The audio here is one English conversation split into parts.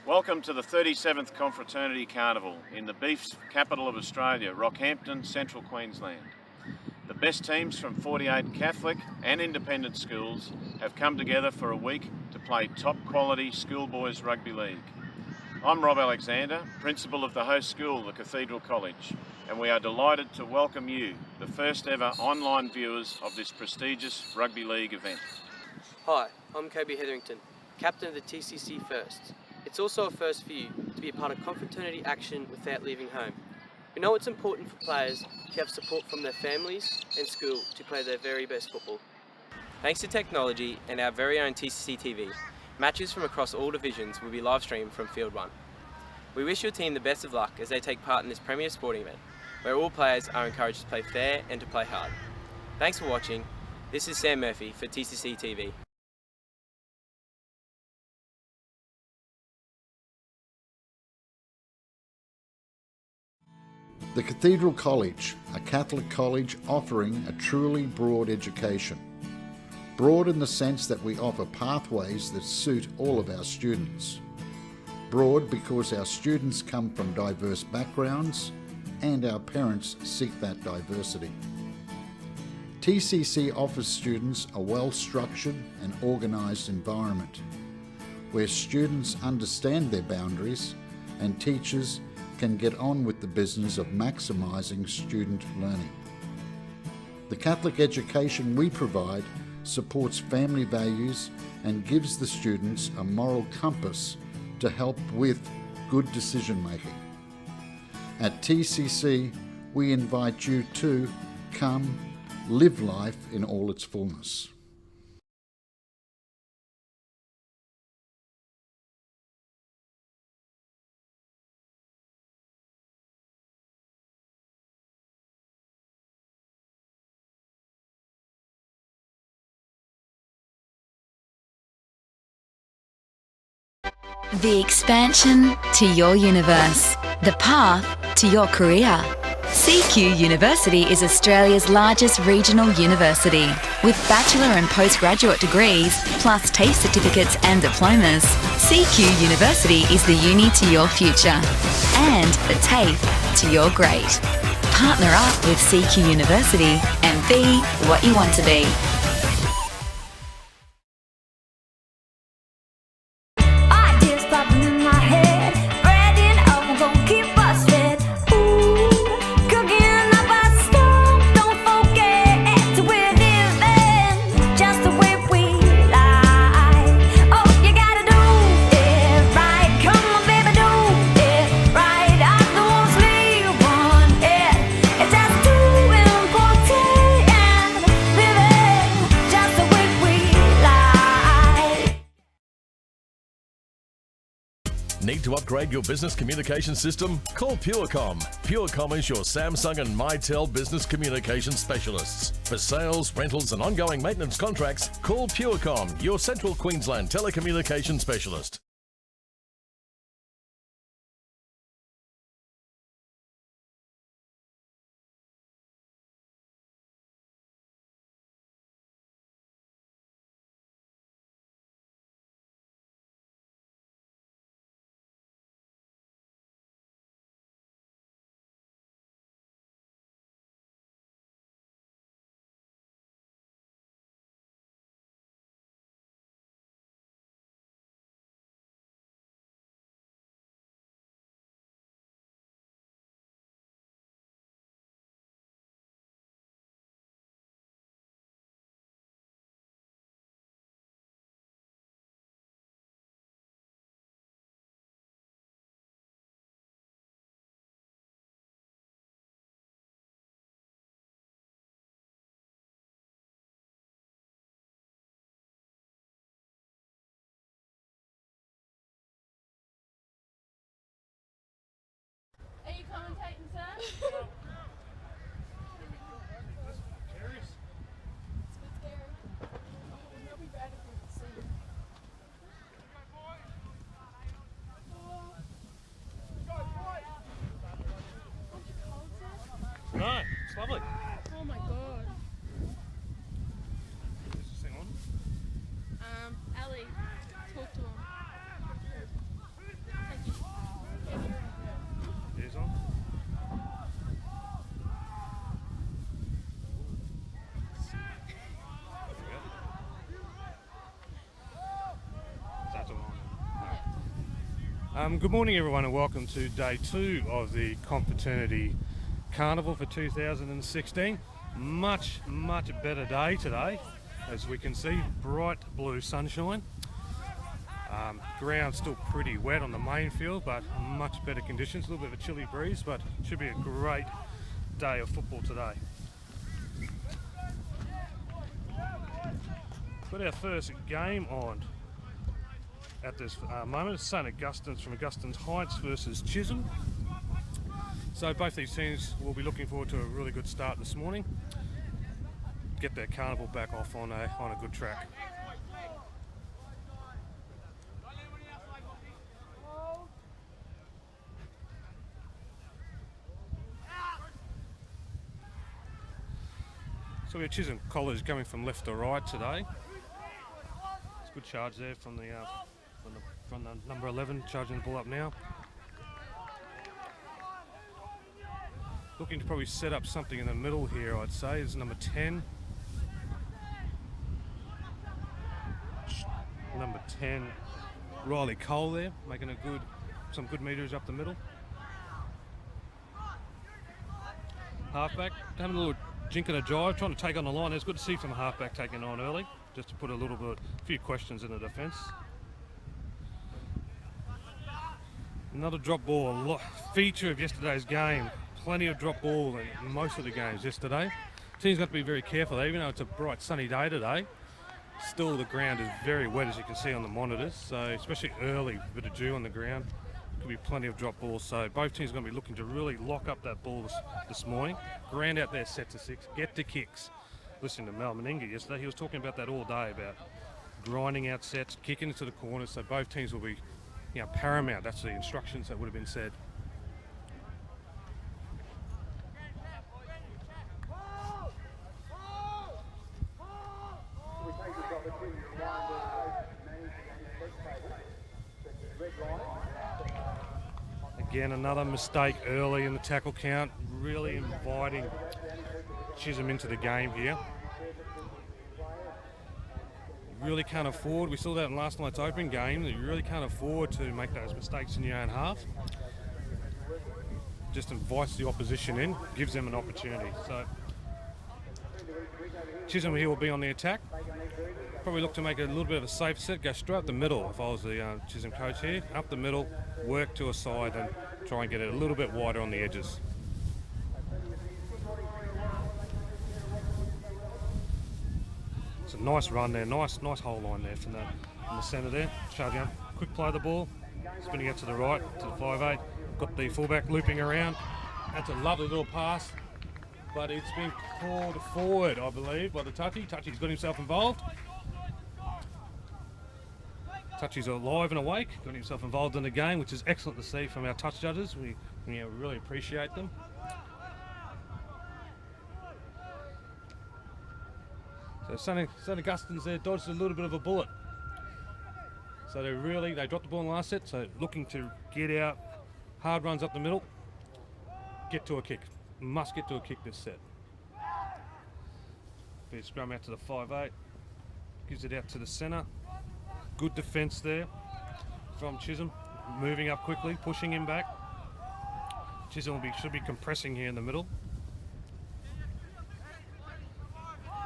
Welcome to the 37th Confraternity Carnival in the beef's capital of Australia, Rockhampton, Central Queensland. The best teams from 48 Catholic and independent schools have come together for a week to play top quality schoolboys rugby league. I'm Rob Alexander, principal of the host school, the Cathedral College, and we are delighted to welcome you, the first ever online viewers of this prestigious rugby league event. Hi, I'm Kobe Hetherington, captain of the TCC First. It's also a first for you to be a part of confraternity action without leaving home. We know it's important for players to have support from their families and school to play their very best football. Thanks to technology and our very own TCC TV, matches from across all divisions will be live streamed from Field 1. We wish your team the best of luck as they take part in this premier sporting event, where all players are encouraged to play fair and to play hard. Thanks for watching. This is Sam Murphy for TCC TV. The Cathedral College, a Catholic college offering a truly broad education. Broad in the sense that we offer pathways that suit all of our students. Broad because our students come from diverse backgrounds and our parents seek that diversity. TCC offers students a well-structured and organised environment where students understand their boundaries and teachers can get on with the business of maximising student learning. The Catholic education we provide supports family values and gives the students a moral compass to help with good decision making. At TCC, we invite you to come live life in all its fullness. The expansion to your universe. The path to your career. CQ University is Australia's largest regional university. With bachelor and postgraduate degrees, plus TAFE certificates and diplomas, CQ University is the uni to your future and the TAFE to your great. Partner up with CQ University and be what you want to be. Need to upgrade your business communication system? Call PureCom. PureCom is your Samsung and Mitel business communication specialists. For sales, rentals and ongoing maintenance contracts, call PureCom, your Central Queensland telecommunication specialist. Are you commentating, sir? No, it's lovely. Oh my god. Is this thing on? Ali, talk to him. Good morning everyone and welcome to day 2 of the Confraternity Carnival for 2016. Much better day today, as we can see, bright blue sunshine. Ground still pretty wet on the main field, but much better conditions, a little bit of a chilly breeze, but should be a great day of football today. Got our first game on at this moment. It's St Augustine's from Augustine's Heights versus Chisholm. So both these teams will be looking forward to a really good start this morning. Get their carnival back off on a good track. So we have Chisholm College coming from left to right today. It's a good charge there from the number 11, charging the ball up now. Looking to probably set up something in the middle here, I'd say, is number 10. Number 10, Riley Cole there, making some good meters up the middle. Halfback, having a little jink and a jive, trying to take on the line. It's good to see from a halfback taking on early, just to put a few questions in the defence. Another drop ball, feature of yesterday's game. Plenty of drop ball in most of the games yesterday. Team's got to be very careful, even though it's a bright sunny day today. Still the ground is very wet, as you can see on the monitors, so especially early, a bit of dew on the ground. Could be plenty of drop balls, so both teams are going to be looking to really lock up that ball this morning. Ground out there set to 6, get to kicks. Listening to Mal Meninga yesterday, he was talking about that all day, about grinding out sets, kicking into the corners, so both teams will be paramount. That's the instructions that would have been said. Again, another mistake early in the tackle count, really inviting Chisholm into the game here. You really can't afford, we saw that in last night's opening game, that you really can't afford to make those mistakes in your own half. Just invites the opposition in, gives them an opportunity. So Chisholm here will be on the attack. Probably look to make a little bit of a safe set, go straight up the middle if I was the Chisholm coach here. Up the middle, work to a side and try and get it a little bit wider on the edges. It's a nice run there, nice whole line there from the centre there. Charging, quick play of the ball, spinning out to the right, to the 5'8". Got the fullback looping around. That's a lovely little pass, but it's been called forward, I believe, by the Touchy. Touchy's got himself involved. Touchy's alive and awake, got himself involved in the game, which is excellent to see from our touch judges. We really appreciate them. So St Augustine's there dodged a little bit of a bullet. So they dropped the ball in the last set, so looking to get out, hard runs up the middle, get to a kick. Must get to a kick this set. Bit of scrum out to the 5'8", gives it out to the centre. Good defence there from Chisholm, moving up quickly, pushing him back. Chisholm should be compressing here in the middle.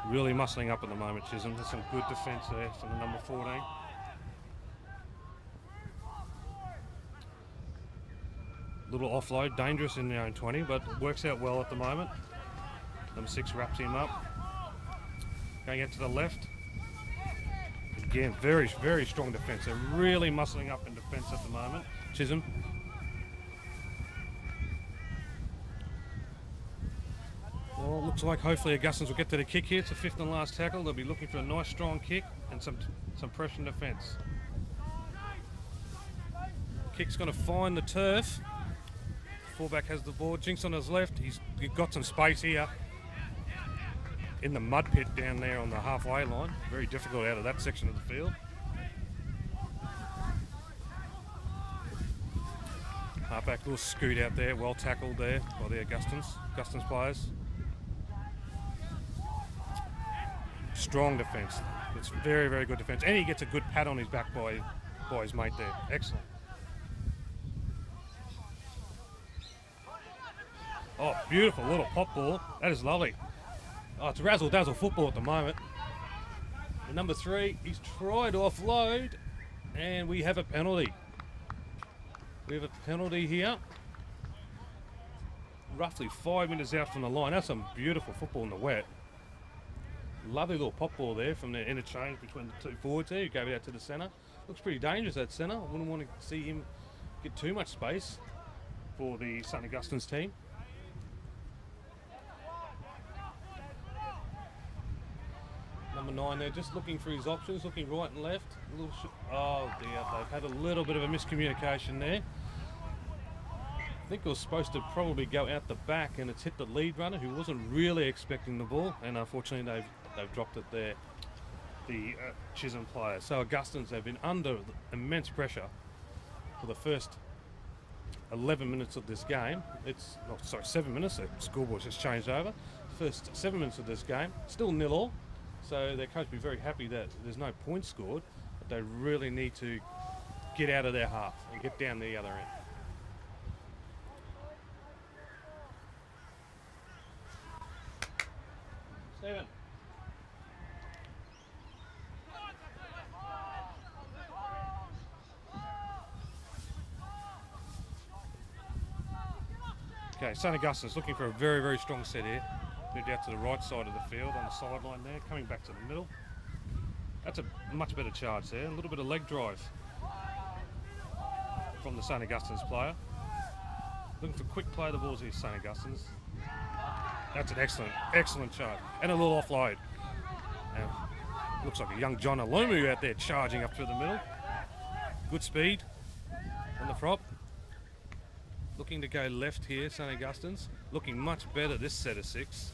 Really muscling up at the moment, Chisholm. There's some good defence there from the number 14. Little offload, dangerous in their own 20, but works out well at the moment. Number 6 wraps him up. Going out to the left. Again, very strong defence. They're really muscling up in defence at the moment. Chisholm. Well, it looks like hopefully Augustine's will get to the kick here. It's the 5th and last tackle. They'll be looking for a nice strong kick and some pressure in defence. Kick's going to find the turf. Fullback has the ball. Jinx on his left. He's got some space here in the mud pit down there on the halfway line. Very difficult out of that section of the field. Halfback little scoot out there, well tackled there by the Augustine's players. Strong defence. It's very good defence. And he gets a good pat on his back by his mate there. Excellent. Oh, beautiful little pop ball. That is lovely. Oh, it's razzle-dazzle football at the moment. And number 3, he's tried to offload, and we have a penalty. We have a penalty here. Roughly 5 metres out from the line. That's some beautiful football in the wet. Lovely little pop ball there from the interchange between the two forwards there. He gave it out to the centre. Looks pretty dangerous, that centre. I wouldn't want to see him get too much space for the St Augustine's team. Number 9 there, just looking for his options, looking right and left. Oh dear, they've had a little bit of a miscommunication there. I think it was supposed to probably go out the back, and it's hit the lead runner who wasn't really expecting the ball, and unfortunately they've dropped it there, the Chisholm players. So Augustins have been under immense pressure for the first 11 minutes of this game. It's, oh, sorry, 7 minutes, the scoreboard's just changed over. First 7 minutes of this game, still 0-0. So their coach will be very happy that there's no points scored, but they really need to get out of their half and get down the other end. Steven. Okay, St Augustine's looking for a very, very strong set here. Moved out to the right side of the field on the sideline there, coming back to the middle. That's a much better charge there. A little bit of leg drive from the St Augustine's player. Looking for quick play of the balls here, St Augustine's. That's an excellent charge. And a little offload. Now, looks like a young John Alumu out there charging up through the middle. Good speed on the prop. Looking to go left here, St Augustine's. Looking much better this set of 6.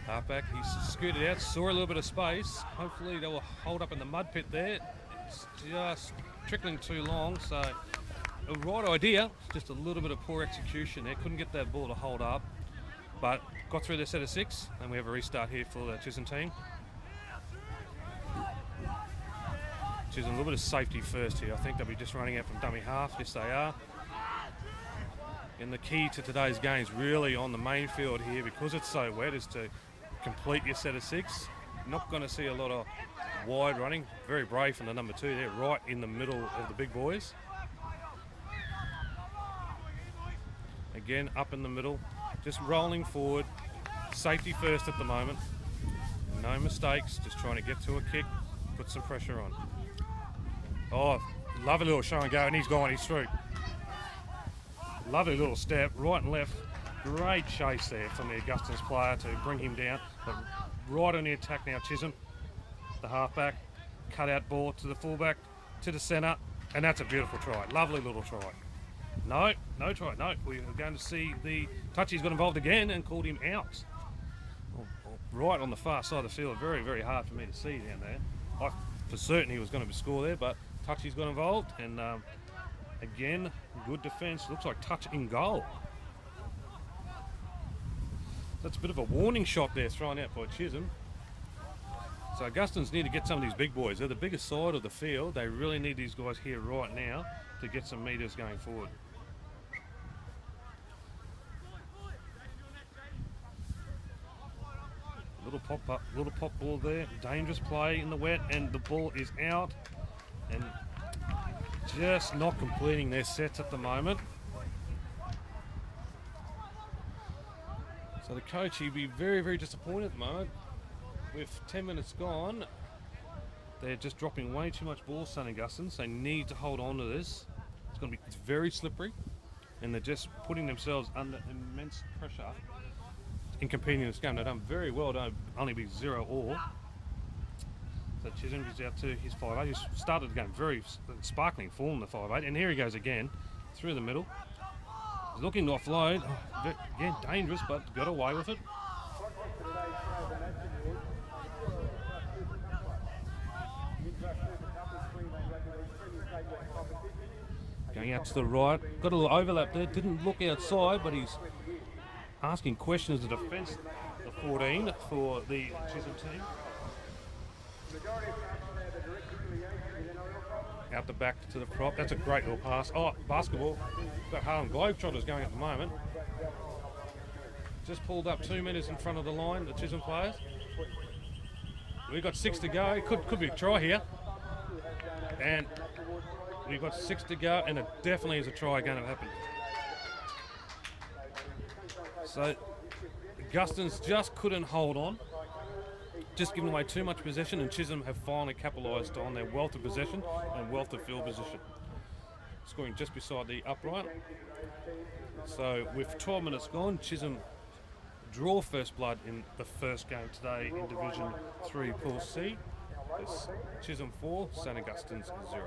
Halfback, he's scooted out, saw a little bit of space. Hopefully they will hold up in the mud pit there. It's just trickling too long, so a right idea, just a little bit of poor execution there. Couldn't get that ball to hold up, but got through the set of 6, and we have a restart here for the Chisholm team. Chisholm, a little bit of safety first here. I think they'll be just running out from dummy half. Yes, they are. And the key to today's game is really on the main field here, because it's so wet, is to complete your set of 6. Not going to see a lot of wide running. Very brave from the number 2 there, right in the middle of the big boys. Again, up in the middle, just rolling forward. Safety first at the moment. No mistakes, just trying to get to a kick, put some pressure on. Oh, lovely little show and go, and he's gone, he's through. Lovely little step, right and left. Great chase there from the Augustine's player to bring him down. But right on the attack now, Chisholm, the halfback, cut out ball to the fullback, to the centre, and that's a beautiful try. Lovely little try. No try, no. We're going to see the touchies got involved again and called him out. Right on the far side of the field, very, very hard for me to see down there. I for certain he was going to score there, but touchies got involved, and again, good defence. Looks like touch in goal. That's a bit of a warning shot there thrown out by Chisholm. So Augustins need to get some of these big boys. They're the biggest side of the field. They really need these guys here right now to get some metres going forward. Little pop ball there. Dangerous play in the wet, and the ball is out. And just not completing their sets at the moment. So the coach, he'd be very, very disappointed at the moment. With 10 minutes gone, they're just dropping way too much ball, St Augustine's. They need to hold on to this. It's very slippery, and they're just putting themselves under immense pressure in competing in this game. They've done very well to only be 0-0. So Chisholm is out to his 5'8". He started the game very sparkling form, the 5'8", and here he goes again through the middle. He's looking to offload. Oh, again, dangerous, but got away with it. Going out to the right, got a little overlap there, didn't look outside, but he's asking questions of the defence, the 14 for the Chisholm team. Out the back to the prop. That's a great little pass. Oh, basketball. Got Harlem Globetrotters going at the moment. Just pulled up 2 metres in front of the line, the Chisholm players. We've got 6 to go. It could be a try here. And we've got 6 to go, and it definitely is a try going to happen. So Augustans just couldn't hold on. Just giving away too much possession, and Chisholm have finally capitalised on their wealth of possession and wealth of field position. Scoring just beside the upright. So with 12 minutes gone, Chisholm draw first blood in the first game today in Division 3 Pool C. It's Chisholm 4, St Augustine's 0.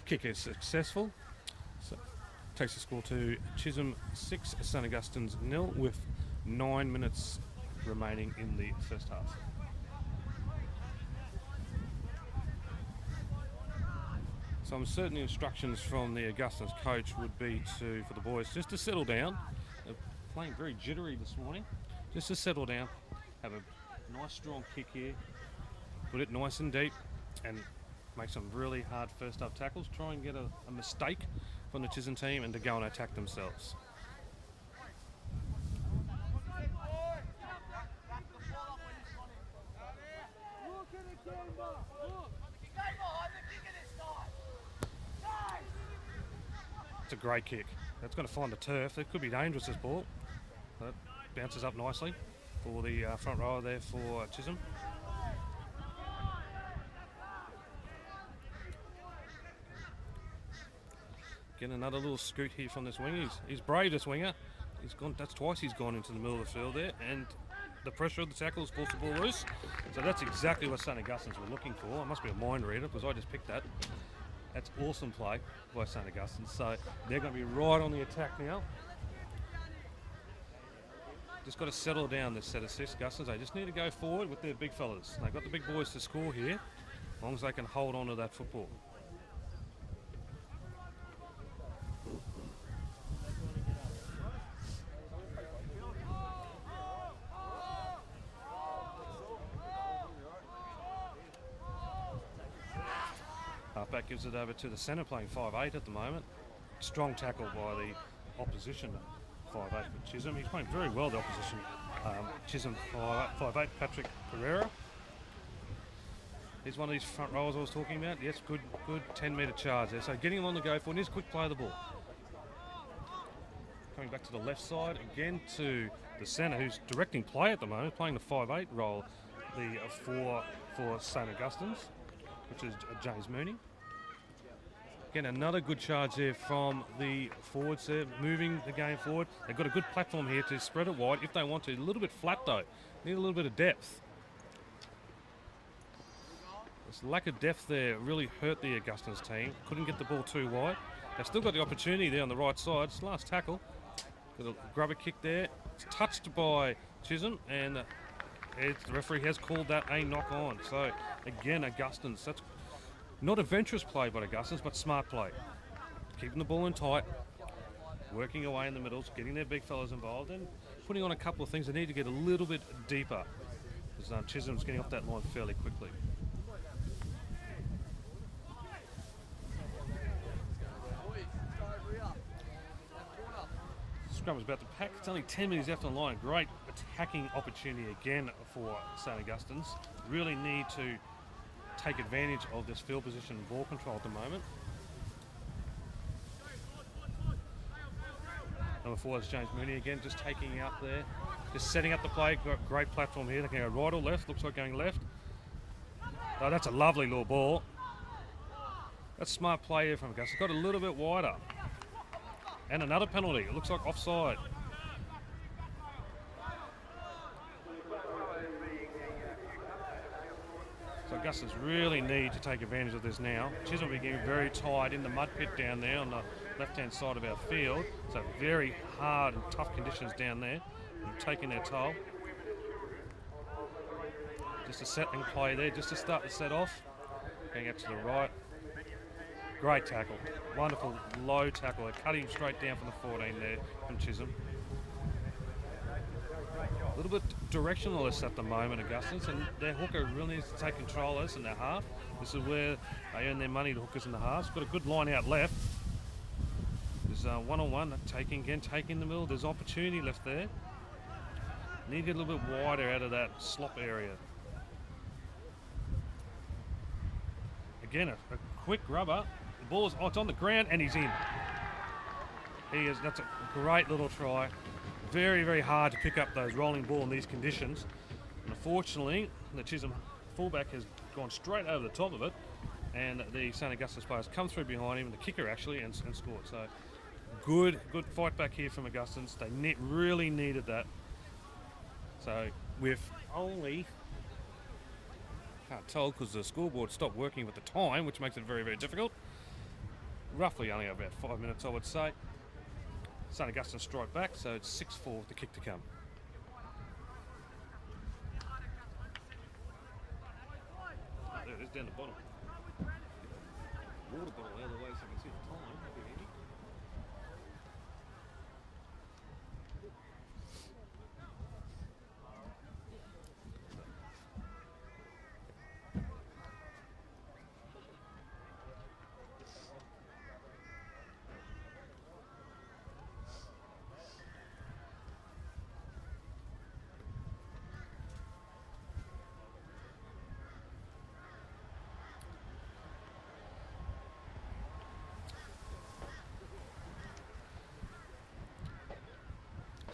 Kick is successful. So takes the score to Chisholm 6, St Augustine's 0 with 9 minutes remaining in the first half. Some certain instructions from the Augustins coach would be for the boys just to settle down. They're playing very jittery this morning. Just to settle down, have a nice strong kick here, put it nice and deep, and make some really hard first up tackles. Try and get a mistake from the Chisholm team and to go and attack themselves. It's a great kick. That's going to find the turf. It could be dangerous, this ball. But bounces up nicely for the front rower there for Chisholm. Getting another little scoot here from this wing. He's brave, this winger. He's gone. That's twice he's gone into the middle of the field there, and the pressure of the tackle has forced the ball loose. So that's exactly what St Augustine's were looking for. It must be a mind reader because I just picked that. That's awesome play by St Augustine's. So they're going to be right on the attack now. Just got to settle down this set of 6 Augustins. They just need to go forward with their big fellas. They've got the big boys to score here, as long as they can hold on to that football. Halfback gives it over to the centre, playing 5'8" at the moment. Strong tackle by the opposition, 5'8" for Chisholm. He's playing very well, the opposition. Chisholm 5'8", Patrick Pereira. He's one of these front rowers I was talking about. Yes, good 10-metre charge there. So getting him on the go forward. He's a quick play of the ball. Coming back to the left side, again to the centre, who's directing play at the moment, playing the 5'8" role, the 4 for St Augustine's, which is James Mooney. Again, another good charge there from the forwards there, moving the game forward. They've got a good platform here to spread it wide if they want to. A little bit flat though, need a little bit of depth. This lack of depth there really hurt the Augustins team. Couldn't get the ball too wide. They've still got the opportunity there on the right side. It's the last tackle. Got a grubber kick there. It's touched by Chisholm, and the referee has called that a knock on. So again, Augustins, that's not adventurous play by Augustins, but smart play. Keeping the ball in tight, working away in the middles, getting their big fellas involved, and putting on a couple of things. They need to get a little bit deeper, because Chisholm's getting off that line fairly quickly. Scrum is about to pack. It's only 10 minutes left on the line. Great attacking opportunity again for St Augustine's. Really need to take advantage of this field position and ball control at the moment. Number 4 is James Mooney again, just taking out there, just setting up the play. Got great platform here. They can go right or left. Looks like going left. Oh, that's a lovely little ball. That's smart play here from Augustus. Got a little bit wider. And another penalty. It looks like offside. So Augustans really need to take advantage of this now. Chisholm will be getting very tight in the mud pit down there on the left-hand side of our field. So very hard and tough conditions down there, and taking their toll. Just a settling play there, just to start the set off. Going out to the right. Great tackle. Wonderful low tackle. They cut him straight down from the 14 there from Chisholm. A little bit directionless at the moment, Augustans, and their hooker really needs to take control of this in their half. This is where they earn their money, the hookers in the halves. Got a good line out left. There's one-on-one, taking the middle. There's opportunity left there. Need to get a little bit wider out of that slop area. Again, a quick rubber. The ball is it's on the ground and he's in. That's a great little try. Very, very hard to pick up those rolling ball in these conditions. And unfortunately, the Chisholm fullback has gone straight over the top of it, and the St Augustine's players come through behind him, the kicker actually, and scored. So good fight back here from Augustine's. They really needed that. So with only, can't tell because the scoreboard stopped working with the time, which makes it very, very difficult. Roughly only about 5 minutes, I would say. St Augustine strike back, so it's 6-4 with the kick to come. There it is down the bottom. Water bottle out of the way so I can see the time. That'd be handy.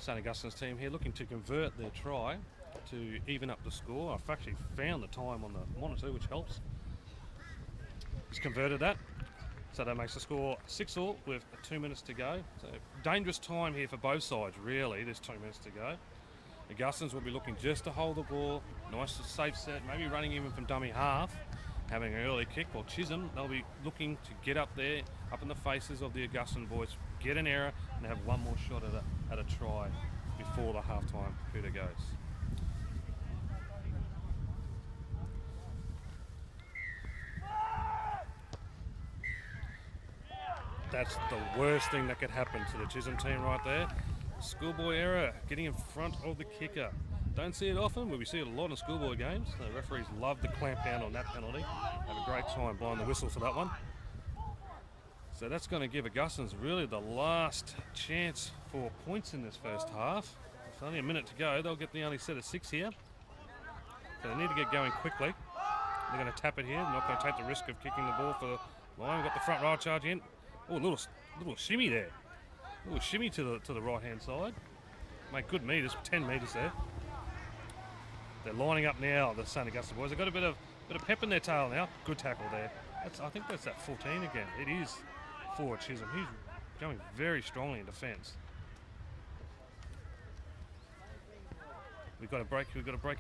St Augustine's team here looking to convert their try to even up the score. I've actually found the time on the monitor, which helps. Just converted that, so that makes the score 6-all with 2 minutes to go. So dangerous time here for both sides, really. There's 2 minutes to go. Augustines will be looking just to hold the ball, nice safe set, maybe running even from dummy half, having an early kick. While Chisholm, they'll be looking to get up there, up in the faces of the Augustine boys, get an error, and have one more shot at a try before the half-time period goes. That's the worst thing that could happen to the Chisholm team right there. Schoolboy error, getting in front of the kicker. Don't see it often, but we see it a lot in schoolboy games. The referees love to clamp down on that penalty. Have a great time blowing the whistle for that one. So that's going to give Augustines really the last chance for points in this first half. With only a minute to go, they'll get the only set of 6 here. So they need to get going quickly. They're going to tap it here. They're not going to take the risk of kicking the ball for the line. We've got the front row charge in. Oh, a little shimmy there. A little shimmy to the right-hand side. Make good meters, 10 meters there. They're lining up now, the St Augustine boys. They've got a bit of pep in their tail now. Good tackle there. I think that's that 14 again. It is for Chisholm. He's going very strongly in defence. We've got a break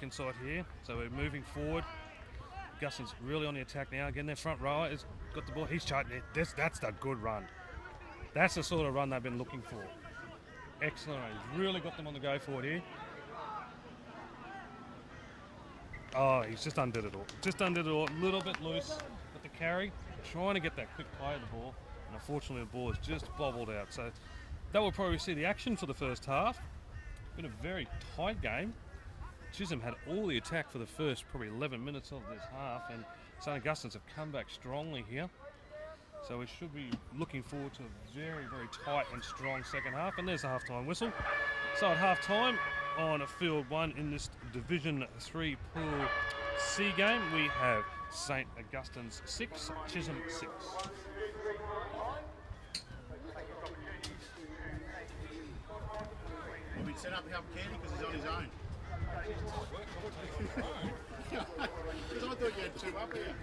inside here. So we're moving forward. Augustin's really on the attack now. Again, their front rower has got the ball. He's charging it. That's the good run. That's the sort of run they've been looking for. Excellent. He's really got them on the go forward here. Oh, he's just undid it all. A little bit loose with the carry. Trying to get that quick play of the ball. And unfortunately, the ball is just bobbled out. So that will probably see the action for the first half. Been a very tight game. Chisholm had all the attack for the first probably 11 minutes of this half, and St Augustine's have come back strongly here. So we should be looking forward to a very, very tight and strong second half. And there's the half-time whistle. So at half-time on field 1 in this Division 3 Pool C game, we have St Augustine's 6, Chisholm 6. Well, we set up to help Candy because he's on his own. Because I thought you had 2 up here.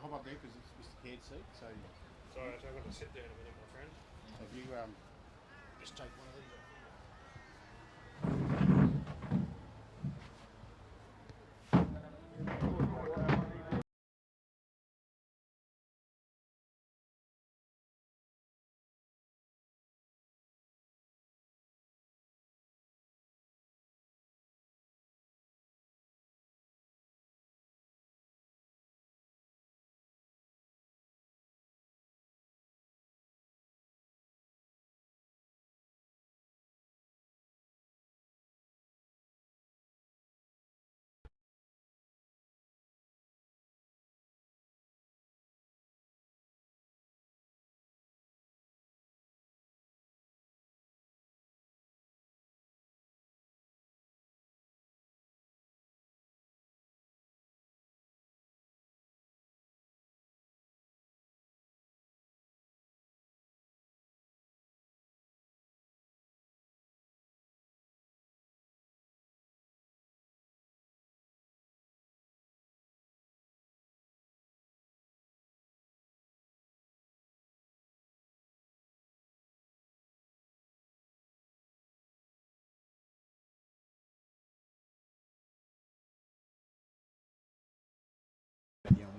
hop up there because it's Mr. Caird seat. So Sorry, I've got to sit there in a minute, my friend. if you just take one of these off.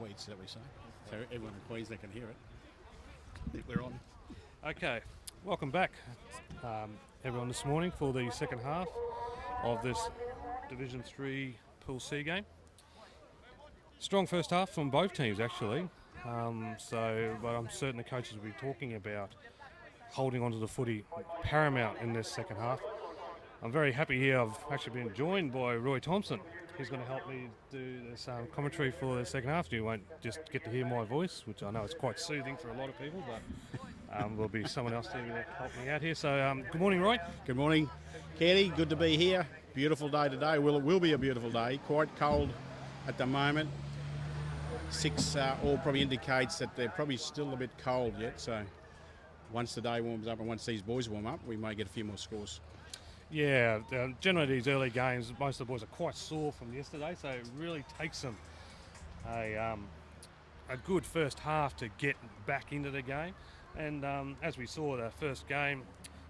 Weights that we say, so everyone in Queensland can hear it. I think we're on. Okay, welcome back, everyone, this morning for the second half of this Division 3 Pool C game. Strong first half from both teams, actually. But I'm certain the coaches will be talking about holding onto the footy paramount in this second half. I'm very happy here. I've actually been joined by Roy Thompson. He's going to help me do this commentary for the second half. You won't just get to hear my voice, which I know is quite soothing for a lot of people, but there'll be someone else there to help me out here. So good morning, Roy. Good morning, Katie. Good to be here. Beautiful day today. Well, it will be a beautiful day. Quite cold at the moment. 6 all probably indicates that they're probably still a bit cold yet. So once the day warms up and once these boys warm up, we may get a few more scores. Yeah, generally these early games, most of the boys are quite sore from yesterday, so it really takes them a good first half to get back into the game. And as we saw the first game,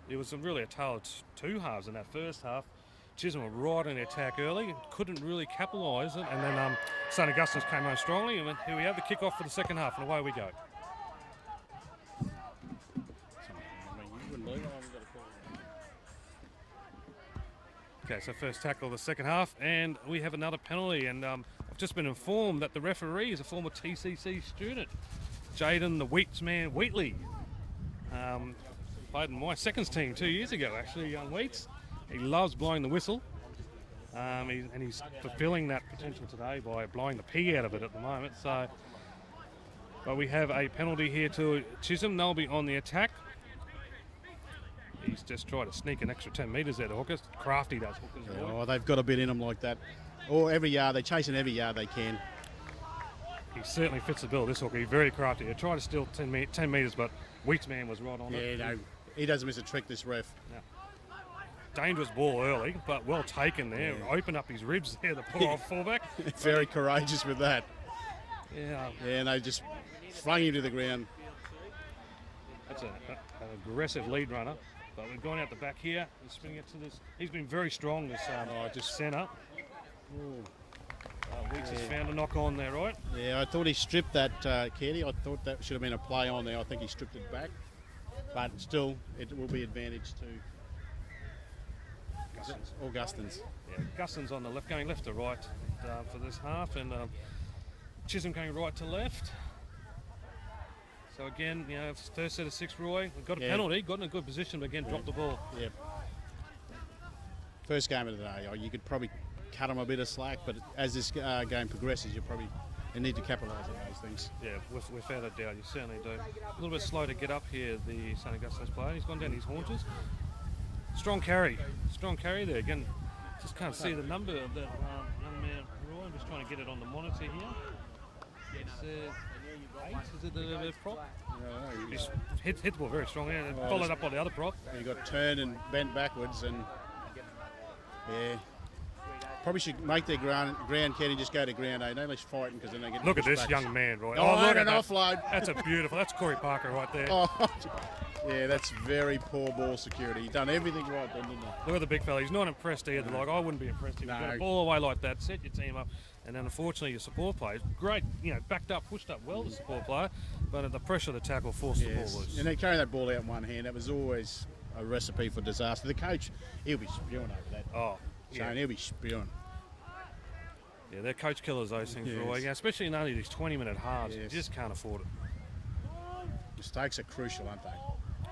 it was really a tale of two halves in that first half. Chisholm were right on the attack early, couldn't really capitalise it, and then St Augustine's came on strongly, and here we have the kick-off for the second half, and away we go. Okay, so first tackle of the second half, and we have another penalty, and I've just been informed that the referee is a former TCC student, Jaden the Wheats man Wheatley. Played in my seconds team 2 years ago, actually, young Wheats. He loves blowing the whistle, and he's fulfilling that potential today by blowing the pee out of it at the moment. So, but we have a penalty here to Chisholm. They'll be on the attack. He's just tried to sneak an extra 10 metres out of Hookers. Crafty does Hookers. Oh, they've got a bit in them like that. Or every yard, they're chasing every yard they can. He certainly fits the bill, this hooker. He's very crafty. He tried to steal 10 metres, but Wheats man was right on it. Yeah, no, he doesn't miss a trick, this ref. Yeah. Dangerous ball early, but well taken there. Yeah. Opened up his ribs there, the poor old fullback. Very courageous with that. Yeah. Yeah, and they just flung him to the ground. That's an aggressive lead runner. But we've gone out the back here. We're spinning it to this. He's been very strong, this just centre. Weeks has found a knock on there, right? Yeah, I thought he stripped that, Kenny. I thought that should have been a play on there. I think he stripped it back. But still, it will be advantage to Augustins. Yeah, Augustins on the left, going left to right for this half, and Chisholm going right to left. So again, you know, first set of 6, Roy. We've got a penalty, got in a good position, but again, dropped the ball. Yep. First game of the day, you could probably cut them a bit of slack, but as this game progresses, you need to capitalise on those things. Yeah, without a doubt, you certainly do. A little bit slow to get up here, the St Augustine's player. He's gone down his haunches. Strong carry there. Again, just can't see the number of that young man, Roy. I'm just trying to get it on the monitor here. It's 8, is it the prop? No, He's hit the ball very strongly, and followed up by the other prop. He got turned and bent backwards, and yeah. Probably should make their ground Kenny, just go to ground 8. Don't let fighting because then they get. Look at pushed this back. young man, right? Oh, look an at that. offload. That's a beautiful. That's Corey Parker right there. Oh, yeah, that's very poor ball security. He done everything right then, didn't he? Look at the big fella. He's not impressed either. Like, I wouldn't be impressed if you got a ball away like that, set your team up, and then unfortunately your support players, great, backed up, pushed up well, the support player, but at the pressure of the tackle forced the ball loose. And they carry that ball out in one hand. That was always a recipe for disaster. The coach, he'll be spewing over that. Oh, Shane, he'll be spewing. Yeah, they're coach killers, those things, Yes. Roy. Yeah, especially in only these 20-minute halves. Yes. You just can't afford it. Mistakes are crucial, aren't they?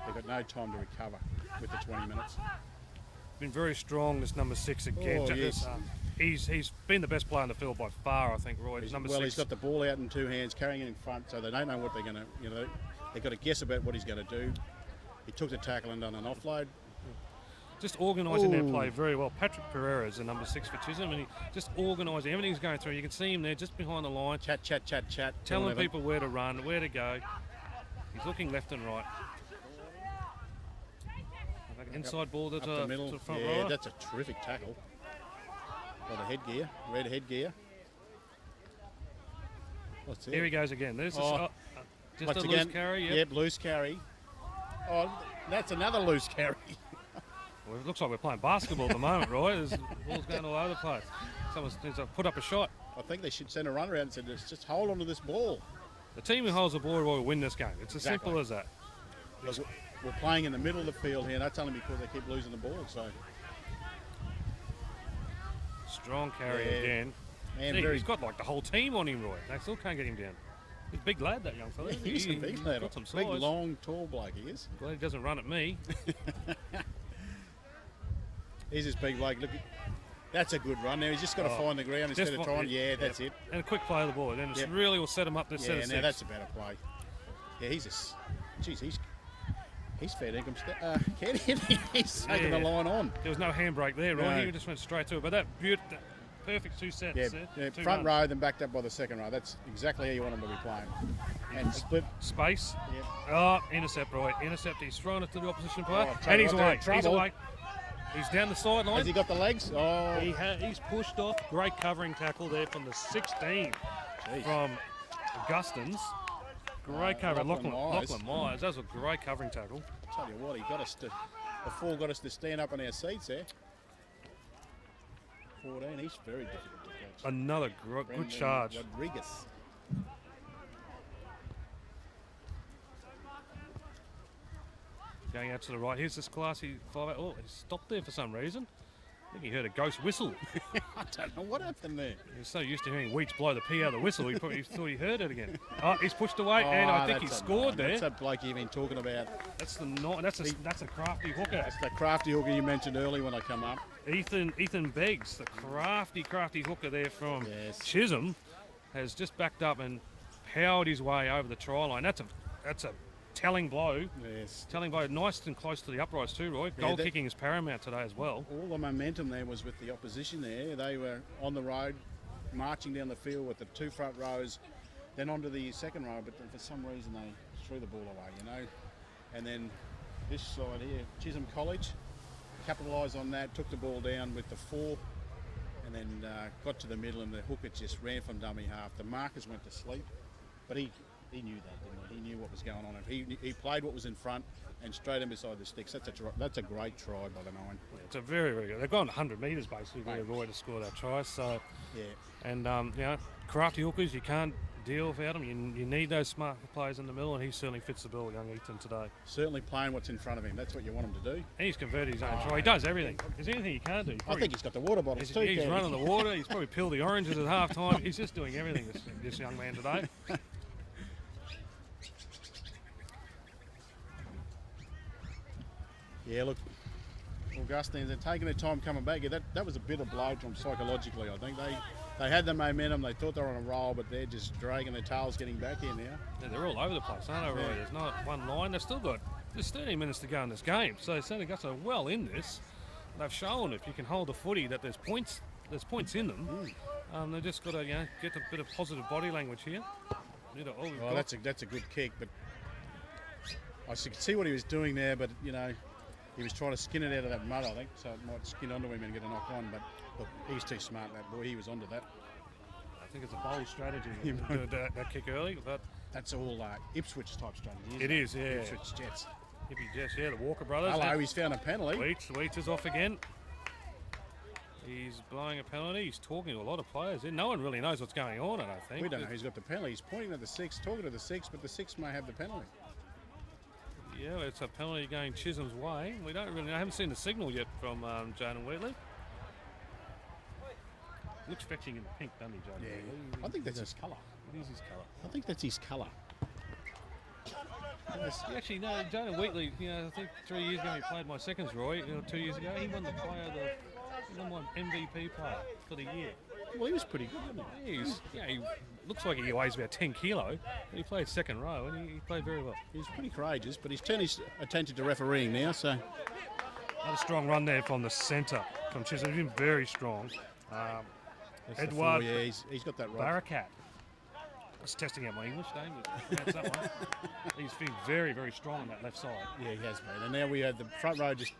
They've got no time to recover with the 20 minutes. Been very strong, this number 6 again. Oh, yes. He's been the best player in the field by far, I think, Roy. Number 6. He's got the ball out in 2 hands, carrying it in front, so they don't know what they're going to, they've got to guess about what he's going to do. He took the tackle and done an offload. Just organising their play very well. Patrick Pereira is the number 6 for Chisholm, and he just organising everything's going through. You can see him there just behind the line. Chat. Telling people where to run, where to go. He's looking left and right. Inside ball to the middle. To the front yeah, row. That's a terrific tackle. Got the headgear, red headgear. What's it? Here he goes again. There's Oh, just once a again, loose carry. Yep, loose carry. Oh, that's another loose carry. Well, it looks like we're playing basketball at the moment, right? There's balls going all over the place. Someone needs to put up a shot. I think they should send a run around and say, just hold on to this ball. The team who holds the ball will win this game. It's as simple as that. Because we're playing in the middle of the field here, and that's only because they keep losing the ball. So Strong carry again. Man, He's got like the whole team on him, Roy. They still can't get him down. He's a big lad, that young fella. He's a big lad. Got some size. Big, long, tall bloke he is. Glad he doesn't run at me. He's this big bloke. Look, that's a good run. Now he's just got to find the ground instead of trying. Yeah, that's it. And a quick play of the ball. Then it really will set him up to set a 6. Now that's a better play. Yeah, he's fair income. He's taking the line on. There was no handbrake there, right? No. He just went straight to it. But that perfect 2 sets. Yeah, Two front runs. row, then backed up by the second row. That's exactly how you want him to be playing. And split. Space. Yep. Oh, intercept, right. Intercept. He's thrown it to the opposition player. Oh, and he's right away. there, He's trouble. away. He's down the sideline. Has he got the legs? Oh, He's pushed off. Great covering tackle there from the 16 from Augustins. Great cover. Lachlan Myers. That was a great covering tackle. I tell you what, he got us to. The 4 got us to stand up in our seats there. 14. He's very difficult to catch. Another good charge. Rodriguez. Going out to the right. Here's this classy 5. Oh, he stopped there for some reason. I think he heard a ghost whistle. I don't know what happened there. He's so used to hearing Weech blow the pee out of the whistle, he probably thought he heard it again. Oh, he's pushed away, and I think he scored there. That's that bloke you've been talking about. That's a crafty hooker. That's the crafty hooker you mentioned earlier when I come up. Ethan Beggs, the crafty hooker there from Chisholm, has just backed up and powered his way over the try line. That's a telling blow. Yes. Telling blow. Nice and close to the uprights too, Roy. Goal kicking is paramount today as well. All the momentum there was with the opposition there. They were on the road, marching down the field with the 2 front rows, then onto the second row, but then for some reason they threw the ball away, And then this side here, Chisholm College, capitalised on that, took the ball down with the 4, and then got to the middle, and the hooker just ran from dummy half. The markers went to sleep, but he knew that, didn't he? He knew what was going on. He played what was in front and straight in beside the sticks. That's a great try by the 9. Yeah, it's a very, very good. They've gone 100 metres basically to avoid to score that try. So, and crafty hookers, you can't deal without them. You need those smart players in the middle, and he certainly fits the bill, young Ethan, today. Certainly playing what's in front of him. That's what you want him to do. And he's converted his own try. He does everything. Is there anything he can't do? I think he's got the water bottles too. He's running the water. He's probably peeled the oranges at half time. He's just doing everything, this young man today. Yeah, look, Augustins, they're taking their time coming back. Yeah, that was a bit of blow to them psychologically, I think. They had the momentum, they thought they were on a roll, but they're just dragging their tails getting back here now. Yeah, they're all over the place, aren't they, Roy? There's not one line. There's 13 minutes to go in this game, so Santa Augusta are well in this. They've shown if you can hold the footy that there's points in them. They've just got to get a bit of positive body language here. That's a good kick, but I could see what he was doing there, but He was trying to skin it out of that mud, I think, so it might skin onto him and get a knock on. But look, he's too smart, that boy. He was onto that. I think it's a bold strategy to do that kick early, but That's all Ipswich type strategy. it is, yeah. Ipswich Jets. Hippie Jess, yeah, the Walker brothers. Hello, he's found a penalty. Weeks is off again. He's blowing a penalty. He's talking to a lot of players. No one really knows what's going on, I don't think. We don't know who's got the penalty. He's pointing at the 6, talking to the 6, but the 6 may have the penalty. Yeah, it's a penalty going Chisholm's way. We don't really know. I haven't seen the signal yet from Jaden Wheatley. Looks fetching in the pink, doesn't he, Jaden Wheatley? I think that's his colour. It is his colour. I think that's his colour. Actually, no, Jaden Wheatley, I think 3 years ago he played my seconds, Roy. 2 years ago, he won the MVP player for the year. Well, he was pretty good, wasn't he? He looks like he weighs about 10 kilo, but he played second row and he played very well. He was pretty courageous, but he's turned his attention to refereeing now, so... Had a strong run there from the centre, from Chisholm. He's been very strong. Edward he's got that right. Barakat. I was testing out my English name. He's been very, very strong on that left side. Yeah, he has been. And now we had the front row just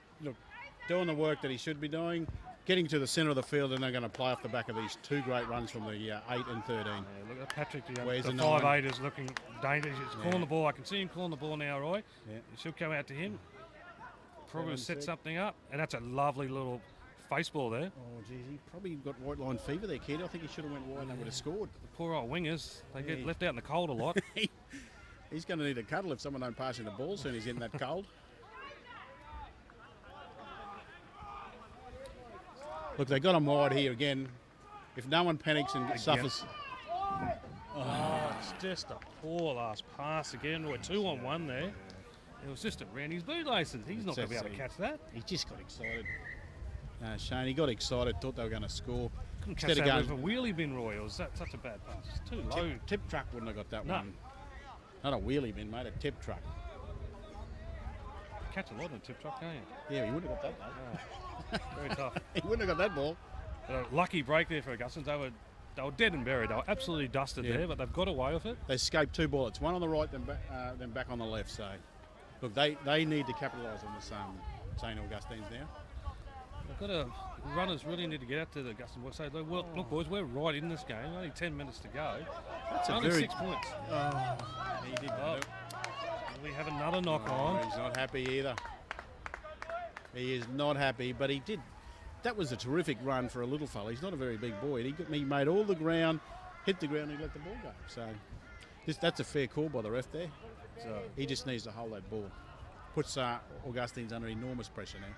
doing the work that he should be doing, getting to the centre of the field, and they're going to play off the back of these 2 great runs from the 8 and 13. Yeah, look at Patrick, the 5'8" 5'8" is looking dangerous. He's calling the ball. I can see him calling the ball now, Roy. Yeah. She'll come out to him. Probably set something up. And that's a lovely little face ball there. Oh, geez, he probably got white line fever there, kid. I think he should have went wide and they would have scored. The poor old wingers, they get left out in the cold a lot. He's going to need a cuddle if someone don't pass him the ball soon he's getting that cold. Look, they got him wide here again. If no one panics and suffers... Oh, it's just a poor last pass again. Roy, 2-on-1 there. It was just around his bootlaces. He's not going to be able to catch that. He just got excited. Shane, he got excited, thought they were going to score. Couldn't catch that with a wheelie bin, Roy. It was such a bad pass. It's too low. Tip truck wouldn't have got that one. Not a wheelie bin, mate, a tip truck. Catch a lot in a tip truck, can't you? Yeah, he wouldn't have got that, mate. Very tough. He wouldn't have got that ball. Lucky break there for Augustins. They were dead and buried. They were absolutely dusted there, but they've got away with it. They escaped 2 bullets, one on the right, then back on the left. So, look, they need to capitalise on this St Augustines now. They've got runners really need to get out to the Augustine boys. Say, look, boys, we're right in this game. Only 10 minutes to go. That's only 6 points. He did that. We have another knock on. He's not happy either. He is not happy, but he did. That was a terrific run for a little fella. He's not a very big boy. He made all the ground, hit the ground, and he let the ball go. So that's a fair call by the ref there. So he just needs to hold that ball. Puts Augustines under enormous pressure now.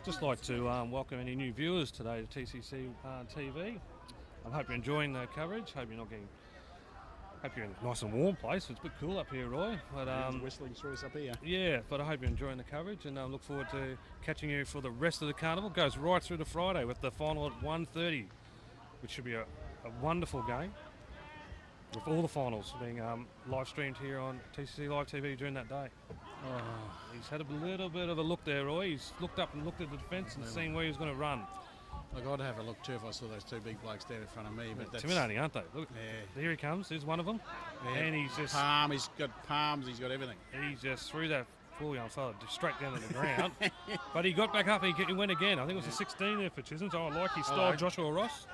Just like to welcome any new viewers today to TCC TV. I hope you're enjoying the coverage. Hope you're in a nice and warm place. It's a bit cool up here, Roy. But whistling through us up here. Yeah, but I hope you're enjoying the coverage, and I look forward to catching you for the rest of the carnival. Goes right through to Friday with the final at 1:30, which should be a wonderful game. With all the finals being live streamed here on TCC Live TV during that day. He's had a little bit of a look there, Roy. He's looked up and looked at the defence and seen where he was going to run. Look, I'd have a look too if I saw those 2 big blokes there in front of me. But that's intimidating, aren't they? Look, here he comes. There's one of them. Yeah. And he's just... He's got palms, he's got everything. He just threw that poor young fella straight down to the ground. But he got back up and he went again. I think it was a 16 there for Chisholm. So I like his style, Joshua Ross.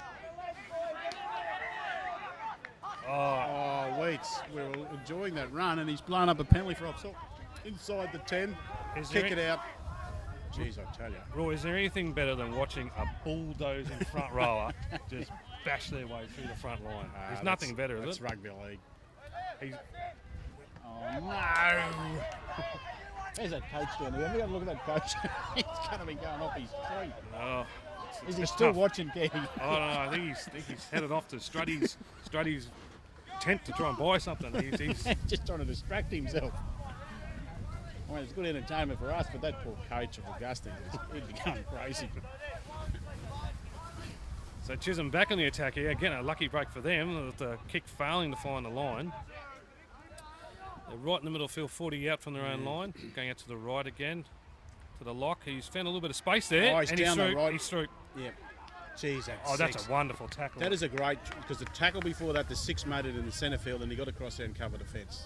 Waits. We're enjoying that run, and he's blown up a penalty for offside. Inside the 10, kick it out. Jeez, I tell you. Roy, is there anything better than watching a bulldozing front rower just bash their way through the front line? There's nothing better, is it? That's rugby league. Oh, no! There's that coach down there. Have you got to look at that coach? He's going to be going off his feet. Oh, is he still watching, Kenny? Oh, no, I think he's headed off to Struddy's tent to try and buy something. He's just trying to distract himself. I mean, it's good entertainment for us, but that poor coach of Augustine, he'd be going crazy. So Chisholm back on the attack here. Again, a lucky break for them with the kick failing to find the line. They're right in the middle of field, 40 out from their own line. Going out to the right again, to the lock. He's found a little bit of space there. Oh, he's down the right. He's through. Yeah. Geez, that's Oh, that's six. a wonderful tackle. That is a great, because the tackle before that, the 6 made it in the centre field, and he got across there and covered the fence.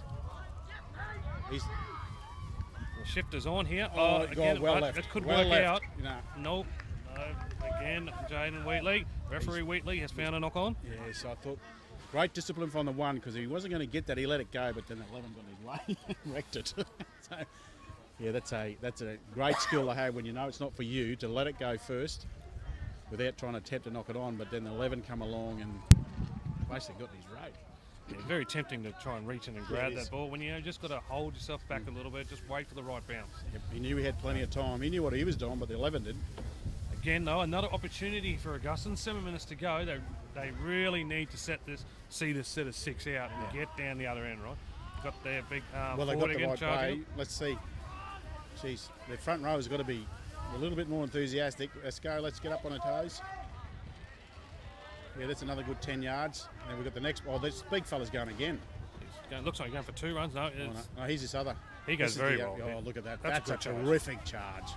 He's The shifter's on here. Oh, again, God, well but left. it could Well work left. out. No. Nope. No. Again, Jaden Wheatley. Referee Wheatley has found a knock on. Yes, I thought great discipline from the 1, because he wasn't going to get that. He let it go, but then the 11 got in his way and wrecked it. So, yeah, that's a great skill to have when you know it's not for you, to let it go first without trying to attempt to knock it on, but then the 11 come along and basically got in his road. Yeah, very tempting to try and reach in and grab it is. that ball when you just got to hold yourself back a little bit, just wait for the right bounce. Yep, he knew he had plenty of time. He knew what he was doing, but the 11 did. Again, though, another opportunity for Augustine. 7 minutes to go. They really need to see this set of 6 out and get down the other end, right? Got their big Well, they forward got the again right charging. way. Let's see. Jeez, their front row has got to be a little bit more enthusiastic. Let's go. Let's get up on our toes. Yeah, that's another good 10 yards. And we've got the next. Oh, this big fella's going again. Looks like he's going for 2 runs. No, Oh, no, he's this other. He goes This is very the- well. Oh, yeah. look at that. That's That's a a good charge. terrific charge.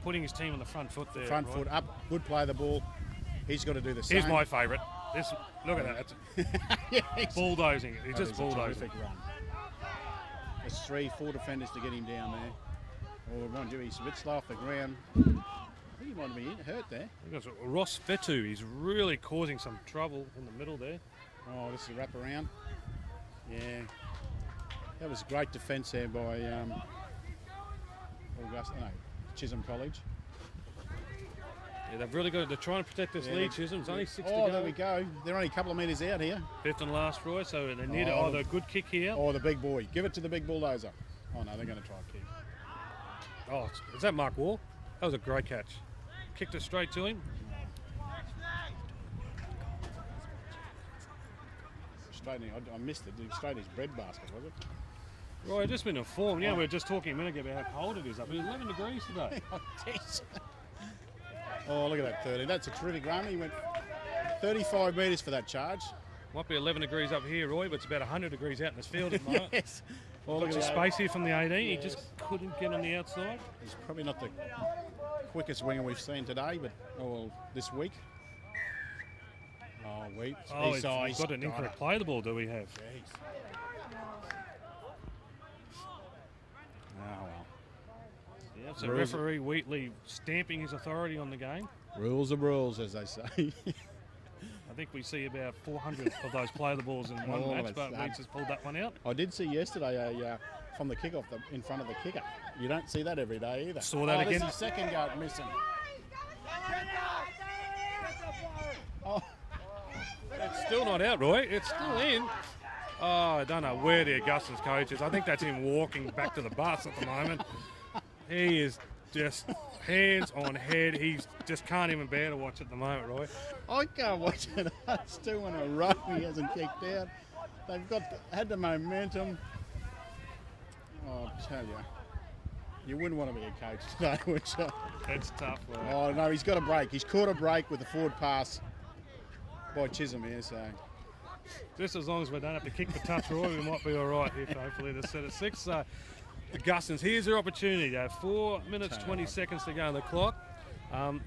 Putting his team on the front foot there. Front right? foot up. Good play of the ball. He's got to do the same. Here's my favourite. This, look at that. Yes. Bulldozing. He's That just is a bulldozing. terrific run. There's 3-4 defenders to get him down there. Oh, mind you, he's a bit slow off the ground. I think he might be hurt there. Because Ross Fetu, he's really causing some trouble in the middle there. Oh, this is a wrap around. Yeah. That was great defence there by Chisholm College. Yeah, they've really got. They're trying to protect this lead. Chisholm. It's only 6 to Oh, go. there we go. They're only a couple of metres out here. 5th and last, Roy. So they need Oh, either a good kick here. Oh, the big boy. Give it to the big bulldozer. Oh, no, they're going to try a kick. Oh, is that Mark Wall? That was a great catch. Kicked it straight to him. Straightening, I missed it. Straightening his bread basket, was it? Roy, I've just been informed. Yeah, we were just talking a minute ago about how cold it is up here. It's 11 degrees today. Oh, look at that 30. That's a terrific run. He went 35 metres for that charge. Might be 11 degrees up here, Roy, but it's about 100 degrees out in this field at the moment. Yes. Oh, look Lots at of that. space here from the 18. He just couldn't get on the outside. He's probably not the quickest winger we've seen today, but this week. Oh, wait. Oh, he's got an incorrect play the ball, do we have? Jeez. Oh, well. Yeah, so Rules- referee Wheatley stamping his authority on the game. Rules are rules, as they say. I think we see about 400 of those play the balls in one Oh, match, that's but sad. Wheats has pulled that one out. I did see yesterday from the kickoff in front of the kicker. You don't see that every day either. Saw that This again. is second go missing. Oh, It's still not out, Roy. It's still in. Oh, I don't know where the Augustine's coach is. I think that's him walking back to the bus at the moment. He is just hands on head. He just can't even bear to watch at the moment, Roy. I can't watch it. It's 2 in a row. He hasn't kicked out. They've had the momentum. Oh, I tell you wouldn't want to be a coach today, would you? It's tough, Roy. Oh no, he's got a break. He's caught a break with the forward pass by Chisholm here. So Just as long as we don't have to kick the touch, Roy, we might be all right here, hopefully, the set of 6. So, Augustins, here's their opportunity. They have 4 minutes, 20 seconds to go on the clock.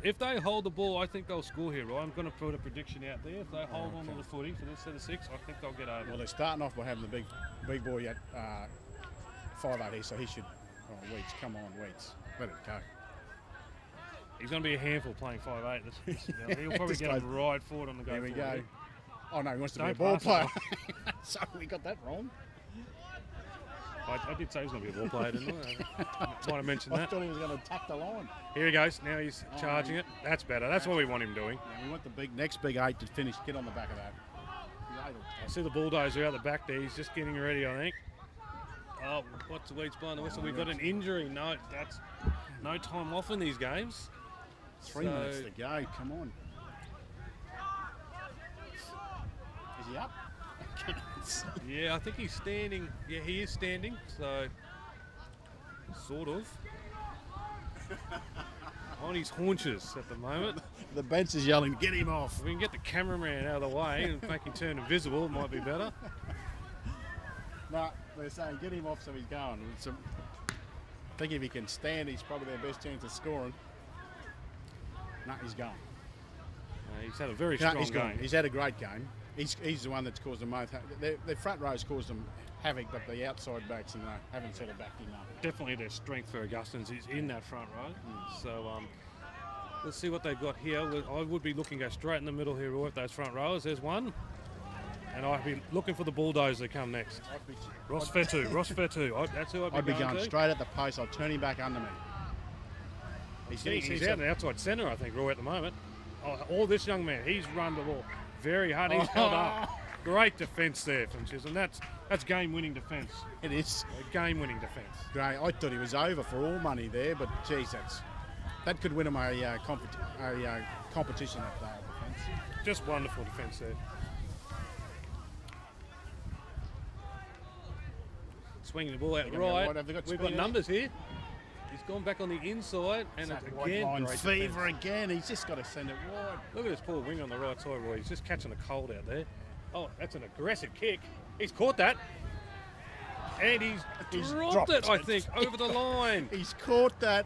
If they hold the ball, I think they'll score here, Roy. I'm going to put a prediction out there. If they hold on to the footy for this set of 6, I think they'll get over. well, they're starting off by having the big boy at 5'8" here, so he should. Oh, Weeds, come on, Weeds, let it go. He's going to be a handful playing 5'8". He'll probably Just get goes- him right forward on the go. Here we forward. go. Oh no, he wants to be Don't a ball pass it, player. So we got that wrong. I did say he was going to be a ball player, didn't I? Might have mentioned I that. thought he was going to attack the line. Here he goes. Now he's charging it. That's better. That's what we want him doing. Yeah, we want the next big 8 to finish. Get on the back of that. I see the bulldozer out the back there. He's just getting ready, I think. Oh, what's the Weeds blowing the whistle? We've got an injury. No, that's no time off in these games. 3 minutes to go. Come on. Is he up? Yeah, I think he's standing. Yeah, he is standing. So, sort of. On his haunches at the moment. The bench is yelling, get him off. If we can get the cameraman out of the way and make him turn invisible, it might be better. No, they're saying get him off so he's going. I think if he can stand, he's probably their best chance of scoring. No, he's gone. He's had a very No, strong game. He's had a great game. He's the one that's caused them most. The front row's caused them havoc, but the outside backs haven't set it back enough. Definitely their strength for Augustins is in that front row. So let's see what they've got here. I would be looking to go straight in the middle here, Roy, with those front rowers. There's one. And I'd be looking for the Bulldozer to come next. Ross Fetu. That's who I'd be going straight at the post. I'll turn him back under me. He's out in the outside centre, I think, Roy, at the moment. All this young man, he's run the ball very hard. He's held up. Great defence there from Chisholm. That's game-winning defence. It is. A game-winning defence. Great. I thought he was over for all money there, but geez, that could win him a competition at that defence. Just wonderful defence there. Swinging the ball out right. We've got numbers here. He's gone back on the inside, and it's again great fever again. He's just got to send it wide. Look at this poor wing on the right side, Roy. He's just catching a cold out there. Oh, that's an aggressive kick. He's caught that. And he's dropped it, I think, over the line. He's caught that,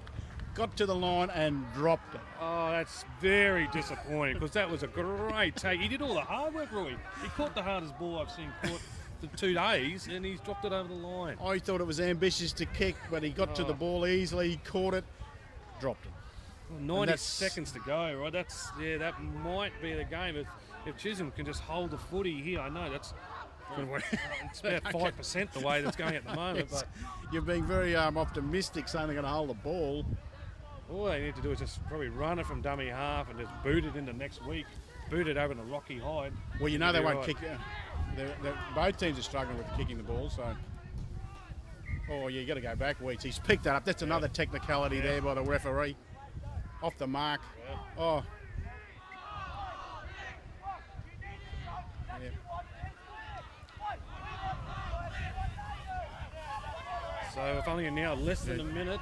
got to the line and dropped it. Oh, that's very disappointing because that was a great take. He did all the hard work, Roy. He caught the hardest ball I've seen caught for 2 days, and he's dropped it over the line. I thought it was ambitious to kick, but he got to the ball easily. He caught it, dropped it. Well, 90 seconds to go, right? That might be the game. If Chisholm can just hold the footy here, I know it's about 5% the way that's going at the moment. Yes. But you're being very optimistic, saying they're going to hold the ball. All they need to do is just probably run it from dummy half and just boot it into next week. Boot it over to Rocky Hyde. Well, you know they won't kick. Both teams are struggling with kicking the ball, so. Oh, yeah, you got to go back weeks. He's picked that up. That's another technicality there by the referee. Off the mark. Yeah. Oh. Yeah. So if only now less than a minute.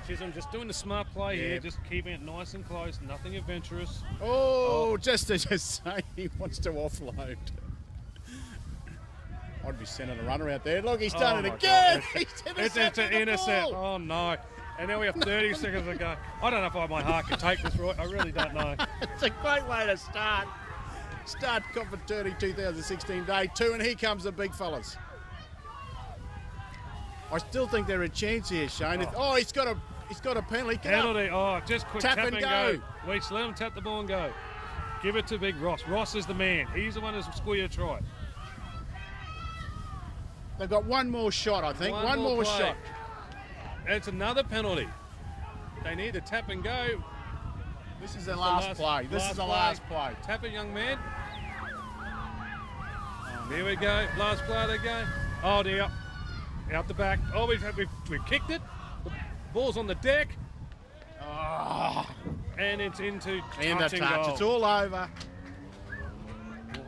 Chisholm just doing the smart play here, just keeping it nice and close, nothing adventurous. Oh, just as you say, he wants to offload. I'd be sending a runner out there. Look, he's done it again. It's an intercept. Oh, no. And now we have 30 seconds to go. I don't know if my heart can take this, right? I really don't know. It's a great way to start Confraternity 2016 Day 2, and here comes the big fellas. I still think they're a chance here, Shane. He's got a penalty. Penalty. Oh, just quick tap and go. Weeks, let him tap the ball and go. Give it to big Ross. Ross is the man. He's the one who's scored a try. They've got one more shot, I think. One more shot. It's another penalty. They need to tap and go. This is the last play. This is the last play. Tap it, young man. There we go. Last play of the game. Oh, dear. Out the back. Oh, we've kicked it. The ball's on the deck. Oh. And it's into and touch. It's all over.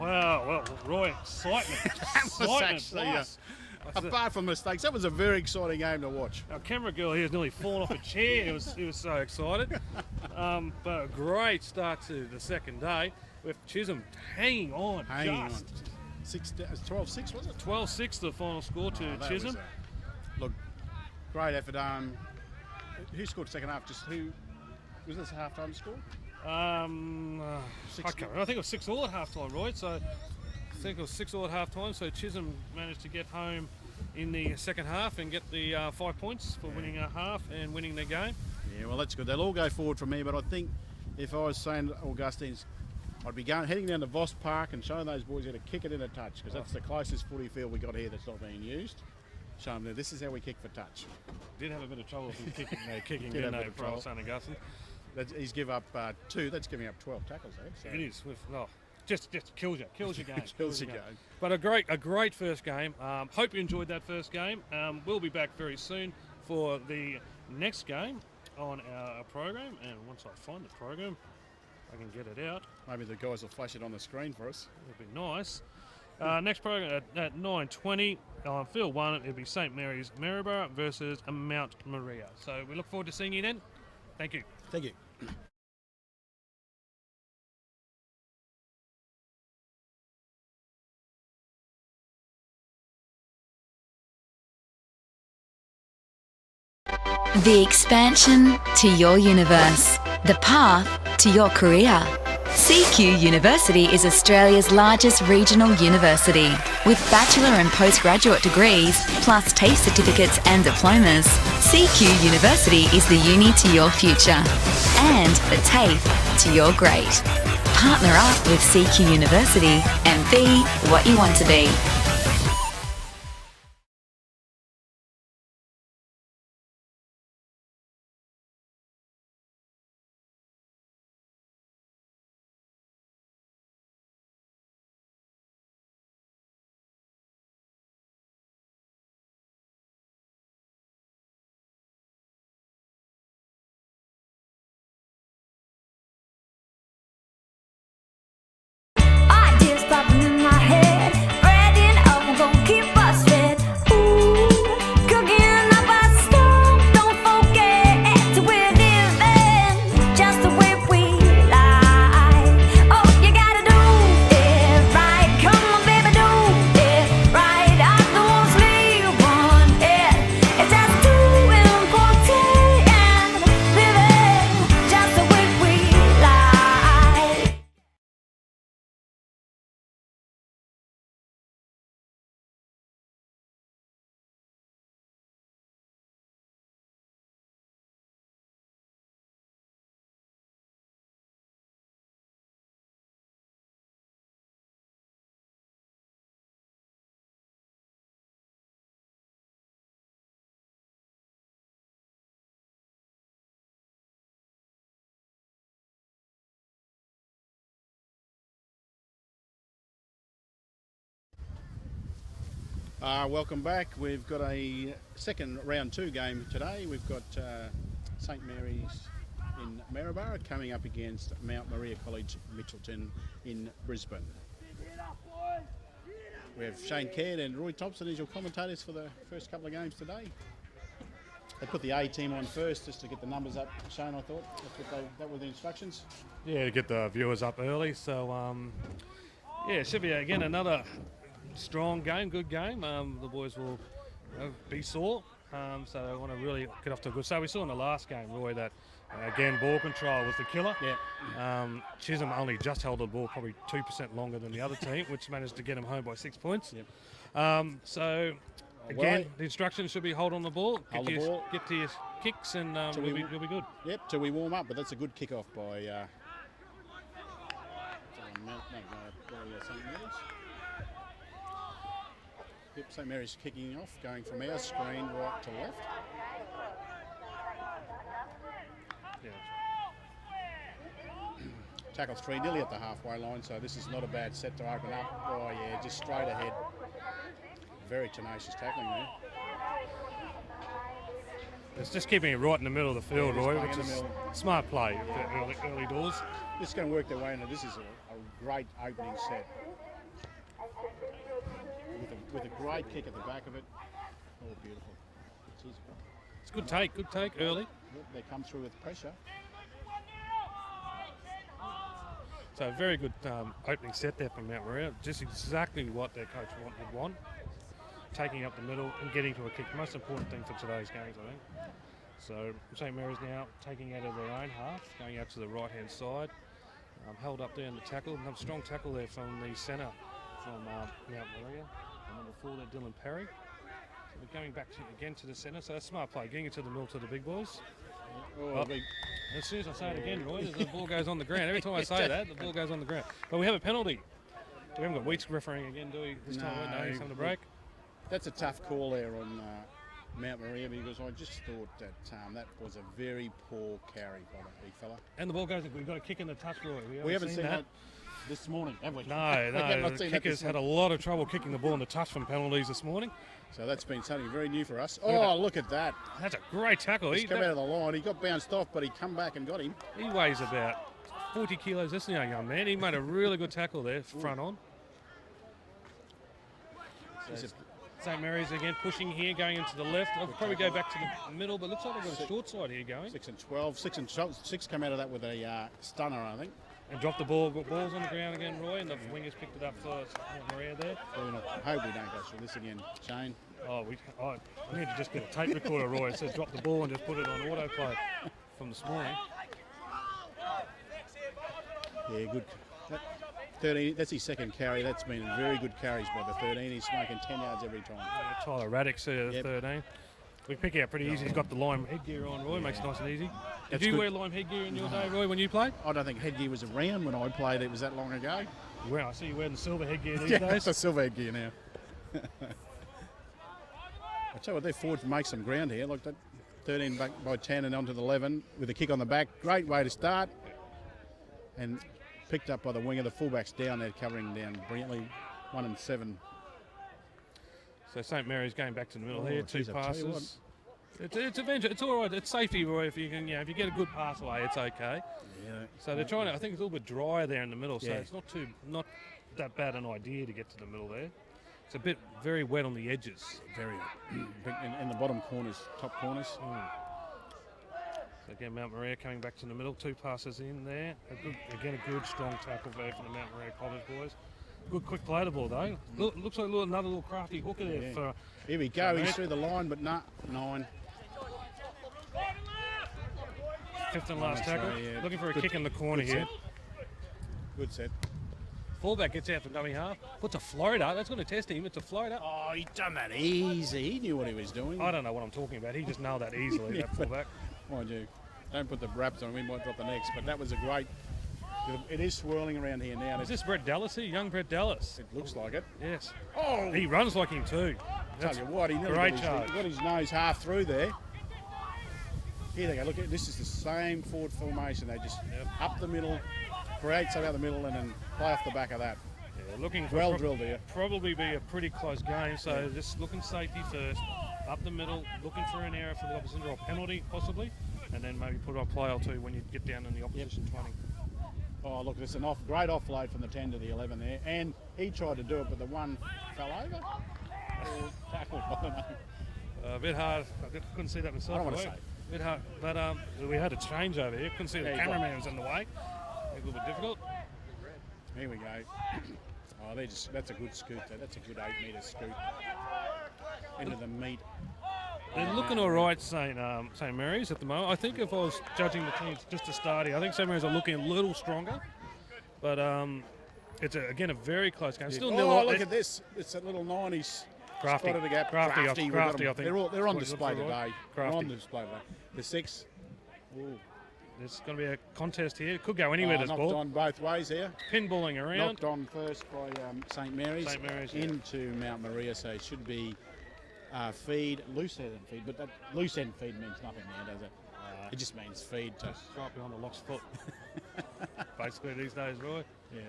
Wow. Well, Roy, excitement. Apart from mistakes, that was a very exciting game to watch. Our camera girl here has nearly fallen off a chair. He was so excited. But a great start to the second day with Chisholm hanging on. 12-6, was it? 12-6 the final score to Chisholm. Look, great effort. Who scored second half? Just who? Was this a half-time score? I think it was 6-all at half-time, Roy. So I think it was 6-all at half-time. So Chisholm managed to get home in the second half and get the 5 points for winning a half and winning the game. Yeah, well, that's good. They'll all go forward from me, but I think if I was saying Augustine's, I'd be heading down to Voss Park and showing those boys how to kick it in a touch, because that's the closest footy field we got here that's not being used. Show them this is how we kick for touch. Did have a bit of trouble with kicking in there for St Augustine. He's give up 2. That's giving up 12 tackles there. So. It is. Just kills your game. kills your game. But a great first game. Hope you enjoyed that first game. We'll be back very soon for the next game on our program. And once I find the program, I can get it out. Maybe the guys will flash it on the screen for us. It'll be nice. Next program at 9:20 on Field 1, it'll be St Mary's Maryborough versus Mount Maria. So we look forward to seeing you then. Thank you. Thank you. The expansion to your universe. The path to your career. CQ University is Australia's largest regional university. With bachelor and postgraduate degrees, plus TAFE certificates and diplomas, CQ University is the uni to your future and the TAFE to your great. Partner up with CQ University and be what you want to be. Welcome back. We've got a second round 2 game today. We've got St Mary's in Maryborough coming up against Mount Maria College Mitchelton in Brisbane. We have Shane Caird and Roy Thompson as your commentators for the first couple of games today. They put the A team on first just to get the numbers up, Shane, I thought. That were the instructions. Yeah, to get the viewers up early. So, yeah, it should be, again, another strong game, good game. The boys will be sore, so they want to really get off to a good start. We saw in the last game, Roy, that again ball control was the killer. Yeah. Chisholm only just held the ball probably 2% longer than the other team, which managed to get him home by 6 points. Yep. So again, the instructions should be hold on the ball, Hold the ball. Get to your kicks, and you'll be good. Yep, till we warm up, but that's a good kick-off by St Mary's. Yep, St Mary's kicking off, going from our screen right to left. Yeah. Tackles 3 nearly at the halfway line, so this is not a bad set to open up. Oh yeah, just straight ahead. Very tenacious tackling there. It's just keeping it right in the middle of the field, Roy, which is smart play early doors. This is going to work their way into this. Is a great opening set. With a great kick at the back of it. Oh, beautiful. It's good take early. Yep, they come through with pressure. So very good opening set there from Mount Maria. Just exactly what their coach would want. Taking up the middle and getting to a kick. Most important thing for today's games, I think. So St Mary's now taking out of their own half, going out to the right-hand side. Held up there in the tackle. Another strong tackle there from the centre from Mount Maria. Number 4 there, Dylan Perry. So we're going back again to the centre. So that's smart play, getting it to the middle to the big boys. As soon as I say it again, Roy, the ball goes on the ground. Every time I say that, the ball goes on the ground. But we have a penalty. We haven't got Weeks refereeing again, do we? This time, no, he's having a break. That's a tough call there on Mount Maria, because I just thought that that was a very poor carry by that big fella. And the ball goes, we've got a kick in the touch, Roy. We haven't seen that this morning, have we? No, the kickers had a lot of trouble kicking the ball in the touch from penalties this morning. So that's been something very new for us. Oh, look at that. That's a great tackle. He's come out of the line. He got bounced off, but he come back and got him. He weighs about 40 kilos, this young man. He made a really good tackle there, front on. So St Mary's again pushing here, going into the left. I'll probably go back to the middle, but looks like they've got a short side here going. 6 and 12. 6 come out of that with a stunner, I think. And dropped the ball. Got balls on the ground again, Roy, and the wingers picked it up for Maria there. I hope we don't go through this again, Shane. We need to just get a tape recorder, Roy. It says drop the ball and just put it on autoplay from this morning. Yeah, good. 13, that's his second carry. That's been very good carries by the 13. He's making 10 yards every time. Tyler Raddick's 13. We pick out pretty easy. He's got the lime headgear on, Roy. Makes it nice and easy. Did you wear lime headgear in your day, Roy, when you played? I don't think headgear was around when I played. It was that long ago. Well, I see you wearing the silver headgear these Yeah, days. it's a silver headgear now. I tell you what, they're forward to make some ground here. Look, that 13 back by 10 and onto the 11 with a kick on the back. Great way to start. And picked up by the winger. The fullback's down there, covering down brilliantly. 1 and 7. So St Mary's going back to the middle here. Two geez, I tell you passes. It's adventure. It's all right. It's safety, Roy. If you can, if you get a good pass away, it's okay. Yeah. So they're trying to. I think it's a little bit drier there in the middle. So Yeah. it's not that bad an idea to get to the middle there. It's a bit very wet on the edges. Very in the bottom corners, top corners. So again, Mount Maria coming back to the middle. Two passes in there. A good strong tackle there from the Mount Maria College boys. Good quick play the ball though. Looks like another little crafty hooker there. Yeah. For Here we go. He's through the line, but nah, 9. fifth and last That's tackle. right, yeah. Looking for a Good- kick in the corner good here. Good set. Fullback gets out from dummy half. Puts a floater. That's going to test him. It's a floater. Oh, he done that easy. He knew what he was doing. I don't know what I'm talking about. He just nailed that easily, that fullback. Mind you, don't put the wraps on. We might drop the next. But that was a great. It is swirling around here now. Is this Brett Dallas here? Young Brett Dallas. It looks like it. Yes. Oh, He runs like him too. tell you what, he nearly great got his nose half through there. Here they go. Look, this is the same forward formation. They just up the middle, create some out the middle, and then play off the back of that. Yeah, looking for Well drilled here. probably be a pretty close game. So just looking safety first, up the middle, looking for an error for the opposition or a penalty possibly, and then maybe put on a play or two when you get down in the opposition 20. Oh, look, it's great offload from the 10 to the 11 there. And he tried to do it, but the one fell over. Or tackled, I don't know. A bit hard. I couldn't see that myself. I don't wanna Roy. say. A bit hard. But we had a change over here. Couldn't see the Yeah, you got cameraman was in the way. A little bit difficult. Here we go. Oh, that's a good scoot there. That's a good 8 metre scoot into the meat. They're looking all right, St Mary's at the moment. I think if I was judging the teams just to start here, I think St Mary's are looking a little stronger. But it's, again, a very close game. Still nil. Oh, look at this. It's a little 90s. Crafty. Spotted a gap. Crafty, we got I them. think. They're on What display you look for, Roy? today. They're Crafty. on display today. The 6. Ooh. There's going to be a contest here. It could go anywhere, this knocked ball. on both ways here. Pinballing around. Knocked on first by St Mary's, St Mary's, yeah. into Mount Maria, so it should be feed, loose end feed, but that loose end feed means nothing now, does it? It just means feed to... Right behind the lock's foot. Basically these days, Roy. Yeah,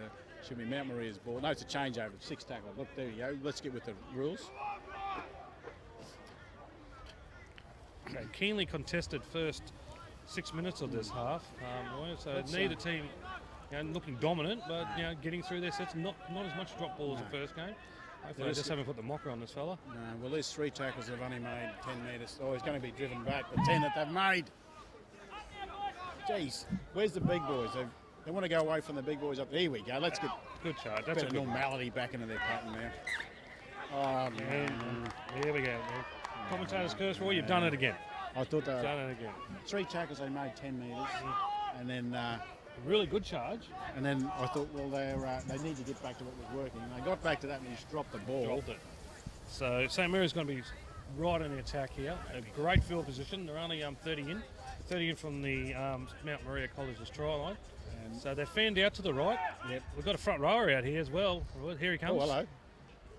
should be Mount Maria's ball. No, it's a changeover, 6 tackle. Look, there you go. Let's get with the rules. Okay, keenly contested first 6 minutes of this half. Roy. So neither team looking dominant, but getting through their sets. Not as much drop ball as the first game. Hopefully they just haven't put the mocker on this fella. No, well, there's 3 tackles that have only made 10 metres. Oh, he's going to be driven back. The 10 that they've made. Jeez, where's the big boys? They want to go away from the big boys up there. Here we go. Let's get Good charge. a That's bit a of good normality back into their pattern there. Oh, And here we go. Commentator's curse, Roy. You've done it again. I thought they were Done it again. 3 tackles, they made 10 metres. And then Really good charge. I thought, well, they need to get back to what was working. And they got back to that and just dropped the ball. Dropped it. So St Mary's going to be right on the attack here. A great field position. They're only 30 in from the Mount Maria College's try line. So they're fanned out to the right. Yep. We've got a front rower out here as well. Here he comes. Oh, hello.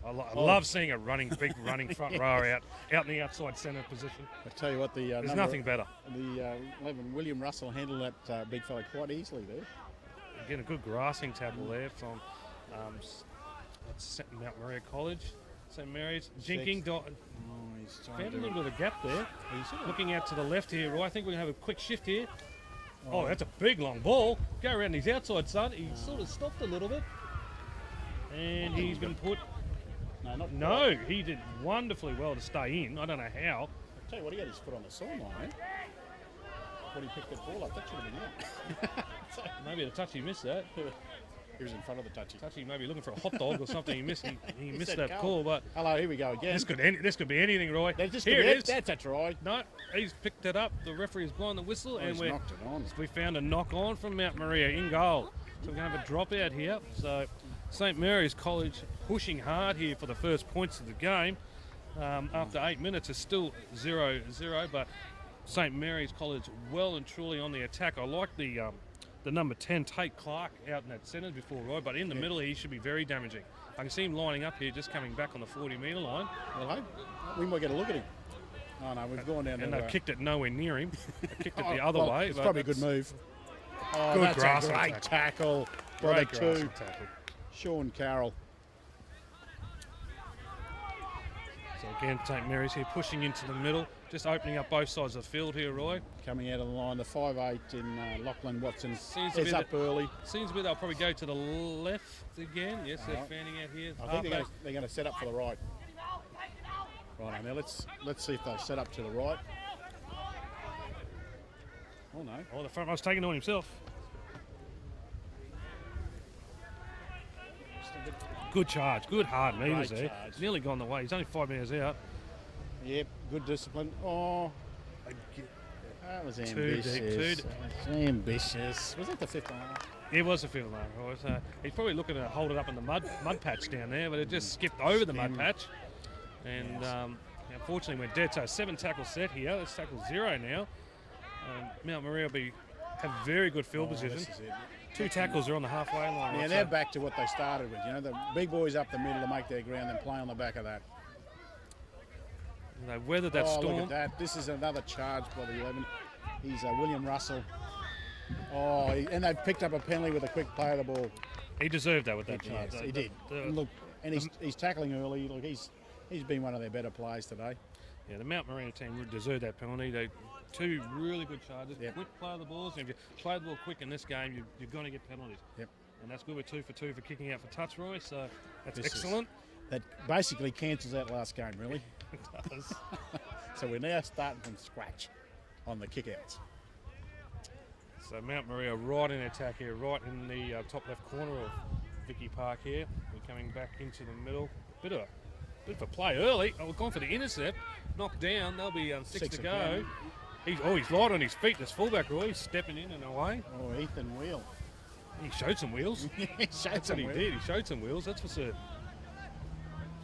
I love seeing a big running front rower out in the outside centre position. I tell you what, There's nothing better. The 11, William Russell, handled that big fella quite easily there. Again, a good grassing tackle there from Mount Maria College. St Mary's. Jinking. He's trying Found to a do little it. bit of gap there. He's looking out to the left here, Roy. I think we're going to have a quick shift here. Oh, that's a big long ball. Go around his outside, son. He sort of stopped a little bit. And he's been put... No, not No, he did wonderfully well to stay in. I don't know how. I'll tell you what, he had his foot on the sideline, man. When he picked that ball up, that should have been out. Maybe the touchy missed that. He was in front of the touchy. Touchy maybe looking for a hot dog or something. He missed said that go. call, but Hello, here we go again. this could be anything, Roy. This Here could be it is. That's a try. No, he's picked it up. The referee has blown the whistle, and He's knocked it on. we found a knock on from Mount Maria in goal. So we're going to have a dropout here. So St Mary's College pushing hard here for the first points of the game. After 8 minutes, it's still 0-0, but St Mary's College well and truly on the attack. I like the number 10, Tate Clark, out in that centre before Roy, but in the middle he should be very damaging. I can see him lining up here, just coming back on the 40-metre line. Well, we might get a look at him. Oh no, we've gone down there. And they've kicked it nowhere near him. They kicked it the other way. It's probably a good move. Oh, Good that's grass a great attack. tackle by Great the grass two. tackle. Sean Carroll. So again, St Mary's here pushing into the middle, just opening up both sides of the field here, Roy. Coming out of the line, the 5'8" in Lachlan Watson Seems is up early. Seems to be they'll probably go to the left again. Yes, they're fanning out here. I think they're going to set up for the right. Right, now let's see if they set up to the right. Oh no. Oh, the front row's taking it on himself. Good charge, good hard meters there. charge. Nearly gone the way. He's only 5 metres out. Yep, good discipline. Oh, that was deep, ambitious. That's ambitious. Was that the fifth one? It was a field line, Roy. He's probably looking to hold it up in the mud patch down there, but it just skipped over the mud patch. And unfortunately we're dead. So 7 tackle set here. That's tackle 0 now. Mount Maria will have very good field position. This is it. 2 tackles are on the halfway line. Yeah, right? they're back to what they started with. You know, the big boys up the middle to make their ground and play on the back of that. They weathered that storm. Look at that. This is another charge by the 11. He's William Russell. Oh, and they've picked up a penalty with a quick play of the ball. He deserved that with that charge. Yes, he did. Look, and he's tackling early. Look, he's been one of their better players today. Yeah, the Mount Maria team deserved that penalty. They 2 really good charges. Yep. Quick play of the balls. And if you play the ball quick in this game, you're going to get penalties. Yep. And that's good. We're 2 for 2 for kicking out for touch, Roy. So that's excellent. That basically cancels out last game, really. It does. So we're now starting from scratch on the kickouts. So Mount Maria right in attack here, right in the top left corner of Vicky Park here. We're coming back into the middle. Bit of a play early. Oh, we're going for the intercept. Knocked down. There'll be 6 to go. He's light on his feet. This fullback, Roy. He's stepping in and away. Oh, Ethan Wheel. He showed some wheels. That's what he did. He showed some wheels. That's for certain.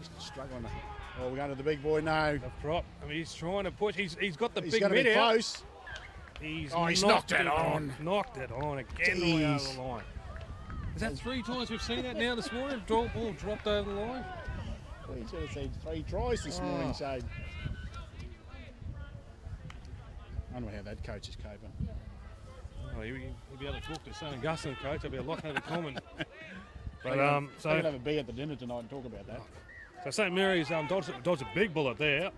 Just struggling. Oh, we're going to the big boy now. The prop. I mean, he's trying to push. He's got the He's big got to mid be out. close. He's knocked it on. Knocked it on again. Right out of the line. Is that 3 times we've seen that now this morning? Ball dropped over the line. Well, he should have seen 3 tries this morning, so. I don't know how that coach is coping. Oh, he'll be able to talk to St Augustine coach. There'll be a lot more to comment. But so we're going to have a beer at the dinner tonight and talk about that. So St Mary's dodged a big bullet there.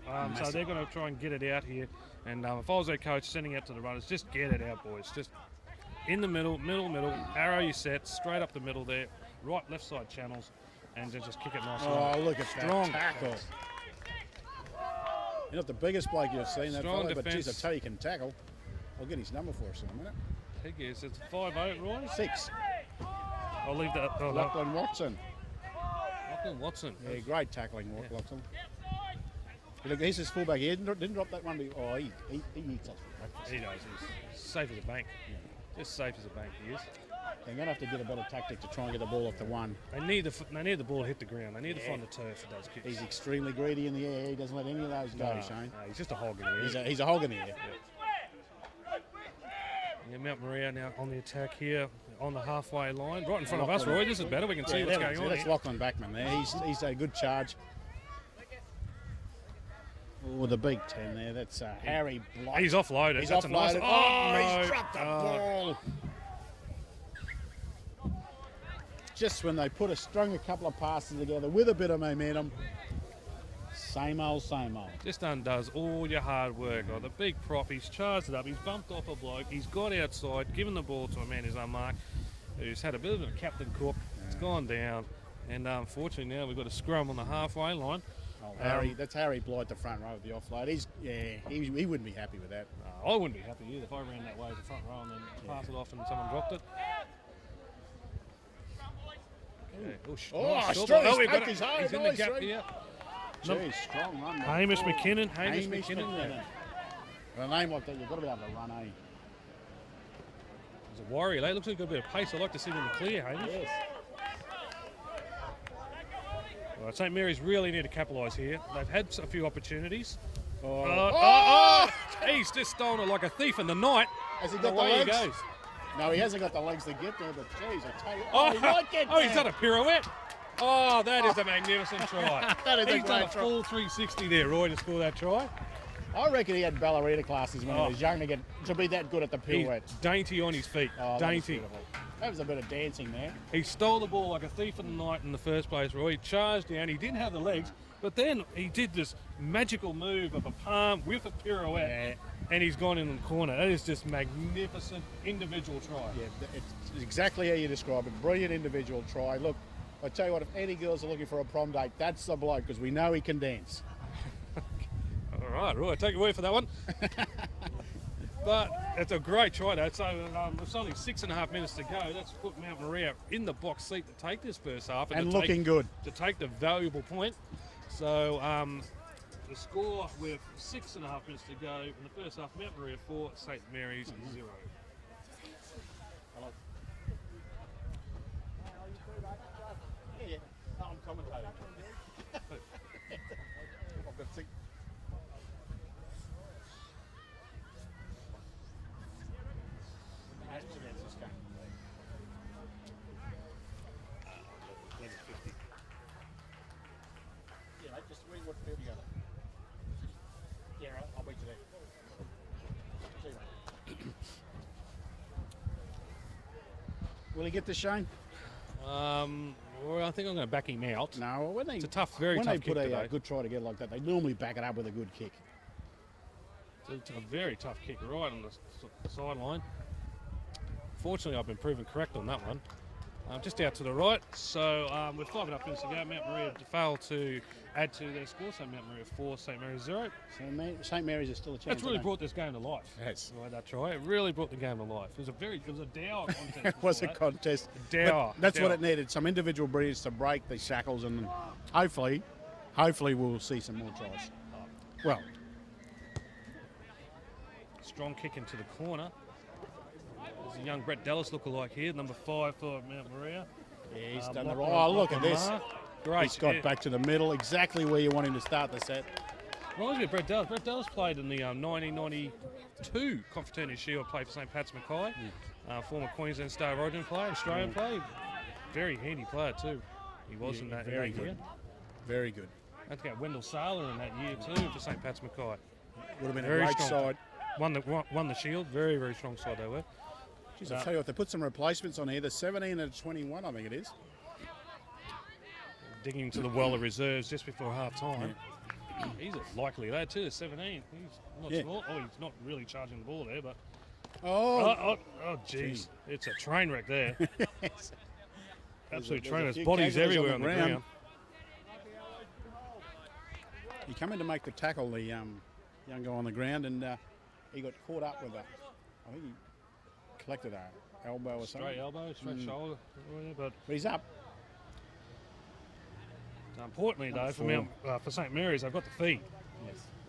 So they're going to try and get it out here. And if I was their coach, sending out to the runners, just get it out, boys. Just in the middle. Arrow you set straight up the middle there. Right, left side channels, and then just kick it nice. Oh, look at strong that tackle. You're not the biggest bloke you've seen, that Strong fella, but defence. geez, I tell you, he can tackle. I'll get his number for us in a minute. I think it's 5-8, Roy. 6. I'll leave that. Oh, Lachlan Watson. Lachlan Watson. Yeah, great tackling, Lachlan. Look, he's his fullback. He didn't drop that one. Oh, he eats us for breakfast. He knows. He's safe as a bank. Yeah. Just safe as a bank, he is. They're going to have to get a better tactic to try and get the ball off the one. They need the ball to hit the ground. They need to find the turf for those kicks. He's extremely greedy in the air. He doesn't let any of those go, Shane. No, he's just a hog in the air. He's a hog in the air. Yeah, Mount Maria now on the attack here on the halfway line, right in front of us, Roy. This is better. We can see what's going on. That's Lachlan Backman there. He's a good charge. Oh, the big 10 there. That's Harry Blight. He's offloaded. He's That's offloaded. A nice... He's dropped the ball. Just when they strung a couple of passes together with a bit of momentum. Same old, same old. Just undoes all your hard work. Oh, the big prop, he's charged it up, he's bumped off a bloke, he's got outside, given the ball to a man who's unmarked, who's had a bit of a captain cook. It's gone down, and unfortunately now we've got a scrum on the halfway line. Oh, that's Harry Blight, the front row of the offload. He wouldn't be happy with that. I wouldn't be happy either if I ran that way to the front row and then pass it off and someone dropped it. Okay. Strong. He's in the gap here. Geez, strong run. Hamish McKinnon. Hamish McKinnon. With a name like that, you've got to be able to run, eh? He's a warrior. He looks like he's got a bit of pace. I like to see him in the clear, Hamish. Yes. Well, St Mary's really need to capitalise here. They've had a few opportunities. He's just stolen it like a thief in the night. Has he got the Away legs? he goes. No, he hasn't got the legs to get there, but geez, I tell you. Oh, he might get he's there. done a pirouette. Oh, that is a magnificent try. That is a He's done a great try. full 360 there, Roy, to score that try. I reckon he had ballerina classes when Oh. he was young to be that good at the He's pirouette. dainty on his feet. Oh, that was dainty. beautiful. That was a bit of dancing there. He stole the ball like a thief in the night in the first place, Roy. He charged down. He didn't have the legs, but then he did this magical move of a palm with a pirouette, and he's gone in the corner. That is just magnificent individual try. Yeah, it's exactly how you describe it. Brilliant individual try. Look, I tell you what, if any girls are looking for a prom date, that's the bloke, because we know he can dance. All right, Roy, take your word for that one. But it's a great try, though. So it's only 6.5 minutes to go. That's put Mount Maria in the box seat to take this first half. And to looking good. To take the valuable point. So the score with 6.5 minutes to go in the first half, Mount Maria 4, St Mary's 0. Yeah, I'm commentating. I've got six. Yeah, just read what field you got. Yeah, I'll beat you there. See you, mate. Will he get this, Shane? Well, I think I'm going to back him out. No, when they, It's a tough, very when tough they kick put a today. good try together like that, they normally back it up with a good kick. It's a very tough kick right on the sideline. Fortunately, I've been proven correct on that one. Just out to the right. So with 5.5 minutes to go, Mount Maria failed to add to their score. So Mount Maria 4, St Mary's 0. So St Mary's is still a chance. That's really isn't it? brought this game to life. Yes. Right, that try. It really brought the game to life. It was a dour contest. It was a before contest. that. Dour. But that's what dour. it needed. Some individual brilliance to break the shackles, and hopefully we'll see some more tries. Well, Strong kick into the corner. There's a young Brett Dallas lookalike here, number 5 for Mount Maria. yeah, he's done the Block right. on- Oh, look block at on this. mark. Great. He's got yeah. back to the middle, exactly where you want him to start the set. Reminds me of Brett Dallas. Brett Dallas played in the 1992 Confraternity Shield, played for St Pat's Mackay. Former Queensland Star Origin player, Australian player. Very handy player too. He was in that very year. good. Very good. I had to get Wendell Saylor in that year too for St Pat's Mackay. Would have been Very a great strong. side. Won the Shield. Very, very strong side they were. Jeez, I'll tell you what, they put some replacements on here. The 17 and 21, I think it is. Digging into the well of reserves just before half time. He's a likely lad too, 17. He's not small. Oh, he's not really charging the ball there, but Oh, jeez. It's a train wreck there. yes. Absolute There's a train. There's few bodies casualties everywhere on the ground. He came in to make the tackle, the young guy on the ground, and he got caught up with I think he collected a elbow or something. Straight elbow, straight shoulder. But But he's up. importantly, though, for St Mary's, they've got the feed.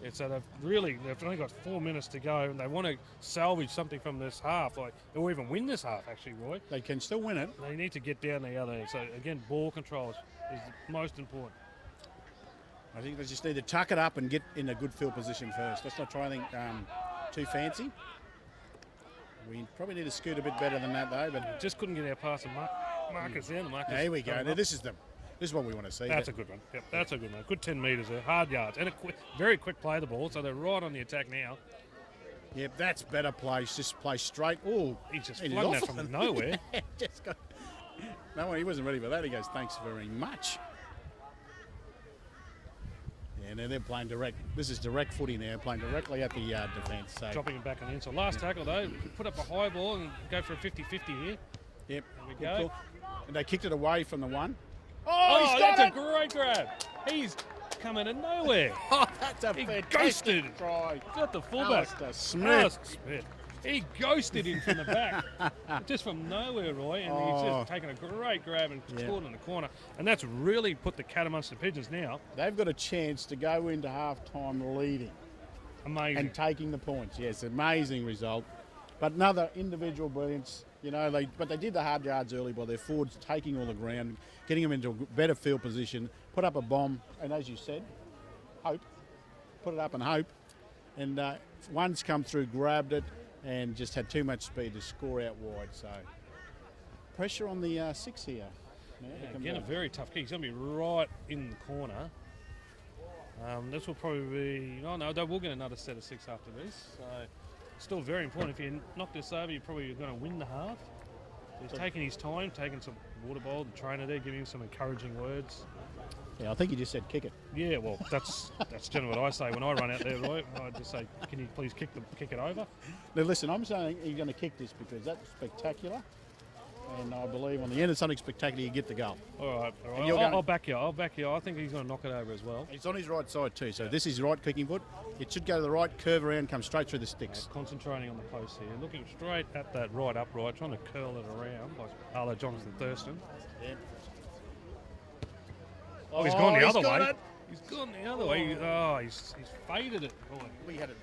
Yes. So they've only got 4 minutes to go, and they want to salvage something from this half, or even win this half. Actually, Roy, They can still win it. they need to get down the other end. So again, ball control is the most important. I think they just need to tuck it up and get in a good field position first. Let's not try anything too fancy. We probably need to scoot a bit better than that, though. But Just couldn't get our pass and markers there. The markers there we go. coming Now, up. this is what we want to see. That's a good one. Yep, that's a good one. Good 10 metres there, hard yards, and a very quick play of the ball. So they're right on the attack now. Yep, that's better play. Just play straight. Oh, He's just he's flung that off. from nowhere. Just got, no, he wasn't ready for that. He goes, thanks very much. Yeah, now they're playing direct. This is direct footy now, playing directly at the defence. So, Dropping him back on the inside. Last tackle, though, put up a high ball and go for a 50-50 here. yep, we good go. call. And they kicked it away from the one. Oh, he's got that's it! a great grab. He's coming to nowhere. Oh, that's a He fantastic ghosted. try. He's got the fullback. Alistair Smith. Alistair Smith. He ghosted him from the back. Just from nowhere, Roy. And he's Oh. just taken a great grab and Yeah. scored in the corner. And that's really put the cat amongst the pigeons now. They've got a chance to go into half-time leading Amazing. and taking the points. Yes, amazing result. But another individual brilliance, you know, but they did the hard yards early by their forwards taking all the ground, getting them into a better field position, put up a bomb, and as you said, hope. Put it up and hope. And one's come through, grabbed it, and just had too much speed to score out wide. So pressure on the 6 here. Again, a very tough kick. He's going to be right in the corner. This will probably be... Oh, no, they will get another set of 6 after this. So still very important. If you knock this over, you're probably going to win the half. He's taking his time, taking some water bowl, the trainer there, giving him some encouraging words. Yeah, I think you just said kick it. Yeah, well, that's generally what I say when I run out there, right? I just say, can you please kick it over? Now listen, I'm saying he's going to kick this because that's spectacular. And I believe on the end of something spectacular, you get the goal. All right. I'll back you. I think he's going to knock it over as well. He's on his right side too, so this is right kicking foot. It should go to the right, curve around, come straight through the sticks. Concentrating on the post here, looking straight at that right upright, trying to curl it around like a la Jonathan Thurston. Yeah. Oh, he's gone the other way. It. He's gone the other way. He's faded it. We had it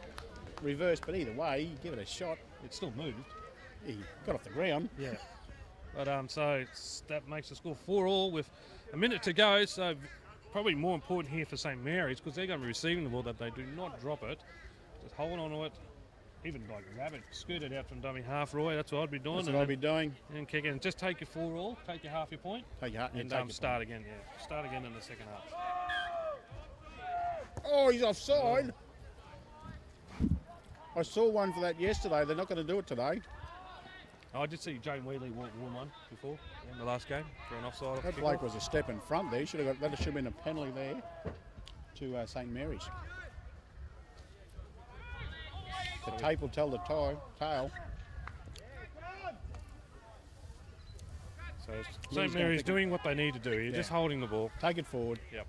reversed, but either way, give it a shot. It still moved. He got off the ground. Yeah. But so that makes the score 4-4 with a minute to go. So probably more important here for St Mary's because they're going to be receiving the ball, that they do not drop it. Just hold on to it. Even like grab it, scoot it out from dummy half, Roy. That's what I'd be doing. That's what I'd be doing. And kick it. And just take your 4-4, take your half your point. Take your half, and start again. Yeah, start again in the second half. Oh, he's offside. I saw one for that yesterday. They're not going to do it today. I did see Jane Wheatley won one before in the last game for an offside. That bloke was a step in front there. That should have been a penalty there to St Mary's. The tape will tell the tail. So St Mary's doing what they need to do. You're just holding the ball. Take it forward. Yep.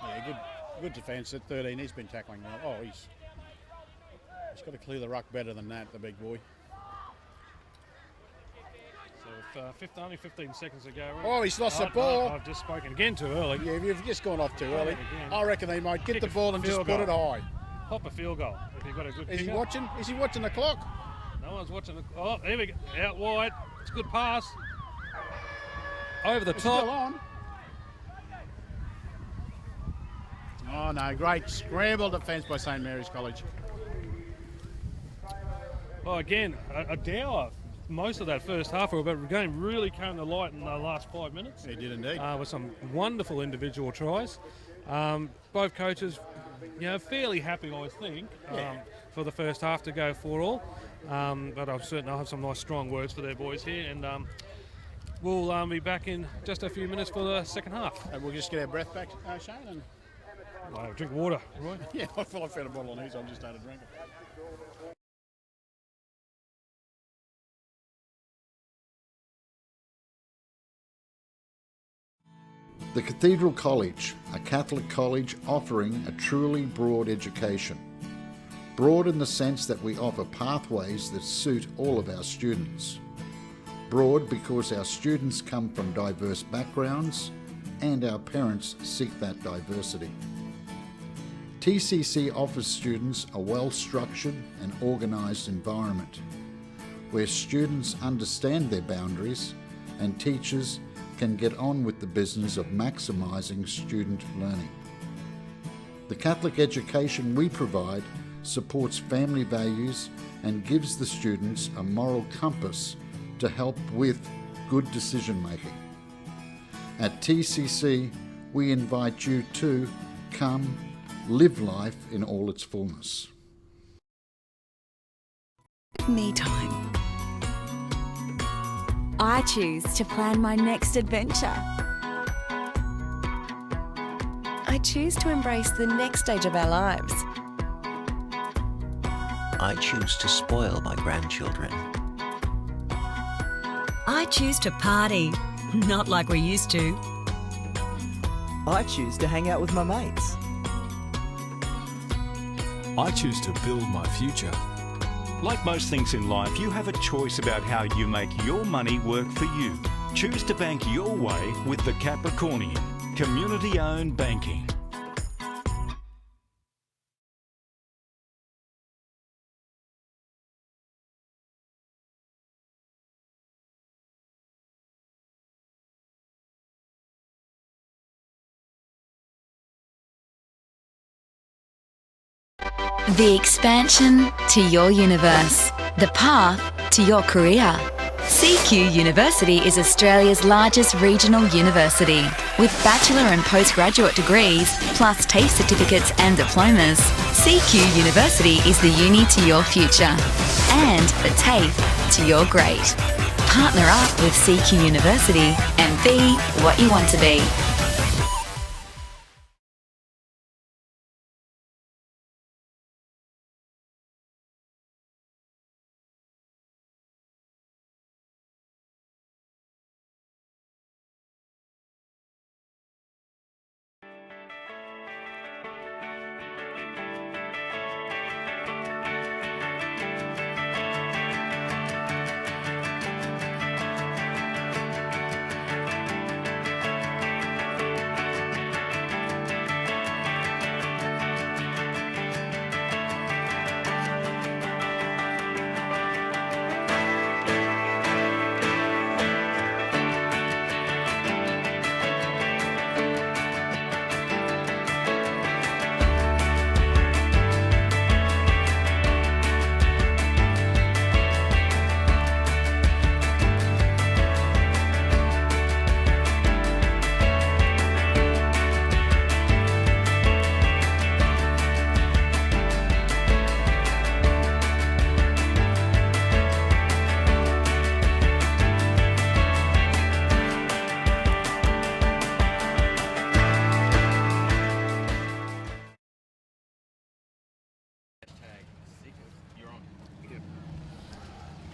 Yeah, good defence at 13. He's been tackling well. Oh, he's got to clear the ruck better than that, the big boy. So only 15 seconds to go. Oh, he's lost the ball. I've just spoken again too early. Yeah, you've just gone off too early. I reckon they might get the ball and just put it high. Pop a field goal if you've got a good kicker. Is he watching? Is he watching the clock? No one's watching the... Oh, there we go. Out wide. It's a good pass. Over the top. Still on. Oh, no. Great scramble defence by St Mary's College. Well, again, a dour most of that first half, but the game really came to light in the last 5 minutes. It did indeed. With some wonderful individual tries. Both coaches, fairly happy, I think, for the first half to go 4-4. But I'll certainly have some nice strong words for their boys here, and we'll be back in just a few minutes for the second half. And we'll just get our breath back, Shane. And drink water, right? Yeah, I feel I found a bottle on here, so I'm just started drinking. The Cathedral College, a Catholic college offering a truly broad education. Broad in the sense that we offer pathways that suit all of our students. Broad because our students come from diverse backgrounds and our parents seek that diversity. TCC offers students a well-structured and organised environment where students understand their boundaries and teachers can get on with the business of maximising student learning. The Catholic education we provide supports family values and gives the students a moral compass to help with good decision making. At TCC, we invite you to come live life in all its fullness. Me time. I choose to plan my next adventure. I choose to embrace the next stage of our lives. I choose to spoil my grandchildren. I choose to party, not like we used to. I choose to hang out with my mates. I choose to build my future. Like most things in life, you have a choice about how you make your money work for you. Choose to bank your way with the Capricornian, community-owned banking. The expansion to your universe. The path to your career. CQ University is Australia's largest regional university. With bachelor and postgraduate degrees, plus TAFE certificates and diplomas, CQ University is the uni to your future and the TAFE to your great. Partner up with CQ University and be what you want to be.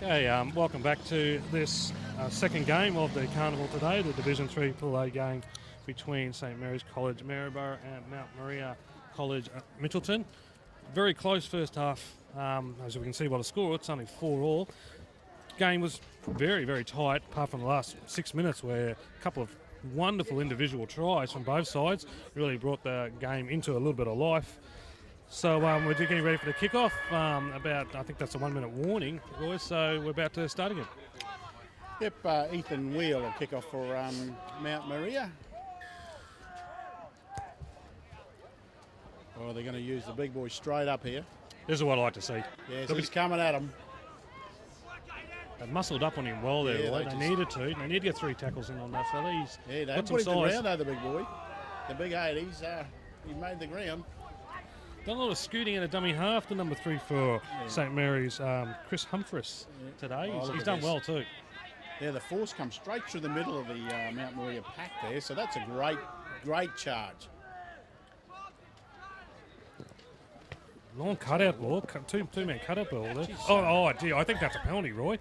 Okay, welcome back to this second game of the carnival today, the Division 3 Pool A game between St Mary's College Maryborough and Mount Maria College Mitchelton. Very close first half, as we can see by the score, it's only 4-all. Game was very, very tight, apart from the last 6 minutes where a couple of wonderful individual tries from both sides really brought the game into a little bit of life. So we're getting ready for the kickoff. I think that's a 1 minute warning, boys. So we're about to start again. Yep, Ethan Wheel will kick off for Mount Maria. Well, they're going to use the big boy straight up here. This is what I like to see. Yeah, so he's coming at him. They muscled up on him well there. Yeah, they needed to. They need to get 3 tackles in on that fella. He's they got some put him to size. ground though, the big boy. The big 8, he made the ground. Done a lot of scooting in a dummy half, the number 3 for St Mary's, Chris Humphreys today. He's done well too. Yeah, the force comes straight through the middle of the Mount Maria pack there, so that's a great charge. Long cutout ball, two-man cutout ball there. Oh, gee, I think that's a penalty, Roy.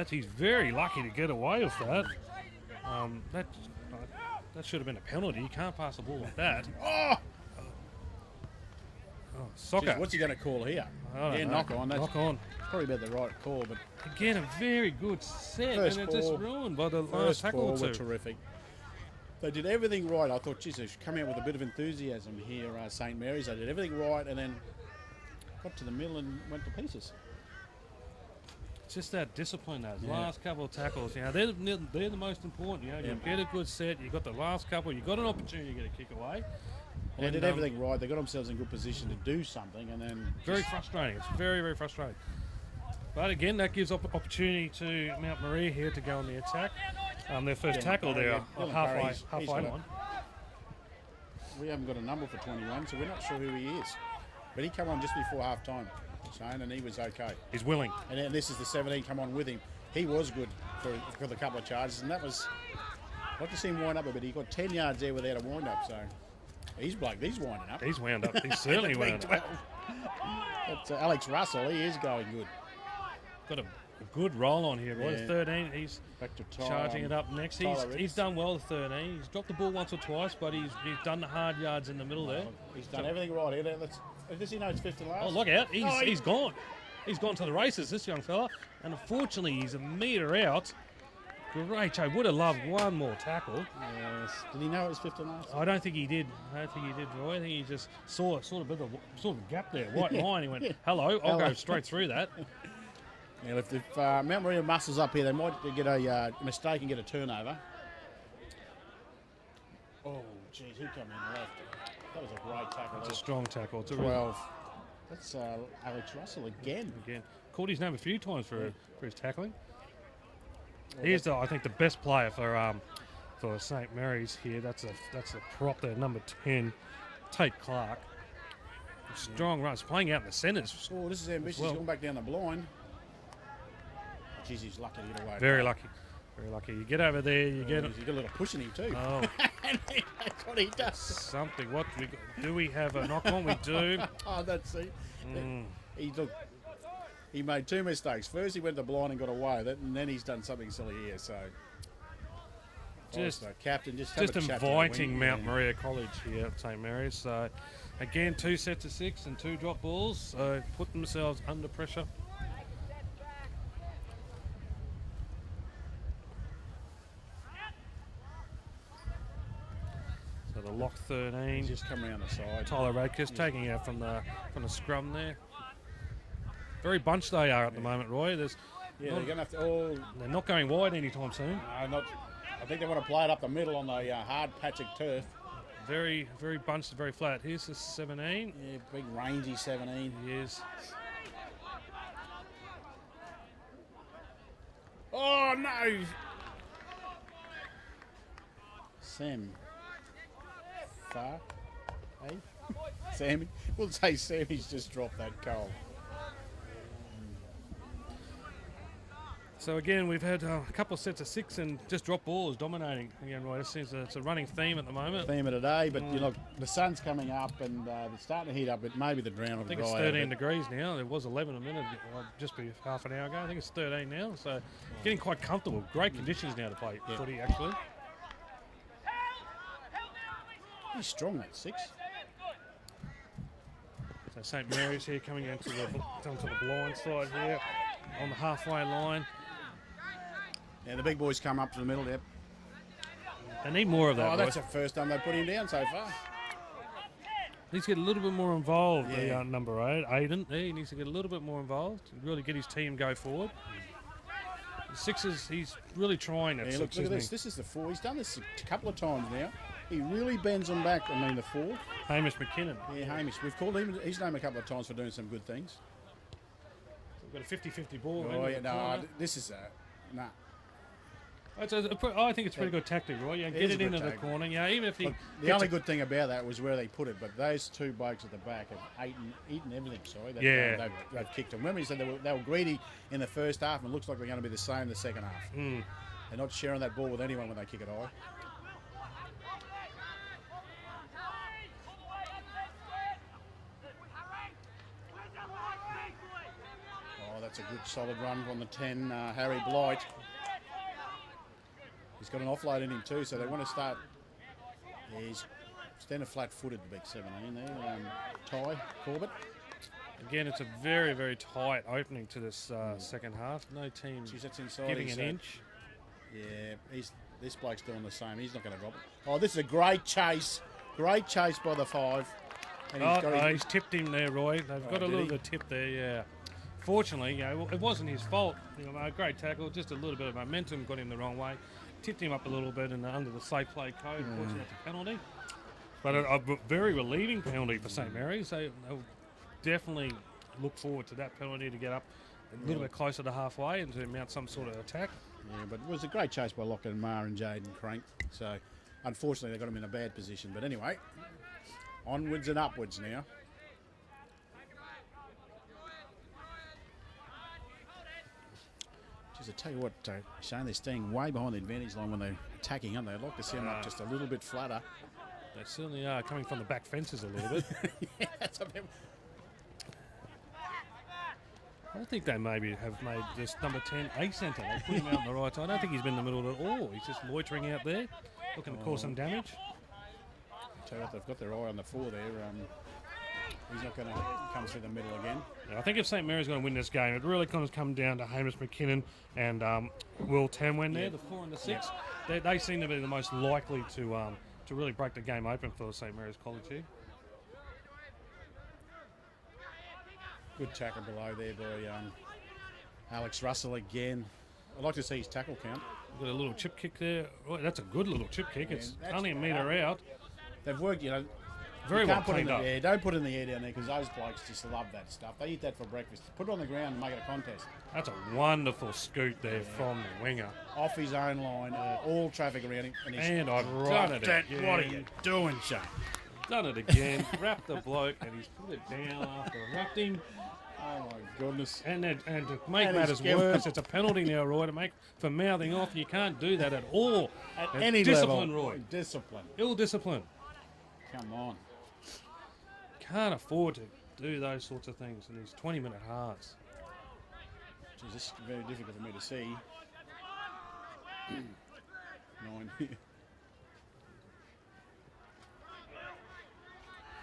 He's very lucky to get away with that. That should have been a penalty. You can't pass the ball like that. Oh, soccer. Jeez, what's he going to call here? Knock on. That's knock on. Probably about the right call, but again, a very good set, first and ball, it's just ruined by the last tackle or two. Were terrific. They did everything right. I thought, geez, they should come out with a bit of enthusiasm here, St Mary's. They did everything right, and then got to the middle and went to pieces. It's just that discipline, those last couple of tackles. You know, they're the most important. You know, you get a good set. You got the last couple. You got an opportunity to get a kick away. They did everything right. They got themselves in good position to do something, and then very frustrating. It's very, very frustrating. But again, that gives opportunity to Mount Maria here to go on the attack. Their first tackle there, halfway line. We haven't got a number for 21, so we're not sure who he is. But he came on just before half time, Shane, and he was okay. He's willing. And then this is the 17 come on with him. He was good for the couple of charges, and that was. I'd like to see him wind up a bit. He got 10 yards there without a wind up, so. He's winding up. He's wound up. He's certainly wound up. That's Alex Russell. He is going good. Got a good roll on here, boys. Yeah. 13. He's back to charging it up next. He's done well with 13. He's dropped the ball once or twice, but he's done the hard yards in the middle there. He's done everything right here. Does he know it's 50 last? Oh, look out. He's gone. He's gone to the races, this young fella. And unfortunately, he's a metre out. Great. I would have loved one more tackle. Yes. Did he know it was 50 last? I don't think he did. Roy. I think he just saw sort of a gap there, white line. He went, hello, I'll go straight through that. Yeah, if Mount Maria muscles up here, they might get a mistake and get a turnover. Oh, geez, who come in left? That was a great tackle. It's a strong tackle. It's a 12. That's Alex Russell again. Called his name a few times for his tackling. He's I think the best player for St Mary's here. That's a prop there, number 10, Tate Clark. Strong runs, playing out in the centres. Oh, this is ambitious. He's going back down the blind. Jeez, he's lucky to get away. Very lucky. Very lucky. You get over there, you get a little push in him too. Oh. That's what he does. Something. What do we have a knock on? We do. Oh, that's it. He made two mistakes. First, he went to blind and got away with it, and then he's done something silly here. So, captain, just inviting Mount Maria College here at St Mary's. So, again, 2 sets of 6 and 2 drop balls. So, put themselves under pressure. So the lock 13. He's just come around the side. Tyler Radcliffe taking out from the scrum there. Very bunched they are at the moment, Roy. They're going to have to. They're not going wide anytime soon. I think they want to play it up the middle on the hard patch of turf. Very, very bunched, very flat. Here's the 17. Yeah, big rangy 17. He is. Oh no! Sam. Far. Hey? Sammy? We'll say Sammy's just dropped that goal. So again, we've had a couple of sets of 6 and just drop balls dominating. Again, right, it seems it's a running theme at the moment. Theme of the day, but you look, the sun's coming up and they're starting to heat up, but maybe the drown will I think it's 13 degrees now. It was 11 a minute, just half an hour ago. I think it's 13 now, so getting quite comfortable. Great conditions now to play footy, actually. He's strong at 6. So St Mary's here coming onto the blind side here on the halfway line. Yeah, the big boys come up to the middle, yep. They need more of that. Oh, that's the first time they put him down so far. Needs to get a little bit more involved, the number 8, Aiden. He needs to get a little bit more involved, really get his team go forward. The 6s, he's really trying at 6, look at this. This is the 4. He's done this a couple of times now. He really bends them back. I mean, the 4. Hamish McKinnon. Yeah, Hamish. We've called his name a couple of times for doing some good things. We've got a 50-50 ball. Oh, yeah, no, this is nah. I think it's pretty good tactic, right? Yeah, get it into the corner. Yeah, even if he. The only good thing about that was where they put it, but those 2 blokes at the back have eaten everything. Sorry, they've kicked them. Remember, you said they were greedy in the first half, and it looks like they're going to be the same in the second half. They're not sharing that ball with anyone when they kick it high. Oh, that's a good solid run on the 10, Harry Blight. He's got an offload in him too, so they want to start. Yeah, he's standing flat-footed, the big 17 there. Ty Corbett. Again, it's a very, very tight opening to this second half. No team giving an inch. Yeah, this bloke's doing the same. He's not going to drop it. Oh, this is a great chase. Great chase by the 5. And he's tipped him there, Roy. They've got a little bit of tip there, yeah. Fortunately, it wasn't his fault. A great tackle, just a little bit of momentum got him the wrong way. Tipped him up a little bit and under the safe play code. Unfortunately, that's a penalty. But a very relieving penalty for St Mary's. They'll definitely look forward to that penalty to get up a little bit closer to halfway and to mount some sort of attack. Yeah, but it was a great chase by Lockett and Marr and Jaden Crank. So, unfortunately, they got him in a bad position. But anyway, onwards and upwards now. Just to tell you what, Shane, they're staying way behind the advantage line when they're attacking, aren't they? I'd like to see them up just a little bit flatter. They certainly are, coming from the back fences a little bit. Yeah, that's a bit. I think they maybe have made this number 10 a centre. They put him out on the right side. I don't think he's been in the middle at all. He's just loitering out there, looking to cause some damage. I'll tell you what, they've got their eye on the 4 there. He's not going to come through the middle again. Yeah, I think if St Mary's going to win this game, it really kind of come down to Hamish McKinnon and Will Tamwen there, the 4 and the 6. They seem to be the most likely to really break the game open for St Mary's College here. Good tackle below there by Alex Russell again. I'd like to see his tackle count. Got a little chip kick there. Oh, that's a good little chip kick. It's only a metre out. They've worked, Very You well can't put it in cleaned the up. air. Don't put it in the air down there because those blokes just love that stuff. They eat that for breakfast. Put it on the ground and make it a contest. That's a wonderful scoot there from the winger. Off his own line, all traffic around him. And, he's And I've dropped done it it. again. What are you doing, Shane? Done it again. Wrapped the bloke and he's put it down after I wrapped him. Oh my goodness. And to make And matters he's given- worse, it's a penalty now, Roy, for mouthing off. You can't do that at all. At It's any discipline, level. Roy. Discipline. Ill discipline. Come on. Can't afford to do those sorts of things in these 20-minute halves. Geez, this is very difficult for me to see. 9.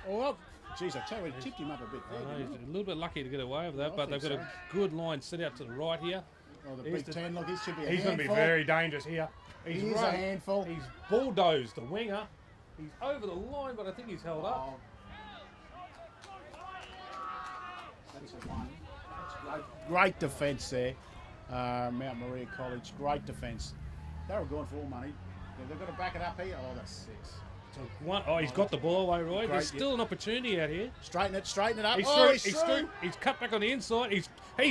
Oh, well, geez, I tell you, it tipped him up a bit I there. know, didn't he's it? a little bit lucky to get away with that, I but they've think got a good line set out to the right here. Oh, the Here's Big Ten, look, he should be a He's going to be handful. very dangerous here. He's He is a handful. He's bulldozed the winger. He's over the line, but I think he's held up. That's a one. That's great defence there. Mount Maria College, great defence. They were going for all money. They've got to back it up here. Oh, that's 6. So he's got the ball away, Roy. Great, There's still an opportunity out here. Straighten it up. He's Oh, through, he's he's through. through. He's cut back on the inside. He's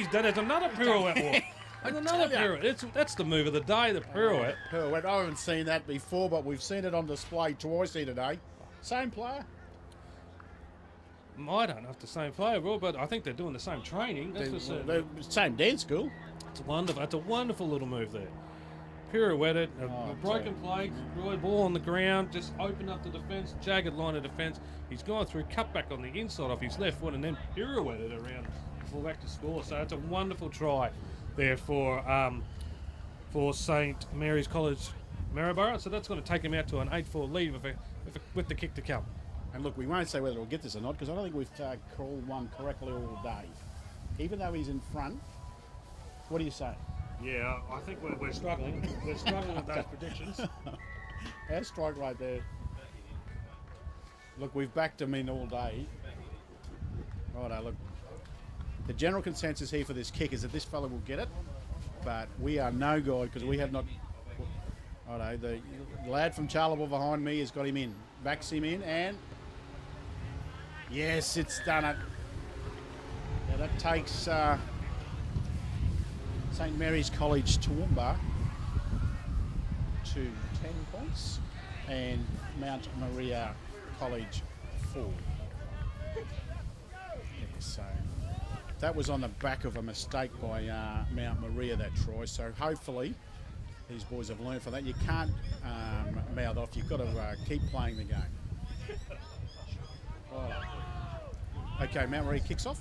done it. Another pirouette walk. And another pirouette. That's the move of the day, the pirouette. Pirouette. I haven't seen that before, but we've seen it on display twice here today. Same player. I don't know if the same player, Roy, but I think they're doing the same training. That's for certain. They're same dance school. It's wonderful. It's a wonderful little move there. Pirouetted, a broken plate, Roy, ball on the ground, just opened up the defence, jagged line of defence. He's gone through, cut back on the inside off his left foot, and then pirouetted around full back to score. So it's a wonderful try there for St Mary's College Maryborough. So that's going to take him out to an 8-4 lead with the kick to come. And look, we won't say whether we'll get this or not because I don't think we've called one correctly all day. Even though he's in front, what do you say? Yeah, I think we're struggling. We're struggling with those predictions. Our strike right there. Look, we've backed him in all day. Righto, look. The general consensus here for this kick is that this fella will get it, but we are no good because we have not. Righto, the lad from Charleville behind me has got him in. Backs him in and. Yes, it's done it. Now that takes St Mary's College Toowoomba to 10 points and Mount Maria College 4. Yeah, so that was on the back of a mistake by Mount Maria, that try. So hopefully these boys have learned from that. You can't mouth off. You've got to keep playing the game. Okay, Mount Maria kicks off.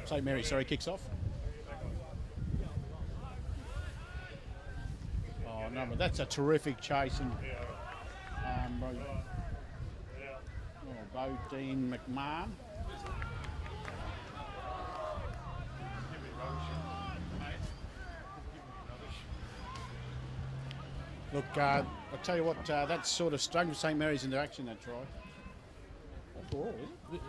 St Mary, sorry, kicks off. Oh no, but that's a terrific chase and Bodine McMahon. Look, I'll tell you what, that's sort of stung St Mary's into action, that try. That's all, isn't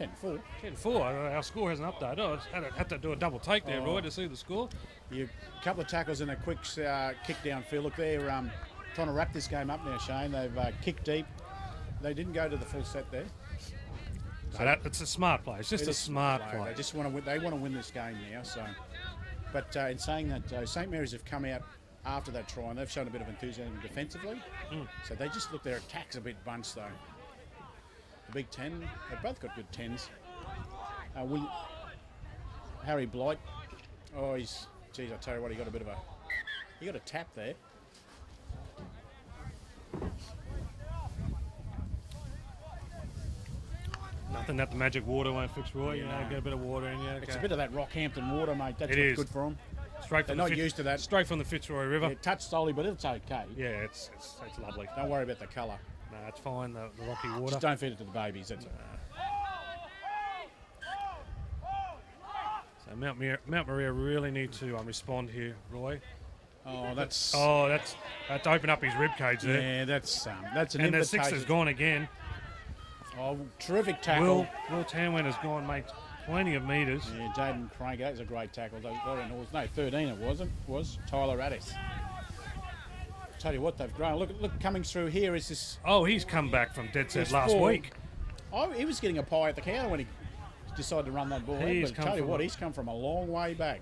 it? 10-4. 10-4. Our score hasn't updated. I had to do a double take there, Roy, to see the score. A couple of tackles and a quick kick downfield. Look, they're trying to wrap this game up now, Shane. They've kicked deep. They didn't go to the full set there. So it's a smart play. It's just a smart play. They just want to win. They want to win this game now. So, but in saying that, St Mary's have come out after that try and they've shown a bit of enthusiasm defensively. So they just look, their attack's a bit bunched though. The Big Ten, they've both got good 10s. Harry Blight. Oh, geez, I tell you what, he got a tap there. Nothing that the magic water won't fix, Roy. You know, get a bit of water in you. It's a bit of that Rockhampton water, mate. That's It is. good for them. They're not used to that. Straight from the Fitzroy River. Yeah, touch slowly, but it's okay. Yeah, it's lovely. Don't worry about the colour. No, it's fine, the rocky water. Just don't feed it to the babies. That's it. So Mount Maria really need to respond here, Roy. That's opened up his rib cage there. Yeah, that's an and invitation. the six has gone again. Oh, terrific tackle. Will Tanwin has gone, mate, plenty of metres. Yeah, Jaden Craig, that was a great tackle. 13 it was Tyler Addis. Tell you what, they've grown. Look, coming through here is this. Oh, he's come back from dead set last forward. week. Oh, he was getting a pie at the counter when he decided to run that ball. He's But tell you what, he's come from a long way back.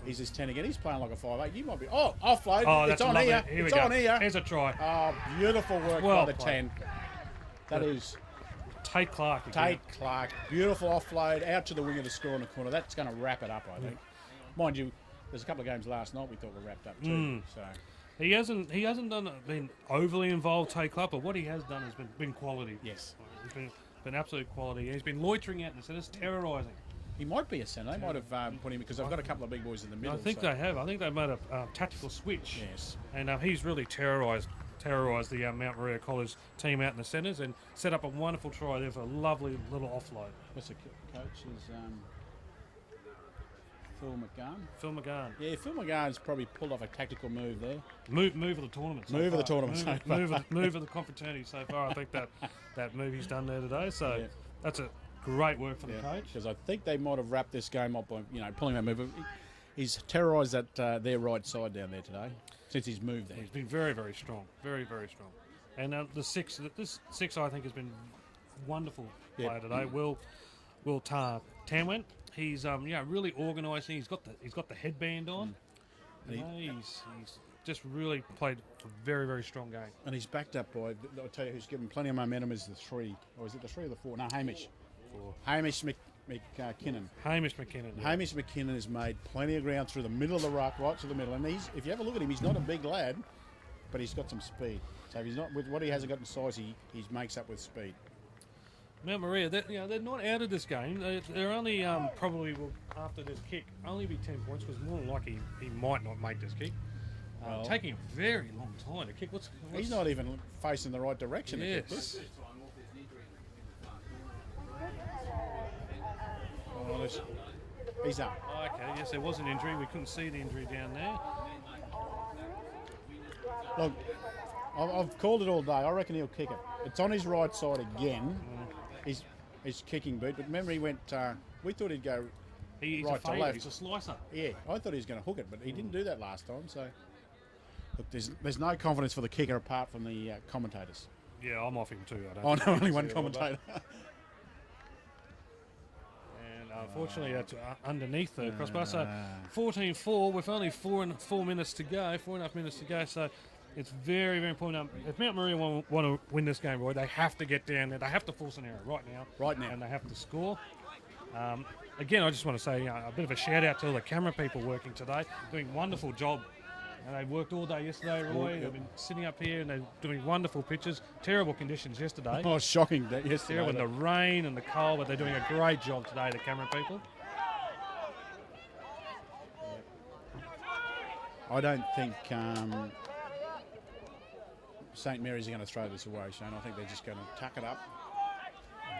He's his 10 again. He's playing like a 5'8". You might be. Oh, offload. Oh, it's that's on lovely. here. Here It's we go. on here. Here's a try. Oh, beautiful work Well by the played. 10. That is Tate Clark again. Tate Clark. Beautiful offload out to the wing of the score in the corner. That's going to wrap it up, I think. Mind you, there's a couple of games last night we thought were wrapped up too. So He hasn't been overly involved, Tate Clark, but what he has done has been quality. Yes. He's been absolute quality. He's been loitering out in the centres, terrorising. he might be a centre. They might have put him because I've got a couple of big boys in the middle. I think they have. I think they made a tactical switch. Yes. And he's really terrorised the Mount Maria College team out in the centres and set up a wonderful try there for a lovely little offload. What's the coach is Phil McGann. Phil McGann. Yeah, Phil McGann's probably pulled off a tactical move there. Move of the tournament. So Move of the far. tournament so far. Move of the Confraternity so far. I think that move he's done there today. So that's a great work from the coach. Because I think they might have wrapped this game up by pulling that move. He's terrorised that their right side down there today since he's moved there. He's been very, very strong. Very, very strong. And this six I think has been wonderful player today. Will Tamwent. He's really organising. He's got the headband on. He's just really played a very, very strong game. And he's backed up by, I'll tell you who's given plenty of momentum is the 3. Or is it the 3 or the 4? No, Hamish. 4. Hamish McKinnon. Hamish McKinnon. Yeah. Hamish McKinnon has made plenty of ground through the middle of the ruck, right to the middle. And if you have a look at him, he's not a big lad, but he's got some speed. So if he's not with what he hasn't got in size, he makes up with speed. Mount Maria, they're not out of this game. They're only probably after this kick only be 10 points because more than likely he might not make this kick. Taking a very long time to kick. He's not even facing the right direction to kick this. Oh, he's up. Okay, yes, there was an injury. We couldn't see the injury down there. Look, I've called it all day. I reckon he'll kick it. It's on his right side again. His kicking boot, but remember he went. We thought he'd go right to left. He's a slicer. Yeah, I thought he was going to hook it, but he didn't do that last time. So, look, there's no confidence for the kicker apart from the commentators. Yeah, I'm off him too. I don't. Only one commentator. And unfortunately, that's underneath the crossbar. So 14-4 with only 4.5 minutes to go. So it's very, very important. If Mount Maria want to win this game, Roy, they have to get down there. They have to force an error right now. And they have to score. Again, I just want to say a bit of a shout out to all the camera people working today, doing a wonderful job. And they worked all day yesterday, Roy. They've been sitting up here and they're doing wonderful pictures. Terrible conditions yesterday. Oh, shocking yesterday. With the rain and the cold, but they're doing a great job today, the camera people. I don't think St Mary's are going to throw this away, Shane. I think they're just going to tuck it up,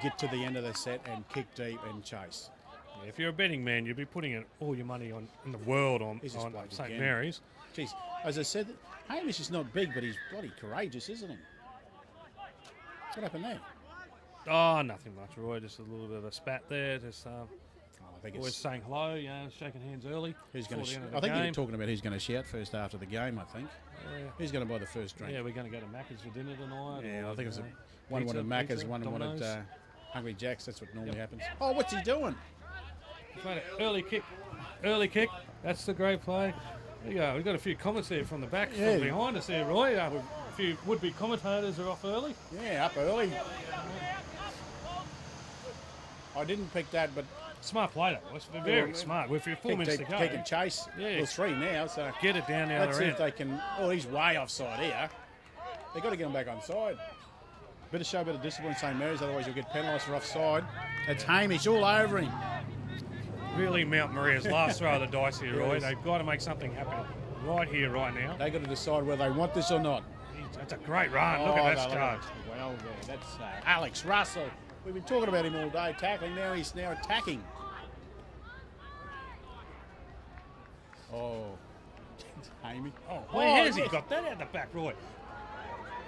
get to the end of the set and kick deep and chase. Yeah, if you're a betting man, you'd be putting all your money in the world on St Mary's. Jeez, as I said, Hamish is not big, but he's bloody courageous, isn't he? What happened there? Oh, nothing much, Roy. Just a little bit of a spat there. Just I think always saying hello, shaking hands early. Who's going to? I think you're talking about who's going to shout first after the game. I think. Yeah. Who's going to buy the first drink? Yeah, we're going to go to Macca's for dinner tonight. Yeah, I think it was one wanted Macca's, one wanted Hungry Jack's. That's what normally happens. Oh, what's he doing? He's made an early kick. That's the great play. There you go. We've got a few comments there from the back, from behind us there, Roy. A few would-be commentators are off early. Yeah, up early. I didn't pick that, but smart play though. It's very smart. With your 4 minutes to go, kick and chase. Yeah, well, 3 now. So get it down the other end. Let's see if they can. Oh, he's way offside here. They've got to get him back on side. Bit of discipline, St Mary's. Otherwise, you'll get penalised for offside. It's Hamish all over him. Really, Mount Maria's last throw of the dice here, Roy. They've got to make something happen right here, right now. They've got to decide whether they want this or not. That's a great run. Look at that charge. Well, that's Alex Russell. We've been talking about him all day, tackling. Now he's attacking. Oh, Hamish. Oh, where has he got that out the back, Roy?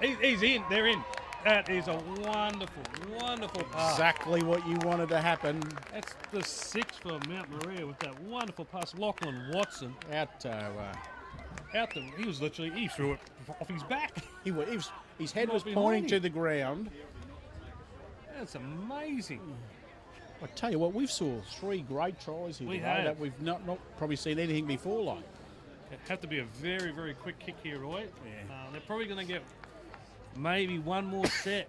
He's in. They're in. That is a wonderful, wonderful pass. Exactly what you wanted to happen. That's the 6 for Mount Maria with that wonderful pass. Lachlan Watson. Out to he was literally, he threw it off his back. His head was Not pointing behind to him. the ground. That's amazing. I tell you what, we've saw 3 great tries here We today have. that we've not probably seen anything before like. It have to be a very, very quick kick here, Roy. Yeah. They're probably going to get maybe one more set.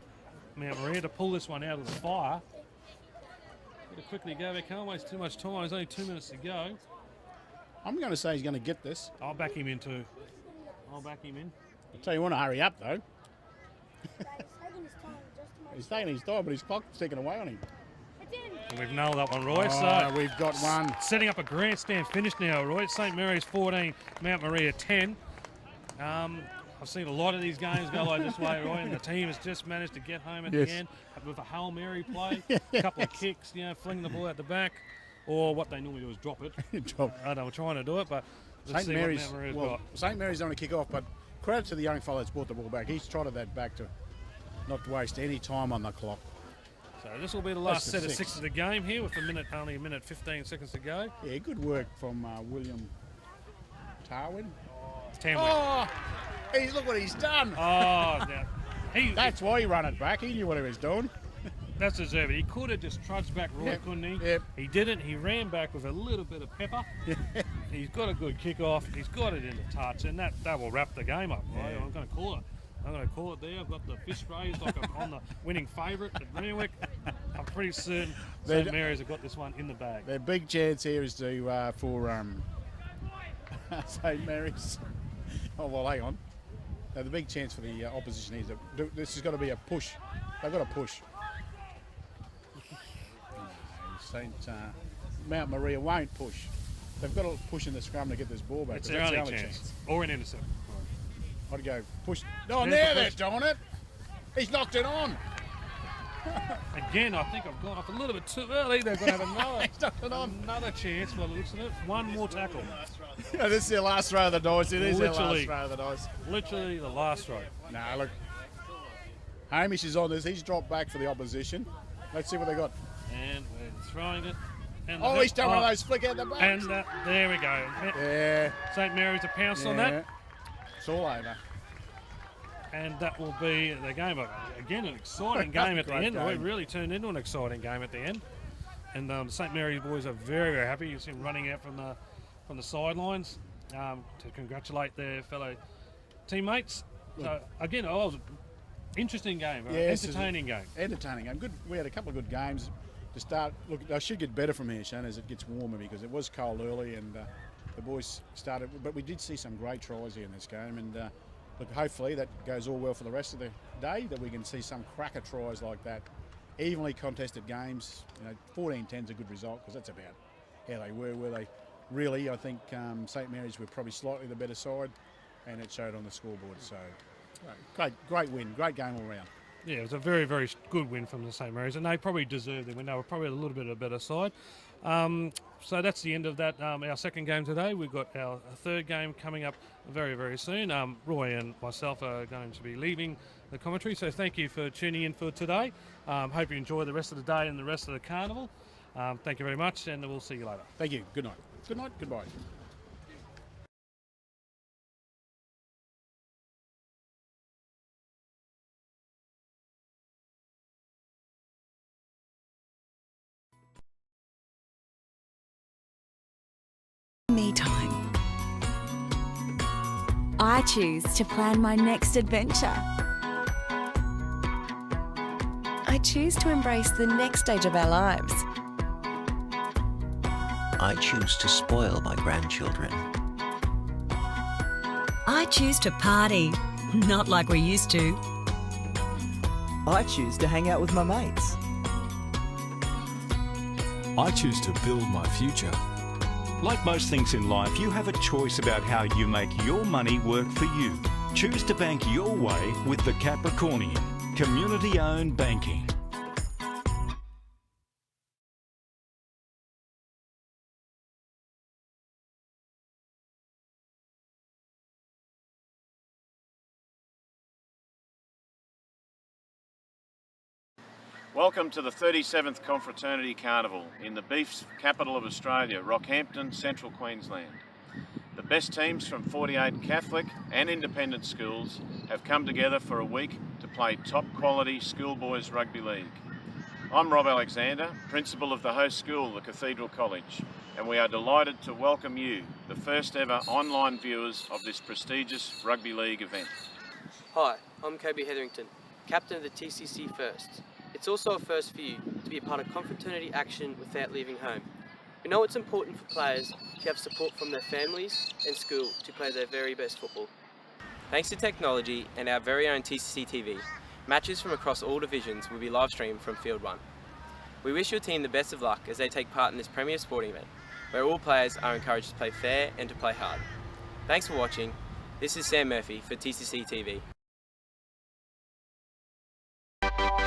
Mount Maria to pull this one out of the fire. Got to quickly go. They can't waste too much time. There's only 2 minutes to go. I'm going to say he's going to get this. I'll back him in too. I'll back him in. I tell you, want to hurry up though. He's taking his time, but his clock's ticking away on him. And we've nailed that one, Roy. Oh, So we've got one. Setting up a grandstand finish now, Roy. St Mary's 14, Mount Maria 10. I've seen a lot of these games go like this way, Roy, and the team has just managed to get home at the end with a Hail Mary play, a couple of kicks, fling the ball out the back, or what they normally do is drop it. I know we're trying to do it, but let's see what Mount Maria's got. St Mary's going to kick off, but credit to the young fellow that's brought the ball back. He's trotted that back to not waste any time on the clock. So this will be the last set of 6 of the game here with only a minute 15 seconds to go. Yeah, good work from William Tarwin. Oh, look what he's done. Oh, that's why he ran it back. He knew what he was doing. That's deserved. He could have just trudged back, Roy, couldn't he? Yep. He didn't. He ran back with a little bit of pepper. He's got a good kick-off. He's got it in the touch, and that will wrap the game up, right? I'm going to call it. I'm going to call it there. I've got the fist raised like I'm on the winning favourite at Renwick. I'm pretty certain St Mary's have got this one in the bag. Their big chance here is to for St Mary's. Oh, well, hang on. Now, the big chance for the opposition is that this has got to be a push. They've got to push. Mount Maria won't push. They've got to push in the scrum to get this ball back. It's their only chance. Or an intercept. I'd go push. Oh, now they're doing it. He's knocked it on. Again, I think I've gone off a little bit too early. They're going to have another chance by the looks of it. One more tackle. Yeah, this is their last throw of the dice. It is their last throw of the dice. Literally the last throw. Nah, look. Hamish is on this. He's dropped back for the opposition. Let's see what they got. And we're throwing it. And he's done one of those flick out the back. And there we go. Yeah. St Mary's a pounce on that. It's all over. And that will be the game. Again, an exciting game at the end. It really turned into an exciting game at the end. And the St Mary's boys are very, very happy. You see them running out from the sidelines to congratulate their fellow teammates. So again, interesting game, entertaining game. Entertaining game. Good. We had a couple of good games to start. Look, they should get better from here, Shannon, as it gets warmer because it was cold early and the boys started. But we did see some great tries here in this game, and look, hopefully that goes all well for the rest of the day. That we can see some cracker tries like that. Evenly contested games. 14-10's a good result because that's about how they were. Were they really? I think St Mary's were probably slightly the better side, and it showed on the scoreboard. So. Great win, great game all round. Yeah, it was a very, very good win from the St Mary's, and they probably deserved the win. They were probably a little bit of a better side. So that's the end of that. Our second game today. We've got our third game coming up very, very soon. Roy and myself are going to be leaving the commentary, so thank you for tuning in for today. Hope you enjoy the rest of the day and the rest of the carnival. Thank you very much, and we'll see you later. Thank you. Good night. Good night. Goodbye. Me time. I choose to plan my next adventure. I choose to embrace the next stage of our lives. I choose to spoil my grandchildren. I choose to party, not like we used to. I choose to hang out with my mates. I choose to build my future. Like most things in life, you have a choice about how you make your money work for you. Choose to bank your way with the Capricornian, community-owned banking. Welcome to the 37th Confraternity Carnival in the beef's capital of Australia, Rockhampton, Central Queensland. The best teams from 48 Catholic and independent schools have come together for a week to play top quality schoolboys rugby league. I'm Rob Alexander, Principal of the host school, the Cathedral College, and we are delighted to welcome you, the first ever online viewers of this prestigious rugby league event. Hi, I'm Kobe Hetherington, Captain of the TCC First. It's also a first for you to be a part of confraternity action without leaving home. We know it's important for players to have support from their families and school to play their very best football. Thanks to technology and our very own TCC TV, matches from across all divisions will be live streamed from Field 1. We wish your team the best of luck as they take part in this premier sporting event, where all players are encouraged to play fair and to play hard. Thanks for watching. This is Sam Murphy for TCC TV.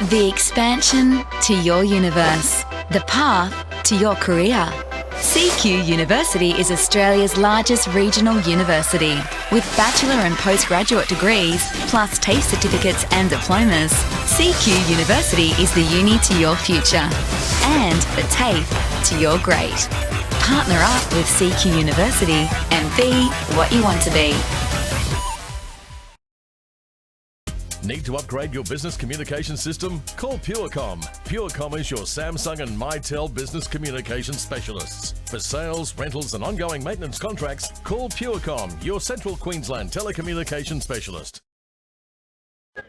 The expansion to your universe. The path to your career. CQ University is Australia's largest regional university. With bachelor and postgraduate degrees, plus TAFE certificates and diplomas, CQ University is the uni to your future and the TAFE to your great. Partner up with CQ University and be what you want to be. Need to upgrade your business communication system? Call Purecom. Purecom is your Samsung and Mytel business communication specialists. For sales, rentals and ongoing maintenance contracts, call Purecom, your Central Queensland telecommunication specialist. Good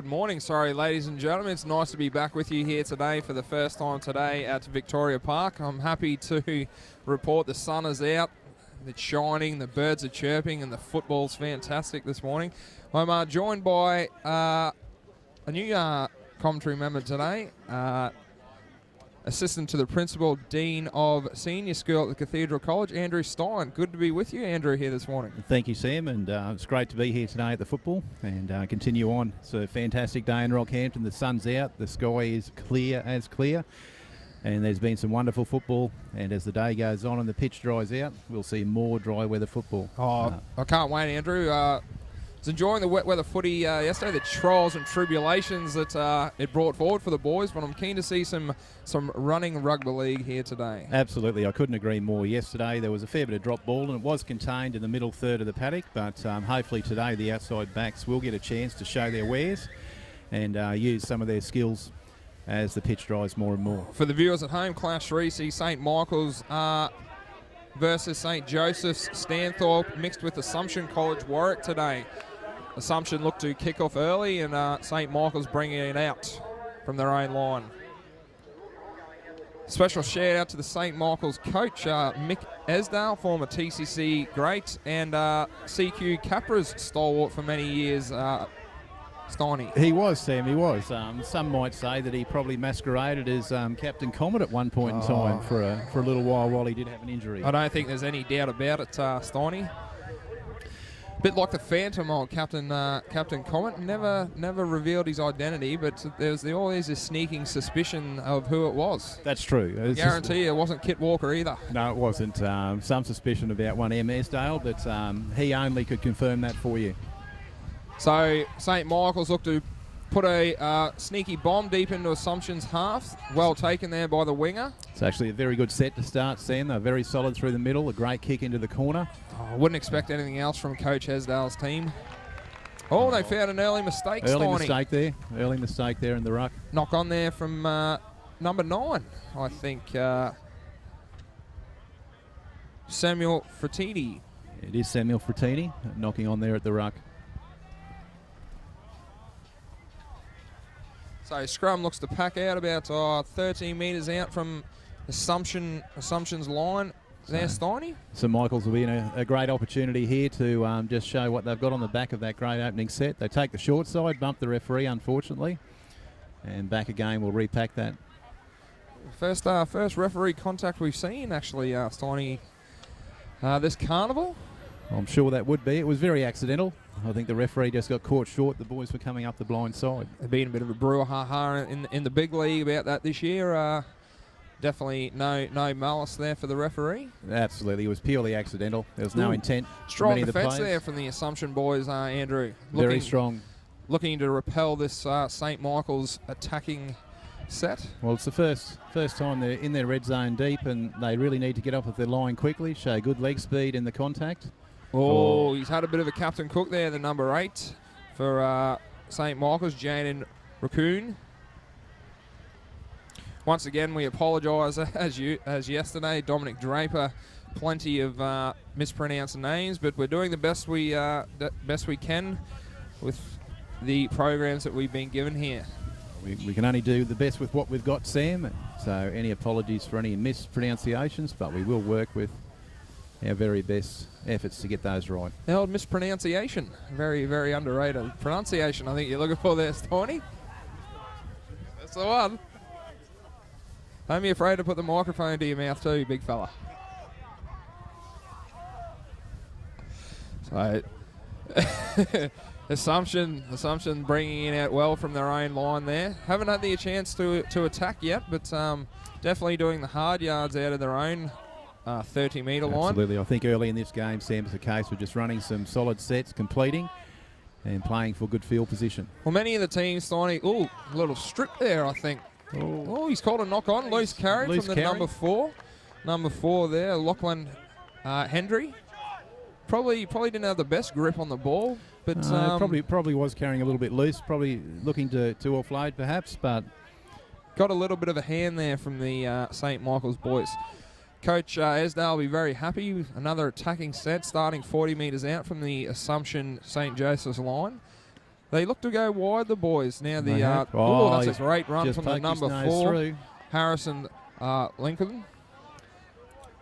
morning, ladies and gentlemen. It's nice to be back with you here today for the first time today at Victoria Park. I'm happy to report the sun is out. It's shining, the birds are chirping, and the football's fantastic this morning. I'm joined by a new commentary member today, Assistant to the Principal, Dean of Senior School at the Cathedral College, Andrew Stein. Good to be with you, Andrew, here this morning. Thank you, Sam, and it's great to be here today at the football and continue on. It's a fantastic day in Rockhampton. The sun's out, the sky is clear as clear. And there's been some wonderful football, and as the day goes on and the pitch dries out, we'll see more dry weather football. I can't wait, Andrew. I was enjoying the wet weather footy yesterday, the trials and tribulations that it brought forward for the boys, but I'm keen to see some running rugby league here today. Absolutely, I couldn't agree more. Yesterday there was a fair bit of drop ball, and it was contained in the middle third of the paddock, but hopefully today the outside backs will get a chance to show their wares and use some of their skills as the pitch dries more and more. For the viewers at home, Class 3 sees St Michael's versus St Joseph's Stanthorpe mixed with Assumption College Warwick today. Assumption looked to kick off early, and St Michael's bringing it out from their own line. Special shout out to the St Michael's coach, Mick Esdale, former TCC great and CQ Capra's stalwart for many years. Steiny. He was, Sam, he was. Some might say that he probably masqueraded as Captain Comet at one point in time for a little while he did have an injury. I don't think there's any doubt about it, Steiny. A bit like the Phantom, old Captain Comet. Never revealed his identity, but there's always a sneaking suspicion of who it was. That's true. I guarantee it wasn't Kit Walker either. No, it wasn't. Some suspicion about one M. Esdale, but he only could confirm that for you. So St Michael's look to put a sneaky bomb deep into Assumption's half. Well taken there by the winger. It's actually a very good set to start, Sam. They're very solid through the middle. A great kick into the corner. I wouldn't expect anything else from Coach Esdale's team. Oh, they found an early mistake, Early Steiny. mistake there in the ruck. Knock on there from number 9, I think. Samuel Frattini. It is Samuel Frattini knocking on there at the ruck. So scrum looks to pack out about 13 metres out from Assumption's line. There, Steiny. So Michaels will be in a great opportunity here to just show what they've got on the back of that great opening set. They take the short side, bump the referee, unfortunately, and back again will repack that. First referee contact we've seen, actually, Steiny, this carnival. I'm sure that would be. It was very accidental. I think the referee just got caught short. The boys were coming up the blind side. There's been a bit of a brouhaha in the big league about that this year. Definitely no malice there for the referee. Absolutely, it was purely accidental. There was no intent. Strong defence there from the Assumption boys, Andrew. Very strong. Looking to repel this St Michael's attacking set? Well, it's the first time they're in their red zone deep, and they really need to get off of their line quickly, show good leg speed in the contact. Oh, he's had a bit of a Captain Cook there, the number 8 for St. Michael's, Jaden Raccoon. Once again, we apologise as yesterday. Dominic Draper, plenty of mispronounced names, but we're doing the best we can with the programs that we've been given here. We can only do the best with what we've got, Sam. So any apologies for any mispronunciations, but we will work with our very best efforts to get those right. The old mispronunciation, very, very underrated. Pronunciation, I think you're looking for there, Stoney. That's the one. Don't be afraid to put the microphone to your mouth too, big fella. So, Assumption bringing it out well from their own line there. Haven't had the chance to attack yet, but definitely doing the hard yards out of their own 30-metre line. Absolutely. I think early in this game, Sam, it's a case of just running some solid sets, completing, and playing for good field position. Well, many of the teams, Stoney, a little strip there, I think. Oh, he's called a knock on. Loose carry from the number 4. Number 4 there, Lachlan Hendry. Probably didn't have the best grip on the ball, but probably was carrying a little bit loose. Probably looking to offload, perhaps, but got a little bit of a hand there from the St. Michael's boys. Coach Esdale will be very happy. Another attacking set, starting 40 metres out from the Assumption St. Joseph's line. They look to go wide, the boys. Now that's a great run from the number 4, Harrison Lincoln.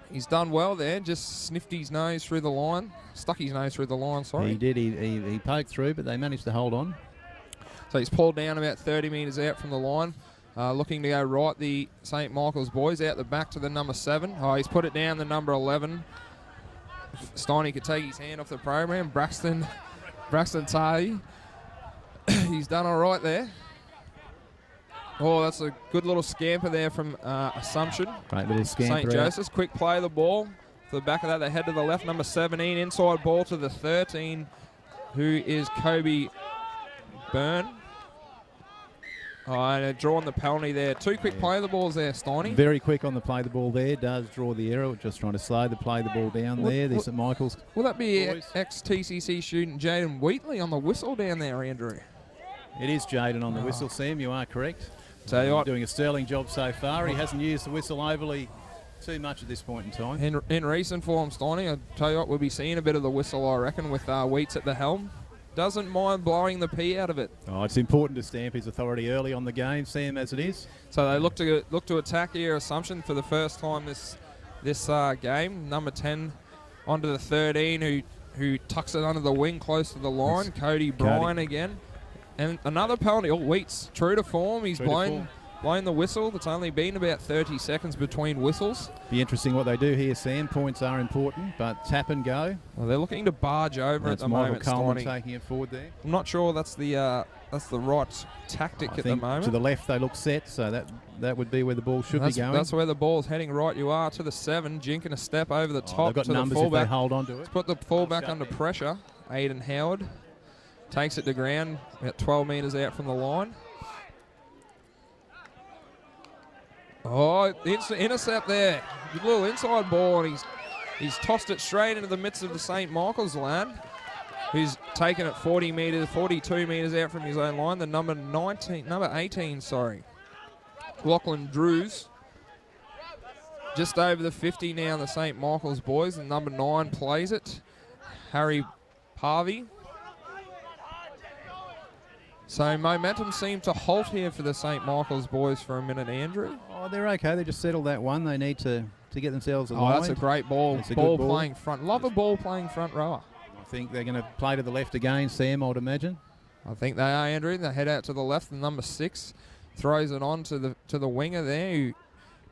He's done well there, just sniffed his nose through the line, stuck his nose through the line, sorry. He did, he poked through, but they managed to hold on. So he's pulled down about 30 metres out from the line, looking to go right, the St. Michael's boys, out the back to the number 7. Oh, he's put it down, the number 11. Steiny could take his hand off the program, Braxton Tahi. He's done all right there. Oh, that's a good little scamper there from Assumption. Great little scamper. St. Joseph's, quick play of the ball. To the back of that, they head to the left, number 17. Inside ball to the 13, who is Kobe Byrne. Oh, and they're drawing the penalty there. 2 quick play of the balls there, Steiny. Very quick on the play of the ball there. Does draw the error. Just trying to slow the play of the ball down there. There's St. Michael's. Will that be ex-TCC student Jaden Wheatley on the whistle down there, Andrew? It is Jaden on the whistle, Sam. You are correct. Tell you what, doing a sterling job so far. He hasn't used the whistle overly too much at this point in time. In recent form, Steiny, I'll tell you what, we'll be seeing a bit of the whistle, I reckon, with Wheats at the helm. Doesn't mind blowing the pee out of it. Oh, it's important to stamp his authority early on the game, Sam, as it is. So they look to attack here, Assumption, for the first time this game. Number 10 onto the 13, who tucks it under the wing close to the line. Cody Bryan again. And another penalty. Oh, Wheats, true to form. He's blown the whistle. It's only been about 30 seconds between whistles. Be interesting what they do here, Sam. Points are important, but tap and go. Well, they're looking to barge over at the moment. Coleman taking it forward there. I'm not sure that's the right tactic at the moment. To the left they look set, so that would be where the ball should be going. That's where the ball's heading. Right, you are to the 7. Jinking a step over the top got to numbers the fullback. If they hold on to it. Let's put the fullback under pressure. Aiden Howard takes it to ground about 12 metres out from the line. Oh, intercept there. Good little inside ball, and he's tossed it straight into the midst of the St. Michael's lad, who's taken it 42 metres out from his own line. The number 18, Lachlan Drews. Just over the 50 now, the St. Michael's boys, and number 9 plays it. Harry Parvey. So momentum seemed to halt here for the St. Michael's boys for a minute, Andrew. Oh, they're okay. They just settled that one. They need to get themselves aligned. Oh, that's a great ball. It's a ball good ball playing front. Love a ball playing front rower. I think they're going to play to the left again, Sam, I'd imagine. I think they are, Andrew. They head out to the left. The number 6 throws it on to the winger there,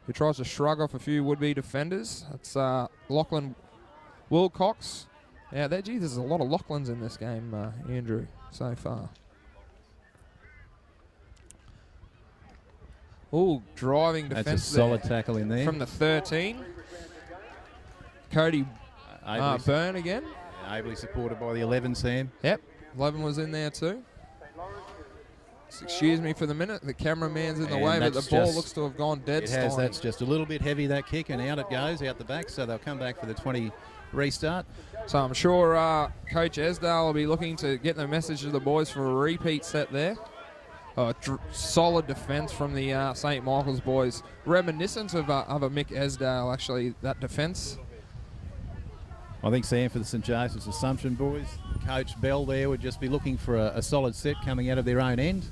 who tries to shrug off a few would-be defenders. That's Lachlan Wilcox. Yeah, there's a lot of Lachlans in this game, Andrew, so far. Oh, driving defense. That's a solid tackle in there. From the 13. Cody Byrne again. Ably supported by the 11, Sam. Yep, 11 was in there too. Just excuse me for the minute. The cameraman's in the And way, but the that's ball just- looks to have gone dead. It has. Steiny. That's just a little bit heavy, that kick, and out it goes, out the back. So they'll come back for the 20 restart. So I'm sure Coach Esdale will be looking to get the message to the boys for a repeat set there. Solid defence from the St. Michael's boys. Reminiscent of a Mick Esdale, actually, that defence. I think, Sam, for the St. Joseph's Assumption boys, Coach Bell there would just be looking for a solid set coming out of their own end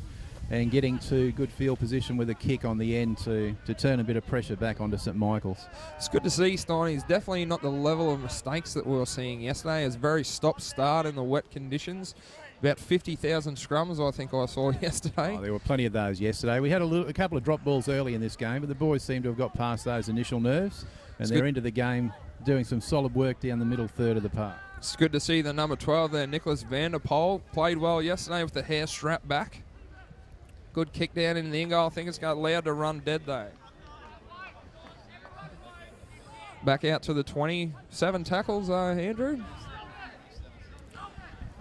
and getting to good field position with a kick on the end to turn a bit of pressure back onto St. Michael's. It's good to see Steiny. He's definitely not the level of mistakes that we were seeing yesterday. It's very stop-start in the wet conditions. About 50,000 scrums, I think I saw yesterday. Oh, there were plenty of those yesterday. We had a couple of drop balls early in this game, but the boys seem to have got past those initial nerves, and they're into the game doing some solid work down the middle third of the park. It's good to see the number 12 there, Nicholas van der Poel. Played well yesterday with the hair strapped back. Good kick down in the in-goal. I think it's got allowed to run dead though. Back out to the 27 tackles, Andrew.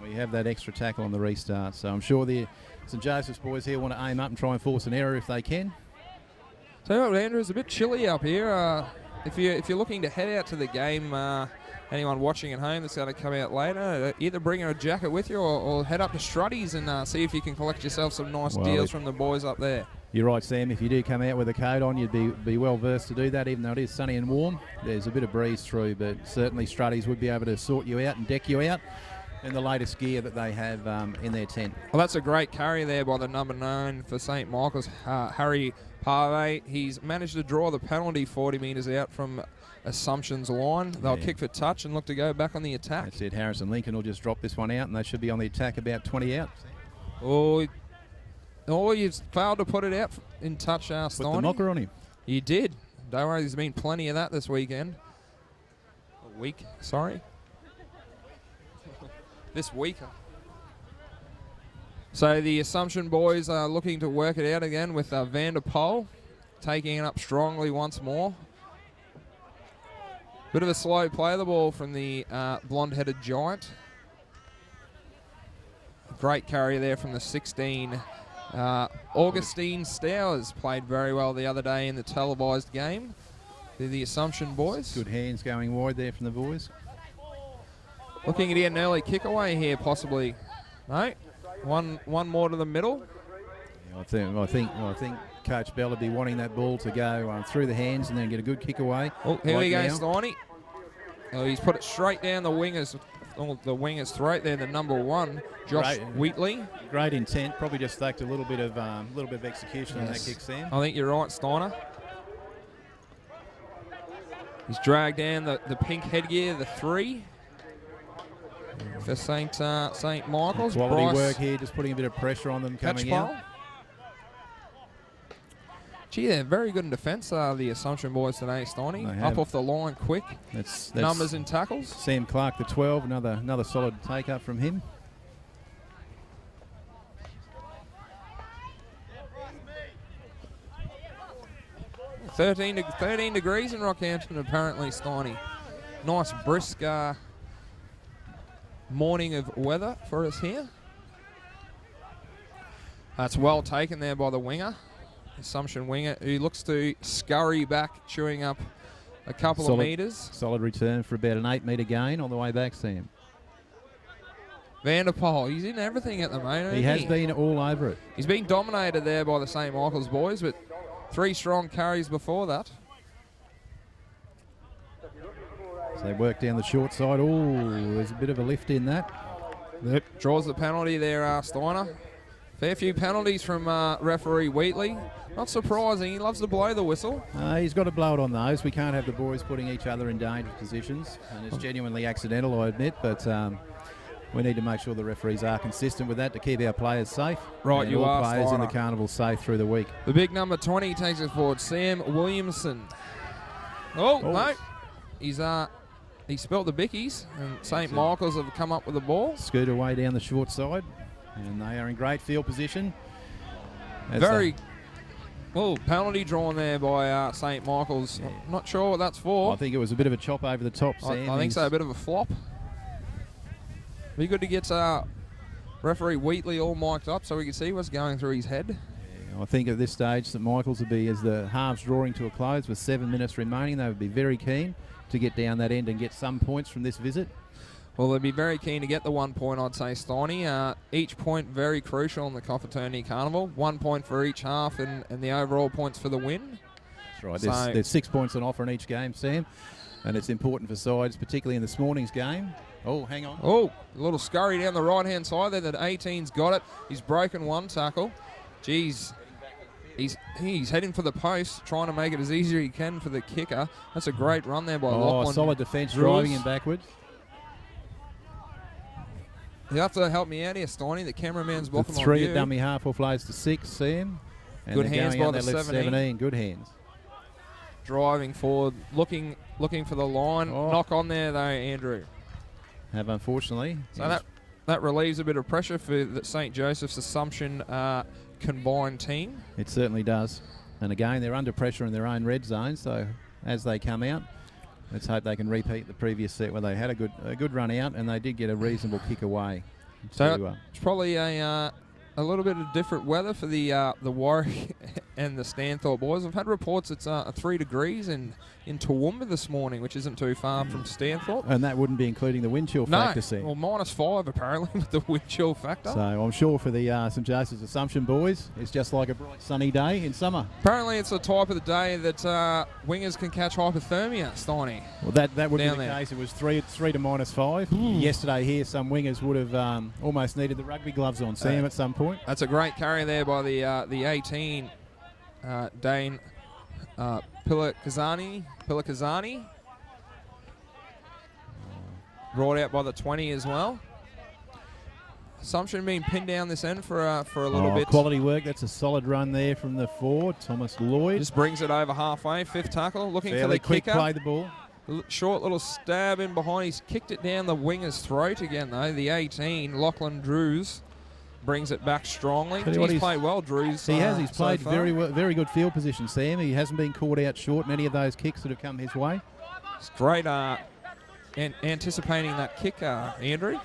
We have that extra tackle on the restart, so I'm sure the St. Joseph's boys here want to aim up and try and force an error if they can. Tell you what, Andrew, it's a bit chilly up here. If you're looking to head out to the game, anyone watching at home that's going to come out later, either bring a jacket with you or head up to Struddy's and see if you can collect yourself some nice deals from the boys up there. You're right, Sam. If you do come out with a coat on, you'd be well versed to do that, even though it is sunny and warm. There's a bit of breeze through, but certainly Struddy's would be able to sort you out and deck you out in the latest gear that they have in their tent. Well, that's a great carry there by the number 9 for St. Michael's, Harry Parve. He's managed to draw the penalty 40 metres out from Assumption's line. They'll kick for touch and look to go back on the attack. That's it. Harrison Lincoln will just drop this one out, and they should be on the attack about 20 out. Oh, you failed to put it out in touch, Steiny. Put the knocker on him. You did. Don't worry, there's been plenty of that this weekend. This week. So the Assumption boys are looking to work it out again with van der Poel taking it up strongly once more. Bit of a slow play of the ball from the blonde-headed giant. Great carry there from the 16. Augustine Stowers played very well the other day in the televised game. They're the Assumption boys. Good hands going wide there from the boys. Looking to get an early kick away here, possibly. No, one more to the middle. Yeah, I think Coach Bell would be wanting that ball to go through the hands and then get a good kick away. Oh, here we go, Steiny. Oh, he's put it straight down the winger's throat there. The number 1, Josh Wheatley. Great intent. Probably just lacked a little bit of execution on that kick, Sam. I think you're right, Steiner. He's dragged down the pink headgear, the 3. For St. Michael's. Quality work here, just putting a bit of pressure on them coming out. Gee, they're very good in defence, the Assumption boys today, Steiny. Up off the line quick. That's numbers in tackles. Sam Clark, the 12, another solid take-up from him. Thirteen degrees in Rockhampton, apparently, Steiny. Nice, brisk morning of weather for us here. That's well taken there by the winger, Assumption winger, who looks to scurry back, chewing up a couple of metres. Solid return for about an 8-metre gain on the way back, Sam. Van der Poel, he's in everything at the moment. He has been all over it. He's been dominated there by the St. Michael's boys, but 3 strong carries before that. So they work down the short side. Oh, there's a bit of a lift in that. Yep. Draws the penalty there, Steiner. Fair few penalties from referee Wheatley. Not surprising. He loves to blow the whistle. He's got to blow it on those. We can't have the boys putting each other in dangerous positions. And it's genuinely accidental, I admit, but we need to make sure the referees are consistent with that to keep our players safe. Right, and you all are, players Steiner. in the carnival safe through the week. The big number 20 takes it forward, Sam Williamson. Oh, no. He spelt the bickies, and St. Michael's have come up with the ball. Scoot away down the short side, and they are in great field position. Penalty drawn there by St. Michael's. Yeah. Not sure what that's for. I think it was a bit of a chop over the top, Sam. I think so, a bit of a flop. Be good to get referee Wheatley all mic'd up so we can see what's going through his head. I think at this stage St Michael's would be, as the half's drawing to a close with 7 minutes remaining, they would be very keen to get down that end and get some points from this visit. Well, they'd be very keen to get the 1 point, I'd say, Steiny. Each point very crucial in the Confraternity Carnival. 1 point for each half and the overall points for the win. That's right. There's 6 points on offer in each game, Sam, and it's important for sides, particularly in this morning's game. Oh, hang on. Oh, a little scurry down the right-hand side there. That 18's got it. He's broken one tackle. Jeez. He's heading for the post, trying to make it as easy as he can for the kicker. That's a great run there by Lachlan. Solid defence, driving him backwards. You have to help me out here, Steiny. The cameraman's blocking my view. 3 at dummy half offloads to 6, Sam. And good hands by the 17. Good hands. Driving forward, looking for the line. Knock on there though, Andrew. Have, unfortunately. So that relieves a bit of pressure for the St Joseph's Assumption combined team. It certainly does. And again, they're under pressure in their own red zone, so as they come out, let's hope they can repeat the previous set where they had a good run out and they did get a reasonable kick away. So it's probably a little bit of different weather for the Warwick and the Stanthorpe boys. I've had reports it's 3 degrees in Toowoomba this morning, which isn't too far from Stanthorpe. And that wouldn't be including the wind chill factor, Sam. Well, -5 apparently with the wind chill factor. So I'm sure for the St Joseph's Assumption boys, it's just like a bright sunny day in summer. Apparently it's the type of the day that wingers can catch hypothermia, Steiny. Well, that would be the case. It was 3 to -5. Yesterday here, some wingers would have almost needed the rugby gloves on, Sam, at some point. That's a great carry there by the 18, Dane Pilakazani. Brought out by the 20 as well. Assumption being pinned down this end for a little bit. Quality work. That's a solid run there from the 4, Thomas Lloyd. Just brings it over halfway. 5th tackle. Looking Fairly for the kicker. Play the ball. Short little stab in behind. He's kicked it down the winger's throat again, though. The 18, Lachlan Drews, brings it back strongly. He's played well, Drews. He has. He's played very good field position, Sam. He hasn't been caught out short in any of those kicks that have come his way. It's great anticipating that kick, Andrew.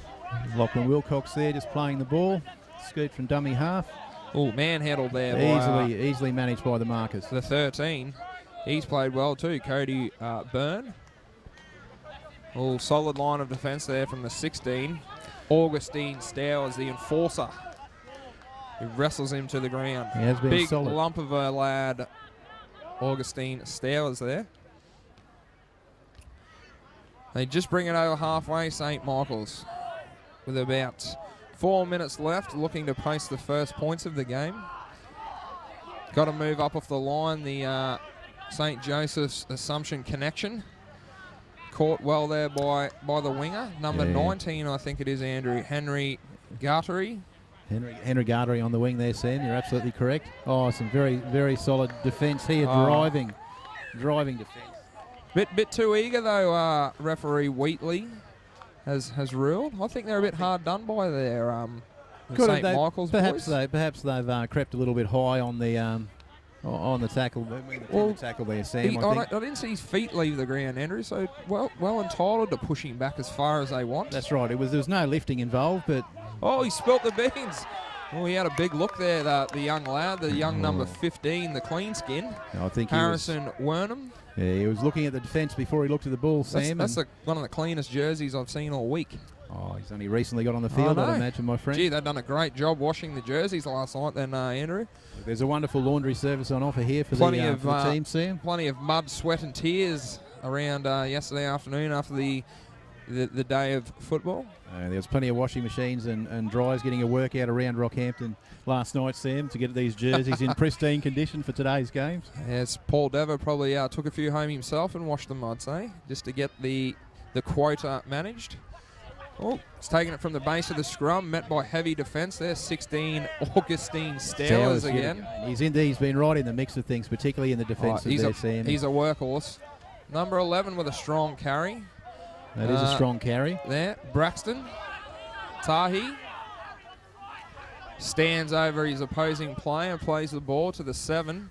Lachlan Wilcox there just playing the ball. Scoot from dummy half. Oh, manhandled there. Easily managed by the markers. The 13. He's played well too, Cody Byrne. Oh, solid line of defence there from the 16. Augustine Stowers, the enforcer. He wrestles him to the ground. He has been big solid. Lump of a lad, Augustine Stowers there. They just bring it over halfway, St Michael's, with about 4 minutes left, looking to post the first points of the game. Got to move up off the line, the St Joseph's Assumption connection. Caught well there by the winger. Number 19, I think it is, Andrew. Henry Gartery. Henry Gartery on the wing there, Sam. You're absolutely correct. Oh, some very, very solid defence here. Driving defence. Bit too eager, though, referee Wheatley has ruled. I think they're a bit hard done by their St Michael's perhaps boys. Perhaps they've crept a little bit high on the tackle. The tackle there, Sam. I didn't see his feet leave the ground, Andrew, so well entitled to push him back as far as they want. That's right. There was no lifting involved, but... Oh, he spilt the beans. Oh, he had a big look there, the young lad, the young number 15, the clean skin. I think Harrison Wernham. Yeah, he was looking at the defence before he looked at the ball, Sam. That's one of the cleanest jerseys I've seen all week. Oh, he's only recently got on the field, I'd imagine, my friend. Gee, they've done a great job washing the jerseys last night then, Andrew. There's a wonderful laundry service on offer here for the team, Sam. Plenty of mud, sweat and tears around yesterday afternoon after the day of football. There was plenty of washing machines and dryers getting a workout around Rockhampton last night, Sam, to get these jerseys in pristine condition for today's games. Yes, Paul Dever probably took a few home himself and washed them, I'd say, just to get the quota managed. Oh, it's taking it from the base of the scrum, met by heavy defence there. 16, Augustine Stowers again. He's been right in the mix of things, particularly in the defence there, Sam. He's a workhorse. Number 11 with a strong carry. That is a strong carry. There, Braxton. Tahi stands over his opposing player, plays the ball to the 7,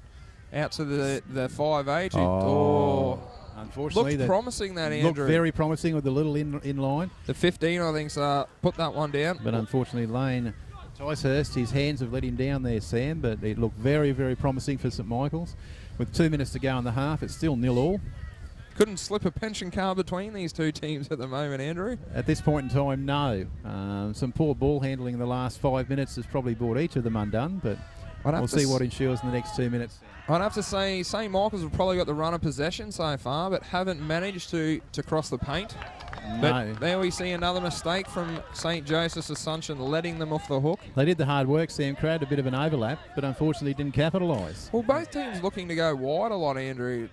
out to the 5'8". Unfortunately, looked promising, that Andrew. Looked very promising with the little in line. The 15, I think, put that one down. But unfortunately, Lane Ticehurst, his hands have let him down there, Sam, but it looked very, very promising for St Michael's. With 2 minutes to go in the half, it's still 0-0. Couldn't slip a pension card between these two teams at the moment, Andrew. At this point in time, no. Some poor ball handling in the last 5 minutes has probably brought each of them undone, but we'll see what ensures in the next 2 minutes. I'd have to say St Michael's have probably got the run of possession so far, but haven't managed to cross the paint. No. But there we see another mistake from St Joseph's Assumption, letting them off the hook. They did the hard work, Sam, created a bit of an overlap, but unfortunately didn't capitalise. Well, both teams looking to go wide a lot, Andrew.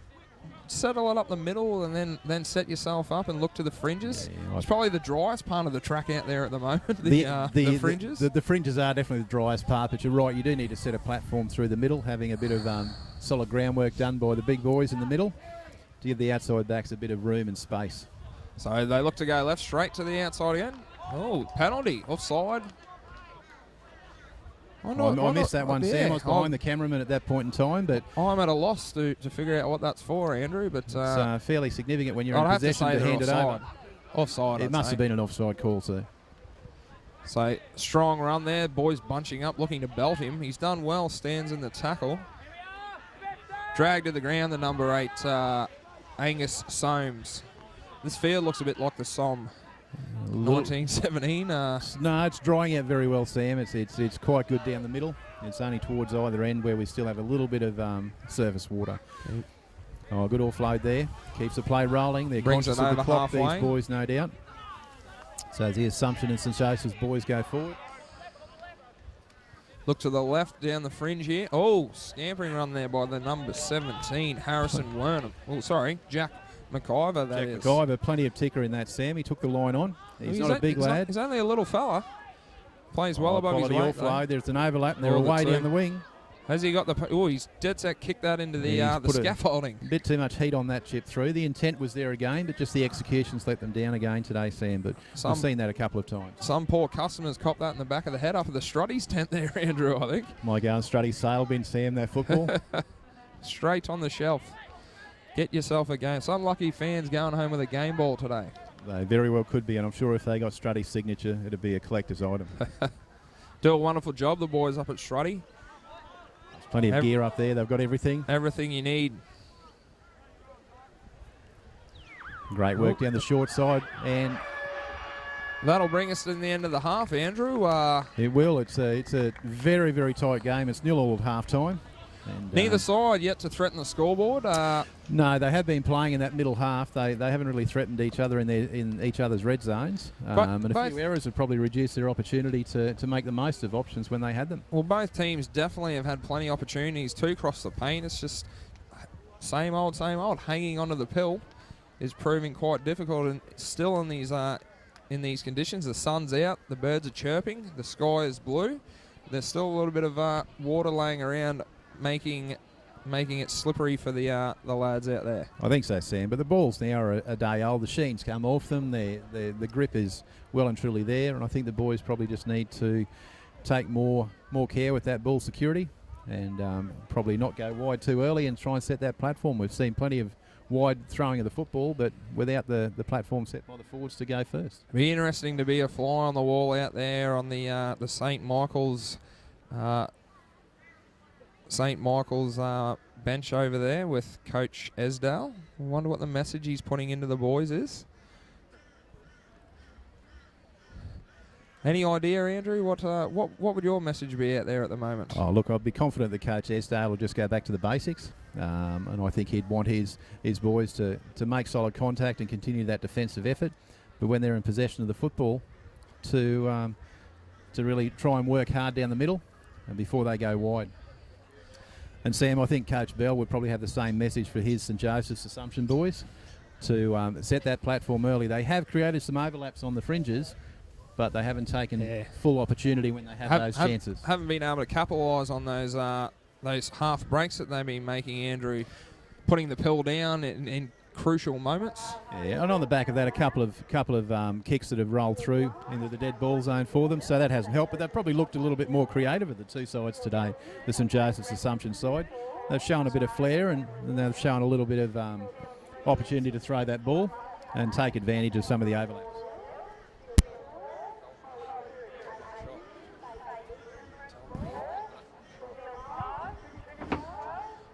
Settle it up the middle and then set yourself up and look to the fringes. Yeah, it's probably the driest part of the track out there at the moment, the fringes. The fringes are definitely the driest part, but you're right, you do need to set a platform through the middle, having a bit of solid groundwork done by the big boys in the middle to give the outside backs a bit of room and space. So they look to go left straight to the outside again. Oh, penalty, offside. I missed that one, Sam. I was behind the cameraman at that point in time, but I'm at a loss to figure out what that's for, Andrew. But it's fairly significant when you're in possession to hand it over. Offside. It must have been an offside call, sir. So strong run there, boys bunching up, looking to belt him. He's done well, stands in the tackle. Dragged to the ground, the number 8, Angus Soames. This field looks a bit like the Somme. 1917. No, it's drying out very well, Sam. It's quite good down the middle. It's only towards either end where we still have a little bit of surface water. Oh, good offload there. Keeps the play rolling. They're Brings conscious of the clock, halfway. these boys, no doubt. So the Assumption and St Joseph's boys go forward. Look to the left down the fringe here. Oh, scampering run there by the number 17, Harrison Wernham. Oh, sorry, Jack McIver, that is. McIver, plenty of ticker in that, Sam. He took the line on. He's not a big lad. He's only a little fella. Plays well above his weight. Offload. There's an overlap, and they're away down the wing. Has he got the... Oh, he's dead set kicked that into the scaffolding. A bit too much heat on that chip through. The intent was there again, but just the execution's let them down again today, Sam. But I've seen that a couple of times. Some poor customers copped that in the back of the head up at the Strutty's tent there, Andrew, I think. My God, Strutty's sale bin, Sam, that football. Straight on the shelf. Get yourself a game. Some lucky fans going home with a game ball today. They very well could be, and I'm sure if they got Strutty's signature, it'd be a collector's item. Do a wonderful job, the boys up at Strutty. There's plenty of gear up there. They've got everything. Everything you need. Great work down the short side, and that'll bring us to the end of the half, Andrew. It will. It's a very, very tight game. It's 0-0 at half-time. And, neither side yet to threaten the scoreboard. No, they have been playing in that middle half. They haven't really threatened each other in each other's red zones. And a few errors have probably reduced their opportunity to make the most of options when they had them. Well, both teams definitely have had plenty of opportunities to cross the paint. It's just same old, same old. Hanging onto the pill is proving quite difficult, and still in these conditions. The sun's out, the birds are chirping, the sky is blue. There's still a little bit of water laying around, making it slippery for the lads out there. I think so, Sam. But the balls now are a day old. The sheens come off them. The grip is well and truly there, and I think the boys probably just need to take more care with that ball security, and probably not go wide too early and try and set that platform. We've seen plenty of wide throwing of the football, but without the platform set by the forwards to go first. It'll be interesting to be a fly on the wall out there on the St Michael's bench over there with Coach Esdale. I wonder what the message he's putting into the boys is. Any idea, Andrew? What would your message be out there at the moment? Oh, look, I'd be confident that Coach Esdale will just go back to the basics, and I think he'd want his boys to make solid contact and continue that defensive effort. But when they're in possession of the football, to really try and work hard down the middle, and before they go wide. And Sam, I think Coach Bell would probably have the same message for his St Joseph's Assumption boys to set that platform early. They have created some overlaps on the fringes, but they haven't taken full opportunity when they have those chances. Haven't been able to capitalise on those half breaks that they've been making, Andrew, putting the pill down in crucial moments. Yeah, and on the back of that, a couple of kicks that have rolled through into the dead ball zone for them, so that hasn't helped. But they've probably looked a little bit more creative at the two sides today. The St Joseph's Assumption side, they've shown a bit of flair, and they've shown a little bit of opportunity to throw that ball and take advantage of some of the overlaps.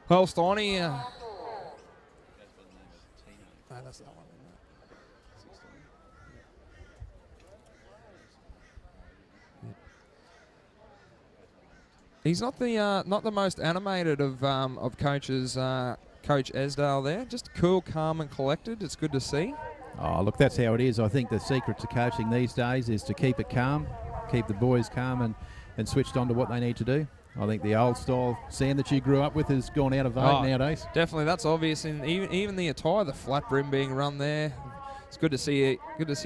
Well, Steiny, no, that's that one. He's not the most animated of coaches. Coach Esdale there, just cool, calm, and collected. It's good to see. Oh, look, that's how it is. I think the secret to coaching these days is to keep it calm, keep the boys calm and switched on to what they need to do. I think the old style Sam that you grew up with has gone out of vogue nowadays. Definitely, that's obvious. And even the attire, the flat brim being run there. It's good to see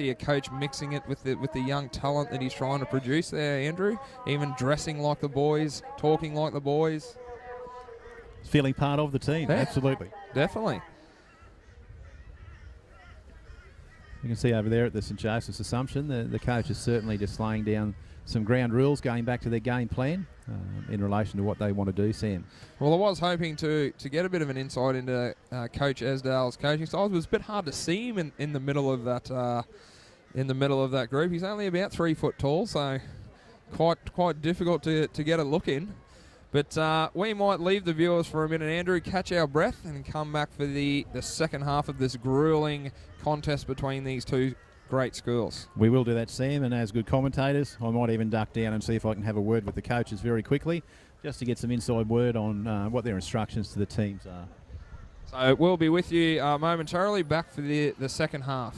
a coach mixing it with the young talent that he's trying to produce there, Andrew. Even dressing like the boys, talking like the boys. Feeling part of the team, yeah, absolutely. Definitely. You can see over there at the St Joseph's Assumption, the coach is certainly just laying down some ground rules, going back to their game plan in relation to what they want to do, Sam. Well, I was hoping to get a bit of an insight into Coach Esdale's coaching style. It was a bit hard to see him in the middle of that group. He's only about 3 foot tall, so quite difficult to get a look in. But we might leave the viewers for a minute, Andrew, catch our breath, and come back for the second half of this grueling contest between these two great schools. We will do that, Sam, and as good commentators, I might even duck down and see if I can have a word with the coaches very quickly, just to get some inside word on what their instructions to the teams are. So we'll be with you momentarily, back for the second half.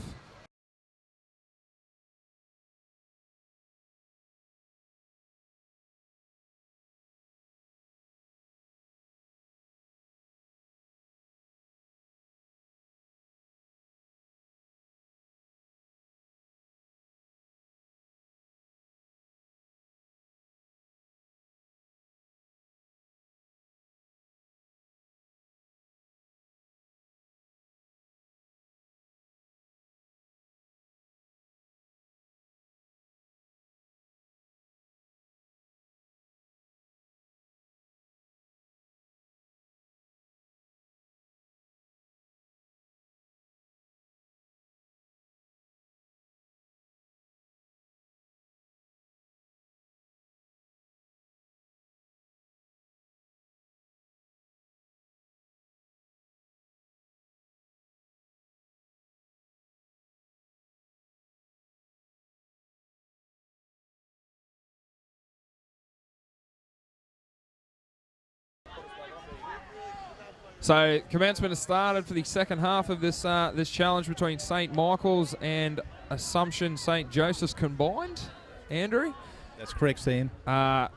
So commencement has started for the second half of this this challenge between St Michael's and Assumption St Joseph's combined. Andrew? That's correct, Sam.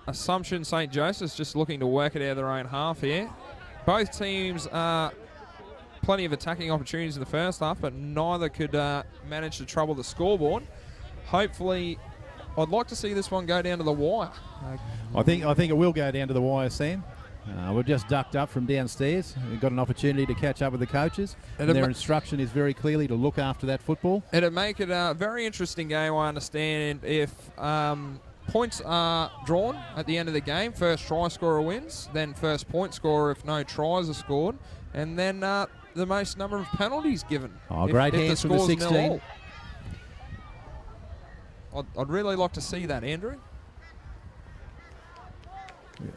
Assumption St Joseph's just looking to work it out of their own half here. Both teams plenty of attacking opportunities in the first half, but neither could manage to trouble the scoreboard. Hopefully, I'd like to see this one go down to the wire. I think it will go down to the wire, Sam. We've just ducked up from downstairs. We've got an opportunity to catch up with the coaches. And their instruction is very clearly to look after that football. It'd make it a very interesting game, I understand, if points are drawn at the end of the game. First try scorer wins, then first point scorer if no tries are scored, and then the most number of penalties given. Oh, great hands from the 16. I'd really like to see that, Andrew.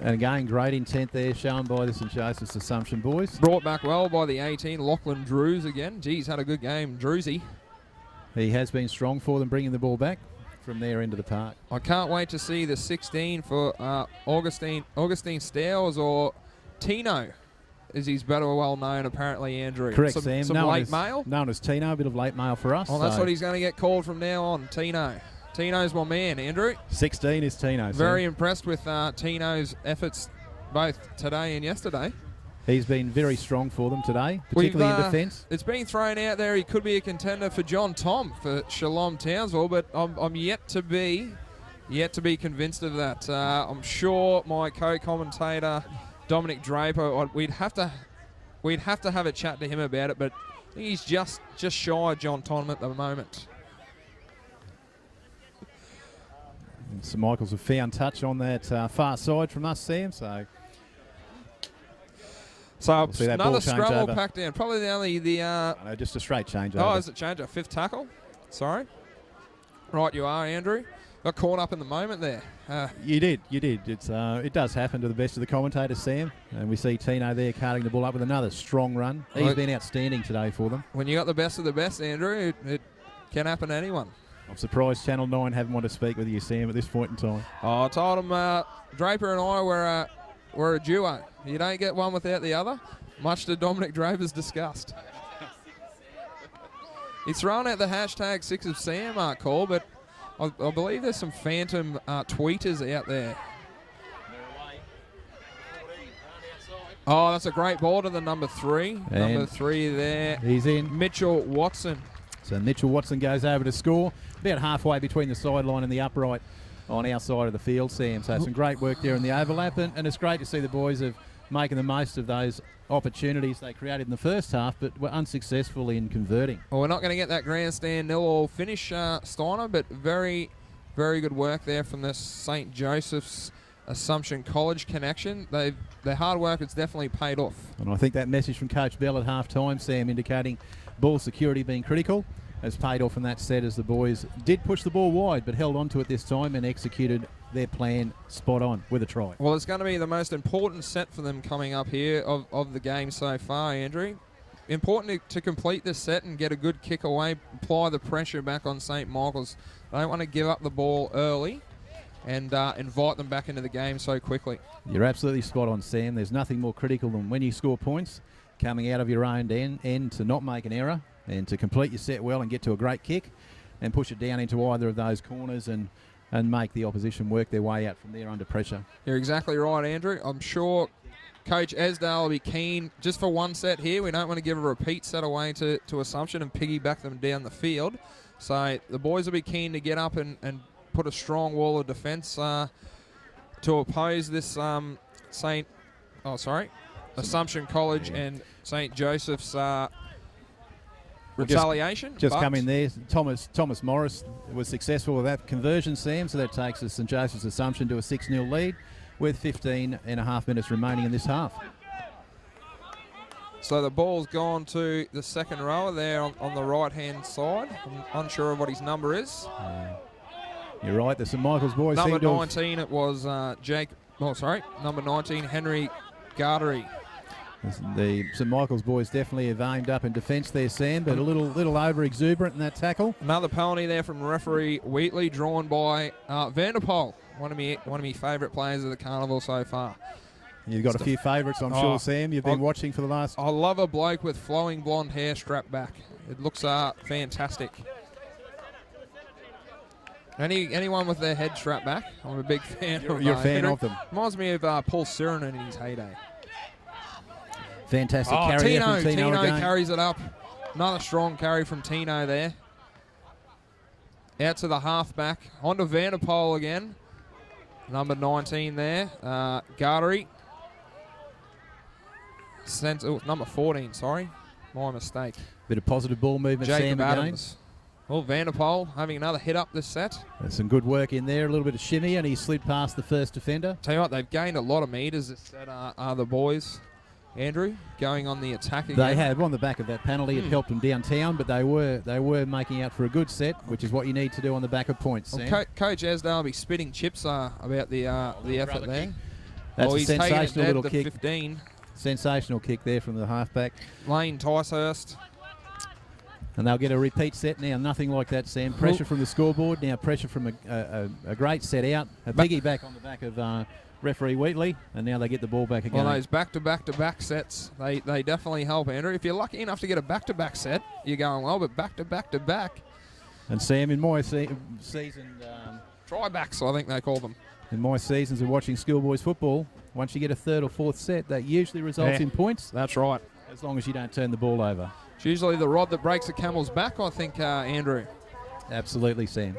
And again, great intent there shown by the St Joseph's Assumption boys. Brought back well by the 18, Lachlan Drews again. Geez, had a good game, Drewsy. He has been strong for them, bringing the ball back from their end of the park. I can't wait to see the 16 for Augustine Stowers, or Tino, as he's better well known apparently, Andrew. Correct, Sam. Some late mail. Known as Tino, a bit of late mail for us. Oh, that's what he's going to get called from now on, Tino. Tino's my man, Andrew. 16 is Tino. Very impressed with Tino's efforts both today and yesterday. He's been very strong for them today, particularly in defence. It's been thrown out there he could be a contender for John Tom for Shalom Townsville, but I'm yet to be convinced of that. I'm sure my co-commentator Dominic Draper, we'd have to have a chat to him about it, but I think he's just shy of John Tom at the moment. St Michael's have found touch on that far side from us, Sam. So So We'll see that another ball change scrum will over. pack down. Probably the only No, just a straight change Oh, over. is it change? A fifth tackle? Sorry. Right, you are, Andrew. Got caught up in the moment there. You did. It does happen to the best of the commentators, Sam. And we see Tino there carting the ball up with another strong run. He's Right. been outstanding today for them. When you got the best of the best, Andrew, it can happen to anyone. I'm surprised Channel 9 haven't wanted to speak with you, Sam, at this point in time. Oh, I told him Draper and I were a duo. You don't get one without the other, much to Dominic Draper's disgust. He's thrown out the hashtag 6 of Sam call, but I believe there's some phantom tweeters out there. Oh, that's a great ball to the number 3. And number 3 there. He's in. Mitchell Watson. So Mitchell Watson goes over to score, about halfway between the sideline and the upright on our side of the field, Sam. So some great work there in the overlap, and it's great to see the boys of making the most of those opportunities they created in the first half, but were unsuccessful in converting. Well, we're not going to get that grandstand 0-all finish, Steiner, but very, very good work there from the St. Joseph's Assumption College connection. Their hard work has definitely paid off. And I think that message from Coach Bell at half-time, Sam, indicating ball security being critical, has paid off in that set as the boys did push the ball wide, but held on to it this time and executed their plan spot on with a try. Well, it's going to be the most important set for them coming up here of the game so far, Andrew. Important to complete this set and get a good kick away, apply the pressure back on St. Michael's. They don't want to give up the ball early and invite them back into the game so quickly. You're absolutely spot on, Sam. There's nothing more critical than when you score points, coming out of your own end to not make an error and to complete your set well and get to a great kick and push it down into either of those corners and make the opposition work their way out from there under pressure. You're exactly right, Andrew. I'm sure Coach Esdale will be keen just for one set here. We don't want to give a repeat set away to Assumption and piggyback them down the field. So the boys will be keen to get up and put a strong wall of defence to oppose this Assumption College and St. Joseph's retaliation. Just come in there. Thomas Morris was successful with that conversion, Sam, so that takes the St. Joseph's Assumption to a 6-0 lead with 15 and a half minutes remaining in this half. So the ball's gone to the second rower there on the right-hand side. I'm unsure of what his number is. You're right, the St. Michael's boys Number seem to 19, it was number 19, Henry Gardery. The St. Michael's boys definitely have aimed up in defence there, Sam, but a little over-exuberant in that tackle. Another penalty there from referee Wheatley, drawn by Vanderpoel, one of my favourite players of the carnival so far. You've got a few favourites, I'm sure, Sam. You've been watching for the last... I love a bloke with flowing blonde hair strapped back. It looks fantastic. Anyone with their head strapped back, I'm a big fan of. You're a fan of them. Reminds me of Paul Sirenen in his heyday. Fantastic carry there from Tino again. Carries it up. Another strong carry from Tino there. Out to the halfback. On to Vanderpoel again. Number 19 there. Gardery. Number 14, sorry. My mistake. Bit of positive ball movement, Jacob Sam, again. Adams. Well, Vanderpoel having another hit up this set. There's some good work in there, a little bit of shimmy, and he slid past the first defender. Tell you what, they've gained a lot of metres this set, are the boys. Andrew, going on the attack again. They have, on the back of that penalty. It helped them downtown, but they were making out for a good set, which is what you need to do on the back of points, Sam. Well, Coach Esdale will be spitting chips about the effort there. Kick. That's a sensational little kick. 15. Sensational kick there from the halfback. Lane Ticehurst. And they'll get a repeat set now. Nothing like that, Sam. Pressure from the scoreboard. Now pressure from a great set out. A piggyback on the back of referee Wheatley. And now they get the ball back again. Well, those back-to-back-to-back sets, they definitely help, Andrew. If you're lucky enough to get a back-to-back set, you're going well, but back-to-back-to-back. And Sam, in my season... Try-backs, I think they call them. In my seasons of watching schoolboys football, once you get a third or fourth set, that usually results in points. That's right. As long as you don't turn the ball over. It's usually the rod that breaks the camel's back, I think, Andrew. Absolutely, Sam.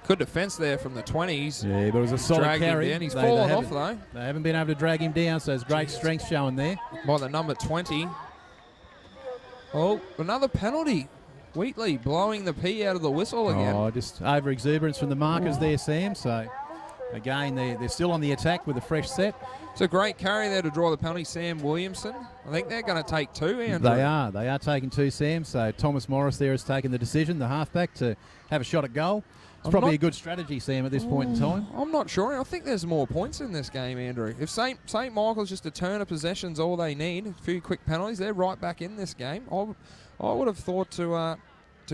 Good defence there from the 20s. Yeah, but it was a solid carry. He's fallen off, though. They haven't been able to drag him down, so there's great strength showing there. By the number 20. Oh, another penalty. Wheatley blowing the pee out of the whistle again. Oh, just over-exuberance from the markers there, Sam, so... Again, they're still on the attack with a fresh set. It's a great carry there to draw the penalty, Sam Williamson. I think they're going to take 2, Andrew. They are taking 2, Sam. So Thomas Morris there has taken the decision, the halfback, to have a shot at goal. It's probably a good strategy, Sam, at this point in time. I'm not sure. I think there's more points in this game, Andrew. If St Michael's just a turn of possession's all they need, a few quick penalties, they're right back in this game. I would have thought to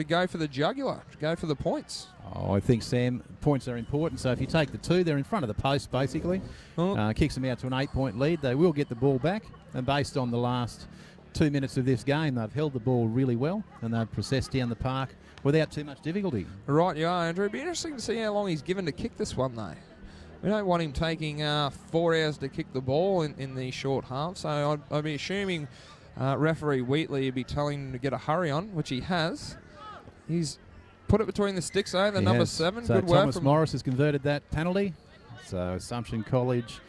go for the jugular, to go for the points. Oh, I think, Sam, points are important. So if you take the 2, they're in front of the post, basically. Kicks them out to an 8-point lead. They will get the ball back. And based on the last 2 minutes of this game, they've held the ball really well, and they've processed down the park without too much difficulty. Right, you are, Andrew. It'd be interesting to see how long he's given to kick this one, though. We don't want him taking 4 hours to kick the ball in the short half, so I'd be assuming referee Wheatley would be telling him to get a hurry on, which he has. He's put it between the sticks, though, the number 7. So good work Thomas from Morris has converted that penalty. So Assumption College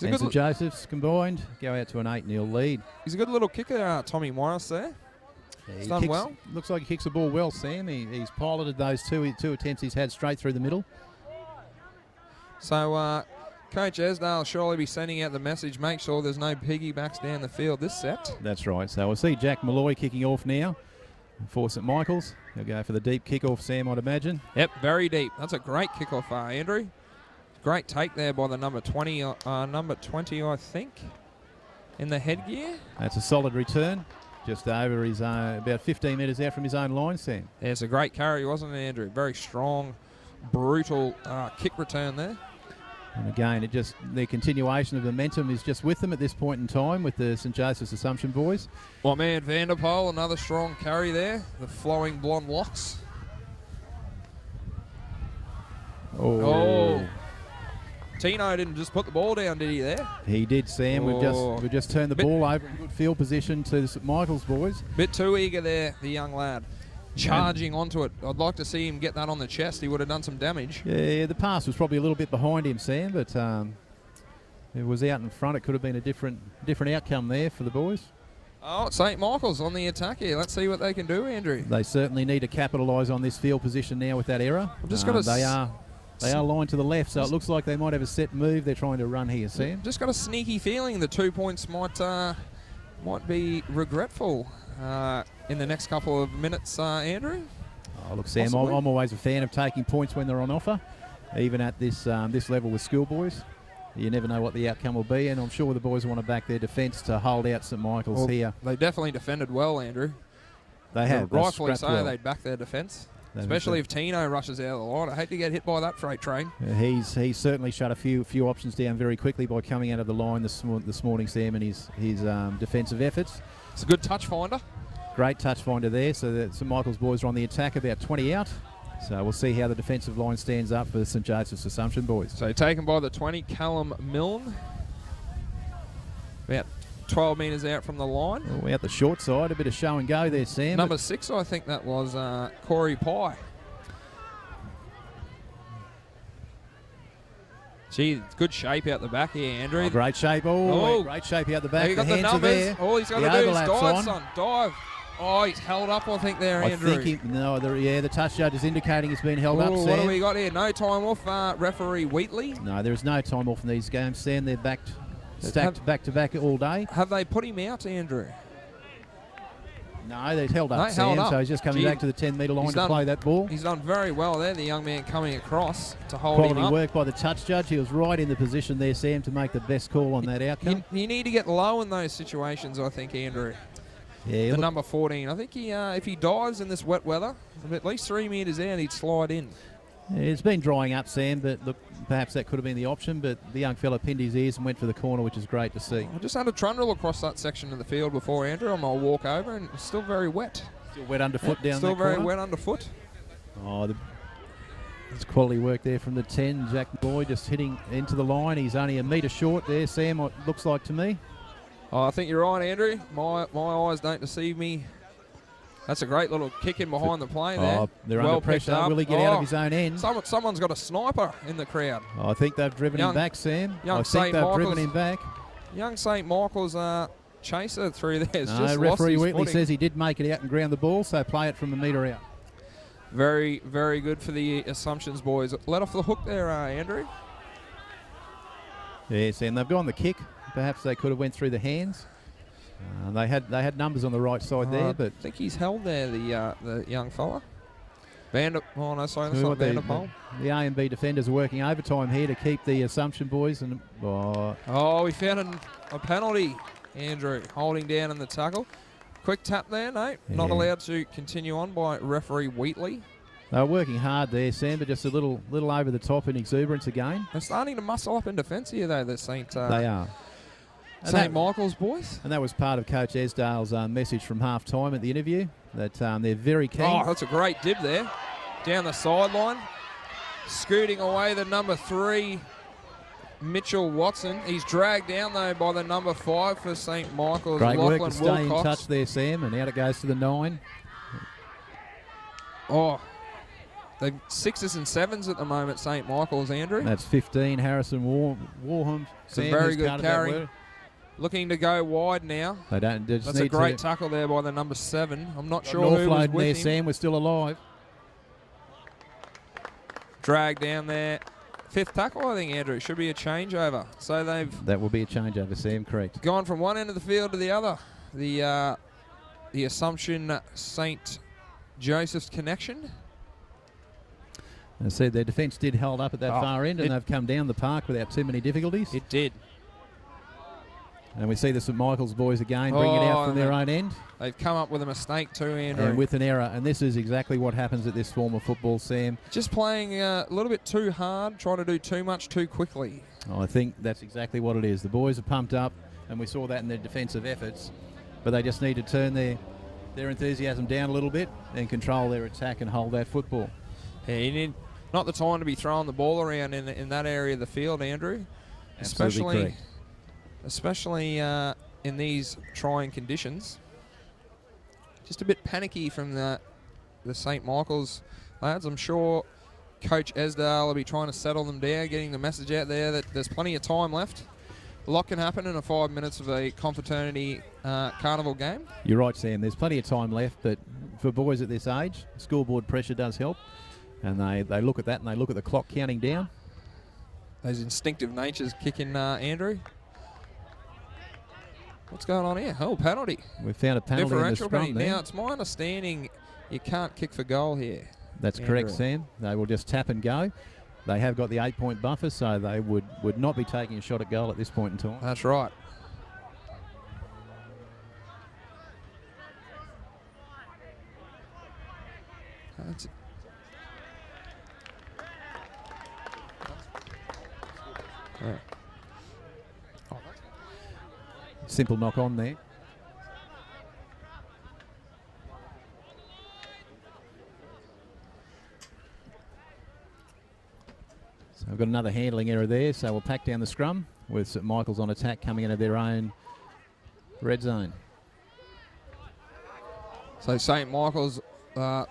and St Joseph's combined go out to an 8-0 lead. He's a good little kicker, Tommy Morris there. He's done well. Looks like he kicks the ball well, Sam. He's piloted those two attempts he's had straight through the middle. So Coach Esdale will surely be sending out the message, make sure there's no piggybacks down the field this set. That's right. So we'll see Jack Malloy kicking off now for St Michael's. He'll go for the deep kick-off, Sam, I'd imagine. Yep, very deep. That's a great kick-off, Andrew. Great take there by the number 20, I think, in the headgear. That's a solid return. Just over his about 15 metres out from his own line, Sam. Yeah, it's a great carry, wasn't it, Andrew? Very strong, brutal kick return there. And again, their continuation of momentum is just with them at this point in time with the St Joseph's Assumption boys. Well, man, Vanderpoel, another strong carry there. The flowing blonde locks. Oh. Tino didn't just put the ball down, did he there? He did, Sam. We've just turned the ball over in good field position to the St Michael's boys. Bit too eager there, the young lad. Charging onto it. I'd like to see him get that on the chest. He would have done some damage. Yeah, the pass was probably a little bit behind him, Sam, but it was out in front. It could have been a different outcome there for the boys. Oh, St Michael's on the attack here. Let's see what they can do, Andrew. They certainly need to capitalise on this field position now with that error. I've just got They are lined to the left, so it looks like they might have a set move they're trying to run here, Sam. Just got a sneaky feeling the 2 points might be regretful in the next couple of minutes, Andrew. Oh, look, Sam, I'm always a fan of taking points when they're on offer, even at this level with schoolboys. You never know what the outcome will be, and I'm sure the boys want to back their defence to hold out St Michael's here. They definitely defended well, Andrew. They have. Rightfully so, they'd back their defence. Especially if Tino rushes out of the line. I hate to get hit by that freight train. He's certainly shut a few options down very quickly by coming out of the line this morning, Sam, and his defensive efforts. It's a good touch finder. Great touch finder there. So the St Michael's boys are on the attack, about 20 out. So we'll see how the defensive line stands up for the St Joseph's Assumption boys. So taken by the 20, Callum Milne. About 12 metres out from the line. Out the short side, a bit of show and go there, Sam. Number 6, I think that was Corey Pye. Gee, good shape out the back here, Andrew. Oh, great shape. Great shape out the back. He got the numbers. All he's got to do is dive, son. Dive. Oh, he's held up, I think, there, Andrew. The touch judge is indicating he's been held up, Sam. What do we got here? No time off, referee Wheatley. No, there is no time off in these games, Sam. They're stacked back-to-back all day. Have they put him out, Andrew? No, they're held up, Sam, so he's just coming back to the 10-metre line to play that ball. He's done very well there, the young man coming across to hold him up. Quality work by the touch judge. He was right in the position there, Sam, to make the best call on that outcome. You need to get low in those situations, I think, Andrew. Yeah, number 14. I think if he dives in this wet weather, at least 3 metres out, he'd slide in. Yeah, it's been drying up, Sam, but look, perhaps that could have been the option, but the young fella pinned his ears and went for the corner, which is great to see. I just had a trundle across that section of the field before, Andrew, on my walk over, and it's still very wet. Still wet underfoot down there. Still very wet underfoot. Oh, there's quality work there from the 10. Jack Boy just hitting into the line. He's only a metre short there, Sam, what looks like to me. Oh, I think you're right, Andrew. My eyes don't deceive me. That's a great little kick in behind the play there. Oh, they're under pressure. Will he get out of his own end? Someone's got a sniper in the crowd. Oh, I think they've driven him back, Sam. I think they've driven him back. Young St Michael's chaser through there. No, referee Wheatley says he did make it out and ground the ball, so play it from a metre out. Very, very good for the Assumptions boys. Let off the hook there, Andrew. Yes, and they've gone the kick. Perhaps they could have went through the hands. They had numbers on the right side there, but I think he's held there, the young fella. Oh no, sorry, that's not the Vanderpoel. A and B defenders are working overtime here to keep the Assumption boys. And we found a penalty. Andrew holding down in the tackle. Quick tap there, no. Not allowed to continue on by referee Wheatley. They were working hard there, Sam, but just a little over the top in exuberance again. They're starting to muscle up in defence here, though, the St. They are. St. Michael's boys. And that was part of Coach Esdale's message from half-time at the interview, that they're very keen. Oh, that's a great dib there. Down the sideline. Scooting away the number 3, Mitchell Watson. He's dragged down, though, by the number 5 for St. Michael's. Great Lachlan work to stay Wilcox. in touch there, Sam, and out it goes to the 9. Oh, they're 6s and 7s at the moment, St. Michael's, Andrew. That's 15, Harrison Warham. It's a very good carry. Looking to go wide now. They don't. They That's a great tackle there by the number 7. I'm not sure who was with him. Sam was still alive. Drag down there. 5th tackle, I think, Andrew. Should be a changeover. So That will be a changeover, Sam, correct. Gone from one end of the field to the other. The Assumption St. Joseph's connection. I said their defence did hold up at that far end, and they've come down the park without too many difficulties. It did. And we see the St. Michael's boys again bring it out from their own end. They've come up with a mistake too, Andrew. And with an error. And this is exactly what happens at this form of football, Sam. Just playing a little bit too hard, trying to do too much too quickly. I think that's exactly what it is. The boys are pumped up, and we saw that in their defensive efforts. But they just need to turn their enthusiasm down a little bit and control their attack and hold that football. Yeah, you need not the time to be throwing the ball around in that area of the field, Andrew. Absolutely correct. Especially in these trying conditions. Just a bit panicky from the St. Michael's lads. I'm sure Coach Esdale will be trying to settle them down, getting the message out there that there's plenty of time left. A lot can happen in 5 minutes of a Confraternity carnival game. You're right, Sam. There's plenty of time left, but for boys at this age, scoreboard pressure does help. And they look at that and they look at the clock counting down. Those instinctive natures kicking, Andrew. What's going on here? Oh, penalty. We've found a penalty in the scrum penalty. there. Now, it's my understanding you can't kick for goal here. That's correct, Sam. They will just tap and go. They have got the 8-point buffer, so they would not be taking a shot at goal at this point in time. That's right. That's yeah. Simple knock on there. So we've got another handling error there, so we'll pack down the scrum with St. Michael's on attack coming into their own red zone. So St. Michael's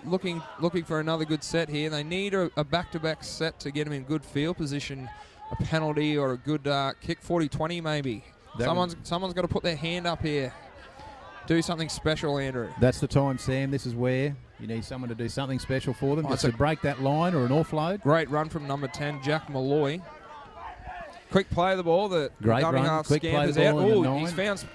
looking for another good set here. They need a back-to-back set to get them in good field position, a penalty or a good kick, 40-20 maybe. Someone's got to put their hand up here. Do something special, Andrew. That's the time, Sam. This is where you need someone to do something special for them, just to break that line or an offload. Great run from number 10, Jack Malloy. Quick play of the ball. The Great dummy run. half Quick play of the scampers ball out. in the He's 9. found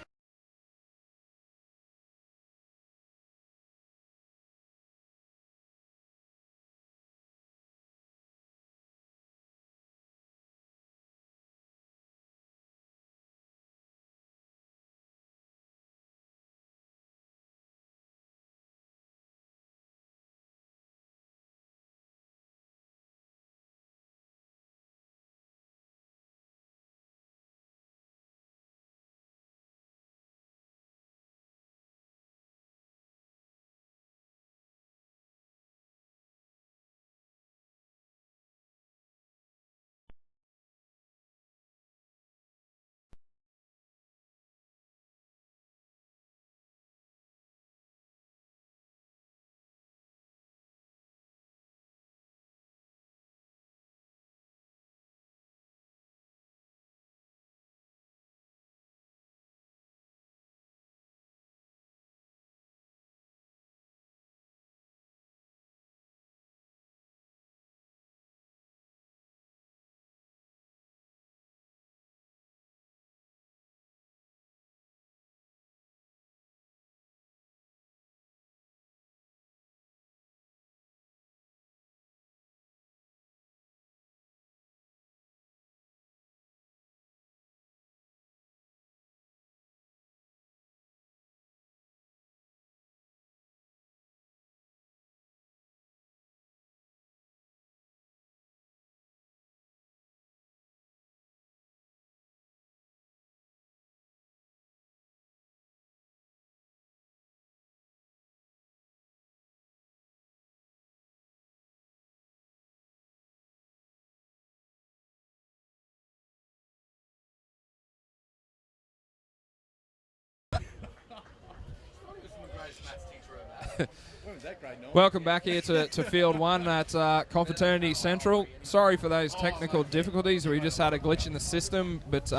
Welcome back here to Field 1 at Confraternity Central. Sorry for those technical difficulties. We just had a glitch in the system, but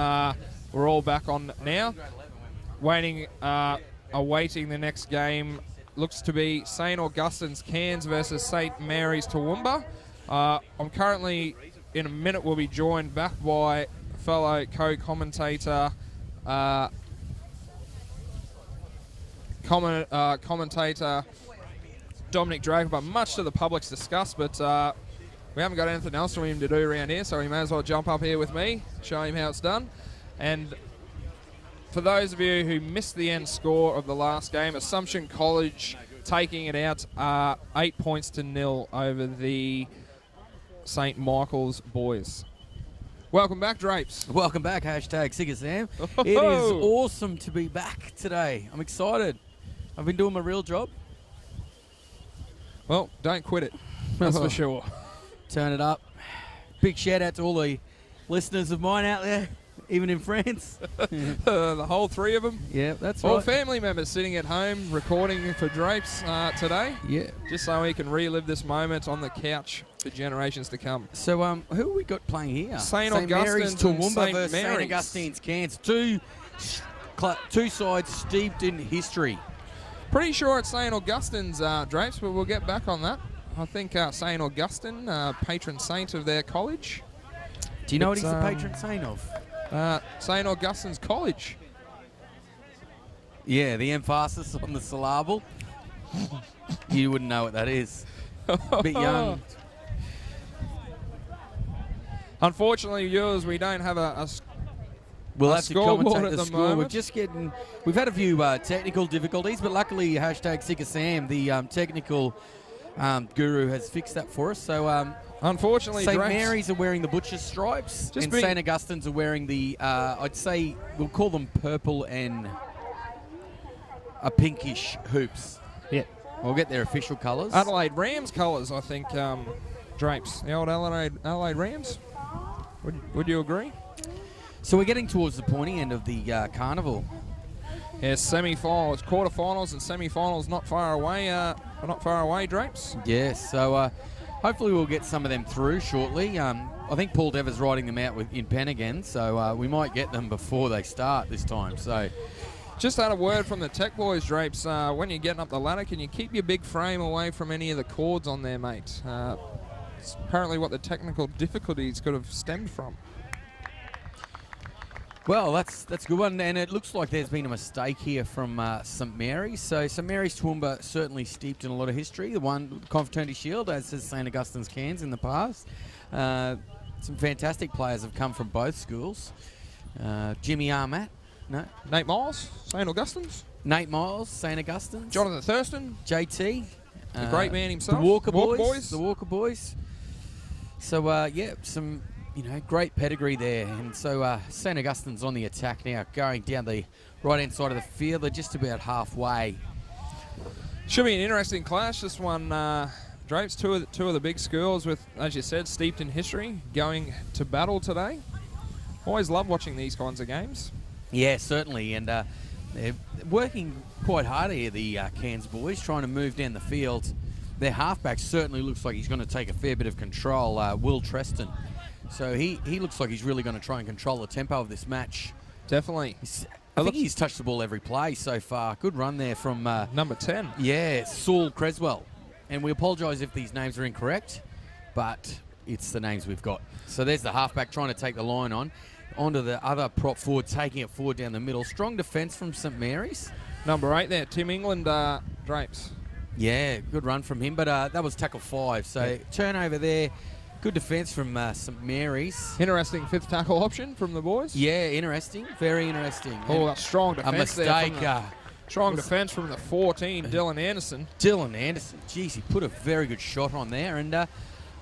we're all back on now. Awaiting the next game. Looks to be St. Augustine's Cairns versus St. Mary's Toowoomba. I'm currently, in a minute, will be joined back by fellow co-commentator, commentator Dominic Draper, but much to the public's disgust. But we haven't got anything else for him to do around here, so he may as well jump up here with me, show him how it's done. And for those of you who missed the end score of the last game, Assumption College taking it out 8-0 over the St. Michael's boys. Welcome back, Drapes. Welcome back, hashtag Sick of Sam. It is awesome to be back today. I'm excited. I've been doing my real job. Well, don't quit it. That's for sure. Turn it up. Big shout out to all the listeners of mine out there, even in France. The whole three of them. Yeah, that's all right. Family members sitting at home recording for Drapes today. Yeah. Just so we can relive this moment on the couch for generations to come. So, who have we got playing here? St. Mary's Augustine's Toowoomba versus St. St. Augustine's Cairns. Two sides steeped in history. Pretty sure it's St. Augustine's, Drapes, but we'll get back on that. I think St. Augustine, patron saint of their college. Do you know what he's the patron saint of? St. Augustine's College. Yeah, the emphasis on the syllable. You wouldn't know what that is. A bit young. Unfortunately, yours, we don't have we'll have to commentate the score. Moment. We've had a few technical difficulties, but luckily, hashtag Sick of Sam, the technical guru, has fixed that for us. So, unfortunately, St. Mary's are wearing the butcher's stripes, and St. Augustine's are wearing the, I'd say, we'll call them purple and a pinkish hoops. Yeah. We'll get their official colours. Adelaide Rams colours, I think, Drapes. The old Adelaide Rams. Would you agree? So we're getting towards the pointy end of the carnival. Yes, semi-finals, quarterfinals, and semi-finals not far away. Drapes. Yes. So hopefully we'll get some of them through shortly. I think Paul Dever's writing them out in pen again, so we might get them before they start this time. So. Just had a word from the tech boys, Drapes. When you're getting up the ladder, can you keep your big frame away from any of the cords on there, mate? It's apparently what the technical difficulties could have stemmed from. Well, that's a good one, and it looks like there's been a mistake here from St. Mary's. So St. Mary's Toowoomba certainly steeped in a lot of history. The one Confraternity Shield, as has St. Augustine's Cairns in the past. Some fantastic players have come from both schools. Jimmy Armat. No. Nate Miles, St. Augustine's. Nate Miles, St. Augustine's. Jonathan Thurston. JT. The great man himself. The Walker Boys. The Walker Boys. So, yeah, some, great pedigree there. And so St. Augustine's on the attack now, going down the right-hand side of the field. They're just about halfway. Should be an interesting clash, this one, Drapes. Two of the big schools with, as you said, steeped in history, going to battle today. Always love watching these kinds of games. Yeah, certainly, and they're working quite hard here, the Cairns boys, trying to move down the field. Their halfback certainly looks like he's going to take a fair bit of control, Will Treston. So he looks like he's really going to try and control the tempo of this match. Definitely. I think he's touched the ball every play so far. Good run there from... number 10. Yeah, Saul Creswell. And we apologise if these names are incorrect, but it's the names we've got. So there's the halfback trying to take the line on. Onto the other prop forward, taking it forward down the middle. Strong defence from St. Mary's. Number 8 there, Tim England, Drapes. Yeah, good run from him, but that was tackle 5. So turnover there. Good defence from St. Mary's. Interesting fifth tackle option from the boys. Yeah, interesting. Very interesting. Oh, that's strong defence. A mistake. Strong defence from the 14, Dylan Anderson. Dylan Anderson. Jeez, he put a very good shot on there. And I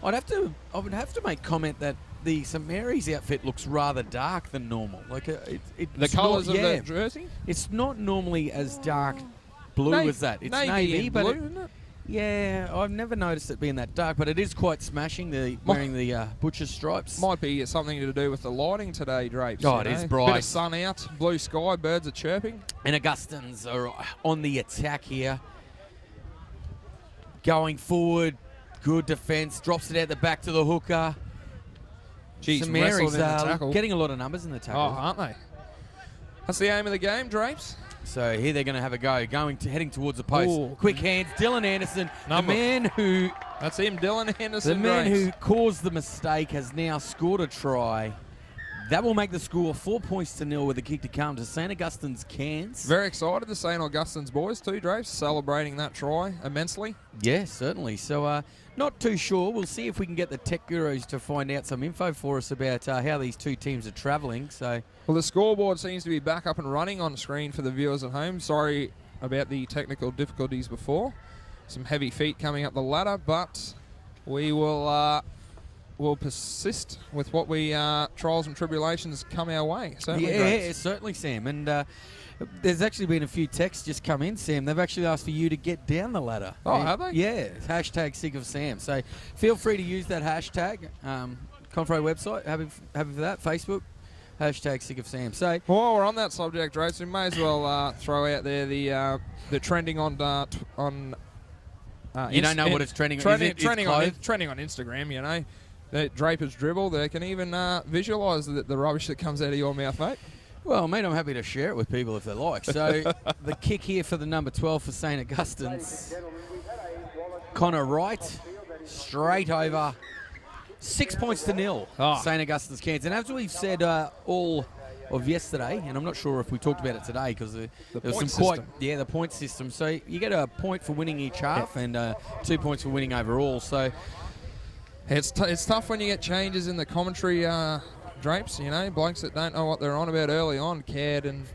would have to make comment that the St. Mary's outfit looks rather dark than normal. Like the colours of the jersey? It's not normally as dark blue as that. It's navy, but blue, isn't it? Yeah, I've never noticed it being that dark, but it is quite smashing, wearing the butcher's stripes. Might be something to do with the lighting today, Drapes. Oh, it is bright. Bit of sun out, blue sky, birds are chirping. And Augustins are on the attack here. Going forward, good defence, drops it out the back to the hooker. Geez, St wrestled Mary's in the tackle. getting a lot of numbers in the tackle. Oh, aren't they? That's the aim of the game, Drapes. So here they're going to have a go, heading towards the post. Ooh. Quick hands, Dylan Anderson, the man who... That's him, Dylan Anderson. The man Drapes. who caused the mistake has now scored a try. That will make the score 4-0 with a kick to come to St. Augustine's Cairns. Very excited, the St. Augustine's boys too, Drapes, celebrating that try immensely. Yeah, certainly. So not too sure. We'll see if we can get the tech gurus to find out some info for us about how these two teams are travelling. So, well, the scoreboard seems to be back up and running on screen for the viewers at home. Sorry about the technical difficulties before. Some heavy feet coming up the ladder, but we will persist with what we trials and tribulations come our way. Certainly, yeah, certainly, Sam. And there's actually been a few texts just come in, Sam. They've actually asked for you to get down the ladder. Oh, have they? Yeah, hashtag sick of Sam. So feel free to use that hashtag. Confro website, happy for that. Facebook, hashtag sick of Sam. So while we're on that subject, Drapes, we may as well throw out there the trending on you don't know what it's trending on. Trending on Instagram, you know. The Draper's dribble, they can even visualise the rubbish that comes out of your mouth, mate. Well, mate, I'm happy to share it with people if they like. So the kick here for the number 12 for St. Augustine's. Connor Wright, straight over. 6-0. St. Augustine's Cairns. And as we've said all of yesterday, and I'm not sure if we talked about it today because there was some the point system. So you get a point for winning each half and 2 points for winning overall. So it's tough when you get changes in the commentary, Drapes, you know, blokes that don't know what they're on about early on, Cad and...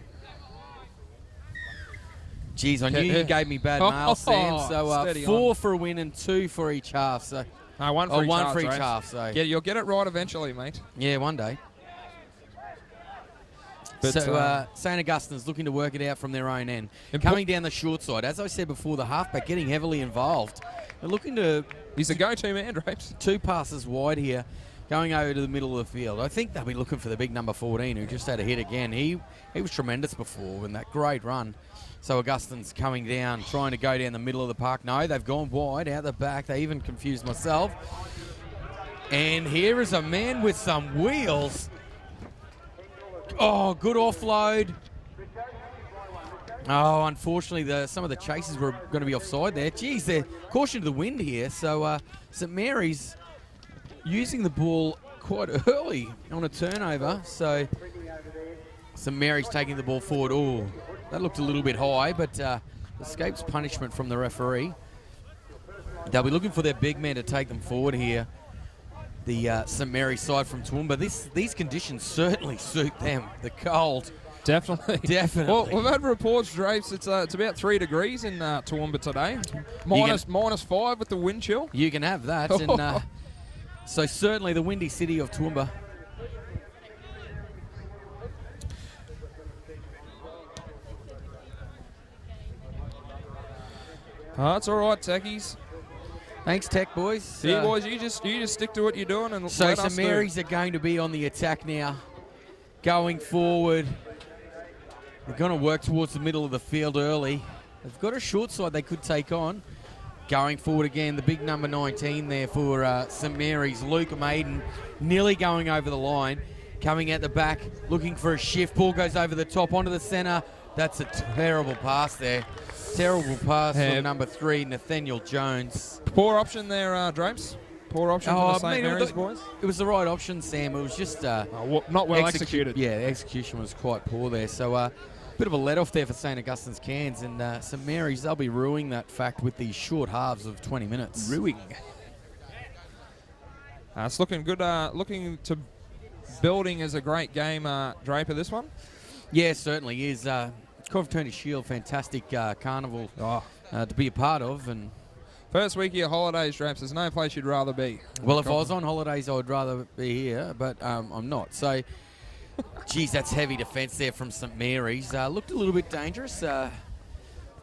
Geez, I knew you gave me bad mail, Sam. So 4 for a win and 2 for each half. So no, one for each half. So yeah, you'll get it right eventually, mate. Yeah, one day. But St. Augustine's looking to work it out from their own end. Coming down the short side. As I said before, the halfback getting heavily involved. They're looking to... He's a go-to man, Drapes. 2 passes wide here, going over to the middle of the field. I think they'll be looking for the big number 14 who just had a hit again. He was tremendous before in that great run. So Augustine's coming down, trying to go down the middle of the park. No, they've gone wide, out the back. They even confused myself. And here is a man with some wheels. Oh, good offload. Oh, unfortunately, some of the chases were going to be offside there. Geez, they're caution to the wind here. So St. Mary's using the ball quite early on a turnover. So St. Mary's taking the ball forward. Oh, that looked a little bit high, but escapes punishment from the referee. They'll be looking for their big man to take them forward here. The St. Mary's side from Toowoomba. These conditions certainly suit them. The cold. Definitely. Well, we've had reports, Drapes, it's about 3 degrees in Toowoomba today. Minus 5 with the wind chill. You can have that. And so certainly the windy city of Toowoomba. It's all right, techies. Thanks, Tech boys. See, boys, you just stick to what you're doing and so let St. us do. Mary's are going to be on the attack now, going forward. They're going to work towards the middle of the field early. They've got a short side they could take on. Going forward again, the big number 19 there for St. Mary's, Luke Maiden, nearly going over the line. Coming at the back, looking for a shift. Ball goes over the top onto the centre. That's a terrible pass there. Terrible pass from number 3, Nathaniel Jones. Poor option there, Drapes. Poor option for the St. Mary's boys. It was the right option, Sam. It was just... not well executed. Yeah, the execution was quite poor there. So bit of a let-off there for St. Augustine's Cairns. And St. Mary's, they'll be ruining that fact with these short halves of 20 minutes. Ruining. It's looking good. Looking to building as a great game, Draper, this one? Yeah, certainly is. Confraternity Shield, fantastic carnival to be a part of. And first week of your holidays, Draps, there's no place you'd rather be. Well, if I was on holidays, I would rather be here, but I'm not. So, geez, that's heavy defence there from St. Mary's. Looked a little bit dangerous.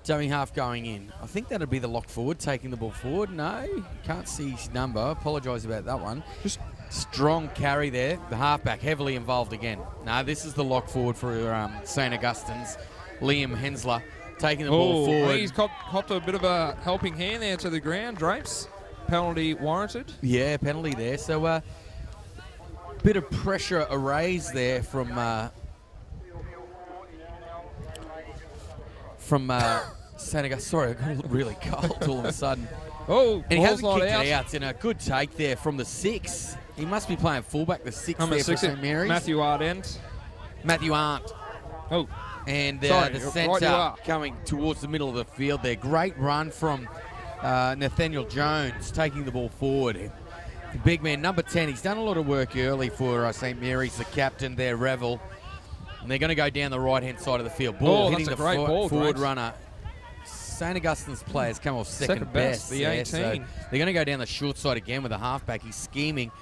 Dummy half going in. I think that'd be the lock forward, taking the ball forward. No, can't see his number. Apologise about that one. Just strong carry there. The halfback heavily involved again. No, this is the lock forward for St. Augustine's. Liam Hensler taking the ball forward. He's copped a bit of a helping hand there to the ground, Drapes. Penalty warranted. Yeah, penalty there. So bit of pressure erased there from Senegal. Sorry, I got really cold all of a sudden. Oh, and he hasn't kicked out. it out. And a good take there from the 6. He must be playing fullback, the 6 Number there 6, for St Mary's. Matthew Ardent. Matthew Arndt. Oh. And Sorry, the right centre you are. coming towards the middle of the field there. Great run from Nathaniel Jones taking the ball forward. The big man, number 10, he's done a lot of work early for St Mary's, the captain there, Revel. And they're going to go down the right-hand side of the field. Ball hitting the forward runner. St Augustine's players come off second best. The 18. So they're going to go down the short side again with a halfback. He's scheming.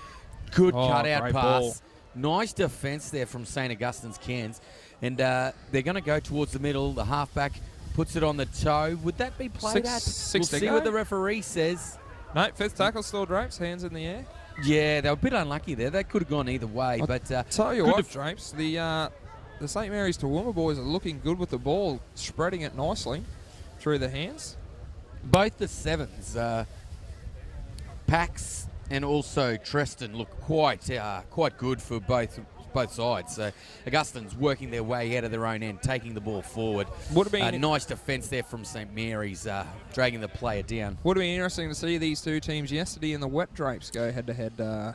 Good cut-out pass. Ball. Nice defence there from St Augustine's Cairns. And they're going to go towards the middle. The halfback puts it on the toe. Would that be played at? We'll see what the referee says. No, fifth tackle still, Drapes. Hands in the air. Yeah, they were a bit unlucky there. That could have gone either way. But tell you what, Drapes, the St Mary's Toowoomba boys are looking good with the ball, spreading it nicely through the hands. Both the 7s, Pax and also Treston, look quite good for both sides. So Augustine's working their way out of their own end, taking the ball forward. Would have been nice defence there from St Mary's, dragging the player down. Would have been interesting to see these two teams yesterday in the wet Drapes go head-to-head.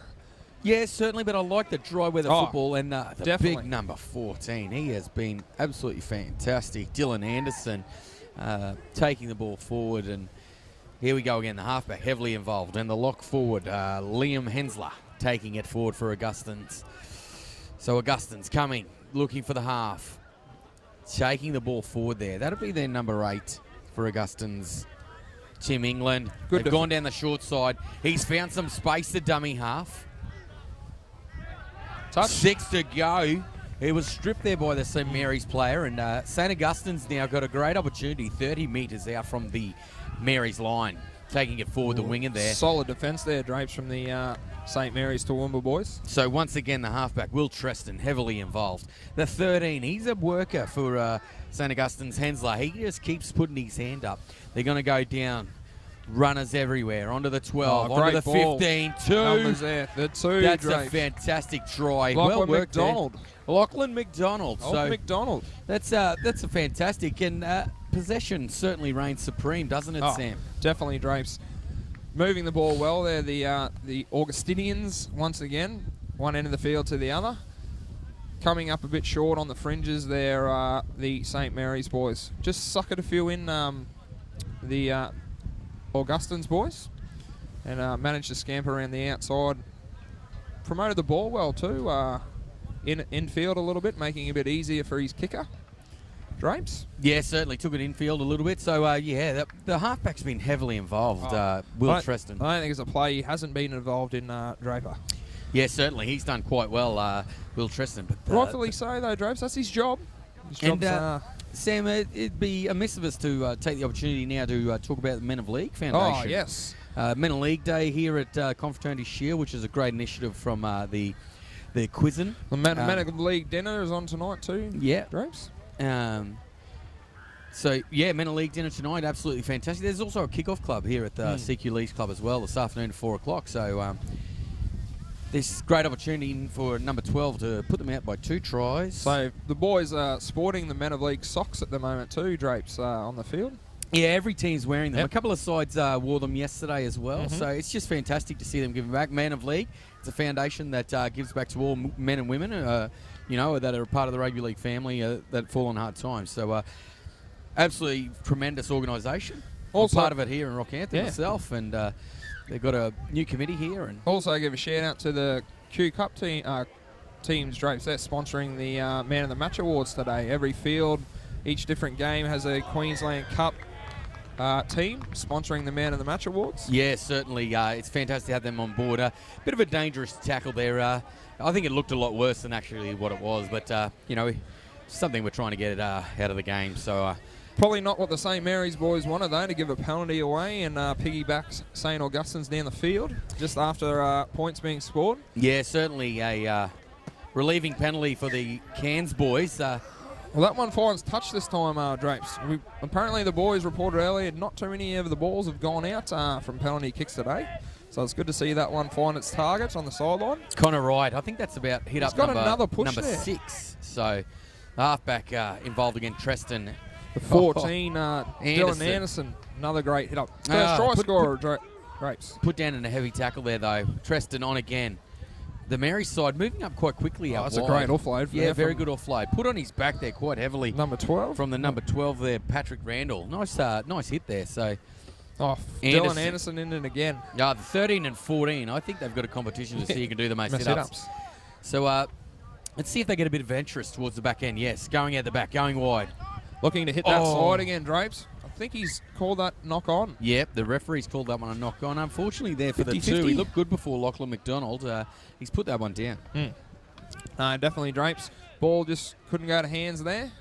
Yeah, certainly, but I like the dry weather football and the definitely. big number 14. He has been absolutely fantastic. Dylan Anderson taking the ball forward, and here we go again. The halfback heavily involved, and the lock forward, Liam Hensler taking it forward for Augustine's. So Augustine's coming, looking for the half, taking the ball forward there. That'll be their number 8 for Augustine's. Tim England. They've gone down the short side. He's found some space to dummy half. Touch. 6 to go. He was stripped there by the St Mary's player, and St Augustine's now got a great opportunity, 30 metres out from the Mary's line, taking it forward the winger there. Solid defence there, Drapes, from the St Mary's Toowoomba boys. So once again, the halfback, Will Treston, heavily involved. The 13, he's a worker for St Augustine's Hensler. He just keeps putting his hand up. They're going to go down. Runners everywhere. Onto the 12, onto the 15, 2. Numbers there, the 2. That's Drapes. a fantastic try. Lachlan well worked McDonald. There. Lachlan McDonald. So McDonald. That's a fantastic, and possession certainly reigns supreme, doesn't it, Sam? Definitely, Drapes. Moving the ball well there, the Augustinians, once again, one end of the field to the other. Coming up a bit short on the fringes there, the St Mary's boys. Just suckered a few in the Augustine's boys, and managed to scamper around the outside. Promoted the ball well too, infield a little bit, making it a bit easier for his kicker. Drapes? Yeah, certainly took it infield a little bit. So, the halfback's been heavily involved, Will Treston. I don't think as a player he hasn't been involved in Draper. Yeah, certainly. He's done quite well, Will Treston. But, rightfully so, though, Drapes. That's his job. Sam, it'd be amiss of us to take the opportunity now to talk about the Men of League Foundation. Oh, yes. Men of League Day here at Confraternity Shield, which is a great initiative from the Quizen. The Men of League dinner is on tonight too. Yeah. Drapes? Men of League dinner tonight, absolutely fantastic. There's also a kick-off club here at the CQ Leagues Club as well this afternoon at 4 o'clock. So this great opportunity for number 12 to put them out by 2 tries. So the boys are sporting the Men of League socks at the moment too, Drapes, on the field. Yeah, every team's wearing them. Yep. A couple of sides wore them yesterday as well. So it's just fantastic to see them giving back. Men of League, it's a foundation that gives back to all men and women, that are a part of the rugby league family that fall on hard times. So absolutely tremendous organisation. Also part of it here in Rockhampton myself, and they've got a new committee here. And also give a shout out to the Q Cup teams, Drapes. They're sponsoring the Man of the Match Awards today. Every field, each different game has a Queensland Cup team sponsoring the Man of the Match Awards. Yeah, certainly. It's fantastic to have them on board. Bit of a dangerous tackle there. I think it looked a lot worse than actually what it was, but something we're trying to get out of the game. So probably not what the St Mary's boys wanted though, to give a penalty away and piggyback St Augustine's down the field just after points being scored. Yeah, certainly a relieving penalty for the Cairns boys. Well, that one finds touch this time, Drapes. Apparently the boys reported earlier not too many of the balls have gone out from penalty kicks today. So it's good to see that one find its target on the sideline. Connor Wright, I think that's about hit He's up got number, another push number there. 6. So the halfback involved again, Treston. The 14, Dylan Anderson, another great hit up. First try scorer, Drapes. Put down in a heavy tackle there, though. Treston on again. The Mary side moving up quite quickly out That's a wide. great offload. Yeah, very good offload. Put on his back there quite heavily. Number 12. From the number 12 there, Patrick Randall. Nice hit there. So, Dylan Anderson in it again. Yeah, the 13 and 14. I think they've got a competition to see who can do the most sit-ups. So, let's see if they get a bit adventurous towards the back end. Yes, going out the back, going wide. Looking to hit that side again, Drapes. I think he's called that knock on. Yep, the referee's called that one a knock on. Unfortunately, there for the 2. He looked good before Lachlan McDonald. He's put that one down. Definitely Drapes. Ball just couldn't go to hands there.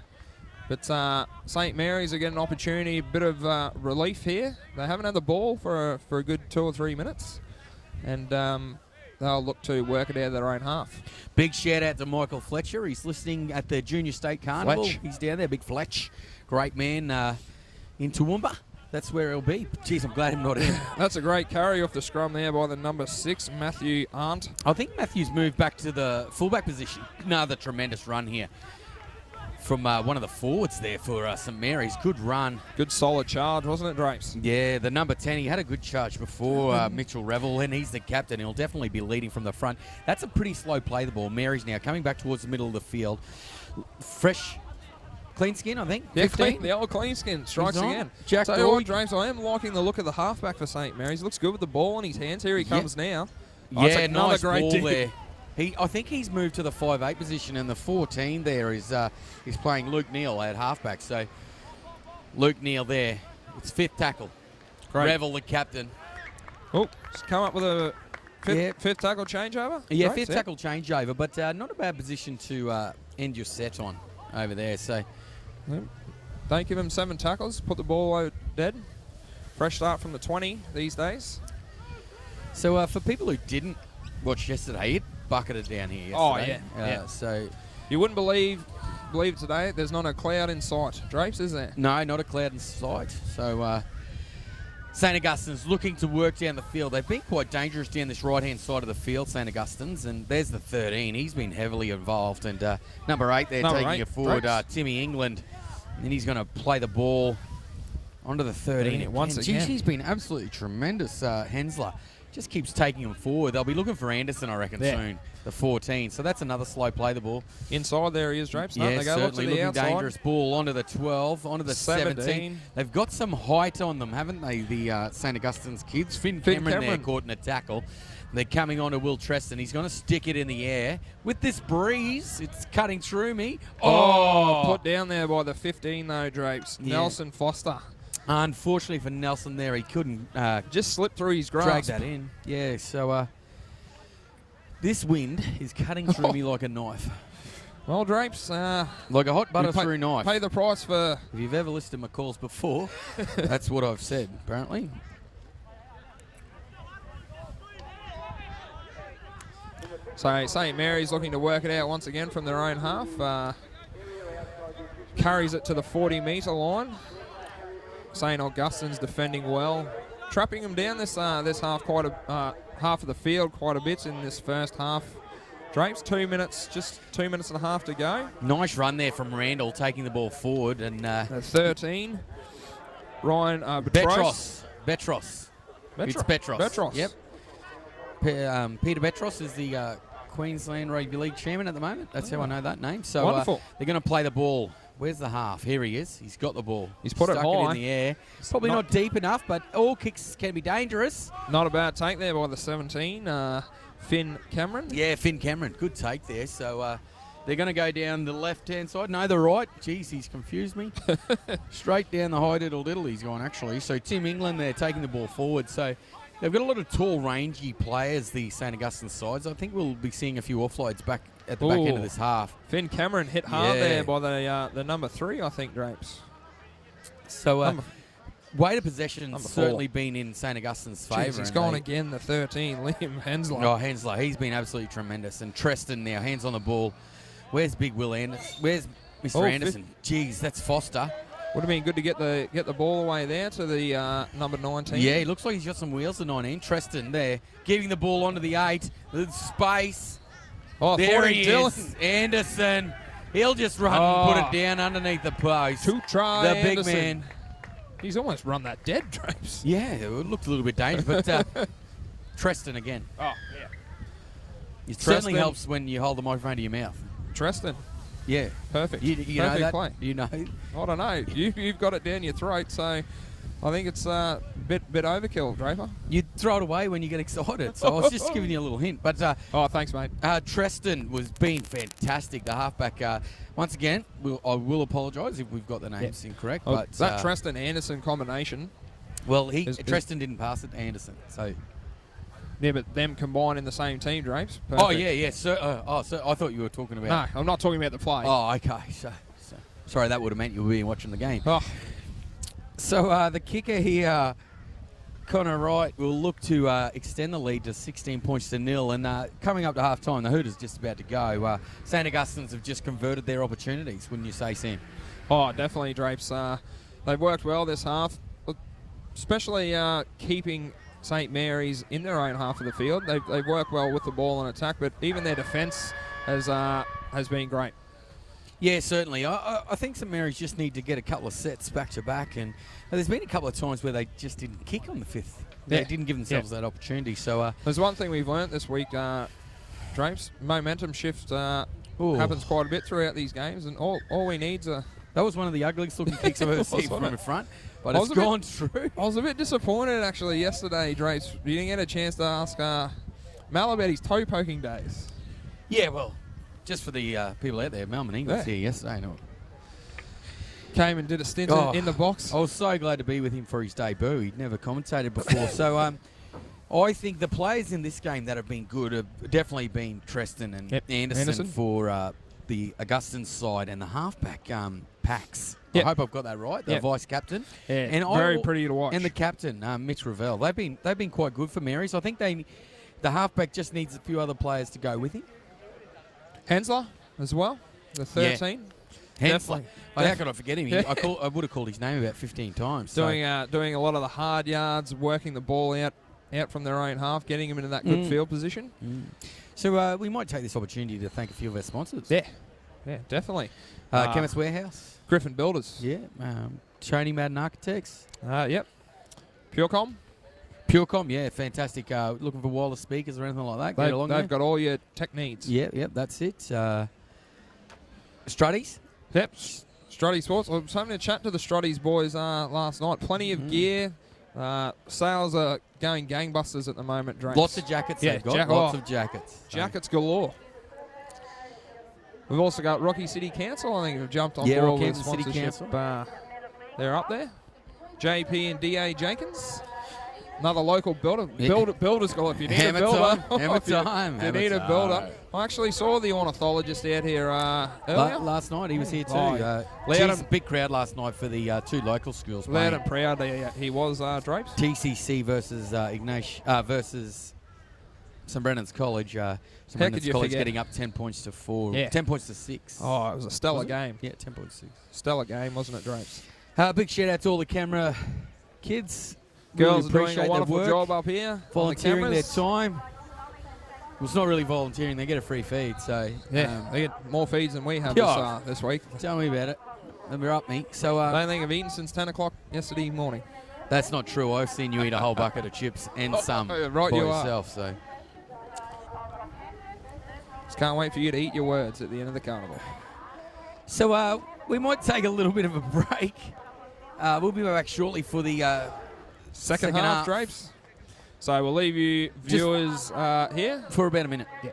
But St. Mary's are getting an opportunity, a bit of relief here. They haven't had the ball for a good 2 or 3 minutes. And they'll look to work it out of their own half. Big shout out to Michael Fletcher. He's listening at the Junior State Carnival. He's down there, big Fletch. Great man in Toowoomba. That's where he'll be. Jeez, I'm glad I'm not in. That's a great carry off the scrum there by the number 6, Matthew Arndt. I think Matthew's moved back to the fullback position. Another tremendous run here from one of the forwards there for St. Mary's. Good run. Good solid charge, wasn't it, Drapes? Yeah, the number 10, he had a good charge before Mitchell Revel, and he's the captain. He'll definitely be leading from the front. That's a pretty slow play, the ball. Mary's now coming back towards the middle of the field. Fresh, clean skin, I think. Yeah, 15. the old clean skin strikes again. Jack so, Doyle. Drapes, I am liking the look of the halfback for St. Mary's. Looks good with the ball in his hands. Here he comes now. Yeah, nice great ball there. I think he's moved to the 5'8" position, and the 14 there is playing Luke Neal at halfback. So Luke Neal there. It's 5th tackle. Great. Revel, the captain. Oh, just come up with a fifth tackle changeover? Yeah, Great, 5th tackle changeover, but not a bad position to end your set on over there. So don't give him 7 tackles. Put the ball out dead. Fresh start from the 20 these days. So for people who didn't watch yesterday, it bucketed down here yesterday. Oh, yeah. So you wouldn't believe today there's not a cloud in sight. Drapes, is there? No, not a cloud in sight. So St. Augustine's looking to work down the field. They've been quite dangerous down this right-hand side of the field, St. Augustine's, and there's the 13. He's been heavily involved. And number 8 there taking it forward, Timmy England. And he's going to play the ball onto the 13 once again. Geez, he's been absolutely tremendous, Hensler. Just keeps taking him forward. They'll be looking for Anderson, I reckon, soon. The 14. So that's another slow play the ball. Inside there he is, Drapes. Yeah, they go certainly looking outside. Dangerous ball onto the 12, onto the 17. They've got some height on them, haven't they, the St. Augustine's kids? Finn Cameron there caught in a tackle. They're coming on to Will Treston. He's going to stick it in the air. With this breeze, it's cutting through me. Put down there by the 15, though, Drapes. Yeah. Nelson Foster. Unfortunately for Nelson there, he couldn't just slip through his grasp. Drag that in. Yeah, so this wind is cutting through me like a knife. Well, Drapes. Like a hot butter through knife. Pay the price for... If you've ever listened to my calls before, that's what I've said, apparently. So St. Mary's looking to work it out once again from their own half. Carries it to the 40-metre line. St. Augustine's defending well, trapping them down this half half of the field quite a bit in this first half. Drapes, 2 minutes, just 2 minutes and a half to go. Nice run there from Randall, taking the ball forward. And 13. Ryan Betros. It's Betros. Betros. Yep. Peter Betros is the Queensland Rugby League chairman at the moment. That's how I know that name. So wonderful. They're going to play the ball. Where's the half? Here he is. He's got the ball. He's put it Stuck high. in the air. Probably not deep enough, but all kicks can be dangerous. Not a bad take there by the 17, Finn Cameron. Yeah, Finn Cameron. Good take there. So they're going to go down the left-hand side. No, the right. Jeez, he's confused me. Straight down the high diddle he's gone, actually. So Tim England there taking the ball forward. So they've got a lot of tall, rangy players, the St. Augustine sides. I think we'll be seeing a few offloads back at the back end of this half. Finn Cameron hit hard there by the number 3, I think, Drapes. So weight of possession's certainly been in St. Augustine's favour. He's gone again, the 13, Liam Hensler. Oh, Hensler, he's been absolutely tremendous. And Treston now, hands on the ball. Where's Big Will Anderson? Where's Mr. Anderson. Jeez, that's Foster. Would have been good to get the ball away there to the number 19. Yeah, he looks like he's got some wheels, the 19. Treston there, giving the ball onto the 8. The space. Oh, there he Dylan. is. Anderson. He'll just run and put it down underneath the post. To try the big Anderson. man. He's almost run that dead, Drapes. Yeah, it looked a little bit dangerous, but Treston again. Oh, yeah. It certainly helps when you hold the microphone to your mouth. Treston. Yeah. Perfect. You Perfect know that? play. You know? I don't know. You've got it down your throat, so I think it's a bit overkill, Draper. You throw it away when you get excited, so I was just giving you a little hint. But thanks, mate. Treston was being fantastic, the halfback. Once again, I will apologise if we've got the names incorrect. But that Treston-Anderson combination... Well, Treston didn't pass it to Anderson, so... Yeah, but them combined in the same team, Drapes. Perfect. Oh, yeah. So I thought you were talking about... No, I'm not talking about the play. Oh, okay. So sorry, that would have meant you were watching the game. Oh. So the kicker here, Connor Wright, will look to extend the lead to 16 points to 0. And coming up to half-time, the Hooters just about to go. St. Augustine's have just converted their opportunities, wouldn't you say, Sam? Oh, definitely, Drapes. They've worked well this half, especially keeping St. Mary's in their own half of the field. They've worked well with the ball and attack, but even their defence has been great. Yeah, certainly. I think St. Mary's just need to get a couple of sets back to back, and there's been a couple of times where they just didn't kick on the 5th. They didn't give themselves that opportunity. So there's one thing we've learnt this week, Drapes. Momentum shift happens quite a bit throughout these games, and all we need is that was one of the ugliest looking kicks I've ever seen from in front. But it's gone through. I was a bit disappointed, actually, yesterday, Drapes. You didn't get a chance to ask Mal about his toe-poking days. Yeah, well, just for the people out there, Mal Meninga was here yesterday. No. Came and did a stint in the box. I was so glad to be with him for his debut. He'd never commentated before. So I think the players in this game that have been good have definitely been Treston and Anderson for the Augustine side, and the halfback Pax. I hope I've got that right. The vice captain, and very pretty to watch. And the captain, Mitch Ravel. They've been quite good for Marys. I think the halfback just needs a few other players to go with him. Hensler as well, the 13. Hensler. How could I forget him? I would have called his name about 15 times. Doing a lot of the hard yards, working the ball out from their own half, getting him into that good field position. So we might take this opportunity to thank a few of our sponsors. Yeah, definitely. Chemist Warehouse. Griffin Builders. Yeah. Tony Madden Architects. Yep. Purecom. Purecom, yeah, fantastic. Looking for wireless speakers or anything like that? They've got all your tech needs. Yep, that's it. Strutties? Yep, Strutty Sports. I was having a chat to the Strutties boys last night. Plenty of gear. Sales are going gangbusters at the moment, Drapes. Lots of jackets they've got. Lots of jackets. Jackets galore. We've also got Rocky City Council, I think, have jumped on board with sponsorship. City Council. They're up there. JP and DA Jenkins. Another local builder. Builders go if you need a builder. You need a builder. I actually saw the ornithologist out here earlier. Last night he was here too. Big crowd last night for the two local schools. Loud and proud he was, Drapes. TCC versus versus St Brennan's College. St Brennan's College getting up 10 points to 4. Yeah. 10 points to 6. Oh, it was a stellar game. Yeah, 10.6. Stellar game, wasn't it, Drapes? Big shout out to all the camera kids. Girls really are doing a wonderful job up here. Volunteering their time. Well, it's not really volunteering. They get a free feed. So yeah, they get more feeds than we have this week. Tell me about it. And we're up, me. So I don't think I've eaten since 10 o'clock yesterday morning. That's not true. I've seen you eat a whole bucket of chips and some by yourself. So just can't wait for you to eat your words at the end of the carnival. So we might take a little bit of a break. We'll be back shortly for the second half, Drapes. So we'll leave you viewers here for about a minute. Yeah.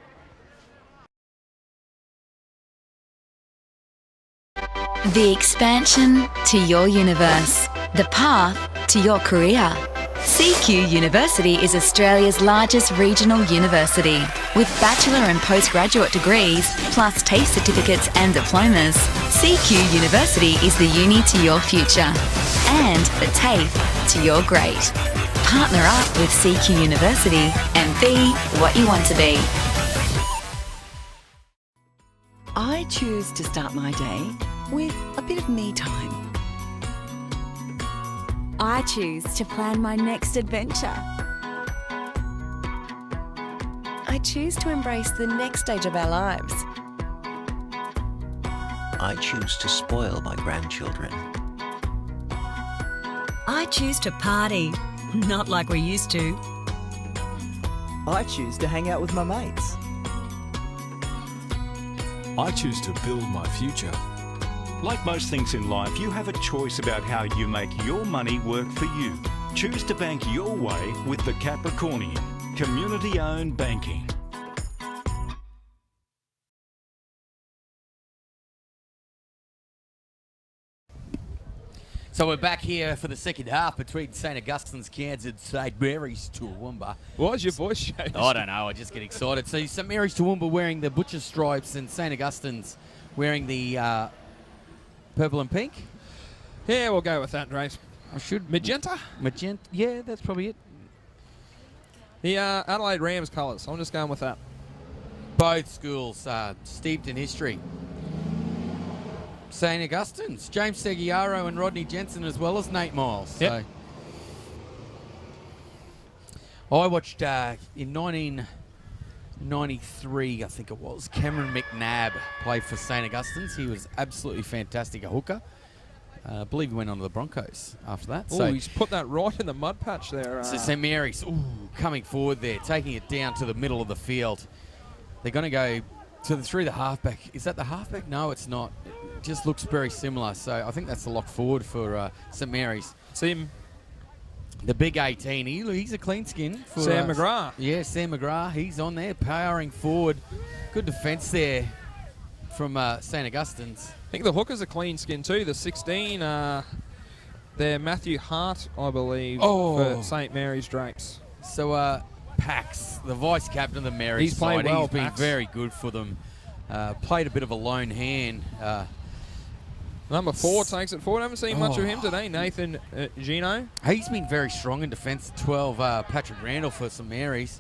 The expansion to your universe. The path to your career. CQ University is Australia's largest regional university. With bachelor and postgraduate degrees, plus TAFE certificates and diplomas, CQ University is the uni to your future and the TAFE to your great. Partner up with CQ University and be what you want to be. I choose to start my day with a bit of me time. I choose to plan my next adventure. I choose to embrace the next stage of our lives. I choose to spoil my grandchildren. I choose to party, not like we used to. I choose to hang out with my mates. I choose to build my future. Like most things in life, you have a choice about how you make your money work for you. Choose to bank your way with the Capricornian, community-owned banking. So we're back here for the second half between St Augustine's Cairns and St Mary's Toowoomba. Why's your voice changed? I don't know, I just get excited. So St Mary's Toowoomba wearing the butcher's stripes and St Augustine's wearing the purple and pink. Yeah, we'll go with that, Drace. I should. Magenta? Magenta, yeah, that's probably it. The Adelaide Rams colours. I'm just going with that. Both schools steeped in history. St Augustine's, James Seguiaro and Rodney Jensen, as well as Nate Miles. Yep. So I watched in 1993, I think it was, Cameron McNabb play for St Augustine's. He was absolutely fantastic, a hooker. I believe he went on to the Broncos after that. Oh, he's put that right in the mud patch there. So St Mary's, coming forward there, taking it down to the middle of the field. They're going to go through the halfback. Is that the halfback? No, it's not. It just looks very similar. So I think that's the lock forward for St Mary's. See him. The big 18. He's a clean skin. For, Sam McGrath. Yeah, Sam McGrath. He's on there, powering forward. Good defence there from St Augustine's. I think the hooker's a clean skin too. The 16, they're Matthew Hart, I believe, for St Mary's Drapes. So Pax, the vice captain of the Mary's He's played side, well, he's been Pax. very good for them. Played a bit of a lone hand. Number 4 takes it forward. Haven't seen much of him today. Nathan Gino. He's been very strong in defence. 12, Patrick Randall for St Mary's.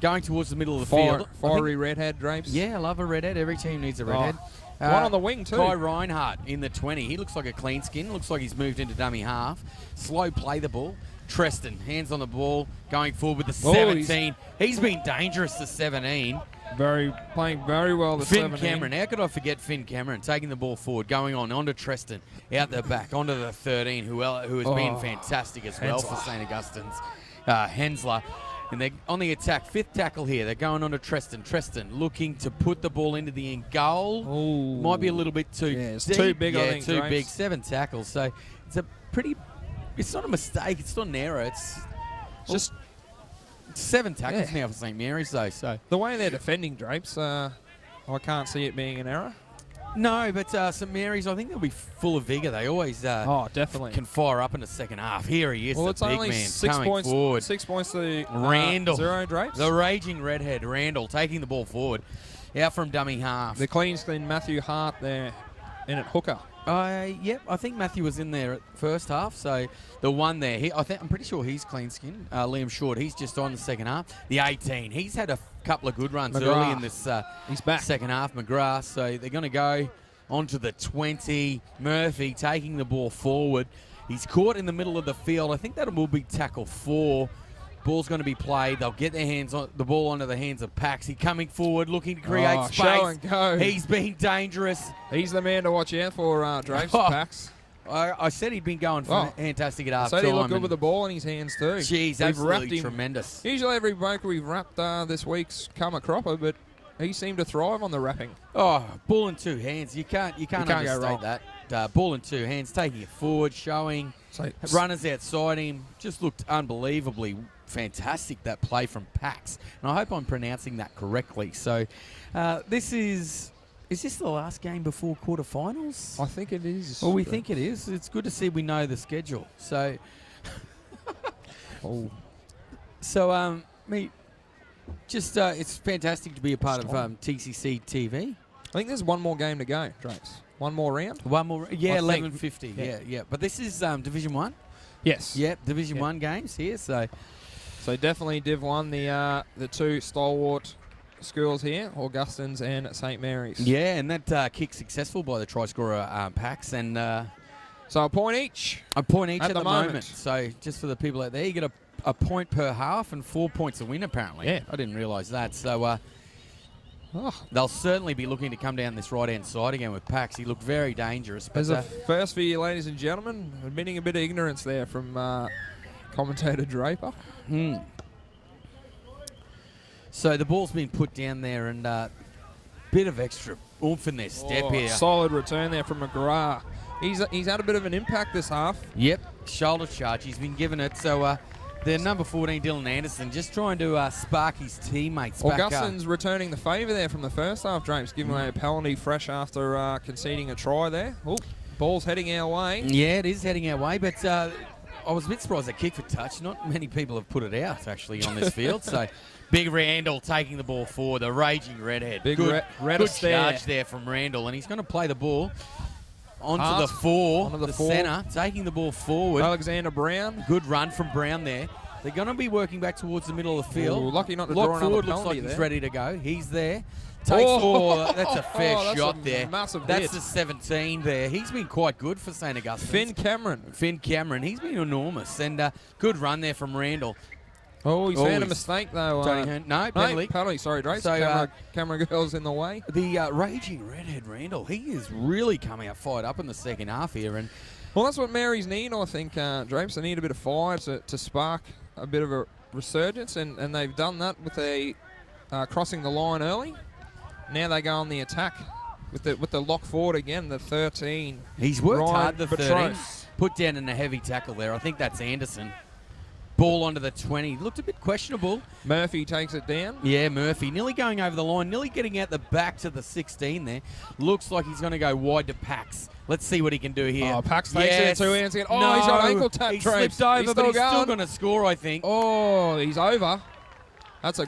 Going towards the middle of the field. Fiery redhead Drapes. Yeah, I love a redhead. Every team needs a redhead. One on the wing too. Kai Reinhardt in the 20. He looks like a clean skin. Looks like he's moved into dummy half. Slow play the ball. Treston, hands on the ball, going forward with the 17. He's been dangerous to 17. Playing very well the Finn 17. Cameron, how could I forget Finn Cameron taking the ball forward, going onto Treston, out the back, onto the 13, who has been fantastic as well for St Augustine's. Hensler. And they're on the attack, 5th tackle here. They're going on to Treston. Treston looking to put the ball into the end goal. Ooh. Might be a little bit too it's deep. too big, I Yeah, think, too Drapes. big. 7 tackles. So it's a pretty... It's not a mistake. It's not an error. It's just 7 tackles now for St Mary's, though. So the way they're defending Drapes, I can't see it being an error. No, but St Mary's, I think they'll be full of vigour. They always definitely can fire up in the second half. Here he is, well, the it's big only man 6 coming points, forward. 6 points to Randall. 0 Drapes. The raging redhead, Randall, taking the ball forward. Out from dummy half. The clean skin Matthew Hart there in at hooker. Yep, I think Matthew was in there at first half, so the one there, I'm pretty sure he's clean skin. Liam Short, he's just on the second half. The 18, he's had a couple of good runs early in this he's back. Second half, McGrath, so they're going to go onto the 20. Murphy taking the ball forward. He's caught in the middle of the field. I think that will be tackle 4. Ball's going to be played. They'll get their hands on the ball onto the hands of Paxi. Coming forward, looking to create space. Show and go. He's been dangerous. He's the man to watch out for, Drapes, Pax. I said he'd been going fantastic at half So time. he looked good with the ball in his hands too. Jeez, absolutely tremendous. Usually every bloke we've wrapped this week's come a cropper, but he seemed to thrive on the wrapping. Oh, ball in 2 hands. You can't understate go wrong. that. Ball in 2 hands, taking it forward, showing runners outside him. Just looked unbelievably fantastic, that play from Pax. And I hope I'm pronouncing that correctly. So this is this the last game before quarterfinals? I think it is. Well, we think it is. It's good to see we know the schedule. So, it's fantastic to be a part of TCC TV. I think there's one more game to go, Drapes. One more round? One more, yeah, 11:50. 11:50. Yeah. But this is Division 1? Yes. Yep, Division 1 games here, so definitely Div 1, the 2 stalwart schools here, Augustins and St Mary's. Yeah, and that kick successful by the try scorer Pax, and so a point each. A point each at the moment. moment. So just for the people out there, you get a point per half and 4 points a win, apparently. Yeah. I didn't realise that. So they'll certainly be looking to come down this right-hand side again with Pax. He looked very dangerous. But There's a first for you, ladies and gentlemen. Admitting a bit of ignorance there from commentator Draper. So the ball's been put down there, and bit of extra oomph in their step here. Solid return there from McGrath. He's had a bit of an impact this half. Yep, shoulder charge. He's been given it. So the number 14, Dylan Anderson, just trying to spark his teammates back. Augustin's returning the favour there from the first half, Drapes, giving away a penalty fresh after conceding a try there. Oh, ball's heading our way. Yeah, it is heading our way, but I was a bit surprised at kick for touch. Not many people have put it out, actually, on this field. So big Randall taking the ball forward, the raging redhead. Big good charge there from Randall, and he's going to play the ball onto the four, the centre, taking the ball forward. Alexander Brown. Good run from Brown there. They're going to be working back towards the middle of the field. Ooh, lucky not to Lock draw another forward, penalty looks like there. he's ready to go. He's there. That's a fair that's shot a there. massive That's hit. the 17 there. He's been quite good for St Augustine. Finn Cameron. He's been enormous. And good run there from Randall. Oh, he's found a mistake, though. No, penalty. Penalty, sorry, Drake. So, camera girl's in the way. The raging redhead Randall, he is really coming out fired up in the second half here. And well, that's what Mary's need, I think, Drapes. They need a bit of fire to spark a bit of a resurgence, and they've done that with a crossing the line early. Now they go on the attack with the lock forward again, the 13. He's worked Ryan hard, the 13. Petros. Put down in a heavy tackle there. I think that's Anderson. Ball onto the 20. Looked a bit questionable. Murphy takes it down. Yeah, Murphy. Nearly going over the line. Nearly getting out the back to the 16 there. Looks like he's going to go wide to Pax. Let's see what he can do here. Oh, Pax takes it in 2 hands again. Oh, no, he's got ankle tap. He slipped over, but he's still going to score, I think. Oh, he's over. That's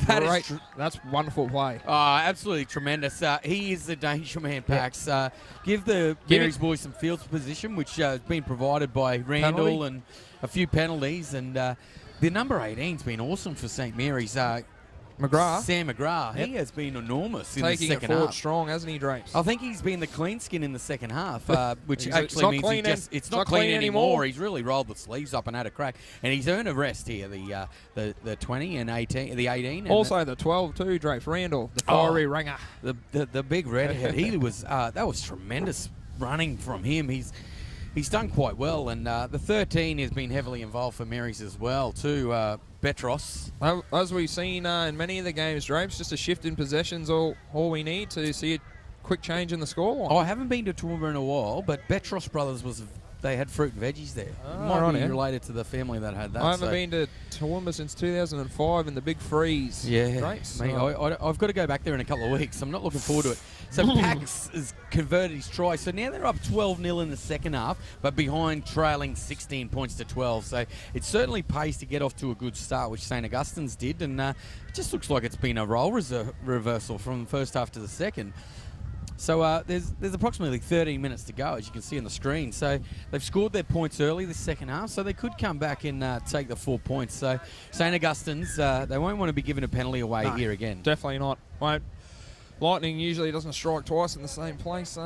that's wonderful play. Oh, absolutely tremendous. He is the danger man, Pax. Give the Mary's boys some field position, which has been provided by Randall and a few penalties. And the number 18's been awesome for St Mary's. McGrath. Sam McGrath. Yep. He has been enormous in Taking the second it forward half. strong, hasn't he, Drapes? I think he's been the clean skin in the second half, which It's actually not means it's not clean anymore. He's really rolled the sleeves up and had a crack, and he's earned a rest here. The 20 and 18, the 18, and also the 12 too, Drapes. Randall, the fiery ringer, the big redhead. He was that was tremendous running from him. He's done quite well, and the 13 has been heavily involved for Mary's as well too. Petros. As we've seen in many of the games, Drapes, just a shift in possessions all we need to see a quick change in the scoreline. Oh, I haven't been to Toowoomba in a while, but Petros Brothers they had fruit and veggies there. Might be related to the family that had that. I haven't been to Toowoomba since 2005 in the big freeze. Yeah, Drapes. mate, I've got to go back there in a couple of weeks. I'm not looking forward to it. So Pax has converted his try. So now they're up 12-0 in the second half, but behind, trailing 16 points to 12. So it certainly pays to get off to a good start, which St Augustine's did. And it just looks like it's been a role reversal from the first half to the second. So there's approximately 13 minutes to go, as you can see on the screen. So they've scored their points early this second half, so they could come back and take the 4 points. So St Augustine's, they won't want to be giving a penalty away here again. Definitely not. Lightning usually doesn't strike twice in the same place,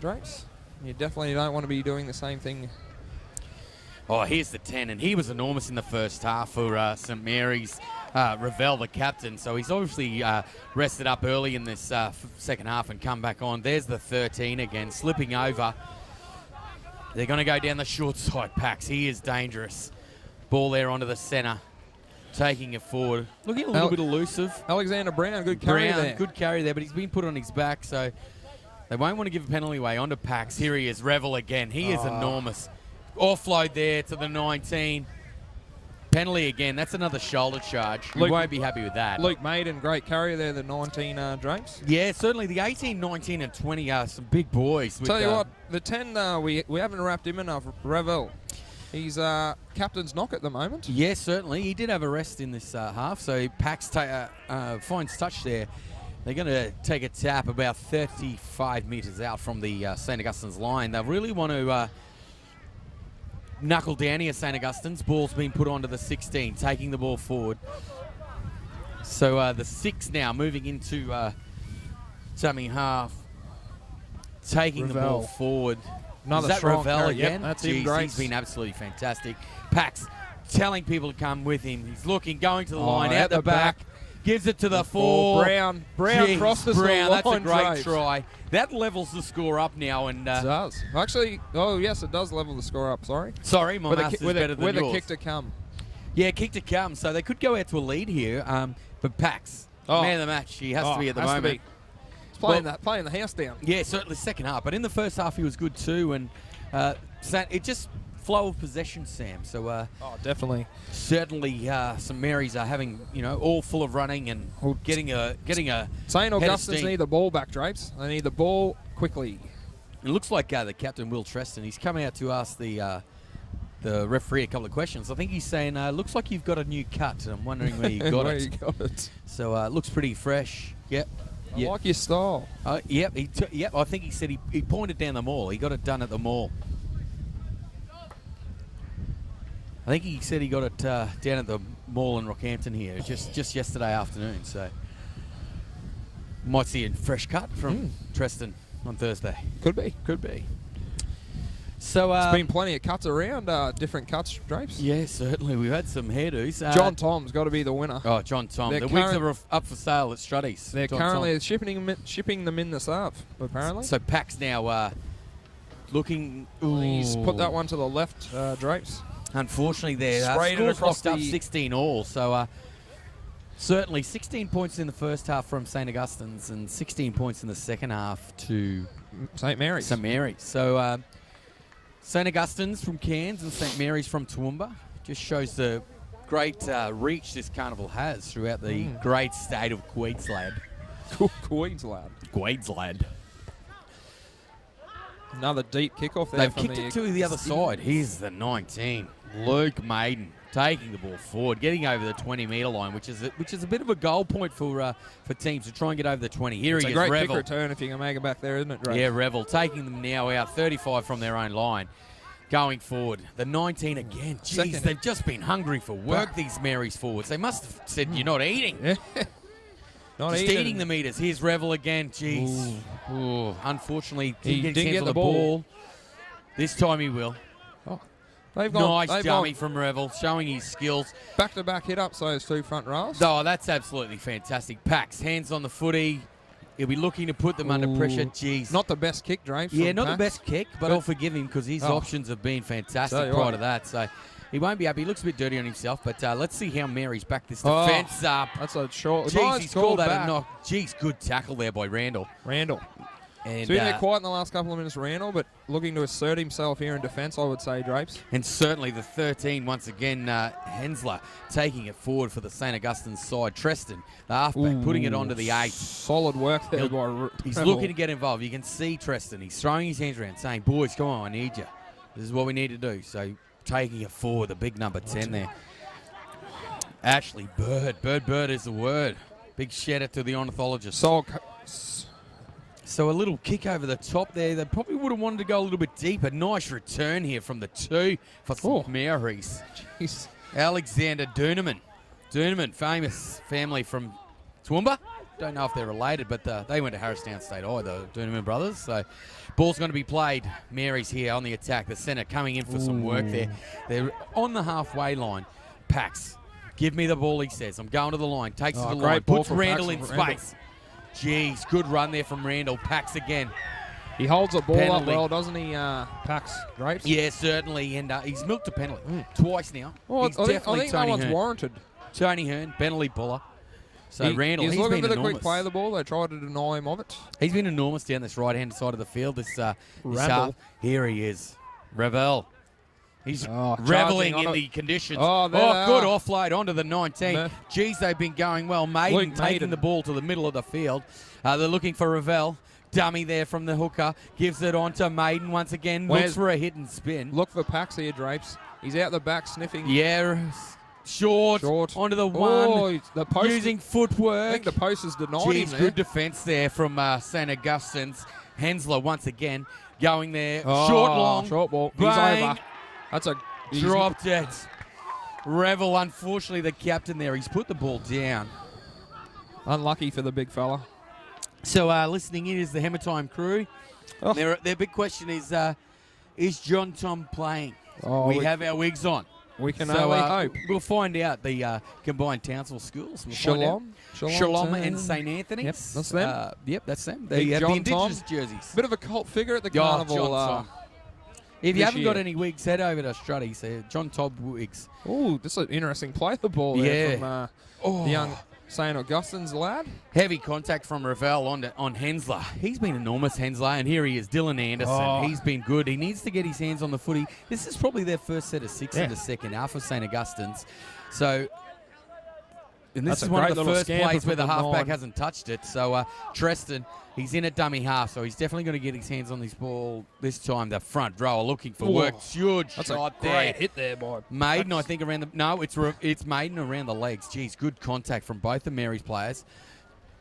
Drapes. You definitely don't want to be doing the same thing. Oh, here's the 10, and he was enormous in the first half for St Mary's. Ravel, the captain, so he's obviously rested up early in this second half and come back on. There's the 13 again, slipping over. They're going to go down the short side, Pax. He is dangerous. Ball there onto the centre, taking it forward. Looking a little bit elusive. Alexander Brown, good carry there. Good carry there, but he's been put on his back, so they won't want to give a penalty away. Onto Pax. Here he is, Revel again. He is enormous. Offload there to the 19. Penalty again. That's another shoulder charge. We won't be happy with that. Luke Maiden, great carrier there, the 19 Drapes. Yeah, certainly. The 18, 19, and 20 are some big boys. Tell you what, the 10, we haven't wrapped him enough. Revel. He's captain's knock at the moment. Yeah, certainly. He did have a rest in this half, so Pax finds touch there. They're going to take a tap about 35 metres out from the St Augustine's line. They really want to knuckle down here, St Augustine's. Ball's been put onto the 16, taking the ball forward. So the 6 now moving into dummy half, taking the ball forward. Another Is that strong Ravel carry. again? Yep, that's Jeez, him, Grace. he's been absolutely fantastic. Pax telling people to come with him. He's looking, going to the line, at out the back. Gives it to the 4. Brown Jeez, crosses Brown, the that's a line, great James. try. That levels the score up now. And It does. Actually, oh, yes, it does level the score up. Sorry. Sorry, my master's better than with yours. a kick to come. Yeah, kick to come. So they could go out to a lead here. But Pax, man of the match, he has to be at the moment. He's playing the house down. Yeah, certainly second half. But in the first half, he was good too. And it just flow of possession, Sam. So definitely. Certainly, St Mary's are having all full of running and getting a St Augustine's Augustine's need the ball back, Drapes. They need the ball quickly. It looks like the captain, Will Treston, he's come out to ask the referee a couple of questions. I think he's saying, looks like you've got a new cut. And I'm wondering where you got Where it. you got it. So it looks pretty fresh. Yep. I like your style. Yep. I think he said he pointed down the mall. He got it done at the mall. I think he said he got it down at the mall in Rockhampton here just yesterday afternoon. So might see a fresh cut from Treston on Thursday. Could be. So there's been plenty of cuts around, different cuts, Drapes. Yeah, certainly. We've had some hairdos. John Tom's got to be the winner. Oh, John Tom. The wigs are up for sale at Struddy's. They're currently shipping them in this half, apparently. So Pax now looking. He's put that one to the left, Drapes. Unfortunately, there scores locked up 16 all. So certainly 16 points in the first half from St Augustine's and 16 points in the second half to St Mary's. So St Augustine's from Cairns and St Mary's from Toowoomba. Just shows the great reach this carnival has throughout the great state of Queensland. Queensland. Another deep kickoff there. They've kicked it to the other side. Here's the 19. Luke Maiden taking the ball forward, getting over the 20-metre line, which is a bit of a goal point for teams to try and get over the 20. Here he is, Revel. It's a great Revel. kick return if you can make it back there, isn't it, Drake? Yeah, Revel taking them now out, 35 from their own line. Going forward, the 19 again. Jeez, they've just been hungry for work, these Marys forwards. They must have said, you're not eating. Just eating the meters. Here's Revel again. Jeez. Ooh, unfortunately, he didn't get the ball. This time he will. Nice dummy from Revel, showing his skills. Back-to-back hit-ups, those two front rows. Oh, that's absolutely fantastic. Pax, hands on the footy. He'll be looking to put them under pressure. Jeez. Not the best kick, Drapes. Yeah, not the best kick, but I'll forgive him because his options have been fantastic prior to that. So he won't be happy. He looks a bit dirty on himself, but let's see how Mary's back this defence up. That's a short. Jeez, Nice he's called that back. a knock. Jeez, good tackle there by Randall. And, He's been there quiet in the last couple of minutes, Randall, but looking to assert himself here in defence, I would say, Drapes. And certainly the 13, once again, Hensler taking it forward for the St. Augustine's side. Treston, the halfback, putting it onto the 8. Solid work there by He's looking to get involved. You can see Treston. He's throwing his hands around, saying, boys, come on, I need you. This is what we need to do. So taking it forward, the big number 10 there. Ashley Bird. Bird is the word. Big shout out to the ornithologist. So a little kick over the top there. They probably would have wanted to go a little bit deeper. Nice return here from the 2 for St Mary's. Jeez. Alexander Doonerman. Doonerman, famous family from Toowoomba. Don't know if they're related, but they went to Harrisdown State High, the Doonerman brothers. So ball's going to be played. Mary's here on the attack. The centre coming in for some work there. They're on the halfway line. Pax, give me the ball, he says. I'm going to the line. Takes it to the line. Puts Randall in space. Jeez, good run there from Randall. Pax again. He holds the ball up well, doesn't he, Pax? Drapes? Yeah, certainly. And he's milked a penalty twice now. Well, He's definitely I think Tony that one's Hearn. warranted. Tony Hearn, penalty puller. So Randall, he's he's looking been for the enormous. quick play of the ball. They tried to deny him of it. He's been enormous down this right-hand side of the field. This half. Here he is. Revel. He's reveling in the conditions. Oh, good offload onto the 19. Geez, they've been going well. Maiden taking the ball to the middle of the field. They're looking for Revel. Dummy there from the hooker. Gives it on to Maiden once again. Looks for a hit and spin. Look for Pax here, Drapes. He's out the back sniffing. Yeah. Short. Onto the 1. The post, using footwork. I think the post has denied him there. Good defence there from St. Augustine's. Hensler once again going there. Oh, short ball. He's over. That's a dropped it. Revel, unfortunately, the captain there. He's put the ball down. Unlucky for the big fella. So listening in is the Hammer Time crew. Oh. Their big question is John Tom playing? Oh, we have our wigs on. We can only hope. We'll find out the combined Townsville schools. We'll Shalom and St. Anthony's. Yep, that's them. That's them. Big They have the John Indigenous Tom. jerseys. Bit of a cult figure at the John carnival. Tom. If you this haven't got year. any wigs, head over to Strutty's. John Todd wigs. Oh, this is an interesting play the ball there Yeah. from the young St. Augustine's lad. Heavy contact from Ravel on Hensler. He's been enormous, Hensler, and here he is, Dylan Anderson. Oh. He's been good. He needs to get his hands on the footy. This is probably their first set of 6 Yeah. in the second half of St. Augustine's. So, and this That's is a one of great the little first scamper plays where from the the halfback nine. hasn't touched it. So, Treston, he's in at dummy half, so he's definitely going to get his hands on this ball this time. The front row are looking for work. Huge That's shot a great there. hit there by Maiden, I think, around the... No, it's Maiden around the legs. Jeez, good contact from both the Mary's players.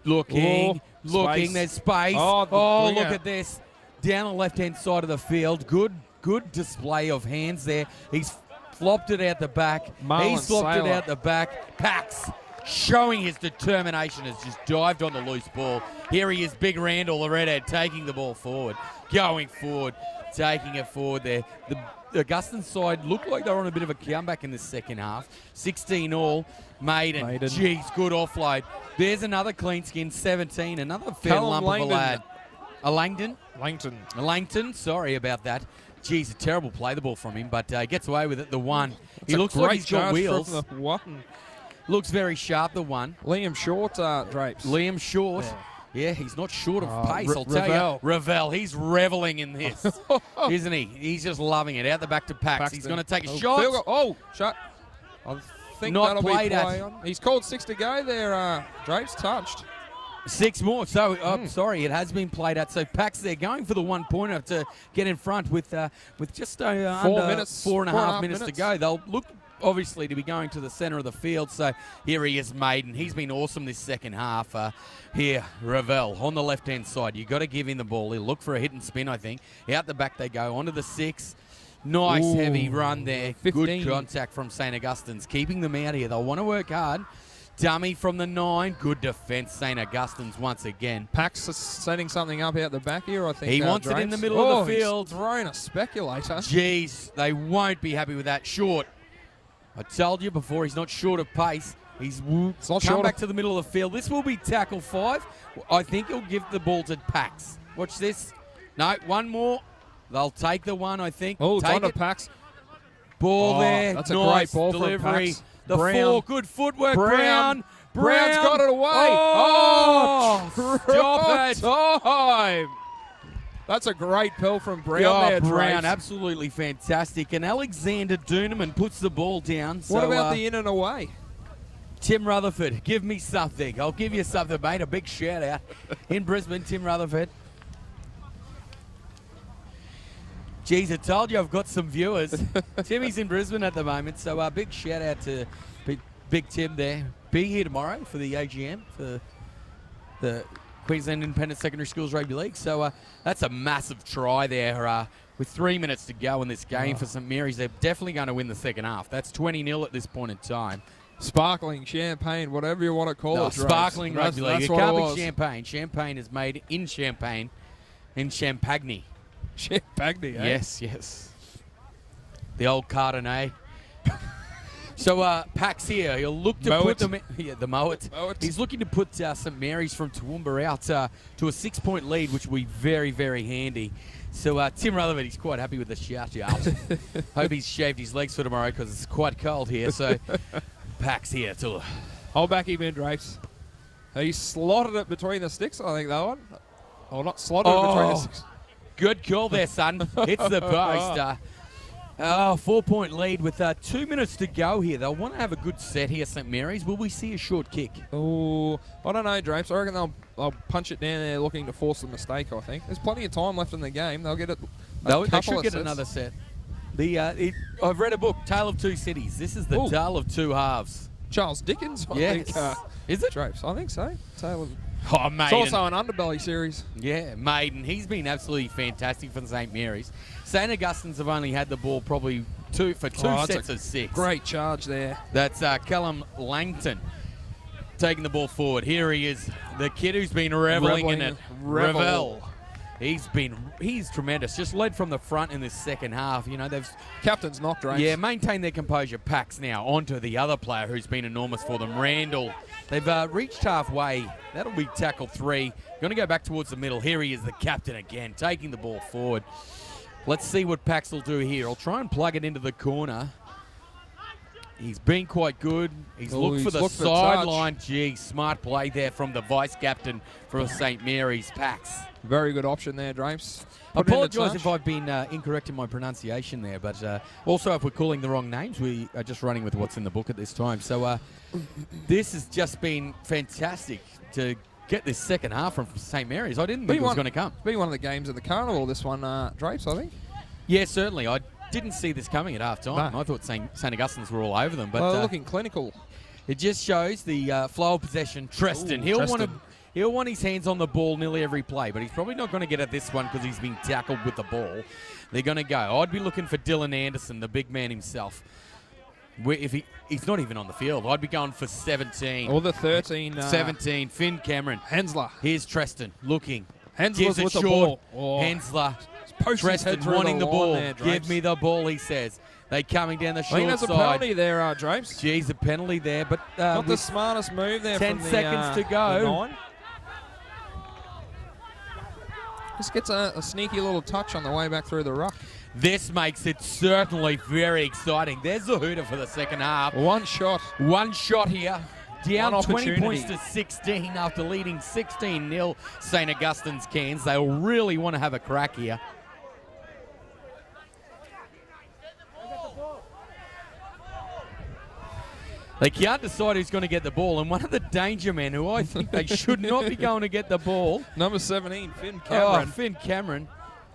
Looking. Space. There's space. Oh, the Oh, winger. look at this. Down the left-hand side of the field. Good display of hands there. He's flopped it out the back. Marlon He's flopped Saylor. it out the back. Pax, showing his determination, has just dived on the loose ball. Here he is, Big Randall, the redhead, taking the ball forward. Going forward. Taking it forward there. The Augustine side looked like they were on a bit of a comeback in the second half. 16 all. Maiden. Jeez, good offload. There's another clean skin, 17. Another fair Callum lump of a Langdon. lad. Langton. Sorry about that. Jeez, a terrible play the ball from him, but he gets away with it. The one. That's He a looks like great he's got charge wheels. from the one. Looks very sharp, the one. Liam Short, Drapes. Liam Short. Yeah, he's not short of pace, I'll tell Ravel. you. Ravel, he's reveling in this, isn't he? He's just loving it. Out the back to Pax. He's going to take a shot. Field goal. Oh, shot. I think Not that'll played be at. play on. He's called 6 to go there. Drapes touched. 6 more. So, sorry, it has been played at. So, Pax, they're going for the 1-pointer to get in front with just under 4.5 minutes to go. They'll look, obviously, to be going to the centre of the field. So, here he is, Maiden. He's been awesome this second half. Here, Ravel on the left-hand side. You've got to give him the ball. He'll look for a hit and spin, I think. Out the back they go. Onto the 6. Nice heavy run there. 15. Good contact from St. Augustine's. Keeping them out here. They'll want to work hard. Dummy from the 9. Good defence, St. Augustine's once again. Pax is setting something up out the back here, I think. He wants it in the middle of the field. He's thrown a speculator. Jeez, they won't be happy with that. Short. I told you before, he's not short of pace. He's come back to the middle of the field. This will be tackle 5. I think he'll give the ball to Pax. Watch this. No, one more. They'll take the one, I think. Oh, it's take on to it. Pax. Ball there. That's a nice great ball delivery. from Pax. The Brown. 4, good footwork. Brown's got it away. Oh, stop it. Time. That's a great pill from Brown there, Brown, Drapes. absolutely fantastic. And Alexander Doonerman puts the ball down. What So, about the in and away? Tim Rutherford, give me something. I'll give you something, mate. A big shout out in Brisbane, Tim Rutherford. Geez, I told you I've got some viewers. Timmy's in Brisbane at the moment, so a big shout out to Big Tim there. Be here tomorrow for the AGM for the Queensland Independent Secondary Schools Rugby League. So that's a massive try there with 3 minutes to go in this game for St Mary's. They're definitely going to win the second half. That's 20-0 at this point in time. Sparkling champagne, whatever you want to call it. Drapes. Sparkling rugby league. It what can't was. be champagne. Champagne is made in Champagne, in Champagne. Champagne, eh? Yes. The old Cardonet. So Pax here. He'll look to put them. The Moet. He's looking to put St Mary's from Toowoomba out to a 6-point lead, which will be very, very handy. So Tim Rutherford, he's quite happy with the shout out. Hope he's shaved his legs for tomorrow because it's quite cold here. So Pax here to hold back him in, Drapes. He slotted it between the sticks, I think, that one. Or not slotted it between the sticks. Good call there, son. Hits the post. 4-point lead with 2 minutes to go here. They'll want to have a good set here, St Mary's. Will we see a short kick? Oh, I don't know, Drapes. I reckon they'll punch it down there looking to force the mistake, I think. There's plenty of time left in the game. They'll get it. They should get another set. I've read a book, Tale of Two Cities. This is the Tale of Two Halves. Charles Dickens, I yes. think. Is it? Drapes, I think so. Tale of... Maiden. It's also an Underbelly series. Yeah, Maiden. He's been absolutely fantastic for the St Mary's. St Augustine's have only had the ball probably two sets of 6. Great charge there. That's Callum Langton. taking the ball forward. Here he is, the kid who's been reveling in it. Revel. He's tremendous. Just led from the front in this second half. You know, they've captain's knocked, right? Yeah, maintained their composure. Pax now onto the other player who's been enormous for them, Randall. They've reached halfway. That'll be tackle 3. Going to go back towards the middle. Here he is, the captain again, taking the ball forward. Let's see what Pax will do here. I'll try and plug it into the corner. He's been quite good. He's looked for the sideline. Gee, smart play there from the vice-captain for St. Mary's, Pax. Very good option there, Drapes. I apologise if I've been incorrect in my pronunciation there, but also if we're calling the wrong names, we are just running with what's in the book at this time. So this has just been fantastic to get this second half from St. Mary's. I didn't think it was going to come. It's been one of the games of the carnival, this one, Drapes, I think. Yeah, certainly. I didn't see this coming at half-time. No. I thought St. Augustine's were all over them. But looking clinical. It just shows the flow of possession. Treston, he'll want his hands on the ball nearly every play, but he's probably not going to get at this one because he's been tackled with the ball. They're going to go. I'd be looking for Dylan Anderson, the big man himself. If he's not even on the field, I'd be going for 17. Or the 13. 17, Finn Cameron. Hensler. Here's Treston looking. Hensler's with the ball. Oh. Hensler. Treston wanting the ball. Give me the ball, he says. They coming down the short side. I think there's a penalty there, Drapes. Geez, a penalty there, but not the smartest move there. 10 seconds to go. Just gets a sneaky little touch on the way back through the ruck. This makes it certainly very exciting. There's the hooter for the second half. One shot here. Down 20 points to 16 after leading 16-0 St. Augustine's Cairns. They'll really want to have a crack here. They can't decide who's going to get the ball, and one of the danger men who I think they should not be going to get the ball. Number 17, Finn Cameron. Oh, Finn Cameron.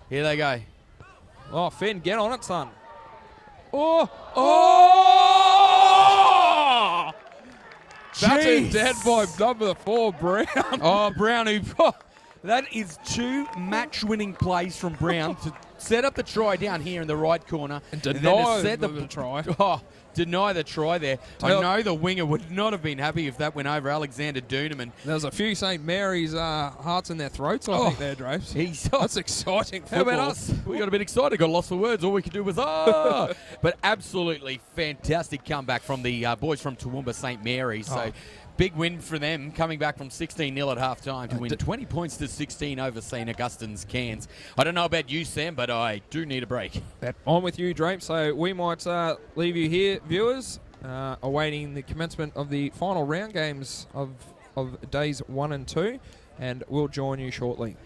Here they go. Oh, Finn, get on it, son. Oh! That's dead by number 4, Brown. Oh, Brown, that is 2 match-winning plays from Brown to set up the try down here in the right corner. And deny the try. Oh, deny the try there. I know the winger would not have been happy if that went over Alexander Doonerman. There was a few St. Mary's hearts in their throats, I think, there, Drapes. That's exciting football. How about us? We got a bit excited, got lost for words. All we could do was, But absolutely fantastic comeback from the boys from Toowoomba St. Mary's. So big win for them, coming back from 16-0 at half-time to win 20 points to 16 over St. Augustine's Cairns. I don't know about you, Sam, but I do need a break. I'm with you, Drape. So we might leave you here, viewers, awaiting the commencement of the final round games of days 1 and 2, and we'll join you shortly.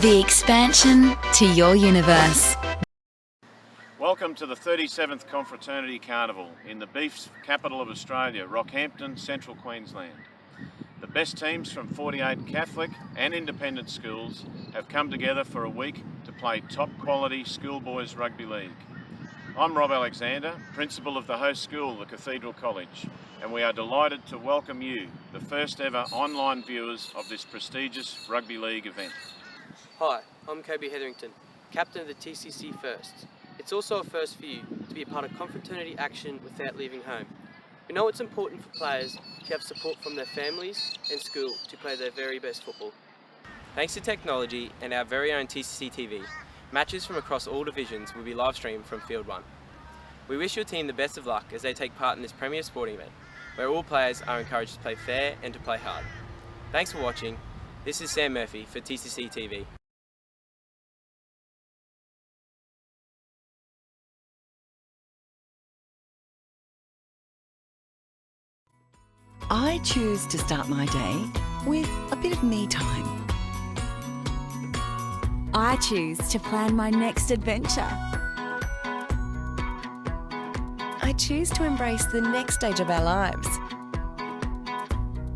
The expansion to your universe. Welcome to the 37th Confraternity Carnival in the beef's capital of Australia, Rockhampton, Central Queensland. The best teams from 48 Catholic and independent schools have come together for a week to play top quality schoolboys rugby league. I'm Rob Alexander, principal of the host school, the Cathedral College, and we are delighted to welcome you, the first ever online viewers of this prestigious rugby league event. Hi, I'm Kobe Hetherington, captain of the TCC First. It's also a first for you to be be a part of confraternity action without leaving home. We know it's important for players to have support from their families and school to play their very best football. Thanks to technology and our very own TCC TV, matches from across all divisions will be live streamed from Field 1. We wish your team the best of luck as they take part in this premier sporting event, where all players are encouraged to play fair and to play hard. Thanks for watching. This is Sam Murphy for TCC TV. I choose to start my day with a bit of me time. I choose to plan my next adventure. I choose to embrace the next stage of our lives.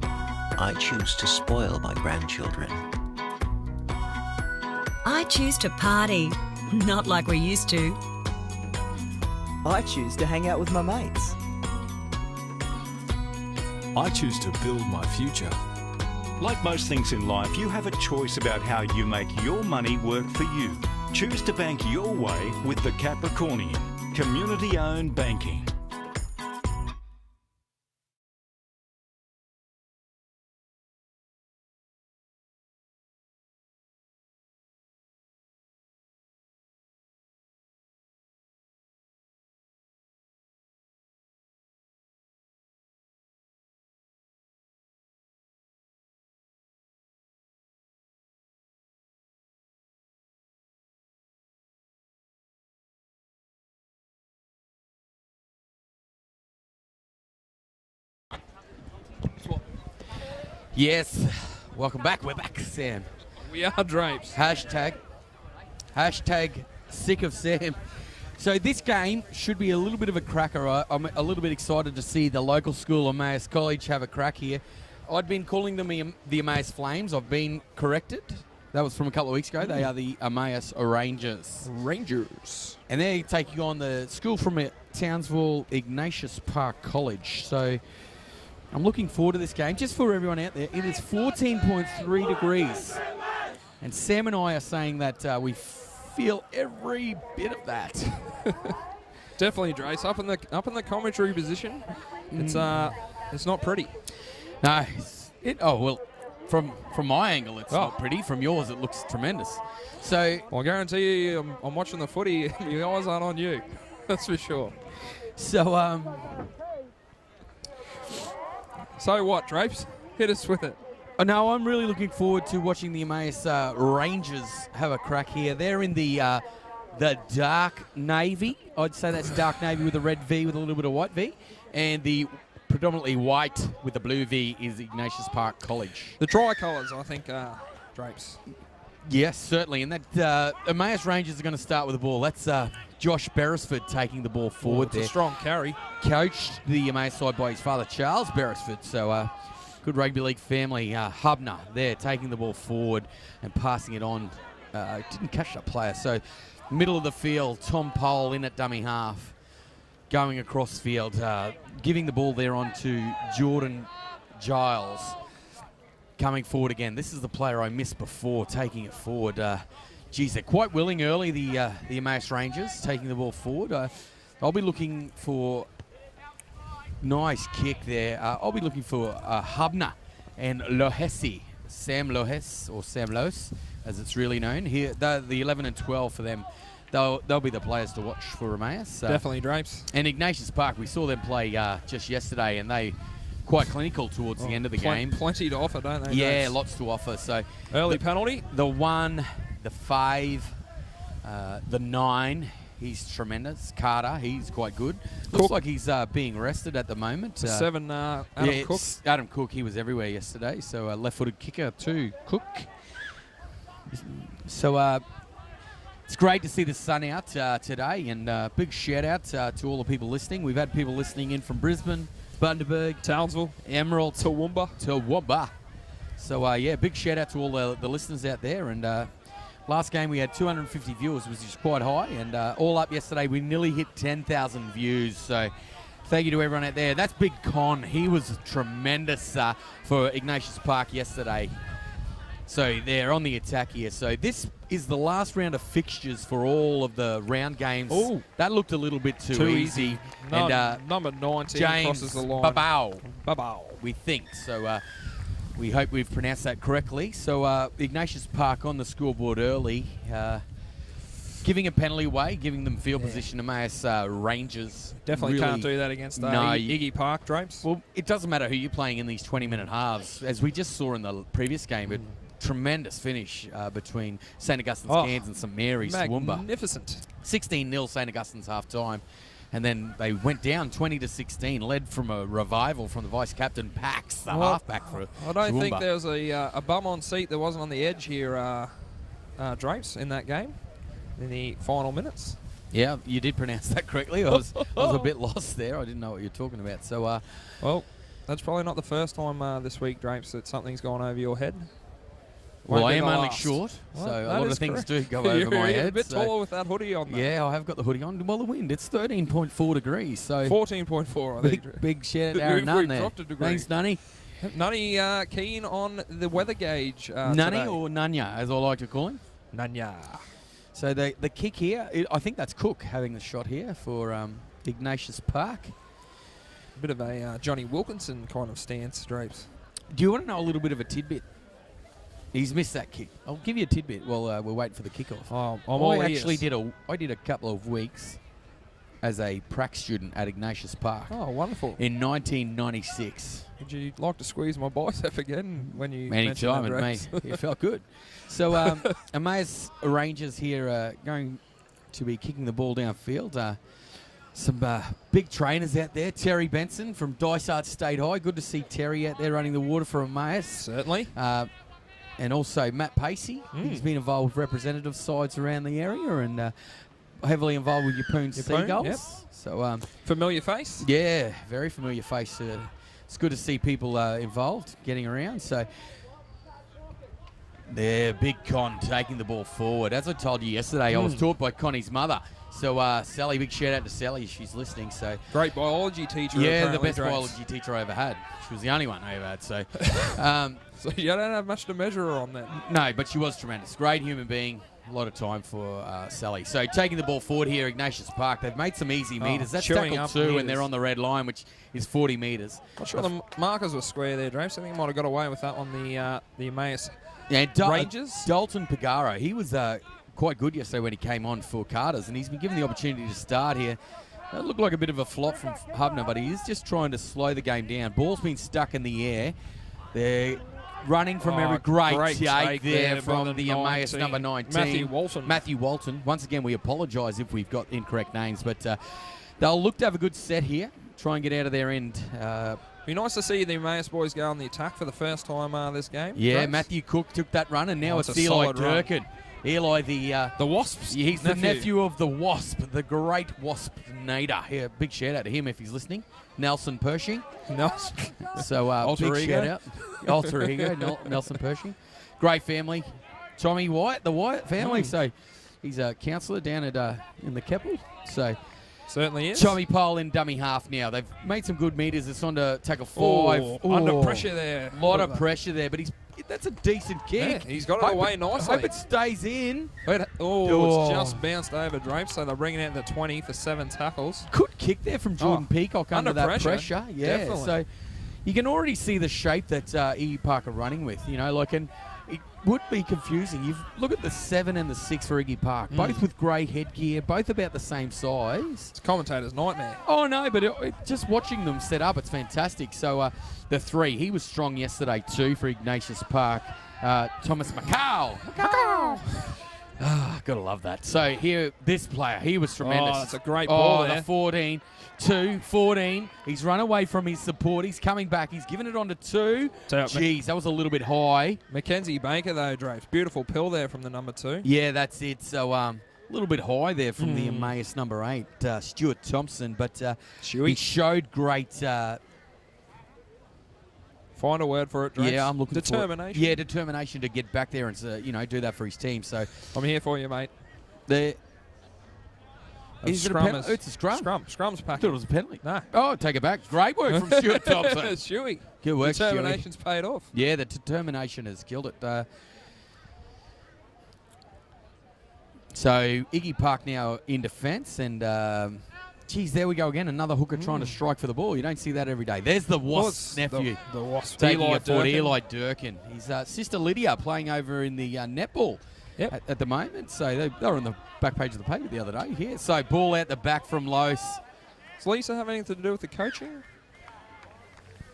I choose to spoil my grandchildren. I choose to party, not like we used to. I choose to hang out with my mates. I choose to build my future. Like most things in life, you have a choice about how you make your money work for you. Choose to bank your way with the Capricornian, community-owned banking. Yes, welcome back. We're back, Sam. We are Drapes. Hashtag sick of Sam. So this game should be a little bit of a cracker. I'm a little bit excited to see the local school, Emmaus College, have a crack here. I'd been calling them the Emmaus Flames. I've been corrected. That was from a couple of weeks ago. They are the Emmaus Rangers. Rangers. And they're taking on the school from Townsville, Ignatius Park College. So I'm looking forward to this game. Just for everyone out there, it is 14.3 degrees. And Sam and I are saying that we feel every bit of that. Definitely, Drace. Up in the commentary position, it's not pretty. No, from my angle, it's not pretty. From yours, it looks tremendous. So I guarantee you, I'm watching the footy. Your eyes aren't on you. That's for sure. So So what, Drapes? Hit us with it. No, I'm really looking forward to watching the Emmaus Rangers have a crack here. They're in the dark navy. I'd say that's dark navy with a red V with a little bit of white V. And the predominantly white with the blue V is Ignatius Park College. The tricolours, I think, Drapes. Yes, certainly. And that Emmaus Rangers are going to start with the ball. That's Josh Beresford taking the ball forward it's there. A strong carry. Coached the Emmaus side by his father, Charles Beresford. So good rugby league family. Hubner there taking the ball forward and passing it on. Didn't catch that player. So middle of the field, Tom Powell in at dummy half. Going across field, giving the ball there on to Jordan Giles. Coming forward again. This is the player I missed before, taking it forward. Geez, they're quite willing early, the Emmaus Rangers, taking the ball forward. I'll be looking for nice kick there. I'll be looking for Hubner and Lohesi. Sam Lohes, or Sam Los, as it's really known. Here, the 11 and 12 for them. They'll be the players to watch for Emmaus. Definitely, Drapes. And Ignatius Park, we saw them play just yesterday, and they quite clinical towards the end of the game. Plenty to offer, don't they? Yeah, Drapes? lots to offer. So early penalty. The 1, the 5, the 9. He's tremendous. Carter, he's quite good. Looks like he's being rested at the moment. 7, Adam Cook. Adam Cook, he was everywhere yesterday. So left-footed kicker too, Cook. So it's great to see the sun out today, and big shout out to all the people listening. We've had people listening in from Brisbane, Bundaberg, Townsville, Emerald, Toowoomba. So yeah, big shout out to all the listeners out there. And last game we had 250 viewers, which is quite high, and all up yesterday we nearly hit 10,000 views. So thank you to everyone out there. That's Big Con. He was tremendous for Ignatius Park yesterday. So they're on the attack here. So this is the last round of fixtures for all of the round games. Ooh. That looked a little bit too easy. No, And number 19 James crosses the line. Babao, we think. So we hope we've pronounced that correctly. So Ignatius Park on the scoreboard early, giving a penalty away, giving them field position. Emmaus Rangers Definitely really, can't do that against Iggy Park, Drapes. Well, it doesn't matter who you're playing in these 20-minute halves. As we just saw in the previous game, a tremendous finish between St. Augustine's Cairns and St. Mary's Toowoomba. Magnificent. 16-0 St. Augustine's half-time. And then they went down 20-16, led from a revival from the vice-captain Pax, the halfback for I don't think Toowoomba. there was a bum on seat that wasn't on the edge here, Drapes, in that game, in the final minutes. Yeah, you did pronounce that correctly. I was a bit lost there. I didn't know what you were talking about. So, well, that's probably not the first time this week, Drapes, that something's gone over your head. Well, Won't I be am the only last. short, Well, so a that lot is of things correct. do go over my You're head. a bit so- taller with that hoodie on. Though. Yeah, I have got the hoodie on. Well, the wind, it's 13.4 degrees. So 14.4, I think. Big shout out to Aaron Nunn there. Dropped a degree. Thanks, Nunny. Nunny keen on the weather gauge Nunny today. or Nunya, as I like to call him. Nunya. So the kick here, I think that's Cook having the shot here for Ignatius Park. Bit of a Johnny Wilkinson kind of stance, Drapes. Do you want to know a little bit of a tidbit? He's missed that kick. I'll give you a tidbit while we're waiting for the kickoff. I actually did a couple of weeks as a prac student at Ignatius Park. Oh, wonderful. In 1996. Would you like to squeeze my bicep again when you Any mentioned time that, with me. Drapes? It felt good. So Emmaus Rangers here going to be kicking the ball downfield. Some big trainers out there. Terry Benson from Dysart State High. Good to see Terry out there running the water for Emmaus. Certainly. And also Matt Pacey. He's been involved with representative sides around the area and heavily involved with Yeppoon Seagulls. Yep. So familiar face? Yeah, very familiar face. It's good to see people involved, getting around. So there, Big Con taking the ball forward. As I told you yesterday, I was taught by Connie's mother. So Sally, big shout out to Sally. She's listening. So great biology teacher. Yeah, the best Drapes. biology teacher I ever had. She was the only one I ever had. So, so you don't have much to measure her on then. No, but she was tremendous. Great human being. A lot of time for Sally. So taking the ball forward here, Ignatius Park. They've made some easy meters. That's chewing tackle up 2, meters. and they're on the red line, which is 40 meters. Not sure the markers were square there, Drapes. I think he might have got away with that on the Emmaus Rangers. Dalton Pagaro, he was quite good yesterday when he came on for Carter's, and he's been given the opportunity to start here. That looked like a bit of a flop from Hubner, but he is just trying to slow the game down. Ball's been stuck in the air. They're running from every great take there from the Emmaus number 19. Matthew Walton. Once again, we apologise if we've got incorrect names, but they'll look to have a good set here, try and get out of their end. Be nice to see the Emmaus boys go on the attack for the first time this game. Yeah, Drapes. Matthew Cook took that run, and now it's a Eli solid run. Durkin. Eli, the Wasps. He's the nephew of the Wasp, the great Wasp Nader. Here, big shout out to him if he's listening. Nelson Pershing. Nelson. So Alter big ego. shout out. Alter ego, Nelson Pershing. Great family. Tommy White, the White family. So he's a counsellor down at in the Keppel. So certainly is. Tommy Pole in dummy half now. They've made some good meters. It's on to tackle 5. Under pressure there. A lot of pressure there, but that's a decent kick. Yeah, he's got it away nicely. I hope it stays in. It's just bounced over Drapes, so they're bringing out the 20 for 7 tackles. Good kick there from Jordan Peacock under that pressure. Yeah, definitely. so you can already see the shape that Iggy Park are running with. You know, and it would be confusing. You look at the 7 and the 6 for Iggy Park, both with grey headgear, both about the same size. It's a commentator's nightmare. Oh no, but just watching them set up, it's fantastic. So the 3, he was strong yesterday too for Ignatius Park. Thomas McCall. Gotta love that. So here, this player, he was tremendous. Oh, that's a great ball there. The 14, 2, 14. He's run away from his support. He's coming back. He's given it on to 2. Jeez, that was a little bit high. Mackenzie Baker, though, Drapes. Beautiful pill there from the number 2. Yeah, that's it. So a little bit high there from the Emmaus number 8, Stuart Thompson. But he showed great... Find a word for it, Drapes. Yeah, I'm looking determination. For it. Yeah, determination to get back there and do that for his team. So I'm here for you, mate. Is it a penalty? It's a scrum. Scrum's packed. I thought it was a penalty. No. Oh, take it back. Great work from Stuart Thompson. Stewie. Good work, Determination's paid off. Yeah, the determination has killed it. So Iggy Park now in defence, and geez, there we go again. Another hooker trying to strike for the ball. You don't see that every day. There's the Wasp's nephew. The Wasp. Taking it forward, Eli Durkin. His sister Lydia playing over in the netball at the moment. So they were on the back page of the paper the other day here. So ball out the back from Los. Does Lisa have anything to do with the coaching?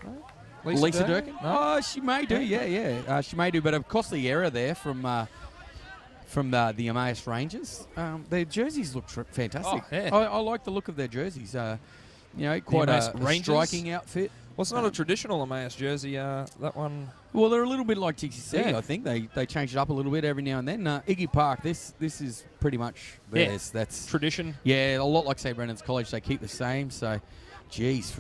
No? Lisa Durkin? No? Oh, she may do, yeah. She may do, but a costly error there from the Emmaus Rangers. Their jerseys look fantastic. Oh, yeah. I like the look of their jerseys. Quite a striking outfit. Well, it's not a traditional Emmaus jersey, that one. Well, they're a little bit like TCC, I think. They change it up a little bit every now and then. Iggy Park, this is pretty much theirs. That's tradition. Yeah, a lot like St. Brennan's College. They keep the same. So, geez.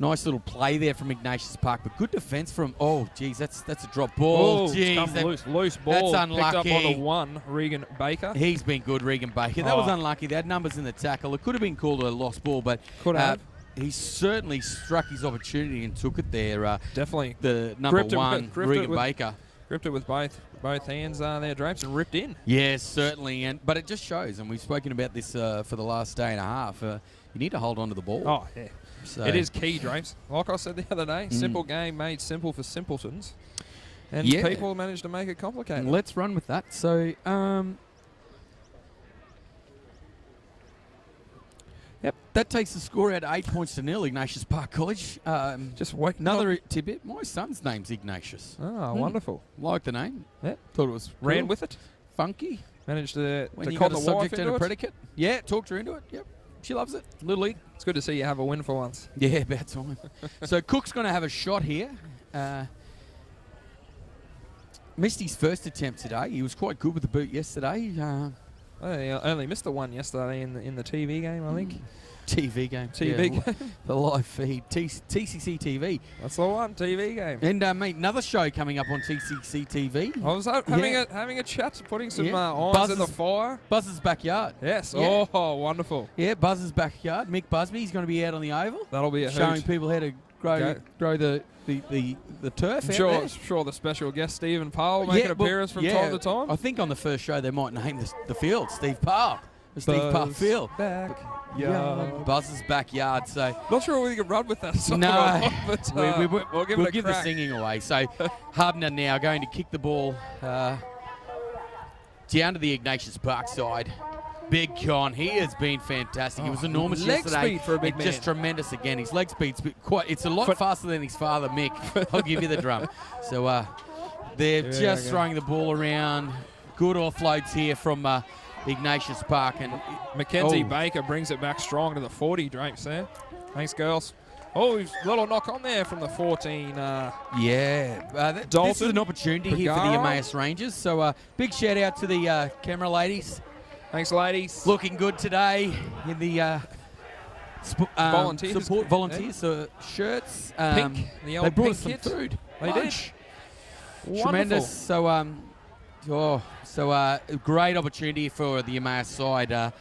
Nice little play there from Ignatius Park, but good defence from, that's a drop ball. Loose ball. That's unlucky. Picked up on the one, Regan Baker. He's been good, Regan Baker. That was unlucky. They had numbers in the tackle. It could have been called a lost ball, but he certainly struck his opportunity and took it there. Definitely. The number one, Regan Baker. Gripped it with both hands there, Drapes, and ripped in. Yes, certainly. But it just shows, and we've spoken about this for the last day and a half, you need to hold on to the ball. Oh, yeah. So it is key, Drapes. Like I said the other day, simple game made simple for simpletons. And people managed to make it complicated. Let's run with that. So, that takes the score out 8 points to 0, Ignatius Park College. Just wait. Another tidbit. My son's name's Ignatius. Oh, wonderful. Like the name. Yeah. Thought it was Ran cool. with it. Funky. Managed to When you call got the a subject wife and a into predicate. Yeah, talked her into it. Yep. She loves it. Little League. It's good to see you have a win for once. Yeah, about time. So Cook's going to have a shot here. Missed his first attempt today. He was quite good with the boot yesterday. I only missed the one yesterday in the TV game, I think. TV game. game. The live feed. TCC TV. That's the one, TV game. And, mate, another show coming up on TCC TV. I was having a chat, putting some irons in the fire. Buzz's backyard. Yes. Yeah. Oh, wonderful. Yeah, Buzz's backyard. Mick Busby, he's going to be out on the oval. That'll be a showing hoot. people how to grow the turf. I'm sure the special guest Stephen Powell make an appearance from time to time. I think on the first show they might name the field Steve Powell. The Steve Powell Field. Buzz's backyard. So not sure we can run with that song. No, but we'll give it a give crack. the singing away. So Hubner now going to kick the ball down to the Ignatius Park side. Big Con, he has been fantastic. He was enormous leg yesterday. speed for a big man. Just tremendous again. His leg speed's it's a lot faster than his father, Mick. I'll give you the drum. So they're just throwing the ball around. Good offloads here from Ignatius Park. And Mackenzie Baker brings it back strong to the 40, Drapes there. Thanks, girls. Oh, little knock on there from the 14. This is an opportunity here for the Emmaus Rangers. So big shout out to the camera ladies. Thanks, ladies. Looking good today in the volunteers. Support volunteers shirts. Pink. The old they brought pink us some kit. food. They Lunch. did. Tremendous. So, a great opportunity for the Emmaus side.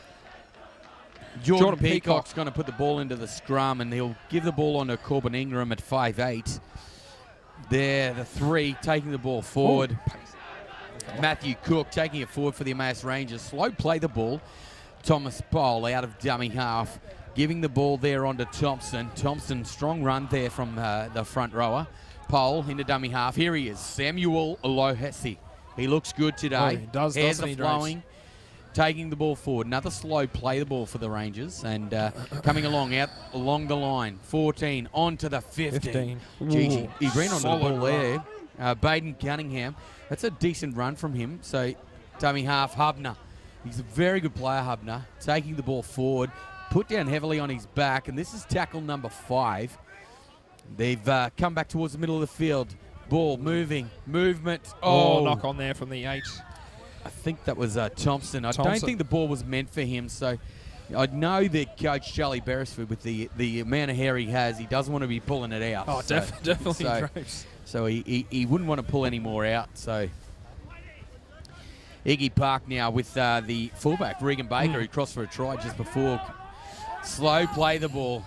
Jordan Peacock's going to put the ball into the scrum, and he'll give the ball on to Corbin Ingram at 5'8". There, the 3 taking the ball forward. Ooh. Matthew Cook taking it forward for the Emmaus Rangers. Slow play the ball. Thomas Pole out of dummy half, giving the ball there onto Thompson. Thompson, strong run there from the front rower. Pole into dummy half. Here he is, Samuel Lohesi. He looks good today. Oh, he does, Hairs doesn't he, are flowing. Taking the ball forward. Another slow play the ball for the Rangers. And coming along the line. 14 onto the 15. Gigi, he ran onto the ball there. Baden Cunningham. That's a decent run from him. So, dummy half, Hubner. He's a very good player, Hubner. Taking the ball forward. Put down heavily on his back. And this is tackle number 5. They've come back towards the middle of the field. Ball moving. Movement. Oh, knock on there from the 8. I think that was Thompson. I don't think the ball was meant for him. So, I know that Coach Charlie Beresford, with the amount of hair he has, he doesn't want to be pulling it out. Oh, definitely. So he wouldn't want to pull any more out. So Iggy Park now with the fullback, Regan Baker, who crossed for a try just before. Slow play the ball.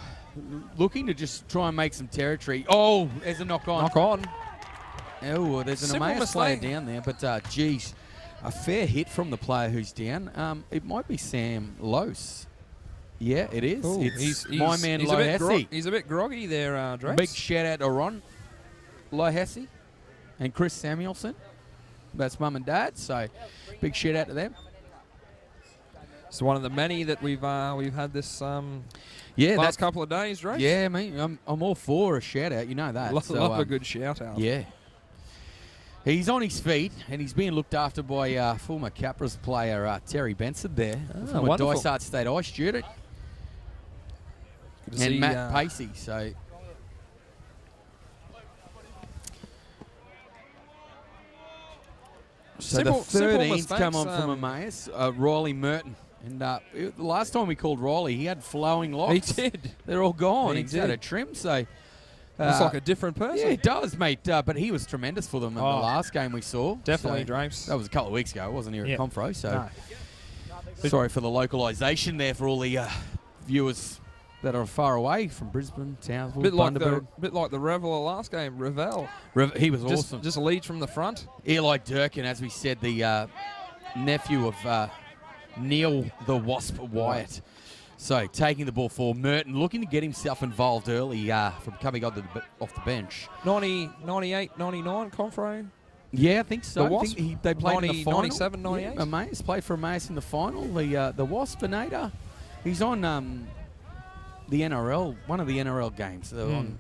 Looking to just try and make some territory. Oh, there's a knock on. Knock on. Oh, there's an Emmaus player down there. But, geez, a fair hit from the player who's down. It might be Sam Lose. Yeah, it is. Ooh, It's my man he's Lohesi. He's a bit groggy there, Drapes. Big shout out to Ron Lohesi and Chris Samuelson. That's mum and dad, so big shout out to them. It's one of the many that we've had this Yeah, last couple of days, Drapes. Yeah, mate, I'm all for a shout out. You know that. Love a good shout out. Yeah. He's on his feet, and he's being looked after by former Capras player Terry Benson there, from a Dysart State High student. Good to and see, Matt Pacey, so... So the 13's come on from Emmaus, Riley Merton. And the last time we called Riley, he had flowing locks. He did. They're all gone. He He's had did. a trim, so... It's like a different person. Yeah, it does, mate. But he was tremendous for them in the last game we saw. Definitely, So Drapes. that was a couple of weeks ago. It wasn't here at Confro, so... No. Sorry for the localisation there for all the viewers that are far away from Brisbane, Townsville, Bundaberg. Bit like the Reveler last game, Revel. He was awesome. Just leads from the front. Eli Durkin, as we said, the nephew of Neil the Wasp Wyatt. So taking the ball forward, Merton looking to get himself involved early from coming off the bench. 90, 98, 99, Confro. Yeah, I think so. The Wasp? I think they played in the final. 97, 98. Yeah, Emmaus played for Emmaus in the final. The Wasp, Beneda, he's on the NRL, one of the NRL games.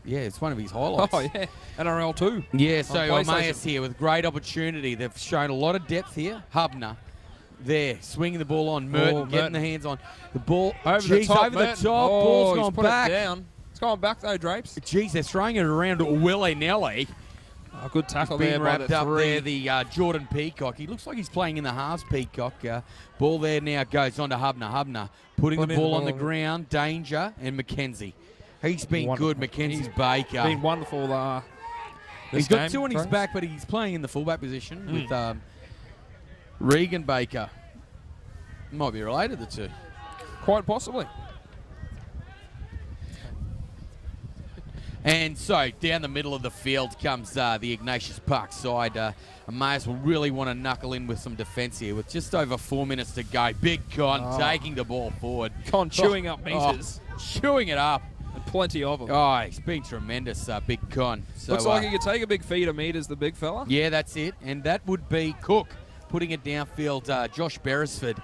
It's one of his highlights. Oh, yeah. NRL 2. Yeah, so On PlayStation. Emmaus here with great opportunity. They've shown a lot of depth here. Hubner there, swinging the ball on. Merton getting the hands on the ball. Over the top. Ball's he's gone put back. It down. It's gone back, though, Drapes. Jeez, they're throwing it around willy-nilly. Good tackle He's there been by wrapped the up three. there, the Jordan Peacock. He looks like he's playing in the halves, Peacock. Ball there now goes on to Hubner. Hubner putting the ball on the ground. Danger and McKenzie. He's been good, Mackenzie's Baker. Been wonderful. He's got two on his back, but he's playing in the fullback position with Regan Baker. Might be related, the two. Quite possibly. And so down the middle of the field comes the Ignatius Park side. Emmaus will really want to knuckle in with some defence here with just over 4 minutes to go. Big Con taking the ball forward. Con chewing up meters. Chewing it up. And plenty of them. Oh, he's been tremendous, Big Con. So, Looks like he could take a big feeder meters, the big fella. Yeah, that's it. And that would be Cook putting it downfield. Josh Beresford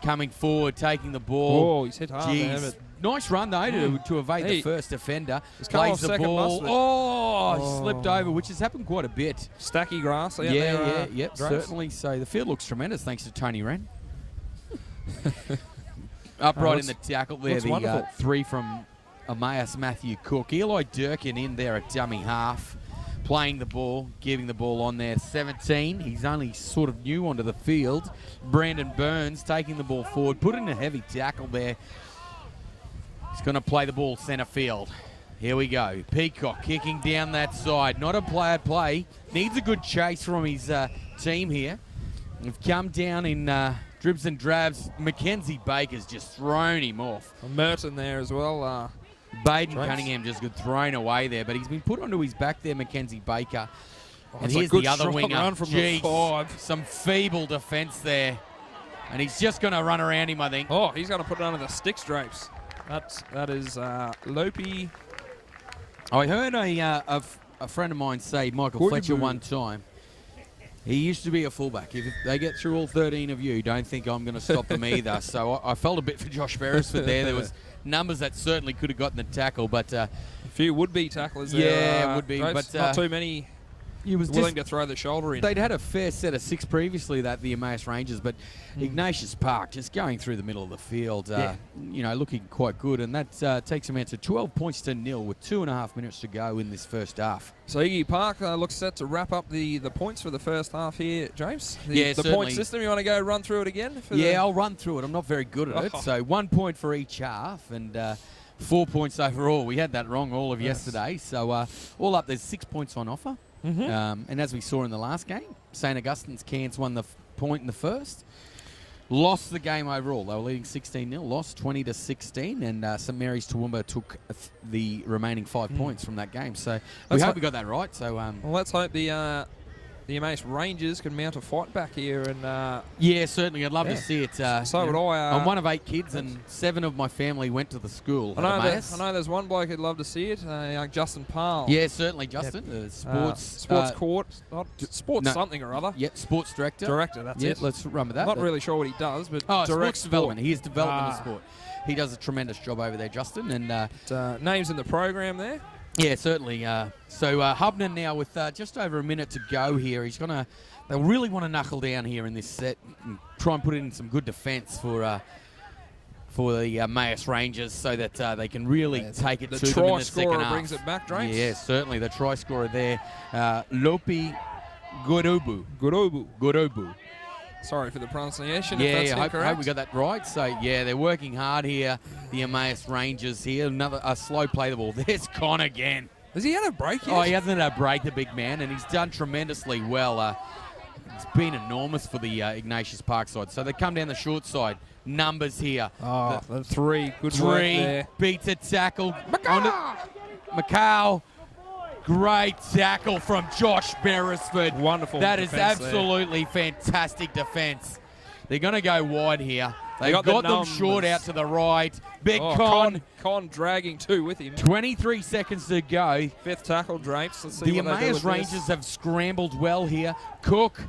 coming forward, taking the ball. Oh, he's hit hard there, nice run, though, to evade the first defender. Plays the second ball. Slipped over, which has happened quite a bit. Stacky grass out there. Yep, certainly. So the field looks tremendous thanks to Tony Wren. Upright in the tackle there, the three from Emmaus Matthew Cook. Eli Durkin in there at dummy half. Playing the ball, giving the ball on there. 17, he's only sort of new onto the field. Brandon Burns taking the ball forward, put in a heavy tackle there. He's going to play the ball centre field. Here we go. Peacock kicking down that side. Not a bad play. Needs a good chase from his team here. We've come down in dribs and drabs. Mackenzie Baker's just thrown him off. Merton there as well. Baden Cunningham just got thrown away there, but he's been put onto his back there, Mackenzie Baker. And here's the other winger. Run from the five. Some feeble defence there. And he's just going to run around him, I think. Oh, he's going to put it under the sticks, Drapes. That is Lopi. I heard a friend of mine say, Michael Fletcher, one time. He used to be a fullback. If they get through all 13 of you, don't think I'm going to stop them either. So I felt a bit for Josh Beresford there. There was numbers that certainly could have gotten the tackle, but a few would-be tacklers there. Yeah, would be, but not too many. He was willing to throw the shoulder in. They'd had a fair set of 6 previously, that the Emmaus Rangers, but Ignatius Park just going through the middle of the field, looking quite good, and that takes them out to 12 points to 0 with 2.5 minutes to go in this first half. So Iggy Park looks set to wrap up the points for the first half here, James. The certainly. Point system, you want to go run through it again? I'll run through it. I'm not very good at it. So 1 point for each half, and 4 points overall. We had that wrong all of yesterday. So all up, there's 6 points on offer. And as we saw in the last game, St. Augustine's Cairns won the point in the first. Lost the game overall. They were leading 16-0, lost 20-16, and St. Mary's Toowoomba took the remaining 5 points from that game. So we hope we got that right. So well, let's hope the the Emmaus Rangers can mount a fight back here. And yeah, certainly. I'd love to see it. So would I. I'm one of 8 kids, and 7 of my family went to the school. I know there's one bloke who'd love to see it, young Justin Parle. Yeah, certainly, Justin. Sports court, something or other. Yep, sports director. Director, that's it. Let's run with that. Not really sure what he does, but sports development. He is development of sport. He does a tremendous job over there, Justin. And names in the program there. Yeah, certainly. So Hubner now with just over a minute to go here. They'll really want to knuckle down here in this set and try and put in some good defence for the Emmaus Rangers so that they can really take it to them in the second half. The try scorer brings it back, Drapes. Yeah, certainly. The try scorer there, Lopi Gurubu. Sorry for the pronunciation. Yeah, I hope we got that right. So, yeah, they're working hard here, the Emmaus Rangers here. Another slow play the ball. There's Con again. Has he had a break yet? Oh, he hasn't had a break, the big man, and he's done tremendously well. It's been enormous for the Ignatius Park side. So they come down the short side. Numbers here. Oh, the 3. Good work there. Beats a tackle. Macau. Great tackle from Josh Beresford. Wonderful. That is absolutely fantastic defence. They're going to go wide here. They've got them short out to the right. Con dragging 2 with him. 23 seconds to go. 5th tackle, Drapes. Let's see the what Emmaus Rangers have scrambled well here. Cook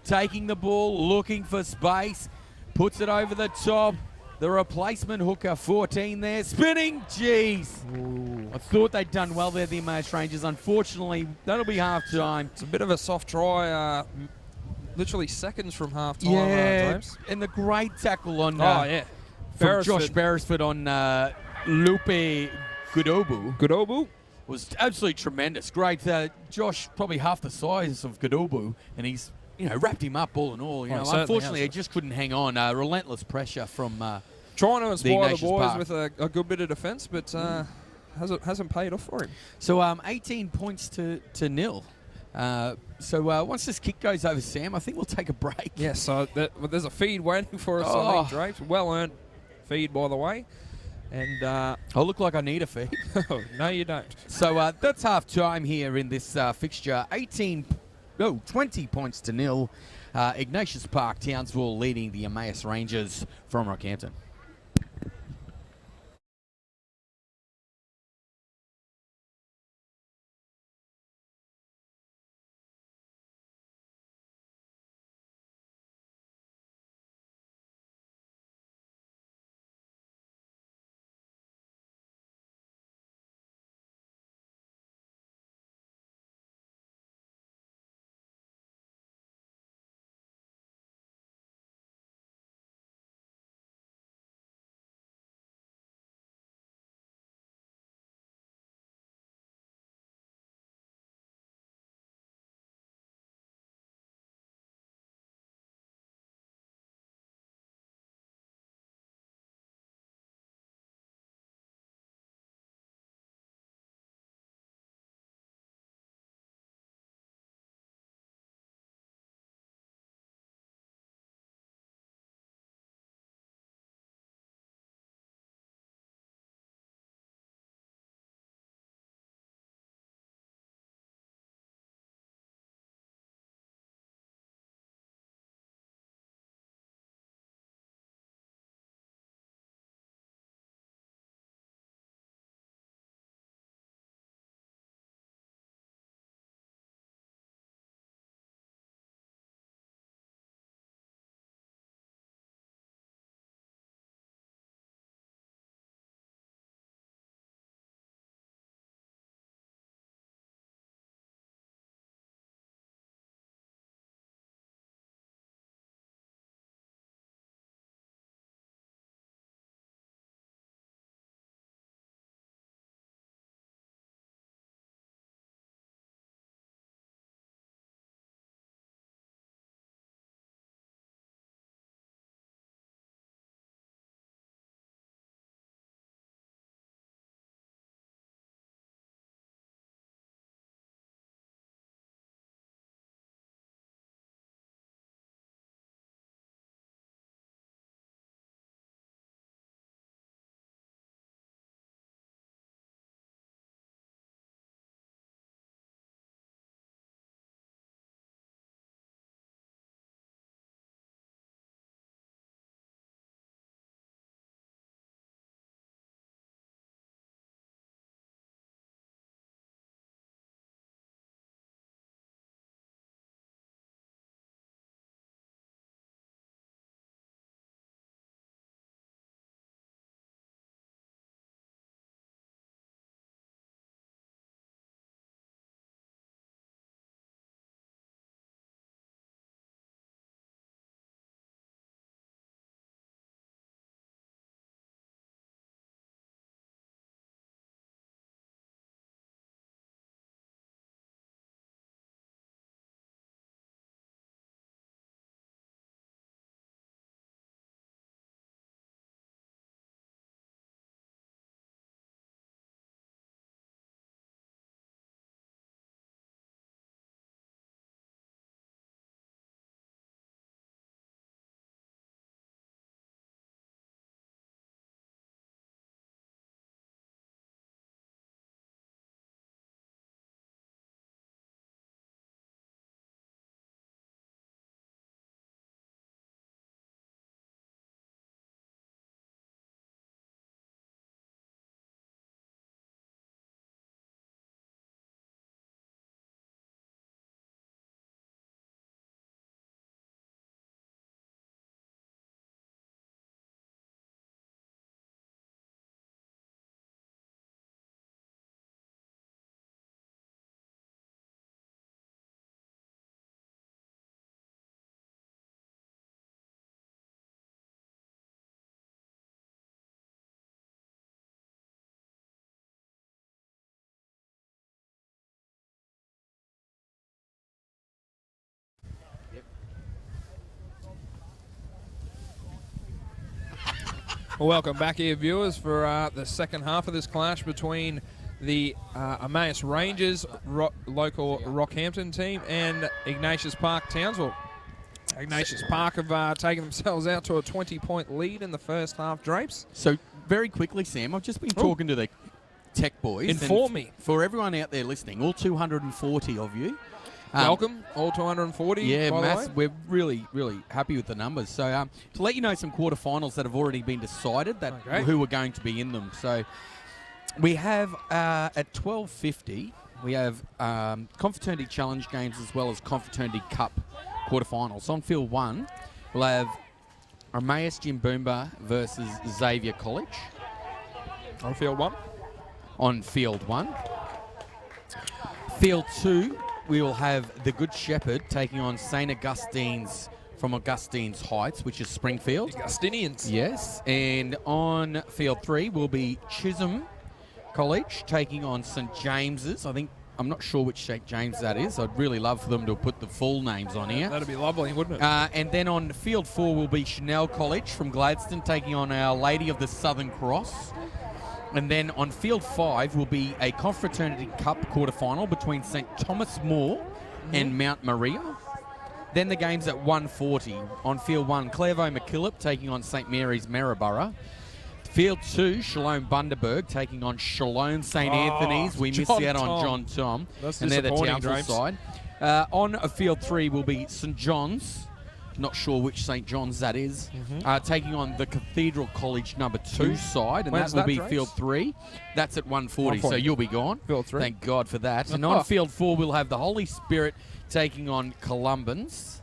taking the ball, looking for space. Puts it over the top. The replacement hooker, 14 there. Spinning, jeez. Ooh. I thought they'd done well there, the Emmaus Rangers. Unfortunately, that'll be half-time. It's a bit of a soft try, literally seconds from half-time. Yeah, and the great tackle on from Josh Beresford on Lupe Gudobu. Was absolutely tremendous. Great. Josh, probably half the size of Gudobu, and he's wrapped him up all in all. Unfortunately, he just couldn't hang on. Relentless pressure from trying to inspire the boys Park. with a good bit of defence, but hasn't paid off for him. So 18 points to 0. So once this kick goes over, Sam, I think we'll take a break. Yeah, so there's a feed waiting for us, I think, Drapes. Well-earned feed, by the way. And I look like I need a feed. No, you don't. So that's half-time here in this fixture. 20 points to 0. Ignatius Park, Townsville leading the Emmaus Rangers from Rockhampton. Welcome back here, viewers, for the second half of this clash between the Emmaus Rangers local Rockhampton team and Ignatius Park Townsville. Ignatius Park have taken themselves out to a 20-point lead in the first half, Drapes. So, very quickly, Sam, I've just been talking to the tech boys. Inform me. For everyone out there listening, all 240 of you. Welcome, all 240. Yeah, by the way. we're really, really happy with the numbers. So, to let you know some quarterfinals that have already been decided, who are going to be in them. So, we have at 12:50, we have Confraternity Challenge games as well as Confraternity Cup quarterfinals. On field 1, we'll have Emmaus Jimboomba versus Xavier College. On field 1? On field 1. Field 2, we will have the Good Shepherd taking on St. Augustine's from Augustine's Heights, which is Springfield. Augustinians. Yes. And on field 3 will be Chisholm College taking on St. James's. I'm not sure which St. James that is. I'd really love for them to put the full names on here. That'd be lovely, wouldn't it? And then on field 4 will be Chanel College from Gladstone taking on Our Lady of the Southern Cross. And then on field 5 will be a Confraternity Cup quarterfinal between St. Thomas More and Mount Maria. Then the games at 1:40. On field 1, Clairvaux MacKillop taking on St. Mary's Maryborough. Field 2, Shalom Bundaberg taking on Shalom St. Anthony's. We missed out on John Tom. That's and they're the disappointing, Townsville Drapes. side. On field 3 will be St. John's. Not sure which St. John's that is. Taking on the Cathedral College number 2 side. And When's that will be Drapes? field 3. That's at 1:40, so you'll be gone. Field 3. Thank God for that. And on field 4, we'll have the Holy Spirit taking on Columbans.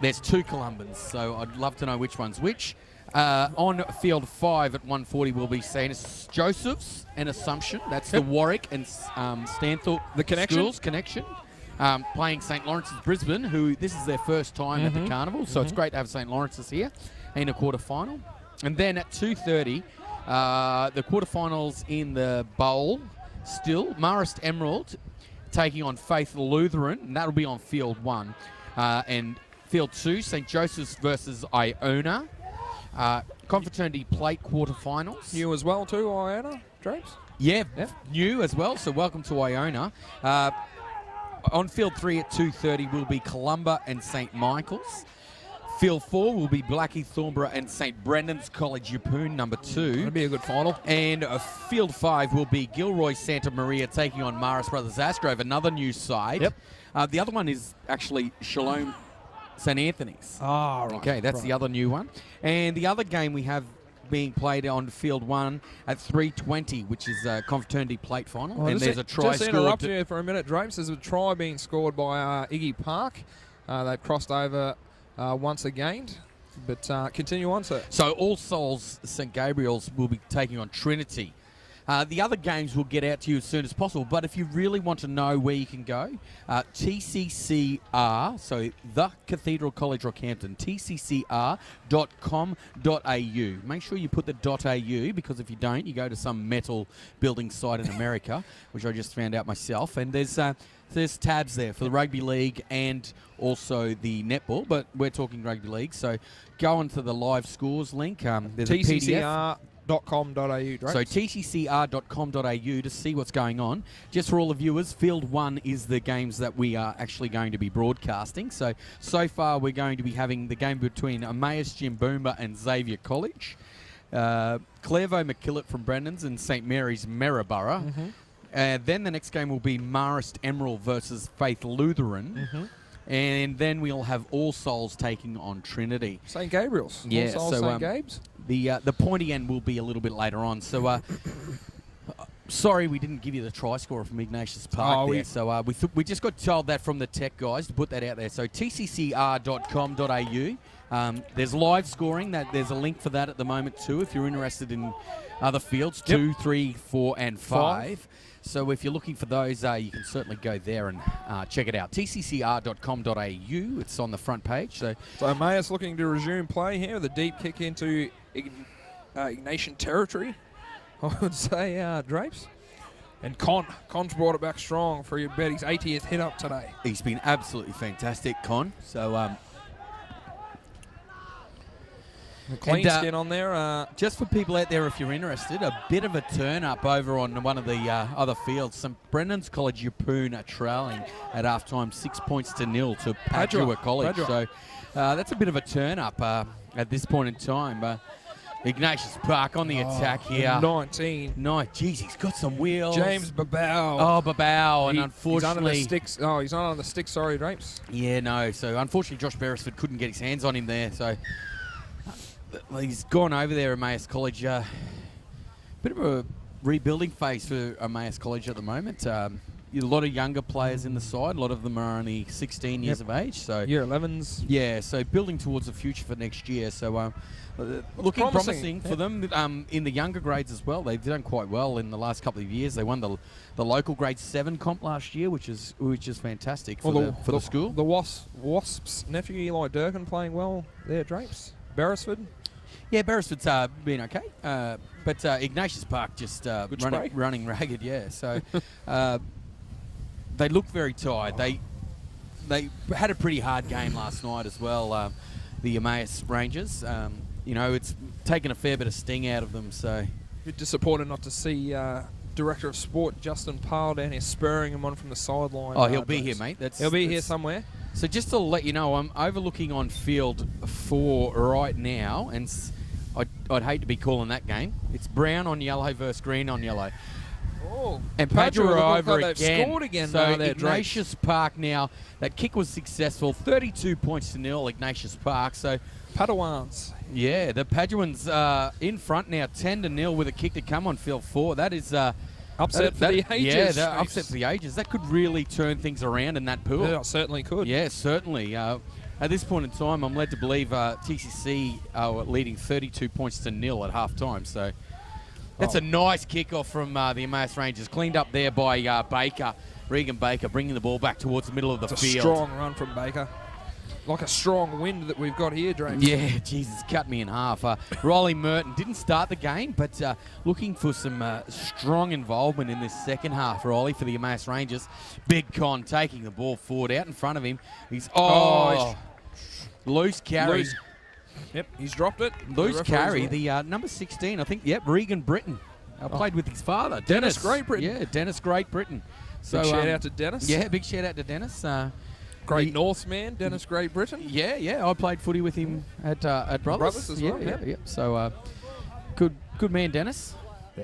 There's 2 Columbans, so I'd love to know which one's which. On field 5 at 1:40 will be St. Joseph's and Assumption. That's the Warwick and Stanthorpe Schools connection. Playing St. Lawrence's Brisbane, who this is their first time at the carnival, so it's great to have St. Lawrence's here in a quarterfinal. And then at 2:30, the quarterfinals in the bowl still, Marist Emerald taking on Faith Lutheran, and that'll be on field 1. And field 2, St. Joseph's versus Iona. Confraternity Plate quarterfinals. New as well too, Iona, Drapes? Yeah, new as well, so welcome to Iona. On field 3 at 2:30 will be Columba and St. Michael's. Field 4 will be Blackie Thornborough and St. Brendan's College Yeppoon, number 2. That'll be a good final. And field 5 will be Gilroy Santa Maria taking on Maris Brothers Asgrove, another new side. Yep. The other one is actually Shalom St. Anthony's. Ah, right. Okay, that's the other new one. And the other game we have being played on field 1 at 3:20, which is a Confraternity Plate final. Well, and there's a try just scored. interrupt you for a minute, Drapes. There's a try being scored by Iggy Park. They've crossed over once again. But continue on, sir. So All Souls St. Gabriel's will be taking on Trinity. The other games will get out to you as soon as possible, but if you really want to know where you can go, TCCR, so the Cathedral College Rockhampton, tccr.com.au. Make sure you put the .au, because if you don't, you go to some metal building site in America, which I just found out myself, and there's tabs there for the rugby league and also the netball, but we're talking rugby league, so go onto the live scores link. There's a PDF. TCCR.com.au. So tccr.com.au to see what's going on. Just for all the viewers, Field 1 is the games that we are actually going to be broadcasting. So far we're going to be having the game between Emmaus Jimboomba and Xavier College, Clairvaux MacKillop from Brandon's and St. Mary's Maryborough. Then the next game will be Marist Emerald versus Faith Lutheran. And then we'll have All Souls taking on Trinity. St. Gabriel's. Yeah, All Souls, so St. Gabes. The pointy end will be a little bit later on. So sorry we didn't give you the try scorer from Ignatius Park there. So we just got told that from the tech guys to put that out there. So tccr.com.au. There's live scoring. There's a link for that at the moment too if you're interested in other fields, 2, 3, 4 and 5. So if you're looking for those, you can certainly go there and check it out. tccr.com.au. It's on the front page. So Emmaus looking to resume play here with a deep kick into Ignatian territory, I would say, Drapes. And Con's brought it back strong for your bet. His 80th hit up today. He's been absolutely fantastic, Con. So The clean skin on there. Just for people out there, if you're interested, a bit of a turn-up over on one of the other fields. St Brennan's College Yeppoon are trailing at half-time 6 points to 0 to Padua College. So that's a bit of a turn-up at this point in time. Ignatius Park on the attack here. 19. Jeez, he's got some wheels. James Babao. Oh, Babao. And unfortunately... He's under the sticks. Oh, he's not on the sticks. Sorry, Drapes. Yeah, no. So, unfortunately, Josh Beresford couldn't get his hands on him there. So, he's gone over there, Emmaus College. Bit of a rebuilding phase for Emmaus College at the moment. A lot of younger players in the side. A lot of them are only 16 years of age. So Year 11s. Yeah, so building towards the future for next year. So looking promising for them in the younger grades as well. They've done quite well in the last couple of years. They won the local grade 7 comp last year, which is fantastic for the school. The Wasps' nephew Eli Durkin playing well there, Drapes. Beresford. Yeah, Beresford's been okay, but Ignatius Park just running ragged. Yeah, so. They look very tired. They had a pretty hard game last night as well, the Emmaus Rangers. It's taken a fair bit of sting out of them. So a bit disappointed not to see Director of Sport Justin Powell down here spurring him on from the sideline. Oh, he'll be here, mate. He'll be here somewhere. So just to let you know, I'm overlooking on field 4 right now, and I'd hate to be calling that game. It's brown on yellow versus green on yellow. Oh, and Padua are over like again. Scored again. So Ignatius Park now, that kick was successful. 32 points to 0, Ignatius Park. So Padawans. Yeah, the Paduans in front now, 10 to 0 with a kick to come on field 4. That is upset for the ages. Yeah, upset for the ages. That could really turn things around in that pool. Yeah, it certainly could. Yeah, certainly. At this point in time, I'm led to believe TCC are leading 32 points to 0 at half time. So. That's a nice kickoff from the Emmaus Rangers. Cleaned up there by Baker, Regan Baker, bringing the ball back towards the middle of the field. A strong run from Baker. Like a strong wind that we've got here, Drake. Yeah, Jesus, cut me in half. Riley Merton didn't start the game, but looking for some strong involvement in this second half, Riley, for the Emmaus Rangers. Big Con taking the ball forward out in front of him. He's loose carry. Yep, he's dropped it. Loose carry, the number 16, I think, Regan Britton. Played with his father, Dennis Great Britain. Yeah, Dennis Great Britain. So, big shout out to Dennis. Yeah, big shout out to Dennis. Great Northman, Dennis Great Britain. Yeah, I played footy with him at Brothers. As well. Yeah. So, good man, Dennis. Yeah.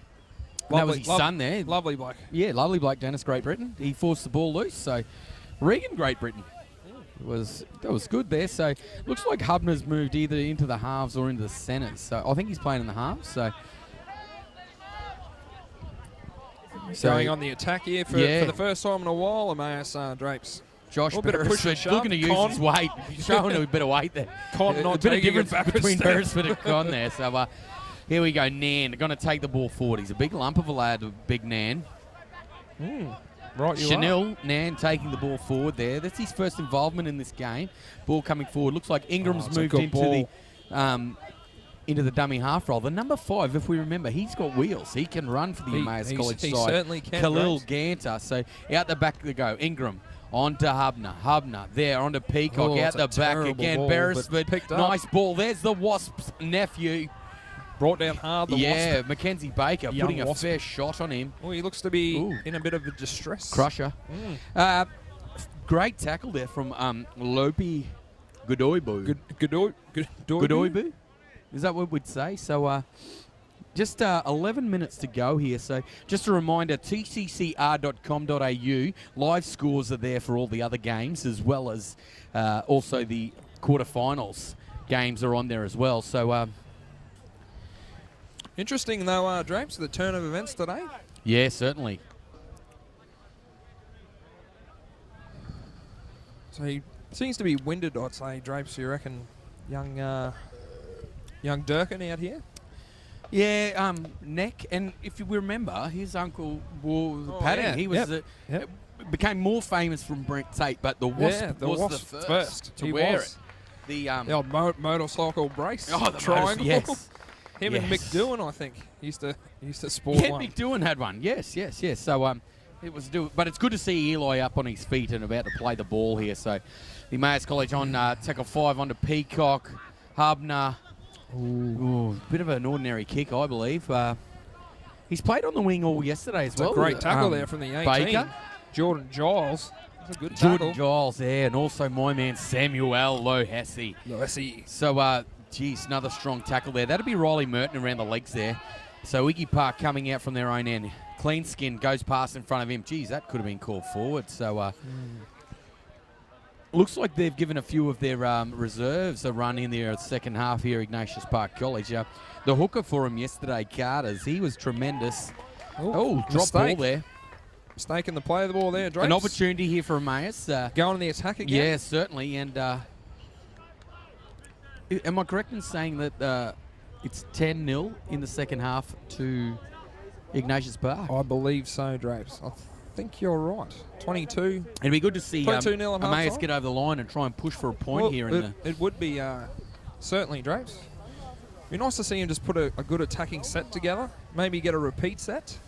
That was his son there. Lovely bloke. Yeah, lovely bloke, Dennis Great Britain. He forced the ball loose, so Regan Great Britain. That was good there. So looks like Hubner's moved either into the halves or into the centres. So I think he's playing in the halves. So going on the attack here for the first time in a while, Emmaus Drapes. Josh Beresford looking to use his weight, showing a bit of weight there. A bit of difference between Beresford and Con there. So here we go, Nan. Going to take the ball forward. He's a big lump of a lad, big Nan. Right, Chanel Nan taking the ball forward there. That's his first involvement in this game. Ball coming forward. Looks like Ingram's moved into the dummy half roll. The number 5, if we remember, he's got wheels. He can run for the Emmaus College side. He certainly can. Khalil Ganter. So out the back they go. Ingram on to Hubner. Hubner there on to Peacock. Out the back again. Beresford. Nice ball. There's the Wasps' nephew. Brought down hard, Wasp. Mackenzie Baker putting a fair shot on him. Well, he looks to be in a bit of a distress. Crusher. Great tackle there from Lopi Godoibu. Godoibu? Is that what we'd say? So just 11 minutes to go here. So just a reminder, tccr.com.au. Live scores are there for all the other games, as well as also the quarterfinals games are on there as well. So... Interesting, though, Drapes, the turn of events today. Yeah, certainly. So he seems to be winded, I'd say, Drapes. You reckon young Durkin out here? Yeah, neck. And if you remember, his uncle wore the padding. Yeah. He was became more famous from Brent Tate, but the Wasp was the first to wear it. The old motorcycle brace. The triangle. Yes. Him and Mick Doohan, I think, used to sport one. Mick Doohan had one. Yes. So it was but it's good to see Eli up on his feet and about to play the ball here. So the Emmaus College on tackle 5 onto Peacock, Hubner. Ooh, bit of an ordinary kick, I believe. He's played on the wing all yesterday as It's well. a great tackle there from the 18. Baker. Jordan Giles. That's a good tackle. Jordan Giles there, and also my man Samuel Lohesi. So, geez, another strong tackle there. That'd be Riley Merton around the legs there. So Iggy Park coming out from their own end. Clean skin goes past in front of him. Geez, that could have been called forward. So, looks like they've given a few of their reserves a run in their second half here, Ignatius Park College. The hooker for him yesterday, Carters, he was tremendous. Drop ball there. Mistake in the play of the ball there, Drapes. An opportunity here for Emmaus. Going on the attack again. Yeah, certainly. And am I correct in saying that it's 10-0 in the second half to Ignatius Park? I believe so, Drapes. I think you're right. 22. It'd be good to see 22-0 at Emmaus half-time. get over the line and try and push for a point here. It would be certainly, Drapes. It'd be nice to see him just put a good attacking set together. Maybe get a repeat set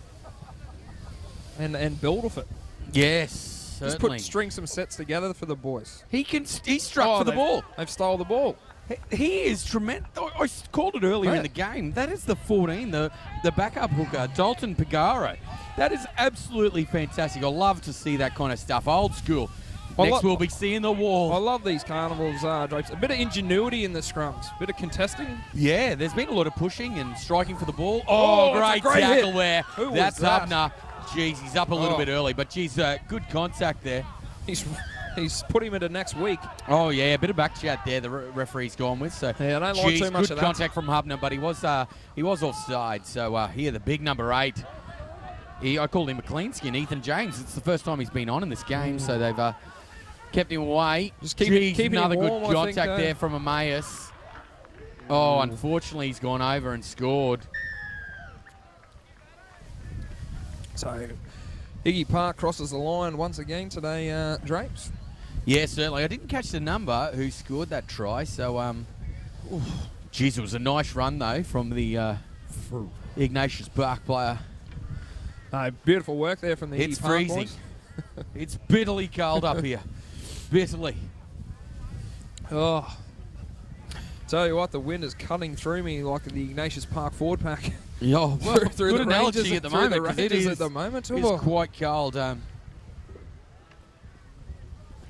and build off it. Yes, certainly. Just string some sets together for the boys. He's struck for the ball. They've stole the ball. He is tremendous. I called it earlier in the game. That is the 14, the backup hooker, Dalton Pagaro. That is absolutely fantastic. I love to see that kind of stuff. Old school. Next we'll be seeing the wall. I love these carnivals, Drapes. A bit of ingenuity in the scrums. A bit of contesting. Yeah, there's been a lot of pushing and striking for the ball. Oh, great tackle there. That's Hubner. Jeez, he's up a little bit early, but geez, good contact there. He's put him into next week. Oh, yeah, a bit of back chat there the referee's gone with. So, yeah, I don't like too much good of that. contact from Hubner, but he was offside. So here, the big number 8. I called him a clean skin, Ethan James. It's the first time he's been on in this game, so they've kept him away. Just keep another him warm, good contact there from Emmaus. Oh, unfortunately, he's gone over and scored. So, Iggy Park crosses the line once again today, Drapes. Yeah, certainly. I didn't catch the number who scored that try, so, geez, it was a nice run, though, from the Ignatius Park player. Beautiful work there from the It's Iggy Park freezing. boys. It's bitterly cold up here. Bitterly. Oh. Tell you what, the wind is cutting through me like the Ignatius Park forward pack. Yeah, well, through good the analogy Rangers, at the through moment. the 'Cause Rangers it at the moment. It's quite cold.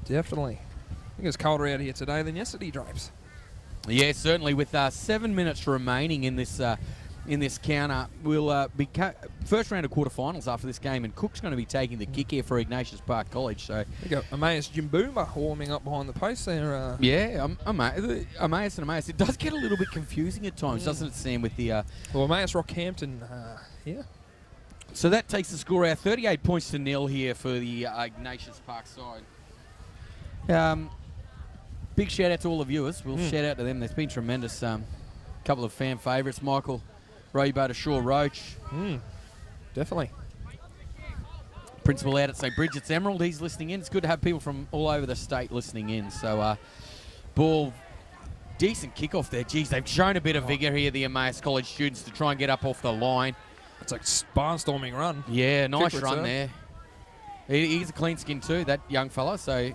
Definitely. I think it's colder out here today than yesterday, Drapes. Yeah, certainly. With 7 minutes remaining in this counter, we'll be first round of quarterfinals after this game, and Cook's going to be taking the kick here for Ignatius Park College. So we got Emmaus Jimboomba warming up behind the post there. Yeah, Emmaus and Emmaus. It does get a little bit confusing at times, doesn't it, Sam? With the well, Emmaus Rockhampton, yeah. So that takes the score out 38 points to 0 here for the Ignatius Park side. Big shout out to all the viewers. We'll shout out to them. There's been tremendous. Couple of fan favourites, Michael Robo to Shaw Roach. Definitely. Principal out at St. Bridget's Emerald, he's listening in. It's good to have people from all over the state listening in. So, ball, decent kickoff there. Geez, they've shown a bit of vigour here, the Emmaus College students, to try and get up off the line. It's like barnstorming run. Yeah, nice run there. He's a clean skin too, that young fella. So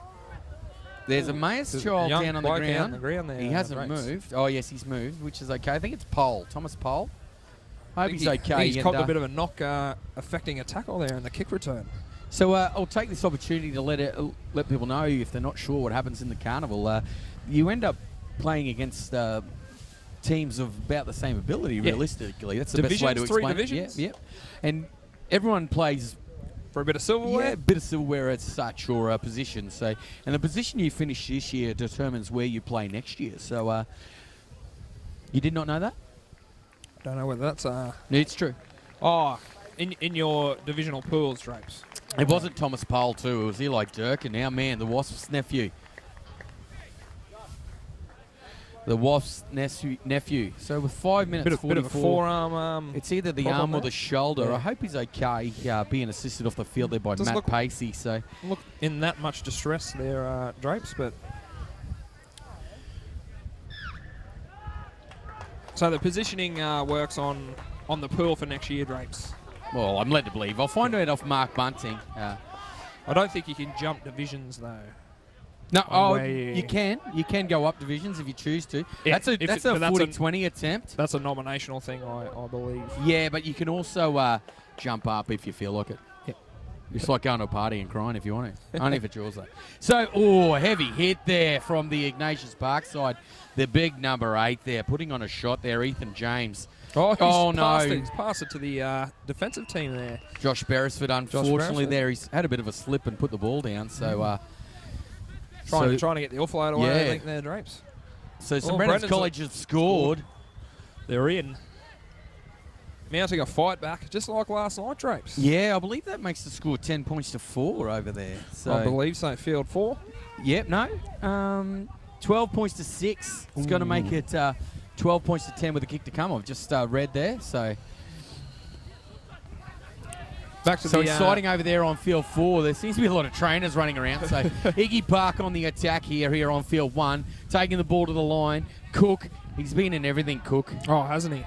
there's a Emmaus child down on the ground. There, he hasn't moved. Oh, yes, he's moved, which is okay. I think it's Pole, Thomas Pole. I hope he's okay. He's copped a bit of a knock affecting a tackle there in the kick return. So I'll take this opportunity to let people know, if they're not sure what happens in the carnival. You end up playing against teams of about the same ability, realistically. That's the best way to explain it. Divisions? Yeah. And everyone plays for a bit of silverware? Yeah, a bit of silverware as such, or a position. So, and the position you finish this year determines where you play next year. So you did not know that? Don't know whether that's... It's true. Oh, in your divisional pools, Drapes. It wasn't Thomas Pole too. It was Eli Dirk, and our man, the Wasp's nephew. The Wasp's nephew. So with 5 minutes, bit of a forearm. It's either the arm or the shoulder. Yeah. I hope he's okay. Being assisted off the field there by Matt Pacey. So look in that much distress there, Drapes, but. So the positioning works on the pool for next year, Drapes. Well, I'm led to believe. I'll find out off Mark Bunting. I don't think you can jump divisions, though. No, where you can go up divisions if you choose to. Yeah, That's a 40-20 attempt. That's a nominational thing, I believe. Yeah, but you can also jump up if you feel like it. Yeah. It's like going to a party and crying if you want to. Only if it's yours, though. So, heavy hit there from the Ignatius Park side. The big number 8 there, putting on a shot there, Ethan James. Oh, no. He's passed it to the defensive team there. Josh Beresford, unfortunately, there. He's had a bit of a slip and put the ball down. So, trying to get the offload away, Yeah. I think, there, Drapes. So, St Brendan's College have scored. They're in. Mounting a fight back, just like last night, Drapes. Yeah, I believe that makes the score 10 points to 4 over there. So I believe so. Field 4. Yep, no. 12 points to 6. It's going to make it 12 points to 10 with a kick to come. I've just read there. So back to the exciting over there on field 4. There seems to be a lot of trainers running around. So Iggy Park on the attack here on field 1, taking the ball to the line. Cook, he's been in everything, Cook. Oh, hasn't he?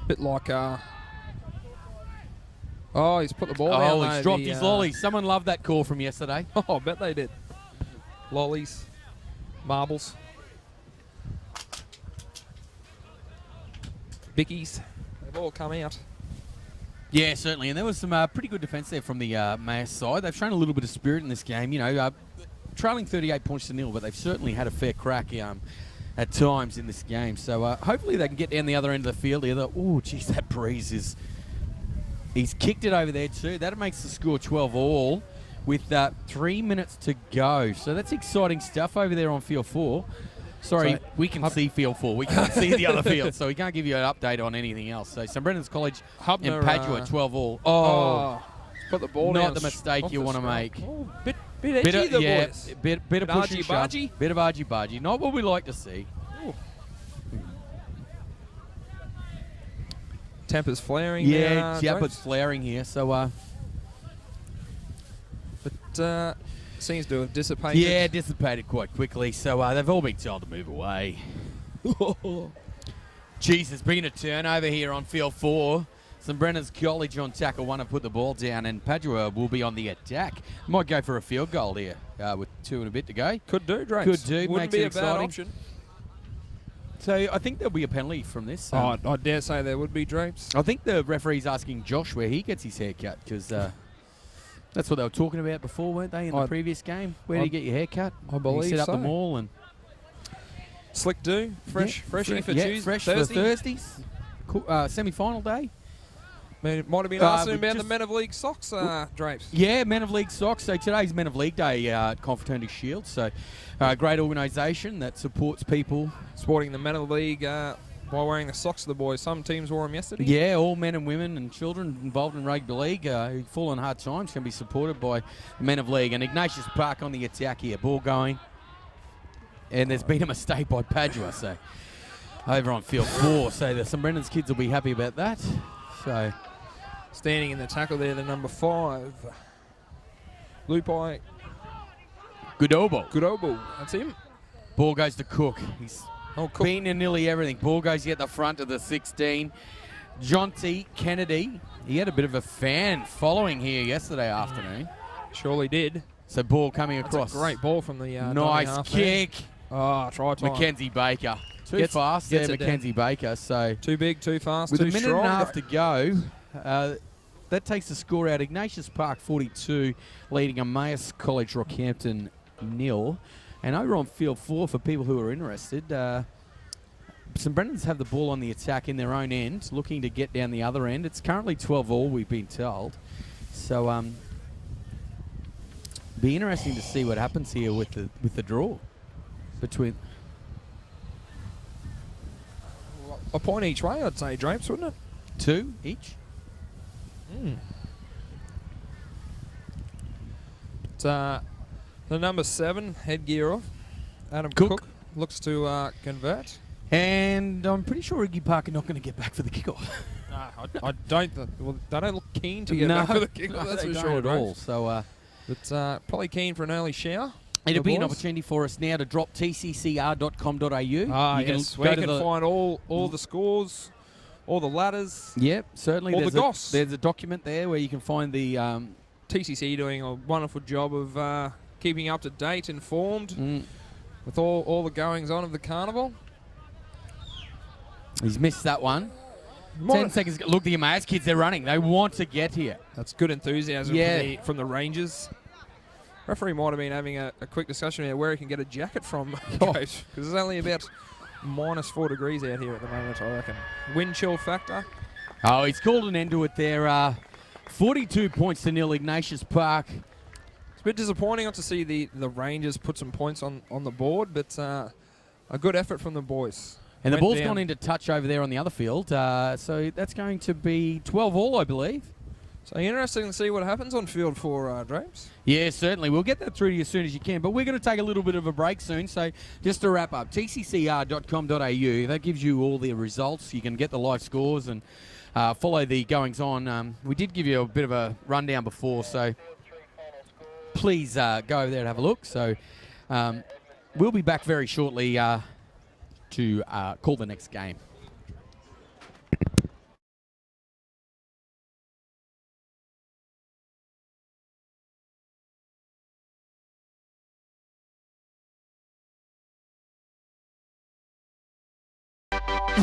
Bit like he's put the ball down. Oh, he's dropped his lollies. Someone loved that call from yesterday. Oh, I bet they did. Lollies, marbles, bickies, they've all come out. Yeah, certainly. And there was some pretty good defence there from the Mayors side. They've shown a little bit of spirit in this game. You know, trailing 38 points to 0, but they've certainly had a fair crack at times in this game. So hopefully they can get down the other end of the field here. Oh, geez, that breeze is... He's kicked it over there too. That makes the score 12 all with 3 minutes to go. So that's exciting stuff over there on field 4. Sorry, we can see field 4. We can't see the other field, so we can't give you an update on anything else. So St Brendan's College Hubner, and Padua 12 all. Put the ball down. Not the mistake you want to make. Oh, bit edgy, the boys. Bit of push and shove. argy-bargy. Bit of argy-bargy. Not what we like to see. Ooh. Tempers flaring. Yeah, temper's flaring here. So, but seems to have dissipated. Yeah, dissipated quite quickly. So they've all been told to move away. Jeez, there's been a turnover here on field 4. St Brendan's College on tackle 1 have put the ball down, and Padua will be on the attack. Might go for a field goal here with 2 and a bit to go. Could do, Drapes. Could do. Wouldn't makes be it a exciting. bad option. So I think there'll be a penalty from this. I dare say there would be, Drapes. I think the referee's asking Josh where he gets his haircut, because that's what they were talking about before, weren't they, in the previous game? Where do you get your haircut? I believe set up so. the mall and slick do, freshie for Tuesday, fresh Thursday. for Thursdays. Semi-final day. It might have been asking about the Men of League socks, Drapes. Yeah, Men of League socks. So today's Men of League Day at Confraternity Shield. So great organisation that supports people. Supporting the Men of League by wearing the socks of the boys. Some teams wore them yesterday. Yeah, all men and women and children involved in rugby league who fall on hard times can be supported by the Men of League. And Ignatius Park on the attack here. Ball going. And there's been a mistake by Padua. So over on field 4. So the St Brendan's kids will be happy about that. So... Standing in the tackle there, the number 5, Lupai. Goodobo. That's him. Ball goes to Cook. He's been in nearly everything. Ball goes at the front of the 16. Jonty Kennedy. He had a bit of a fan following here yesterday afternoon. Surely did. So ball coming across. That's a great ball from the nice kick. Oh, try time. Mackenzie Baker. Too fast there, Mackenzie Baker. So too big, too fast, with too a minute strong. and a half to go. That takes the score out. Ignatius Park 42, leading Emmaus College Rockhampton 0. And over on field 4, for people who are interested, St Brendan's have the ball on the attack in their own end, looking to get down the other end. It's currently 12 all, we've been told. So, be interesting to see what happens here with the draw between. A point each way, I'd say, Drapes, wouldn't it? 2 each. It's the number 7 headgear off. Adam Cook looks to convert. And I'm pretty sure Iggy Park are not going to get back for the kickoff. No, I don't. Well, they don't look keen to get back for the kickoff. That's for sure at all. So, but probably keen for an early shower. It'll be an opportunity for us now to drop tccr.com.au. Yes, where you can find all the scores. All the ladders. Yep, certainly. All the goss. There's a document there where you can find the... TCC doing a wonderful job of keeping up to date, informed with all the goings on of the carnival. He's missed that one. 10 seconds. Look at the Emmaus kids, they're running. They want to get here. That's good enthusiasm from the Rangers. Referee might have been having a quick discussion here where he can get a jacket from, because it's only about -4 degrees out here at the moment, I reckon. Wind chill factor. Oh, he's called an end to it there. 42 points to nil, Ignatius Park. It's a bit disappointing not to see the Rangers put some points on the board, but a good effort from the boys. And the ball's gone into touch over there on the other field, so that's going to be 12 all, I believe. So interesting to see what happens on field 4, Drapes. Yeah, certainly. We'll get that through to you as soon as you can. But we're going to take a little bit of a break soon. So just to wrap up, tccr.com.au, that gives you all the results. You can get the live scores and follow the goings-on. We did give you a bit of a rundown before, so please go over there and have a look. So we'll be back very shortly to call the next game.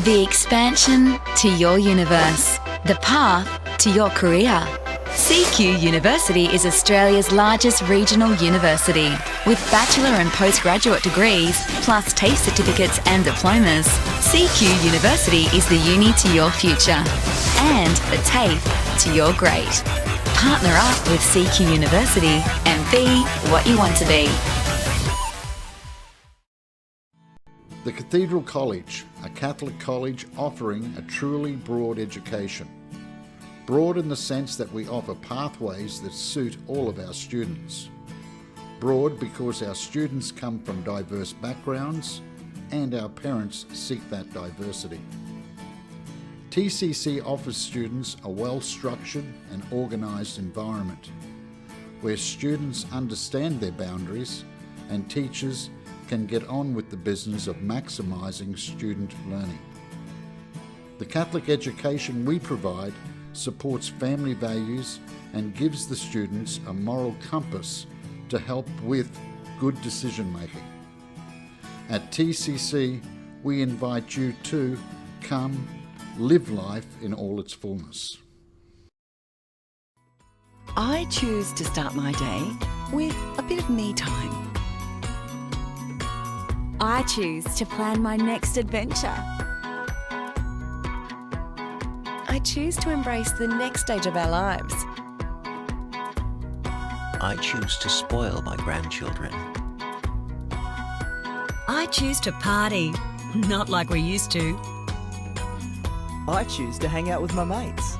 The expansion to your universe. The path to your career. CQ University is Australia's largest regional university. With bachelor and postgraduate degrees, plus TAFE certificates and diplomas, CQ University is the uni to your future and the TAFE to your great. Partner up with CQ University and be what you want to be. The Cathedral College, a Catholic college offering a truly broad education. Broad in the sense that we offer pathways that suit all of our students. Broad because our students come from diverse backgrounds and our parents seek that diversity. TCC offers students a well-structured and organised environment where students understand their boundaries and teachers can get on with the business of maximising student learning. The Catholic education we provide supports family values and gives the students a moral compass to help with good decision making. At TCC, we invite you to come live life in all its fullness. I choose to start my day with a bit of me time. I choose to plan my next adventure. I choose to embrace the next stage of our lives. I choose to spoil my grandchildren. I choose to party, not like we used to. I choose to hang out with my mates.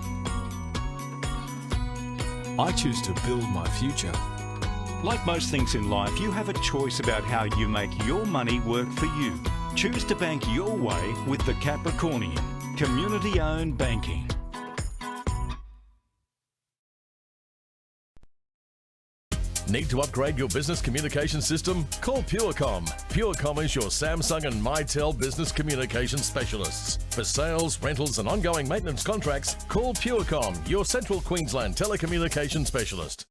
I choose to build my future. Like most things in life, you have a choice about how you make your money work for you. Choose to bank your way with the Capricornian, community-owned banking. Need to upgrade your business communication system? Call PureCom. PureCom is your Samsung and Mytel business communication specialists. For sales, rentals and ongoing maintenance contracts, call PureCom, your Central Queensland telecommunication specialist.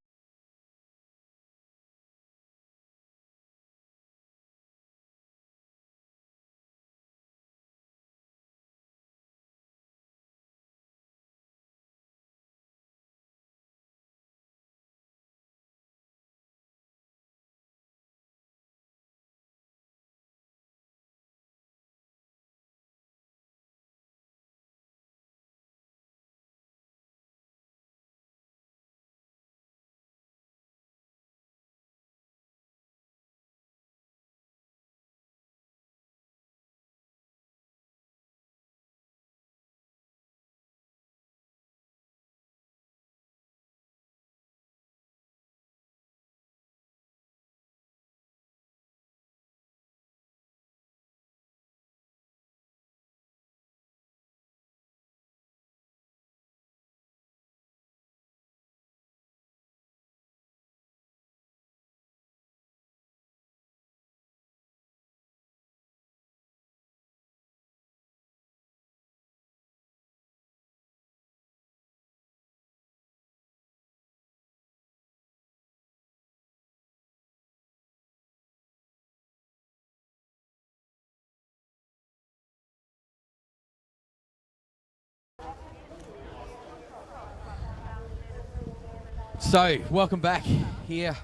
So, welcome back here.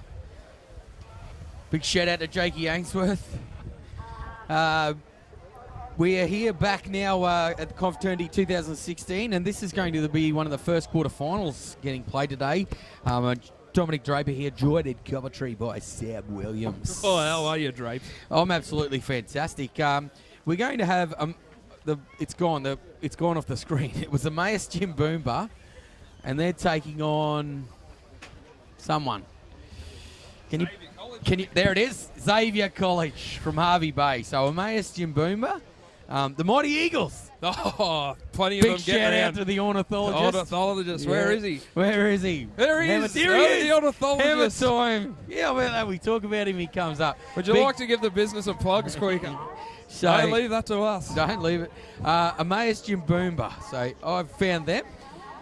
Big shout out to Jakey Ainsworth. We are here back now at the Confraternity 2016, and this is going to be one of the first quarterfinals getting played today. Dominic Draper here, joined in commentary by Sam Williams. Oh, how are you, Drape? I'm absolutely fantastic. We're going to have it's gone off the screen. It was Emmaus Jim Boomba, and they're taking on someone. Can you? There it is, Xavier College from Harvey Bay. So Emmaus Jim Boomba. The Mighty Eagles. Oh, plenty of them getting getting around. Big shout around. out to the ornithologist. Ornithologist, Yeah. where is he? Where is he? There he is. There he is. The ornithologist. Hammer time. Yeah, well, we talk about him, he comes up. Would you like to give the business a plug, Squeaker? So, Don't leave that to us. Don't leave it. Emmaus Jim Boomba. So I've found them.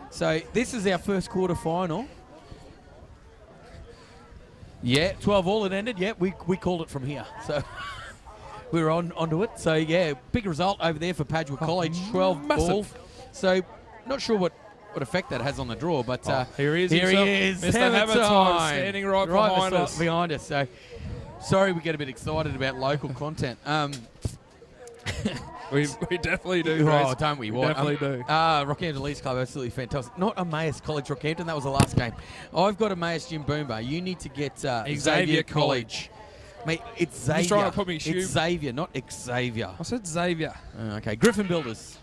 So this is our first quarter final. Yeah, 12 all it ended. Yeah, we called it from here. So we were onto it. So yeah, big result over there for Padua College, 12 massive. all. So not sure what effect that has on the draw, but here he is. Here himself. he is. Mr. Hammer Hammer time. time, standing right behind us. Behind us. So sorry, we get a bit excited about local content. We definitely do. Oh, Grace. don't we? We What? definitely do. Rockhampton Leeds Club, absolutely fantastic. Not Emmaus College Rockhampton, that was the last game. I've got Emmaus Jim Boomba. You need to get Xavier College. Mate, it's Xavier. He's trying to put me It's Xavier, not Xavier. I said Xavier. Okay, Griffin Builders.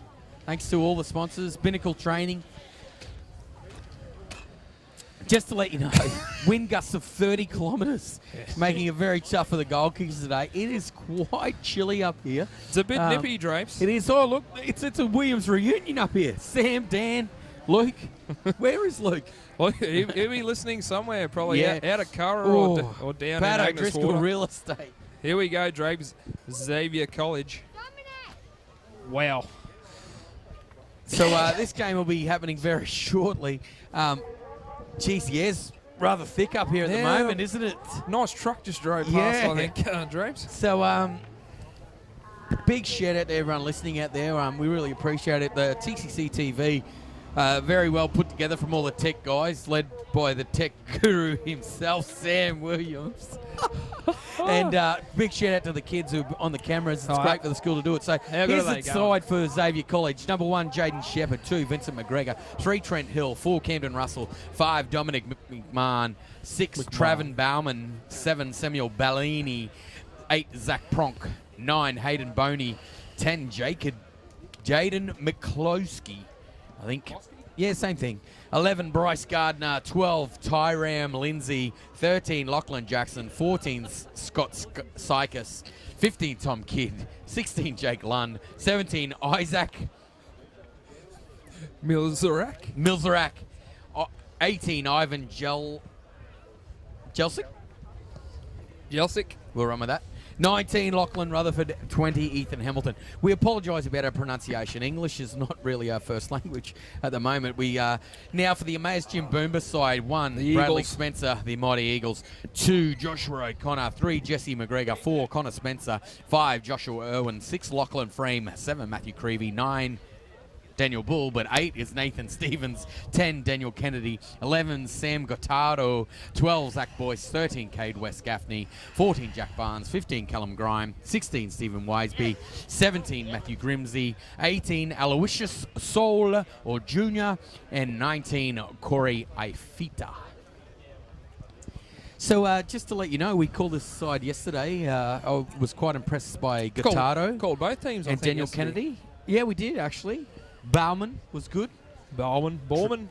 Thanks to all the sponsors. Binnacle Training. Just to let you know, wind gusts of 30 kilometres, making it very tough for the goal kickers today. It is quite chilly up here. It's a bit nippy, Drapes. It is. Oh, look, it's a Williams reunion up here. Sam, Dan, Luke. Where is Luke? Well, he'll be listening somewhere, probably out of Curra or down in Paddo Agnes Driscoll Water. Real Estate. Here we go, Drapes. Xavier College. Wow. So this game will be happening very shortly. Geez, yes, rather thick up here at the moment, isn't it? Nice truck just drove past, I think, Drapes. So, big shout out to everyone listening out there. We really appreciate it. The TCC TV, very well put together from all the tech guys, led by the tech guru himself, Sam Williams. And big shout out to the kids who are on the cameras. It's great for the school to do it. So here's the side for Xavier College. Number 1, Jaden Shepherd. 2, Vincent McGregor. 3, Trent Hill. 4, Camden Russell. 5, Dominic McMahon. 6, Traven Bauman. 7, Samuel Bellini. 8, Zach Pronk. 9, Hayden Boney. 10, Jaden McCloskey. I think. Yeah, same thing. 11, Bryce Gardner. 12, Tyram Lindsay. 13, Lachlan Jackson. 14, Scott Sykas. 15, Tom Kidd. 16, Jake Lund. 17, Isaac Milzerak. 18, Ivan Jelsic. We'll run with that. 19, Lachlan Rutherford. 20, Ethan Hamilton. We apologise about our pronunciation. English is not really our first language at the moment. We now for the Emmaus Jim Boomba side. 1, the Bradley Eagles. Spencer, the Mighty Eagles. 2, Joshua O'Connor. 3, Jesse McGregor. 4, Connor Spencer. 5, Joshua Irwin. 6, Lachlan Freem. 7, Matthew Creevy. 9, Daniel Bull, but 8 is Nathan Stevens. 10, Daniel Kennedy. 11, Sam Gottardo. 12, Zach Boyce. 13, Cade West Gaffney. 14, Jack Barnes. 15, Callum Grime. 16, Stephen Wiseby. 17, Matthew Grimsey. 18, Aloysius Soul or Junior. And 19, Corey Aifita. So just to let you know, we called this side yesterday. I was quite impressed by Gottardo. Called both teams, I and think, Daniel yesterday. Kennedy. Yeah, we did, actually. Bauman was good. Bauman.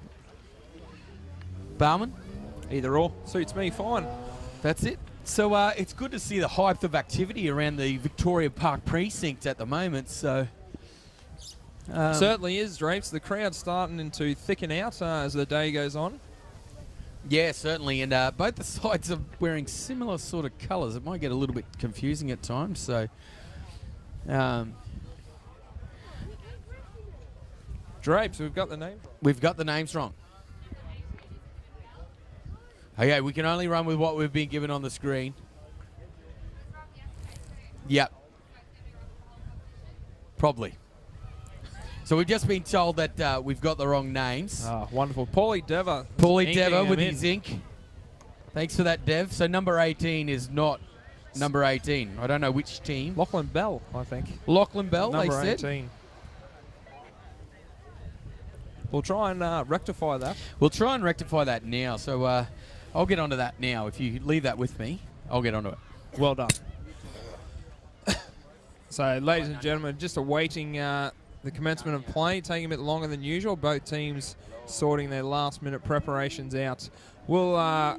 Either or. Suits me fine. That's it. So it's good to see the hype of activity around the Victoria Park precinct at the moment. So Certainly is, Drapes. The crowd's starting to thicken out as the day goes on. Yeah, certainly. And both the sides are wearing similar sort of colours. It might get a little bit confusing at times. So Drapes, we've got the name. We've got the names wrong. Okay, we can only run with what we've been given on the screen. Yep. Probably. So we've just been told that we've got the wrong names. Oh, wonderful. Paulie Dever. Paulie Dever with his ink. Thanks for that, Dev. So number 18 is not number 18. I don't know which team. Lachlan Bell, I think. Lachlan Bell, number they said. 18. We'll try and rectify that. We'll try and rectify that now. So I'll get onto that now. If you leave that with me, I'll get onto it. Well done. So, ladies and gentlemen, just awaiting the commencement of play, taking a bit longer than usual. Both teams sorting their last-minute preparations out. We'll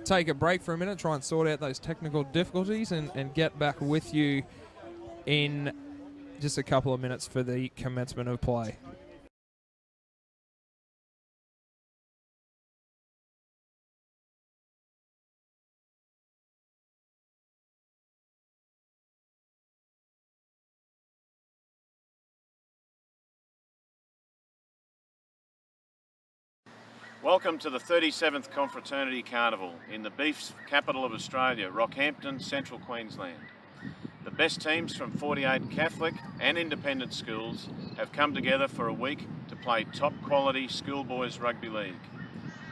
take a break for a minute, try and sort out those technical difficulties, and get back with you in just a couple of minutes for the commencement of play. Welcome to the 37th Confraternity Carnival in the beef's capital of Australia, Rockhampton, Central Queensland. The best teams from 48 Catholic and independent schools have come together for a week to play top quality schoolboys rugby league.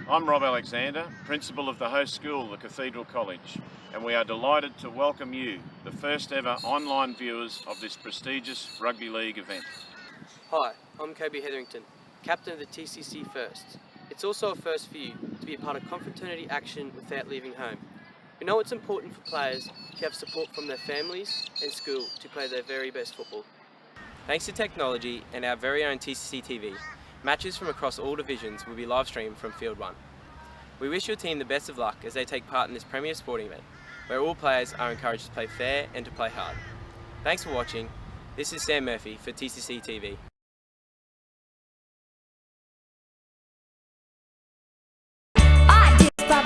I'm Rob Alexander, principal of the host school, the Cathedral College, and we are delighted to welcome you, the first ever online viewers of this prestigious rugby league event. Hi, I'm Kobe Hetherington, captain of the TCC First. It's also a first for you to be a part of confraternity action without leaving home. We know it's important for players to have support from their families and school to play their very best football. Thanks to technology and our very own TCC TV, matches from across all divisions will be live streamed from Field 1. We wish your team the best of luck as they take part in this premier sporting event, where all players are encouraged to play fair and to play hard. Thanks for watching. This is Sam Murphy for TCC TV.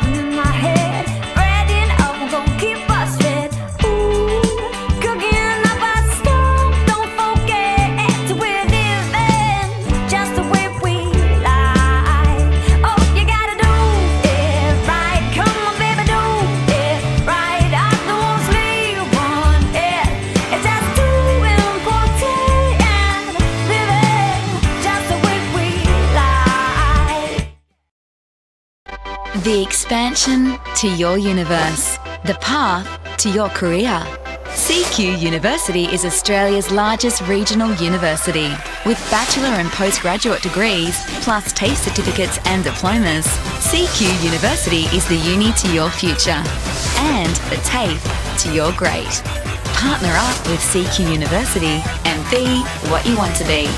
In my head, breading up, I'm gonna keep us fed. Ooh, cooking up a stove, don't forget to we're living just the way we like. Oh, you gotta do it right, come on baby, do it right. I don't sleep on it, it's just too important. Living just the way we like. The expansion to your universe. The path to your career. CQ University is Australia's largest regional university. With bachelor and postgraduate degrees, plus TAFE certificates and diplomas, CQ University is the uni to your future and the TAFE to your great. Partner up with CQ University and be what you want to be.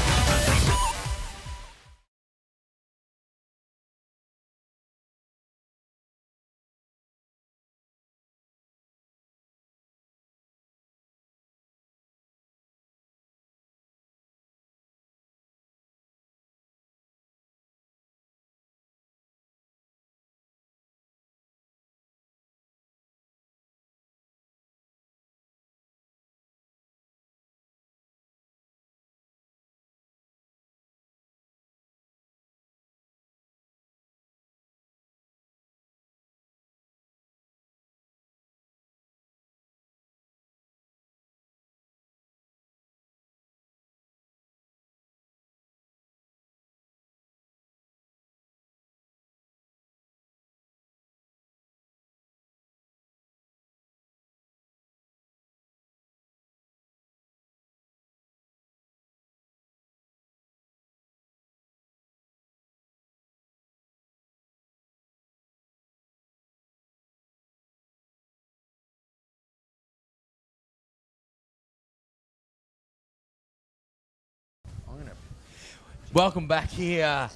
Welcome back here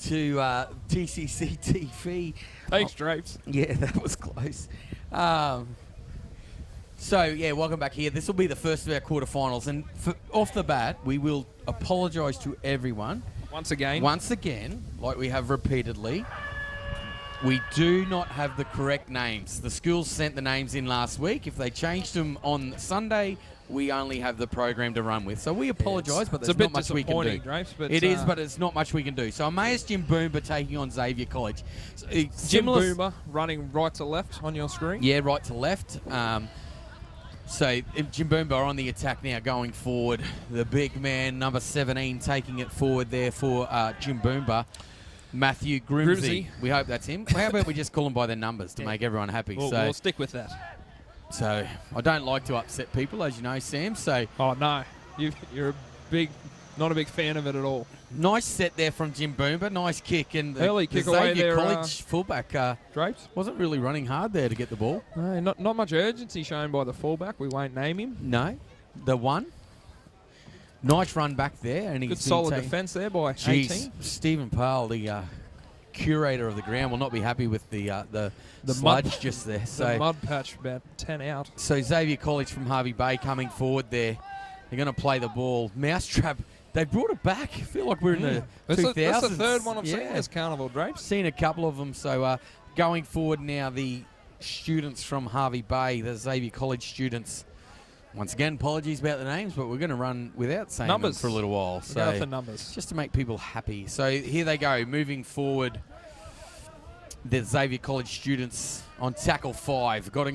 to TCC TV. Thanks, Drapes. Yeah, that was close. So, yeah, welcome back here. This will be the first of our quarterfinals. And off the bat, we will apologise to everyone. Once again. Once again, like we have repeatedly. We do not have the correct names. The schools sent the names in last week. If they changed them on Sunday, we only have the program to run with. So we apologise, but there's not much we can do. Drapes, but it is, but it's not much we can do. So Emmaus Jim Boomba taking on Xavier College. So, Jim Boomba running right to left on your screen. Yeah, right to left. So Jimbumba on the attack now, going forward. The big man, number 17, taking it forward there for Jimbumba. Matthew Grimsey. We hope that's him. How about we just call them by their numbers to make everyone happy? We'll stick with that. So I don't like to upset people, as you know, Sam. So oh no, you're not a big fan of it at all. Nice set there from Jimbumba. Nice kick, and the early kick Xavier away there. College fullback Drapes wasn't really running hard there to get the ball. No, not much urgency shown by the fullback. We won't name him. No, the one. Nice run back there, and good solid defence there by 18. Stephen Powell, the curator of the ground, will not be happy with the sludge mud, just there. So the mud patch about 10 out. So Xavier College from Harvey Bay coming forward there. They're going to play the ball. Mousetrap. They brought it back. I feel like we're in the 2000s. That's the third one I've seen this carnival, Drapes. Seen a couple of them. So going forward now, the students from Harvey Bay, the Xavier College students. Once again, apologies about the names, but we're going to run without saying numbers them for a little while. So go for numbers. Just to make people happy. So here they go, moving forward. The Xavier College students on tackle 5. Got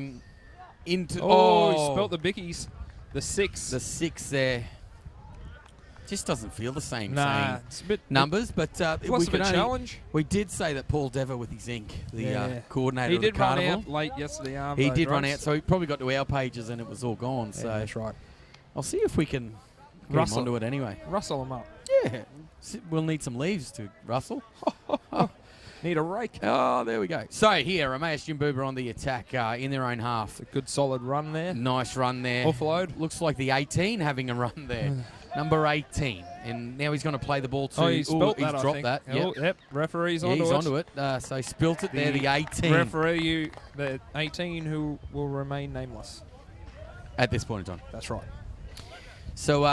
into... Oh, spelt the bickies. The 6. The 6 there. Just doesn't feel the same. Nah, it's a bit numbers, but it was a challenge. We did say that Paul Dever with his ink, the coordinator of the carnival. He did run out late yesterday. He did run out, so he probably got to our pages and it was all gone. So that's right. I'll see if we can get him onto it anyway. Rustle them up. Yeah, we'll need some leaves to rustle. Need a rake. Oh, there we go. So here, Emmaus Jimbumba on the attack in their own half. A good solid run there. Nice run there. Offload. Looks like the 18 having a run there. Number 18. And now he's going to play the ball to... Oh, he's dropped that. Yep. Referee's onto it. He's onto it. So spilt it there, the 18. Referee, the 18 who will remain nameless. At this point in time. That's right. So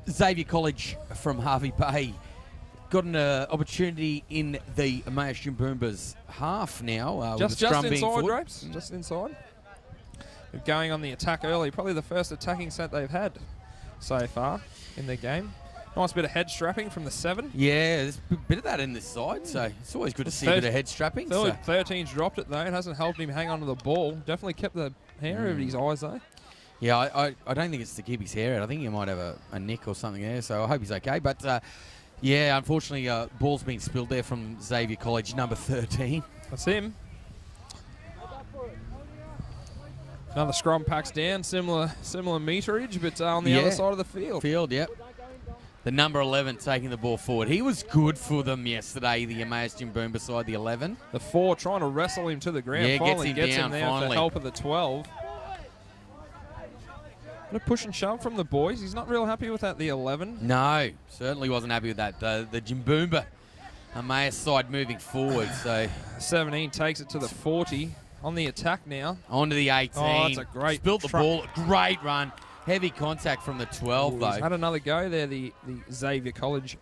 Xavier College from Harvey Bay got an opportunity in the Emmaus Jimbumba's half now. Just inside, Drapes. Just inside. They're going on the attack early. Probably the first attacking set they've had so far in their game. Nice bit of head strapping from the 7. Yeah, there's a bit of that in this side, so it's always good to see a bit of head strapping. 13's dropped it, though. It hasn't helped him hang on to the ball. Definitely kept the hair over his eyes, though. Yeah, I don't think it's to keep his hair out. I think he might have a nick or something there, so I hope he's okay. But, yeah, unfortunately, ball's been spilled there from Xavier College, number 13. That's him. Another scrum packs down, similar meterage, but on the other side of the field. Yep. The number 11 taking the ball forward. He was good for them yesterday, the Emmaus Jimbumba side, the 11. The 4 trying to wrestle him to the ground. Yeah, finally gets him down, there for help of the 12. A push and shove from the boys. He's not real happy with that, the 11. No, certainly wasn't happy with that. The Jimbumba Emmaus side moving forward. So 17 takes it to the 40. On the attack now. On to the 18. Oh, that's a great Spilt the ball. Great run. Heavy contact from the 12, though. He's had another go there, the Xavier College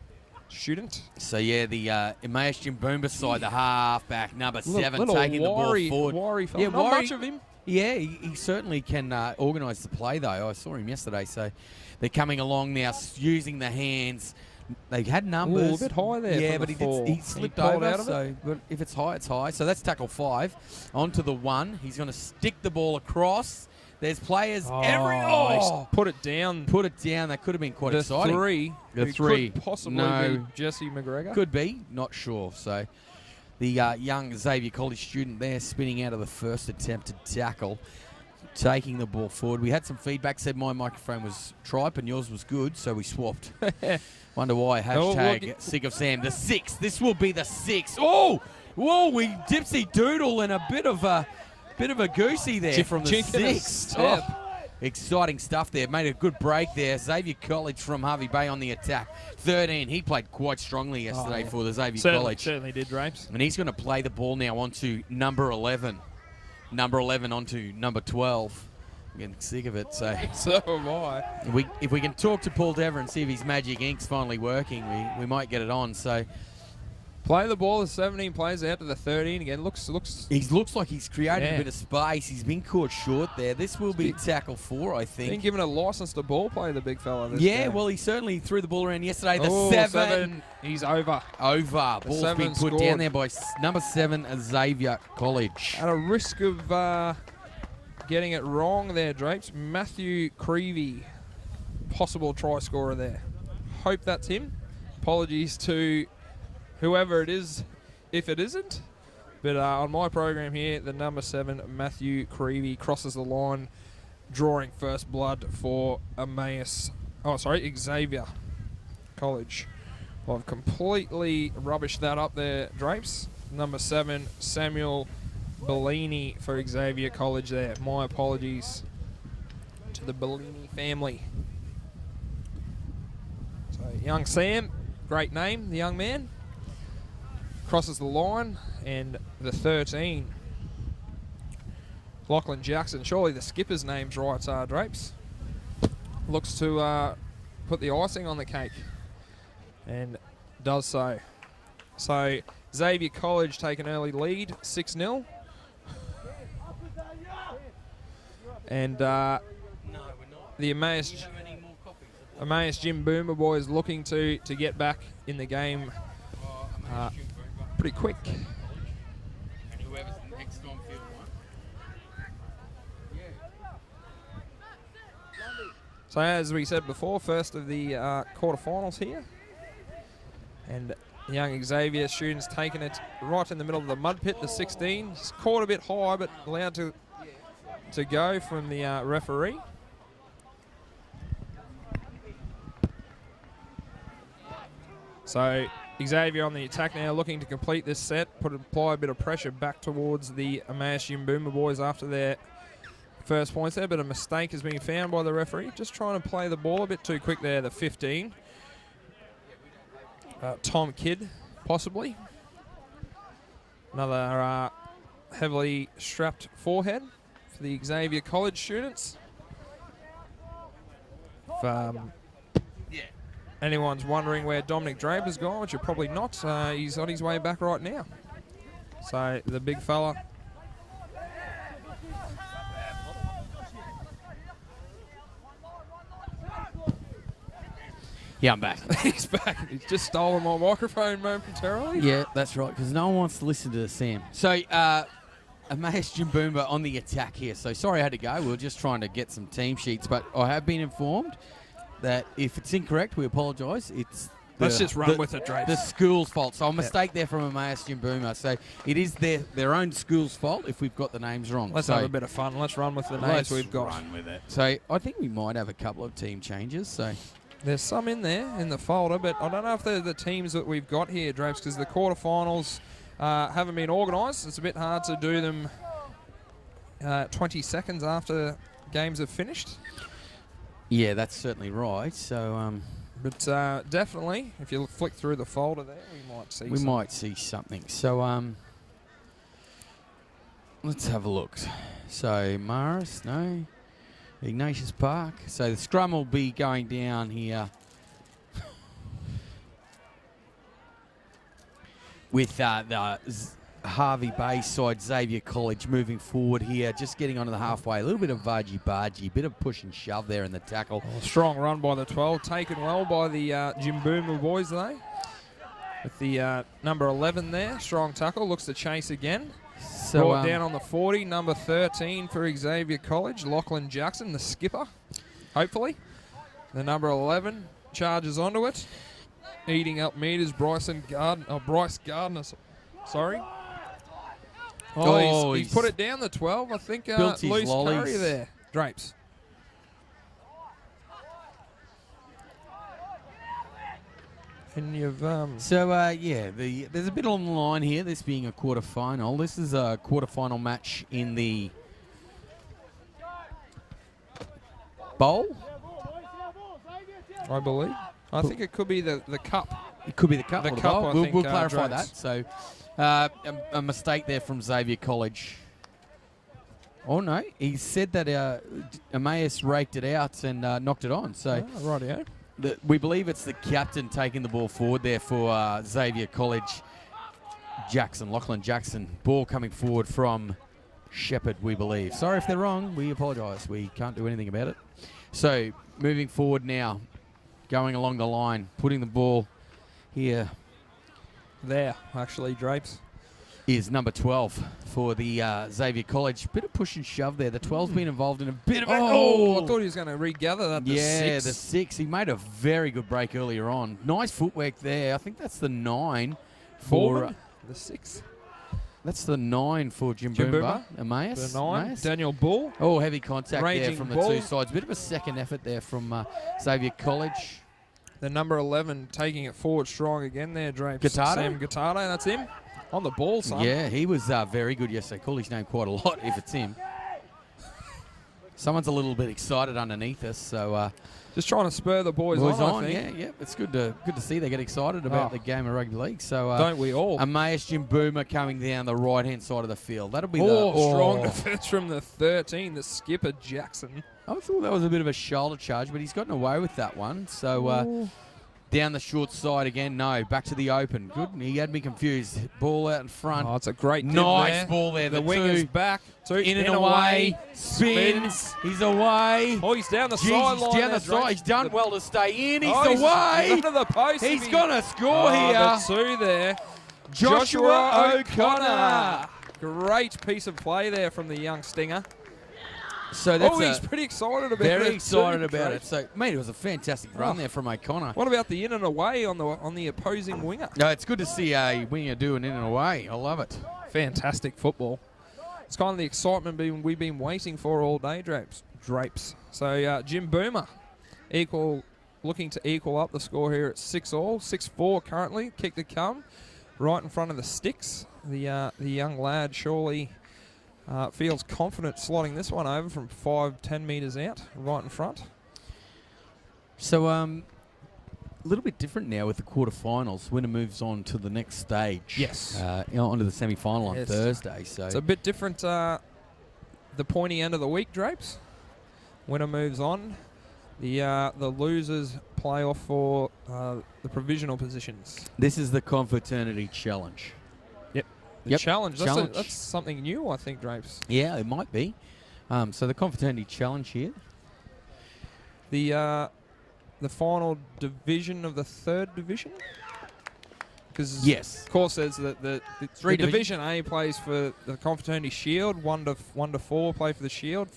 student. So, yeah, the Emmaus Jimbumba side, the half-back, number 7, little taking the ball forward. Yeah, not much of him. Yeah, he certainly can organise the play, though. I saw him yesterday. So, they're coming along now, using the hands. They had numbers. Ooh, a bit high there. Yeah, but he slipped over. Out of it. But if it's high, it's high. So that's tackle 5. On to the 1. He's going to stick the ball across. There's players put it down. Put it down. That could have been quite exciting. The 3 could possibly be Jesse McGregor. Could be. Not sure. So the young Xavier College student there spinning out of the first attempt to tackle. Taking the ball forward. We had some feedback, said my microphone was tripe and yours was good, so we swapped. Wonder why. Hashtag sick of Sam. The 6. This will be the 6. Oh! Whoa, we dipsy doodle and a bit of a goosey there from the 6. Exciting stuff there. Made a good break there. Xavier College from Harvey Bay on the attack. 13. He played quite strongly yesterday for the Xavier College. Certainly did, Drapes. And he's going to play the ball now onto number 11. Number 11 onto number 12. I'm getting sick of it. So am I. If we can talk to Paul Dever and see if his magic ink's finally working, we might get it on. So play the ball. The 17 plays out to the 13 again. Looks. He looks like he's created a bit of space. He's been caught short there. This will be tackle 4, I think. Been given a license to ball play, the big fella. Game. Well, he certainly threw the ball around yesterday. The 7. He's over. Ball's been put down there by number 7, Xavier College. At a risk of getting it wrong there, Drapes. Matthew Creevy, possible try scorer there. Hope that's him. Apologies to whoever it is if it isn't. But on my program here, the number 7, Matthew Creevy, crosses the line, drawing first blood for Xavier College. Well, I've completely rubbished that up there, Drapes. Number 7, Samuel Bellini for Xavier College there. My apologies to the Bellini family. So young Sam, great name, the young man, crosses the line, and the 13, Lachlan Jackson, surely the skipper's name's right, Drapes, looks to put the icing on the cake, and does so. So Xavier College take an early lead, 6-0. And the Emmaus Jim Boomer boys looking to get back in the game pretty quick. And whoever's next on field 1. So as we said before, first of the quarterfinals here. And young Xavier students taking it right in the middle of the mud pit, the 16. It's caught a bit high, but allowed to go from the referee. So Xavier on the attack now, looking to complete this set, apply a bit of pressure back towards the Emmaus Boomer boys after their first points there, but a mistake has been found by the referee. Just trying to play the ball a bit too quick there, the 15. Tom Kidd, possibly. Another heavily strapped forehead for the Xavier College students. If anyone's wondering where Dominic Draper's gone, which you're probably not, he's on his way back right now. So the big fella. Yeah, I'm back. He's back. He's just stolen my microphone momentarily. Yeah, that's right, because no one wants to listen to Sam. So, Emmaus Jimboomba on the attack here. So, sorry I had to go. We were just trying to get some team sheets, but I have been informed that if it's incorrect, we apologise. Let's just run with it, Drapes. The school's fault. So, a mistake there from Emmaus Jimboomba. So, it is their own school's fault if we've got the names wrong. Let's have a bit of fun. Let's run with the names we've got. Run with it. So, I think we might have a couple of team changes. So, there's some in there in the folder, but I don't know if they're the teams that we've got here, Drapes, because the quarterfinals haven't been organised. It's a bit hard to do them 20 seconds after games have finished. Yeah, that's certainly right. So, but definitely, if you flick through the folder there, we might see something. So, let's have a look. So, Morris, no. Ignatius Park. So the scrum will be going down here with the Harvey Bay side, Xavier College moving forward here, just getting onto the halfway. A little bit of vargy-bargy, bit of push and shove there in the tackle. Strong run by the 12, taken well by the Jimboomba boys though. With the number 11 there, strong tackle, looks to chase again. So, brought down on the 40, number 13 for Xavier College, Lachlan Jackson, the skipper, hopefully. The number 11 charges onto it, eating up meters, Bryce Gardner, sorry. He's put it down the 12, I think, loose carry there, Drapes. And you've there's a bit on the line here, this being a quarterfinal. This is a quarterfinal match in the bowl, I believe. I think it could be the cup. It could be the cup. The cup, we'll clarify that. So a mistake there from Xavier College. Oh no, he said that Emmaus raked it out and knocked it on. So rightio. We believe it's the captain taking the ball forward there for Xavier College. Lachlan Jackson. Ball coming forward from Shepherd, we believe. Sorry if they're wrong. We apologise. We can't do anything about it. So, moving forward now. Going along the line. Putting the ball here. There, actually, Drapes. is number 12 for the Xavier College. Bit of push and shove there. The 12's been involved in a bit of it. Oh, I thought he was going to regather that. Yeah, the 6. He made a very good break earlier on. Nice footwork there. I think that's the 9 for the 6. That's the 9 for Jim Boomba. Emmaus. The 9. Emmaus. Daniel Bull. Oh, heavy contact there Raging from the Bull. 2 sides. Bit of a second effort there from Xavier College. The number 11 taking it forward strong again there, Drapes. Gattaro? Sam Gattaro, that's him. On the ball, son. Yeah, he was very good yesterday. Call his name quite a lot if it's him. Someone's a little bit excited underneath us, so just trying to spur the boys on. I think. Yeah. It's good to see they get excited about the game of rugby league. So don't we all? Emmaus Jim Boomer coming down the right hand side of the field. That'll be strong defence from the 13, the skipper Jackson. I thought that was a bit of a shoulder charge, but he's gotten away with that one. So down the short side again. No, back to the open. Good. He had me confused. Ball out in front. Oh, it's a great nice ball there. The winger's back. In and away. Spins. He's away. Oh, he's down the sideline. He's down the side. He's done well to stay in. He's away. He's under the post. He's going to score here. The 2 there. Joshua O'Connor. Great piece of play there from the young stinger. So that's he's pretty excited about it. Very excited about it. So, mate, it was a fantastic run there from O'Connor. What about the in and away on the opposing winger? No, it's good to see a winger do an in and away. I love it. Fantastic football. It's kind of the excitement we've been waiting for all day, Drapes. So Jim Boomer looking to equal up the score here at 6-all. 6-4 currently. Kick to come. Right in front of the sticks. The young lad surely feels confident slotting this one over from 5-10 metres out, right in front. So a little bit different now with the quarterfinals. Winner moves on to the next stage. Yes. Onto the semi-final on Thursday. So it's a bit different. The pointy end of the week, Drapes. Winner moves on. The losers play off for the provisional positions. This is the Confraternity Challenge. The challenge. That's something new, I think, Drapes. Yeah, it might be. So the Confraternity Challenge here. The final division of the 3rd division? Because yes, of course, there's the Division A plays for the Confraternity Shield. 1 to 4 play for the Shield.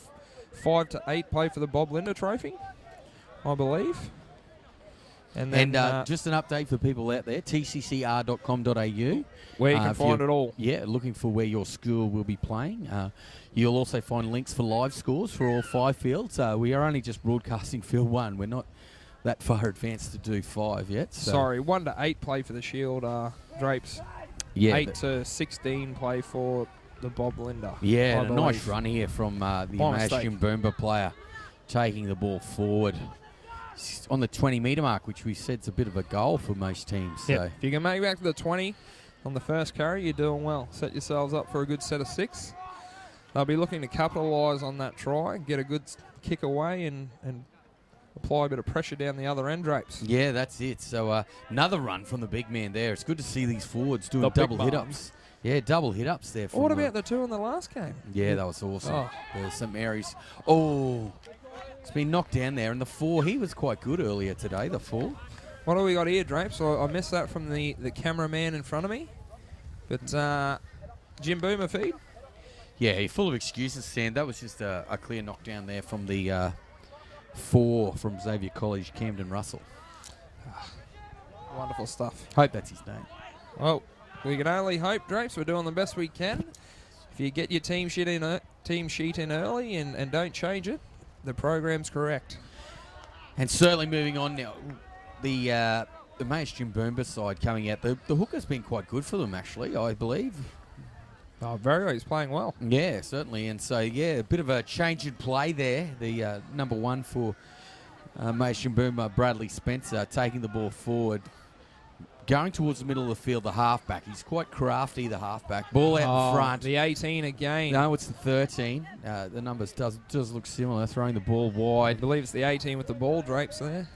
5 to 8 play for the Bob Linder Trophy, I believe. And then just an update for people out there, tccr.com.au. Where you can find it all. Yeah, looking for where your school will be playing. You'll also find links for live scores for all 5 fields. We are only just broadcasting field 1. We're not that far advanced to do 5 yet. So. Sorry, 1 to 8 play for the Shield, Drapes. Yeah, 8 to 16 play for the Bob Linder. Yeah, a nice run here from the Jim Boomba player, taking the ball forward on the 20-metre mark, which we said is a bit of a goal for most teams. So. If you can make it back to the 20 on the first carry, you're doing well. Set yourselves up for a good set of 6. They'll be looking to capitalise on that try, get a good kick away and apply a bit of pressure down the other end, Drapes. Yeah, that's it. So another run from the big man there. It's good to see these forwards doing double hit-ups. Yeah, double hit-ups there. What about the 2 in the last game? Yeah, that was awesome. St Mary's. Oh, it's been knocked down there. And the 4, he was quite good earlier today, the 4. What do we got here, Drapes? So I missed that from the cameraman in front of me. But Jim Boomer feed? Yeah, you're full of excuses, Sam. That was just a clear knockdown there from the 4 from Xavier College, Camden Russell. Wonderful stuff. Hope that's his name. Well, we can only hope, Drapes. We're doing the best we can. If you get your team sheet in early and don't change it, the program's correct. And certainly moving on now, the Mace Jim Boomba side coming out. The hooker's been quite good for them, actually, I believe. Oh, very well. He's playing well. Yeah, certainly. And so, yeah, a bit of a change in play there. The number 1 for Mace Jim Boomba, Bradley Spencer, taking the ball forward. Going towards the middle of the field, the halfback. He's quite crafty, the halfback. Ball out in front. The 18 again. No, it's the 13. The numbers does look similar. Throwing the ball wide. I believe it's the 18 with the ball, Drapes there.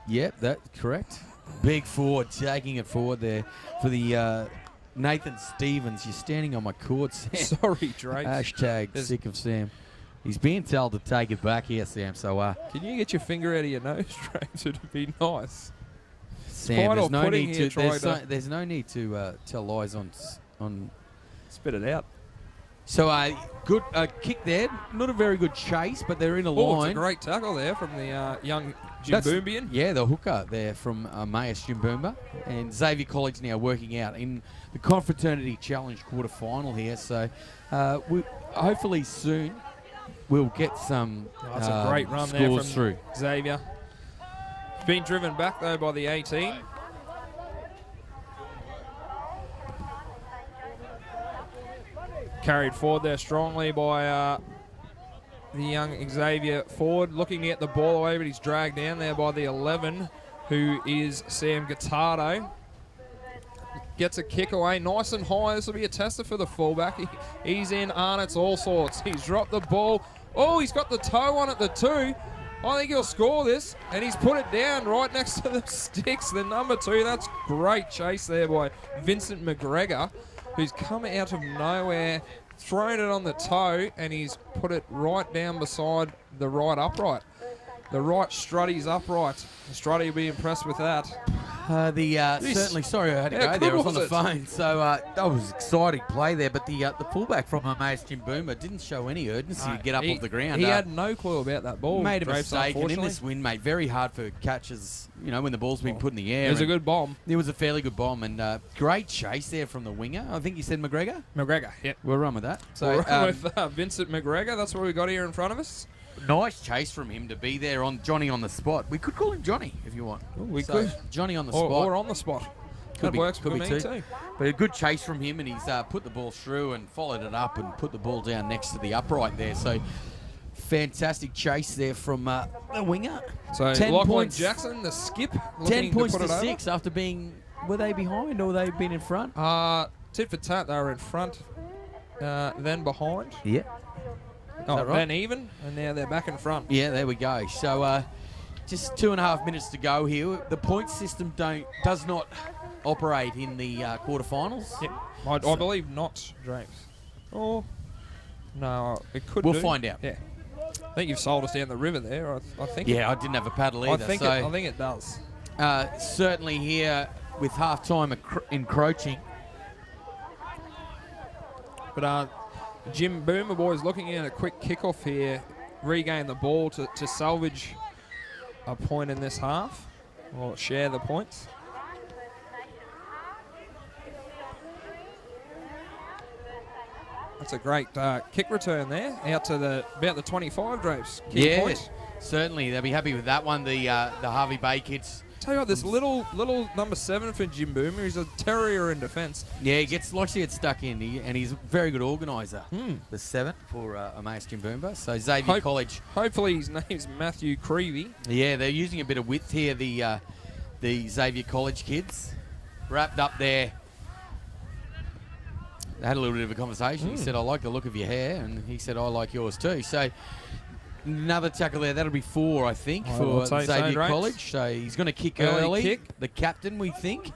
Yep, that's correct. Big forward, taking it forward there for the Nathan Stevens. You're standing on my court, Sam. Sorry, Drapes. Hashtag sick of Sam. He's being told to take it back here, Sam. So can you get your finger out of your nose, Drapes? It'd be nice. Sam, there's no need to tell lies on Spit it out. So good kick there. Not a very good chase, but they're in a Oh, line. it's a great tackle there from the young Jimboombian. Yeah, the hooker there from Emmaus Jimboomba. And Xavier College now working out in the Confraternity Challenge quarter-final here. So hopefully soon we'll get some That's a great run there from through. Xavier. It's been driven back, though, by the 18. Carried forward there strongly by the young Xavier Ford. Looking at the ball away, but he's dragged down there by the 11, who is Sam Gattado. Gets a kick away, nice and high. This will be a tester for the fullback. He's in Arnott's all sorts. He's dropped the ball. Oh, he's got the toe on at the 2. I think he'll score this, and he's put it down right next to the sticks, the number 2. That's great chase there by Vincent McGregor, who's come out of nowhere, thrown it on the toe, and he's put it right down beside the right upright. The right Strutty's upright. Strutty will be impressed with that. Certainly, sorry I had to go there. I was on the phone. So that was exciting play there, but the fullback from Emmaus Jimboomba didn't show any urgency to get up off the ground. He had no clue about that ball. Made a Drapes, mistake, and in this win, mate, very hard for catches, when the ball's been put in the air. It was a good bomb. It was a fairly good bomb, and great chase there from the winger. I think you said McGregor? McGregor, yeah. We'll run with that. So we'll run with Vincent McGregor. That's what we got here in front of us. Nice chase from him to be there on Johnny on the spot. We could call him Johnny if you want. Ooh, we could. Johnny on the spot. spot. Or on the spot. Could that works for me too. But a good chase from him, and he's put the ball through and followed it up and put the ball down next to the upright there. So fantastic chase there from the winger. So 10 Lachlan points. Jackson, the skip. 10 points to to 6 after being... Were they behind or they been in front? Tit for tat, they were in front, then behind. Yeah. Oh, right? then even, and now they're back in front. Yeah, there we go. So just 2.5 minutes to go here. The point system does not operate in the quarterfinals. Yep. I believe not, James. Oh, no, it could. We'll find out. Yeah. I think you've sold us down the river there. I think. Yeah, I didn't have a paddle either. I think it does. Certainly here with half-time encroaching. But Jim Boomer boys looking at a quick kickoff here, regain the ball to salvage a point in this half, or share the points. That's a great kick return there, out to about the 25 Drapes. Point. Certainly they'll be happy with that one. The Harvey Bay kids. Tell you what, this little number 7 for Jim Boomer, he's a terrier in defence. Yeah, he likes to get stuck in, and he's a very good organiser. The 7 for Emmaus Jim Boomer. So Xavier College. Hopefully his name's Matthew Creevy. Yeah, they're using a bit of width here, the Xavier College kids. Wrapped up there. They had a little bit of a conversation. He said, I like the look of your hair, and he said, I like yours too. So another tackle there. That'll be 4, I think, for Xavier College. So he's going to kick early. The captain, we think.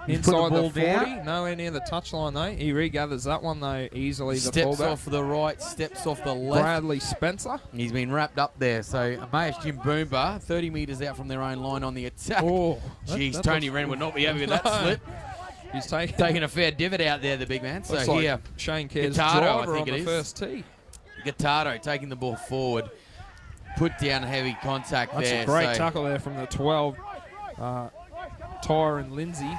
Inside the 40, nowhere near the touchline though. He regathers that one though easily. The steps fullback. Off the right, steps off the left. Bradley Spencer. He's been wrapped up there. So Emmaus Jim Boomba, 30 metres out from their own line on the attack. Oh, jeez, Tony Wren would not be happy with that slip. He's taking a fair divot out there, the big man. So looks here, like Shane Kerr's Gattado, driver I think on it the is. first tee. Gattado taking the ball forward, put down heavy contact That's there. a great tackle there from the 12, Tyron Lindsay,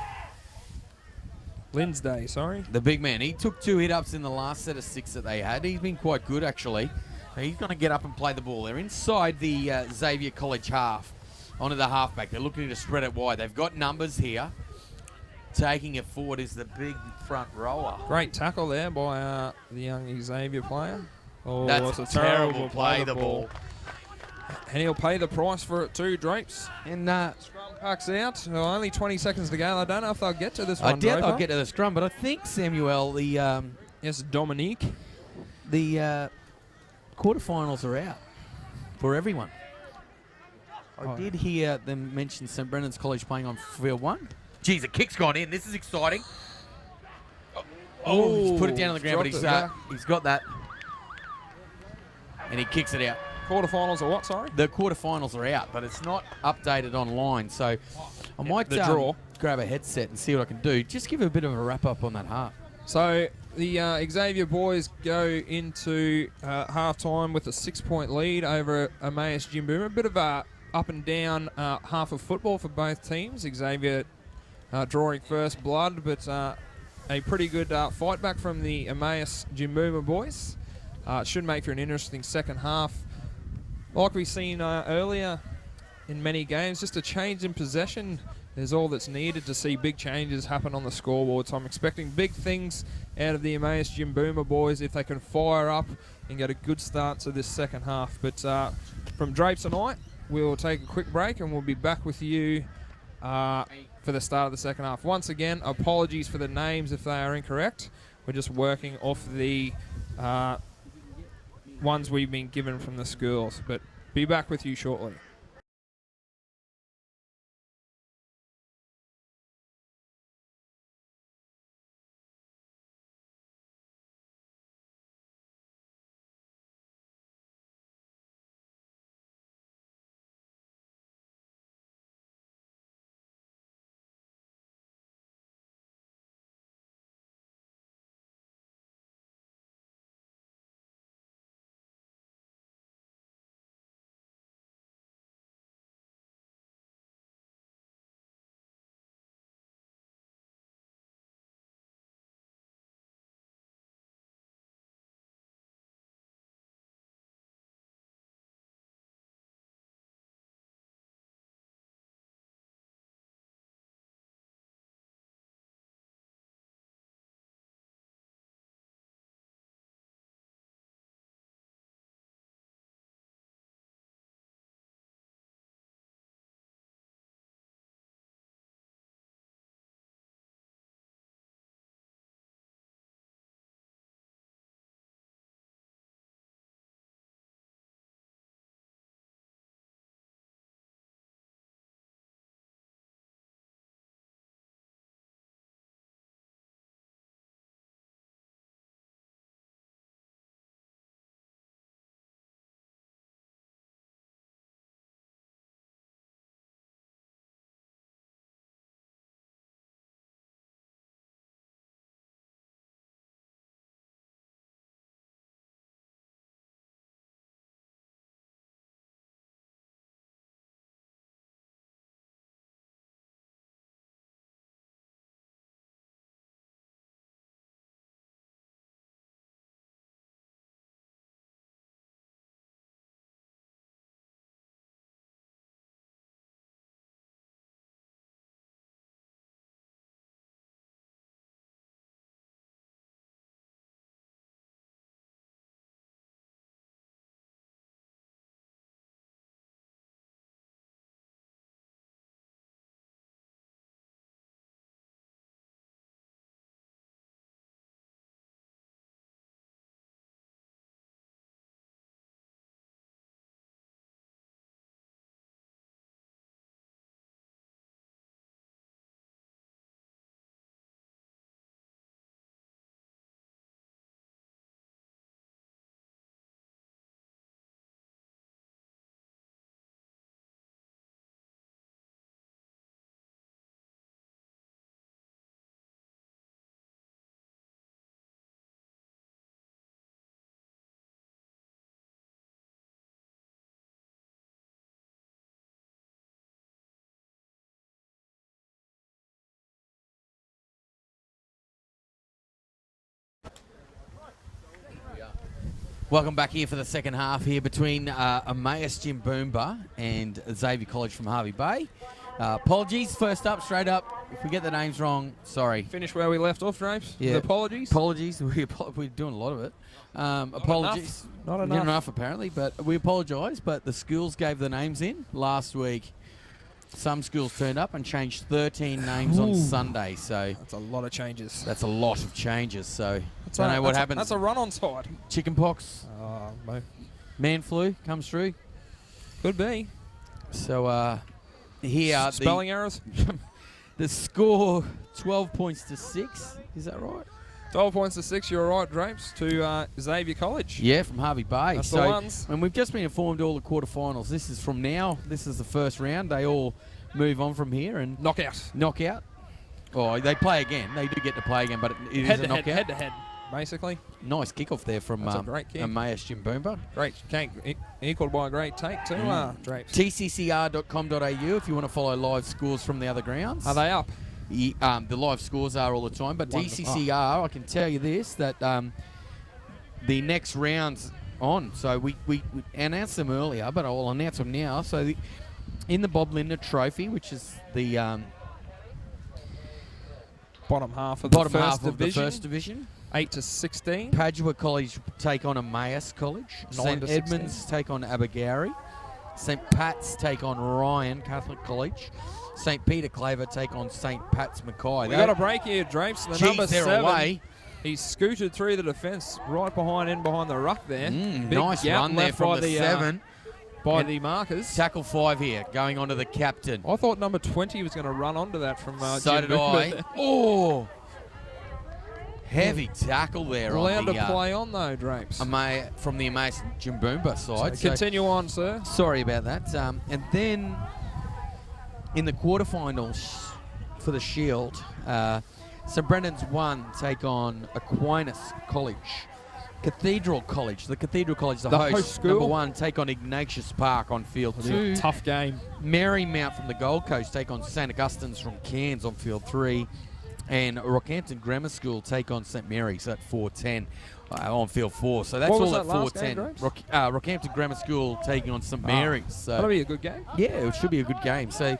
sorry. The big man. He took 2 hit-ups in the last set of 6 that they had. He's been quite good, actually. He's going to get up and play the ball. They're inside the Xavier College half, onto the halfback. They're looking to spread it wide. They've got numbers here. Taking it forward is the big front rower. Great tackle there by the young Xavier player. Oh, that's a terrible play, the ball. And he'll pay the price for it too, Drapes. And scrum pucks out. Well, only 20 seconds to go. I don't know if they'll get to this one, I doubt they'll get to the scrum, but I think, Samuel, yes, Dominique. The quarterfinals are out for everyone. I did hear them mention St. Brennan's College playing on field 1. Geez, the kick's gone in. This is exciting. Oh, he's put it down on the ground, but he's got that. And he kicks it out. Quarterfinals are what, sorry? The quarterfinals are out, but it's not updated online. So I might draw. grab a headset and see what I can do. Just give a bit of a wrap-up on that half. So the Xavier boys go into half-time with a 6-point lead over Emmaus Jimboom. A bit of a up and down half of football for both teams. Xavier drawing first blood, but a pretty good fight back from the Emmaus Jimbooma boys. Should make for an interesting second half. Like we've seen earlier in many games, just a change in possession is all that's needed to see big changes happen on the scoreboard. So I'm expecting big things out of the Emmaus Jimbooma boys if they can fire up and get a good start to this second half. But from Drapes tonight, we'll take a quick break and we'll be back with you for the start of the second half. Once again, apologies for the names if they are incorrect. We're just working off the ones we've been given from the schools. But be back with you shortly. Welcome back here for the second half here between Emmaus Jimboomba and Xavier College from Hervey Bay. Apologies, first up, straight up. If we get the names wrong, sorry. Finish where we left off, Drapes. Yeah. Apologies. Apologies. We're doing a lot of it. Apologies. Not enough. Apparently, but we apologise. But the schools gave the names in last week. Some schools turned up and changed 13 names on Sunday. So that's a lot of changes. That's a lot of changes. So don't know what happens. That's a run-on side. Chickenpox. Man flu comes through. Could be. So here spelling errors. The score 12 points to 6. Is that right? 12 points to 6. You're right, Drapes, to Xavier College. Yeah, from Hervey Bay. That's the ones. And we've just been informed all the quarterfinals. This is from now. This is the first round. They all move on from here and knockout. Oh, they play again. They do get to play again, but it is a knockout. Head to head, basically. Nice kickoff there from That's a great kick. Emmaus Jimboomba. Great kick, equalled by a great take too, Drapes. TCCR.com.au if you want to follow live scores from the other grounds. Are they up? The live scores are all the time, but Wonderful. TCCR, I can tell you this, that the next round's on. So we announced them earlier, but I'll announce them now. So in the Bob Linder Trophy, which is the bottom half of the first division. 8 to 16. Padua College take on Emmaus College. 9 St to 16. Edmunds take on Abagari. St Pat's take on Ryan Catholic College. St Peter Claver take on St Pat's Mackay. We got a break here, Drapes. The number they're 7. Away. He's scooted through the defence, right behind the ruck there. Big Nice gap run there left from by the 7. By the markers. Tackle 5 here, going on to the captain. I thought number 20 was going to run onto that from So Jim did I. Boomer. Oh! Heavy tackle there Allowed on the... to play on though, Drapes. From the Emmaus Jimboomba side. So continue on, sir. Sorry about that. And then in the quarterfinals for the Shield, St Brendan's 1 take on Aquinas College. Cathedral College, the Cathedral College, the host school. number 1 take on Ignatius Park on field 2. Tough game. Marymount from the Gold Coast take on St Augustine's from Cairns on field 3. And Rockhampton Grammar School take on St Mary's at 4:10 on field 4. So that's What was all at that last game, 4:10. Rockhampton Grammar School taking on St Mary's. So That'll be a good game. yeah, it should be a good game. So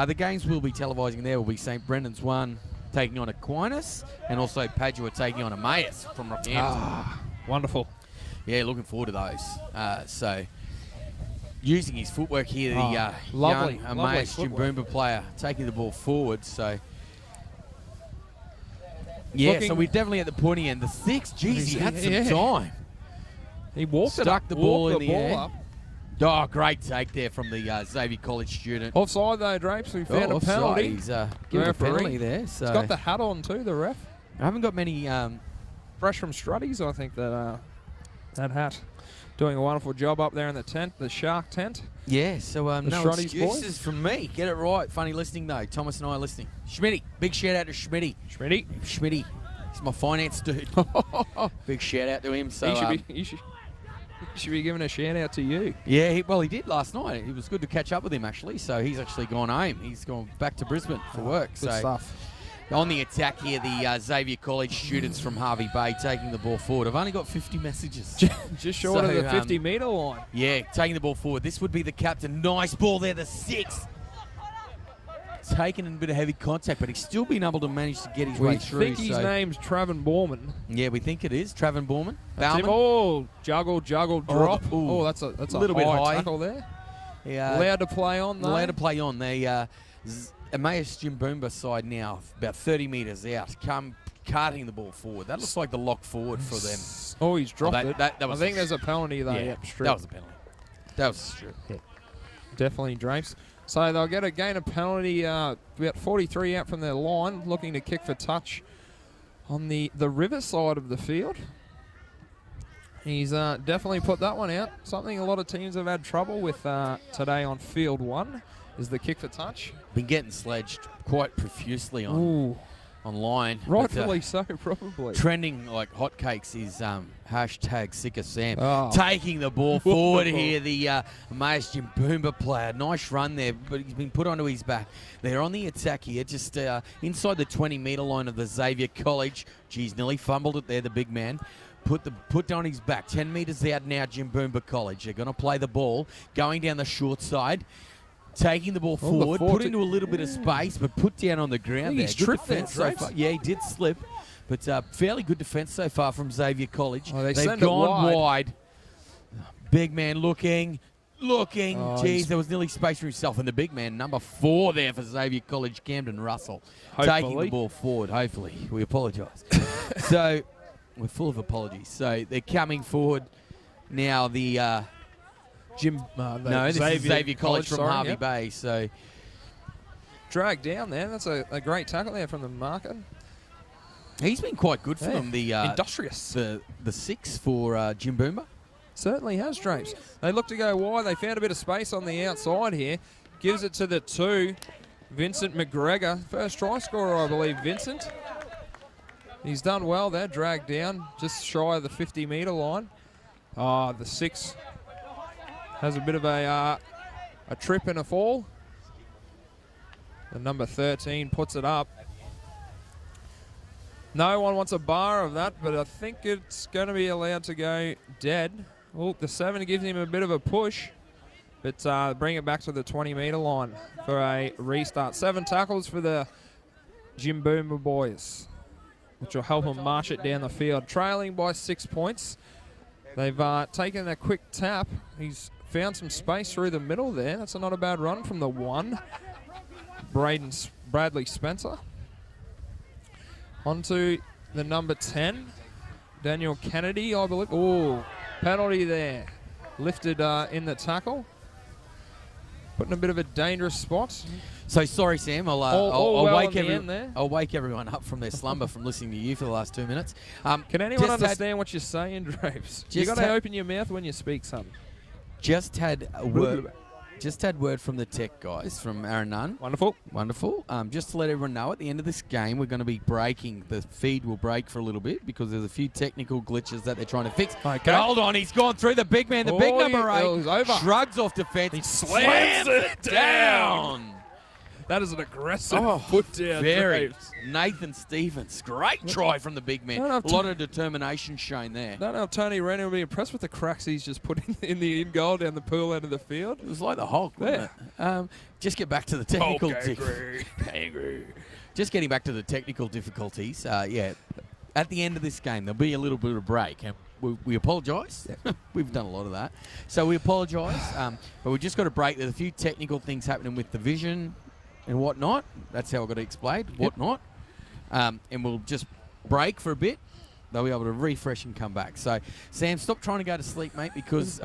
the games we'll be televising there will be St Brendan's 1 taking on Aquinas, and also Padua taking on Emmaus from Rockhampton. Wonderful. Yeah, looking forward to those. So using his footwork here, the lovely, young lovely Emmaus footwork. Jimboomba player taking the ball forward. So yeah, so we're definitely at the pointy end. The 6, geez, he had some time. He walked it Stuck up, the ball walked in the the air. ball up. Oh, great take there from the Xavier College student. Offside though, Drapes. We found a offside. penalty. He's given a penalty there. So He's got the hat on too, the ref. I haven't got many. Fresh from Strutties, I think that hat. Doing a wonderful job up there in the tent, the Shark tent. Yeah, so The no Strutties excuses boys. from me. Get it right. Funny listening though. Thomas and I are listening. Schmitty, big shout out to Schmitty. Schmitty, he's my finance dude. Big shout out to him. So he should be giving a shout out to you. yeah, he did last night. It was good to catch up with him actually. So he's actually gone home. He's gone back to Brisbane for work. Good so stuff. on the attack here, the Xavier College students from Harvey Bay taking the ball forward. I've only got 50 messages. Just short of the 50-metre line. Yeah, taking the ball forward. This would be the captain. Nice ball there, the 6. Taking a bit of heavy contact, but he's still been able to manage to get his way through. We think his name's Travan Borman. Yeah, we think it is. Travan Borman. That's him. Oh, juggle, drop. Oh, That's a little bit high tackle there. Yeah, allowed to play on, though. Allowed to play on. They Emmaus Jimboomba side now, about 30 metres out, carting the ball forward. That looks like the lock forward for them. Oh, he's dropped it. That was I think there's a penalty though. Yeah, Yep, strip. that was a penalty. That was a strip. Definitely Drapes. So they'll get a gain of penalty, about 43 out from their line, looking to kick for touch on the river side of the field. He's definitely put that one out. Something a lot of teams have had trouble with today on field 1 is the kick for touch. Been getting sledged quite profusely online. Rightfully so, probably. Trending like hotcakes is hashtag Sick of Sam. Taking the ball forward here, the Emmaus Jimboomba player. Nice run there, but he's been put onto his back. They're on the attack here, just inside the 20-metre line of the Xavier College. Geez, nearly fumbled it there, the big man. Put down his back. 10 metres out now, Jimboomba College. They're going to play the ball, going down the short side. Taking the ball forward, put into a little bit of space, but put down on the ground there. He's Good tripped defence there, so far. Yeah, he did slip, but fairly good defence so far from Xavier College. Oh, They've gone wide. Big man looking. Geez, there was nearly space for himself. And the big man, number 4 there for Xavier College, Camden Russell. Taking the ball forward, hopefully. We apologise. So, we're full of apologies. So, they're coming forward now. The... this is Xavier College from Harvey Bay. So dragged down there. That's a great tackle there from the marker. He's been quite good for them. The industrious. The 6 for Jimboomba. Certainly has, Drapes. They look to go wide. They found a bit of space on the outside here. Gives it to the 2. Vincent McGregor, first try scorer, I believe, Vincent. He's done well there, dragged down, just shy of the 50-metre line. The 6 has a bit of a trip and a fall. The number 13 puts it up. No one wants a bar of that, but I think it's going to be allowed to go dead. Oh, the 7 gives him a bit of a push, but bring it back to the 20-metre line for a restart. 7 tackles for the Jimboomba boys, which will help them march it down the field. Trailing by 6 points. They've taken a quick tap. He's found some space through the middle there. That's not a bad run from the 1. Bradley Spencer. On to the number 10, Daniel Kennedy, I believe. Oh, penalty there. Lifted in the tackle. Put in a bit of a dangerous spot. So sorry, Sam. I'll wake everyone up from their slumber from listening to you for the last 2 minutes. Can anyone understand what you're saying, Drapes? You got to open your mouth when you speak, son. Just had word from the tech guys, from Aaron Nunn. Wonderful. Just to let everyone know, at the end of this game, we're going to be breaking. The feed will break for a little bit because there's a few technical glitches that they're trying to fix. Okay. Hold on, he's gone through the big man. The big number 8 shrugs off defence. He slams it down. That is an aggressive foot down. Very. Nathan Stevens. Great try from the big man. A lot of determination shown there. Don't know if Tony Rennie will be impressed with the cracks he's just put in the in goal down the pool end of the field. It was like the Hulk, wasn't it? Just get back to the technical Just getting back to the technical difficulties. At the end of this game, there'll be a little bit of break. And we apologise. We've done a lot of that. So we apologise. But we've just got a break. There's a few technical things happening with the vision and whatnot. That's how I've got to explain whatnot. And we'll just break for a bit. They'll be able to refresh and come back. So, Sam, stop trying to go to sleep, mate, because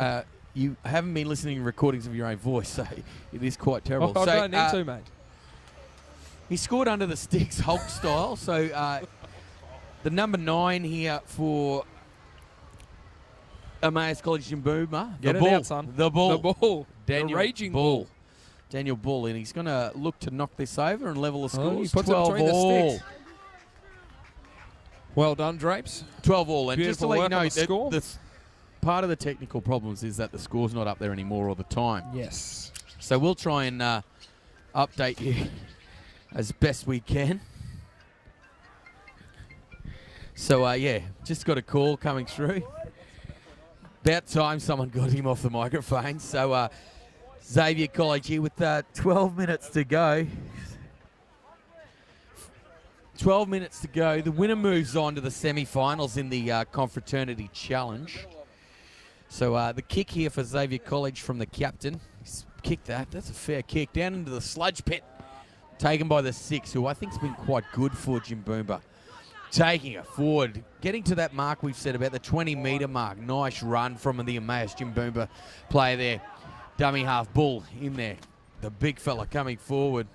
you haven't been listening to recordings of your own voice, so it is quite terrible. I don't need to, mate. He scored under the sticks, Hulk style. So, the number 9 here for Emmaus College Jimboomba. Get it out, son. The ball. The ball. Daniel the raging ball. Daniel Bull, and he's going to look to knock this over and level the scores. He puts 12 it between all. the sticks. Well done, Drapes. 12 all. And Beautiful just to let you know, score. Part of the technical problems is that the score's not up there anymore all the time. Yes. So we'll try and update you as best we can. So, just got a call coming through. About time someone got him off the microphone. So, Xavier College here with 12 minutes to go. 12 minutes to go. The winner moves on to the semi-finals in the Confraternity Challenge. So the kick here for Xavier College from the captain. He's kicked that. That's a fair kick. Down into the sludge pit. Taken by the 6, who I think has been quite good for Jimboomba. Taking it forward. Getting to that mark we've said about the 20-metre mark. Nice run from the Emmaus Jimboomba player there. Dummy half Bull in there. The big fella coming forward.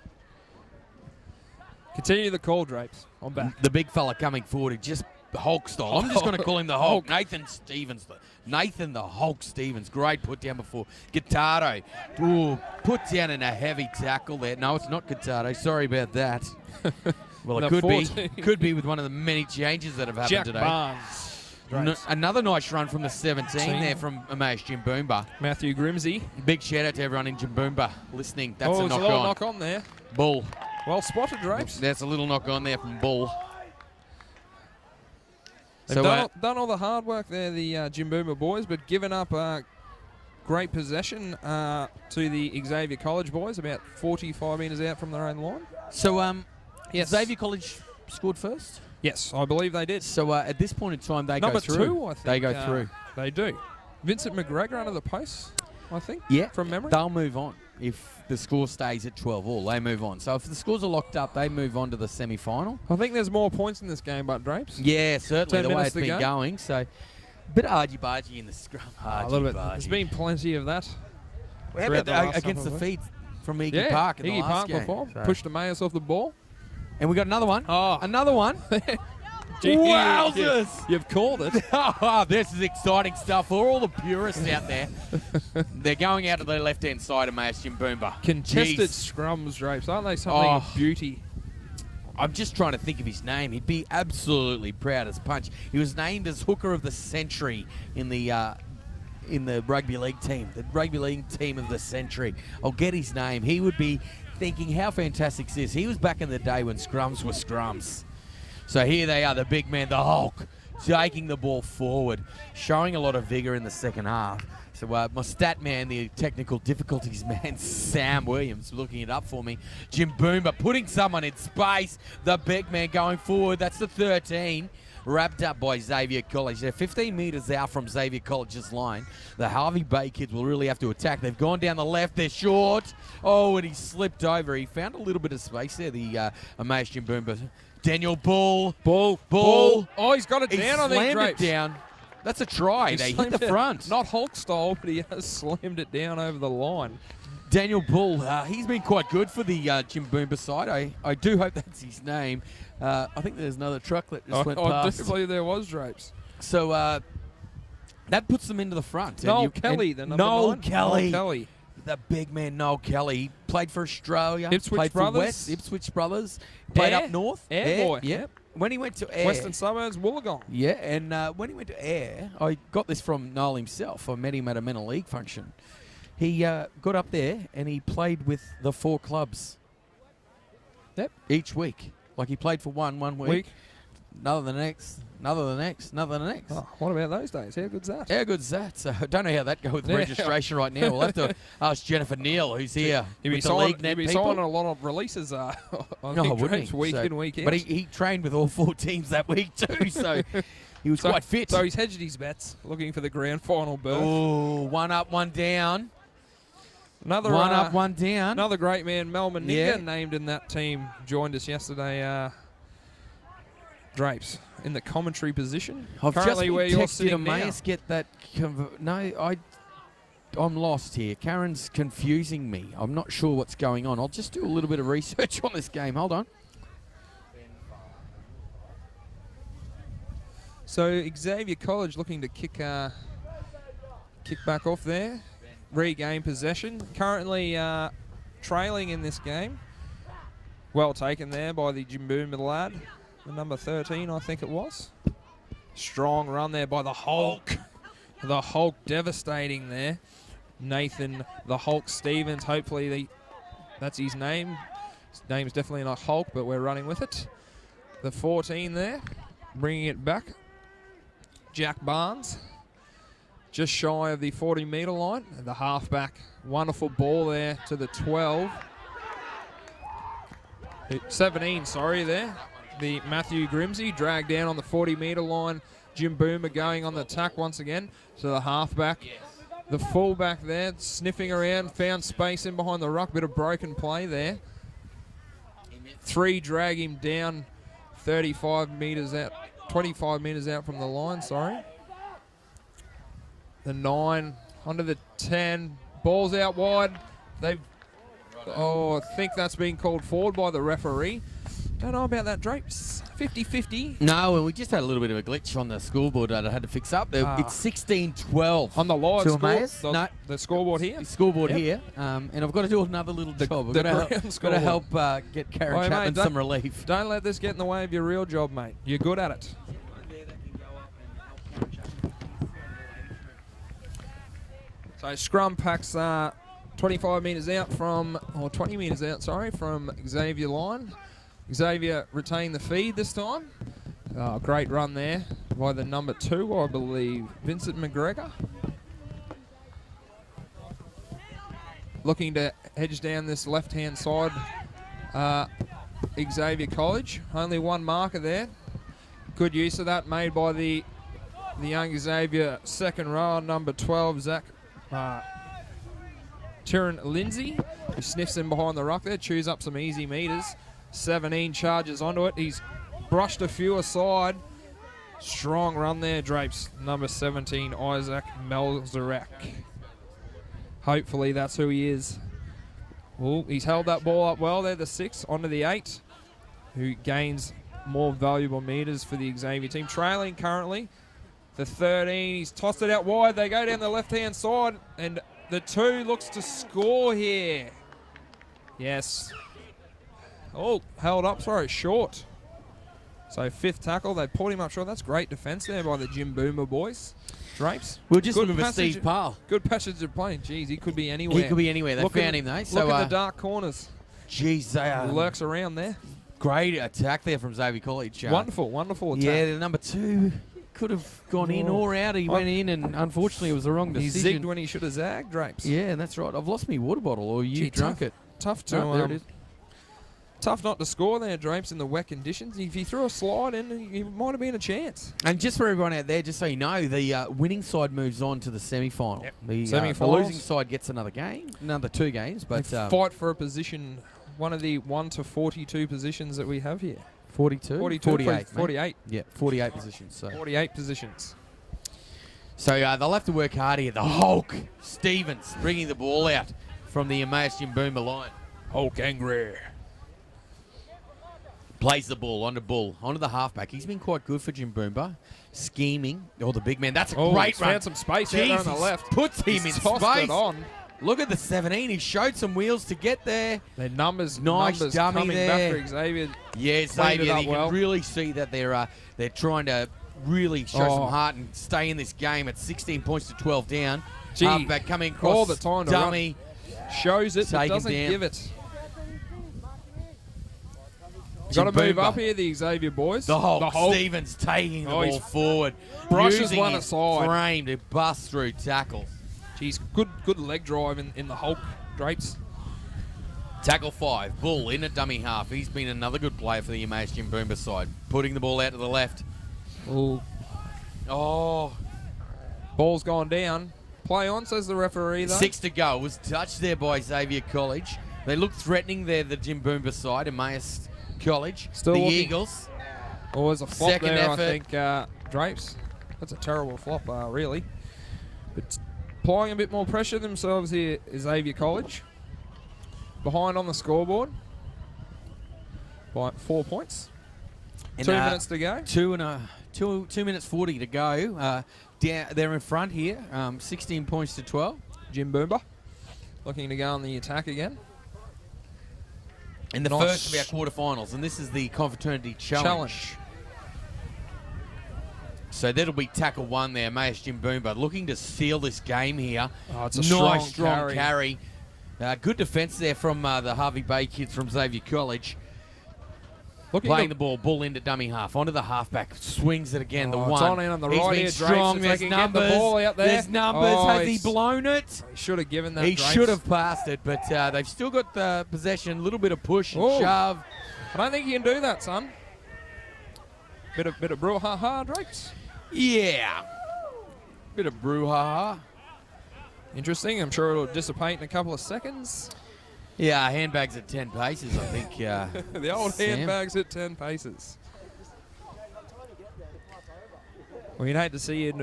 Continue the call, Drapes. I'm back. The big fella coming forward. Just Hulk style. I'm just going to call him the Hulk. Nathan Stevens. Nathan the Hulk Stevens. Great put down before. Guitardo. Ooh, put down in a heavy tackle there. No, it's not Guitardo. Sorry about that. Well, it could 14. Be. Could be with one of the many changes that have happened Jack today. Barnes. Another nice run from the 17 there from Emmaus Jimboomba. Matthew Grimsey. Big shout out to everyone in Jimboomba listening. That's a knock on. A little knock on there. Bull. Well spotted, Drapes. That's a little knock on there from Bull. They've done all the hard work there, the Jimboomba boys, but given up great possession to the Xavier College boys, about 45 metres out from their own line. So, yes. Xavier College scored first? Yes, I believe they did. So at this point in time, they go through. Number 2, I think. They go through. They do. Vincent McGregor under the post, I think. Yeah. From memory. They'll move on. If the score stays at 12 all, they move on. So if the scores are locked up, they move on to the semi-final. I think there's more points in this game, but Drapes. Yeah, certainly the way it's been going. So a bit of argy-bargy in the scrum. A little bit. There's been plenty of that. How about against the feed from Iggy Park in the last game? Before. Pushed Emmaus off the ball. And we got another one. Oh. Another one. Wowzers! You've called it. Oh, this is exciting stuff for all the purists out there. They're going out to the left-hand side of Maas Jimboomba. Contested Jeez. scrums, Drapes. Aren't they something of beauty? I'm just trying to think of his name. He'd be absolutely proud as punch. He was named as Hooker of the Century in the rugby league team, the rugby league team of the century. I'll get his name. He would be thinking, how fantastic is this? He was back in the day when scrums were scrums. So here they are, the big man, the Hulk, taking the ball forward, showing a lot of vigor in the second half. So my stat man, the technical difficulties man, Sam Williams, looking it up for me. Jimboomba putting someone in space. The big man going forward. That's the 13. Wrapped up by Xavier College. They're 15 metres out from Xavier College's line. The Harvey Bay kids will really have to attack. They've gone down the left. They're short. Oh, and he slipped over. He found a little bit of space there, the Maas Jimboomba. Daniel Bull. Bull. Oh, he's got it down, I think, slammed Drapes. it down. That's a try. They hit the front. Not Hulk style, but he has slammed it down over the line. Daniel Bull, he's been quite good for the Jimboomba side. I do hope that's his name. I think there's another truck that just went past. I believe there was, Drapes. So that puts them into the front. Noel Kelly, the number 9. Noel Kelly. Noel Kelly. The big man, Noel Kelly. He played for Australia. Ipswich played Brothers. for West, Ipswich Brothers. Played Ayr. up north. Ayr boy. Yeah. When he went to Ayr. Western Suburbs, Wollongong. Yeah, and when he went to Ayr, I got this from Noel himself. I met him at a mental league function. He got up there and he played with the 4 clubs. Yep. Each week. Like he played for one week. Another the next. Another the next. Oh, what about those days? How good's that? How good's that? So I don't know how that goes with registration right now. We'll have to ask Jennifer Neal, who's here. He'll be signing a lot of releases on week in, week out. But he trained with all 4 teams that week too, so he was quite fit. So he's hedged his bets, looking for the grand final berth. Oh, 1 up, 1 down. Another 1 up, 1 down. Another great man, Mel Meninga, named in that team, joined us yesterday. Drapes in the commentary position. I've Currently just where you're sitting now. Get that. I'm lost here. Karen's confusing me. I'm not sure what's going on. I'll just do a little bit of research on this game. Hold on. So Xavier College looking to kick back off there, regain possession. Currently trailing in this game. Well taken there by the Jimboomba lad, the number 13, I think it was. Strong run there by the Hulk. The Hulk devastating there. Nathan the Hulk Stevens. Hopefully that's his name. His name's definitely not Hulk, but we're running with it. The 14 there, bringing it back. Jack Barnes, just shy of the 40-metre line. And the halfback, wonderful ball there to the 12. 17, sorry, there. The Matthew Grimsey dragged down on the 40-metre line. Jimboomba going on the attack once again to the halfback. The fullback there, sniffing around, found space in behind the ruck. Bit of broken play there. 3 drag him down 35 metres out, 25 metres out from the line, sorry. The 9 onto the 10. Ball's out wide. I think that's been called forward by the referee. Don't know about that, Drapes. 50-50. No, and we just had a little bit of a glitch on the scoreboard that I had to fix up. It's 16-12. On the live score? The scoreboard here? The scoreboard here. And I've got to do another little job. I've got to help get Karen Chapman some relief. Don't let this get in the way of your real job, mate. You're good at it. So scrum packs 25 metres out from, or 20 metres out, sorry, from Xavier line. Xavier retaining the feed this time. Great run there by the number 2, I believe, Vincent McGregor. Looking to hedge down this left-hand side, Xavier College. Only 1 marker there. Good use of that made by the young Xavier second rower, number 12, Zach Tyron Lindsay, who sniffs in behind the ruck there, chews up some easy metres. 17 charges onto it. He's brushed a few aside. Strong run there, Drapes. Number 17, Isaac Melzarek. Hopefully that's who he is. Well, he's held that ball up well there, the 6, onto the 8, who gains more valuable metres for the Xavier team. Trailing currently, the 13. He's tossed it out wide. They go down the left-hand side, and the 2 looks to score here. Yes. Oh, held up. Sorry, short. So 5th tackle. They pulled him up short. That's great defence there by the Jim Boomer boys. Drapes. We're just Good looking for passage- Steve Parle. Good passage of play. Jeez, he could be anywhere. He could be anywhere. They found him, though. So, Look in the dark corners. Jeez, they are. Lurks around there. Great attack there from Xavier College. Wonderful attack. Yeah, the number 2 could have gone in or out. He went in, and unfortunately it was the wrong He decision. zigged when he should have zagged, Drapes. Yeah, that's right. I've lost my water bottle, or you Gee, drunk it. Tough to Oh, there it is. tough not to score there, Drapes, in the wet conditions. If he threw a slide in, he might have been a chance. And just for everyone out there, just so you know, the winning side moves on to the semi-final. Yep. The Semi-finals. losing side gets another game, another 2 games. But They fight for a position, one of the 1 to 42 positions that we have here. 42? 48. mate. 48. Yeah, 48 positions. So 48 positions. So they'll have to work hard here. The Hulk Stevens bringing the ball out from the Emmaus Jim Boomer line. Hulk angry. Plays the ball onto Bull, onto the halfback. He's been quite good for Jim Boomer. Scheming. Oh, the big man. That's a great he's run. found some space out there on the Jesus, left. Puts him He's in tossed space. it on. Look at the 17. He showed some wheels to get there. Their numbers Nice dummy dummy coming there. back for Xavier. Yeah, Cleaned it Xavier. up You well. can really see that they're trying to really show Oh. some heart and stay in this game at 16 points to 12 down. Gee, Halfback coming across. all the time to dummy. Shows it, but Take him doesn't down. give it. Jim Got to move Boomer. up here, the Xavier boys. The Hulk Stevens taking the Oh, ball he's forward. brushes using one his aside. frame to bust through tackles. Jeez, good leg drive in the Hulk, Drapes. Tackle 5, Bull in at dummy half. He's been another good player for the Emmaus Jim Boomer side. Putting the ball out to the left. Ooh. Oh. Ball's gone down. Play on, says the referee, though. 6 to go. Was touched there by Xavier College. They look threatening there, the Jim Boomer side, Emmaus College. Still the looking. Eagles. Oh, there's a flop Second there, effort. I think, Drapes. That's a terrible flop, really. But applying a bit more pressure themselves here is Xavier College. Behind on the scoreboard by 4 points. And, 2 minutes to go. 2 minutes 40 to go. They're in front here, 16 points to 12. Jim Boomer looking to go on the attack again. In the Nice. first of our quarterfinals, and this is the Confraternity Challenge. So that'll be tackle 1 there, Emmaus Jim Boomer looking to seal this game here. Oh, it's a nice, strong carry. Good defence there from the Harvey Bay kids from Xavier College. Playing the ball, Bull into dummy half, onto the halfback, swings it again, the Oh, one. it's on in on the He's right been here, strong, Drapes, if there's they can get the numbers, ball out there. there's numbers, Oh, has he he's- blown it? He should have given that. He Drapes. should have passed it, but they've still got the possession, a little bit of push and Oh. shove. I don't think you can do that, son. Bit of brouhaha, Drapes. Yeah. Bit of brouhaha. Interesting. I'm sure it'll dissipate in a couple of seconds. Yeah, handbags at 10 paces, I think. The old Sam. handbags at 10 paces. Well, you'd hate to see it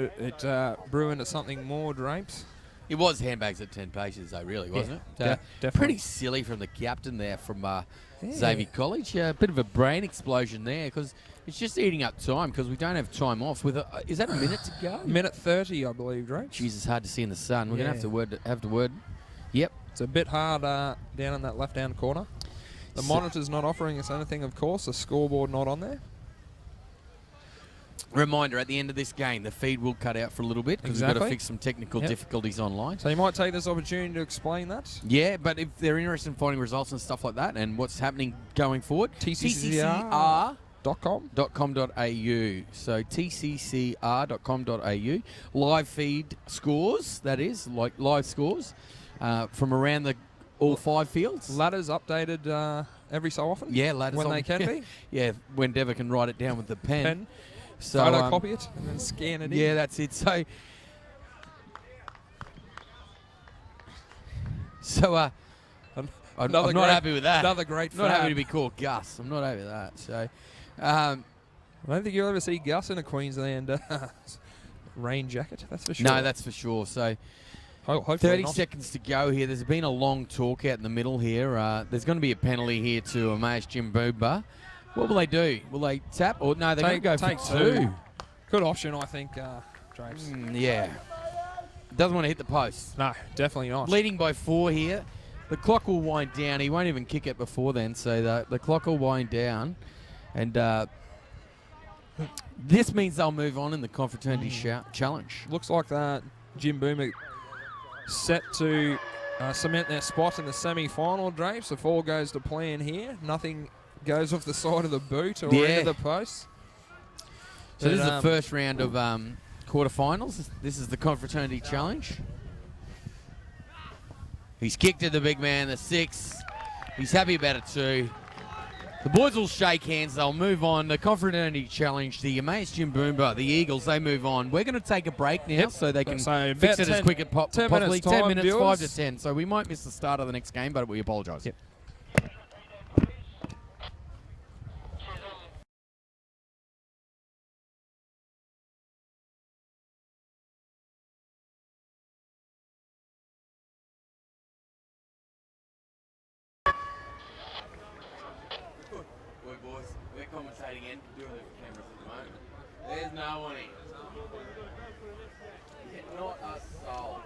brew into something more, Drapes. It was handbags at 10 paces, though, really, wasn't Yeah, it? definitely. Pretty silly from the captain there from Xavier College. A bit of a brain explosion there because it's just eating up time because we don't have time off. Is that a minute to go? Minute 30, I believe, Drapes. Jesus, hard to see in the sun. We're going to have to word. Yep. It's a bit hard down in that left-hand corner. The monitor's not offering us anything, of course. The scoreboard not on there. Reminder, at the end of this game, the feed will cut out for a little bit because we've got to Exactly. fix some technical difficulties online. So you might take this opportunity to explain that. Yeah, but if they're interested in finding results and stuff like that and what's happening going forward, TCCR.com. .com.au. So tccr.com.au. Live feed scores, that is, like live scores from around all 5 fields. Ladders updated every so often. Yeah, ladders when they can be. Yeah, when Dever can write it down with the pen. So photocopy it and then scan it in. Yeah, that's it. So I'm not happy with that. Another great Not fab. happy to be called Gus. I'm not happy with that. So I don't think you'll ever see Gus in a Queensland rain jacket, that's for sure. no, that's for sure. So hopefully 30 not. seconds to go here. There's been a long talk out in the middle here. There's going to be a penalty here to Emmaus Jim Boomer. What will they do? Will they tap or no? They're going to go take for two. Good option, I think, Drapes. Yeah. Doesn't want to hit the post. No, definitely not. Leading by 4 here. The clock will wind down. He won't even kick it before then, so the clock will wind down. And this means they'll move on in the Confraternity Challenge. Looks like that Jim Boomer set to cement their spot in the semi-final, Drapes. If all goes to plan here, nothing goes off the side of the boot or into the post. So this is the first round of quarterfinals. This is the Confraternity Challenge. He's kicked at the big man, the 6. He's happy about it too. The boys will shake hands. They'll move on. The Confraternity Challenge, the Emmaus Jim Boomba, the Eagles, they move on. We're going to take a break now so they can fix it as quick as possibly. 10 minutes, 5 to 10. So we might miss the start of the next game, but we apologise. Yep. Boys, we're commentating and doing the cameras at the moment. There's no one here. Not a soul.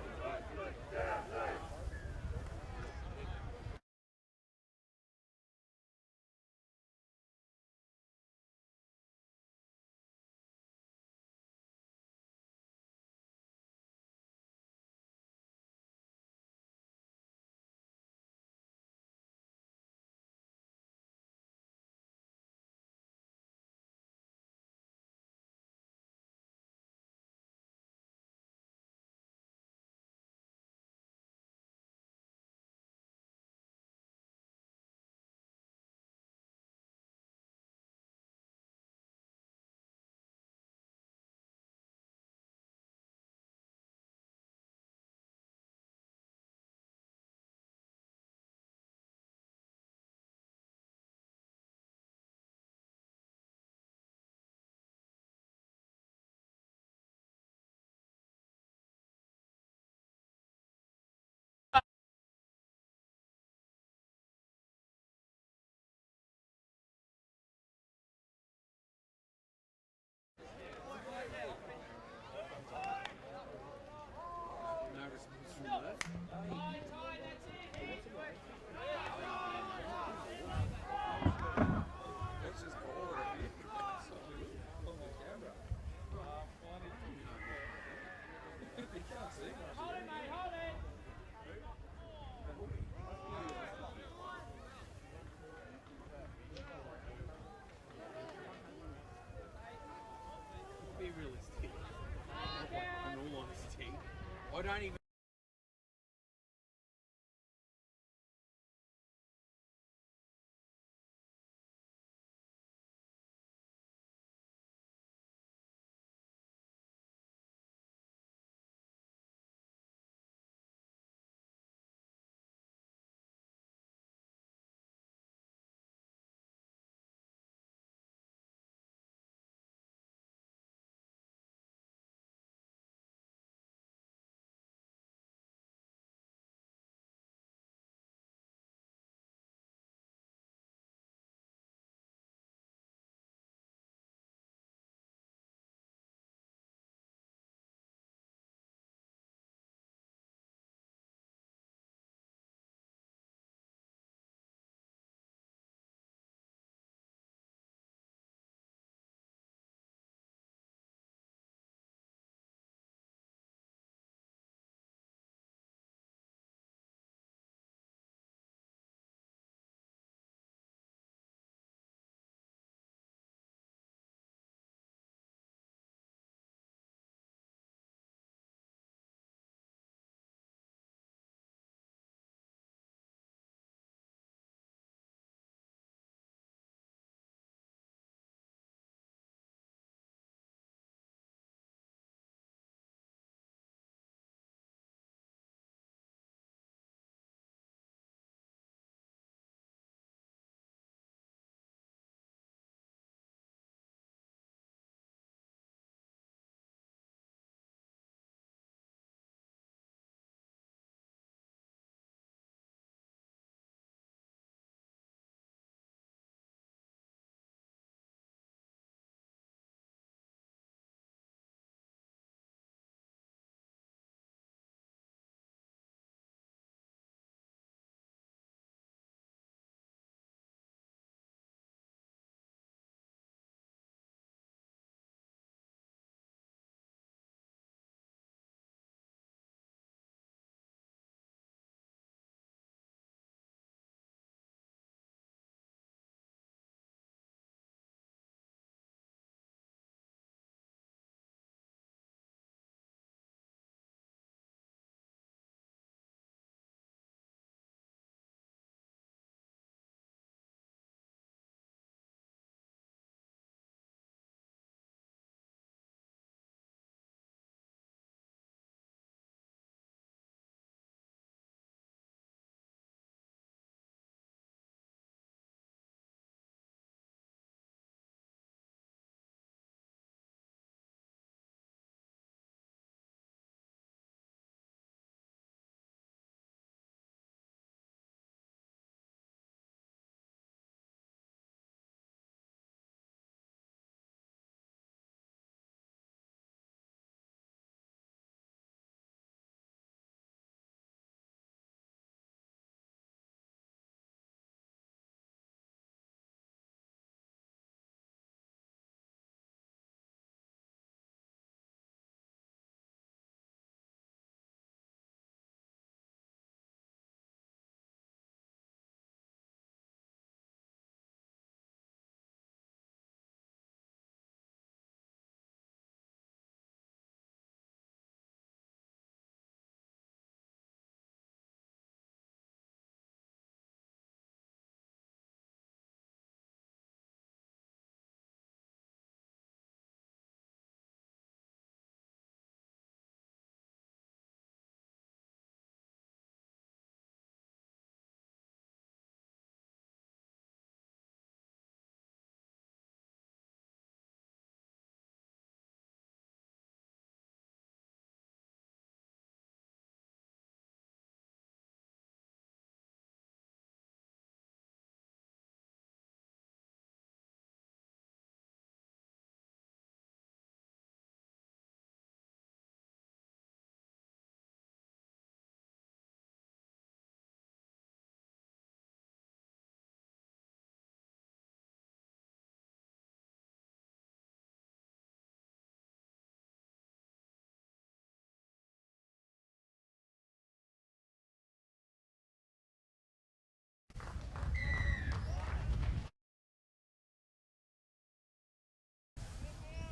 Be realistic. In all honesty, I don't even.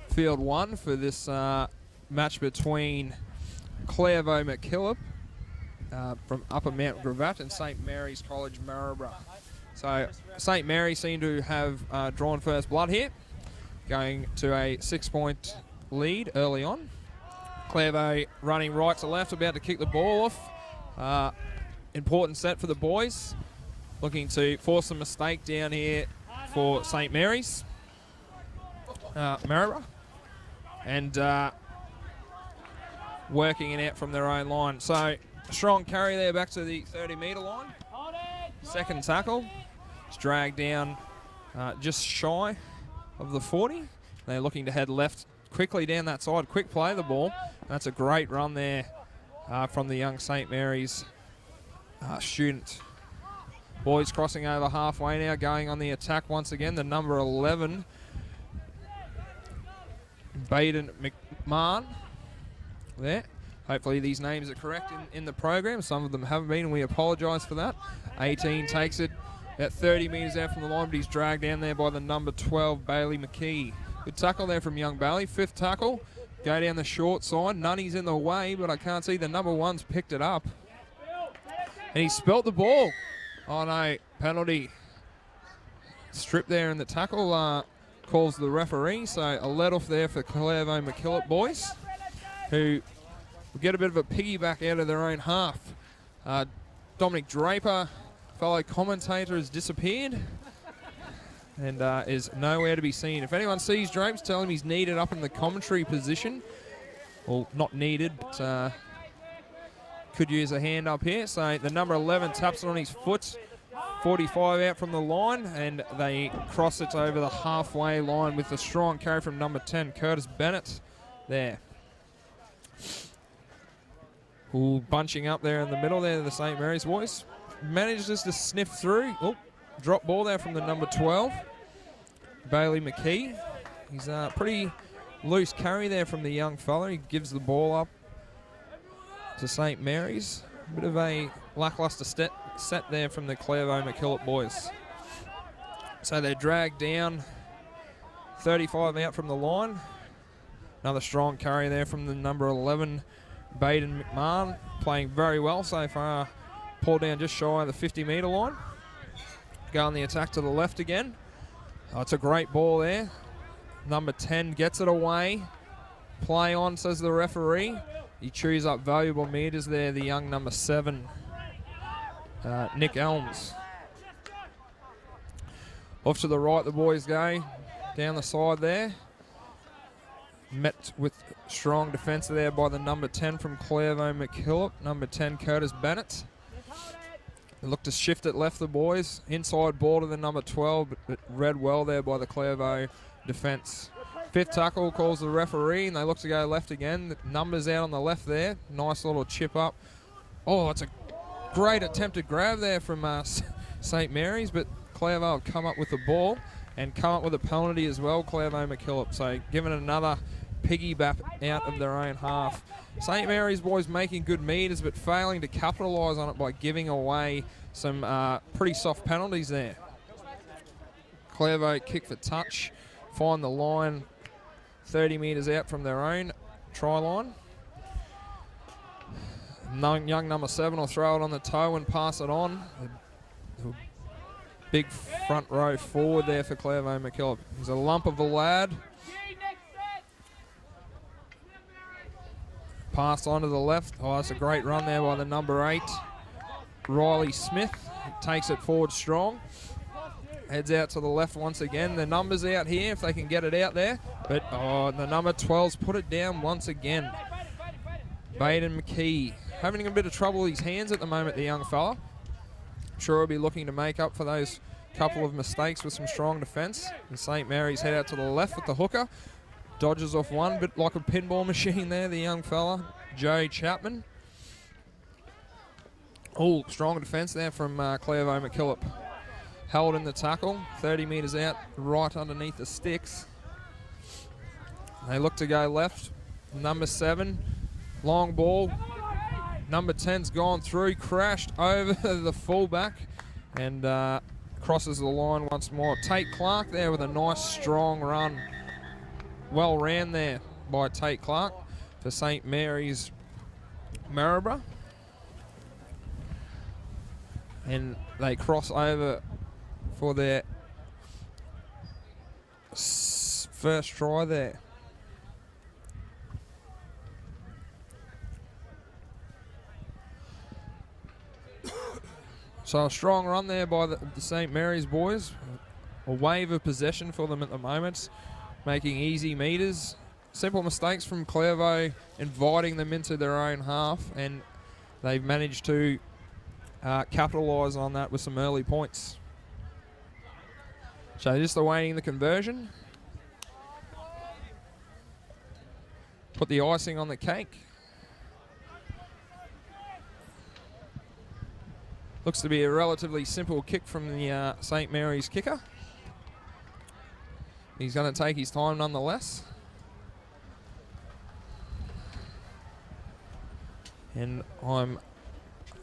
Field 1 for this match between Clairvaux MacKillop from Upper Mount Gravatt and St Mary's College Maryborough. So St Mary's seem to have drawn first blood here, going to a 6-point lead early on. Clairvaux running right to left, about to kick the ball off. Important set for the boys, looking to force a mistake down here for St Mary's Maryborough, and working it out from their own line. So a strong carry there back to the 30-metre line. Second tackle. It's dragged down just shy of the 40. They're looking to head left quickly down that side. Quick play the ball. That's a great run there from the young St Mary's student. Boys crossing over halfway now, going on the attack once again. The number 11, Baden McMahon there. Hopefully these names are correct in the program. Some of them haven't been, and we apologise for that. 18 takes it at 30 metres out from the line, but he's dragged down there by the number 12, Bailey McKee. Good tackle there from young Bailey. Fifth tackle, go down the short side. Nunny's in the way, but I can't see. The number 1's picked it up. And he spelt the ball. Oh no, penalty. Strip there in the tackle, calls the referee. So a let off there for Clairvaux MacKillop boys, who will get a bit of a piggyback out of their own half. Dominic Draper, fellow commentator, has disappeared and is nowhere to be seen. If anyone sees Drapes, tell him he's needed up in the commentary position. Well, not needed, but could use a hand up here. So the number 11 taps it on his foot. 45 out from the line, and they cross it over the halfway line with a strong carry from number 10, Curtis Bennett there. Ooh, bunching up there in the middle there, the St Mary's boys. Manages to sniff through. Oh, drop ball there from the number 12, Bailey McKee. He's a pretty loose carry there from the young fella. He gives the ball up to St Mary's. A bit of a lacklustre set there from the Clairvaux MacKillop boys. So they're dragged down, 35 out from the line. Another strong carry there from the number 11, Baden McMahon, playing very well so far. Pulled down just shy of the 50-metre line. Go on the attack to the left again. Oh, it's a great ball there. Number 10 gets it away. Play on, says the referee. He chews up valuable metres there, the young number 7, Nick Elms. Off to the right the boys go, down the side there. Met with strong defence there by the number 10 from Clairvaux MacKillop, number 10 Curtis Bennett. They look to shift it left the boys. Inside ball to the number 12, but read well there by the Clairvaux defence. Fifth tackle calls the referee, and they look to go left again. The numbers out on the left there. Nice little chip up. Oh, it's a great attempted grab there from St Mary's, but Clairvaux have come up with the ball and come up with a penalty as well, Clairvaux MacKillop. So giving another piggyback out of their own half. St Mary's boys making good meters, but failing to capitalise on it by giving away some pretty soft penalties there. Clairvaux kick for touch, find the line 30 metres out from their own try line. Young number 7 will throw it on the toe and pass it on. Big front row forward there for Clairvaux MacKillop. He's a lump of a lad. Pass on to the left. Oh, that's a great run there by the number 8, Riley Smith. Takes it forward strong. Heads out to the left once again. The numbers out here if they can get it out there. But the number 12's put it down once again. Baden McKee having a bit of trouble with his hands at the moment, the young fella. I'm sure he'll be looking to make up for those couple of mistakes with some strong defence. And St Mary's head out to the left with the hooker. Dodges off one, bit like a pinball machine there, the young fella, Joe Chapman. Oh, strong defence there from Clairvaux MacKillop. Held in the tackle, 30 metres out, right underneath the sticks. They look to go left. Number 7, long ball. Number 10's gone through, crashed over the fullback and crosses the line once more. Tate Clark there with a nice strong run. well ran there by Tate Clark for St Mary's Maryborough. And they cross over for their first try there. So a strong run there by the St Mary's boys. A wave of possession for them at the moment, making easy meters. Simple mistakes from Clairvaux, inviting them into their own half, and they've managed to capitalise on that with some early points. So just awaiting the conversion. Put the icing on the cake. Looks to be a relatively simple kick from the St Mary's kicker. He's going to take his time nonetheless. And I'm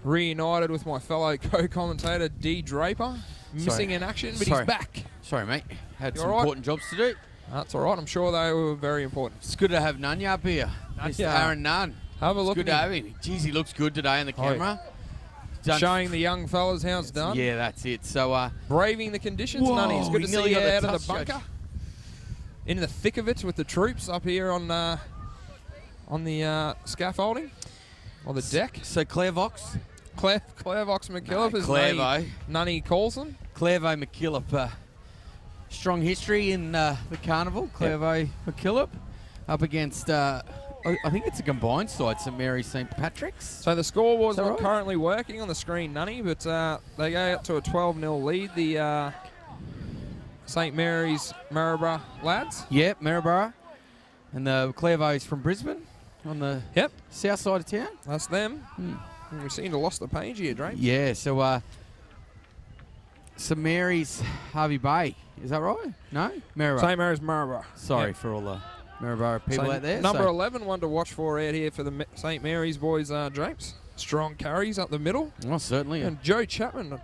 reunited with my fellow co-commentator, D. Draper. Missing in action, but he's back. Sorry, mate. Had You some all right? important jobs to do. That's all right. I'm sure they were very important. It's good to have Nunya up here. Mr. Aaron Nunn. Have a look It's good at to have him. Jeez, he looks good today on the camera. Done Showing the young fellas how it's done. Yeah, that's it. So, braving the conditions, whoa, Nunny. It's good we to nearly see you got out the of the touch, bunker. In the thick of it with the troops up here on the scaffolding, or the deck. So Clairvaux McKillop is Clairvaux. Nunny calls them. Clairvaux McKillop, strong history in the carnival. Clairvaux McKillop up against, I think it's a combined side, St Mary's St Patrick's. So the scoreboard's Is that not right? currently working on the screen, Nunny, but they go up to a 12-0 lead. The St Mary's Maryborough lads. Yep, Maryborough. And the Clairvaux from Brisbane on the south side of town. That's them. We seem to have lost the page here, Drake. Yeah, so St Mary's Harvey Bay. Is that right? No? Maryborough. St Mary's Maryborough. Sorry Yep. for all the Maryborough people out there. Number 11, one to watch for out here for the St Mary's boys, Drapes. Strong carries up the middle. Oh, certainly. And Joe Chapman.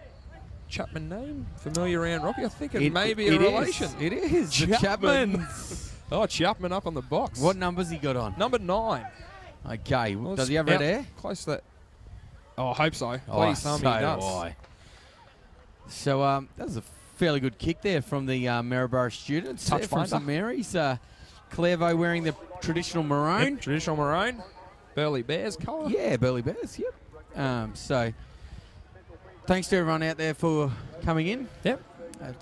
Chapman name? Familiar around Rocky? I think it may be it a is. relation. It is. The Chapmans. Oh, Chapman up on the box. What numbers he got on? Number 9. Okay. Well, Does he have red hair? Close to that. Oh, I hope so. Oh, Please tell me he so does. do I. So that was a fairly good kick there from the Maryborough students. Touch there from finder. St Mary's. Clairvaux wearing the traditional maroon. Yep, traditional maroon. Burley Bears colour. Yeah, Burley Bears, yep. So thanks to everyone out there for coming in. Yep.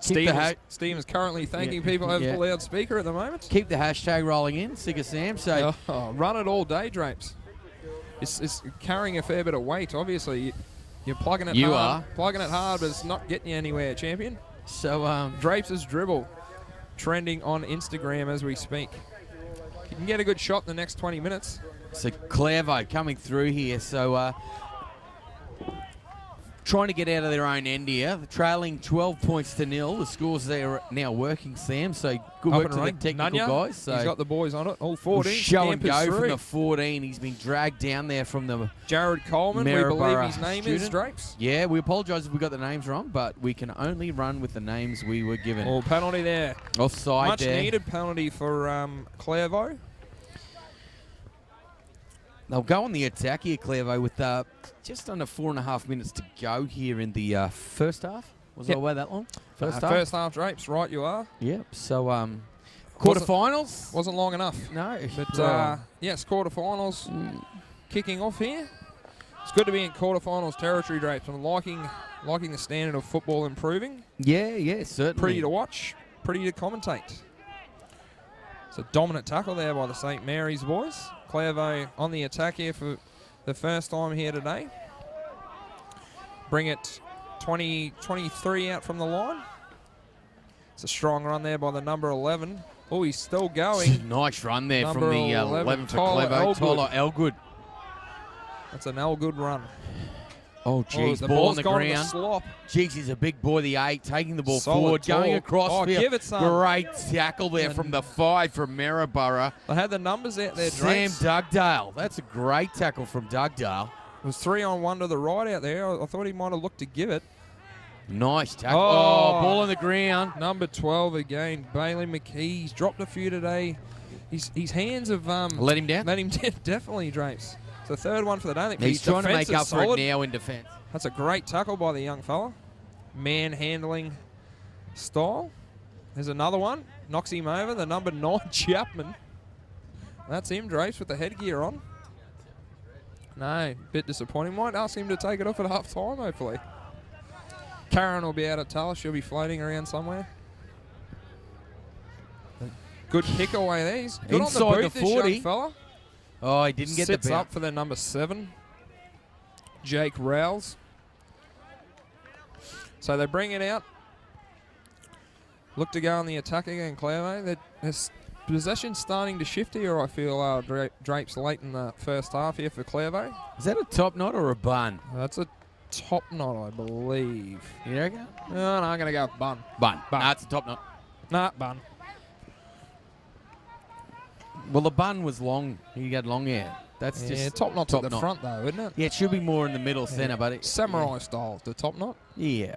Stephen's currently thanking people over the loudspeaker at the moment. Keep the hashtag rolling in, Sigga Sam. So run it all day, Drapes. It's carrying a fair bit of weight, obviously. You're plugging it hard. Plugging it hard, but it's not getting you anywhere, champion. So Drapes' dribble trending on Instagram as we speak. You can get a good shot in the next 20 minutes. So Clairvaux coming through here. So trying to get out of their own end here. Trailing 12 points to 0. The scores there are now working, Sam. So good work to the technical guys. So he's got the boys on it. All 14. Show and go scampers from through. the 14. He's been dragged down there from the Jared Coleman, Maryborough we believe his name is student. Drapes. Yeah, we apologise if we got the names wrong, but we can only run with the names we were given. Oh, penalty there. Offside Much there. needed penalty for Clairvaux. They'll go on the attack here, Clairvaux, with just under 4.5 minutes to go here in the first half. Was it away that long? First half? First half, Drapes, right you are. Yep. So, quarterfinals? Wasn't long enough. No. But, yes, quarterfinals kicking off here. It's good to be in quarterfinals territory, Drapes. I'm liking the standard of football improving. Yeah, certainly. Pretty to watch, pretty to commentate. It's a dominant tackle there by the St. Mary's boys. Clairvaux on the attack here for the first time here today. Bring it 20-23 out from the line. It's a strong run there by the number 11. Oh, he's still going. Nice run there Number from the 11 for Clairvaux. Tyler Elgood. That's an Elgood run. Oh, jeez, the ball ball's on the gone in the ground. slop. Jeez, he's a big boy, the 8, taking the ball Solid forward, going tall. across Oh, field. give it some. Great tackle there from the 5 from Maryborough. They had the numbers out there, Sam Drapes. Dugdale. That's a great tackle from Dugdale. It was 3-on-1 to the right out there. I thought he might have looked to give it. Nice tackle. Oh, ball on the ground. Number 12 again, Bailey McKee. He's dropped a few today. His hands have let him down. Let him down, definitely, Drapes. So third one for the day. He's trying to make up for it now in defence. That's a great tackle by the young fella. Man-handling style. There's another one. Knocks him over. The number 9, Chapman. That's him, Drapes, with the headgear on. No, bit disappointing. Might ask him to take it off at half time, hopefully. Karen will be able to tell us. She'll be floating around somewhere. Good kick away there. He's good Inside on the boot, the 40. this young fella. Oh, he didn't get the Sits bounce. up for the number 7, Jake Rouse. So they bring it out. Look to go on the attack again, Clairvaux. Their possession's starting to shift here, I feel, Drapes late in the first half here for Clairvaux. Is that a top knot or a bun? That's a top knot, I believe. You reckon? No, I'm going to go bun. Bun. Nah, it's a top knot. Nah, bun. Well, the bun was long. He had long hair. That's just top knot's at the front, though, isn't it? Yeah, it should be more in the middle centre, but it's samurai style, the top knot. Yeah.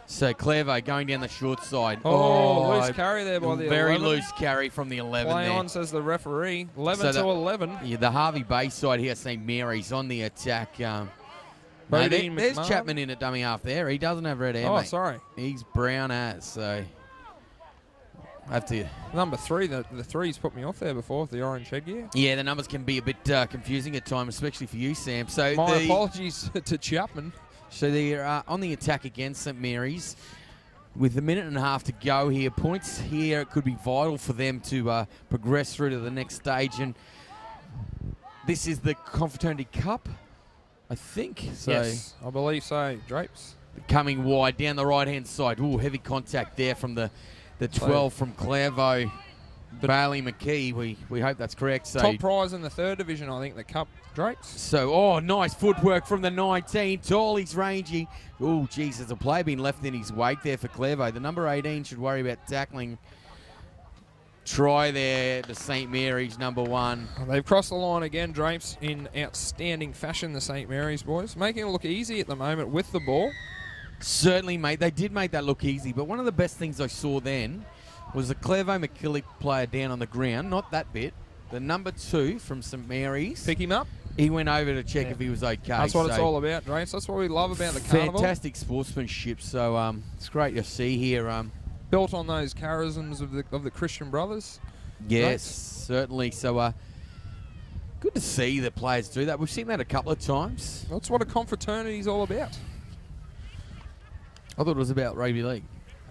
So Clairvaux going down the short side. Loose carry there by the very 11. loose carry from the 11 Play there. on, says the referee. 11 to 11. Yeah, the Harvey Bay side here, St. Mary's on the attack. No, Bodine there's McMahon. Chapman in at dummy half there. He doesn't have red hair, Oh, mate. sorry. He's brown as, so have to. Number 3, the 3's put me off there before with the orange headgear. Yeah, the numbers can be a bit confusing at times, especially for you, Sam. So My apologies to Chapman. So they're on the attack against St. Mary's. With a minute and a half to go here, points here could be vital for them to progress through to the next stage. And this is the Confraternity Cup, I think. So Yes, I believe so. Drapes. coming wide down the right-hand side. Ooh, heavy contact there from the 12 from Clairvaux. Bailey McKee, we hope that's correct. So Top prize in the 3rd division, I think, the Cup. Drapes. So, nice footwork from the 19. Tall, he's rangy. Oh, geez, there's a player being left in his wake there for Clairvaux. The number 18 should worry about tackling. Try there to St. Mary's, number 1. They've crossed the line again, Drapes, in outstanding fashion, the St. Mary's boys. Making it look easy at the moment with the ball. Certainly, mate. They did make that look easy. But one of the best things I saw then was the Clairvaux McKillick player down on the ground. Not that bit. The number 2 from St. Mary's. Pick him up. He went over to check if he was okay. That's what it's all about, Drapes. That's what we love about the carnival. Fantastic sportsmanship. So it's great to see here. Built on those charisms of the Christian brothers. Yes, Drapes. certainly. So good to see the players do that. We've seen that a couple of times. That's what a confraternity is all about. I thought it was about rugby league.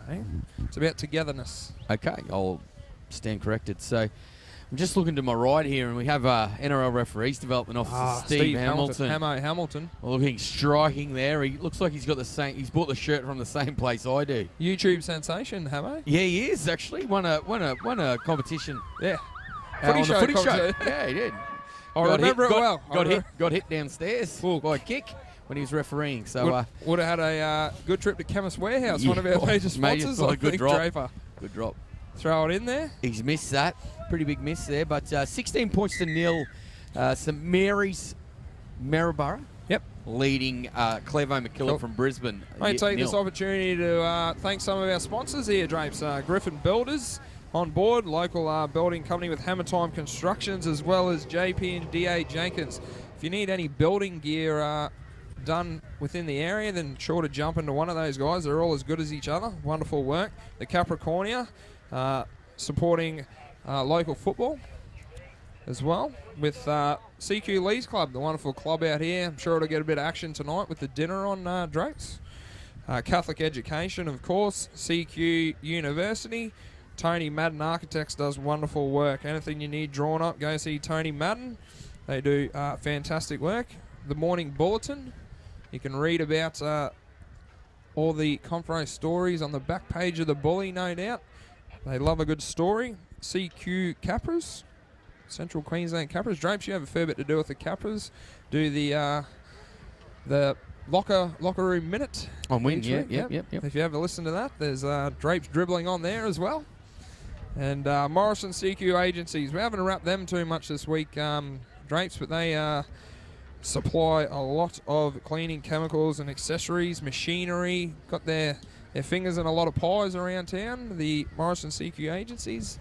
Hey? It's about togetherness. Okay, I'll stand corrected. So I'm just looking to my right here, and we have NRL referees development officer Steve Hamilton. Hamilton. Looking striking there. He looks like he's got the same. He's bought the shirt from the same place I do. YouTube sensation, Hamo. Yeah, he is actually won a competition. Yeah, On the footy show. Yeah, he did. I remember it well. Got hit downstairs by a kick when he was refereeing. So would have had a good trip to Chemist Warehouse, one of our major sponsors. I good think, drop. Draper. Good drop. Throw it in there. He's missed that. Pretty big miss there. But 16 points to nil. St. Mary's Maryborough. Yep. Leading Clairvaux McKillock from Brisbane. I take this opportunity to thank some of our sponsors here, Drapes. Griffin Builders on board, local building company with Hammer Time Constructions, as well as JP and DA Jenkins. If you need any building gear done within the area, then sure to jump into one of those guys. They're all as good as each other. Wonderful work. The Capricornia supporting local football as well with CQ Lees Club, the wonderful club out here. I'm sure it'll get a bit of action tonight with the dinner on Drapes. Catholic Education, of course. CQ University. Tony Madden Architects does wonderful work. Anything you need drawn up, go see Tony Madden. They do fantastic work. The Morning Bulletin. You can read about all the Confro stories on the back page of the Bully, no doubt. They love a good story. CQ Capras, Central Queensland Capras. Drapes, you have a fair bit to do with the Capras. Do the locker room minute. On win, entry. yep. If you ever listen to that, there's Drapes dribbling on there as well. And Morrison CQ Agencies. We haven't wrapped them too much this week, Drapes, but they supply a lot of cleaning chemicals and accessories, machinery, got their fingers in a lot of pies around town, the Morrison CQ agencies.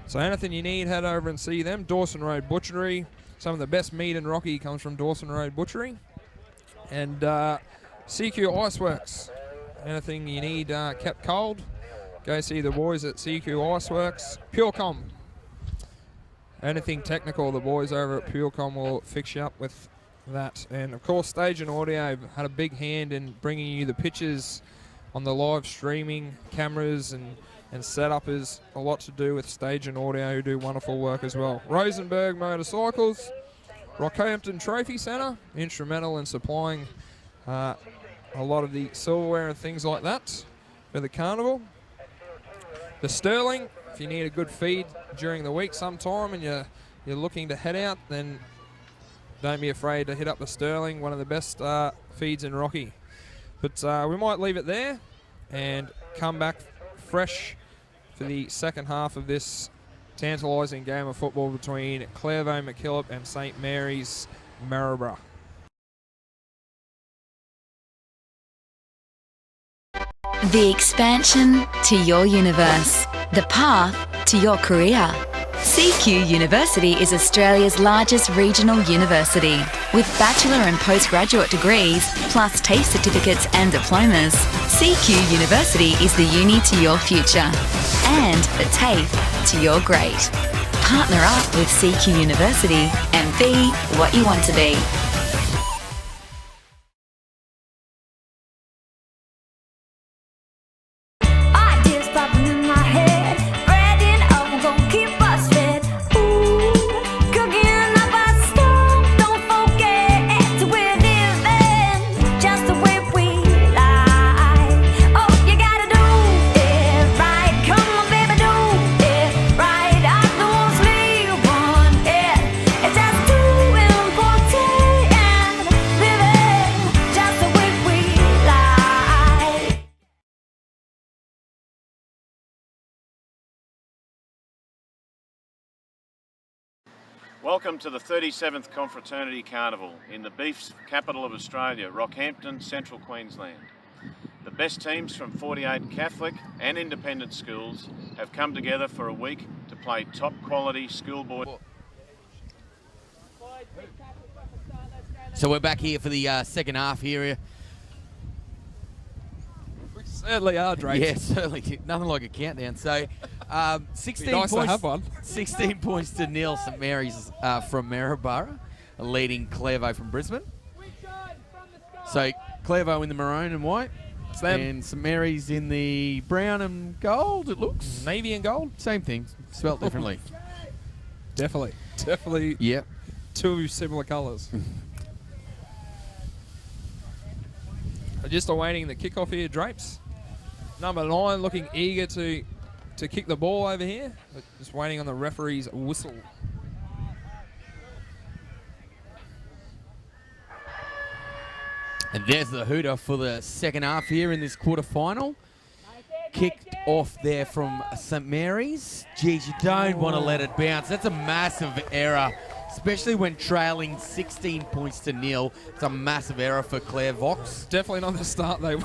So anything you need, head over and see them. Dawson Road Butchery. Some of the best meat in Rocky comes from Dawson Road Butchery. And CQ Iceworks. Anything you need kept cold, go see the boys at CQ Iceworks. Purecom. Anything technical, the boys over at Purecom will fix you up with that. And of course, Stage and Audio had a big hand in bringing you the pictures on the live streaming cameras and setup is a lot to do with Stage and Audio, who do wonderful work as well. Rosenberg Motorcycles, Rockhampton Trophy Centre, instrumental in supplying a lot of the silverware and things like that for the carnival. The Sterling, if you need a good feed during the week sometime and you're looking to head out, then don't be afraid to hit up the Sterling, one of the best feeds in Rocky. But we might leave it there and come back fresh for the second half of this tantalising game of football between Clairvaux MacKillop and St Mary's Maryborough. The expansion to your universe. The path to your career. CQ University is Australia's largest regional university. With bachelor and postgraduate degrees, plus TAFE certificates and diplomas, CQ University is the uni to your future and the TAFE to your great. Partner up with CQ University and be what you want to be. Ideas popping in my head, breading up, we're gonna keep us fed. Ooh, cooking up our stuff, don't forget we're living just the way we like. Oh, you gotta do it right, come on baby, do it right. I don't sleep on it, it's just too important. Living just the way we like. Welcome to the 37th Confraternity Carnival in the beef's capital of Australia, Rockhampton, Central Queensland. The best teams from 48 Catholic and independent schools have come together for a week to play top quality schoolboy. So we're back here for the second half here. We certainly are, Drake. Yeah, certainly. Nothing like a countdown. So 16 Be nice to points. have one. 16 points to nil. St Mary's from Maryborough, leading Clairvaux from Brisbane. So Clairvaux in the maroon and white. It's them. And St Mary's in the brown and gold, it looks. Navy and gold. Same thing, spelt differently. Definitely. Yep. Two similar colours. Just awaiting the kickoff here, Drapes. Number 9 looking eager to kick the ball over here, but just waiting on the referee's whistle. And there's the hooter for the second half here in this quarter-final. Kicked off there from St Mary's. Geez, you don't want to let it bounce. That's a massive error, especially when trailing 16 points to nil. It's a massive error for Clairvaux. Definitely not the start they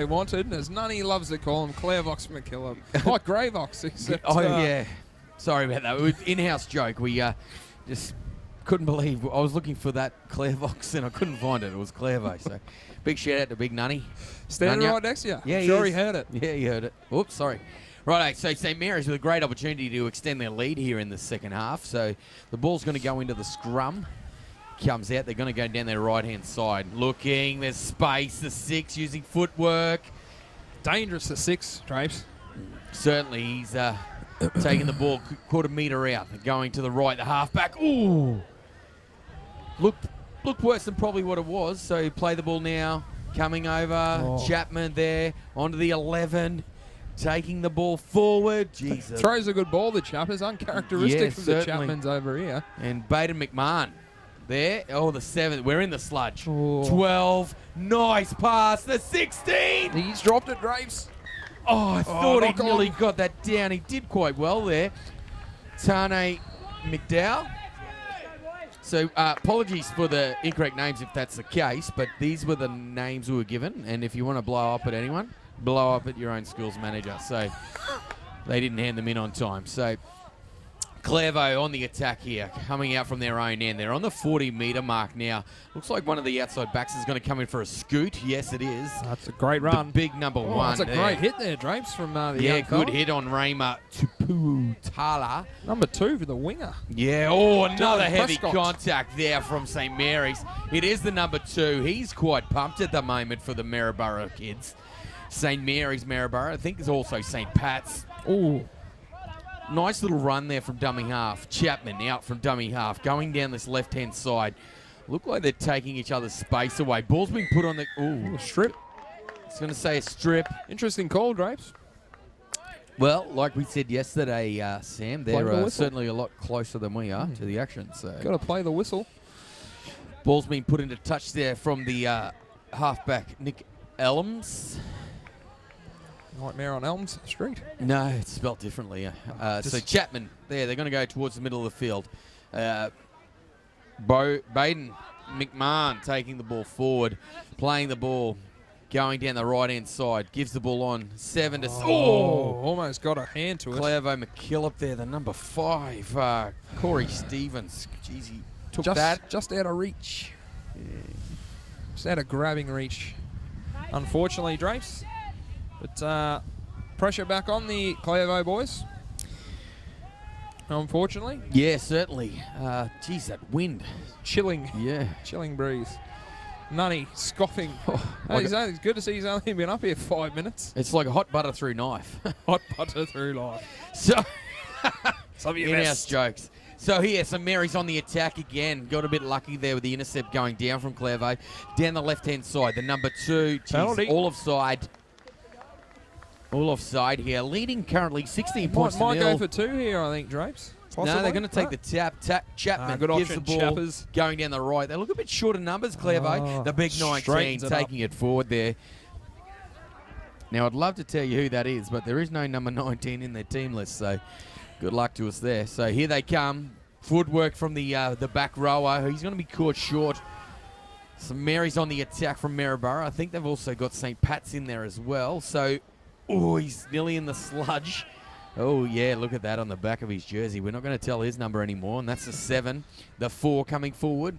wanted, as Nunny loves to call him Clairvaux MacKillop. Like Greyvox, except... Oh, yeah. Sorry about that. It was in-house joke. We just couldn't believe... I was looking for that Clairvaux and I couldn't find it. It was Clairvaux. So big shout out to Big Nunny. Standing Nunya. right next to you. Yeah, Sure he heard it. Yeah, he heard it. Oops, sorry. Right, so St Mary's with a great opportunity to extend their lead here in the second half. So the ball's going to go into the scrum. Comes out. They're going to go down their right-hand side. Looking. There's space. The 6 using footwork. Dangerous, the 6, Drapes. Certainly, he's taking the ball quarter metre out. Going to the right, the halfback. Ooh! Looked worse than probably what it was. So you play the ball now. Coming over. Oh. Chapman there. Onto the 11. Taking the ball forward. Jesus. Throws a good ball, the Chappers. Uncharacteristic Yeah, from certainly. the Chapmans over here. And Baden McMahon there. Oh, the 7. We're in the sludge. Oh. 12. Nice pass. The 16. He's dropped it, Drapes. Oh, I thought he knock nearly on. got that down. He did quite well there. Tane McDowell. So apologies for the incorrect names if that's the case, but these were the names we were given. And if you want to blow up at anyone, blow up at your own school's manager. So they didn't hand them in on time. So Clairvaux on the attack here, coming out from their own end. They're on the 40-metre mark now. Looks like one of the outside backs is going to come in for a scoot. Yes, it is. That's a great run. The big number one. That's a great hit there, Drapes, from the yeah, young good fella. hit on Raymer Tuputala. Number 2 for the winger. Yeah, another Dylan heavy Prescott. contact there from St. Mary's. It is the number 2. He's quite pumped at the moment for the Maryborough kids. St. Mary's Maryborough. I think there's also St. Pat's. Oh. Nice little run there from dummy half. Chapman out from dummy half, going down this left-hand side. Look like they're taking each other's space away. Ball's being put on the... Ooh, strip. It's going to say a strip. Interesting call, Drapes. Well, like we said yesterday, Sam, Play the they're whistle. certainly a lot closer than we are to the action. So Got to play the whistle. ball's been put into touch there from the halfback, Nick Elms. Nightmare on Elms Street. No, it's spelled differently. So Chapman, they're going to go towards the middle of the field. Baden McMahon taking the ball forward, playing the ball, going down the right-hand side, gives the ball on, 7 to... Almost got a hand to it. Clairvaux McKillop there, the number 5. Corey Stevens. Jeez, he took that. Just out of reach. Yeah. Just out of grabbing reach. Unfortunately, Drapes. But pressure back on the Clairvaux boys. Unfortunately. Yeah, certainly. Geez, that wind. Chilling. Yeah. Chilling breeze. Nunny scoffing. Like It's good to see he's only been up here 5 minutes. It's like a hot butter through knife. Hot butter through life. So, Some of your in-house best. jokes. So here, St. Mary's on the attack again. Got a bit lucky there with the intercept going down from Clairvaux. Down the left-hand side, the number 2. Penalty. All offside. All offside here. Leading currently 16 points to Might nil. go for 2 here, I think, Drapes. Possibly. No, they're going to take the tap. Chapman good gives option, the ball Chappers. going down the right. They look a bit short of numbers, Clairvaux. The big 19 straightens it up. taking it forward there. Now, I'd love to tell you who that is, but there is no number 19 in their team list, so good luck to us there. So here they come. Footwork from the back rower. He's going to be caught short. St. Mary's on the attack from Maryborough. I think they've also got St. Pat's in there as well. So, he's nearly in the sludge. Oh, yeah, look at that on the back of his jersey. We're not going to tell his number anymore, and that's the 7. The 4 coming forward,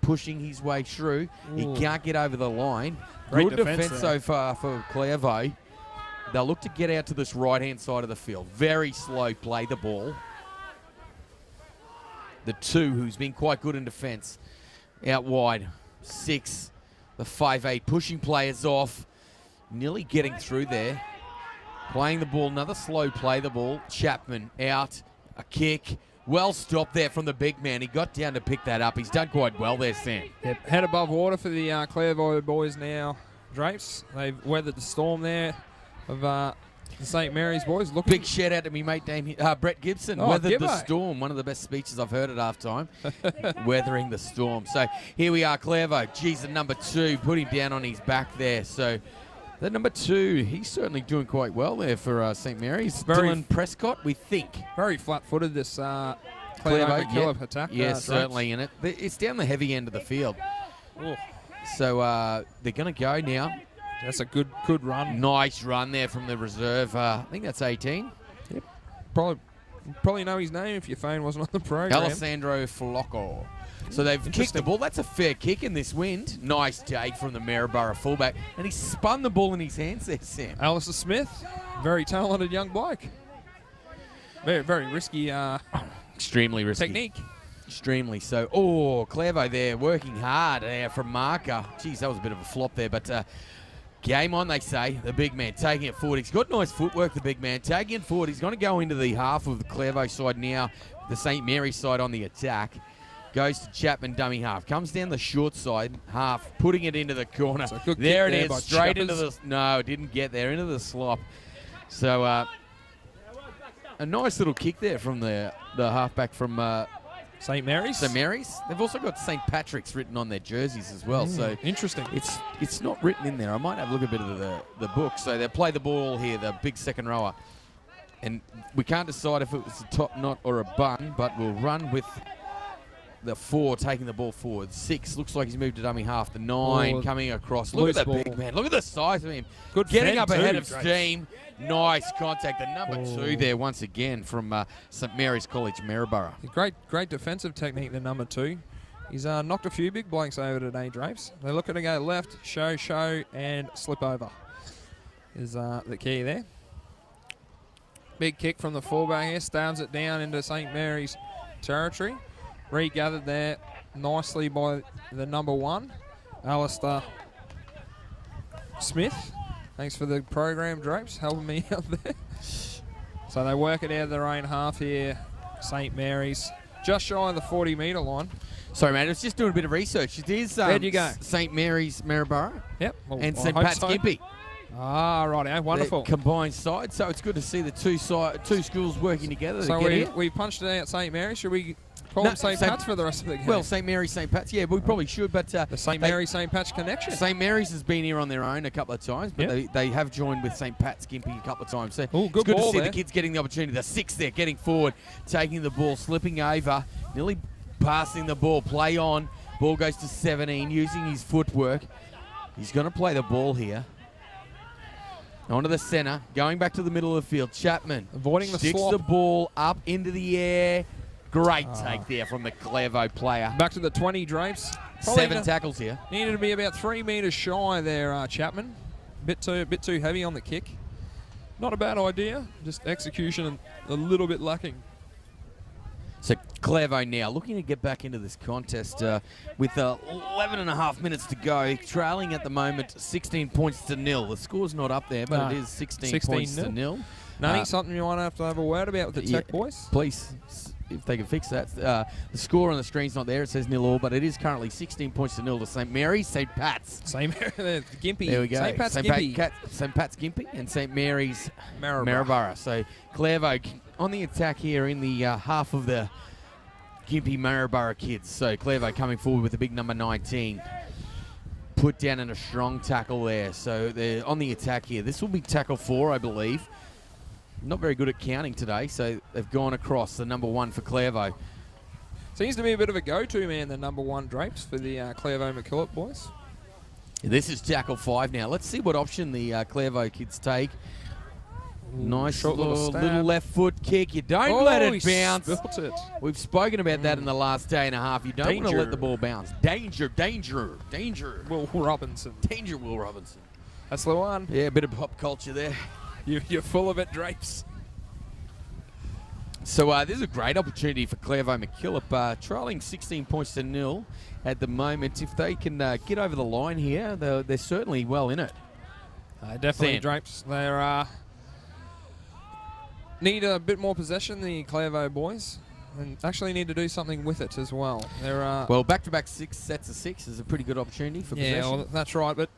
pushing his way through. He can't get over the line. Great Good defense defense there. so far for Clairvaux. They'll look to get out to this right-hand side of the field. Very slow play the ball. The 2, who's been quite good in defence, out wide. 6, the 5'8", pushing players off. Nearly getting through there. Playing the ball, another slow play the ball. Chapman out, a kick. Well stopped there from the big man. He got down to pick that up. He's done quite well there, Sam. Yep, head above water for the Clairvaux boys now, Drapes. They've weathered the storm there of the St. Mary's boys. Looking Big shout out to me mate Brett Gibson. Weathered the storm. One of the best speeches I've heard at halftime. Weathering the storm. So here we are, Clairvaux. Geez, the number 2 put him down on his back there. So the number 2, he's certainly doing quite well there for St. Mary's. Dylan Prescott, we think. Very flat-footed, this Clairvaux McKillop attack. Yeah, Drapes. certainly in it. It's down the heavy end of the field. So they're going to go now. That's a good run. Nice run there from the reserve. I think that's 18. Yep. Probably know his name if your phone wasn't on the program. Alessandro Flocco. So they've kicked the ball. That's a fair kick in this wind. Nice take from the Maryborough fullback. And he spun the ball in his hands there, Sam. Alistair Smith, very talented young bloke. Very, very risky Extremely risky. technique. Extremely so. Clairvaux there working hard there from Marker. Geez, that was a bit of a flop there, but game on, they say. The big man taking it forward. He's got nice footwork, the big man. Taking it forward. He's going to go into the half of the Clairvaux side now. The St. Mary's side on the attack. Goes to Chapman, dummy half. Comes down the short side, half, putting it into the corner. There it is, straight into the... No, didn't get there, into the slop. So, a nice little kick there from the halfback from... St. Mary's? St. Mary's. They've also got St. Patrick's written on their jerseys as well. So interesting. It's not written in there. I might have a look at a bit of the book. So they'll play the ball here, the big second rower. And we can't decide if it was a top knot or a bun, but we'll run with The 4 taking the ball forward. 6 looks like he's moved to dummy half. The 9 coming across. Look at that big man. Look at the size of him. Good getting up fend ahead too, of Drapes. steam. Nice contact. The number 2 there once again from St Mary's College, Maryborough. Great defensive technique, the number 2. He's knocked a few big blanks over today, Drapes. They're looking to go left, show, and slip over is the key there. Big kick from the fullback here, stabs it down into St Mary's territory. Regathered there nicely by the number 1, Alistair Smith. Thanks for the program, Drapes, helping me out there. So they work it out of their own half here, St Mary's. Just shy of the 40-metre line. Sorry, mate, I was just doing a bit of research. It is Where'd you go? St Mary's, Maryborough. Yep. Well, and I St hope Pat's, so. Gympie. Ah, right, wonderful. The combined side, so it's good to see the two schools working together. So to get here. we punched it out St Mary's. Should we call them St Pat's for the rest of the game? Well, St Mary's, St Pat's, yeah, we probably should, but the St Mary's, St Pat's connection. St Mary's has been here on their own a couple of times, but they have joined with St Pat's Gympie a couple of times. So good it's good ball to see there. the kids getting the opportunity. The 6 there, getting forward, taking the ball, slipping over, nearly passing the ball. Play on. Ball goes to 17, using his footwork. He's going to play the ball here. Onto the centre, going back to the middle of the field. Chapman avoiding the sticks slop. the ball up into the air. Great take there from the Clairvaux player. Back to the 20, Drapes. 7 tackles here. Needed to be about 3 metres shy there, Chapman. Bit too heavy on the kick. Not a bad idea, just execution a little bit lacking. So Clairvaux now looking to get back into this contest with 11 and a half minutes to go. Trailing at the moment 16 points to 0. The score's not up there, but it is 16 points to 0. Nutty, something you want to have a word about with the Tech boys? Please, if they can fix that. The score on the screen's not there. It says 0-all, but it is currently 16 points to 0 to St Mary's, St Pat's. St Mary's, Gympie. There we go. St Pat's, Gympie. St Pat's, Gympie, and St Mary's, Maryborough. So Clairvaux on the attack here in the half of the Gympie Maryborough kids. So Clairvaux coming forward with the big number 19. Put down in a strong tackle there. So they're on the attack here. This will be tackle 4, I believe. Not very good at counting today, so they've gone across the number 1 for Clairvaux. Seems to be a bit of a go-to man, the number 1 Drapes for the Clairvaux McKillop boys. This is tackle 5 now. Let's see what option the Clairvaux kids take. Nice short little stab. left foot kick. You don't let it bounce. Spilt it. We've spoken about that in the last day and a half. You don't want to Danger. let the ball bounce. Danger, danger, danger. Will Robinson. Danger, Will Robinson. That's the one. Yeah, a bit of pop culture there. You're full of it, Drapes. So this is a great opportunity for Clairvaux McKillop, trailing 16 points to 0 at the moment. If they can get over the line here, they're certainly well in it. Definitely, Sam. Drapes. They're need a bit more possession, the Clairvaux boys, and actually need to do something with it as well. They're well, back-to-back 6 sets of 6 is a pretty good opportunity for possession. Yeah, well, that's right, but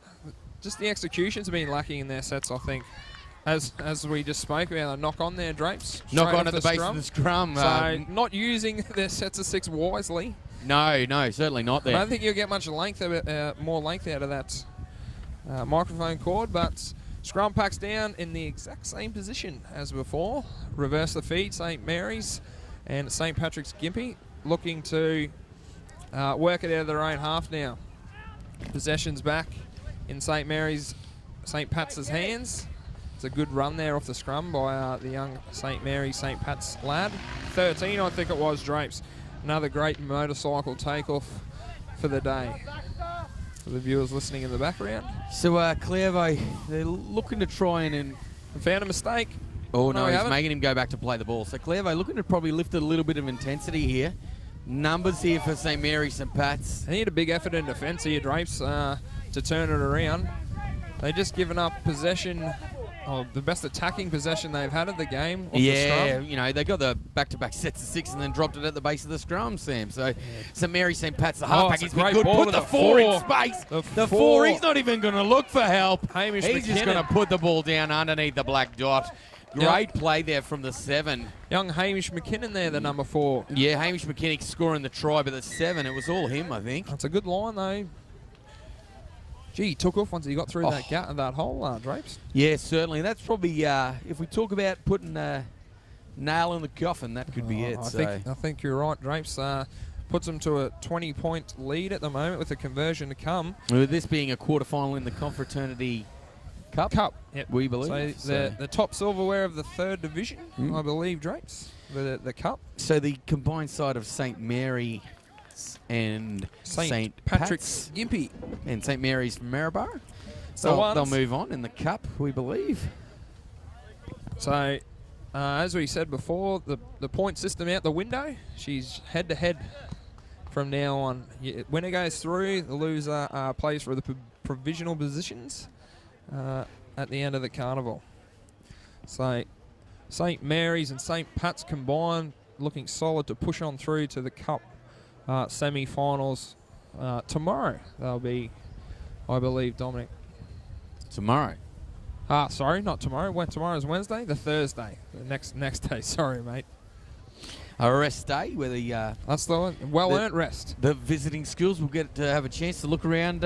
just the execution's been lacking in their sets, I think. As we just spoke about, a knock on there, Drapes. Knock on at the base of the scrum. So not using their sets of 6 wisely. No, certainly not there. I don't think you'll get much length, more length out of that microphone cord, but scrum packs down in the exact same position as before. Reverse the feed, St Mary's and St Patrick's Gympie looking to work it out of their own half now. Possession's back in St Mary's, St Pat's hands. It's a good run there off the scrum by the young St Mary's, St Pat's lad. 13, I think it was, Drapes. Another great motorcycle takeoff for the day. For the viewers listening in the background. So Clairvaux, they're looking to try and found a mistake. Oh no, he's making him go back to play the ball. So Clairvaux looking to probably lift a little bit of intensity here. Numbers here for St Mary's, St Pat's. They need a big effort in defence here, Drapes, to turn it around. They've just given up possession. Oh, the best attacking possession they've had of the game. Off the scrum. You know, they got the back-to-back sets of 6 and then dropped it at the base of the scrum, Sam. So St Mary's, St Pat's, the halfback, he's been good. Put the 4 in space. The 4, he's not even going to look for help. Hamish He's just going to put the ball down underneath the black dot. Great play there from the 7. Young Hamish McKinnon there, the number 4. Yeah, Hamish McKinnon scoring the try, but the 7, it was all him, I think. That's a good line, though. Gee, he took off once he got through that gap, that hole, Drapes. Yeah, certainly. That's probably, if we talk about putting a nail in the coffin, that could be it. I think you're right, Drapes. puts them to a 20-point lead at the moment with a conversion to come. With this being a quarterfinal in the Confraternity Cup, Yep. we believe. So the top silverware of the 3rd division, I believe, Drapes, the Cup. So the combined side of St. Mary and St. Patrick's Pat's Gympie and St. Mary's from Maryborough. So they'll move on in the Cup, we believe. So, as we said before, the point system out the window. She's head-to-head from now on. Winner goes through, the loser plays for the provisional positions at the end of the carnival. So, St. Mary's and St. Pat's combined, looking solid to push on through to the Cup semi-finals tomorrow. They'll be, I believe, Dominic. Tomorrow? Sorry, not tomorrow. Tomorrow's Wednesday, the Thursday. The next day, sorry, mate. A rest day where the... That's the one. Well-earned rest. The visiting schools will get to have a chance to look around...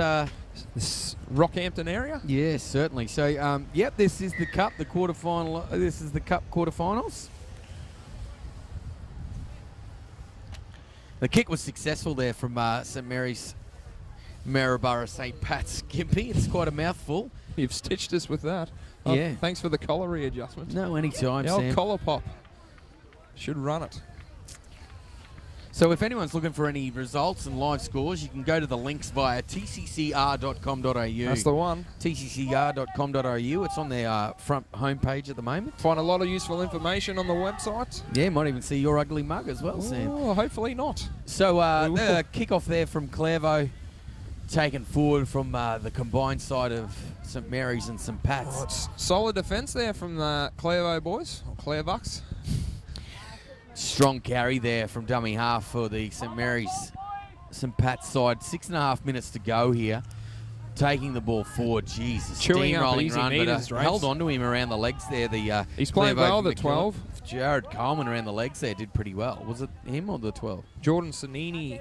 this Rockhampton area? Yeah, certainly. So, yep, this is the Cup, the quarterfinal. This is the Cup quarterfinals. The kick was successful there from St. Mary's Maryborough St. Pat's Gympie. It's quite a mouthful. You've stitched us with that. Yeah. Thanks for the collar readjustment. No, anytime, the old Sam. collar pop. Should run it. So if anyone's looking for any results and live scores, you can go to the links via tccr.com.au. That's the one. tccr.com.au. It's on their front homepage at the moment. Find a lot of useful information on the website. Yeah, might even see your ugly mug as well, Sam. Oh, hopefully not. So the kick-off there from Clairvaux, taken forward from the combined side of St. Mary's and St. Pat's. It's solid defence there from the Clairvaux boys, or Clairbucks. Strong carry there from dummy half for the St. Mary's, St. Pat's side. 6.5 minutes to go here. Taking the ball forward. Jesus. Chewing up easy run, meters, but held on to him around the legs there. He's playing well, the 12. Jared Coleman around the legs there did pretty well. Was it him or the 12? Jordan Sanini.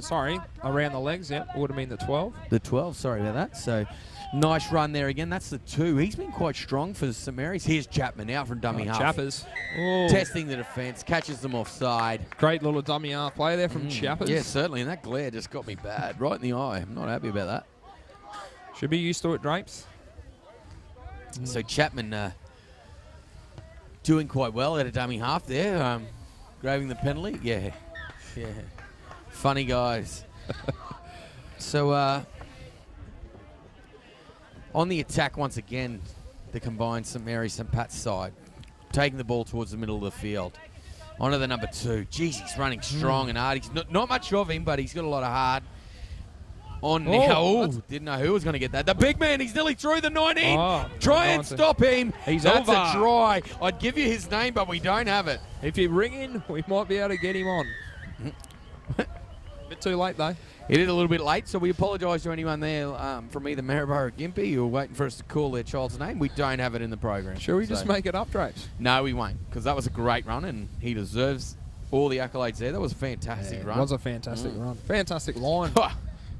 Sorry. Around the legs, yep. Would have been the 12. The 12, sorry about that. So, nice run there again. That's the 2. He's been quite strong for St. Mary's. Here's Chapman out from dummy half. Chappers. Testing the defence. Catches them offside. Great little dummy half play there from Chappers. Yeah, certainly. And that glare just got me bad. Right in the eye. I'm not happy about that. Should be used to it, Drapes. So Chapman doing quite well at a dummy half there. Grabbing the penalty. Yeah. Funny guys. So on the attack once again, the combined St. Mary's St. Pat's side. Taking the ball towards the middle of the field. Onto the number 2. Jeez, he's running strong and hard. He's not much of him, but he's got a lot of heart. On now. Didn't know who was going to get that. The big man, he's nearly through the 19. Try and stop him. That's a try. I'd give you his name, but we don't have it. If you ring in, we might be able to get him on. Bit too late, though. It is a little bit late, so we apologise to anyone there from either Maryborough or Gympie who are waiting for us to call their child's name. We don't have it in the program. Shall we just make it up, Drapes? No, we won't, because that was a great run, and he deserves all the accolades there. That was a fantastic run. It was a fantastic run. Fantastic line.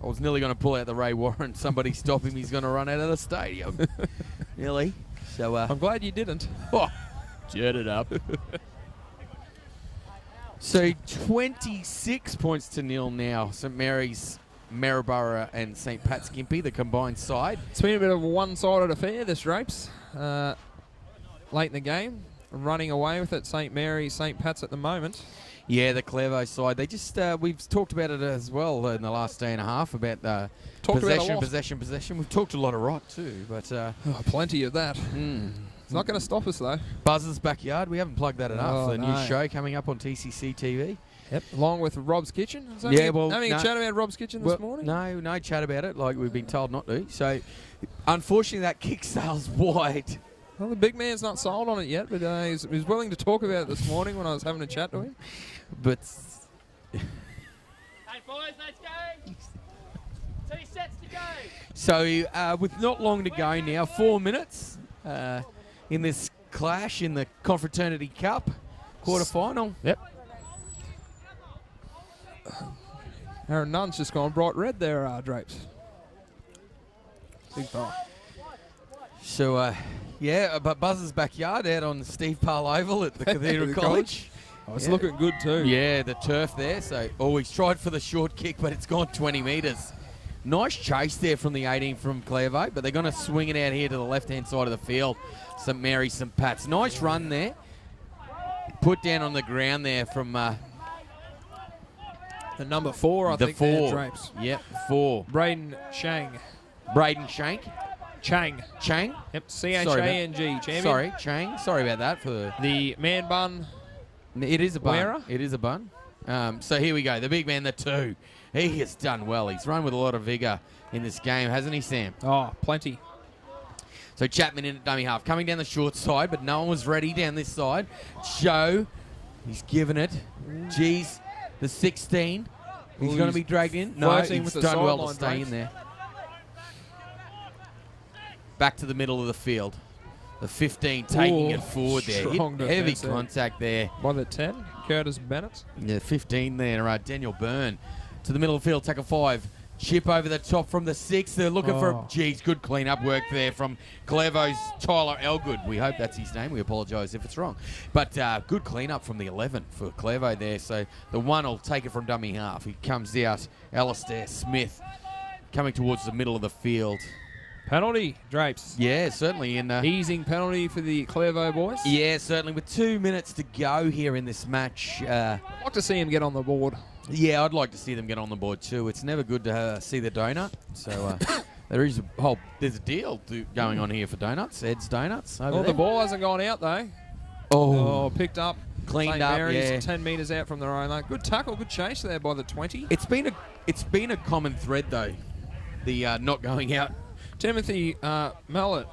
I was nearly going to pull out the Ray Warren. Somebody stop him. He's going to run out of the stadium. Nearly. So I'm glad you didn't. Jet it up. So 26 points to 0 now. St. Mary's, Maryborough and St. Pat's Gympie, the combined side. It's been a bit of a one-sided affair, this Drapes. Late in the game. Running away with it, St. Mary's, St. Pat's at the moment. Yeah, the Clairvaux side. They just we've talked about it as well in the last day and a half about possession. We've talked a lot of rot too, but plenty of that. It's not going to stop us though. Buzz's Backyard. We haven't plugged that enough. The new show coming up on TCC TV. Yep, along with Rob's Kitchen. Having a chat about Rob's Kitchen this morning. No chat about it. Like we've been told not to. So, unfortunately, that kick sails wide. Well, the big man's not sold on it yet, but he was willing to talk about it this morning when I was having a chat to him. But hey boys, let's go! 2 sets to go! So with not long to go now, 4 minutes in this clash in the Confraternity Cup quarterfinal. Yep. Aaron Nunn's just gone bright red there, Drapes. Big fella. So, but Buzz's Backyard out on Steve Parle Oval at the Cathedral College. Oh, it's looking good too. Yeah, the turf there. So, he's tried for the short kick, but it's gone 20 metres. Nice chase there from the 18 from Clairvaux, but they're going to swing it out here to the left-hand side of the field. St Mary's, St Pat's. Nice run there. Put down on the ground there from... the number 4, I think. The 4. Drapes. Yep, 4. Braden Shang. Braden Shank? Chang. Chang? Yep, C-H-A-N-G. Champion. Sorry, Chang. Sorry about that. For the man bun. It is a bun. Wearer? It is a bun. So here we go. The big man, the 2. He has done well. He's run with a lot of vigour in this game, hasn't he, Sam? Oh, plenty. So Chapman in at dummy half. Coming down the short side, but no one was ready down this side. Joe, he's given it. Geez, the 16. He's going to be dragged in. No, he's done well to stay in there. Back to the middle of the field. The 15 taking it forward there. Heavy contact there. By the 10, Curtis Bennett. Yeah, 15 there. Daniel Byrne to the middle of the field. Tackle 5. Chip over the top from the 6. They're looking for, good clean-up work there from Clairvaux's Tyler Elgood. We hope that's his name. We apologise if it's wrong. But good clean-up from the 11 for Clairvaux there. So the 1 will take it from dummy half. He comes out. Alistair Smith coming towards the middle of the field. Penalty, Drapes. Yeah, certainly. Easing penalty for the Clairvaux boys. Yeah, certainly. With 2 minutes to go here in this match. I'd like to see him get on the board. Yeah, I'd like to see them get on the board too. It's never good to see the donut. So there's a deal going on here for donuts. Ed's Donuts over there. The ball hasn't gone out though. Oh, picked up. Cleaned St. up, Mary's 10 metres out from their own line. Good tackle, good chase there by the 20. It's been a common thread though, the not going out. Timothy Mellett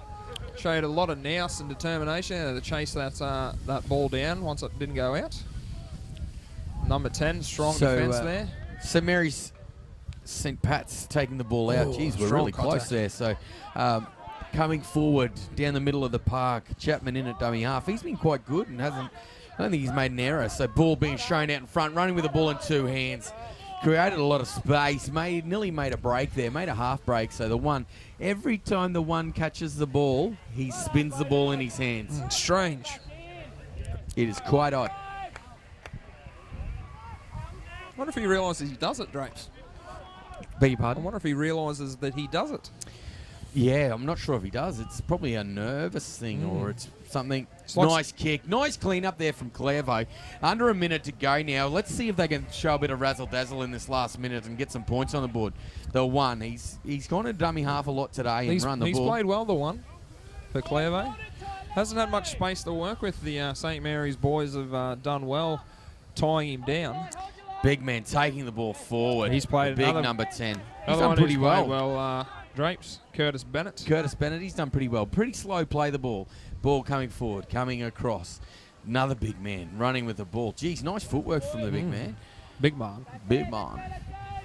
showed a lot of nous and determination to chase that ball down once it didn't go out. Number 10, strong defence there. St Mary's, St Pat's taking the ball out. Jeez, we're really close there. So coming forward down the middle of the park, Chapman in at dummy half. He's been quite good and I don't think he's made an error. So ball being shown out in front, running with the ball in 2 hands. Created a lot of space, nearly made a break there, made a half break. So the 1, every time the 1 catches the ball, he spins the ball in his hands. Strange. It is quite odd. I wonder if he realises he does it, Drapes. Beg your pardon? I wonder if he realises that he does it. Yeah, I'm not sure if he does. It's probably a nervous thing or it's something. Nice kick. Nice clean up there from Clairvaux. Under a minute to go now. Let's see if they can show a bit of razzle-dazzle in this last minute and get some points on the board. The 1, he's gone to dummy half a lot today and run the ball. He's played well, the 1, for Clairvaux. Hasn't had much space to work with. The St Mary's boys have done well tying him down. Big man taking the ball forward. He's played big number 10. He's done pretty well. Well, Drapes, Curtis Bennett. He's done pretty well. Pretty slow play the ball. Ball coming forward, coming across. Another big man running with the ball. Geez, nice footwork from the big man. Big man. Big man.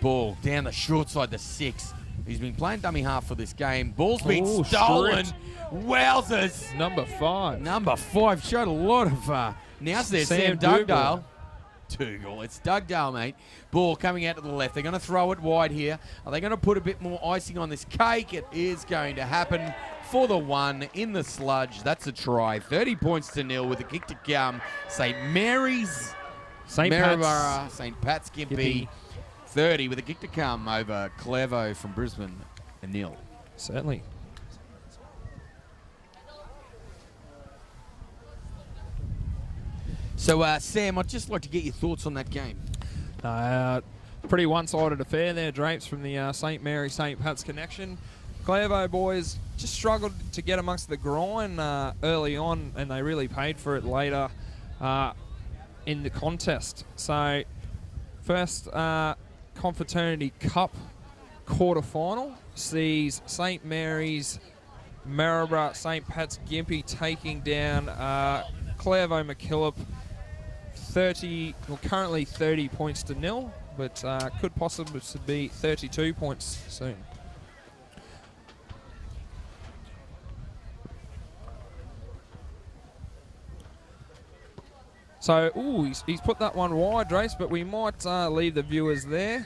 Ball down the short side, the 6. He's been playing dummy half for this game. Ball's been stolen. Wowzers. Number 5. Number 5 showed a lot of nous there. Sam Dugdale. Dougal. It's Dugdale, mate. Ball coming out to the left. They're going to throw it wide here. Are they going to put a bit more icing on this cake? It is going to happen for the 1 in the sludge. That's a try. 30 points to 0 with a kick to come. St Mary's, St Pat's Gympie. 30 with a kick to come over Clairvaux from Brisbane. A 0. Certainly. So, Sam, I'd just like to get your thoughts on that game. Pretty one-sided affair there, Drapes, from the St Mary St Pat's connection. Clairvaux boys just struggled to get amongst the grind early on, and they really paid for it later in the contest. So, first Confraternity Cup quarter-final sees St Mary's Maryborough St Pat's Gympie taking down Clairvaux MacKillop. Currently 30 points to 0, but could possibly be 32 points soon. So, he's put that one wide, Drace, but we might leave the viewers there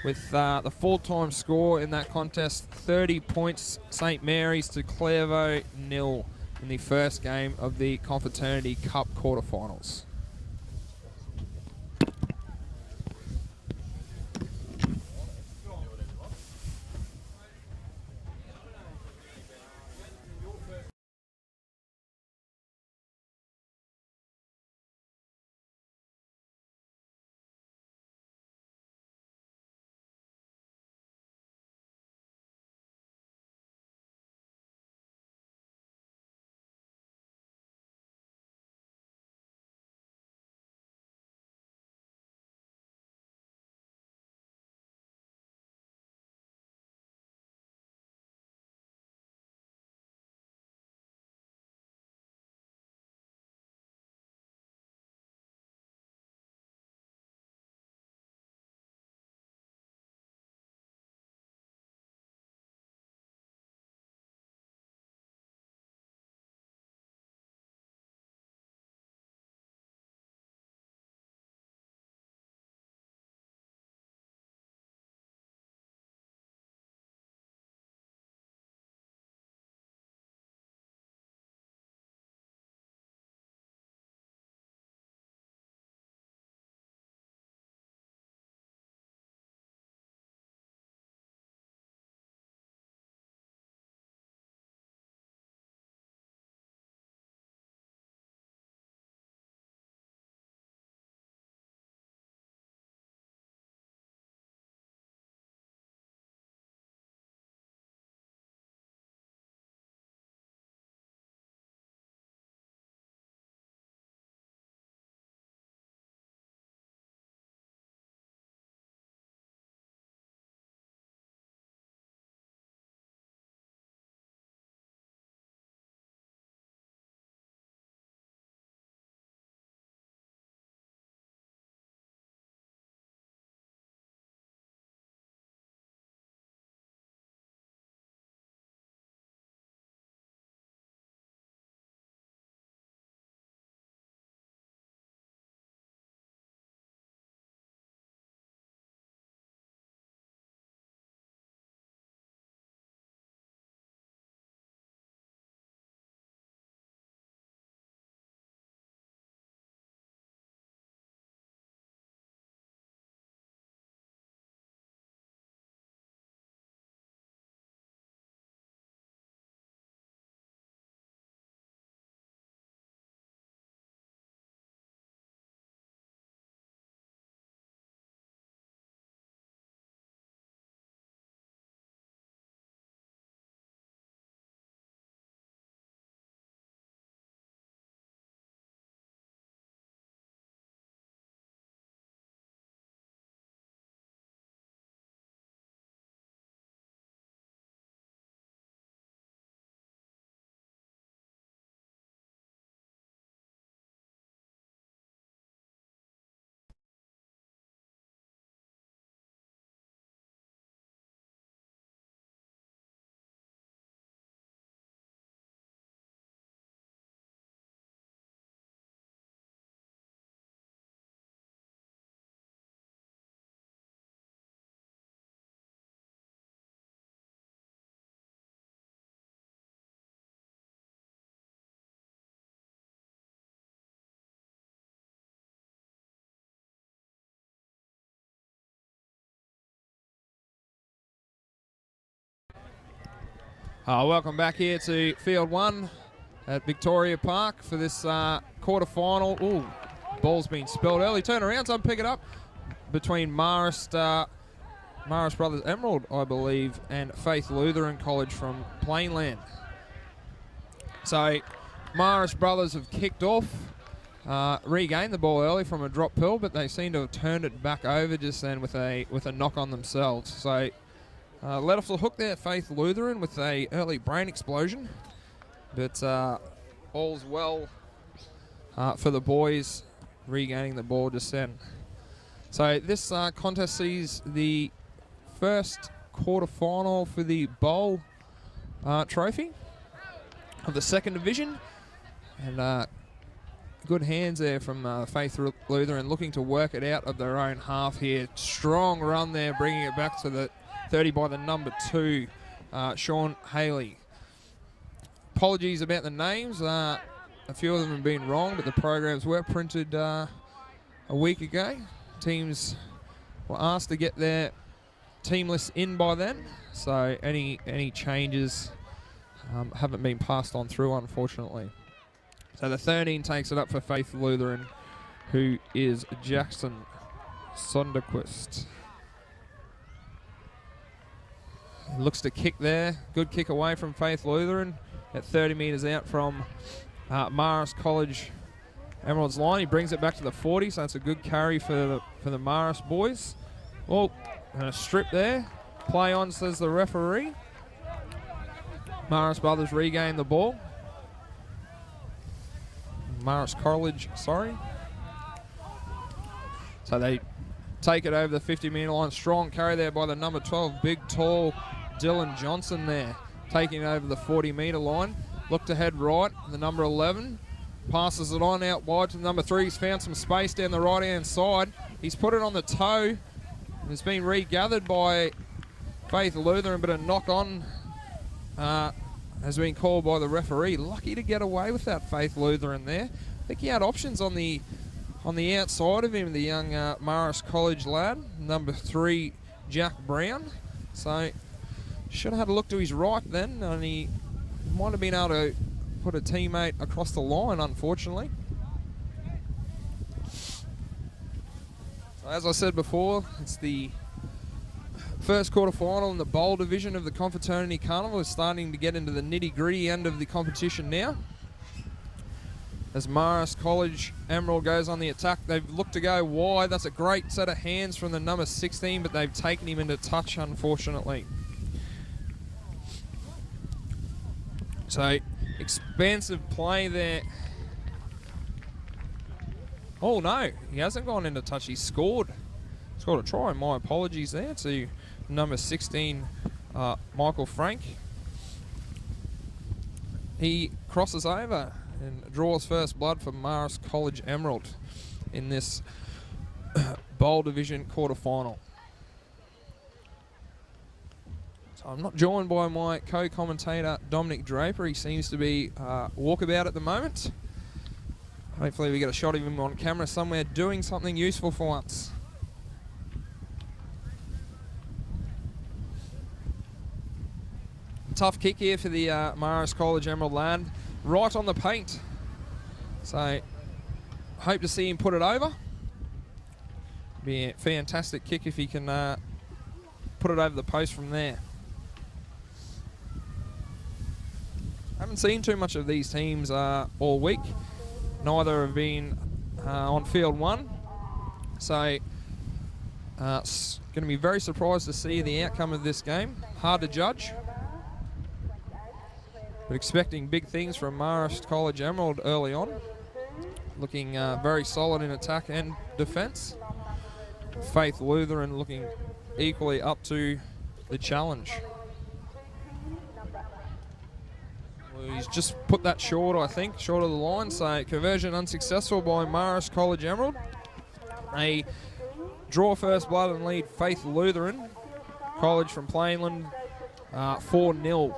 with the full-time score in that contest. 30 points, St Mary's to Clairvaux 0 in the first game of the Confraternity Cup quarterfinals. Welcome back here to Field 1 at Victoria Park for this quarter-final. Ooh, ball's been spilled early. Turn around, so pick it up between Marist Brothers Emerald, I believe, and Faith Lutheran College from Plainland. So Marist Brothers have kicked off, regained the ball early from a drop pill, but they seem to have turned it back over just then with a knock on themselves. So let off the hook there, Faith Lutheran, with a early brain explosion. But all's well for the boys regaining the ball just then. So this contest sees the first quarter-final for the bowl trophy of the second division. And good hands there from Faith Lutheran, looking to work it out of their own half here. Strong run there, bringing it back to the 30 by the number 2, Sean Haley. Apologies about the names. A few of them have been wrong, but the programs were printed a week ago. Teams were asked to get their team lists in by then, so any changes haven't been passed on through, unfortunately. So the 13 takes it up for Faith Lutheran, who is Jackson Sonderquist. Looks to kick there. Good kick away from Faith Lutheran at 30 metres out from Marist College Emerald's line. He brings it back to the 40, so it's a good carry for the Marist boys. Oh, and a strip there. Play on, says the referee. Marist Brothers regain the ball. Marist College, sorry. So they take it over the 50-metre line. Strong carry there by the number 12, big, tall Dylan Johnson there, taking it over the 40-metre line. Look to head right, the number 11. Passes it on out wide to the number 3. He's found some space down the right-hand side. He's put it on the toe. It's been regathered by Faith Lutheran, but a knock-on has been called by the referee. Lucky to get away with that, Faith Lutheran there. I think he had options on the outside of him, the young Marist College lad, number 3, Jack Brown. So should have had a look to his right then, and he might have been able to put a teammate across the line, unfortunately. So as I said before, it's the first quarter-final in the bowl division of the Confraternity Carnival. Is starting to get into the nitty-gritty end of the competition now. As Marist College Emerald goes on the attack, they've looked to go wide. That's a great set of hands from the number 16, but they've taken him into touch, unfortunately. So, expansive play there. Oh no, he hasn't gone into touch. He's scored. Scored a try. My apologies there to number 16, Michael Frank. He crosses over and draws first blood for Marist College Emerald in this bowl division quarter-final. So I'm not joined by my co-commentator Dominic Draper. He seems to be walkabout at the moment. Hopefully we get a shot of him on camera somewhere doing something useful for once. Tough kick here for the Marist College Emerald lad. Right on the paint. So, hope to see him put it over. Be a fantastic kick if he can put it over the post from there. Haven't seen too much of these teams all week. Neither have been on field 1. So, going to be very surprised to see the outcome of this game. Hard to judge. But expecting big things from Marist College Emerald early on. Looking very solid in attack and defence. Faith Lutheran looking equally up to the challenge. Well, he's just put that short, I think, short of the line. So conversion unsuccessful by Marist College Emerald. They draw first blood and lead Faith Lutheran College from Plainland 4-0.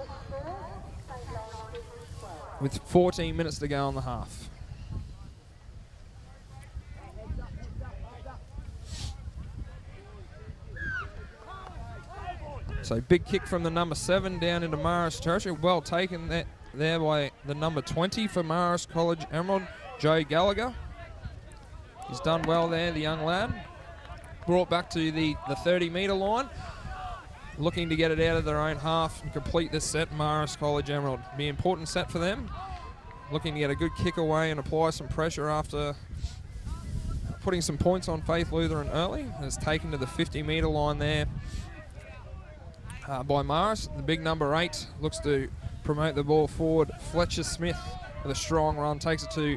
With 14 minutes to go on the half. So big kick from the number 7 down into Marist territory. Well taken there by the number 20 for Marist College Emerald, Joe Gallagher. He's done well there, the young lad. Brought back to the 30-metre line. Looking to get it out of their own half and complete this set, Marist College Emerald. Be an important set for them. Looking to get a good kick away and apply some pressure after putting some points on Faith Lutheran early. And it's taken to the 50-metre line there by Marist. The big number 8 looks to promote the ball forward. Fletcher Smith with a strong run takes it to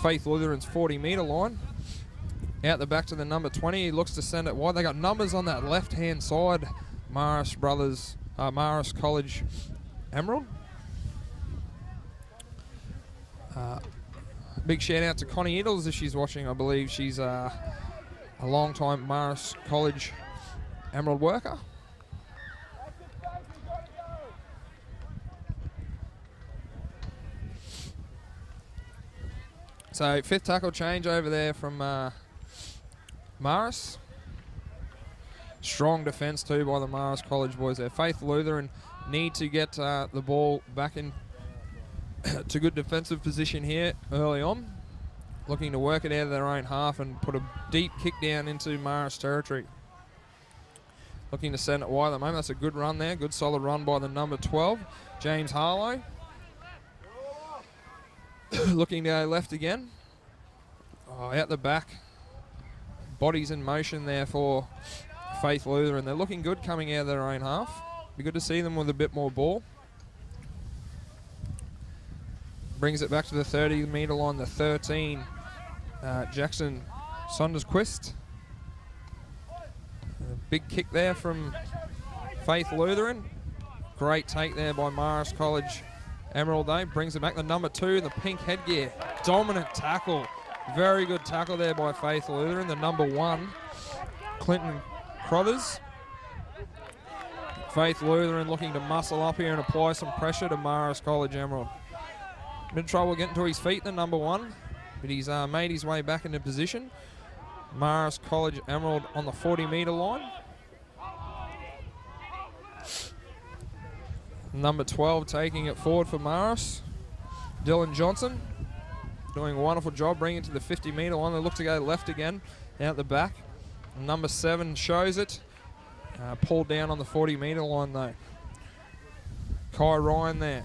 Faith Lutheran's 40-metre line. Out the back to the number 20, he looks to send it wide. They got numbers on that left-hand side. Marist College Emerald. Big shout out to Connie Iddles if she's watching. I believe she's a long-time Marist College Emerald worker. So 5th tackle change over there from Marist. Strong defence too by the Marist College boys there. Faith Lutheran need to get the ball back in to good defensive position here early on. Looking to work it out of their own half and put a deep kick down into Marist territory. Looking to send it wide at the moment. That's a good run there. Good solid run by the number 12, James Harlow. Looking to go left again. Oh, out the back. Bodies in motion there for Faith Lutheran. They're looking good coming out of their own half. Be good to see them with a bit more ball. Brings it back to the 30-metre line, the 13, Jackson Sondersquist. Big kick there from Faith Lutheran. Great take there by Marist College Emerald though. Brings it back to number 2, the pink headgear. Dominant tackle. Very good tackle there by Faith Lutheran. The number 1, Clinton Crothers. Faith Lutheran looking to muscle up here and apply some pressure to Marist College Emerald. Bit of trouble getting to his feet, the number 1, but he's made his way back into position. Marist College Emerald on the 40-metre line. Number 12 taking it forward for Marist, Dylan Johnson. Doing a wonderful job bringing it to the 50-metre line. They look to go left again, out the back. Number 7 shows it. Pulled down on the 40-metre line though. Kai Ryan there.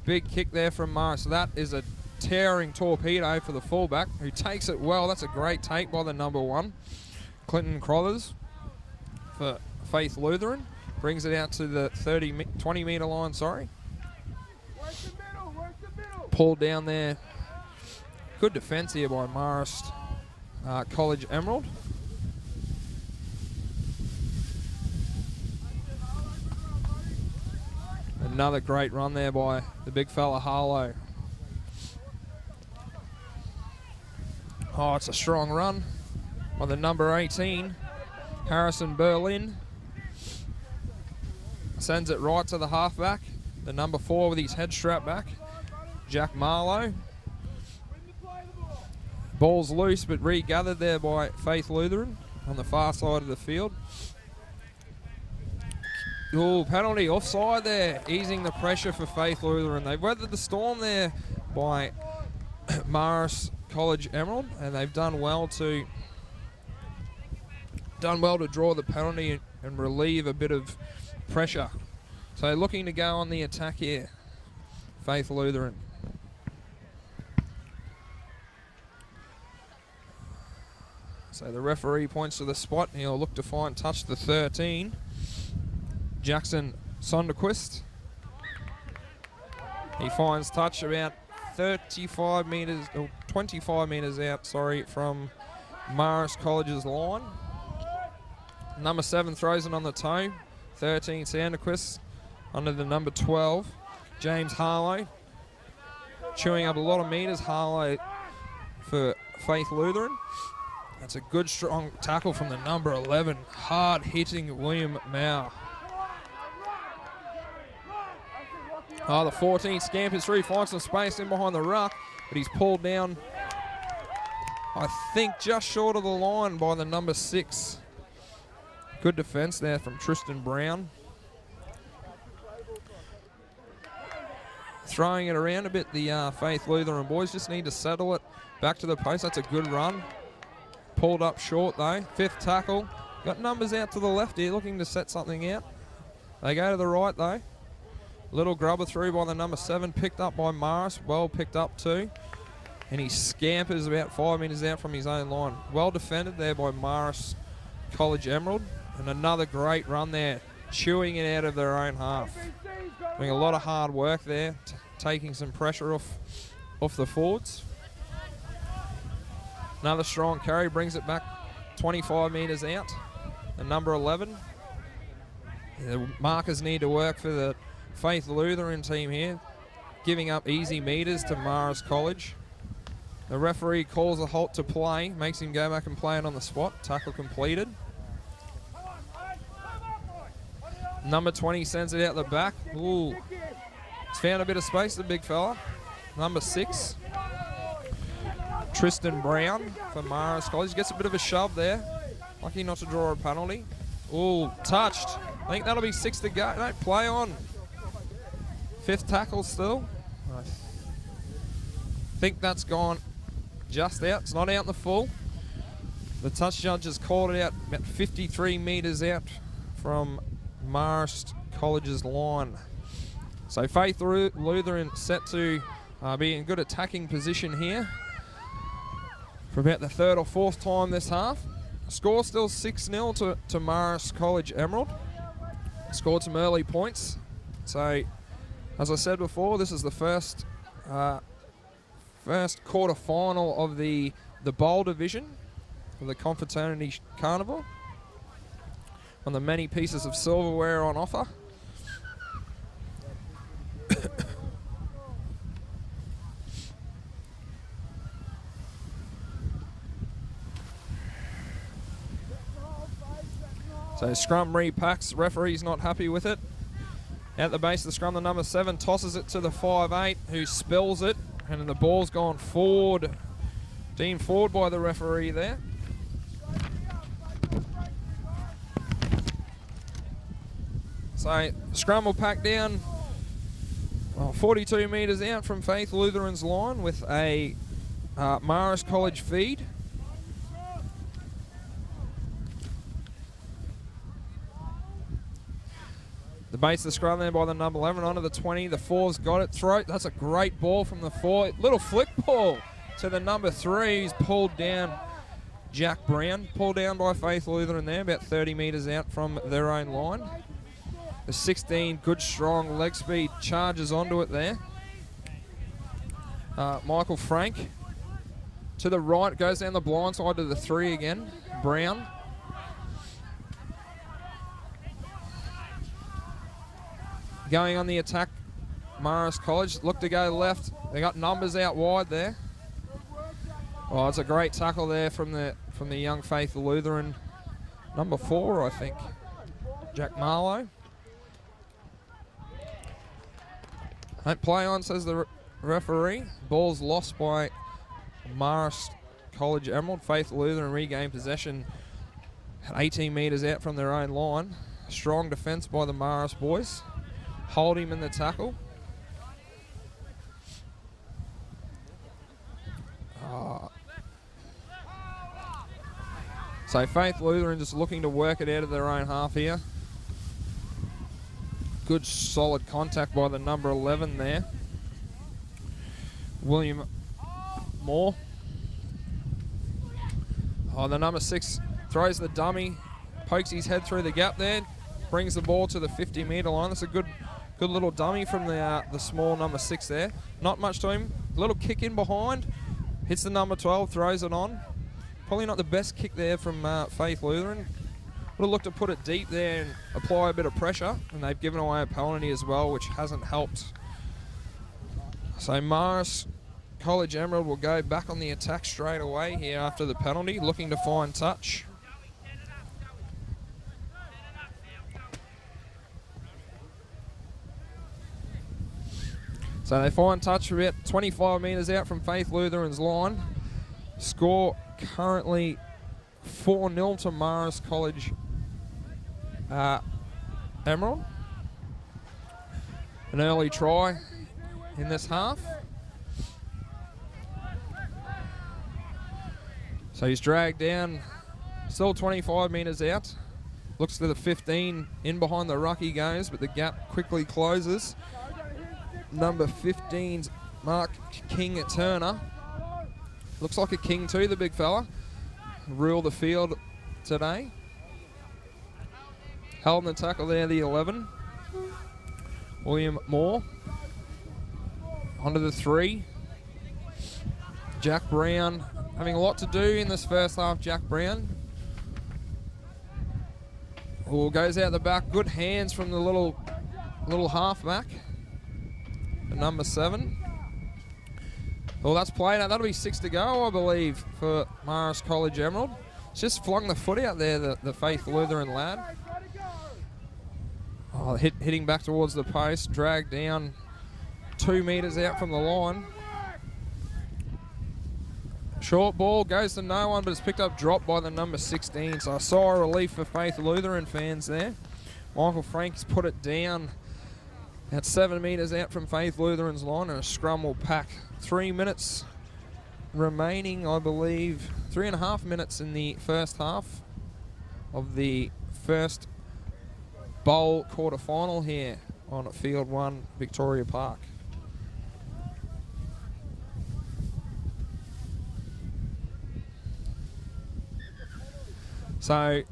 Big kick there from Marist. So that is a towering torpedo for the fullback who takes it well. That's a great take by the number 1, Clinton Crothers for Faith Lutheran. Brings it out to the 20-metre line, sorry. Pulled down there. Good defence here by Marist College Emerald. Another great run there by the big fella Harlow. Oh, it's a strong run by the number 18, Harrison Berlin. Sends it right to the halfback. The number 4 with his head strapped back, Jack Marlowe. Ball's loose but regathered there by Faith Lutheran on the far side of the field. Oh, penalty offside there, easing the pressure for Faith Lutheran. They've weathered the storm there by Marist College Emerald, and they've done well to draw the penalty and relieve a bit of pressure. So looking to go on the attack here, Faith Lutheran. So the referee points to the spot and he'll look to find touch the 13, Jackson Sonderquist. He finds touch about 35 metres, or 25 metres out, sorry, from Marist College's line. Number 7 throws it on the toe. 13, Sonderquist, under the number 12, James Harlow. Chewing up a lot of metres, Harlow for Faith Lutheran. That's a good, strong tackle from the number 11, hard-hitting William Mao. Oh, the 14 scampers through, finds some space in behind the ruck, but he's pulled down, I think, just short of the line by the number 6, Good defence there from Tristan Brown. Throwing it around a bit, the Faith Lutheran boys just need to settle it back to the post. That's a good run. Pulled up short though. 5th tackle. Got numbers out to the left here, looking to set something out. They go to the right though. Little grubber through by the number 7, picked up by Morris. Well picked up too. And he scampers about 5 metres out from his own line. Well defended there by Morris College Emerald. And another great run there, chewing it out of their own half. Doing a lot of hard work there, taking some pressure off the forwards. Another strong carry, brings it back 25 metres out. And number 11. The markers need to work for the Faith Lutheran team here, giving up easy metres to Morris College. The referee calls a halt to play, makes him go back and play it on the spot. Tackle completed. Number 20 sends it out the back. Ooh, he's found a bit of space, the big fella. Number 6, Tristan Brown for Morris College. Gets a bit of a shove there. Lucky not to draw a penalty. Ooh, touched. I think that'll be 6 to go. No, play on. 5th tackle still. I think that's gone just out. It's not out in the full. The touch judge has called it out about 53 metres out from Morris College's line. So Faith Lutheran set to be in good attacking position here for about the 3rd or 4th time this half. Score still 6-0 to Morris College Emerald. Scored some early points. So, as I said before, this is the first quarter final of the bowl division of the Confraternity Carnival. On the many pieces of silverware on offer. So scrum repacks, referee's not happy with it. At the base of the scrum, the number 7 tosses it to the 5'8", who spills it, and then the ball's gone forward, deemed forward by the referee there. So scrum will pack down 42 metres out from Faith Lutheran's line with a Morris College feed. The base of the scrum there by the number 11, onto the 20. The 4's got it. Throat. That's a great ball from the 4. Little flick ball to the number 3. He's pulled down. Jack Brown pulled down by Faith Lutheran there, about 30 metres out from their own line. The 16, good strong leg speed, charges onto it there. Michael Frank to the right, goes down the blind side to the 3 again. Brown. Going on the attack, Morris College. Look to go left. They got numbers out wide there. Oh, it's a great tackle there from the young Faith Lutheran. Number 4, I think. Jack Marlowe. Don't play on, says the referee. Ball's lost by Morris College Emerald. Faith Lutheran regain possession at 18 metres out from their own line. Strong defence by the Morris boys. Hold him in the tackle. So Faith Lutheran just looking to work it out of their own half here. Good solid contact by the number 11 there. William Moore. Oh, the number 6 throws the dummy, pokes his head through the gap there, brings the ball to the 50-metre line. That's a good little dummy from the small number 6 there. Not much to him. Little kick in behind. Hits the number 12, throws it on. Probably not the best kick there from Faith Lutheran. Would have looked to put it deep there and apply a bit of pressure. And they've given away a penalty as well, which hasn't helped. So Morris College Emerald will go back on the attack straight away here after the penalty, looking to find touch. So they find touch about 25 metres out from Faith Lutheran's line. Score currently 4-0 to Morris College Emerald. An early try in this half. So he's dragged down, still 25 metres out. Looks to the 15, in behind the ruck he goes, but the gap quickly closes. Number 15's Mark King Turner. Looks like a king too, the big fella. Rule the field today. Held in the tackle there, the 11. William Moore. Onto the 3. Jack Brown having a lot to do in this first half, Jack Brown. Oh, goes out the back. Good hands from the little halfback. The number 7. Well, that's played out. That'll be 6 to go, I believe, for Marist College Emerald. It's just flung the foot out there, the Faith Lutheran lad. Oh, hitting back towards the post, dragged down 2 metres out from the line. Short ball goes to no one, but it's picked up, dropped by the number 16. So I saw a relief for Faith Lutheran fans there. Michael Frank's put it down at 7 metres out from Faith Lutheran's line, and a scrum will pack. 3 minutes remaining, I believe. 3.5 minutes in the first half of the first bowl quarter-final here on Field 1, Victoria Park. So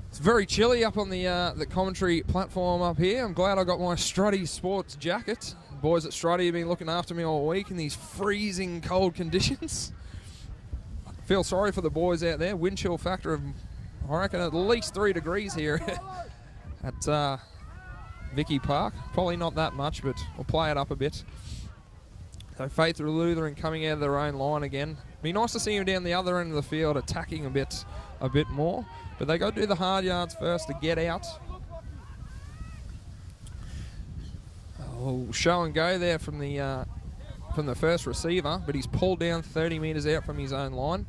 it's very chilly up on the commentary platform up here. I'm glad I got my Struddy sports jacket. The boys at Struddy have been looking after me all week in these freezing cold conditions. Feel sorry for the boys out there. Wind chill factor of, I reckon, at least 3 degrees here at Vicky Park. Probably not that much, but we'll play it up a bit. So Faith Lutheran coming out of their own line again. Be nice to see them down the other end of the field attacking a bit more, but they got to do the hard yards first to get out. Oh, show and go there from the first receiver, but he's pulled down 30 metres out from his own line.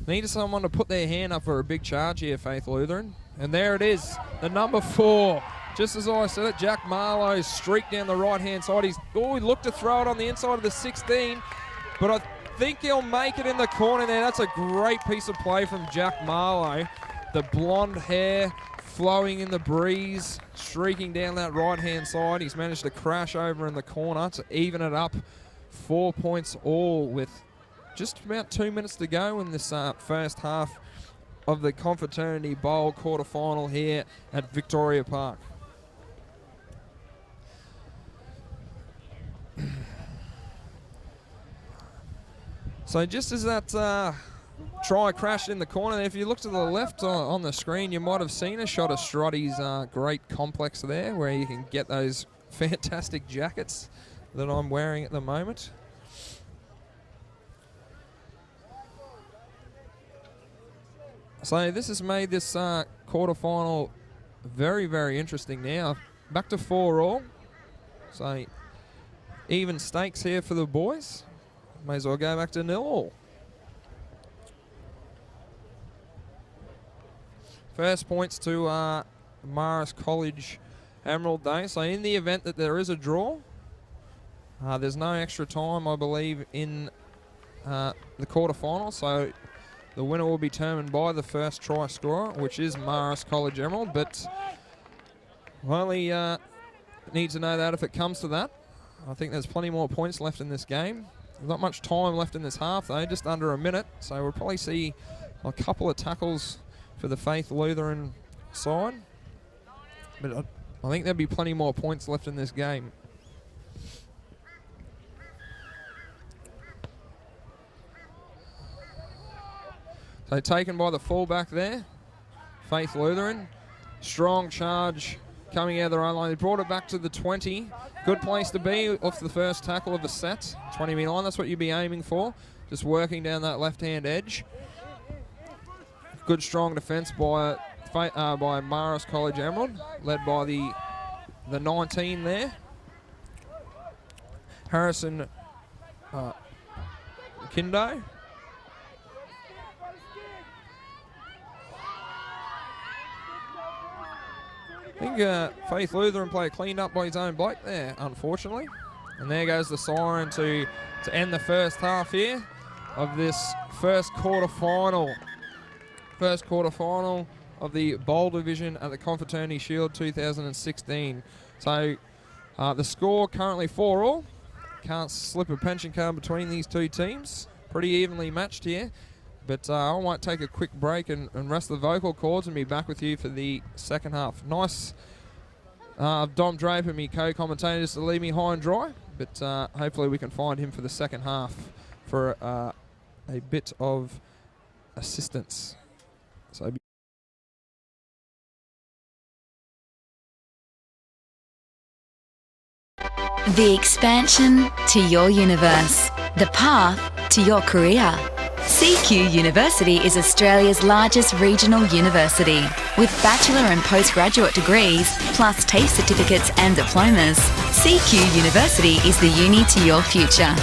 Needed someone to put their hand up for a big charge here, Faith Lutheran, and there it is, the number 4. Just as I said it, Jack Marlowe streaked down the right-hand side. He looked to throw it on the inside of the 16, but I think he'll make it in the corner there. That's a great piece of play from Jack Marlowe. The blonde hair flowing in the breeze, streaking down that right-hand side. He's managed to crash over in the corner to even it up. 4 points all with just about 2 minutes to go in this first half of the Confraternity Bowl quarter-final here at Victoria Park. So just as that try crashed in the corner, if you look to the left on the screen, you might have seen a shot of Struddy's great complex there, where you can get those fantastic jackets that I'm wearing at the moment. So this has made this quarterfinal very, very interesting now. Back to 4 all. So even stakes here for the boys. May as well go back to 0 all. First points to Marist College Emerald though. So in the event that there is a draw, there's no extra time, I believe, in the quarterfinal. So the winner will be determined by the first try scorer, which is Marist College Emerald. But we only need to know that if it comes to that. I think there's plenty more points left in this game. Not much time left in this half though, just under a minute. So we'll probably see a couple of tackles for the Faith Lutheran side. But I think there'll be plenty more points left in this game. So taken by the fullback there, Faith Lutheran. Strong charge coming out of their own line. They brought it back to the 20. Good place to be off the first tackle of the set. 20-metre line, that's what you'd be aiming for. Just working down that left-hand edge. Good strong defence by Marist College Emerald, led by the 19 there. Harrison Kindo. I think Faith Lutheran player cleaned up by his own bloke there, unfortunately. And there goes the siren to end the first half here of this first quarter final. First quarter final of the Bowl Division at the Confraternity Shield 2016. So the score currently 4-all. Can't slip a pension card between these two teams. Pretty evenly matched here. But I might take a quick break and rest the vocal cords and be back with you for the second half. Nice Dom Draper, me co-commentators, to leave me high and dry. But hopefully we can find him for the second half for a bit of assistance. So. The expansion to your universe. The path to your career. CQ University is Australia's largest regional university. With bachelor and postgraduate degrees, plus TAFE certificates and diplomas, CQ University is the uni to your future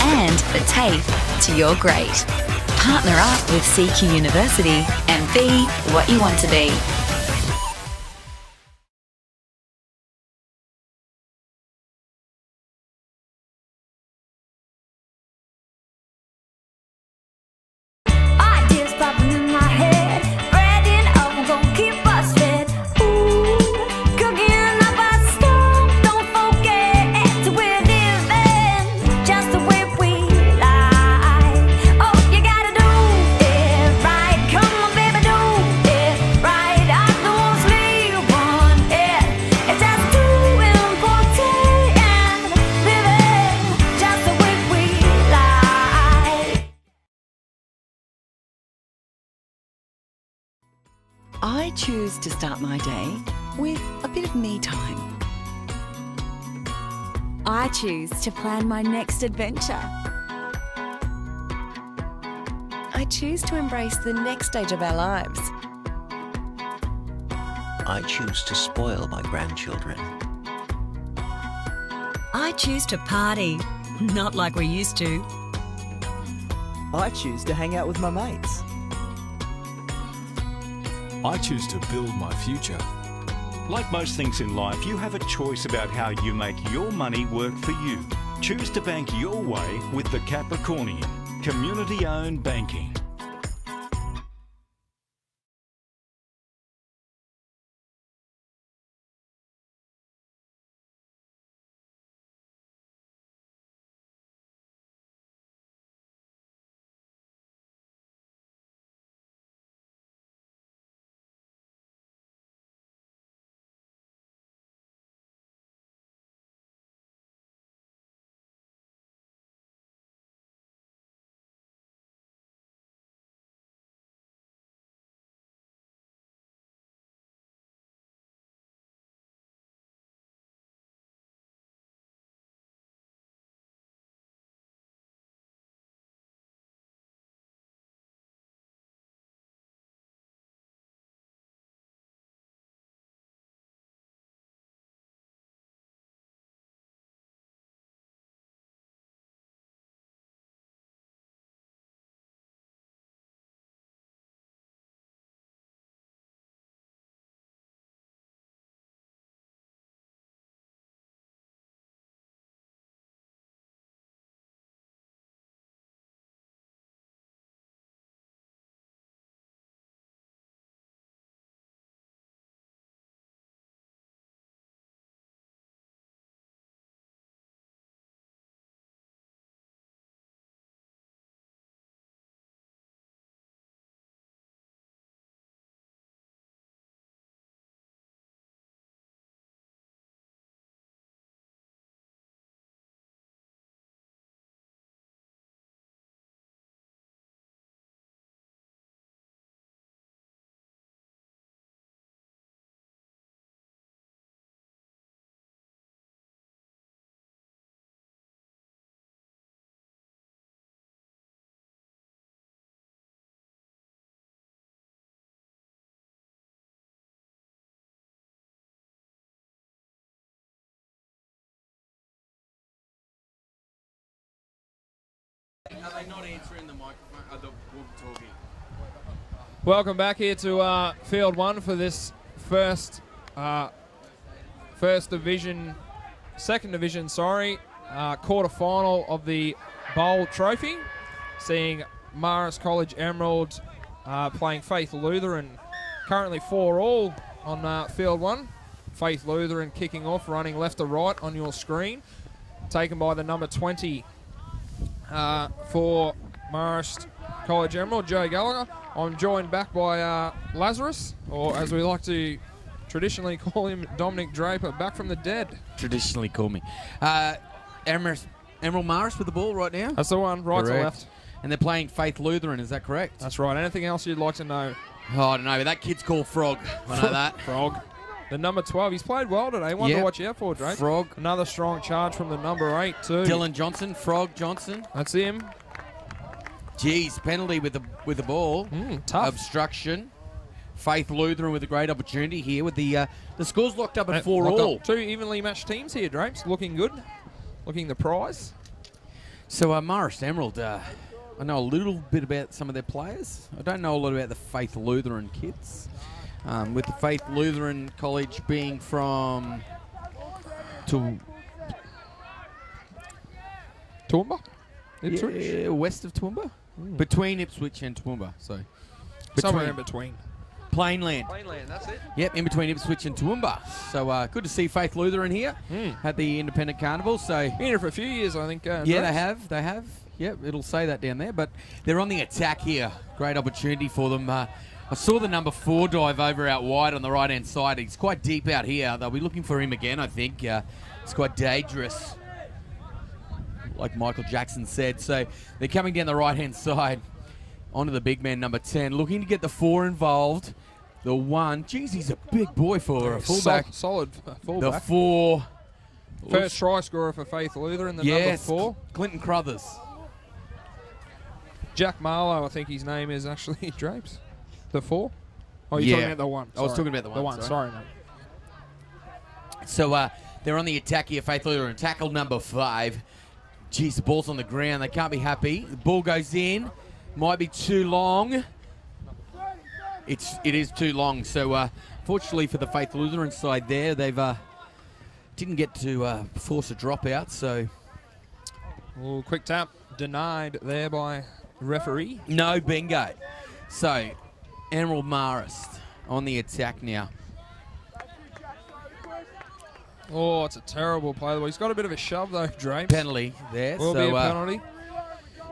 and the TAFE to your great. Partner up with CQ University and be what you want to be. Ideas popping in my head, breading up, I'm gonna keep us fed. Ooh, cooking up our stuff, don't forget we're living just the way we like. Oh, you gotta do it right, come on baby, do it right. I don't sleep on it, it's just too important. Living just the way we like. I choose to start my day with a bit of me time. I choose to plan my next adventure. I choose to embrace the next stage of our lives. I choose to spoil my grandchildren. I choose to party, not like we used to. I choose to hang out with my mates. I choose to build my future. Like most things in life, you have a choice about how you make your money work for you. Choose to bank your way with the Capricornian, community-owned banking. Are they not answering the microphone? The walkie-talkie? Welcome back here to Field 1 for this first second division, quarter-final of the Bowl Trophy, seeing Marist College Emerald playing Faith Lutheran, currently 4-all on field 1. Faith Lutheran kicking off, running left to right on your screen, taken by the number 20 for Marist College Emerald, Joe Gallagher. I'm joined back by Lazarus, or as we like to traditionally call him, Dominic Draper, back from the dead. Traditionally call me. Emerald Marist with the ball right now? That's the one, right to left. And they're playing Faith Lutheran, is that correct? That's right. Anything else you'd like to know? Oh, I don't know, but that kid's called Frog. I know that. Frog. The number 12. He's played well today. One to watch out for, Drake. Frog. Another strong charge from the number 8 too. Dylan Johnson, Frog Johnson. That's him. Geez, penalty with the ball. Tough. Obstruction. Faith Lutheran with a great opportunity here with the scores locked up at 4-all. Two evenly matched teams here, Drapes. Looking good. Looking the prize. So Marist Emerald, I know a little bit about some of their players. I don't know a lot about the Faith Lutheran kids. With the Faith Lutheran College being from Toowoomba? Ipswich? Yeah, west of Toowoomba. Between Ipswich and Toowoomba. So somewhere in between. Plainland. Plainland, that's it. Yep, in between Ipswich and Toowoomba. So good to see Faith Lutheran here at the Independent Carnival. So been here for a few years, I think. Yeah, they have. Yep, it'll say that down there. But they're on the attack here. Great opportunity for them. I saw the number 4 dive over out wide on the right-hand side. He's quite deep out here. They'll be looking for him again, I think. It's quite dangerous, like Michael Jackson said. So they're coming down the right-hand side onto the big man, number 10, looking to get the 4 involved. The 1, geez, he's a big boy for a fullback. Solid fullback. The 4. First try scorer for Faith Lutheran, the number 4. Clinton Crothers. Jack Marlowe, I think his name is actually Drapes. The 4? Oh, you're talking about the 1. I was talking about the 1. The 1, sorry, mate. So they're on the attack here, Faith Lutheran. Tackle number 5. Geez, the ball's on the ground. They can't be happy. The ball goes in. Might be too long. It is too long. So fortunately for the Faith Lutheran side there, they've didn't get to force a dropout. So quick tap denied there by referee. No bingo. So Emerald Marist on the attack now. Oh, it's a terrible play. He's got a bit of a shove though, Drapes. Penalty there. Will be a penalty.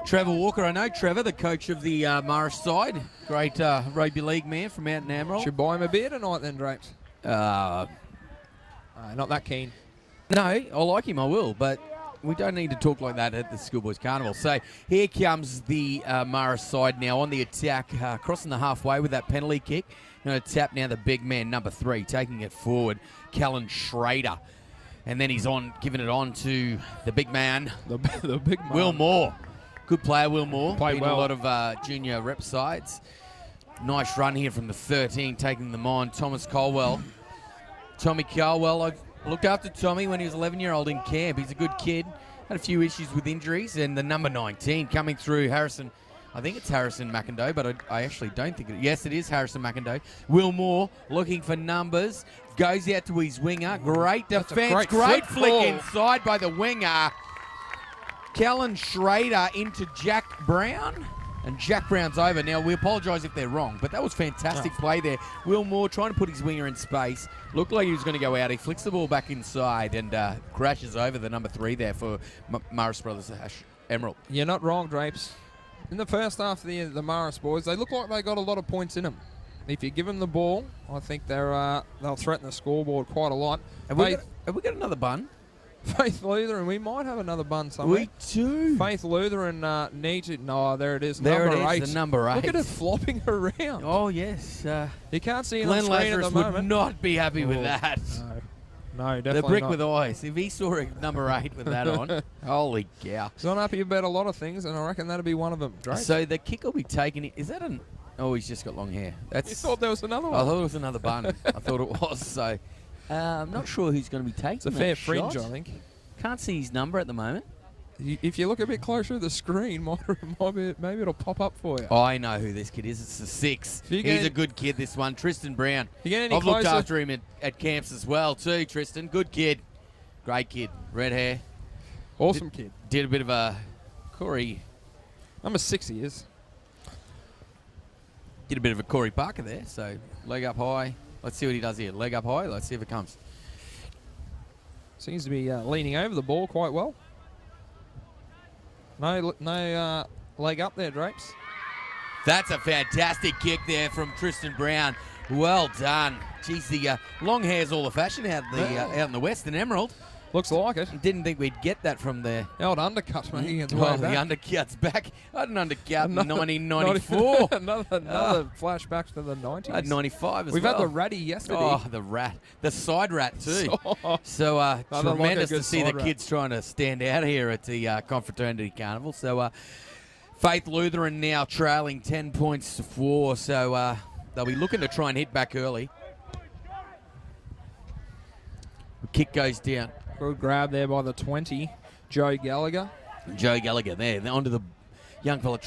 Trevor Walker, I know Trevor, the coach of the Marist side. Great rugby league man from out in Emerald. Should buy him a beer tonight then, Drapes. Not that keen. No, I like him, I will, but we don't need to talk like that at the Schoolboys Carnival. So here comes the Marist side now on the attack, crossing the halfway with that penalty kick. Going to tap now the big man, number 3, taking it forward, Callan Schrader. And then he's on, giving it on to the big man. The big man. Will Moore. Good player, Will Moore. Played well. A lot of junior rep sides. Nice run here from the 13, taking them on. Thomas Colwell. Tommy Colwell. I looked after Tommy when he was 11-year-old in camp. He's a good kid. Had a few issues with injuries. And the number 19 coming through, Harrison. I think it's Harrison McIndoe, but I actually don't think it is. Yes, it is Harrison McIndoe. Will Moore looking for numbers. Goes out to his winger. Great defense. Great flick inside by the winger. Callan Schrader into Jack Brown. And Jack Brown's over. Now, we apologise if they're wrong, but that was fantastic play there. Will Moore trying to put his winger in space. Looked like he was going to go out. He flicks the ball back inside and crashes over the number 3 there for Marist Brothers Emerald. You're not wrong, Drapes. In the first half, the Marist boys, they look like they got a lot of points in them. If you give them the ball, I think they'll threaten the scoreboard quite a lot. Have we got another bun? Faith Lutheran, we might have another bun somewhere. We do. Faith Lutheran need to... No, there it is. There number it 8. is, the number 8. Look at it flopping around. Oh, yes. You can't see it Glenn on screen Lazarus at the moment. would not be happy with that. No, definitely The brick not. with eyes. If he saw a number 8 with that on, holy cow. He's not happy about a lot of things, and I reckon that'll be one of them. Drake. So the kick will be taken. Is that an... Oh, he's just got long hair. You thought there was another one? I thought it was another bun. I thought it was. So I'm not sure who's going to be taking It's a fair that fringe, shot. I think. Can't see his number at the moment. If you look a bit closer at the screen, maybe it'll pop up for you. I know who this kid is. It's the 6. He's a good kid, this one. Tristan Brown. You get any I've looked closer? after him at camps as well, too, Tristan. Good kid. Great kid. Red hair. Awesome kid. Did a bit of a Corey. Number 6 he is. Did a bit of a Corey Parker there. So leg up high. Let's see what he does here. Leg up high. Let's see if it comes. Seems to be leaning over the ball quite well. No leg up there, Drapes. That's a fantastic kick there from Tristan Brown. Well done. Geez, the long hair's all the fashion out in the Western Emerald. Looks like it. Didn't think we'd get that from there. The old undercut making its way Well, back. the undercut's back. I had an undercut in 1994. another flashback to the 90s. I had 95 as We've well. had the ratty yesterday. Oh, the rat. The side rat, too. So tremendous to see the kids trying to stand out here at the Confraternity Carnival. So Faith Lutheran now trailing 10 points to 4. So they'll be looking to try and hit back early. The kick goes down. Good grab there by the 20, Joe Gallagher. Joe Gallagher there. Onto the young fella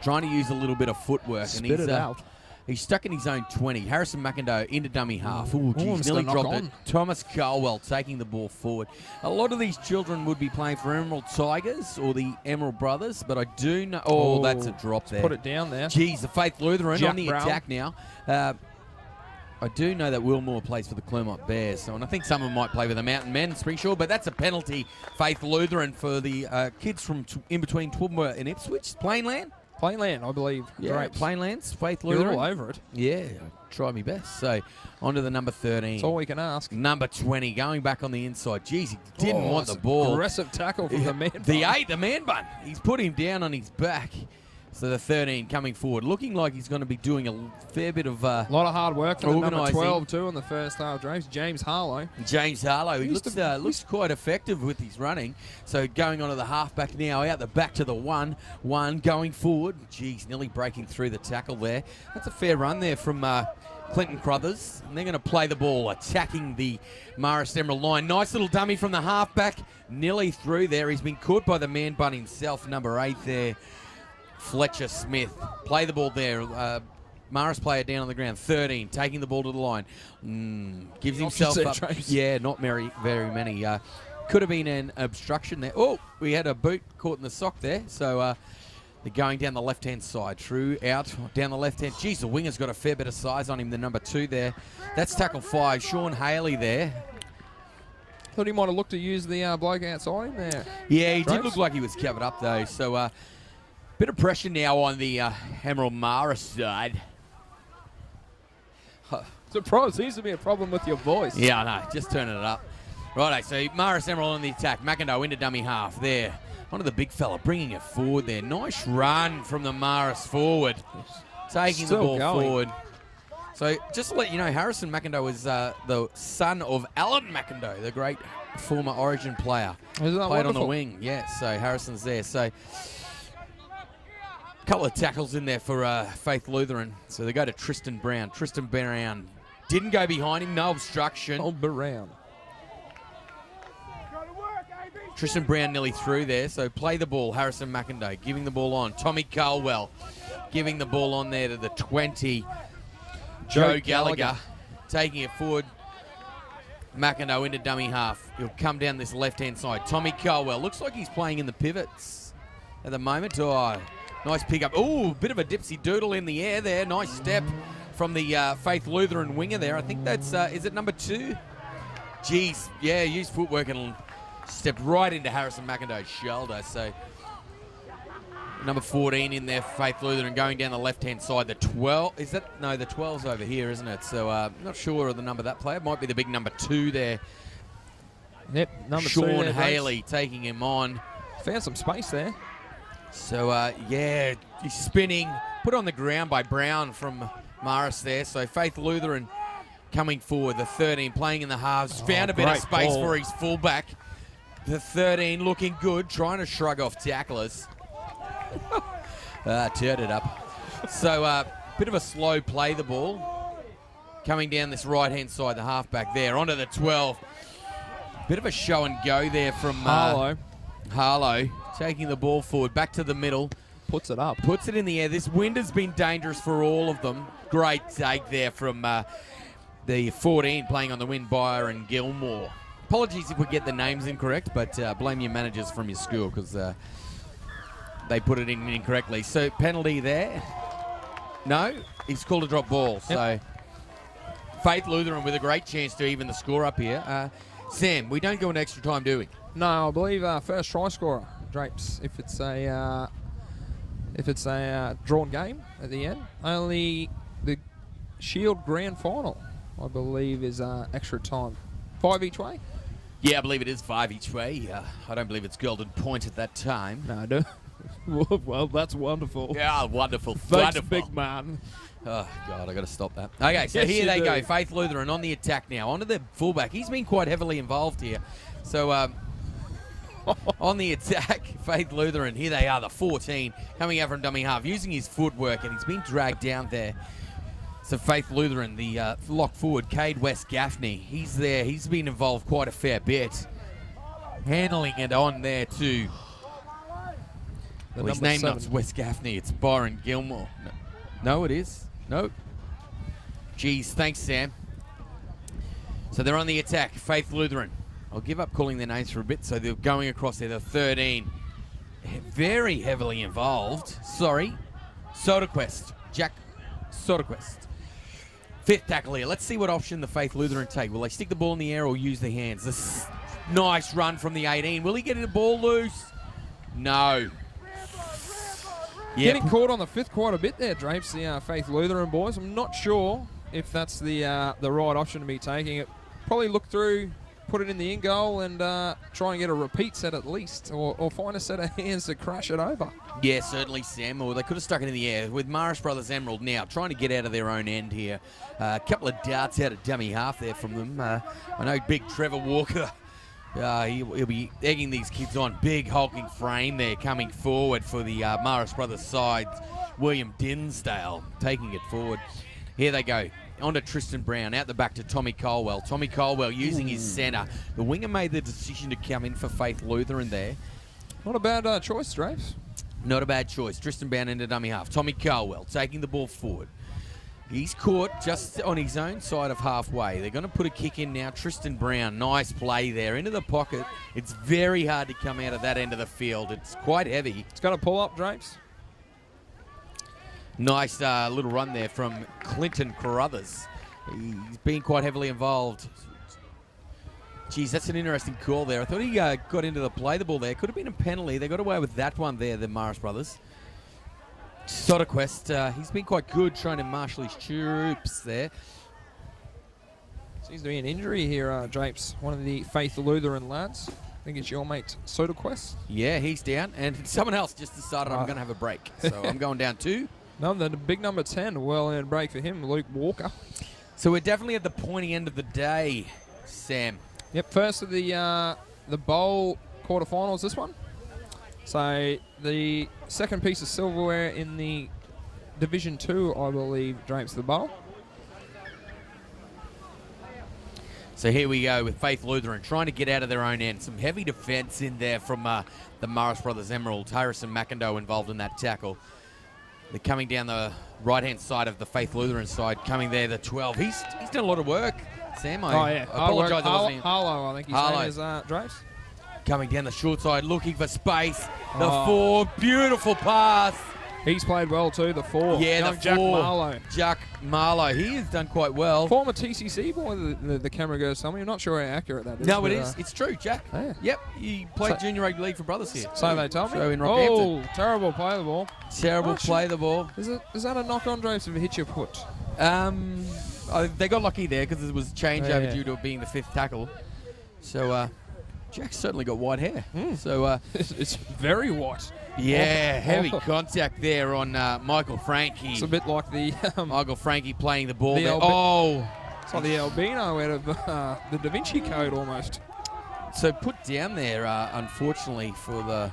trying to use a little bit of footwork. Spit and it out. He's stuck in his own 20. Harrison McIndoe into dummy half. Ooh, geez, almost nearly a knock dropped on. it. Thomas Carwell taking the ball forward. A lot of these children would be playing for Emerald Tigers or the Emerald Brothers, but I do know... Oh, that's a drop there. Put it down there. Geez, the Faith Lutheran Jack on the Brown. attack now. I do know that Will Moore plays for the Clermont Bears, and I think someone might play with the Mountain Men, Springshaw, but that's a penalty, Faith Lutheran, for the kids from in between Toowoomba and Ipswich. Plainland? Plainland, I believe. Yeah, Drapes. Plainlands, Faith You're Lutheran. all over it. Yeah, I try my best. So, on to the number 13. That's all we can ask. Number 20, going back on the inside. Jeez, he didn't want the that's ball. Aggressive tackle from the man bun. The man bun. He's put him down on his back. So the 13 coming forward, looking like he's going to be doing a fair bit of a lot of hard work for the number organising. 12 too in the first half. James Harlow. James Harlow, he looks quite effective with his running. So going on to the halfback now, out the back to the 1 going forward. Geez, nearly breaking through the tackle there. That's a fair run there from Clinton Crothers. And they're going to play the ball, attacking the Marist Emerald line. Nice little dummy from the halfback, nearly through there. He's been caught by the man bun himself, number 8 there. Fletcher Smith. Play the ball there. Marist player down on the ground. 13, taking the ball to the line. Gives himself up. Yeah, not very many. Could have been an obstruction there. Oh, we had a boot caught in the sock there. So they're going down the left-hand side. True out down the left-hand. Geez, the winger's got a fair bit of size on him, the number 2 there. That's tackle 5. Sean Haley there. Thought he might have looked to use the bloke outside him there. Yeah, he did look like he was covered up, though. So, bit of pressure now on the Emerald Marist side. Surprise, seems to be a problem with your voice. Yeah, I know. Just turning it up. Righto, so Marist Emerald on the attack. McIndoe into dummy half there. Onto the big fella, bringing it forward there. Nice run from the Marist forward. Taking the ball forward. So just to let you know, Harrison McIndoe is the son of Alan McIndoe, the great former Origin player. Isn't that Played wonderful? on the wing. Yeah, so Harrison's there. So couple of tackles in there for Faith Lutheran. So they go to Tristan Brown. Tristan Brown didn't go behind him. No obstruction. Oh, Brown. Tristan Brown nearly through there. So play the ball. Harrison McIndoe giving the ball on. Tommy Colwell giving the ball on there to the 20. Joe Gallagher taking it forward. McIndoe into dummy half. He'll come down this left-hand side. Tommy Colwell. Looks like he's playing in the pivots at the moment. Oh, nice pick-up. Oh, bit of a dipsy doodle in the air there. Nice step from the Faith Lutheran winger there. I think that's, is it number 2? Jeez, yeah, used footwork and stepped right into Harrison McIndoe's shoulder. So number 14 in there, Faith Lutheran, going down the left-hand side. The 12, is that? No, the 12's over here, isn't it? So not sure of the number of that player. Might be the big number 2 there. Yep, number 2 Sean there, Haley taking him on. Found some space there. So, yeah, he's spinning. Put on the ground by Brown from Marist there. So, Faith Lutheran coming forward. The 13 playing in the halves. Found a bit of space for his fullback. The 13 looking good. Trying to shrug off tacklers. Turned it up. So, bit of a slow play the ball. Coming down this right-hand side, the halfback there. Onto the 12. Bit of a show and go there from Harlow. Harlow taking the ball forward, back to the middle. Puts it up. Puts it in the air. This wind has been dangerous for all of them. Great take there from the 14 playing on the wing, Byron Gilmore. Apologies if we get the names incorrect, but blame your managers from your school because they put it in incorrectly. So penalty there. No, he's called a drop ball. Yep. So Faith Lutheran with a great chance to even the score up here. Sam, we don't go into extra time, do we? No, I believe first try scorer, Drapes. If it's a drawn game at the end, only the Shield Grand Final, I believe, is extra time. 5 each way? Yeah, I believe it is 5 each way. I don't believe it's golden point at that time. No, I do. Well, that's wonderful. Yeah, wonderful. Thanks, Wonderful. big man. Oh, God, I got to stop that. Okay, so Yes, here you they do. go. Faith Lutheran on the attack now. Onto the fullback. He's been quite heavily involved here. So, on the attack, Faith Lutheran. Here they are, the 14, coming out from dummy half, using his footwork, and he's been dragged down there. So Faith Lutheran, the lock forward, Cade West Gaffney. He's there. He's been involved quite a fair bit. Handling it on there, too. Well, his name not West Gaffney. It's Byron Gilmore. No, it is. No. Geez, thanks, Sam. So they're on the attack. Faith Lutheran. I'll give up calling their names for a bit. So they're going across there. The 13. Very heavily involved. Sorry. Soderquist. Jack Soderquist. Fifth tackle here. Let's see what option the Faith Lutheran take. Will they stick the ball in the air or use their hands? This nice run from the 18. Will he get the ball loose? No. Getting caught on the fifth quite a bit there, Drapes, the Faith Lutheran boys. I'm not sure if that's the right option to be taking it. Probably look through, put it in the in goal and try and get a repeat set at least, or find a set of hands to crash it over. Yeah, certainly, Sam. Or they could have stuck it in the air. With Morris Brothers Emerald now trying to get out of their own end here. A couple of darts out of dummy half there from them. I know big Trevor Walker. He'll be egging these kids on. Big hulking frame there coming forward for the Morris Brothers side. William Dinsdale taking it forward. Here they go. On to Tristan Brown. Out the back to Tommy Colwell. Tommy Colwell using his centre. The winger made the decision to come in for Faith Lutheran there. Not a bad choice, Drapes. Not a bad choice. Tristan Brown into dummy half. Tommy Colwell taking the ball forward. He's caught just on his own side of halfway. They're going to put a kick in now. Tristan Brown, nice play there. Into the pocket. It's very hard to come out of that end of the field. It's quite heavy. It's got to pull up, Drapes. Nice little run there from Clinton Carruthers. He's been quite heavily involved. Geez, that's an interesting call there. I thought he got into the play the ball there. Could have been a penalty. They got away with that one there, the Morris Brothers. Soderquist, he's been quite good trying to marshal his troops there. Seems to be an injury here, Drapes. One of the Faith Lutheran lads. I think it's your mate, Soderquist. Yeah, he's down. And someone else just decided I'm going to have a break. So I'm going down too. No, the big number 10, well-earned break for him, Luke Walker. So we're definitely at the pointy end of the day, Sam. Yep, first of the bowl quarterfinals, this one. So the second piece of silverware in the Division 2, I believe, Drapes the bowl. So here we go with Faith Lutheran trying to get out of their own end. Some heavy defence in there from the Morris Brothers Emerald. Harrison McIndoe involved in that tackle. They're coming down the right-hand side of the Faith Lutheran side, coming there, the 12. He's done a lot of work, Sam. I apologise. Harlow, I think his name is, Drapes. Coming down the short side, looking for space. The 4, beautiful pass. He's played well too, the 4. Yeah, the 4. Jack Marlowe. Jack Marlowe, he has done quite well. Former TCC boy, the camera goes to me. I'm not sure how accurate that is. No, it is. It's true, Jack. Yeah. Yep, he played junior rugby league for Brothers here. So they told me. So in Rockhampton. Oh, terrible play the ball. Terrible play the ball. Is that a knock on, Drapes, if it hits your foot? They got lucky there because it was changeover due to it being the 5th tackle. So Jack's certainly got white hair. So it's very white. Yeah, heavy contact there on Michael Frankie. It's a bit like the Michael Frankie playing the ball there. It's like the albino out of the Da Vinci Code almost. So put down there, unfortunately, for the...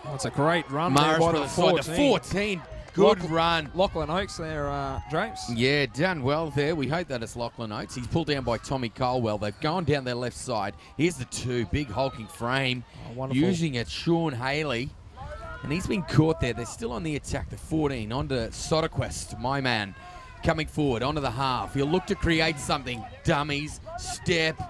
Oh, it's a great run Morris there by Brothers the 14. The 14. Good run. Lachlan Oakes there, Drapes. Yeah, done well there. We hope that it's Lachlan Oates. He's pulled down by Tommy Colwell. They've gone down their left side. Here's the 2. Big hulking frame. Wonderful. Using it, Sean Haley. And he's been caught there. They're still on the attack. The 14 onto Soderquist, my man. Coming forward onto the half. He'll look to create something. Dummies, step.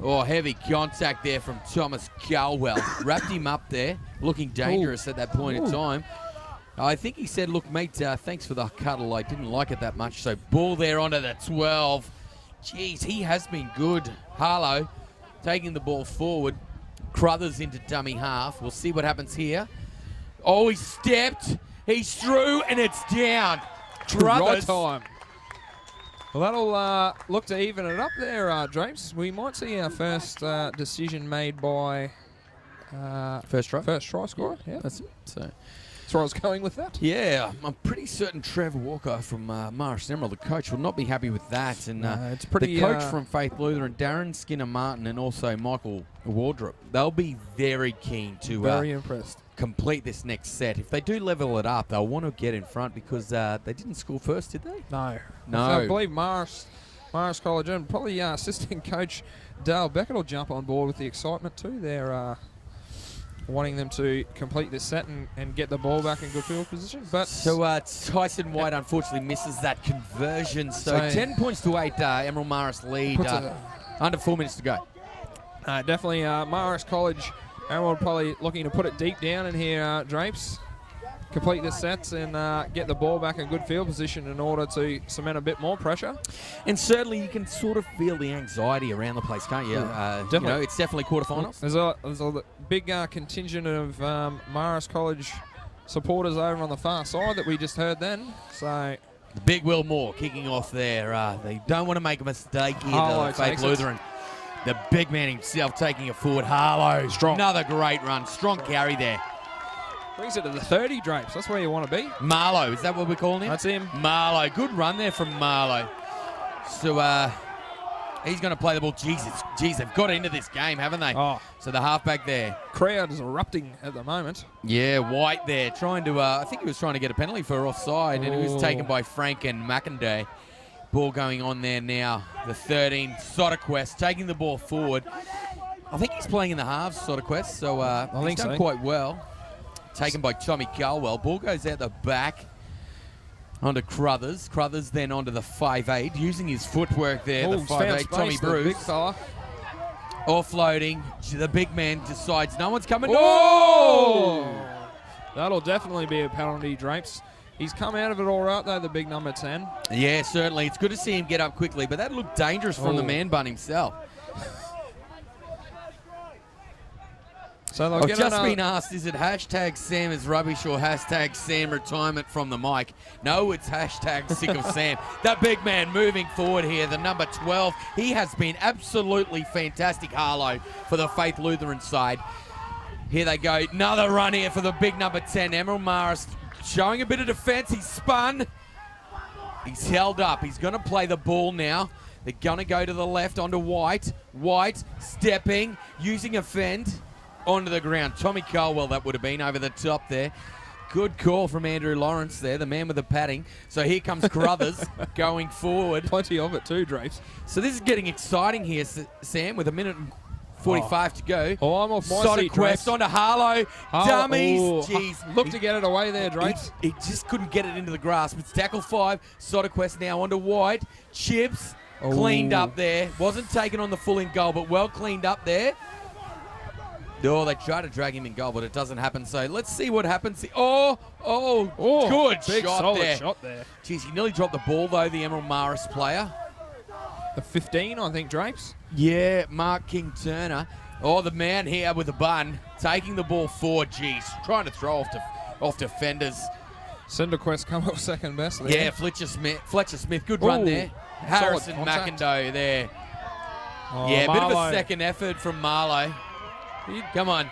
Oh, heavy contact there from Thomas Colwell. Wrapped him up there, looking dangerous at that point in time. I think he said, look, mate, thanks for the cuddle. I didn't like it that much. So ball there onto the 12. Jeez, he has been good. Harlow taking the ball forward. Crothers into dummy half. We'll see what happens here. Oh, he stepped. He's through, and it's down. Right time. Well, that'll look to even it up there, Drapes. We might see our first decision made by first try scorer. Yeah, that's it. So that's where I was going with that. Yeah, I'm pretty certain Trevor Walker from Morris Emerald, the coach, will not be happy with that. And it's pretty, the coach from Faith Lutheran, Darren Skinner Martin, and also Michael Wardrop, they'll be very keen to very impressed. Complete this next set. If they do level it up, they'll want to get in front because they didn't score first, did they? No. No. I believe Morris College and probably assistant coach Dale Beckett will jump on board with the excitement too. They're wanting them to complete this set and get the ball back in good field position. But so Tyson White unfortunately misses that conversion. So 10 points to 8, Emerald Morris lead. Under 4 minutes to go. Definitely Morris College. Emerald probably looking to put it deep down in here, Drapes. Complete the sets and get the ball back in good field position in order to cement a bit more pressure. And certainly you can sort of feel the anxiety around the place, can't you? Definitely. You know, it's definitely quarterfinals. There's a big contingent of Morris College supporters over on the far side that we just heard then. So Big Will Moore kicking off there. They don't want to make a mistake here. The Faith Lutheran. The big man himself taking it forward. Harlow. Strong. Another great run. Strong carry there. Brings it to the 30, Drapes. That's where you want to be. Marlowe, is that what we're calling him? That's him. Marlowe. Good run there from Marlowe. So he's going to play the ball. Jeez, they've got into this game, haven't they? Oh. So the halfback there. Crowd is erupting at the moment. Yeah, White there trying to, I think he was trying to get a penalty for offside, and it was taken by Frank and McInday. Ball going on there now. The 13, Soderquist taking the ball forward. I think he's playing in the halves, Soderquist, so he's done quite well. Taken by Tommy Colwell. Ball goes out the back onto Crothers. Crothers then onto the 5'8", using his footwork there. The 5'8", Tommy Bruce. Big fella. Offloading. The big man decides no one's coming. Oh! That'll definitely be a penalty, Drapes. He's come out of it all right, though, the big number 10. Yeah, certainly. It's good to see him get up quickly, but that looked dangerous from the man bun himself. So I've just been asked, is it hashtag Sam is rubbish or hashtag Sam retirement from the mic? No, it's hashtag sick of Sam. That big man moving forward here, the number 12. He has been absolutely fantastic, Harlow, for the Faith Lutheran side. Here they go. Another run here for the big number 10, Emerald Morris. Showing a bit of defense. He's spun. He's held up. He's going to play the ball now. They're going to go to the left onto White. White stepping, using a fend onto the ground. Tommy Colwell, that would have been over the top there. Good call from Andrew Lawrence there, the man with the padding. So here comes Crothers going forward. Plenty of it too, Drapes. So this is getting exciting here, Sam, with a minute and 45 to go. Oh, I'm off my seat, Drapes. Onto Harlow. Dummies. Jeez. Look to get it away there, Drapes. He just couldn't get it into the grasp. It's tackle 5. Soderquist now onto White. Chips. Cleaned up there. Wasn't taken on the full in goal, but well cleaned up there. Oh, they try to drag him in goal, but it doesn't happen. So let's see what happens. Good big shot solid there. shot there. Jeez, he nearly dropped the ball, though, the Emerald Morris player. The 15, I think, Drapes. Yeah, Mark King-Turner. Oh, the man here with the bun, taking the ball forward. Jeez, trying to throw off defenders. Cinderquest come up second best there. Yeah, Fletcher Smith, good run there. Harrison McIndoe there. Yeah, a bit of a second effort from Marlowe. Come on.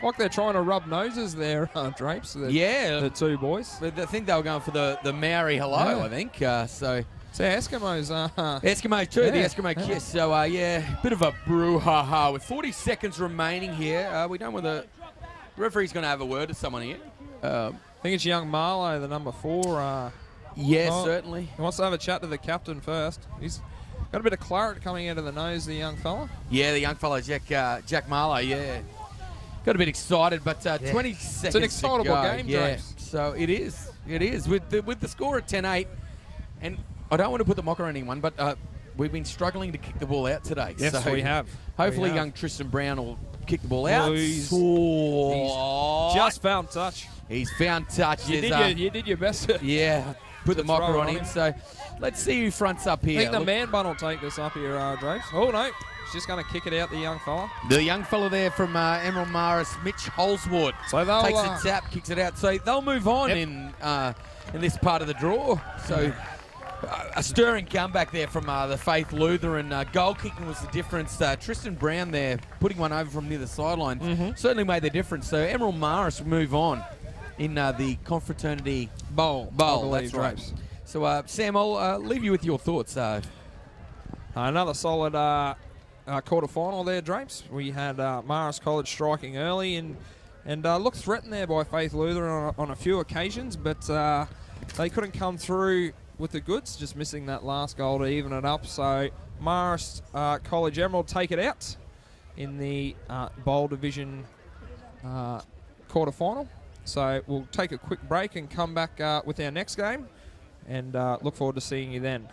Like they're trying to rub noses there, Drapes. The two boys. I think they were going for the Maori hello, I think. So Eskimos. Eskimos too, the Eskimo kiss. So, bit of a brouhaha. With 40 seconds remaining here, we don't want the referee's going to have a word with someone here. think it's young Marlowe, the number 4. Certainly. He wants to have a chat to the captain first. He's got a bit of claret coming out of the nose, the young fella. Yeah, the young fella, Jack Marlowe, yeah. Got a bit excited, but 20 seconds It's an excitable to go. game, yeah. James. So it is. It is. With the score at 10-8, and I don't want to put the mock on anyone, but we've been struggling to kick the ball out today. Yes, so we have. Hopefully We have. young Tristan Brown will kick the ball out. He's just found touch. He's found touch. You did your best. Yeah, put the to mocker throw on on him. him. So let's see who fronts up I here. think the Look, man bun will take this up here, Drapes. Oh, no. He's just going to kick it out, the young fella. the young fella there from Emerald Maris, Mitch Holswood, So they'll, takes a tap, kicks it out. So they'll move on in this part of the draw. So a stirring comeback there from the Faith Lutheran. Goal kicking was the difference. Tristan Brown there putting one over from near the sideline certainly made the difference. So Emerald Maris will move on in the Confraternity Bowl. That's right. Drapes. So Sam, I'll leave you with your thoughts. Another solid quarter-final there, Drapes. We had Maris College striking early and looked threatened there by Faith Lutheran on a few occasions, but they couldn't come through with the goods, just missing that last goal to even it up. So Maris College Emerald take it out in the Bowl Division quarter-final. So we'll take a quick break and come back with our next game, and look forward to seeing you then.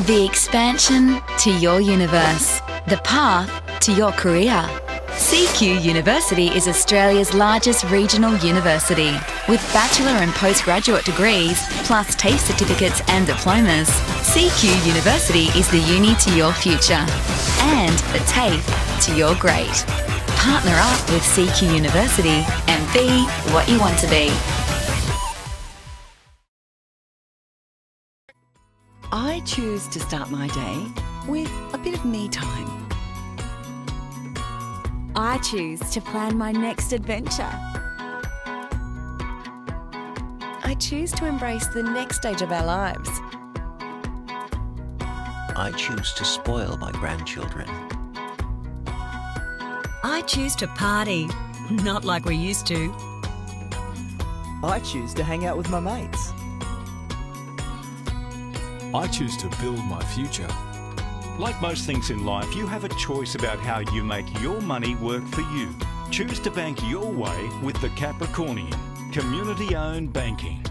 The expansion to your universe. The path to your career. CQ University is Australia's largest regional university. With bachelor and postgraduate degrees, plus TAFE certificates and diplomas, CQ University is the uni to your future and the TAFE to your great. Partner up with CQ University and be what you want to be. I choose to start my day with a bit of me time. I choose to plan my next adventure. I choose to embrace the next stage of our lives. I choose to spoil my grandchildren. I choose to party, not like we used to. I choose to hang out with my mates. I choose to build my future. Like most things in life, you have a choice about how you make your money work for you. Choose to bank your way with the Capricornian, community-owned banking.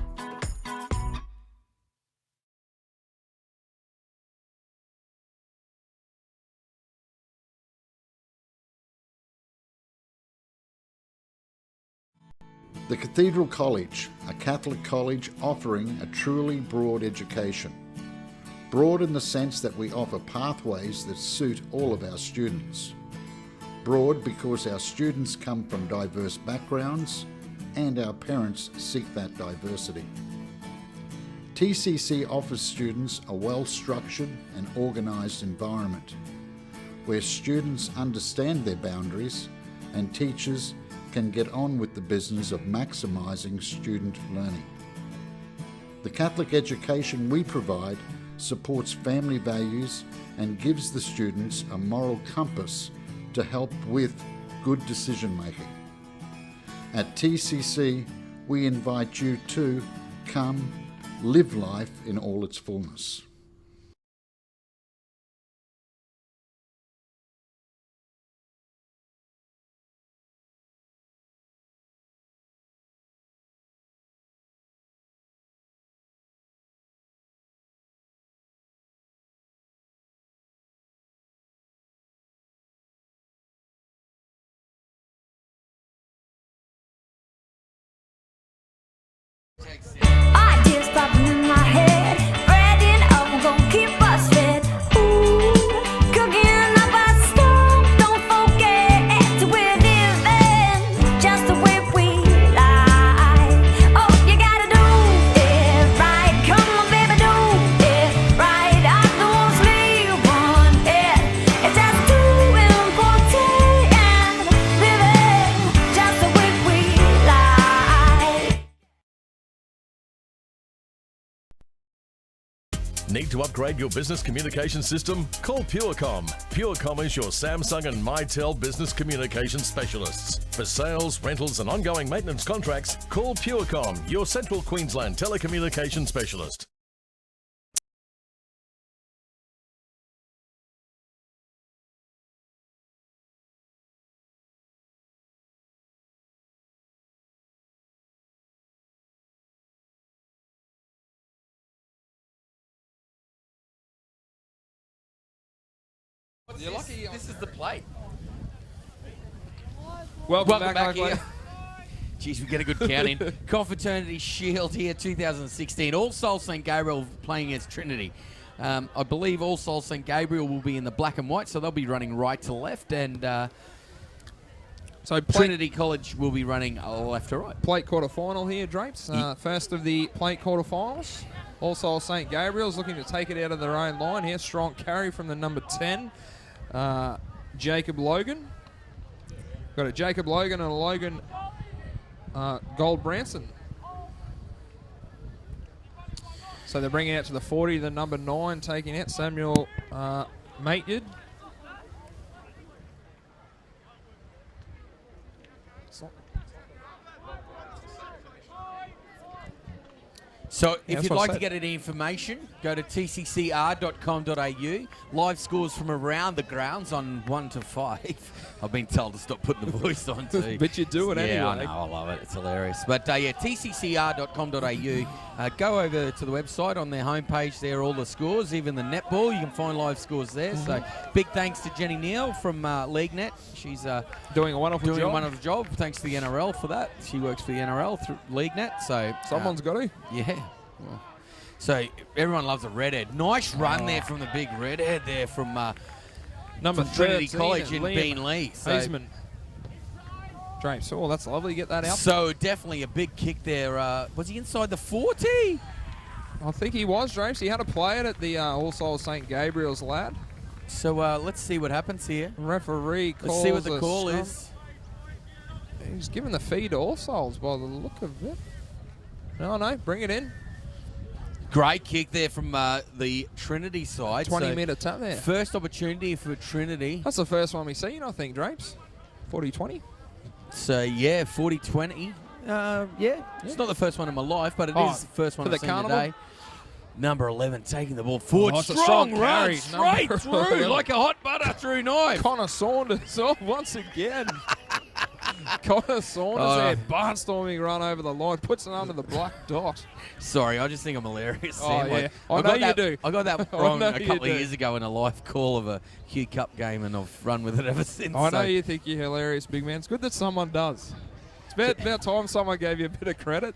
The Cathedral College, a Catholic college offering a truly broad education. Broad in the sense that we offer pathways that suit all of our students. Broad because our students come from diverse backgrounds and our parents seek that diversity. TCC offers students a well-structured and organised environment where students understand their boundaries and teachers can get on with the business of maximising student learning. The Catholic education we provide supports family values and gives the students a moral compass to help with good decision making. At TCC, we invite you to come live life in all its fullness. Ideas popping in my head, ready up Need to upgrade your business communication system? Call Purecom. Purecom is your Samsung and Mytel business communication specialists. For sales, rentals and ongoing maintenance contracts, call Purecom, your Central Queensland telecommunication specialist. You're lucky. This is the plate. Welcome back here. Jeez, we get a good count in. Confraternity Shield here, 2016. All Souls St. Gabriel playing against Trinity. I believe All Souls St. Gabriel will be in the black and white, so they'll be running right to left, and so Trinity College will be running left to right. Plate quarter-final here, Drapes. First of the plate quarter-finals. All Souls St. Gabriel's looking to take it out of their own line here. Strong carry from the number 10, Jacob Logan. Got a Jacob Logan and a Logan Gold-Branson. So they're bringing out to the 40, the number 9 taking out Samuel Mateyard. So if you'd like to get any information, go to tccr.com.au. Live scores from around the grounds on 1 to 5. I've been told to stop putting the voice on too. But you do it anyway. Yeah, I know. I love it. It's hilarious. But yeah, tccr.com.au. Go over to the website on their homepage there, all the scores, even the netball. You can find live scores there. So big thanks to Jenny Neal from LeagueNet. She's doing a wonderful job. Thanks to the NRL for that. She works for the NRL through LeagueNet. So someone's got to. Yeah. Well, so everyone loves a redhead. Nice run there from the big redhead there from number Trinity 13, College in Liam Bean Lee. Hazeman. Drapes. Oh, that's lovely. Get that out. So definitely a big kick there. Was he inside the 40? I think he was, Drapes. He had to play it at the All Souls St. Gabriel's lad. So let's see what happens here. Referee calls. Let's see what the call is. He's given the feed to All Souls by the look of it. No, bring it in. Great kick there from the Trinity side. 20-metre tap there. First opportunity for Trinity. That's the first one we've seen, I think, Drapes. 40-20. So, yeah, 40-20. It's not the first one in my life, but it is the first one I've seen today. Number 11 taking the ball forward. Strong run straight through like a hot butter through knife. Connor Saunders once again. Connor Saunders there, barnstorming run over the line, puts it under the black dot. Sorry, I just think I'm hilarious. Oh, Sam. yeah. I know you do. I got that wrong a couple of years ago in a live call of a Q Cup game, and I've run with it ever since. I know you think you're hilarious, big man. It's good that someone does. It's about time someone gave you a bit of credit.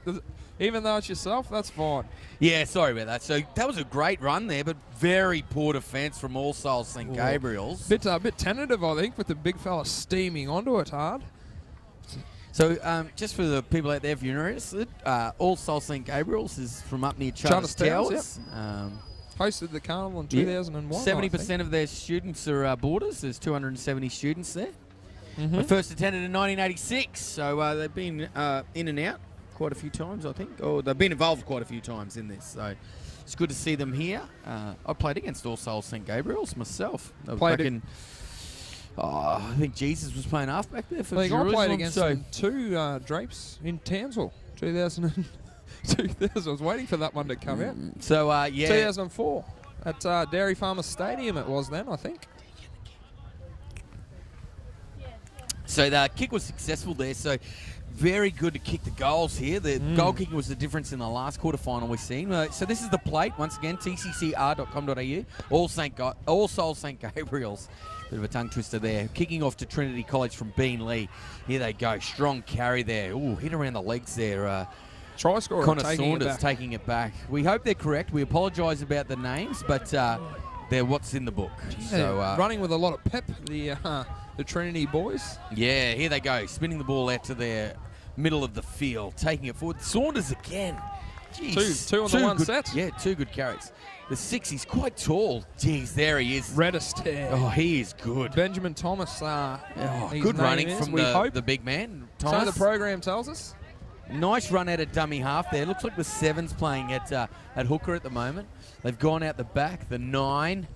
Even though it's yourself, that's fine. Yeah, sorry about that. So that was a great run there, but very poor defence from All Souls St. Gabriel's. Bit tentative, I think, with the big fella steaming onto it hard. So just for the people out there, if you're interested, All Souls St. Gabriel's is from up near Charters Towers. Yep. Hosted the carnival in 2001. 70% of their students are boarders. There's 270 students there. They first attended in 1986, so they've been in and out quite a few times, I think. Or they've been involved quite a few times in this, so it's good to see them here. I played against All Souls St. Gabriel's myself. I think Jesus was playing half back there for Jerusalem. I played against them two Drapes in Townsville, 2000. I was waiting for that one to come out. So, 2004 at Dairy Farmers Stadium it was then, I think. So the kick was successful there. So very good to kick the goals here. The goal kicking was the difference in the last quarterfinal we've seen. So this is the plate once again. tccr.com.au. All Souls St. Gabriel's. Bit of a tongue twister there. Kicking off to Trinity College from Bean Lee. Here they go. Strong carry there. Ooh, hit around the legs there. Try scorer Connor Saunders taking it back. We hope they're correct. We apologise about the names, but they're what's in the book. So running with a lot of pep, the Trinity boys. Yeah, here they go. Spinning the ball out to their middle of the field. Taking it forward. Saunders again. Jeez. Two on the one set. Yeah, two good carries. The 6, he's quite tall. Jeez, there he is. Reddest hair. Oh, he is good. Benjamin Thomas. Good running from the big man, Thomas. So the program tells us. Nice run out of dummy half there. Looks like the 7's playing at hooker at the moment. They've gone out the back. The 9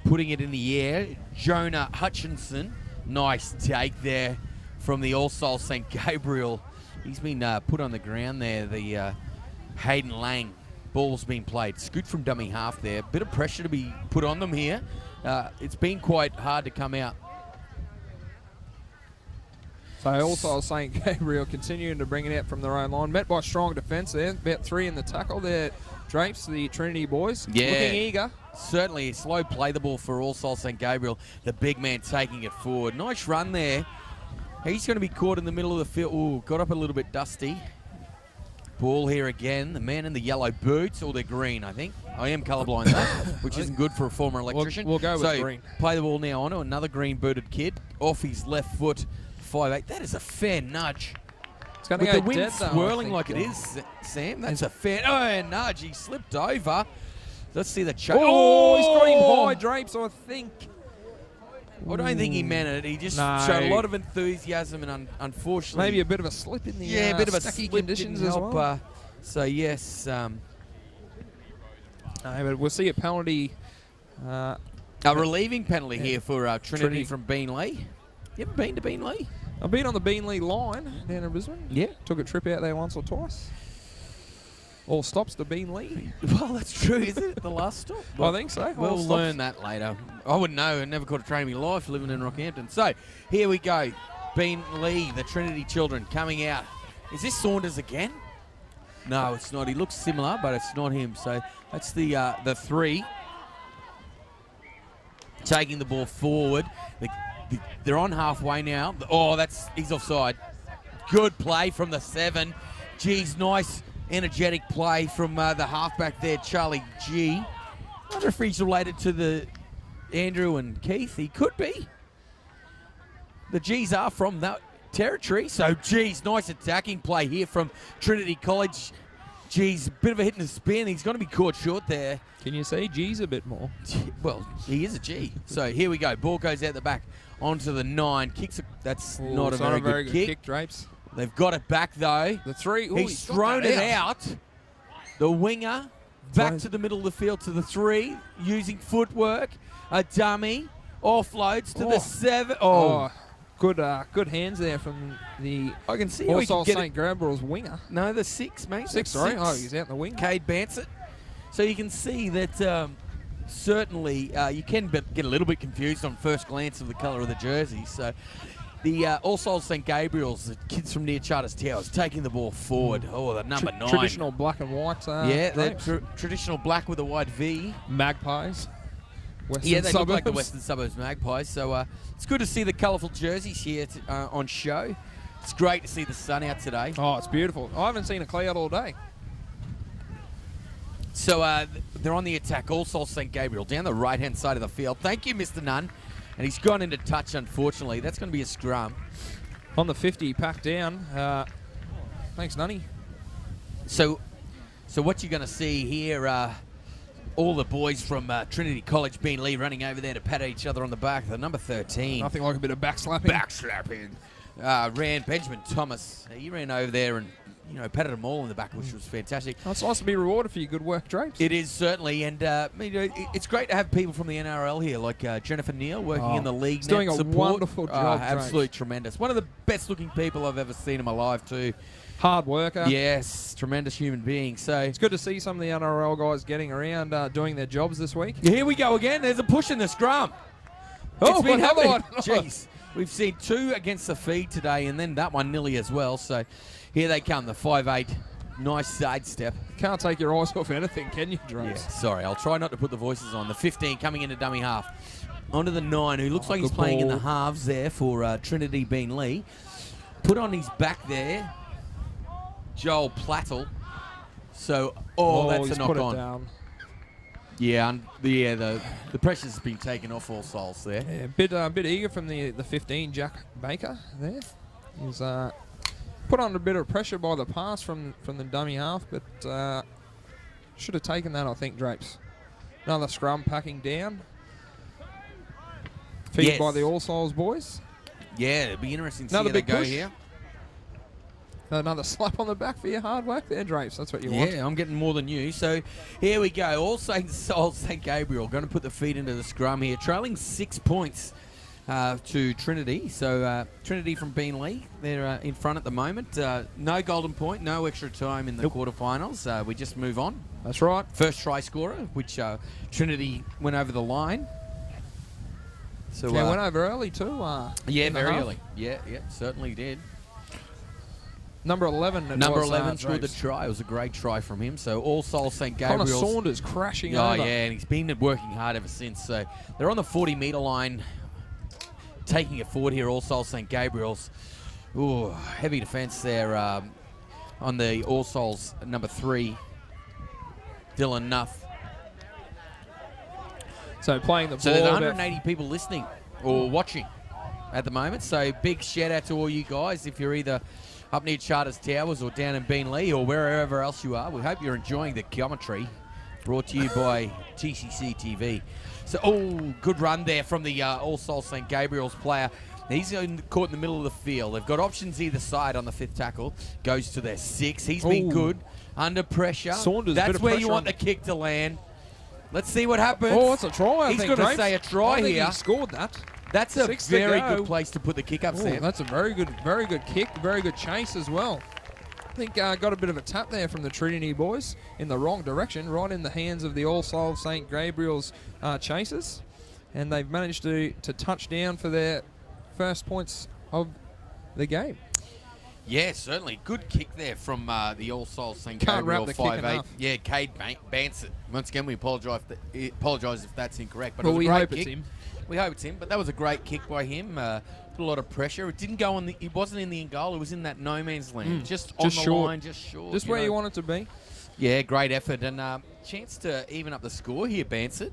putting it in the air. Jonah Hutchinson. Nice take there from the All Souls St. Gabriel. He's been put on the ground there. The Hayden Lang ball's been played. Scoot from dummy half there. Bit of pressure to be put on them here. It's been quite hard to come out. So also St. Gabriel continuing to bring it out from their own line. Met by strong defence there. About 3 in the tackle there. Drapes, the Trinity boys. Yeah. Looking eager. Certainly. Slow play the ball for All Souls St. Gabriel. The big man taking it forward. Nice run there. He's going to be caught in the middle of the field. Ooh, got up a little bit dusty. Ball here again. The man in the yellow boots, or they're green, I think. I am colourblind though, which isn't good for a former electrician. We'll go with green. Play the ball now onto another green-booted kid. Off his left foot. 5'8". That is a fair nudge. It's going to With go the wind dead, though, swirling I think, like it is, Sam. That's a fair nudge. He slipped over. Let's see the choke. Oh, he's got him high, Drapes, I think. I don't think he meant it. He just showed a lot of enthusiasm, and unfortunately, maybe a bit of a slip in the a bit of a sticky slip conditions didn't as help, well. So yes, but we'll see a penalty. A relieving penalty here for Trinity from Beanley. You ever been to Beanley? I've been on the Beanley line down in Brisbane. Yeah. Took a trip out there once or twice. All stops to Beanley. Well, that's true, is it? The last stop? I think so. We'll All stops. learn that later. I wouldn't know. I never caught a train in my life living in Rockhampton. So, here we go. Beanley, the Trinity children, coming out. Is this Saunders again? No, it's not. He looks similar, but it's not him. So, that's the 3. Taking the ball forward. They're on halfway now. Oh, he's offside. Good play from the 7. Geez, nice energetic play from the halfback there, Charlie G. I wonder if he's related to the Andrew and Keith. He could be. The G's are from that territory. So, geez, nice attacking play here from Trinity College. Geez, bit of a hit and a spin. He's going to be caught short there. Can you say G's a bit more? Well, he is a G. So here we go. Ball goes out the back onto the 9. Kicks. That's not a very good kick. Drapes. They've got it back though. The 3. Ooh, he's thrown it out. The winger back to the middle of the field to the 3, using footwork. A dummy offloads to the 7. Good hands there from the I can see All St. Gabriel's winger. No, the 6, mate. 6, sorry. Oh, he's out in the wing. Cade Bansett. So you can see that certainly you can get a little bit confused on first glance of the colour of the jersey. So the All Souls St. Gabriel's, the kids from near Charters Towers, taking the ball forward. Oh, the number 9. Traditional black and white. The traditional black with a white V. Magpies. They look like the Western Suburbs Magpies. So it's good to see the colourful jerseys here on show. It's great to see the sun out today. Oh, it's beautiful. I haven't seen a cloud all day. So they're on the attack. All Souls St. Gabriel down the right-hand side of the field. Thank you, Mr. Nunn. And he's gone into touch, unfortunately. That's going to be a scrum. On the 50, packed down. Thanks, Nunny. So what you're going to see here, all the boys from Trinity College, Beanley, running over there to pat each other on the back. The number 13. Nothing like a bit of backslapping. Ran Benjamin Thomas. He ran over there and patted them all in the back, which was fantastic. Oh, it's nice to be rewarded for your good work, Drapes. It is, certainly. And it's great to have people from the NRL here, like Jennifer Neal, working in the league. He's doing a wonderful job, absolutely tremendous. One of the best-looking people I've ever seen in my life, too. Hard worker. Yes, tremendous human being. So it's good to see some of the NRL guys getting around, doing their jobs this week. Here we go again. There's a push in the scrum. Oh, it's been another one. Jeez. We've seen 2 against the feed today, and then that one nearly as well. So here they come, the 5'8". Nice sidestep. Can't take your eyes off anything, can you, Drapes? Yeah, sorry. I'll try not to put the voices on. The 15 coming into dummy half. Onto the 9, who looks like he's playing in the halves there for Trinity Beanley. Put on his back there, Joel Plattle. So, that's a knock on. Yeah, the pressure's been taken off All Souls there. Yeah, bit eager from the 15, Jack Baker there. He's put on a bit of pressure by the pass from the dummy half, but should have taken that, I think, Drapes. Another scrum packing down. Feed by the All Souls boys. Yeah, it'll be interesting to see how they go push here. Another slap on the back for your hard work there, Drapes. That's what you want. Yeah, I'm getting more than you. So here we go. All Saints St Gabriel going to put the feet into the scrum here, trailing 6 points to Trinity. So Trinity from Beenleigh, they're in front at the moment. No golden point, no extra time in the quarterfinals. We just move on. That's right. First try scorer, which Trinity went over the line. So yeah, went over early too. Yeah, very early. Yeah, certainly did. Number 11. Number 11 scored the try. It was a great try from him. So All Souls St Gabriel's. Connor Saunders crashing over. Oh, yeah, and he's been working hard ever since. So they're on the 40-metre line, taking it forward here, All Souls St Gabriel's. Ooh, heavy defence there on the All Souls number 3, Dylan Nuff. So playing the ball. So there's 180 people listening or watching at the moment. So big shout out to all you guys. If you're either up near Charters Towers or down in Beenleigh or wherever else you are, we hope you're enjoying the commentary brought to you by TCC TV. So, good run there from the All Souls St Gabriel's player. He's caught in the middle of the field. They've got options either side on the 5th tackle. Goes to their 6. He's been good under pressure. Saunders, that's where you want the kick to land. Let's see what happens. Oh, it's a try. He's going to say a try here. He scored that. That's a very good place to put the kick up, Sam. That's a very good kick, very good chase as well. I think got a bit of a tap there from the Trinity boys in the wrong direction, right in the hands of the All Souls St Gabriel's chasers, and they've managed to touch down for their first points of the game. Yeah, certainly. Good kick there from the All Souls St Can't Gabriel wrap the kick 5'8". enough. Yeah, Cade Bansett. Once again, we apologise if that's incorrect. But Well, it was we a great hope kick. it's him. We hope it's him, but that was a great kick by him. Put a lot of pressure. It didn't go on the. It wasn't in the end goal. It was in that no man's land, just on the short. line, just short. Just where you want it to be. Yeah, great effort and chance to even up the score here, Bansett.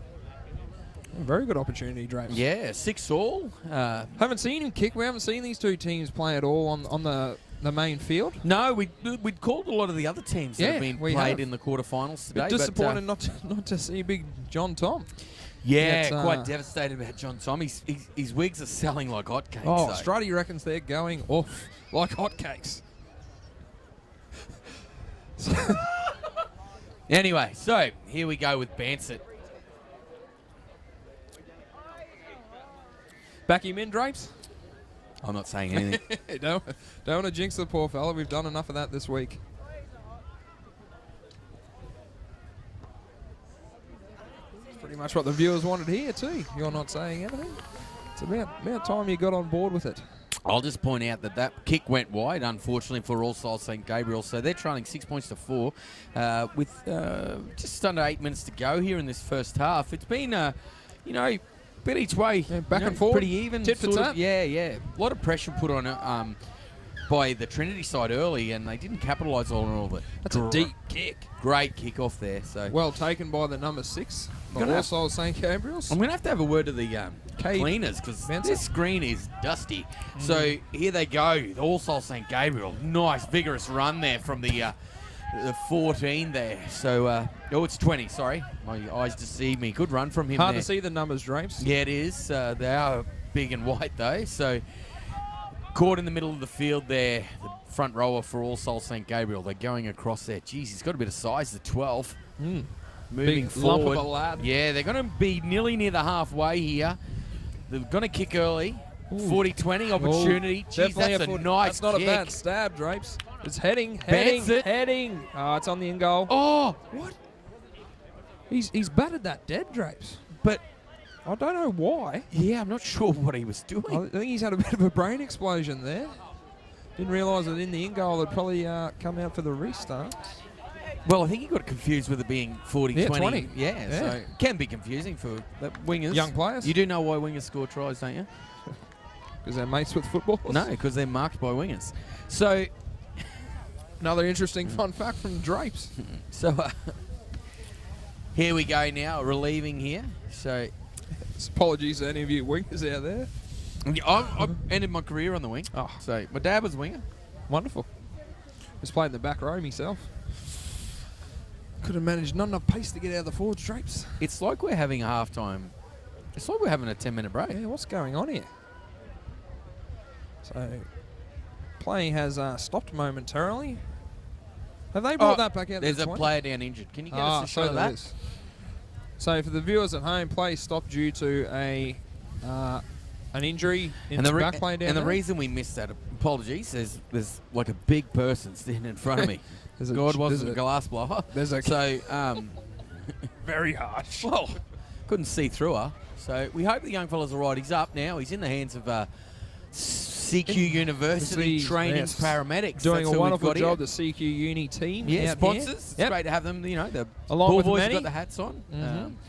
Very good opportunity, Drapes. Yeah, 6-all. Haven't seen him kick. We haven't seen these two teams play at all on the main field. No, we'd called a lot of the other teams that have been played in the quarterfinals today. Bit disappointed not to see big John Tom. Yeah, quite devastated about John Tom. His wigs are selling like hotcakes. Oh, Struddy reckons they're going off like hotcakes. Anyway, so here we go with Bansett. Back him in, Drapes? I'm not saying anything. don't want to jinx the poor fella. We've done enough of that this week. Pretty much what the viewers wanted here too. You're not saying anything. It's about time you got on board with it. I'll just point out that kick went wide, unfortunately, for All Souls St Gabriel. So they're trailing 6 points to 4 with just under 8 minutes to go here in this first half. It's been, bit each way. Yeah, back and forth. Pretty even. Tit for tat. Yeah. A lot of pressure put on it by the Trinity side early, and they didn't capitalise on all of it. That's a deep kick. Great kick off there. So well taken by the number 6. All Souls St Gabriel's. I'm going to have a word to the cleaners because this screen is dusty. So here they go. The All Souls St Gabriel. Nice, vigorous run there from the 14 there. So, it's 20, sorry. My eyes deceive me. Good run from him Hard there. to see the numbers, Drapes. Yeah, it is. They are big and white, though. So, caught in the middle of the field there. The front rower for All Souls St Gabriel. They're going across there. Jeez, he's got a bit of size, the 12. Moving Big forward. lump of a lad. Yeah, they're going to be nearly near the halfway here. They're going to kick early. 40-20 opportunity. Jeez, that's a nice That's not kick. a bad stab, Drapes. It's heading. Bansett. Oh, it's on the in goal. Oh, what? He's batted that dead, Drapes. But I don't know why. Yeah, I'm not sure what he was doing. I think he's had a bit of a brain explosion there. Didn't realise that in the in goal it'd probably come out for the restart. Well, I think he got confused with it being 40-20. 20. Yeah, so it can be confusing for the wingers. Young players. You do know why wingers score tries, don't you? Because they're mates with footballers? No, because they're marked by wingers. So, another interesting fun fact from Drapes. So, here we go now, relieving here. So, apologies to any of you wingers out there. I've ended my career on the wing. Oh. So, my dad was a winger. Wonderful. Was playing the back row myself. Could have managed not enough pace to get out of the forwards, Drapes. It's like we're having a half-time. It's like we're having a 10-minute break. Yeah, what's going on here? So, play has stopped momentarily. Have they brought that back out? There's to a 20? player down injured. Can you get us a shot of there that? is. So for the viewers at home, play stopped due to an injury in the back play down And the there. reason we missed that, apologies, there's like a big person standing in front of me. God wasn't a glass blower. So very harsh. Well, couldn't see through her. So we hope the young fella's all right. He's up now. He's in the hands of CQ University training paramedics. Doing That's a who wonderful we've got job, here. the CQ Uni team. Yeah, out sponsors. here. It's great to have them. You know, the Along ball with boys have Manny. got the hats on.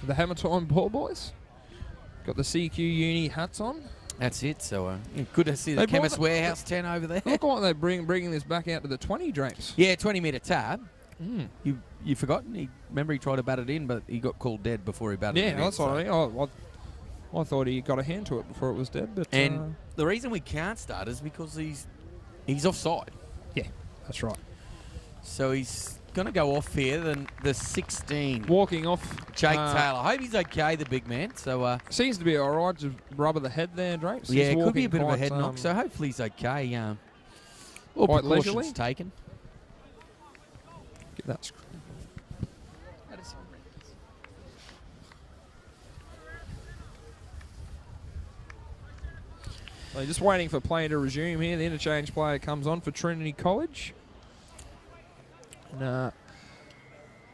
The Hamilton Ball Boys. Got the CQ Uni hats on. That's it. So good to see the They brought Chemist the- Warehouse 10 over there. Look like they're bringing this back out to the 20 drapes. Yeah, 20-metre tab. You forgotten? Remember he tried to bat it in, but he got called dead before he batted it in. Yeah, that's all right. I thought he got a hand to it before it was dead. But And the reason we can't start is because he's offside. Yeah, that's right. So he's going to go off here. Then the 16. Walking off. Jake Taylor. I hope he's okay, the big man. So seems to be all right. Just rub of the head there, Drapes. yeah, He's it could be a walking bit of a quite, head knock. So hopefully he's okay. All quite precautions leisurely. taken. Get that. So just waiting for play to resume here. The interchange player comes on for Trinity College. And,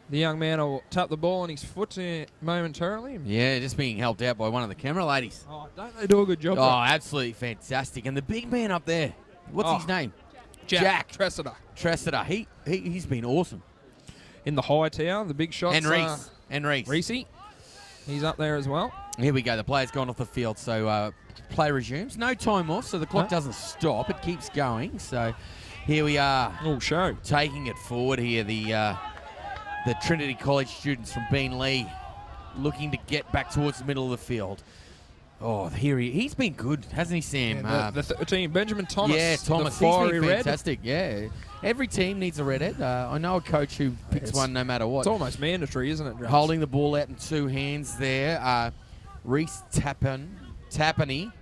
the young man will tap the ball on his foot momentarily. Yeah, just being helped out by one of the camera ladies. Oh, don't they do a good job? Oh, absolutely fantastic. And the big man up there, what's his name? Jack Tressida. Tressida. He's been awesome. In the high tower, the big shots. And Reese. Reese. He's up there as well. Here we go. The player's gone off the field, so play resumes. No time off, so the clock doesn't stop. It keeps going. So here we are. Oh, show. Taking it forward here. The Trinity College students from Beenleigh looking to get back towards the middle of the field. Oh, here he's been good, hasn't he, Sam? Yeah, the 13, Benjamin Thomas. Yeah, Thomas. The fiery He's been red. fantastic. Yeah, every team needs a redhead. I know a coach who picks one no matter what. It's almost mandatory, isn't it, James? Holding the ball out in two hands there. Reese Tapani.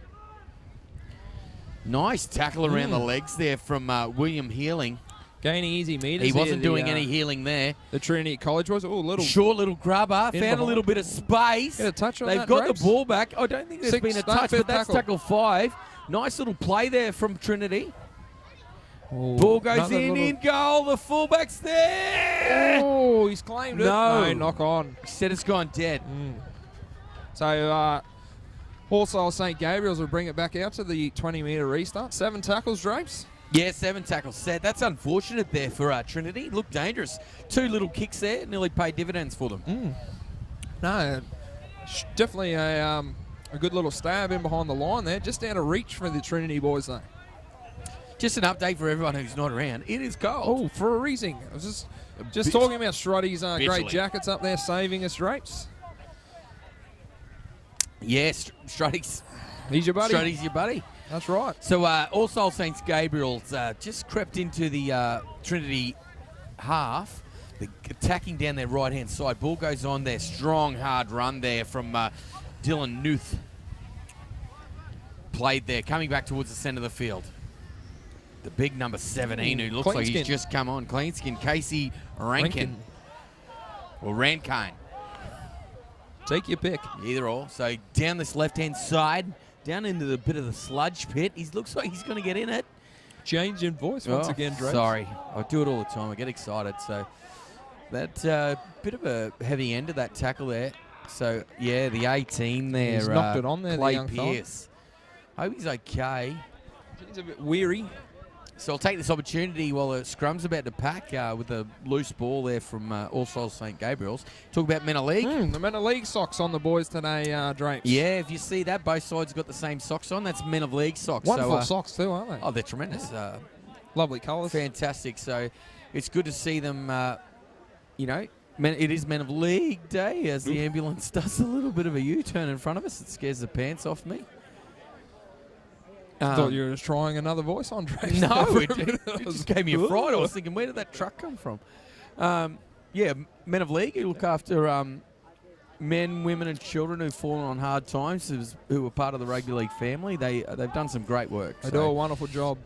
Nice tackle around the legs there from William Healing. Gaining easy meters. He wasn't here, doing any healing there. The Trinity College was. Oh, little short little grubber. Found a little bit of space. Get a touch on They've that, got Drapes. the ball back. I don't think there's been a touch, but that's tackle 5. Nice little play there from Trinity. Oh, Ball goes in goal. The fullback's there. Oh, he's claimed it. No, knock on. He said it's gone dead. So, Wholesale St. Gabriel's will bring it back out to the 20-metre restart. 7 tackles, Drapes. Yeah, 7 tackles set. That's unfortunate there for Trinity. Looked dangerous. 2 little kicks there. Nearly paid dividends for them. No, definitely a good little stab in behind the line there. Just out of reach for the Trinity boys, though. Just an update for everyone who's not around. It is cold. Oh, freezing. I was just talking about Struddy's great jackets up there saving us, Drapes. Yes, Struddy's. He's your buddy. Struddy's your buddy. That's right. So All Souls Saints Gabriel's just crept into the Trinity half. They're attacking down their right-hand side. Ball goes on there. Strong, hard run there from Dylan Newth. Played there, coming back towards the centre of the field. The big number 17 who looks like he's just come on. Clean skin, Casey Rankin. Or Rankine. Take your pick. Either or. So down this left-hand side, down into the bit of the sludge pit. He looks like he's going to get in it. Change in voice once again, Drake. Sorry. I do it all the time. I get excited. So that bit of a heavy end of that tackle there. So, yeah, the 18 there. He's knocked it on there, Clay the young fella. Pierce. Hope he's okay. He's a bit weary. So I'll take this opportunity while the scrum's about to pack with a loose ball there from All Souls St. Gabriel's. Talk about Men of League. The Men of League socks on the boys today, Drapes. Yeah, if you see that, both sides got the same socks on. That's Men of League socks. Wonderful socks too, aren't they? Oh, they're tremendous. Lovely colours. Fantastic. So it's good to see them, it is Men of League Day as the ambulance does a little bit of a U-turn in front of us. It scares the pants off me. I thought you were just trying another voice on Drapes. No, it just gave me a fright. I was thinking, where did that truck come from? Men of League who look after men, women and children who've fallen on hard times, who are part of the rugby league family. They've done some great work. They do a wonderful job.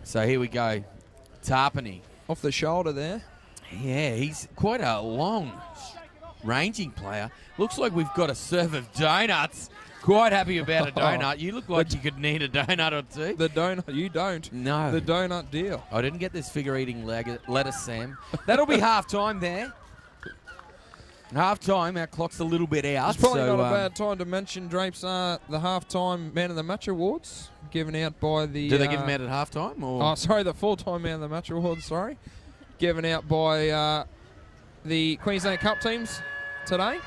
So here we go. Tarpany. Off the shoulder there. Yeah, he's quite a long ranging player. Looks like we've got a serve of donuts. Quite happy about a donut. You look like you could need a donut or two. The donut, you don't. No. The donut deal. I didn't get this figure-eating lettuce, Sam. That'll be half-time there. Half-time, our clock's a little bit out. It's probably not a bad time to mention, Drapes, the half-time Man of the Match awards given out by the... Do they give them out at half-time? Or? Oh, sorry, the full-time Man of the Match awards, sorry. Given out by the Queensland Cup teams today.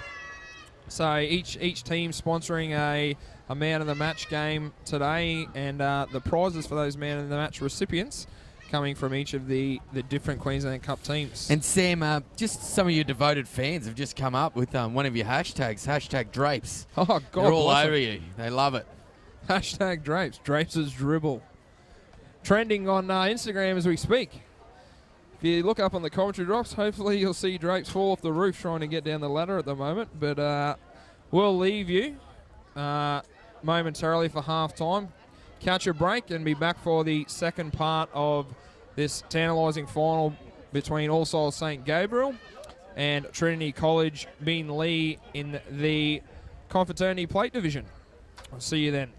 So each team sponsoring a Man of the Match game today, and the prizes for those Man of the Match recipients coming from each of the different Queensland Cup teams. And Sam, just some of your devoted fans have just come up with one of your hashtags, hashtag Drapes. Oh, God. They're all over you. They love it. Hashtag Drapes. Drapes' dribble. Trending on Instagram as we speak. If you look up on the commentary drops, hopefully you'll see Drapes fall off the roof trying to get down the ladder at the moment. But we'll leave you momentarily for half-time. Catch a break and be back for the second part of this tantalising final between All Souls St. Gabriel and Trinity College Beenleigh in the Confraternity Plate Division. I'll see you then.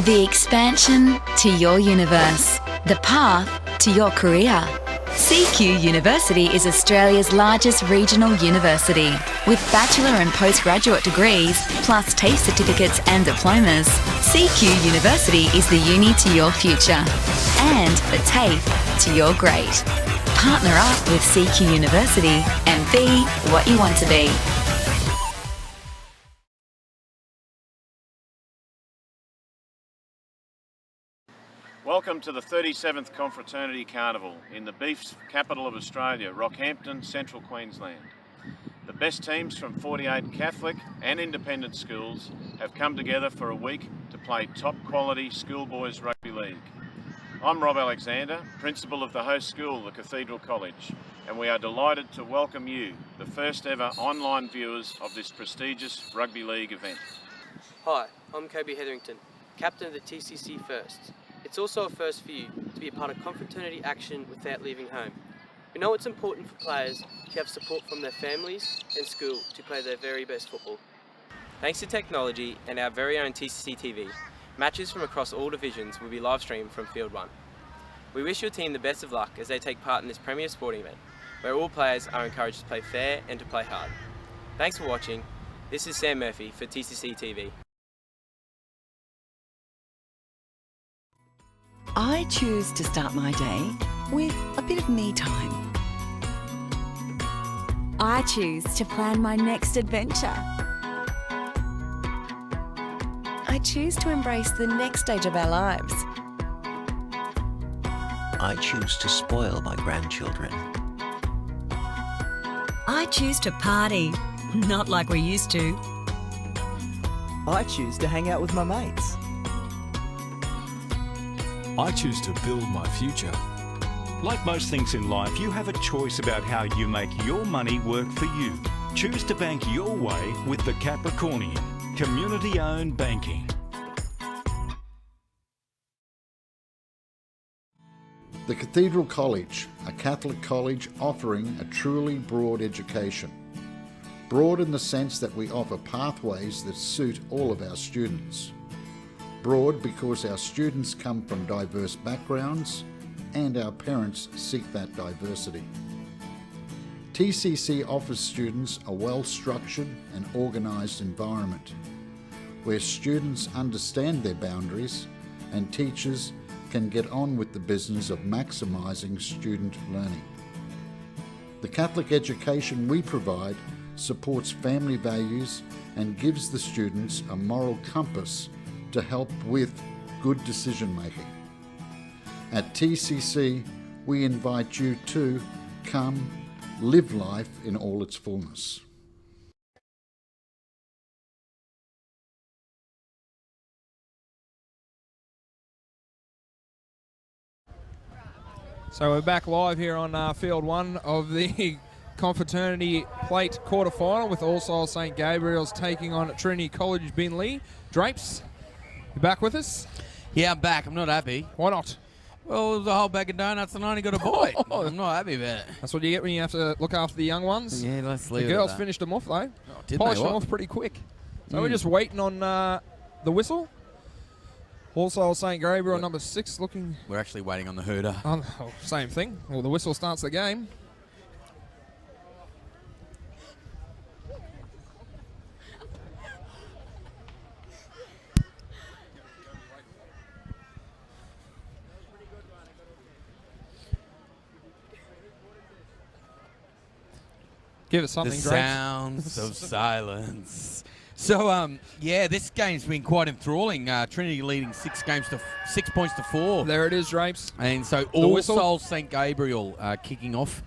The expansion to your universe. The path to your career. CQ University is Australia's largest regional university. With bachelor and postgraduate degrees, plus TAFE certificates and diplomas, CQ University is the uni to your future and the TAFE to your great. Partner up with CQ University and be what you want to be. Welcome to the 37th Confraternity Carnival in the beef's capital of Australia, Rockhampton, Central Queensland. The best teams from 48 Catholic and independent schools have come together for a week to play top quality schoolboys rugby league. I'm Rob Alexander, principal of the host school, the Cathedral College, and we are delighted to welcome you, the first ever online viewers of this prestigious rugby league event. Hi, I'm Kobe Hetherington, captain of the TCC First. It's also a first for you to be a part of confraternity action without leaving home. We know it's important for players to have support from their families and school to play their very best football. Thanks to technology and our very own TCC TV, matches from across all divisions will be live streamed from Field 1. We wish your team the best of luck as they take part in this premier sporting event, where all players are encouraged to play fair and to play hard. Thanks for watching. This is Sam Murphy for TCC TV. I choose to start my day with a bit of me time. I choose to plan my next adventure. I choose to embrace the next stage of our lives. I choose to spoil my grandchildren. I choose to party, not like we used to. I choose to hang out with my mates. I choose to build my future. Like most things in life, you have a choice about how you make your money work for you. Choose to bank your way with the Capricornian, community-owned banking. The Cathedral College, a Catholic college offering a truly broad education. Broad in the sense that we offer pathways that suit all of our students. Broad because our students come from diverse backgrounds and our parents seek that diversity. TCC offers students a well-structured and organised environment where students understand their boundaries and teachers can get on with the business of maximising student learning. The Catholic education we provide supports family values and gives the students a moral compass to help with good decision making. At TCC, we invite you to come live life in all its fullness. So we're back live here on Field 1 of the Confraternity Plate quarter-final with All Souls St. Gabriel's taking on Trinity College Beenleigh. Drapes, You back with us? Yeah, I'm back. I'm not happy. Why not? Well, it was a whole bag of donuts and I only got a boy. I'm not happy about it. That's what you get when you have to look after the young ones. Yeah, let's leave The it at girls that. finished them off, though. did Polished they? them What? off pretty quick. So we're just waiting on the whistle. Also, St. Gabriel, number 6, looking... We're actually waiting on the hooter. Oh, same thing. Well, the whistle starts the game. Give it something, The Drake. sounds of silence. So, yeah, this game's been quite enthralling. Trinity leading 6 points to 4. There it is, Drapes. And so All Souls St. Gabriel kicking off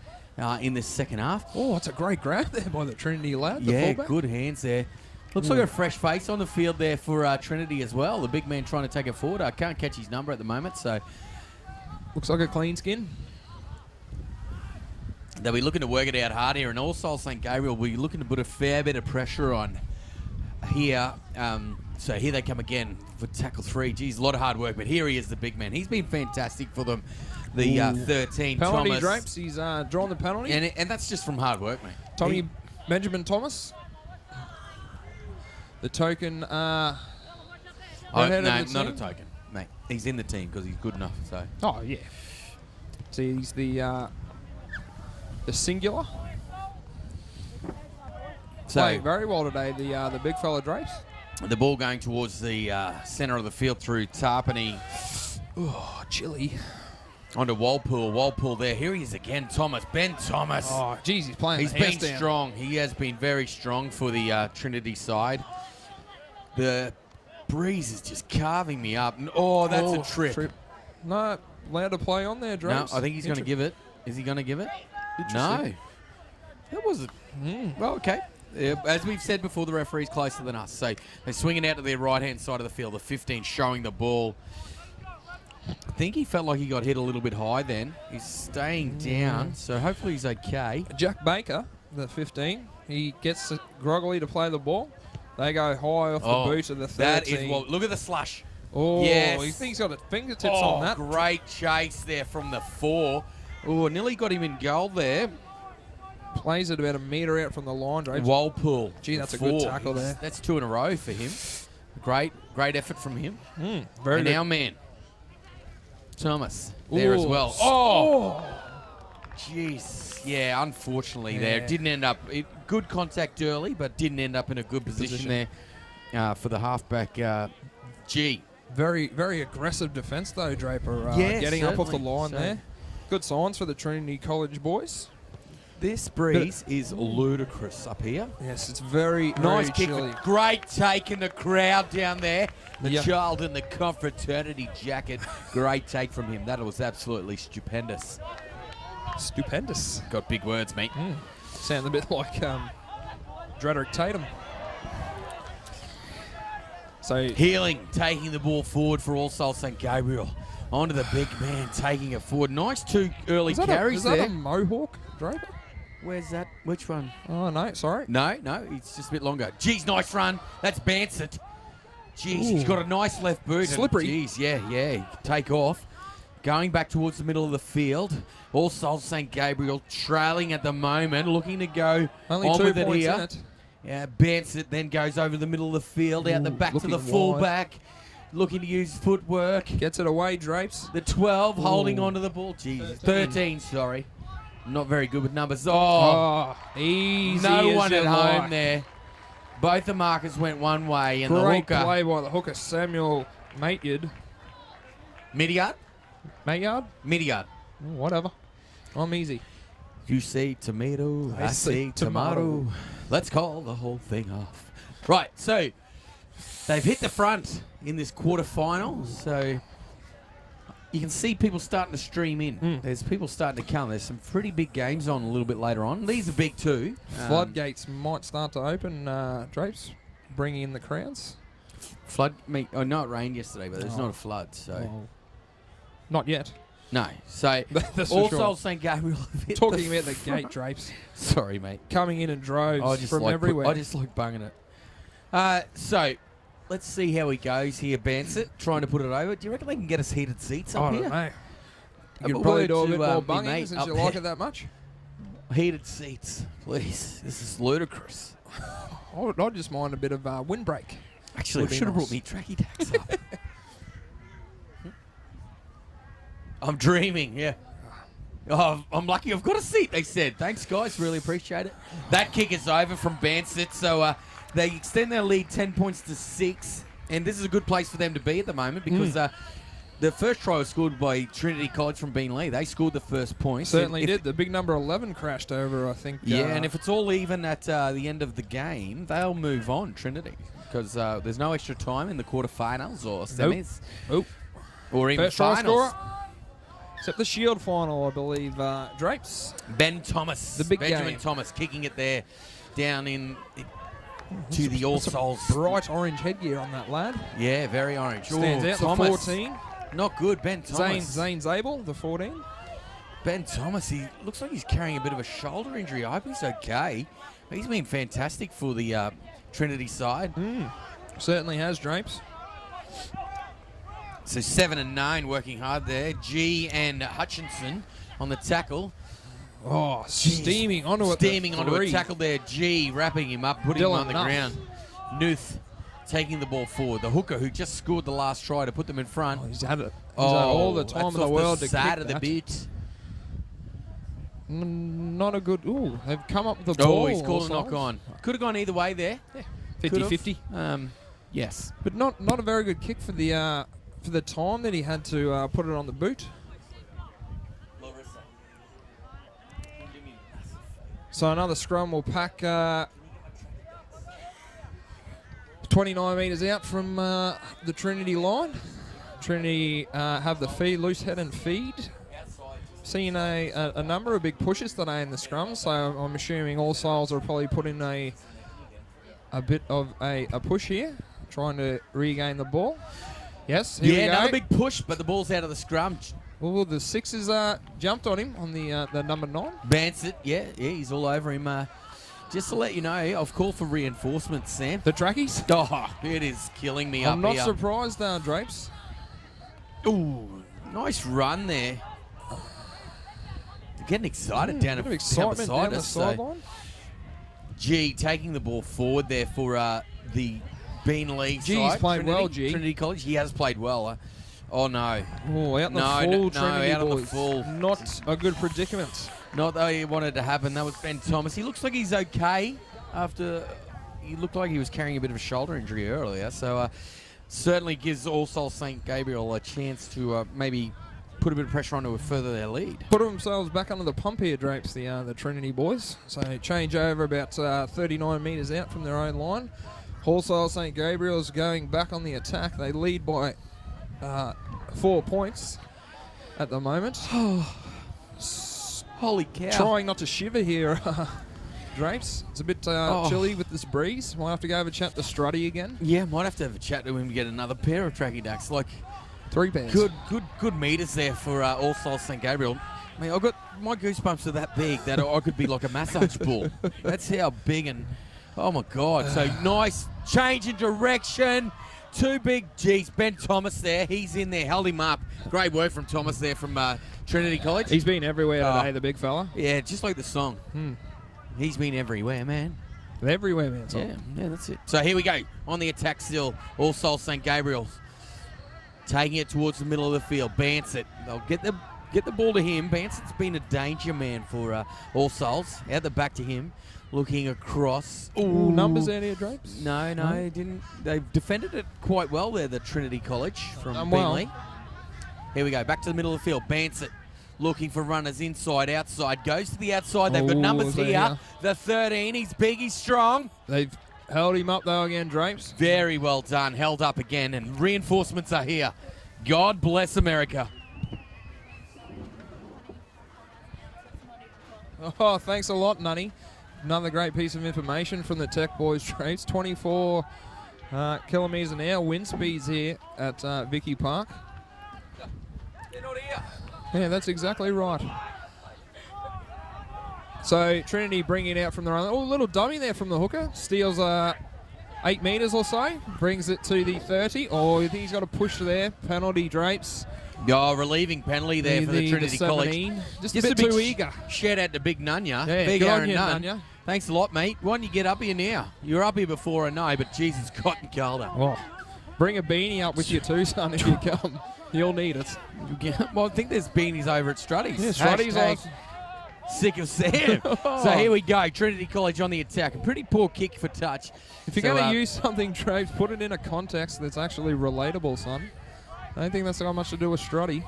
in the second half. Oh, it's a great grab there by the Trinity lad. The Yeah, fullback. good hands there. Looks like a fresh face on the field there for Trinity as well. The big man trying to take it forward. I can't catch his number at the moment, so... Looks like a clean skin. They'll be looking to work it out hard here, and All Souls St. Gabriel will be looking to put a fair bit of pressure on here. So here they come again for tackle 3. Geez, a lot of hard work, but here he is, the big man. He's been fantastic for them. The 13, penalty, Thomas. Drapes. He's drawn the penalty. And that's just from hard work, mate. Tommy Benjamin Thomas. The token. No, not a token, mate. He's in the team because he's good enough. So. Oh yeah. So he's the singular. So playing very well today. The big fella Drapes. The ball going towards the centre of the field through Tarpany. Oh, chilly. Onto Walpole. Walpole there. Here he is again, Thomas. Ben Thomas. Oh, geez, he's playing. He's the been house down. strong. He has been very strong for the Trinity side. The breeze is just carving me up. Oh, that's a trip. No, allowed to play on there, No, Drapes. I think he's going to give it. Is he going to give it? No. Interesting. That was it. Well, okay. As we've said before, the referee's closer than us. So they're swinging out to their right-hand side of the field. The 15 showing the ball. I think he felt like he got hit a little bit high then. He's staying down, so hopefully he's okay. Jack Baker, the 15, he gets groggily to play the ball. They go high off the boot of the 13. That is what. Look at the slush. Oh, yes. he thinks he's got fingertips on that. Great chase there from the 4. Oh, nearly got him in goal there. Plays it about a metre out from the line, Drapes. Walpole. Gee, that's a 4. good tackle there. That's 2 in a row for him. Great effort from him. Very and good. our man, Thomas, there as Ooh. well. Oh! Jeez. Yeah, unfortunately there. Didn't end up... good contact early, but didn't end up in a good position there for the halfback, G. Very, very aggressive defence, though, Draper. Yeah, getting up off the certainly. line So- there. Good signs for the Trinity College boys. This breeze is ludicrous up here. Yes, it's very, Nice very kick. chilly. Great take in the crowd down there. The Yeah. child in the Confraternity jacket. Great take from him. That was absolutely stupendous. Stupendous. Got big words, mate. Sound a bit like Drederick Tatum. So Healing, taking the ball forward for All Souls St. Gabriel. Onto the big man, taking it forward. Nice 2 early carries is there. that a Mohawk, Draper? Where's that? Which one? Oh, no, sorry. No, it's just a bit longer. Geez, nice run. That's Bansett. Geez, he's Ooh. got a nice left boot. and Slippery. Geez, yeah, he can take off. Going back towards the middle of the field. All Souls St. Gabriel trailing at the moment, looking to go Only on 2 with it points here. in it. Yeah, Bansett then goes over the middle of the field, out the back to looking the wide. fullback. Looking to use footwork. Gets it away, Drapes. The 12 holding Ooh. onto the ball. Jeez. 13, sorry. Not very good with numbers. Oh, easy. no as one you at home like. there. Both the markers went one way, and Great the hooker. play by the hooker, Samuel Mateyard. Midyard? Mateyard? Midyard. Whatever. I'm easy. You say tomato, I I say say tomato. tomato. Let's call the whole thing off. Right, so they've hit the front in this quarterfinal, so you can see people starting to stream in. There's people starting to come. There's some pretty big games on a little bit later on. These are big too. Floodgates might start to open, Drapes, bringing in the crowds. I know it rained yesterday, but there's not a flood, so. Oh. Not yet. No, so That's for All sure. Souls St. Gabriel have hit Talking the about the front. gate, Drapes. Sorry, mate. Coming in droves from everywhere. I just like bunging it. So let's see how he goes here, Bansett, trying to put it over. Do you reckon they can get us heated seats up I here? don't know. Have You a could probably word do a to, bit more me bunging mate since up you like there. it that much. Heated seats, please. This is ludicrous. I'd just mind a bit of windbreak. Actually, I Would be should have brought nice. me tracky tacks up. I'm dreaming, yeah. Oh, I'm lucky I've got a seat, they said. Thanks, guys. Really appreciate it. That kick is over from Bansett, so they extend their lead 10 points to 6. And this is a good place for them to be at the moment because the first try was scored by Trinity College from Beenleigh. They scored the first point. Certainly did. The big number 11 crashed over, I think. Yeah, and if it's all even at the end of the game, they'll move on, Trinity, because there's no extra time in the quarterfinals or semis. Nope. Or even First try finals. scorer. Except the Shield final, I believe. Drapes. Ben Thomas. The big Benjamin game. Thomas kicking it there down in to the All Souls. Bright orange headgear on that lad. Yeah, very orange. Stands Ooh, out. Thomas. The 14. Not good, Ben Thomas. Zane Zabel, the 14. Ben Thomas, he looks like he's carrying a bit of a shoulder injury. I hope he's okay. He's been fantastic for the Trinity side. Certainly has, Drapes. So 7 and 9 working hard there. G and Hutchinson on the tackle. Oh, steaming onto it. Steaming onto a tackle there. G wrapping him up, putting him on the ground. Nuth taking the ball forward. The hooker who just scored the last try to put them in front. He's had all the time in the world to kick side of the that. bit. Not a good... Ooh, they've come up with the ball. Oh, he's called a knock on. Could have gone either way there. Yeah. Could've. 50-50. Yes. But not a very good kick for the time that he had to put it on the boot. So another scrum will pack 29 metres out from the Trinity line. Trinity have the feed, loose head and feed. Seen a number of big pushes today in the scrum, so I'm assuming all sides will probably put in a bit of a push here, trying to regain the ball. Yes, here we go. Another big push, but the ball's out of the scrum. Well, the Sixers jumped on him on the number 9. Bansett, yeah, he's all over him. Just to let you know, I've called for reinforcements, Sam. The trackies? Oh, it is killing me I'm up here. not surprised, Drapes. Ooh, nice run there. They're getting excited down bit of beside excitement down the us. sideline. G taking the ball forward there for the Beenleigh G's side. played Trinity, well, G. Trinity College, he has played well. Oh, no. Oh, out in the full, Trinity out on the boys. full. Not a good predicament. Not that he wanted to happen. That was Ben Thomas. He looks like he's okay after he looked like he was carrying a bit of a shoulder injury earlier. So certainly gives All Souls St. Gabriel a chance to maybe put a bit of pressure on to further their lead. Put themselves back under the pump here, Drapes, the Trinity boys. So change over about 39 metres out from their own line. All Souls St. Gabriel's going back on the attack. They lead by 4 points at the moment. Holy cow. Trying not to shiver here, Drapes. It's a bit chilly with this breeze. Might have to go have a chat to Strutty again. Yeah, might have to have a chat to him to get another pair of tracky ducks. Like 3 pairs. Good meters there for All Souls St. Gabriel. I mean, I got my goosebumps are that big that I could be like a massage ball. That's how big and oh my God. So nice change in direction. 2 big G's. Ben Thomas there. He's in there. Held him up. Great work from Thomas there from Trinity College. He's been everywhere today, the big fella. Yeah, just like the song. He's been everywhere, man. Everywhere, man. Yeah, that's it. So here we go. On the attack still. All Souls St. Gabriel's. Taking it towards the middle of the field. Bansett. They'll get the ball to him. Bansett's been a danger man for All Souls. Out the back to him. Looking across. Ooh, numbers out here, Drapes? No, he didn't. They've defended it quite well there, the Trinity College from Beenleigh. Here we go. Back to the middle of the field. Bansett looking for runners inside, outside. Goes to the outside. They've got numbers here. The 13. He's big. He's strong. They've held him up, though, again, Drapes. Very well done. Held up again. And reinforcements are here. God bless America. Oh, thanks a lot, Nunny. Another great piece of information from the Tech Boys, Drapes. 24 kilometres an hour wind speeds here at Vicky Park. They're not here. Yeah, that's exactly right. So Trinity bringing it out from their own. Oh, a little dummy there from the hooker. Steals 8 metres or so, brings it to the 30. Oh, you think he's got to push there. Penalty, Drapes. Oh, relieving penalty there for the Trinity College. Just a bit too eager. Shout out to Big Nunya. Yeah, Big good on Aaron you, Nunn. Nunya. Thanks a lot, mate. Why don't you get up here now? You were up here before, I know, but Jesus, it's gotten colder. Oh, bring a beanie up with you too, son, if you come. You'll need it. Well, I think there's beanies over at Strutty's. Yeah, Strutty's Hashtag sick of Sam. So here we go. Trinity College on the attack. A pretty poor kick for touch. If you're going to use something, Drapes, put it in a context that's actually relatable, son. I don't think that's got much to do with Strutty.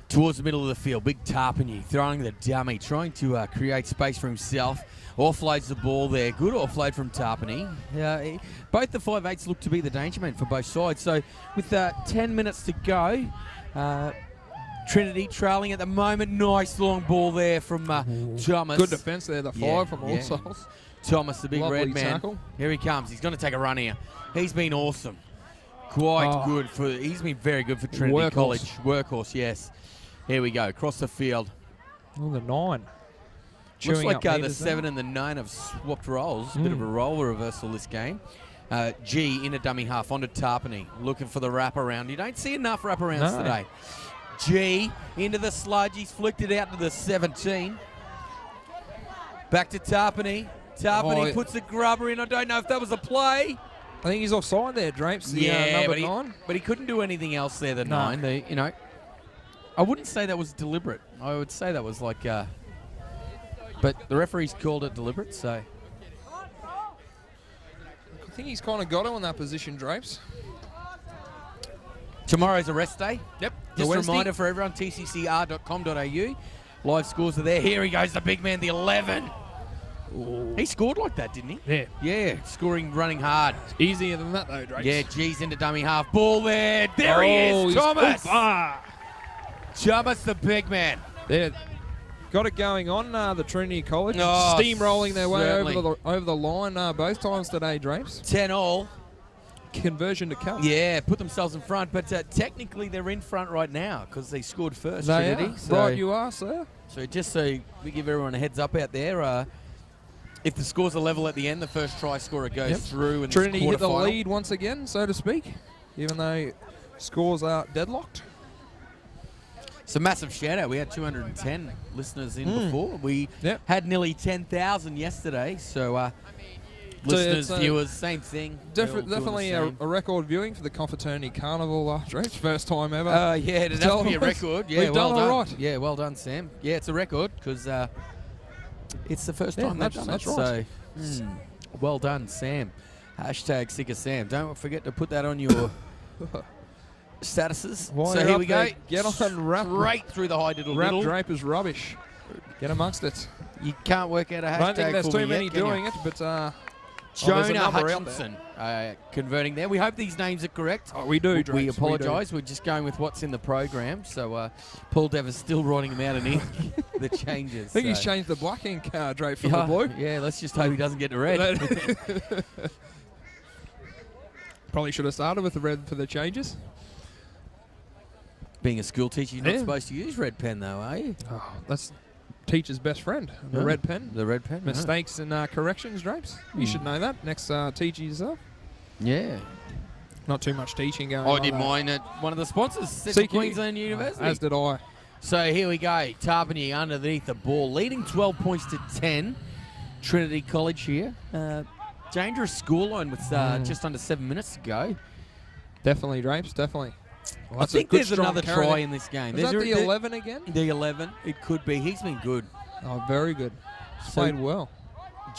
Towards the middle of the field, big Tarpany throwing the dummy, trying to create space for himself. Offloads the ball there. Good offload from Tarpany. Both the 5'8s look to be the danger man for both sides. So with 10 minutes to go, Trinity trailing at the moment. Nice long ball there from Thomas. Good defence there, the 5 from all sides. Thomas, the big Lovely red man. tackle. Here he comes. He's going to take a run here. He's been awesome. Quite good for. He's been very good for Trinity College. Workhorse, yes. Here we go, across the field. Oh, the 9. Looks like the 7 and the 9 have swapped roles. A bit of a role reversal this game. G in a dummy half onto Tarpany, looking for the wraparound. You don't see enough wraparounds today. G into the sludge. He's flicked it out to the 17. Back to Tarpany. Tarpany puts the grubber in. I don't know if that was a play. I think he's offside there, Drapes. Number but 9. But he couldn't do anything else there, the 9. I wouldn't say that was deliberate. I would say that was like... but the referee's called it deliberate, so... I think he's kind of got him in that position, Drapes. Tomorrow's a rest day. Yep. Just a reminder for everyone, tccr.com.au. Live scores are there. Here he goes, the big man, the 11. Ooh. He scored like that, didn't he? Yeah. Yeah, scoring, running hard. It's easier than that, though, Drapes. Yeah, G's into dummy half. Ball there. There he is, Thomas. Thomas, the big man. There. Got it going on, the Trinity College. Steamrolling their way over the line both times today, Drapes. 10-all. Conversion to come. Yeah, put themselves in front, but technically they're in front right now because they scored first, They Trinity. are. So, Right, you are, sir. So just so we give everyone a heads up out there, if the scores are level at the end, the first try scorer goes through. And Trinity hit the lead once again, so to speak, even though scores are deadlocked. It's a massive shout out. We had 210 listeners in before. We had nearly 10,000 yesterday. So listeners, viewers, same thing. Definitely a record viewing for the Confraternity Carnival, Drapes. First time ever. Yeah, it'd have to be a record. Yeah, We've done all right. Yeah, well done, Sam. Yeah, it's a record because it's the first time they've done that's it. right. So, well done, Sam. Hashtag sick of Sam. Don't forget to put that on your statuses. While so you're here up we there, go. Get on rap. Straight through the high diddle Rap diddle. Drape is rubbish. Get amongst it. You can't work out a hashtag. I don't think there's for too me many yet, can doing you? it, but there's a Jonah number out Hutchinson converting there. We hope these names are correct. Oh, we do, We Drapes, apologise. We're just going with what's in the program. So Paul Dev is still writing them out in ink, the changes. I think he's changed the black ink, Drape, from yeah, the blue. Yeah, let's just hope he doesn't get to red. Probably should have started with the red for the changes. Being a school teacher, you're not supposed to use red pen, though, are you? Oh, that's teacher's best friend, the red pen. The red pen. Mistakes and corrections, Drapes. You should know that. Next, teach yourself. Yeah. Not too much teaching going on. I did mine at one of the sponsors, Central Queensland University. As did I. So here we go. Tarpany underneath the ball, leading 12 points to 10. Trinity College here. Dangerous scoreline with just under 7 minutes to go. Definitely, Drapes, definitely. Well, I think there's another try in this game. Is that the 11 again? The 11. It could be. He's been good. Oh, very good. Played well.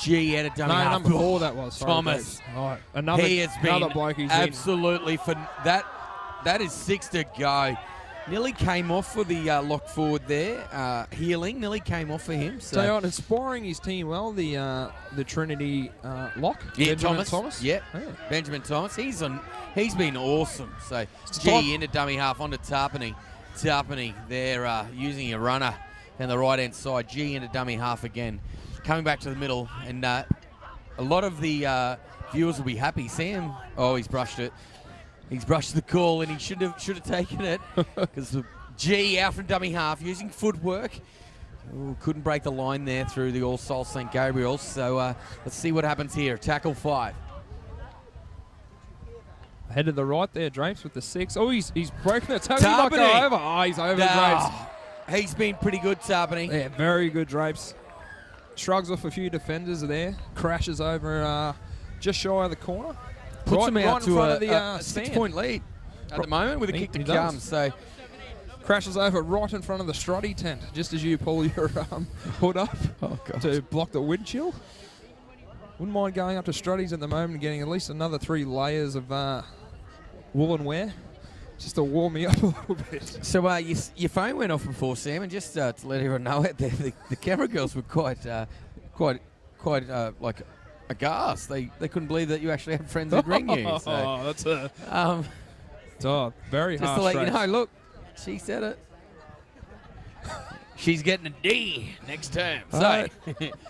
G had a dummy half. number 4 that was. Sorry, Thomas. Right. Another bloke who's absolutely for that. That is 6 to go. Nearly came off for the lock forward there. Healing nearly came off for him. So inspiring his team well. The Trinity lock. Yeah, Benjamin Thomas. Yeah. Benjamin Thomas. He's been awesome. So G into dummy half onto Tarpany. Tarpany there using a runner down the right hand side. G into dummy half again. Coming back to the middle, and a lot of the viewers will be happy. Sam, he's brushed it. He's brushed the call, and he should have taken it because G out from dummy half using footwork. Ooh, couldn't break the line there through the All Souls St. Gabriel's. So let's see what happens here. Tackle 5. Head to the right there, Drapes with the 6. Oh, he's broken the tackle. He might go over. Oh, he's over Drapes. He's been pretty good, Tarpany. Yeah, very good, Drapes. Shrugs off a few defenders there. Crashes over just shy of the corner. Puts him out in to front a of the 6-point lead at the moment with a kick to come. So crashes over right in front of the Strutty tent, just as you pull your hood up to block the wind chill. Wouldn't mind going up to Strutty's at the moment and getting at least another 3 layers of woolen wear, just to warm me up a little bit. So your phone went off before, Sam, and just to let everyone know out there, the camera girls were quite like aghast. They couldn't believe that you actually had friends who'd ring you. So, that's a very just harsh. to let you know, look, she said it. She's getting a D next term. So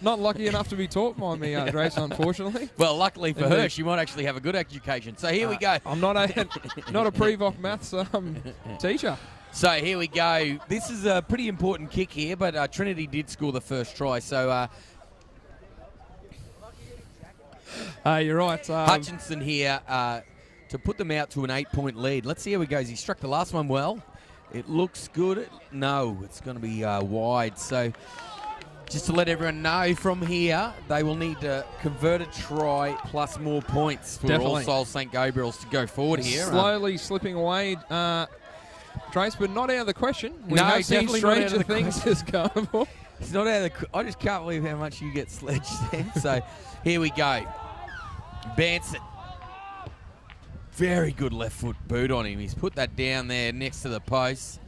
not lucky enough to be taught by me, Drapes, unfortunately. Well, luckily for her, she might actually have a good education. So here we go. I'm not a pre-voc maths teacher. So here we go. This is a pretty important kick here, but Trinity did score the first try. So you're right. Hutchinson here to put them out to an 8-point lead. Let's see how he goes. He struck the last one well. It looks good. No, it's going to be wide. So just to let everyone know, from here, they will need to convert a try plus more points for All Souls St. Gabriel's to go forward here. Slowly slipping away, Trace, but not out of the question. We No, have seen definitely not out of stranger the things question. this carnival. It's not out of the... I just can't believe how much you get sledged there. So here we go. Banson. Very good left foot boot on him. He's put that down there next to the post.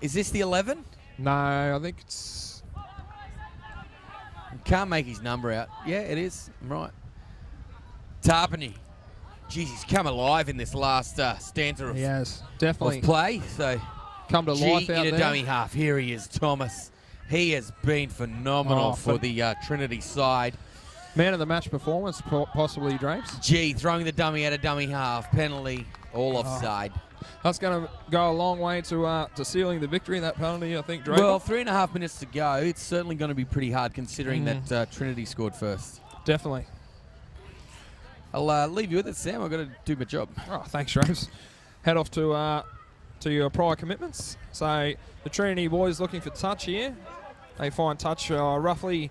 Is this the 11? No, I think it's... Can't make his number out. Yeah, it is. I'm right. Tarpany. Jeez, he's come alive in this last stanza of, He has, definitely. of play. So come to life out in there. a dummy half. Here he is, Thomas. He has been phenomenal for the Trinity side. Man of the match performance, possibly, Drapes. Throwing the dummy at a dummy half. Penalty, all offside. That's going to go a long way to sealing the victory, that penalty, I think, Drapes. Well, 3.5 minutes to go. It's certainly going to be pretty hard considering that Trinity scored first. Definitely. I'll leave you with it, Sam. I've got to do my job. Oh, thanks, Drapes. Head off to your prior commitments. So the Trinity boys looking for touch here. They find touch roughly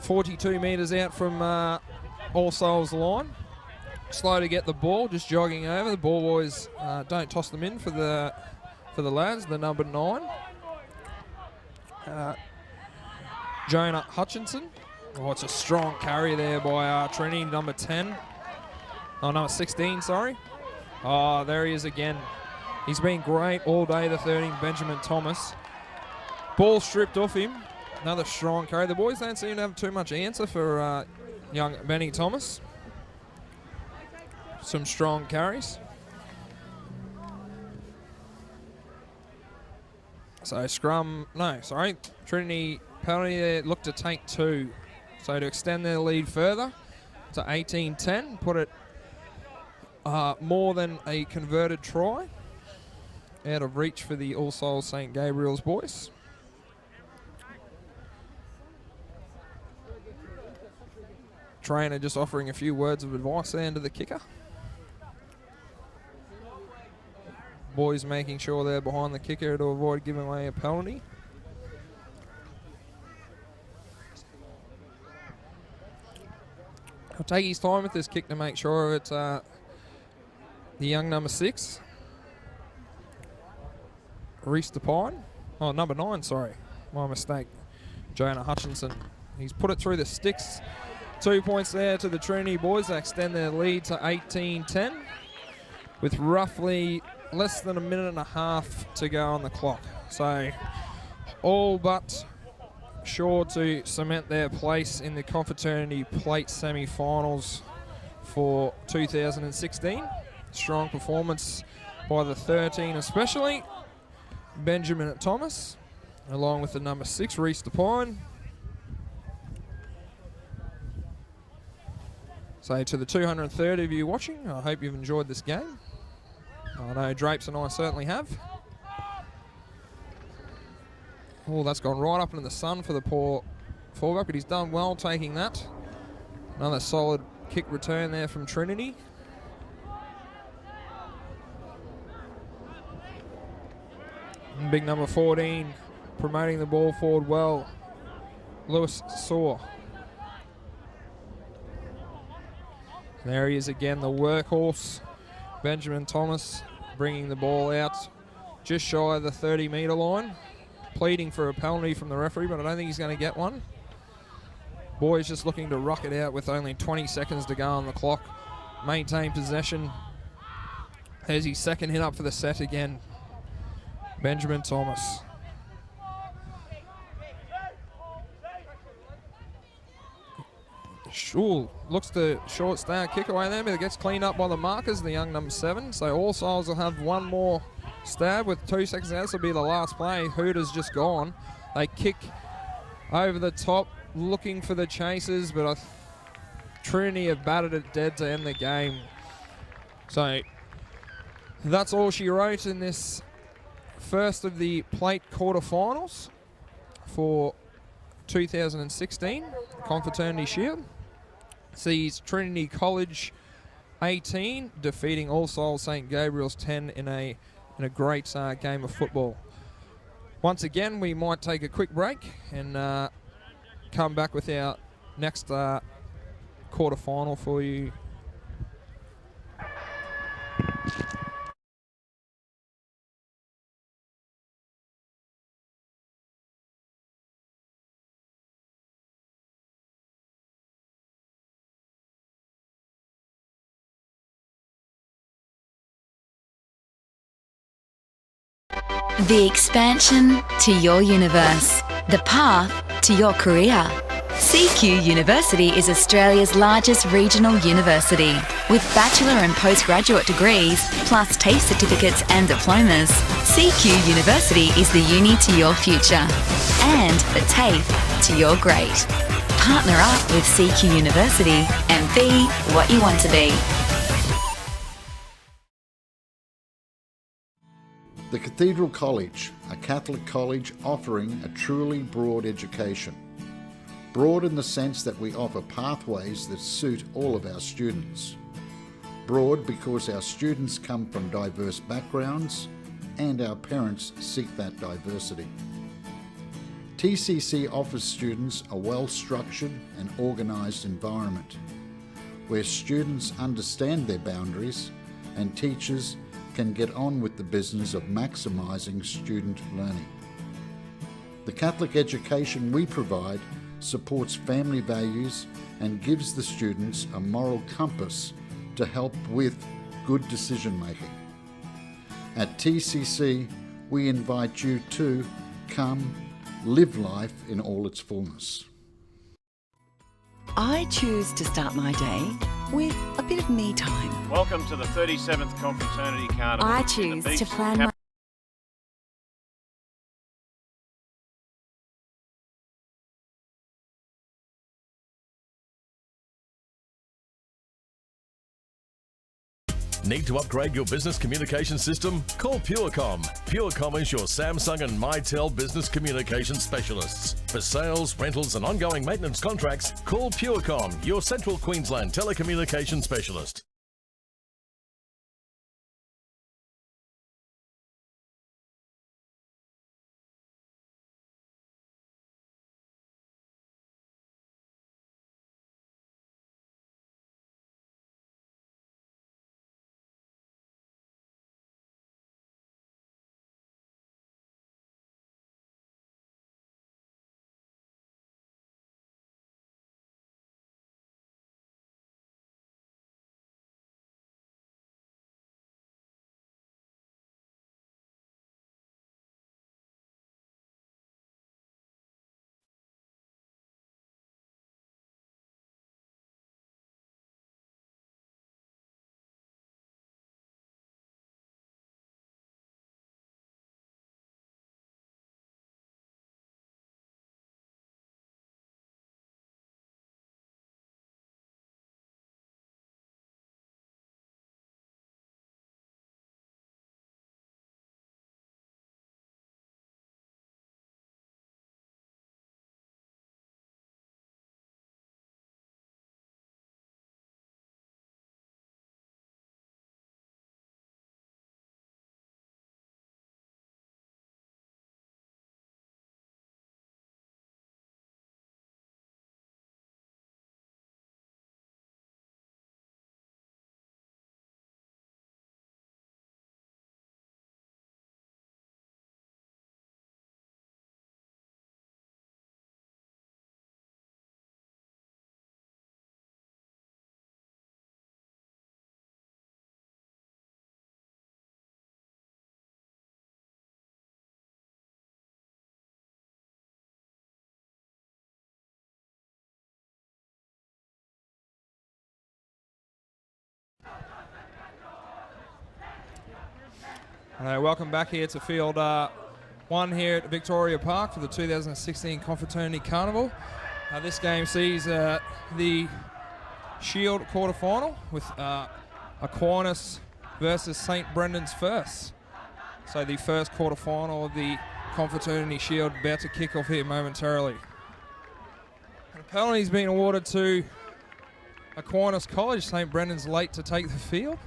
42 metres out from All Souls line. Slow to get the ball, just jogging over. The ball boys don't toss them in for the lads, the number 9. Jonah Hutchinson. Oh, it's a strong carry there by Trinity, number 10. Oh, number 16, sorry. Oh, there he is again. He's been great all day, the 13, Benjamin Thomas. Ball stripped off him. Another strong carry. The boys don't seem to have too much answer for young Benny Thomas. Some strong carries. So Trinity penalty look to take 2. So to extend their lead further to 18-10, put it more than a converted try out of reach for the All Souls St. Gabriel's boys. Trainer just offering a few words of advice there to the kicker. Boys making sure they're behind the kicker to avoid giving away a penalty. He'll take his time with this kick to make sure it's the young number 6. Reese DePine. Oh, number 9, sorry. My mistake. Jonah Hutchinson. He's put it through the sticks. 2 points there to the Trinity boys. They extend their lead to 18-10 with roughly less than a minute and a half to go on the clock. So all but sure to cement their place in the Confraternity Plate semi-finals for 2016. Strong performance by the 13 especially. Benjamin Thomas, along with the number 6, Reese DePine. So to the 230 of you watching, I hope you've enjoyed this game. I know Drapes and I certainly have. Oh, that's gone right up into the sun for the poor fullback, but he's done well taking that. Another solid kick return there from Trinity. And big number 14 promoting the ball forward well, Lewis Saw. There he is again, the workhorse, Benjamin Thomas, bringing the ball out just shy of the 30-metre line, pleading for a penalty from the referee, but I don't think he's going to get one. Boys just looking to rock it out with only 20 seconds to go on the clock. Maintain possession. There's his second hit up for the set again, Benjamin Thomas. Looks to short start kick away there, but it gets cleaned up by the markers, the young number 7. So all sides will have one more stab with 2 seconds out. This will be the last play. Hooters just gone. They kick over the top, looking for the chasers, but Trinity have batted it dead to end the game. So that's all she wrote in this first of the plate quarterfinals for 2016 Confraternity Shield. Sees Trinity College 18 defeating All Souls St Gabriel's 10 in a great game of football. Once again, we might take a quick break and come back with our next quarterfinal for you. The expansion to your universe. The path to your career. CQ University is Australia's largest regional university. With bachelor and postgraduate degrees, plus TAFE certificates and diplomas, CQ University is the uni to your future and the TAFE to your great. Partner up with CQ University and be what you want to be. The Cathedral College, a Catholic college offering a truly broad education. Broad in the sense that we offer pathways that suit all of our students. Broad because our students come from diverse backgrounds and our parents seek that diversity. TCC offers students a well-structured and organised environment where students understand their boundaries and teachers can get on with the business of maximising student learning. The Catholic education we provide supports family values and gives the students a moral compass to help with good decision making. At TCC, we invite you to come live life in all its fullness. I choose to start my day with a bit of me time. Welcome to the 37th Confraternity Carnival. I choose to plan my Need to upgrade your business communication system? Call Purecom. Purecom is your Samsung and Mitel business communication specialists. For sales, rentals and ongoing maintenance contracts, call Purecom, your Central Queensland telecommunication specialist. Welcome back here to field 1 here at Victoria Park for the 2016 Confraternity Carnival. This game sees the Shield quarterfinal with Aquinas versus St. Brendan's first. So the first quarterfinal of the Confraternity Shield about to kick off here momentarily. And a penalty's been awarded to Aquinas College. St. Brendan's late to take the field.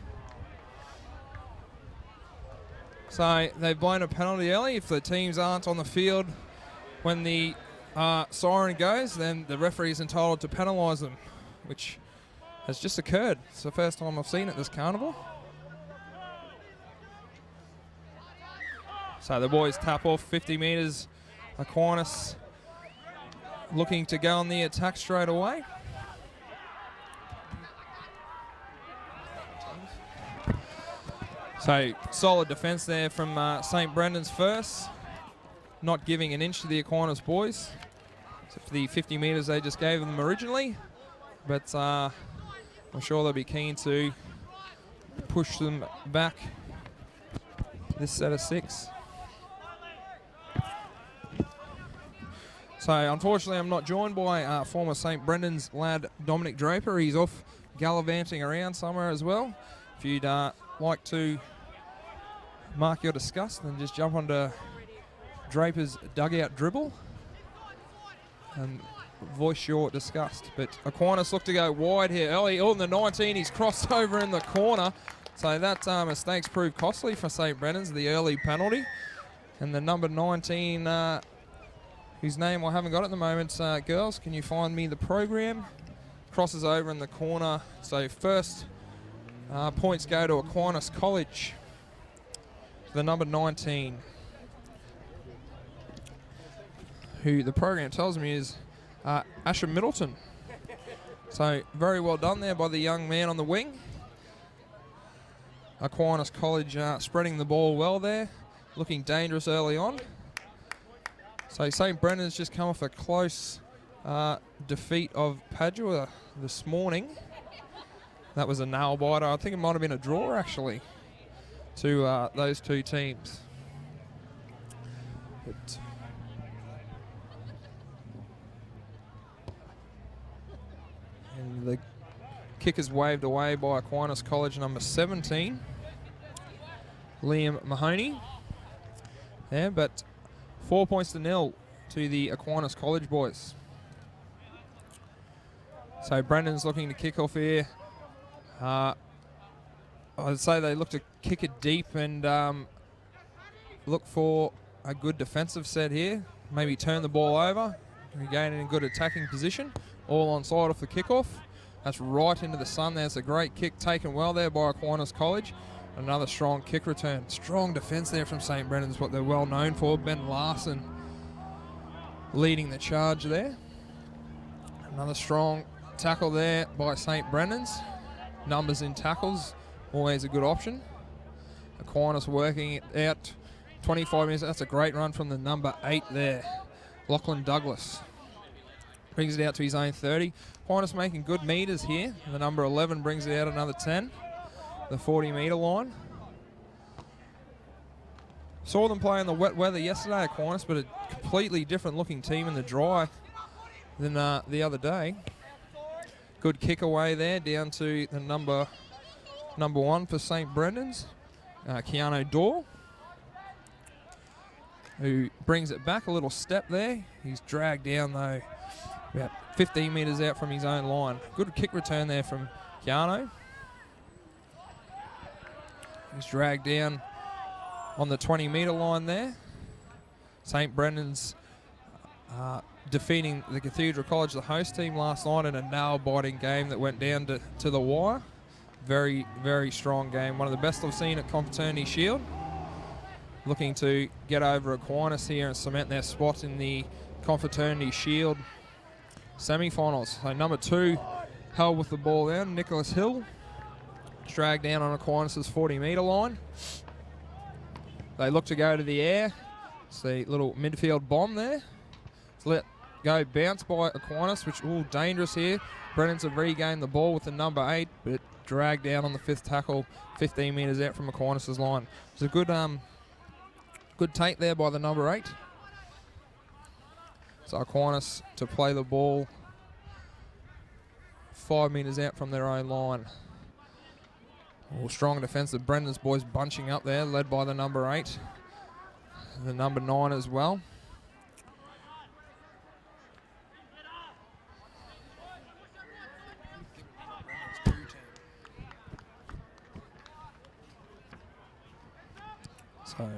So they've blown a penalty early. If the teams aren't on the field when the siren goes, then the referee is entitled to penalise them, which has just occurred. It's the first time I've seen it this carnival. So the boys tap off 50 metres. Aquinas looking to go on the attack straight away. So solid defence there from St. Brendan's first, not giving an inch to the Aquinas boys, except for the 50 metres they just gave them originally. But I'm sure they'll be keen to push them back this set of 6. So unfortunately I'm not joined by former St. Brendan's lad Dominic Draper. He's off gallivanting around somewhere as well. If you'd like to mark your disgust, then just jump onto Draper's dugout dribble and voice your disgust. But Aquinas look to go wide here early. On the 19, he's crossed over in the corner. So that mistake's proved costly for St. Brendan's, the early penalty. And the number 19, whose name I haven't got at the moment, girls, can you find me the program? Crosses over in the corner. So first points go to Aquinas College. The number 19, who the program tells me is Asher Middleton. So very well done there by the young man on the wing. Aquinas College spreading the ball well there, looking dangerous early on. So St. Brendan's just come off a close defeat of Padua this morning. That was a nail biter. I think it might have been a draw actually to those two teams. But and the kick is waved away by Aquinas College number 17, Liam Mahoney. Yeah, but 4 points to 0 to the Aquinas College boys. So Brendan's looking to kick off here. I'd say they look to kick it deep and look for a good defensive set here. Maybe turn the ball over, again in a good attacking position. All onside off the kickoff. That's right into the sun. There's a great kick taken well there by Aquinas College. Another strong kick return. Strong defence there from St. Brendan's, what they're well known for. Ben Larson leading the charge there. Another strong tackle there by St. Brendan's. Numbers in tackles, always a good option. Aquinas working it out. 25 minutes. That's a great run from the number 8 there, Lachlan Douglas. Brings it out to his own 30. Aquinas making good metres here. The number 11 brings it out another 10. The 40-metre line. Saw them play in the wet weather yesterday, Aquinas, but a completely different looking team in the dry than the other day. Good kick away there down to the number 1 for St. Brendan's, Keanu Dorr, who brings it back a little step there. He's dragged down though about 15 metres out from his own line. Good kick return there from Keanu. He's dragged down on the 20-metre line there. St. Brendan's defeating the Cathedral College, the host team, last night in a nail-biting game that went down to the wire. Very, very strong game. One of the best I've seen at Confraternity Shield. Looking to get over Aquinas here and cement their spot in the Confraternity Shield semi-finals. So number 2 held with the ball down, Nicholas Hill. Dragged down on Aquinas' 40-metre line. They look to go to the air. It's a little midfield bomb there. It's let go, bounce by Aquinas, which all dangerous here. Brennan's have regained the ball with the number 8, but dragged down on the 5th tackle, 15 metres out from Aquinas' line. It's a good good take there by the number 8. So Aquinas to play the ball 5 metres out from their own line. Strong defence. The Brendan's boys bunching up there, led by the number 8. The number 9 as well. So,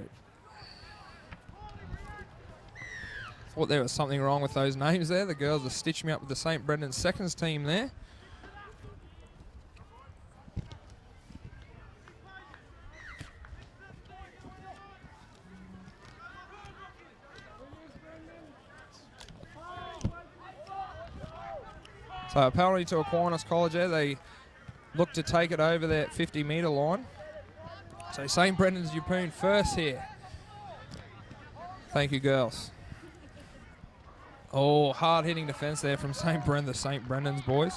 thought there was something wrong with those names there. The girls have stitched me up with the St. Brendan's seconds team there. So a penalty to Aquinas College there. They look to take it over that 50-metre line. So St. Brendan's Yeppoon first here. Thank you, girls. Oh, hard-hitting defence there from the St. Brendan's boys.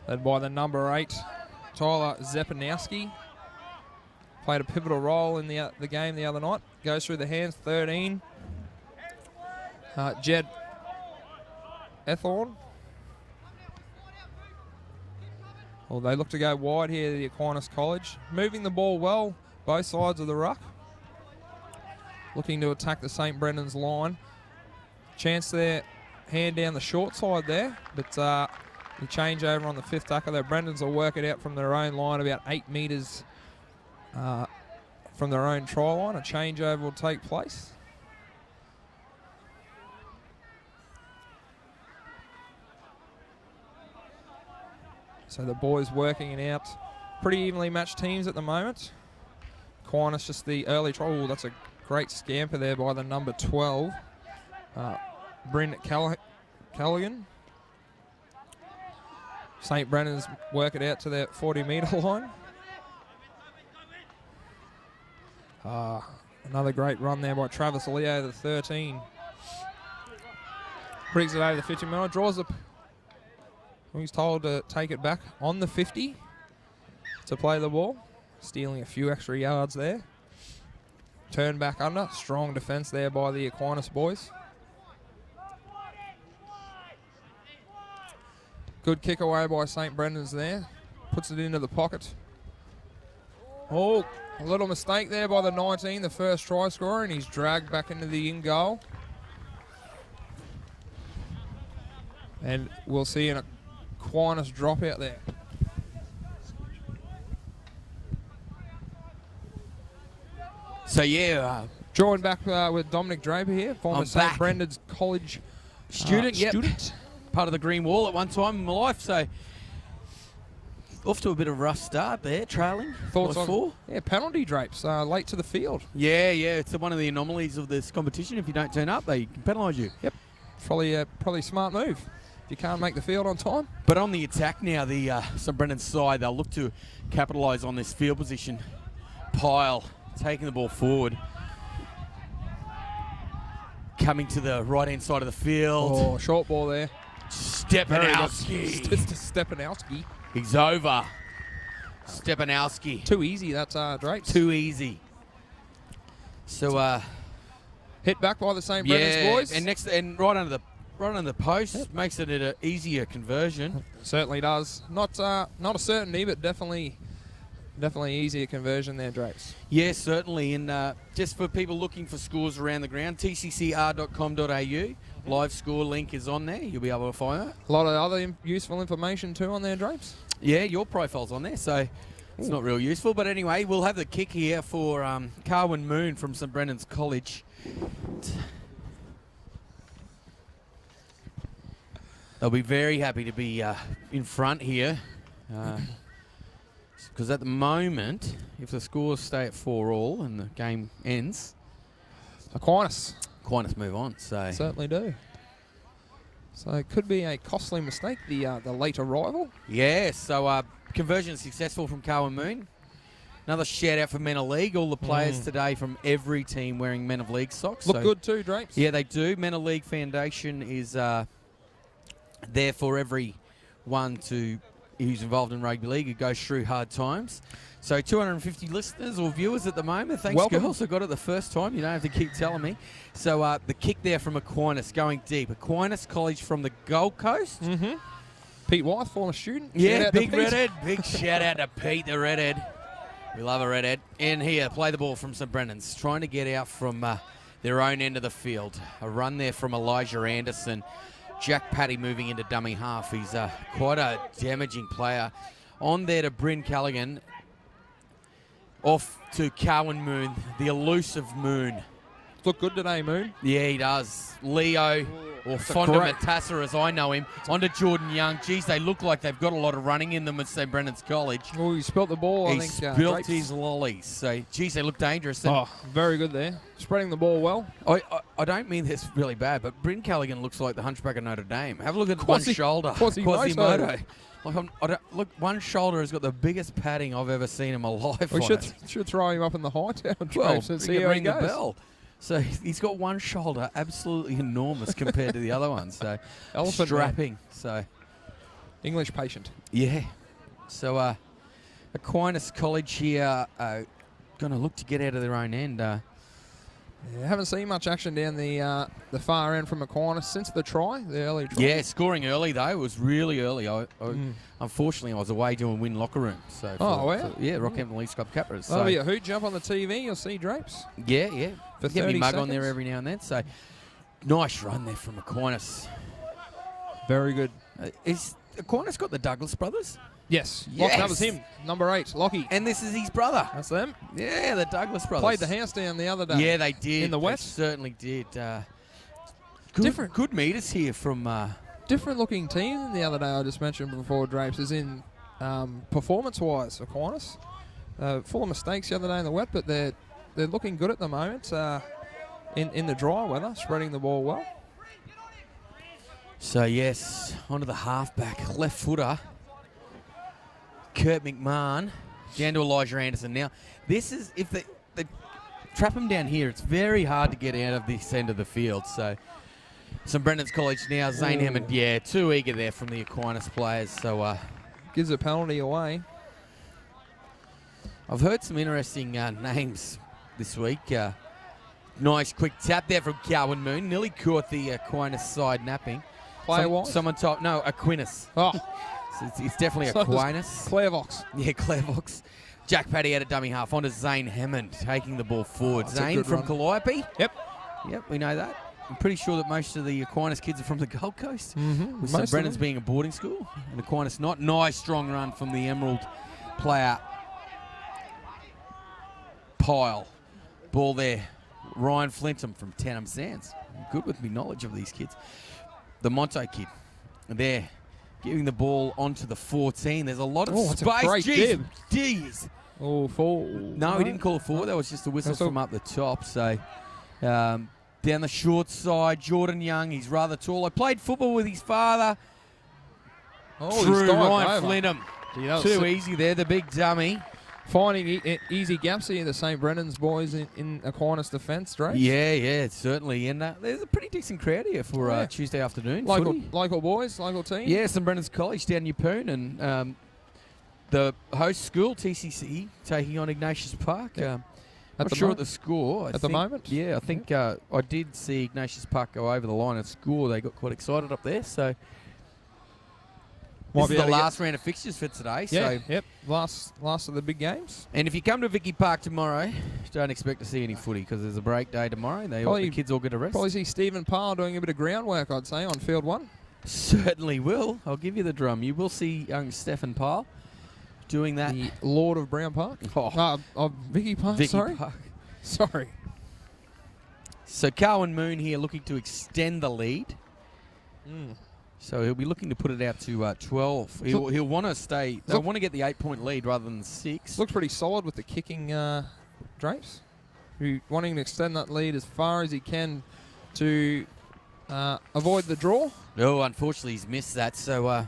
Led by the number 8, Tyler Zepanowski. Played a pivotal role in the game the other night. Goes through the hands, 13. Jed Ethorn. Well, they look to go wide here, the Aquinas College. Moving the ball well, both sides of the ruck. Looking to attack the St. Brendan's line. Chance there, hand down the short side there, but the change over on the 5th tackle there. Brendans will work it out from their own line, about 8 metres from their own try line. A changeover will take place. So the boys working it out. Pretty evenly matched teams at the moment. Aquinas just the early try. Oh, that's a great scamper there by the number 12. Bryn Callaghan. St. Brennan's work it out to that 40-metre line. Another great run there by Travis Leo, the 13. Brings it over the 50-metre, draws the... He's told to take it back on the 50 to play the ball. Stealing a few extra yards there. Turn back under. Strong defence there by the Aquinas boys. Good kick away by St. Brendan's there. Puts it into the pocket. Oh, a little mistake there by the 19, the first try scorer, and he's dragged back into the in goal. And we'll see an Aquinas drop out there. So yeah, joined back with Dominic Draper here, former St. Brendan's College student. Part of the Green Wall at one time in my life. So off to a bit of a rough start there, trailing. Thoughts on 4? Yeah, penalty Drapes late to the field. Yeah, it's one of the anomalies of this competition. If you don't turn up, they can penalise you. Yep, probably a smart move. If you can't make the field on time. But on the attack now, the St. Brendan's side, they'll look to capitalise on this field position. Pyle taking the ball forward. Coming to the right-hand side of the field. Oh, short ball there. Stepanowski. Stepanowski. He's over. Stepanowski. Too easy, that's Drapes. Too easy. So, hit back by the St. Brendan's boys. And right under the post, makes it an easier conversion. Certainly does. Not a certainty, but definitely easier conversion there, Drapes. Yeah, certainly. And just for people looking for scores around the ground, tccr.com.au. Live score link is on there. You'll be able to find that. A lot of other useful information too on there, Drapes. Yeah, your profile's on there, so it's not real useful. But anyway, we'll have the kick here for Carwyn Moon from St. Brendan's College. They'll be very happy to be in front here. Because at the moment, if the scores stay at 4-4 and the game ends, Aquinas move on. So certainly do. So it could be a costly mistake, the late arrival. Yeah, so conversion successful from Carwyn Moon. Another shout out for Men of League. All the players today from every team wearing Men of League socks. Look good too, Drapes. Yeah, they do. Men of League Foundation is there for everyone who's involved in rugby league who goes through hard times. So 250 listeners or viewers at the moment. Thanks, Welcome. girls. I got it the first time. You don't have to keep telling me. So the kick there from Aquinas going deep. Aquinas College from the Gold Coast. Mm-hmm. Pete Wythe, former student. Yeah, Shout out to big Pete. redhead. Big shout out to Pete, the redhead. We love a redhead. And here, play the ball from St Brennan's. Trying to get out from their own end of the field. A run there from Elijah Anderson. Jack Paddy moving into dummy half. He's quite a damaging player. On there to Bryn Callaghan. Off to Cowan Moon, the elusive Moon. Look good today, Moon. Yeah, he does. Leo, or Fonda Matassa as I know him, onto Jordan Young. Geez, they look like they've got a lot of running in them at St Brennan's College. Oh, he spilt the ball, He I think. spilt Drapes. his lollies. So, geez, they look dangerous. Oh, very good there. Spreading the ball well. I don't mean this really bad, but Bryn Callaghan looks like the Hunchback of Notre Dame. Have a look at one shoulder. Quasimodo. Look, one shoulder has got the biggest padding I've ever seen in my life. We on should throw him up in the high town. Well, and see we can how he ring the goes. bell. So he's got one shoulder, absolutely enormous compared to the other one. So Elephant strapping. man. So English patient. yeah. So Aquinas College here going to look to get out of their own end. Yeah, haven't seen much action down the far end from Aquinas since the early try. Yeah, scoring early though. It was really early. Unfortunately, I was away doing Win locker room. So yeah, Rockhampton Leafs Club Capras. That'll be a hoot. Jump on the TV. You'll see Drapes. Yeah. For Get me 30 mug on there seconds. every now and then. So nice run there from Aquinas. Very good. Is Aquinas got the Douglas brothers? Yes. Yes. That was him. Number 8, Lockie. And this is his brother. That's them. Yeah, the Douglas brothers. Played the house down the other day. Yeah, they did. In the They West. certainly did. Good meters here from... Different looking team than the other day I just mentioned before, Drapes, is in performance-wise, Aquinas. Full of mistakes the other day in the wet, but they're looking good at the moment in the dry weather, spreading the ball well. So, yes, onto the halfback, left footer. Kurt McMahon down to Elijah Anderson. Now, this is, if they trap him down here, it's very hard to get out of this end of the field. So, St Brennan's College now, Zane Hammond, too eager there from the Aquinas players. So, gives a penalty away. I've heard some interesting names this week. Nice quick tap there from Cowan Moon. Nearly caught the Aquinas side napping. Player-wise? Someone told, no, Aquinas. Oh. So it's definitely Aquinas. Clairvox. Yeah, Clairvox. Jack Paddy out at dummy half onto Zane Hammond taking the ball forward. That's a Zane good from run. Calliope. Yep, we know that. I'm pretty sure that most of the Aquinas kids are from the Gold Coast. Mm-hmm. With St Brennan's being a boarding school and Aquinas not. Nice strong run from the Emerald player. Pyle. Ball there. Ryan Flintham from Tenham Sands. Good with me knowledge of these kids. The Monto kid. There. Giving the ball onto the 14. There's a lot of that's space. a great dib. Jeez. Oh, four. No, he didn't call it forward. That was just a whistle from up the top. So, down the short side, Jordan Young. He's rather tall. I played football with his father. Oh, Through he's dived Ryan over. Flintham. Gee, that was Too sick. easy there, the big dummy. Finding easy gaps here, the St Brennan's boys in Aquinas defence, Drapes. Yeah, certainly. And there's a pretty decent crowd here for Tuesday afternoon. footy. Local boys, local team. Yeah, St Brennan's College down Yeppoon, and the host school, TCC, taking on Ignatius Park. Not the sure moment? at the score. At the moment? Yeah, I think I did see Ignatius Park go over the line and score. They got quite excited up there. So Might this be is the able to last round of fixtures for today. Yeah, So, yep. Last of the big games. and if you come to Vicky Park tomorrow, don't expect to see any footy because there's a break day tomorrow. The kids all get a rest. Probably see Stephen Parr doing a bit of groundwork, I'd say, on field 1. Certainly will. I'll give you the drum. You will see young Stephen Parr doing that. The Lord of Brown Park. Vicky Park, Vicky sorry. Park. Sorry. So Cowan Moon here looking to extend the lead. Mm. So he'll be looking to put it out to 12. He'll want to stay. They'll want to get the 8-point lead rather than 6. Looks pretty solid with the kicking Drapes. Wanting to extend that lead as far as he can to avoid the draw. No, unfortunately he's missed that. So,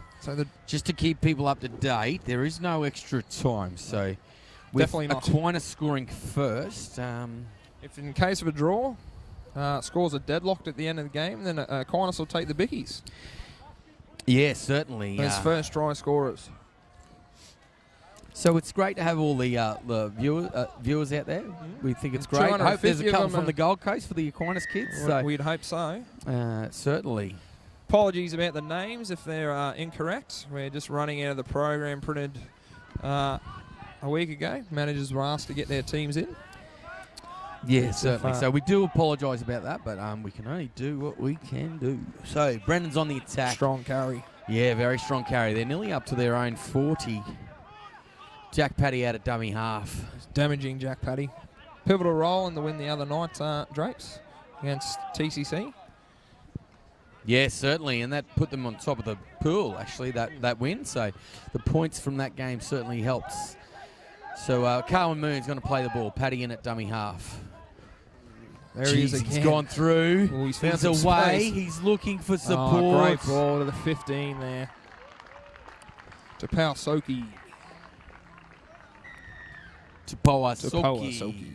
just to keep people up to date, there is no extra time. So with Definitely not. Aquinas scoring first. If in case of a draw, scores are deadlocked at the end of the game, then Aquinas will take the bickies. Yeah, certainly. Those first try scorers. So it's great to have all the viewers out there. We think it's great. I hope there's a couple from the Gold Coast for the Aquinas kids. So. We'd hope so. Certainly. Apologies about the names if they're incorrect. We're just running out of the program printed a week ago. Managers were asked to get their teams in. Yeah, certainly. So we do apologise about that, but we can only do what we can do. So Brendan's on the attack. Strong carry. Yeah, very strong carry. They're nearly up to their own 40. Jack Paddy out at dummy half. It's damaging Jack Paddy. Pivotal role in the win the other night, Drapes, against TCC. Yeah, certainly, and that put them on top of the pool, actually, that win. So the points from that game certainly helps. So Carwyn Moon's going to play the ball. Paddy in at dummy half. There he is again. He's gone through. Ooh, he's found found a some way. space. He's looking for Oh, support. great ball to the 15 there. To Pau Soki. Soki.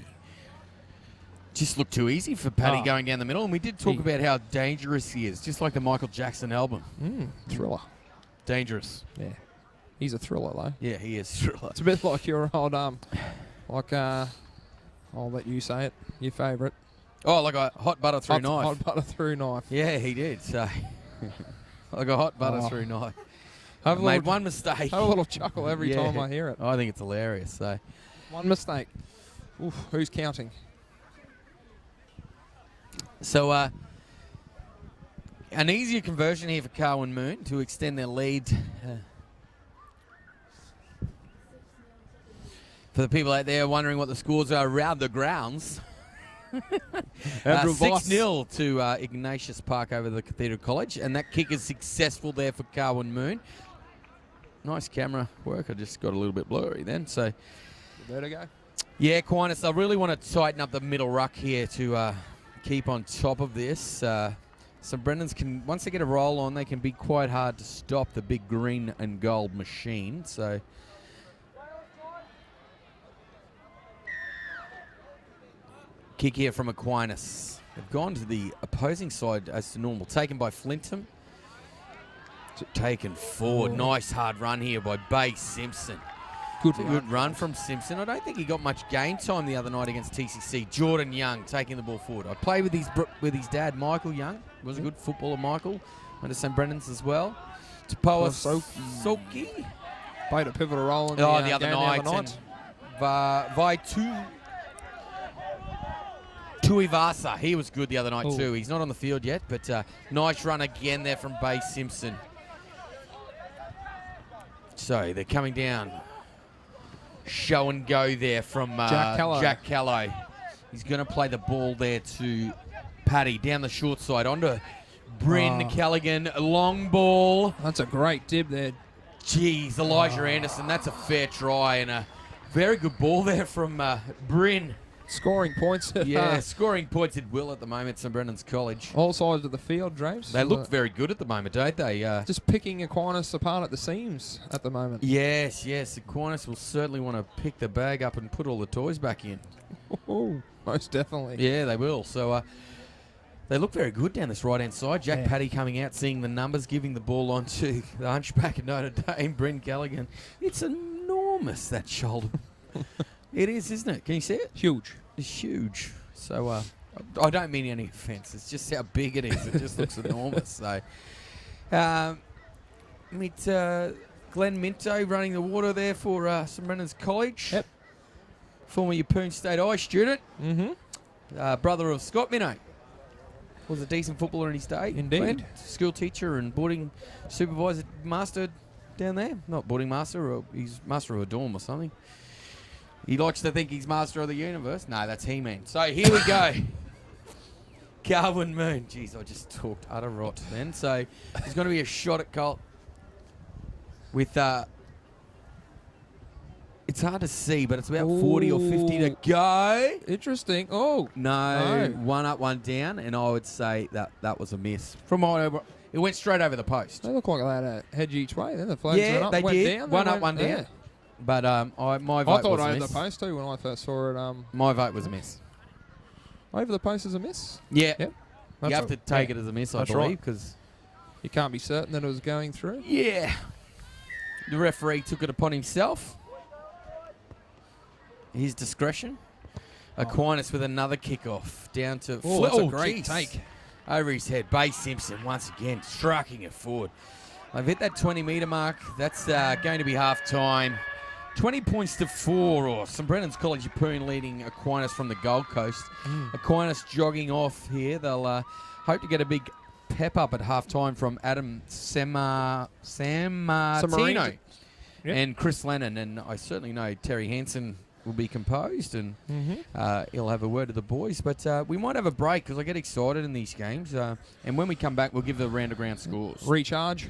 Just looked too easy for Paddy going down the middle, and we did talk about how dangerous he is, just like the Michael Jackson album. Thriller. Dangerous. Yeah. He's a thriller, though. Yeah, he is thriller. It's a bit like your old, I'll let you say it, your favourite. Oh, like a hot butter through knife. Hot butter through knife. Yeah, he did. So, like a hot butter through knife. I've made one mistake. I have a little chuckle every time I hear it. I think it's hilarious. So, one mistake. Oof, who's counting? So, an easier conversion here for Carwyn Moon to extend their lead. For the people out there wondering what the scores are around the grounds, 6-0 to Ignatius Park over the Cathedral College, and that kick is successful there for Carwyn Moon. Nice camera work. I just got a little bit blurry then. So, there to go. Yeah, Aquinas, I really want to tighten up the middle ruck here to keep on top of this. So Brendans can, once they get a roll on, they can be quite hard to stop the big green and gold machine. So. Kick here from Aquinas. They've gone to the opposing side as to normal. Taken by Flintham. Taken forward. Nice hard run here by Bay Simpson. Good run from Simpson. I don't think he got much game time the other night against TCC. Jordan Young taking the ball forward. I played with his dad, Michael Young. He was a good footballer, Michael. Went to St. Brendan's as well. Tapoa Soki. Played a pivotal role in the other game night. The other night. Vai Tuivasa, he was good the other night too. He's not on the field yet, but nice run again there from Bay Simpson. So they're coming down. Show and go there from Jack Callow. He's going to play the ball there to Paddy down the short side onto Bryn Callaghan. Long ball. That's a great dib there. Jeez, Elijah Anderson. That's a fair try and a very good ball there from Bryn. Scoring points. Scoring points at will at the moment, St. Brendan's College. All sides of the field, Drapes. They look very good at the moment, don't they? Just picking Aquinas apart at the seams at the moment. Yes. Aquinas will certainly want to pick the bag up and put all the toys back in. Most definitely. Yeah, they will. So they look very good down this right-hand side. Jack Paddy coming out, seeing the numbers, giving the ball on to the hunchback of Notre Dame, Bryn Callaghan. It's enormous, that shoulder. It is, isn't it? Can you see it? Huge. It's huge. So I don't mean any offence. It's just how big it is. It just looks enormous. So, Glenn Minto running the water there for St. Brendan's College. Yep. Former Yeppoon State High student. Brother of Scott Minto. Was a decent footballer in his day. Indeed. Glenn, school teacher and boarding supervisor, master down there. Not boarding master, or he's master of a dorm or something. He likes to think he's master of the universe. No, that's He-Man. So here we go. Carwyn Moon. Jeez, I just talked utter rot then. So there's going to be a shot at Colt with, it's hard to see, but it's about 40 or 50 to go. Interesting. Oh. No, one up, one down, and I would say that was a miss. From my it went straight over the post. They look like they had a hedge each way. Then the flags went up, they went did. down. One up, one down. Yeah. But my vote I thought was a over miss. the post too when I first saw it. My vote was a miss. Over the post is a miss? Yeah. Yep. You have to take it as a miss, I believe, because You can't be certain that it was going through. Yeah. The referee took it upon himself. His discretion. Aquinas with another kickoff down to... Oh, that's a great take. Over his head. Bay Simpson once again striking it forward. They've hit that 20-metre mark. That's going to be half-time. 20 points to 4, or St Brennan's College Yeppoon leading Aquinas from the Gold Coast. Aquinas jogging off here. They'll hope to get a big pep up at half-time from Adam Sammartino and Chris Lennon. And I certainly know Terry Hansen will be composed and he'll have a word to the boys. But we might have a break because I get excited in these games. And when we come back, we'll give the round-of-ground scores. Recharge.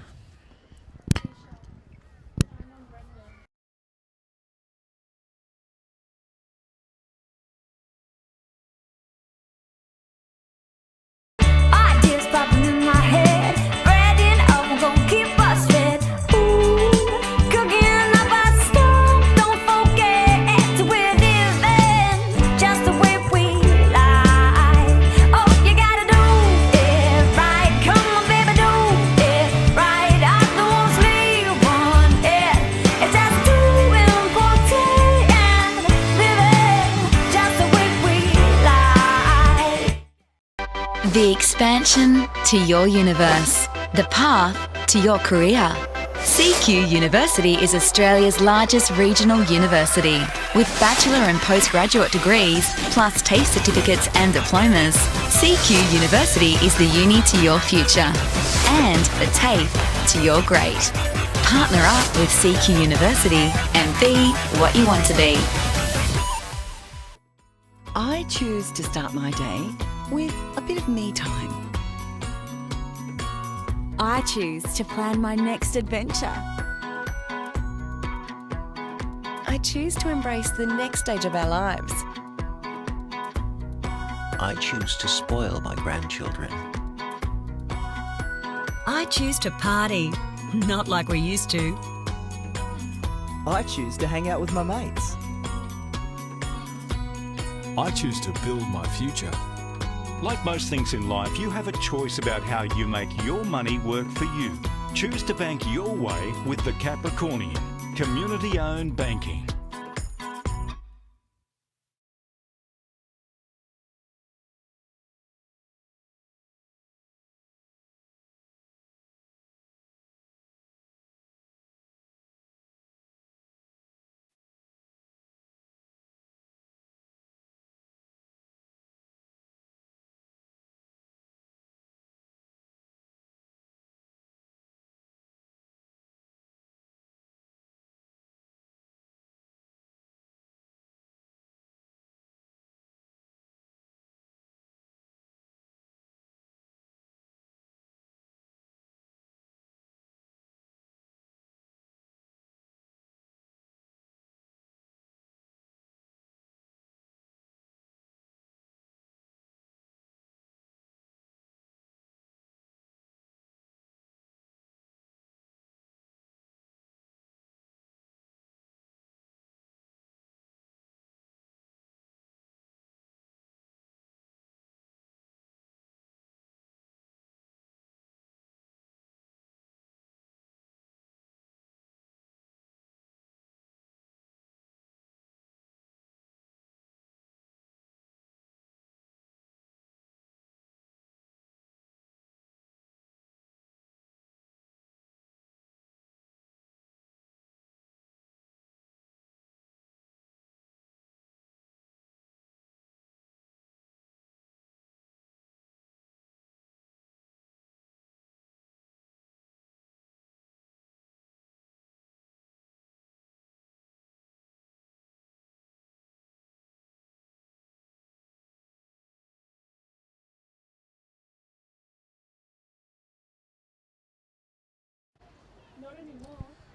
Ideas popping in my head, ready up, we're gonna keep us fed. Ooh, cooking up our stuff, don't forget we're living just the way we like. Oh, you gotta do it right, come on baby, do it right. I don't leave one it, it's just too important and living just the way we like. The expansion to your universe. The path to your career. CQ University is Australia's largest regional university. With bachelor and postgraduate degrees, plus TAFE certificates and diplomas, CQ University is the uni to your future and the TAFE to your great. Partner up with CQ University and be what you want to be. I choose to start my day with a bit of me time. I choose to plan my next adventure. I choose to embrace the next stage of our lives. I choose to spoil my grandchildren. I choose to party, not like we used to. I choose to hang out with my mates. I choose to build my future. Like most things in life, you have a choice about how you make your money work for you. Choose to bank your way with the Capricornian, community-owned banking.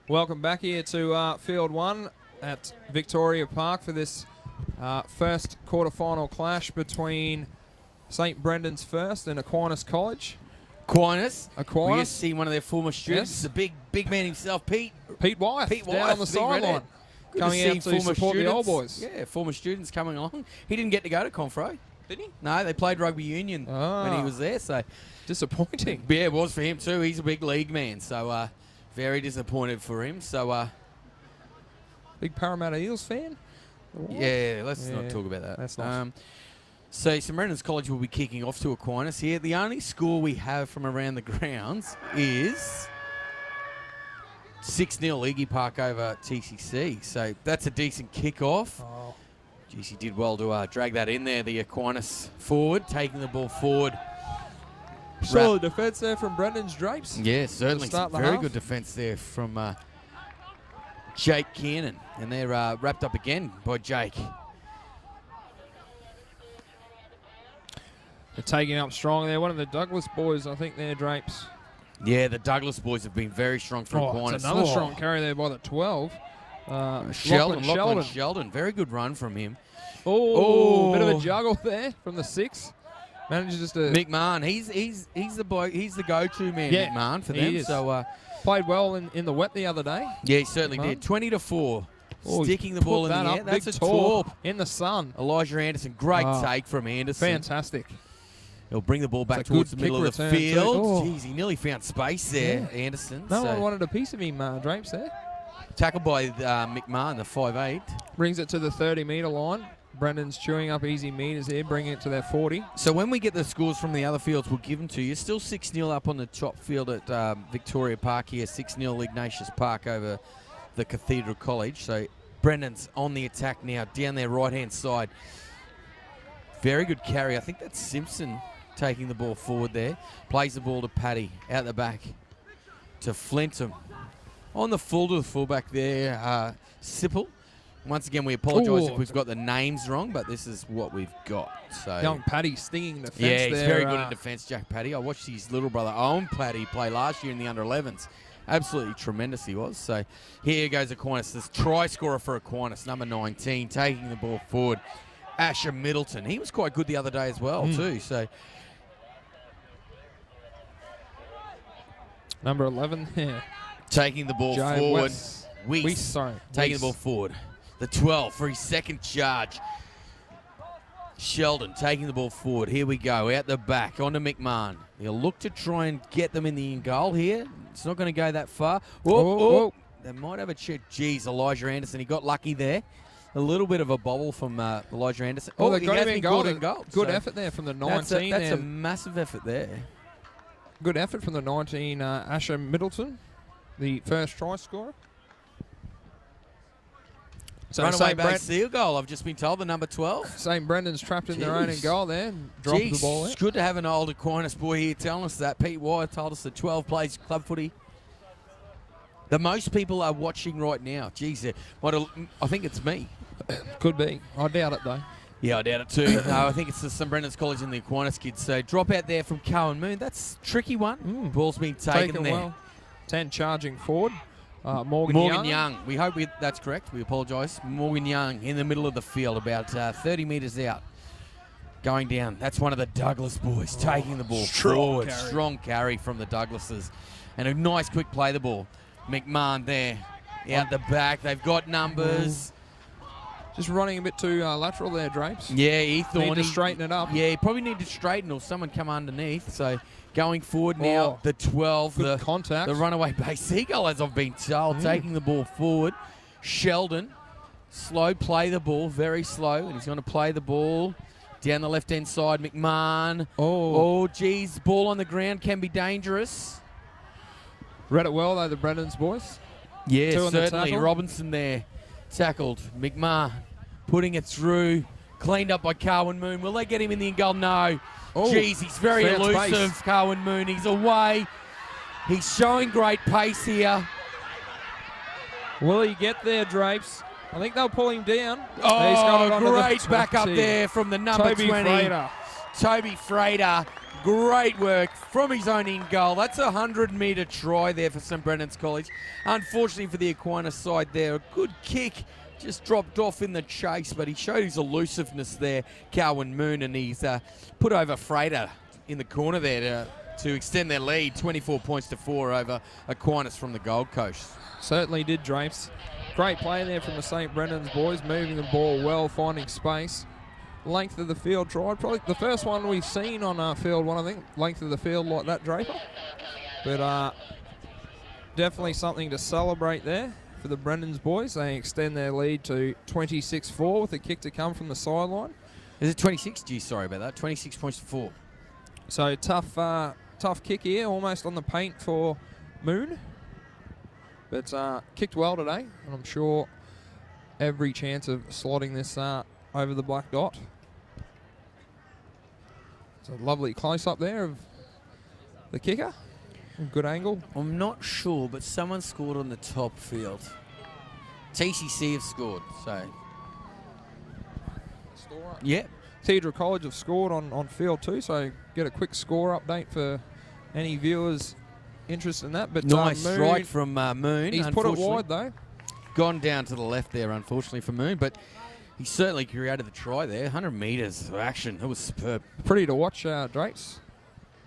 Welcome back here to Field 1 at Victoria Park for this first quarter-final clash between St Brendan's First and Aquinas College. Aquinas. Aquinas. We just see one of their former students, Yes. the big man himself, Pete Wyeth, Wyeth down on the the big redhead. sideline, coming out to support the old boys. Yeah, former students coming along. He didn't get to go to Confro. Did he? No, they played rugby union when he was there, so... Disappointing. Yeah, it was for him too. He's a big league man, so very disappointed for him. So, big Parramatta Eels fan? Yeah, let's not talk about that. That's not. So St Brendan's College will be kicking off to Aquinas here. The only score we have from around the grounds is 6-0 Iggy Park over TCC. So that's a decent kick-off. Oh. Geez, he did well to drag that in there. The Aquinas forward, taking the ball forward. Solid defence there from Brendan's Drapes. Yeah, certainly. Start the Very half. good defence there from Jake Kiernan. And they're wrapped up again by Jake. They're taking up strong there. One of the Douglas boys, I think they're Drapes. Yeah, the Douglas boys have been very strong for Aquinas. It's another strong carry there by the 12. Sheldon. Very good run from him. Oh, bit of a juggle there from the 6. Manages to... McMahon, he's the boy. He's the go-to man, McMahon, for them. Is. So played well in the wet the other day. Yeah, he certainly did. 20-4. Sticking the ball in the air. That's a torp in the sun. Elijah Anderson, great take from Anderson. Fantastic. He'll bring the ball back towards the middle of the field. Jeez, he nearly found space there, Anderson. No one wanted a piece of him, Drapes there. Tackled by McMahon, the 5'8". Brings it to the 30-metre line. Brendan's chewing up easy meters here, bringing it to their 40. So when we get the scores from the other fields, we'll give them to you. Still 6-0 up on the top field at Victoria Park here. 6-0 Ignatius Park over the Cathedral College. So Brendan's on the attack now, down their right-hand side. Very good carry. I think that's Simpson taking the ball forward there. Plays the ball to Paddy out the back to Flintham. On the full to the fullback there, Sipple. Once again, we apologise if we've got the names wrong, but this is what we've got. So young Paddy stinging the fence. Yeah, he's there, very good in defence, Jack Paddy. I watched his little brother Owen Paddy play last year in the under-11s. Absolutely tremendous he was. So here goes Aquinas, this try scorer for Aquinas, number 19, taking the ball forward. Asher Middleton. He was quite good the other day as well, too. So number 11 there. Taking the ball forward. Weiss taking the ball forward. The 12 for his second charge. Sheldon taking the ball forward. Here we go. Out the back. On to McMahon. He'll look to try and get them in the in goal here. It's not going to go that far. They might have a check. Jeez, Elijah Anderson. He got lucky there. A little bit of a bobble from Elijah Anderson. They got him in goal. Good So effort there from the 19. That's a massive effort there. Good effort from the 19, Asher Middleton, the first try scorer. So runaway base seal goal, I've just been told, the number 12. St Brendan's trapped in their own in goal there. Dropped the ball out. It's good to have an old Aquinas boy here telling us that. Pete Wyatt told us that 12 plays club footy. The most people are watching right now. Jeez, I think it's me. Could be. I doubt it, though. Yeah, I doubt it too. No, I think it's the St Brendan's College and the Aquinas kids. So drop out there from Cowan Moon. That's a tricky one. Ball's been taken there. Well. 10 charging forward. Morgan Young. We hope that's correct. We apologise. Morgan Young in the middle of the field, about 30 metres out. Going down. That's one of the Douglas boys taking the ball forward. Carry. Strong carry from the Douglases. And a nice quick play the ball. McMahon there. Out the back. They've got numbers. Just running a bit too lateral there, Drapes. Yeah, he thought need to straighten it up. Yeah, he probably need to straighten or someone come underneath. So going forward now, the 12, the contact, the runaway base seagull, as I've been told, taking the ball forward. Sheldon, slow play the ball, very slow, and he's going to play the ball down the left-hand side. McMahon. Oh, geez, ball on the ground can be dangerous. Read it well though, the Brendan's boys. Yeah, certainly. Robinson there. Tackled. McMahon putting it through. Cleaned up by Carwin Moon. Will they get him in the goal? No. Jeez, he's very elusive, Carwin Moon. He's away. He's showing great pace here. Will he get there, Drapes? I think they'll pull him down. Oh, he's got it great back up there from the number 20. Toby Frater. Great work from his own in goal. That's a 100-metre try there for St Brendan's College. Unfortunately for the Aquinas side there, a good kick. Just dropped off in the chase, but he showed his elusiveness there, Carwin Moon, and he's put over Frater in the corner there to extend their lead, 24 points to 4 over Aquinas from the Gold Coast. Certainly did, Drapes. Great play there from the St Brendan's boys, moving the ball well, finding space. length of the field try. Probably the first one we've seen on field 1, I think. Length of the field like that, Draper. But definitely something to celebrate there for the Brendans boys. They extend their lead to 26-4 with a kick to come from the sideline. Is it 26? Gee, sorry about that. 26 points to 4. So tough kick here, almost on the paint for Moon. But kicked well today, and I'm sure every chance of slotting this over the black dot. It's a lovely close-up there of the kicker. Good angle. I'm not sure, but someone scored on the top field. TCC have scored, so... Yep. Cathedral College have scored on field 2, so get a quick score update for any viewers interested in that. But nice Moon, right from Moon. He's put it wide, though. Gone down to the left there, unfortunately, for Moon, but he certainly created the try there. 100 metres of action. That was superb. Pretty to watch, Drakes.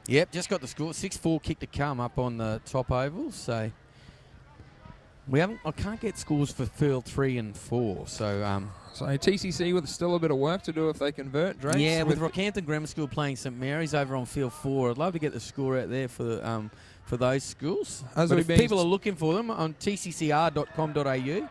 Yep, just got the score. 6-4 kick to come up on the top oval, so... I can't get scores for field 3 and 4, so... So TCC with still a bit of work to do if they convert, Drakes. Yeah, with Rockhampton Grammar School playing St Mary's over on field 4. I'd love to get the score out there for those schools. But if people are looking for them on tccr.com.au.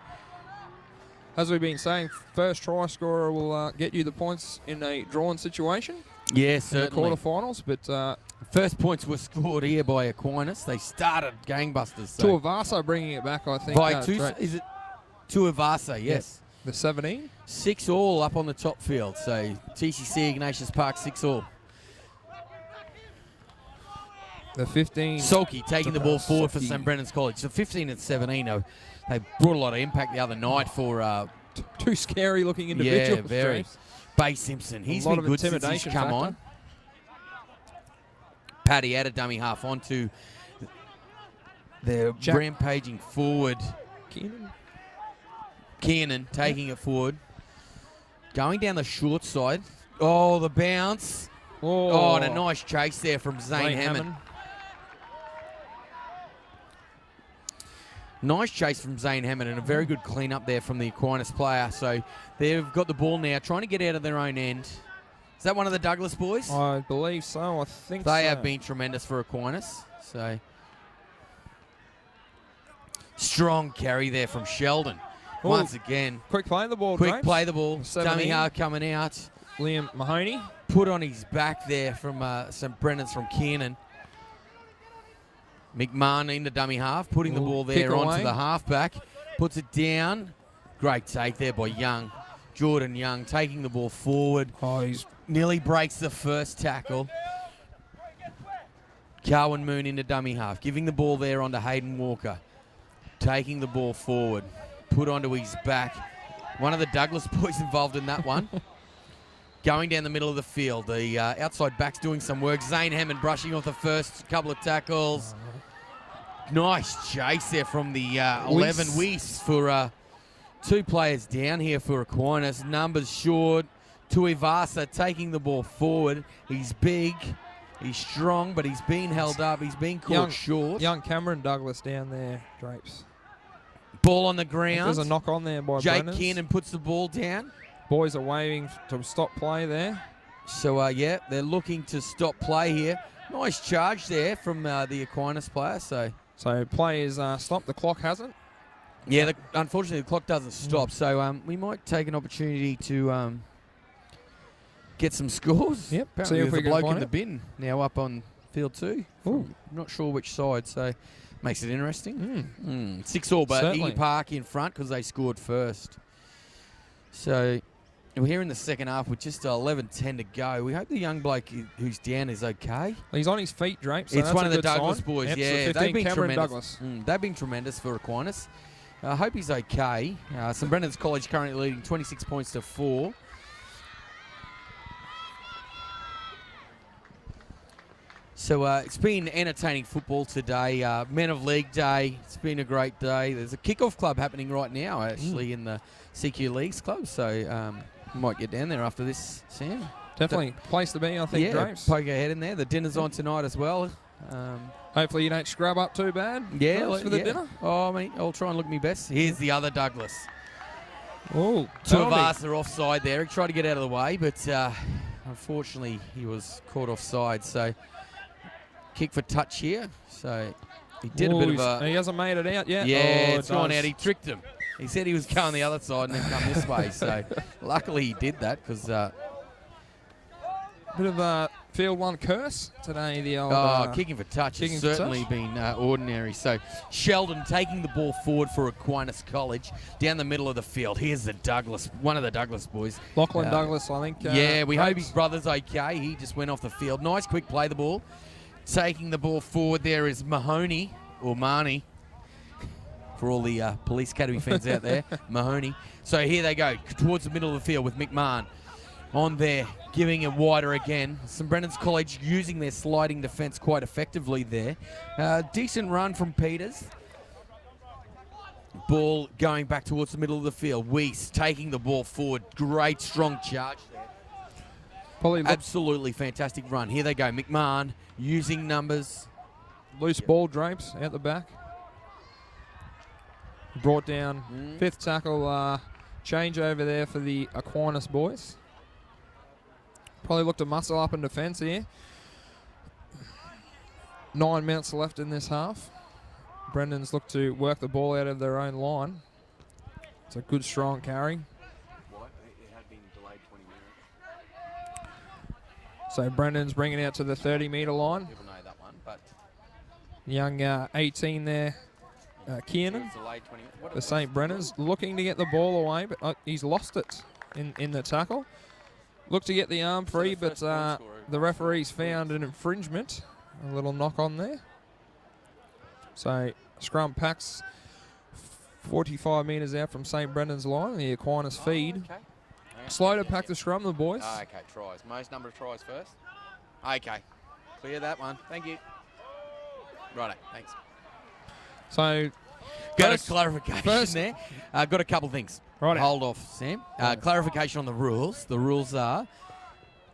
As we've been saying, first try scorer will get you the points in a drawn situation. Yeah, certainly. In the quarterfinals, but... first points were scored here by Aquinas. They started gangbusters. So. Tuivasa bringing it back, I think. By is it Tuivasa? Yes. The 17. 6-all up on the top field. So TCC Ignatius Park 6-all. The 15. Sulky taking the ball forward for St Brennan's College. So 15 and 17. They brought a lot of impact the other night for... two scary looking individuals. Yeah, very. Bay Simpson. He's been good since he's come on. Paddy added dummy half onto their rampaging forward. Kiernan taking it forward. Going down the short side. Oh, the bounce. Oh, and a nice chase there from Zane Hammond. Nice chase from Zane Hammond and a very good clean up there from the Aquinas player. So they've got the ball now, trying to get out of their own end. Is that one of the Douglas boys? I believe so. I think they have been tremendous for Aquinas. So strong carry there from Sheldon. Ooh. Once again. Quick play the ball, Quick play the ball. Dummy half coming out. Liam Mahoney. Put on his back there from St Brennan's from Kiernan. McMahon in the dummy half, putting the ball there onto the halfback. Puts it down. Great take there by Young. Jordan Young taking the ball forward. Oh, he's nearly breaks the first tackle. Carwin Moon into dummy half, giving the ball there onto Hayden Walker. Taking the ball forward. Put onto his back. One of the Douglas boys involved in that one. Going down the middle of the field. The outside back's doing some work. Zane Hammond brushing off the first couple of tackles. Nice chase there from the 11 Weiss for two players down here for Aquinas. Numbers short. Tuivasa taking the ball forward. He's big. He's strong, but he's been held up. He's been caught short. Young Cameron Douglas down there, Drapes. Ball on the ground. There's a knock on there by Jake Brennan's. Kiernan puts the ball down. Boys are waving to stop play there. So, yeah, they're looking to stop play here. Nice charge there from the Aquinas player. So play is stopped. The clock hasn't. Yeah, unfortunately, the clock doesn't stop. So we might take an opportunity to get some scores. Yep. Apparently, there's a bloke in the bin now up on field 2. I'm not sure which side, so makes it interesting. 6-all, but Iggy Park in front because they scored first. So we're here in the second half with just 11:10 to go. We hope the young bloke who's down is okay. He's on his feet, Drape. So it's one of the Douglas sign. Boys. Yep, yeah, so they've been Cameron tremendous. They've been tremendous for Aquinas. I hope he's okay. St Brennan's College currently leading 26 points to 4. So it's been entertaining football today. Men of League Day. It's been a great day. There's a kickoff club happening right now, actually, in the CQ Leagues Club. So might get down there after this, Sam. Definitely place to be, I think, Drapes. Poke our head in there. The dinner's on tonight as well. Hopefully you don't scrub up too bad. Yeah, for the dinner. Oh, I'll try and look my best. Here's the other Douglas. Oh, Tuivasa offside there. He tried to get out of the way, but unfortunately he was caught offside. So kick for touch here. So he did a bit of a... He hasn't made it out yet. Yeah, it's gone out. He tricked him. He said he was going the other side and then come this way. So luckily he did that because... bit of a field one curse today. The old kicking for touch has certainly been ordinary. So Sheldon taking the ball forward for Aquinas College down the middle of the field. Here's the Douglas, one of the Douglas boys. Lachlan Douglas, I think. Yeah, we hope his brother's okay. He just went off the field. Nice quick play the ball. Taking the ball forward there is Mahoney, or Marnie, for all the Police Academy fans out there. Mahoney. So here they go towards the middle of the field with McMahon on there, giving it wider again. St Brennan's College using their sliding defence quite effectively there. Decent run from Peters. Ball going back towards the middle of the field. Weiss taking the ball forward. Great strong charge there. Absolutely fantastic run. Here they go. McMahon using numbers. Loose ball, Drapes out the back. Brought down. Fifth tackle change over there for the Aquinas boys. Probably looked to muscle up in defence here. 9 minutes left in this half. Brendan's looked to work the ball out of their own line. It's a good, strong carry. It had been delayed 20 minutes. So Brendan's bringing it out to the 30-metre line. People know that one, but... Young 18 there, Kiernan, for St Brennan's, looking to get the ball away, but he's lost it in the tackle. Looked to get the arm free, but the referee's found an infringement. A little knock on there. So scrum packs 45 metres out from St Brennan's line. The Aquinas feed. Okay. Slow to pack the scrum, the boys. Okay, tries. Most number of tries first. Okay. Clear that one. Thank you. Righto, thanks. So, got a clarification there. Got a couple things. Right. Hold off, Sam. Clarification on the rules. The rules are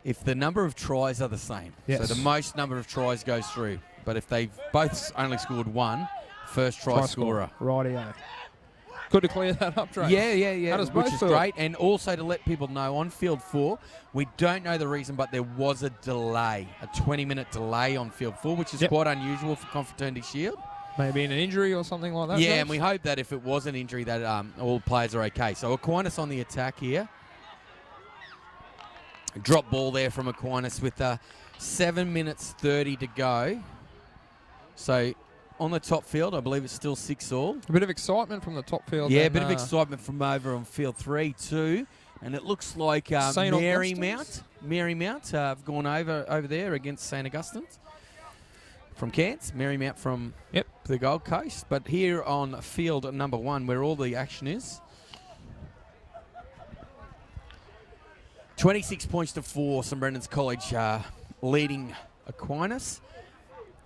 if the number of tries are the same. Yes. So the most number of tries goes through. But if they've both only scored one, first try scorer. Rightio. Good to clear that up, Drake. Yeah. That is Which is great. And also to let people know, on field 4, we don't know the reason, but there was a delay, a 20-minute delay on field 4, which is quite unusual for Confraternity Shield. Maybe an injury or something like that. Yeah, perhaps? and we hope that if it was an injury that all players are okay. So Aquinas on the attack here. Drop ball there from Aquinas with 7 minutes 30 to go. So on the top field, I believe it's still 6-all. A bit of excitement from the top field. Yeah, then, a bit of excitement from over on field 3 too. And it looks like St. Marymount have gone over there against St. Augustine's. From Cairns, Marymount from the Gold Coast. But here on field number 1, where all the action is, 26 points to 4, St Brennan's College leading Aquinas.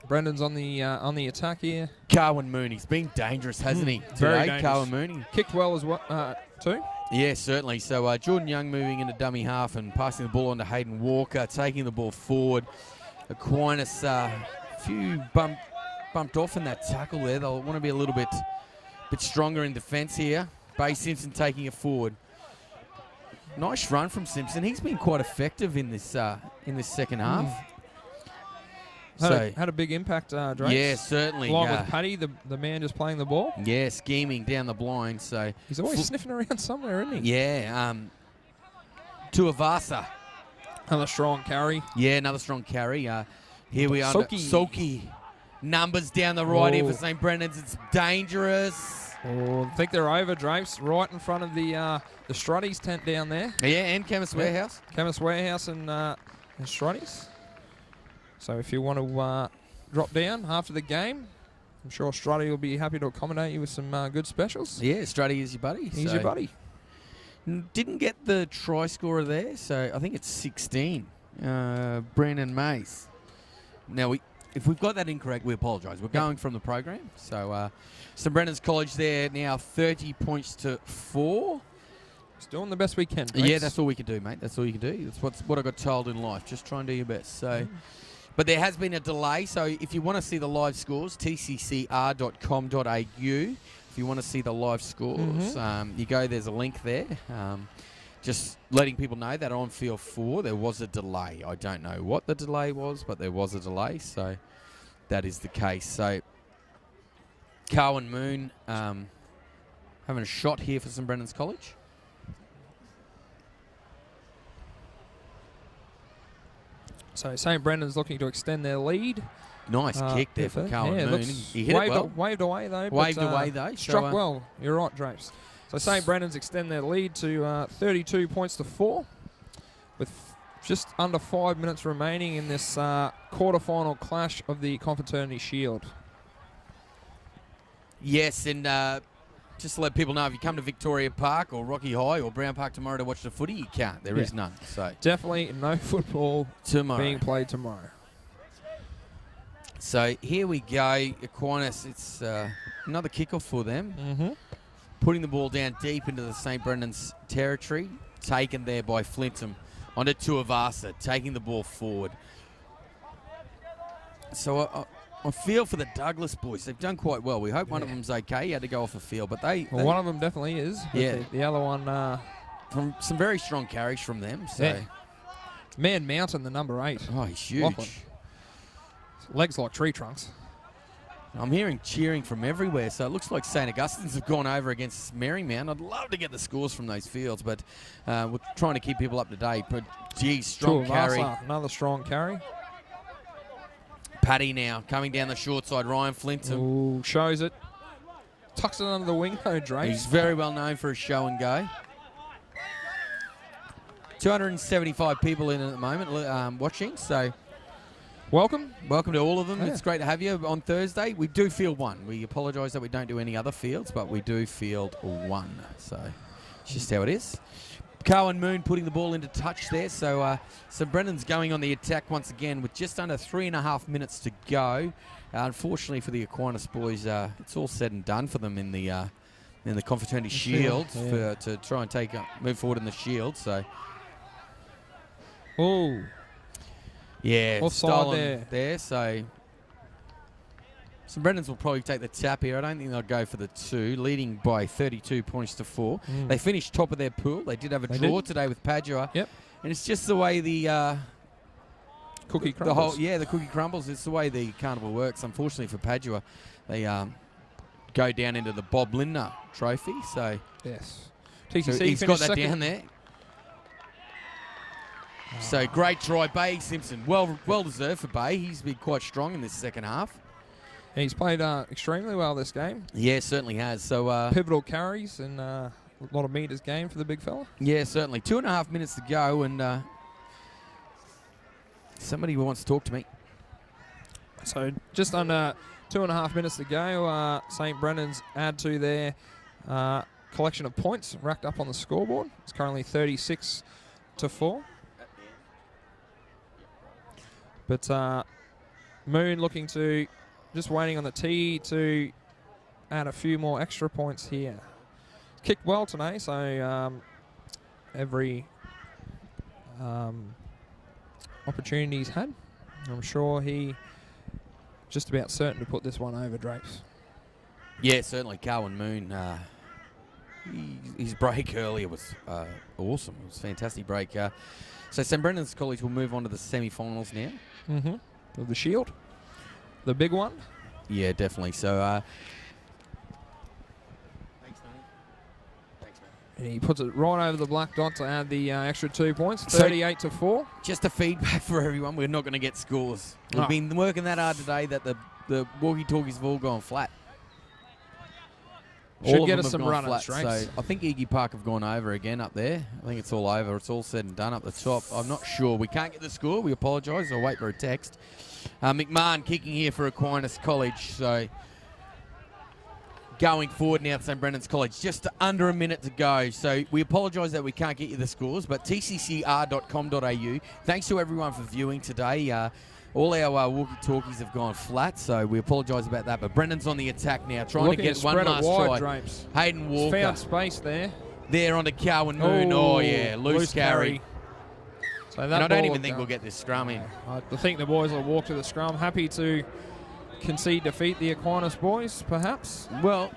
Brendan's on the attack here. Carwyn Mooney's been dangerous, hasn't he? Very today, dangerous. Carwyn Mooney. Kicked well as well, too. Yeah, certainly. So Jordan Young moving into dummy half and passing the ball on to Hayden Walker, taking the ball forward. Aquinas, few bumped off in that tackle there. They'll want to be a little bit stronger in defence here. Bay Simpson taking it forward. Nice run from Simpson. He's been quite effective in this second half. Had a big impact, Drake. Yeah, certainly. Along with Paddy, the man just playing the ball. Yeah, scheming down the blind. So he's always sniffing around somewhere, isn't he? Yeah. Tuivasa. Another strong carry. Yeah, another strong carry. Here we are. Soki. Numbers down the right here for St. Brennan's. It's dangerous. Oh, I think they're over, Drapes, right in front of the Strutties tent down there. Yeah, and Chemist Warehouse. Chemist Warehouse and Strutties. So if you want to drop down after the game, I'm sure Strutty will be happy to accommodate you with some good specials. Yeah, Strutty is your buddy. He's your buddy. Didn't get the try scorer there, so I think it's 16. Brandon Mace. Now, if we've got that incorrect, we apologise. We're going from the program. So St Brennan's College there now 30 points to 4. Just doing the best we can. Yeah, that's all we can do, mate. That's all you can do. That's what I got told in life. Just try and do your best. So, but there has been a delay. So if you want to see the live scores, tccr.com.au. if you want to see the live scores, you go, there's a link there. Just letting people know that on field 4 there was a delay. I don't know what the delay was, but there was a delay, so that is the case. So Cowan Moon having a shot here for St Brendan's College. So St Brendan's looking to extend their lead. Nice kick there for Cowan Moon. He hit waved it well. Waved away though. Waved away though. Struck well. You're right, Drapes. So St Brendan's extend their lead to 32 points to 4, with just under 5 minutes remaining in this quarterfinal clash of the Confraternity Shield. Yes, and just to let people know, if you come to Victoria Park or Rocky High or Brown Park tomorrow to watch the footy, you can't. There is none. So definitely no football being played tomorrow. So here we go, Aquinas. It's another kickoff for them. Putting the ball down deep into the St Brendan's territory, taken there by Flintham onto Tuivasa, taking the ball forward. So I feel for the Douglas boys. They've done quite well. We hope one of them's okay. He had to go off the field, but they one of them definitely is. Yeah. The other one... from some very strong carries from them. So. Man Mountain, the number 8. Oh, he's huge. Lachlan. Legs like tree trunks. I'm hearing cheering from everywhere, so it looks like St Augustine's have gone over against Marymount. I'd love to get the scores from those fields, but we're trying to keep people up to date. But, geez, strong carry. Another strong carry. Paddy now coming down the short side. Ryan Flintham. Ooh, shows it. Tucks it under the wing, though, Drake. He's very well known for his show and go. 275 people in at the moment watching, so... Welcome to all of them. It's great to have you on Thursday. We do field 1. We apologise that we don't do any other fields, but we do field 1. So it's just how it is. Cowan Moon putting the ball into touch there. So St Brendan's going on the attack once again with just under 3.5 minutes to go. Unfortunately for the Aquinas boys, it's all said and done for them in the Confraternity Shield to try and move forward in the Shield. So. Oh. Yeah, offside stolen there. So St Brendan's will probably take the tap here. I don't think they'll go for the 2, leading by 32 points to 4. They finished top of their pool. They did have a draw today with Padua. Yep. And it's just the way the cookie crumbles. The cookie crumbles. It's the way the carnival works. Unfortunately for Padua, they go down into the Bob Lindner Trophy. So yes, TCC so he's got that down there. So great try, Bay Simpson. Well deserved for Bay. He's been quite strong in this second half. He's played extremely well this game. Yeah, certainly has. So pivotal carries and a lot of meters gained for the big fella. Yeah, certainly. 2.5 minutes to go, and somebody wants to talk to me. So just under 2.5 minutes to go. St Brendan's add to their collection of points racked up on the scoreboard. It's currently 36 to 4. But Moon looking to, just waiting on the tee to add a few more extra points here. Kicked well today, so every opportunity he's had. I'm sure he just about certain to put this one over Drapes. Yeah, certainly. Cowan Moon, his break earlier was awesome. It was a fantastic break. So St Brendan's College will move on to the semi-finals now. Of the Shield, the big one. Yeah, definitely. So, thanks, mate. And he puts it right over the black dot to add the extra 2 points. 38 to 4. Just a feedback for everyone: we're not going to get scores. We've been working that hard today that the walkie-talkies have all gone flat. Should get us some runners, right? So I think Iggy Park have gone over again up there. I think it's all over. It's all said and done up the top. I'm not sure. We can't get the score. We apologise. I'll wait for a text. McMahon kicking here for Aquinas College. So going forward now at St Brendan's College. Just under a minute to go. So we apologise that we can't get you the scores, but tccr.com.au. Thanks to everyone for viewing today. All our walkie-talkies have gone flat, so we apologise about that. But Brendan's on the attack now, trying to get one last try. Drapes. Hayden Walker. Found space there. There onto Cowan Moon. Oh, yeah, loose carry. So and I don't even think we'll get this scrum in. I think the boys will walk to the scrum. Happy to concede defeat the Aquinas boys, perhaps? Well,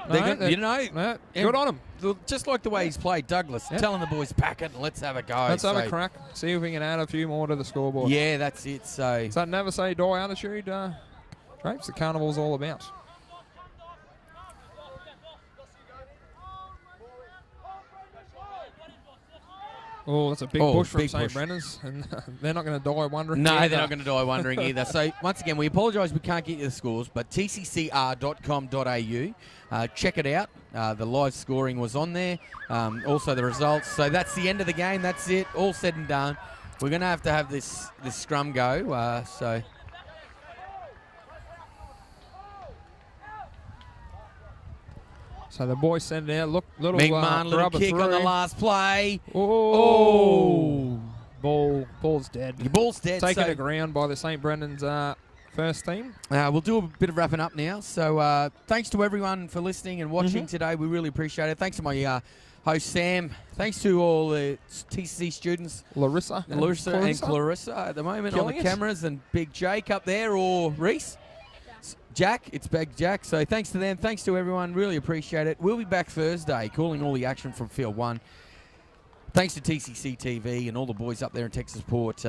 Good on him. Just like the way he's played, Douglas, telling the boys, pack it and let's have a go. Let's have a crack. See if we can add a few more to the scoreboard. Yeah, that's it. So it's that never say die attitude, Drapes, the carnival's all about. Oh, that's a big push from St. Brendan's, and they're not going to die wondering. No, they're not going to die wondering either. So, once again, we apologise we can't get you the scores, but tccr.com.au, check it out. The live scoring was on there, also the results. So, that's the end of the game. That's it, all said and done. We're going to have this scrum go, So the boys send it out. Look, little kick on the last play. Ball's dead. Your ball's dead. Taken to ground by the St. Brendan's first team. We'll do a bit of wrapping up now. So thanks to everyone for listening and watching today. We really appreciate it. Thanks to my host Sam. Thanks to all the TCC students, Larissa and Clarissa at the moment on the cameras, and Big Jake up there, or Reese. Jack, it's Big Jack. So thanks to them. Thanks to everyone. Really appreciate it. We'll be back Thursday calling all the action from Field 1. Thanks to TCC TV and all the boys up there in Texas Port.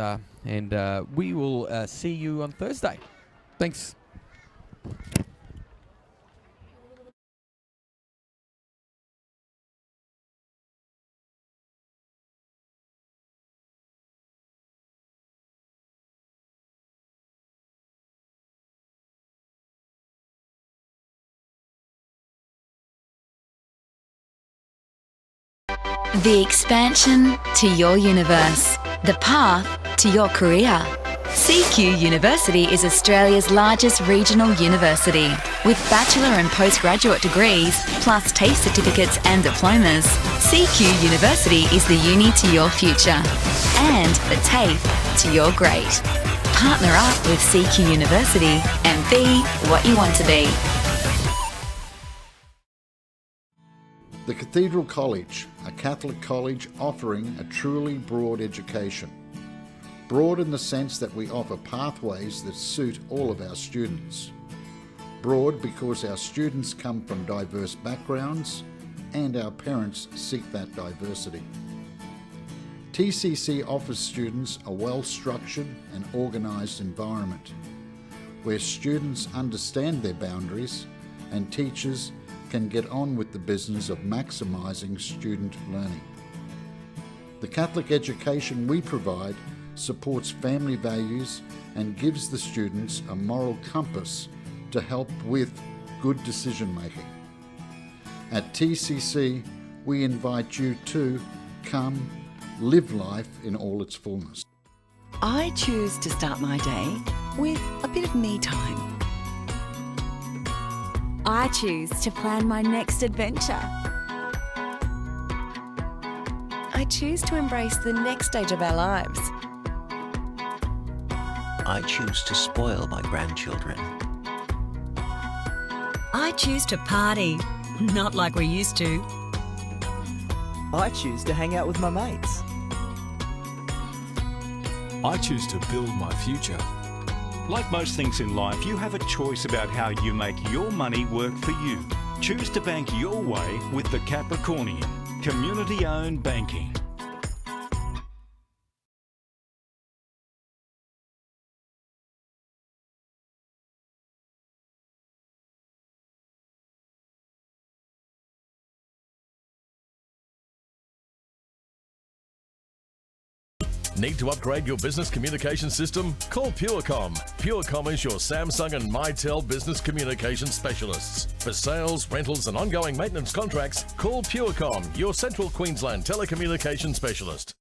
And we will see you on Thursday. Thanks. The expansion to your universe. The path to your career. CQ University is Australia's largest regional university. With bachelor and postgraduate degrees, plus TAFE certificates and diplomas, CQ University is the uni to your future and the TAFE to your great. Partner up with CQ University and be what you want to be. The Cathedral College, a Catholic college offering a truly broad education. Broad in the sense that we offer pathways that suit all of our students. Broad because our students come from diverse backgrounds and our parents seek that diversity. TCC offers students a well-structured and organised environment where students understand their boundaries and teachers can get on with the business of maximising student learning. The Catholic education we provide supports family values and gives the students a moral compass to help with good decision making. At TCC, we invite you to come live life in all its fullness. I choose to start my day with a bit of me time. I choose to plan my next adventure. I choose to embrace the next stage of our lives. I choose to spoil my grandchildren. I choose to party, not like we used to. I choose to hang out with my mates. I choose to build my future. Like most things in life, you have a choice about how you make your money work for you. Choose to bank your way with the Capricornian, community-owned banking. Need to upgrade your business communication system? Call Purecom. Purecom is your Samsung and Mytel business communication specialists. For sales, rentals and ongoing maintenance contracts, call Purecom, your Central Queensland telecommunication specialist.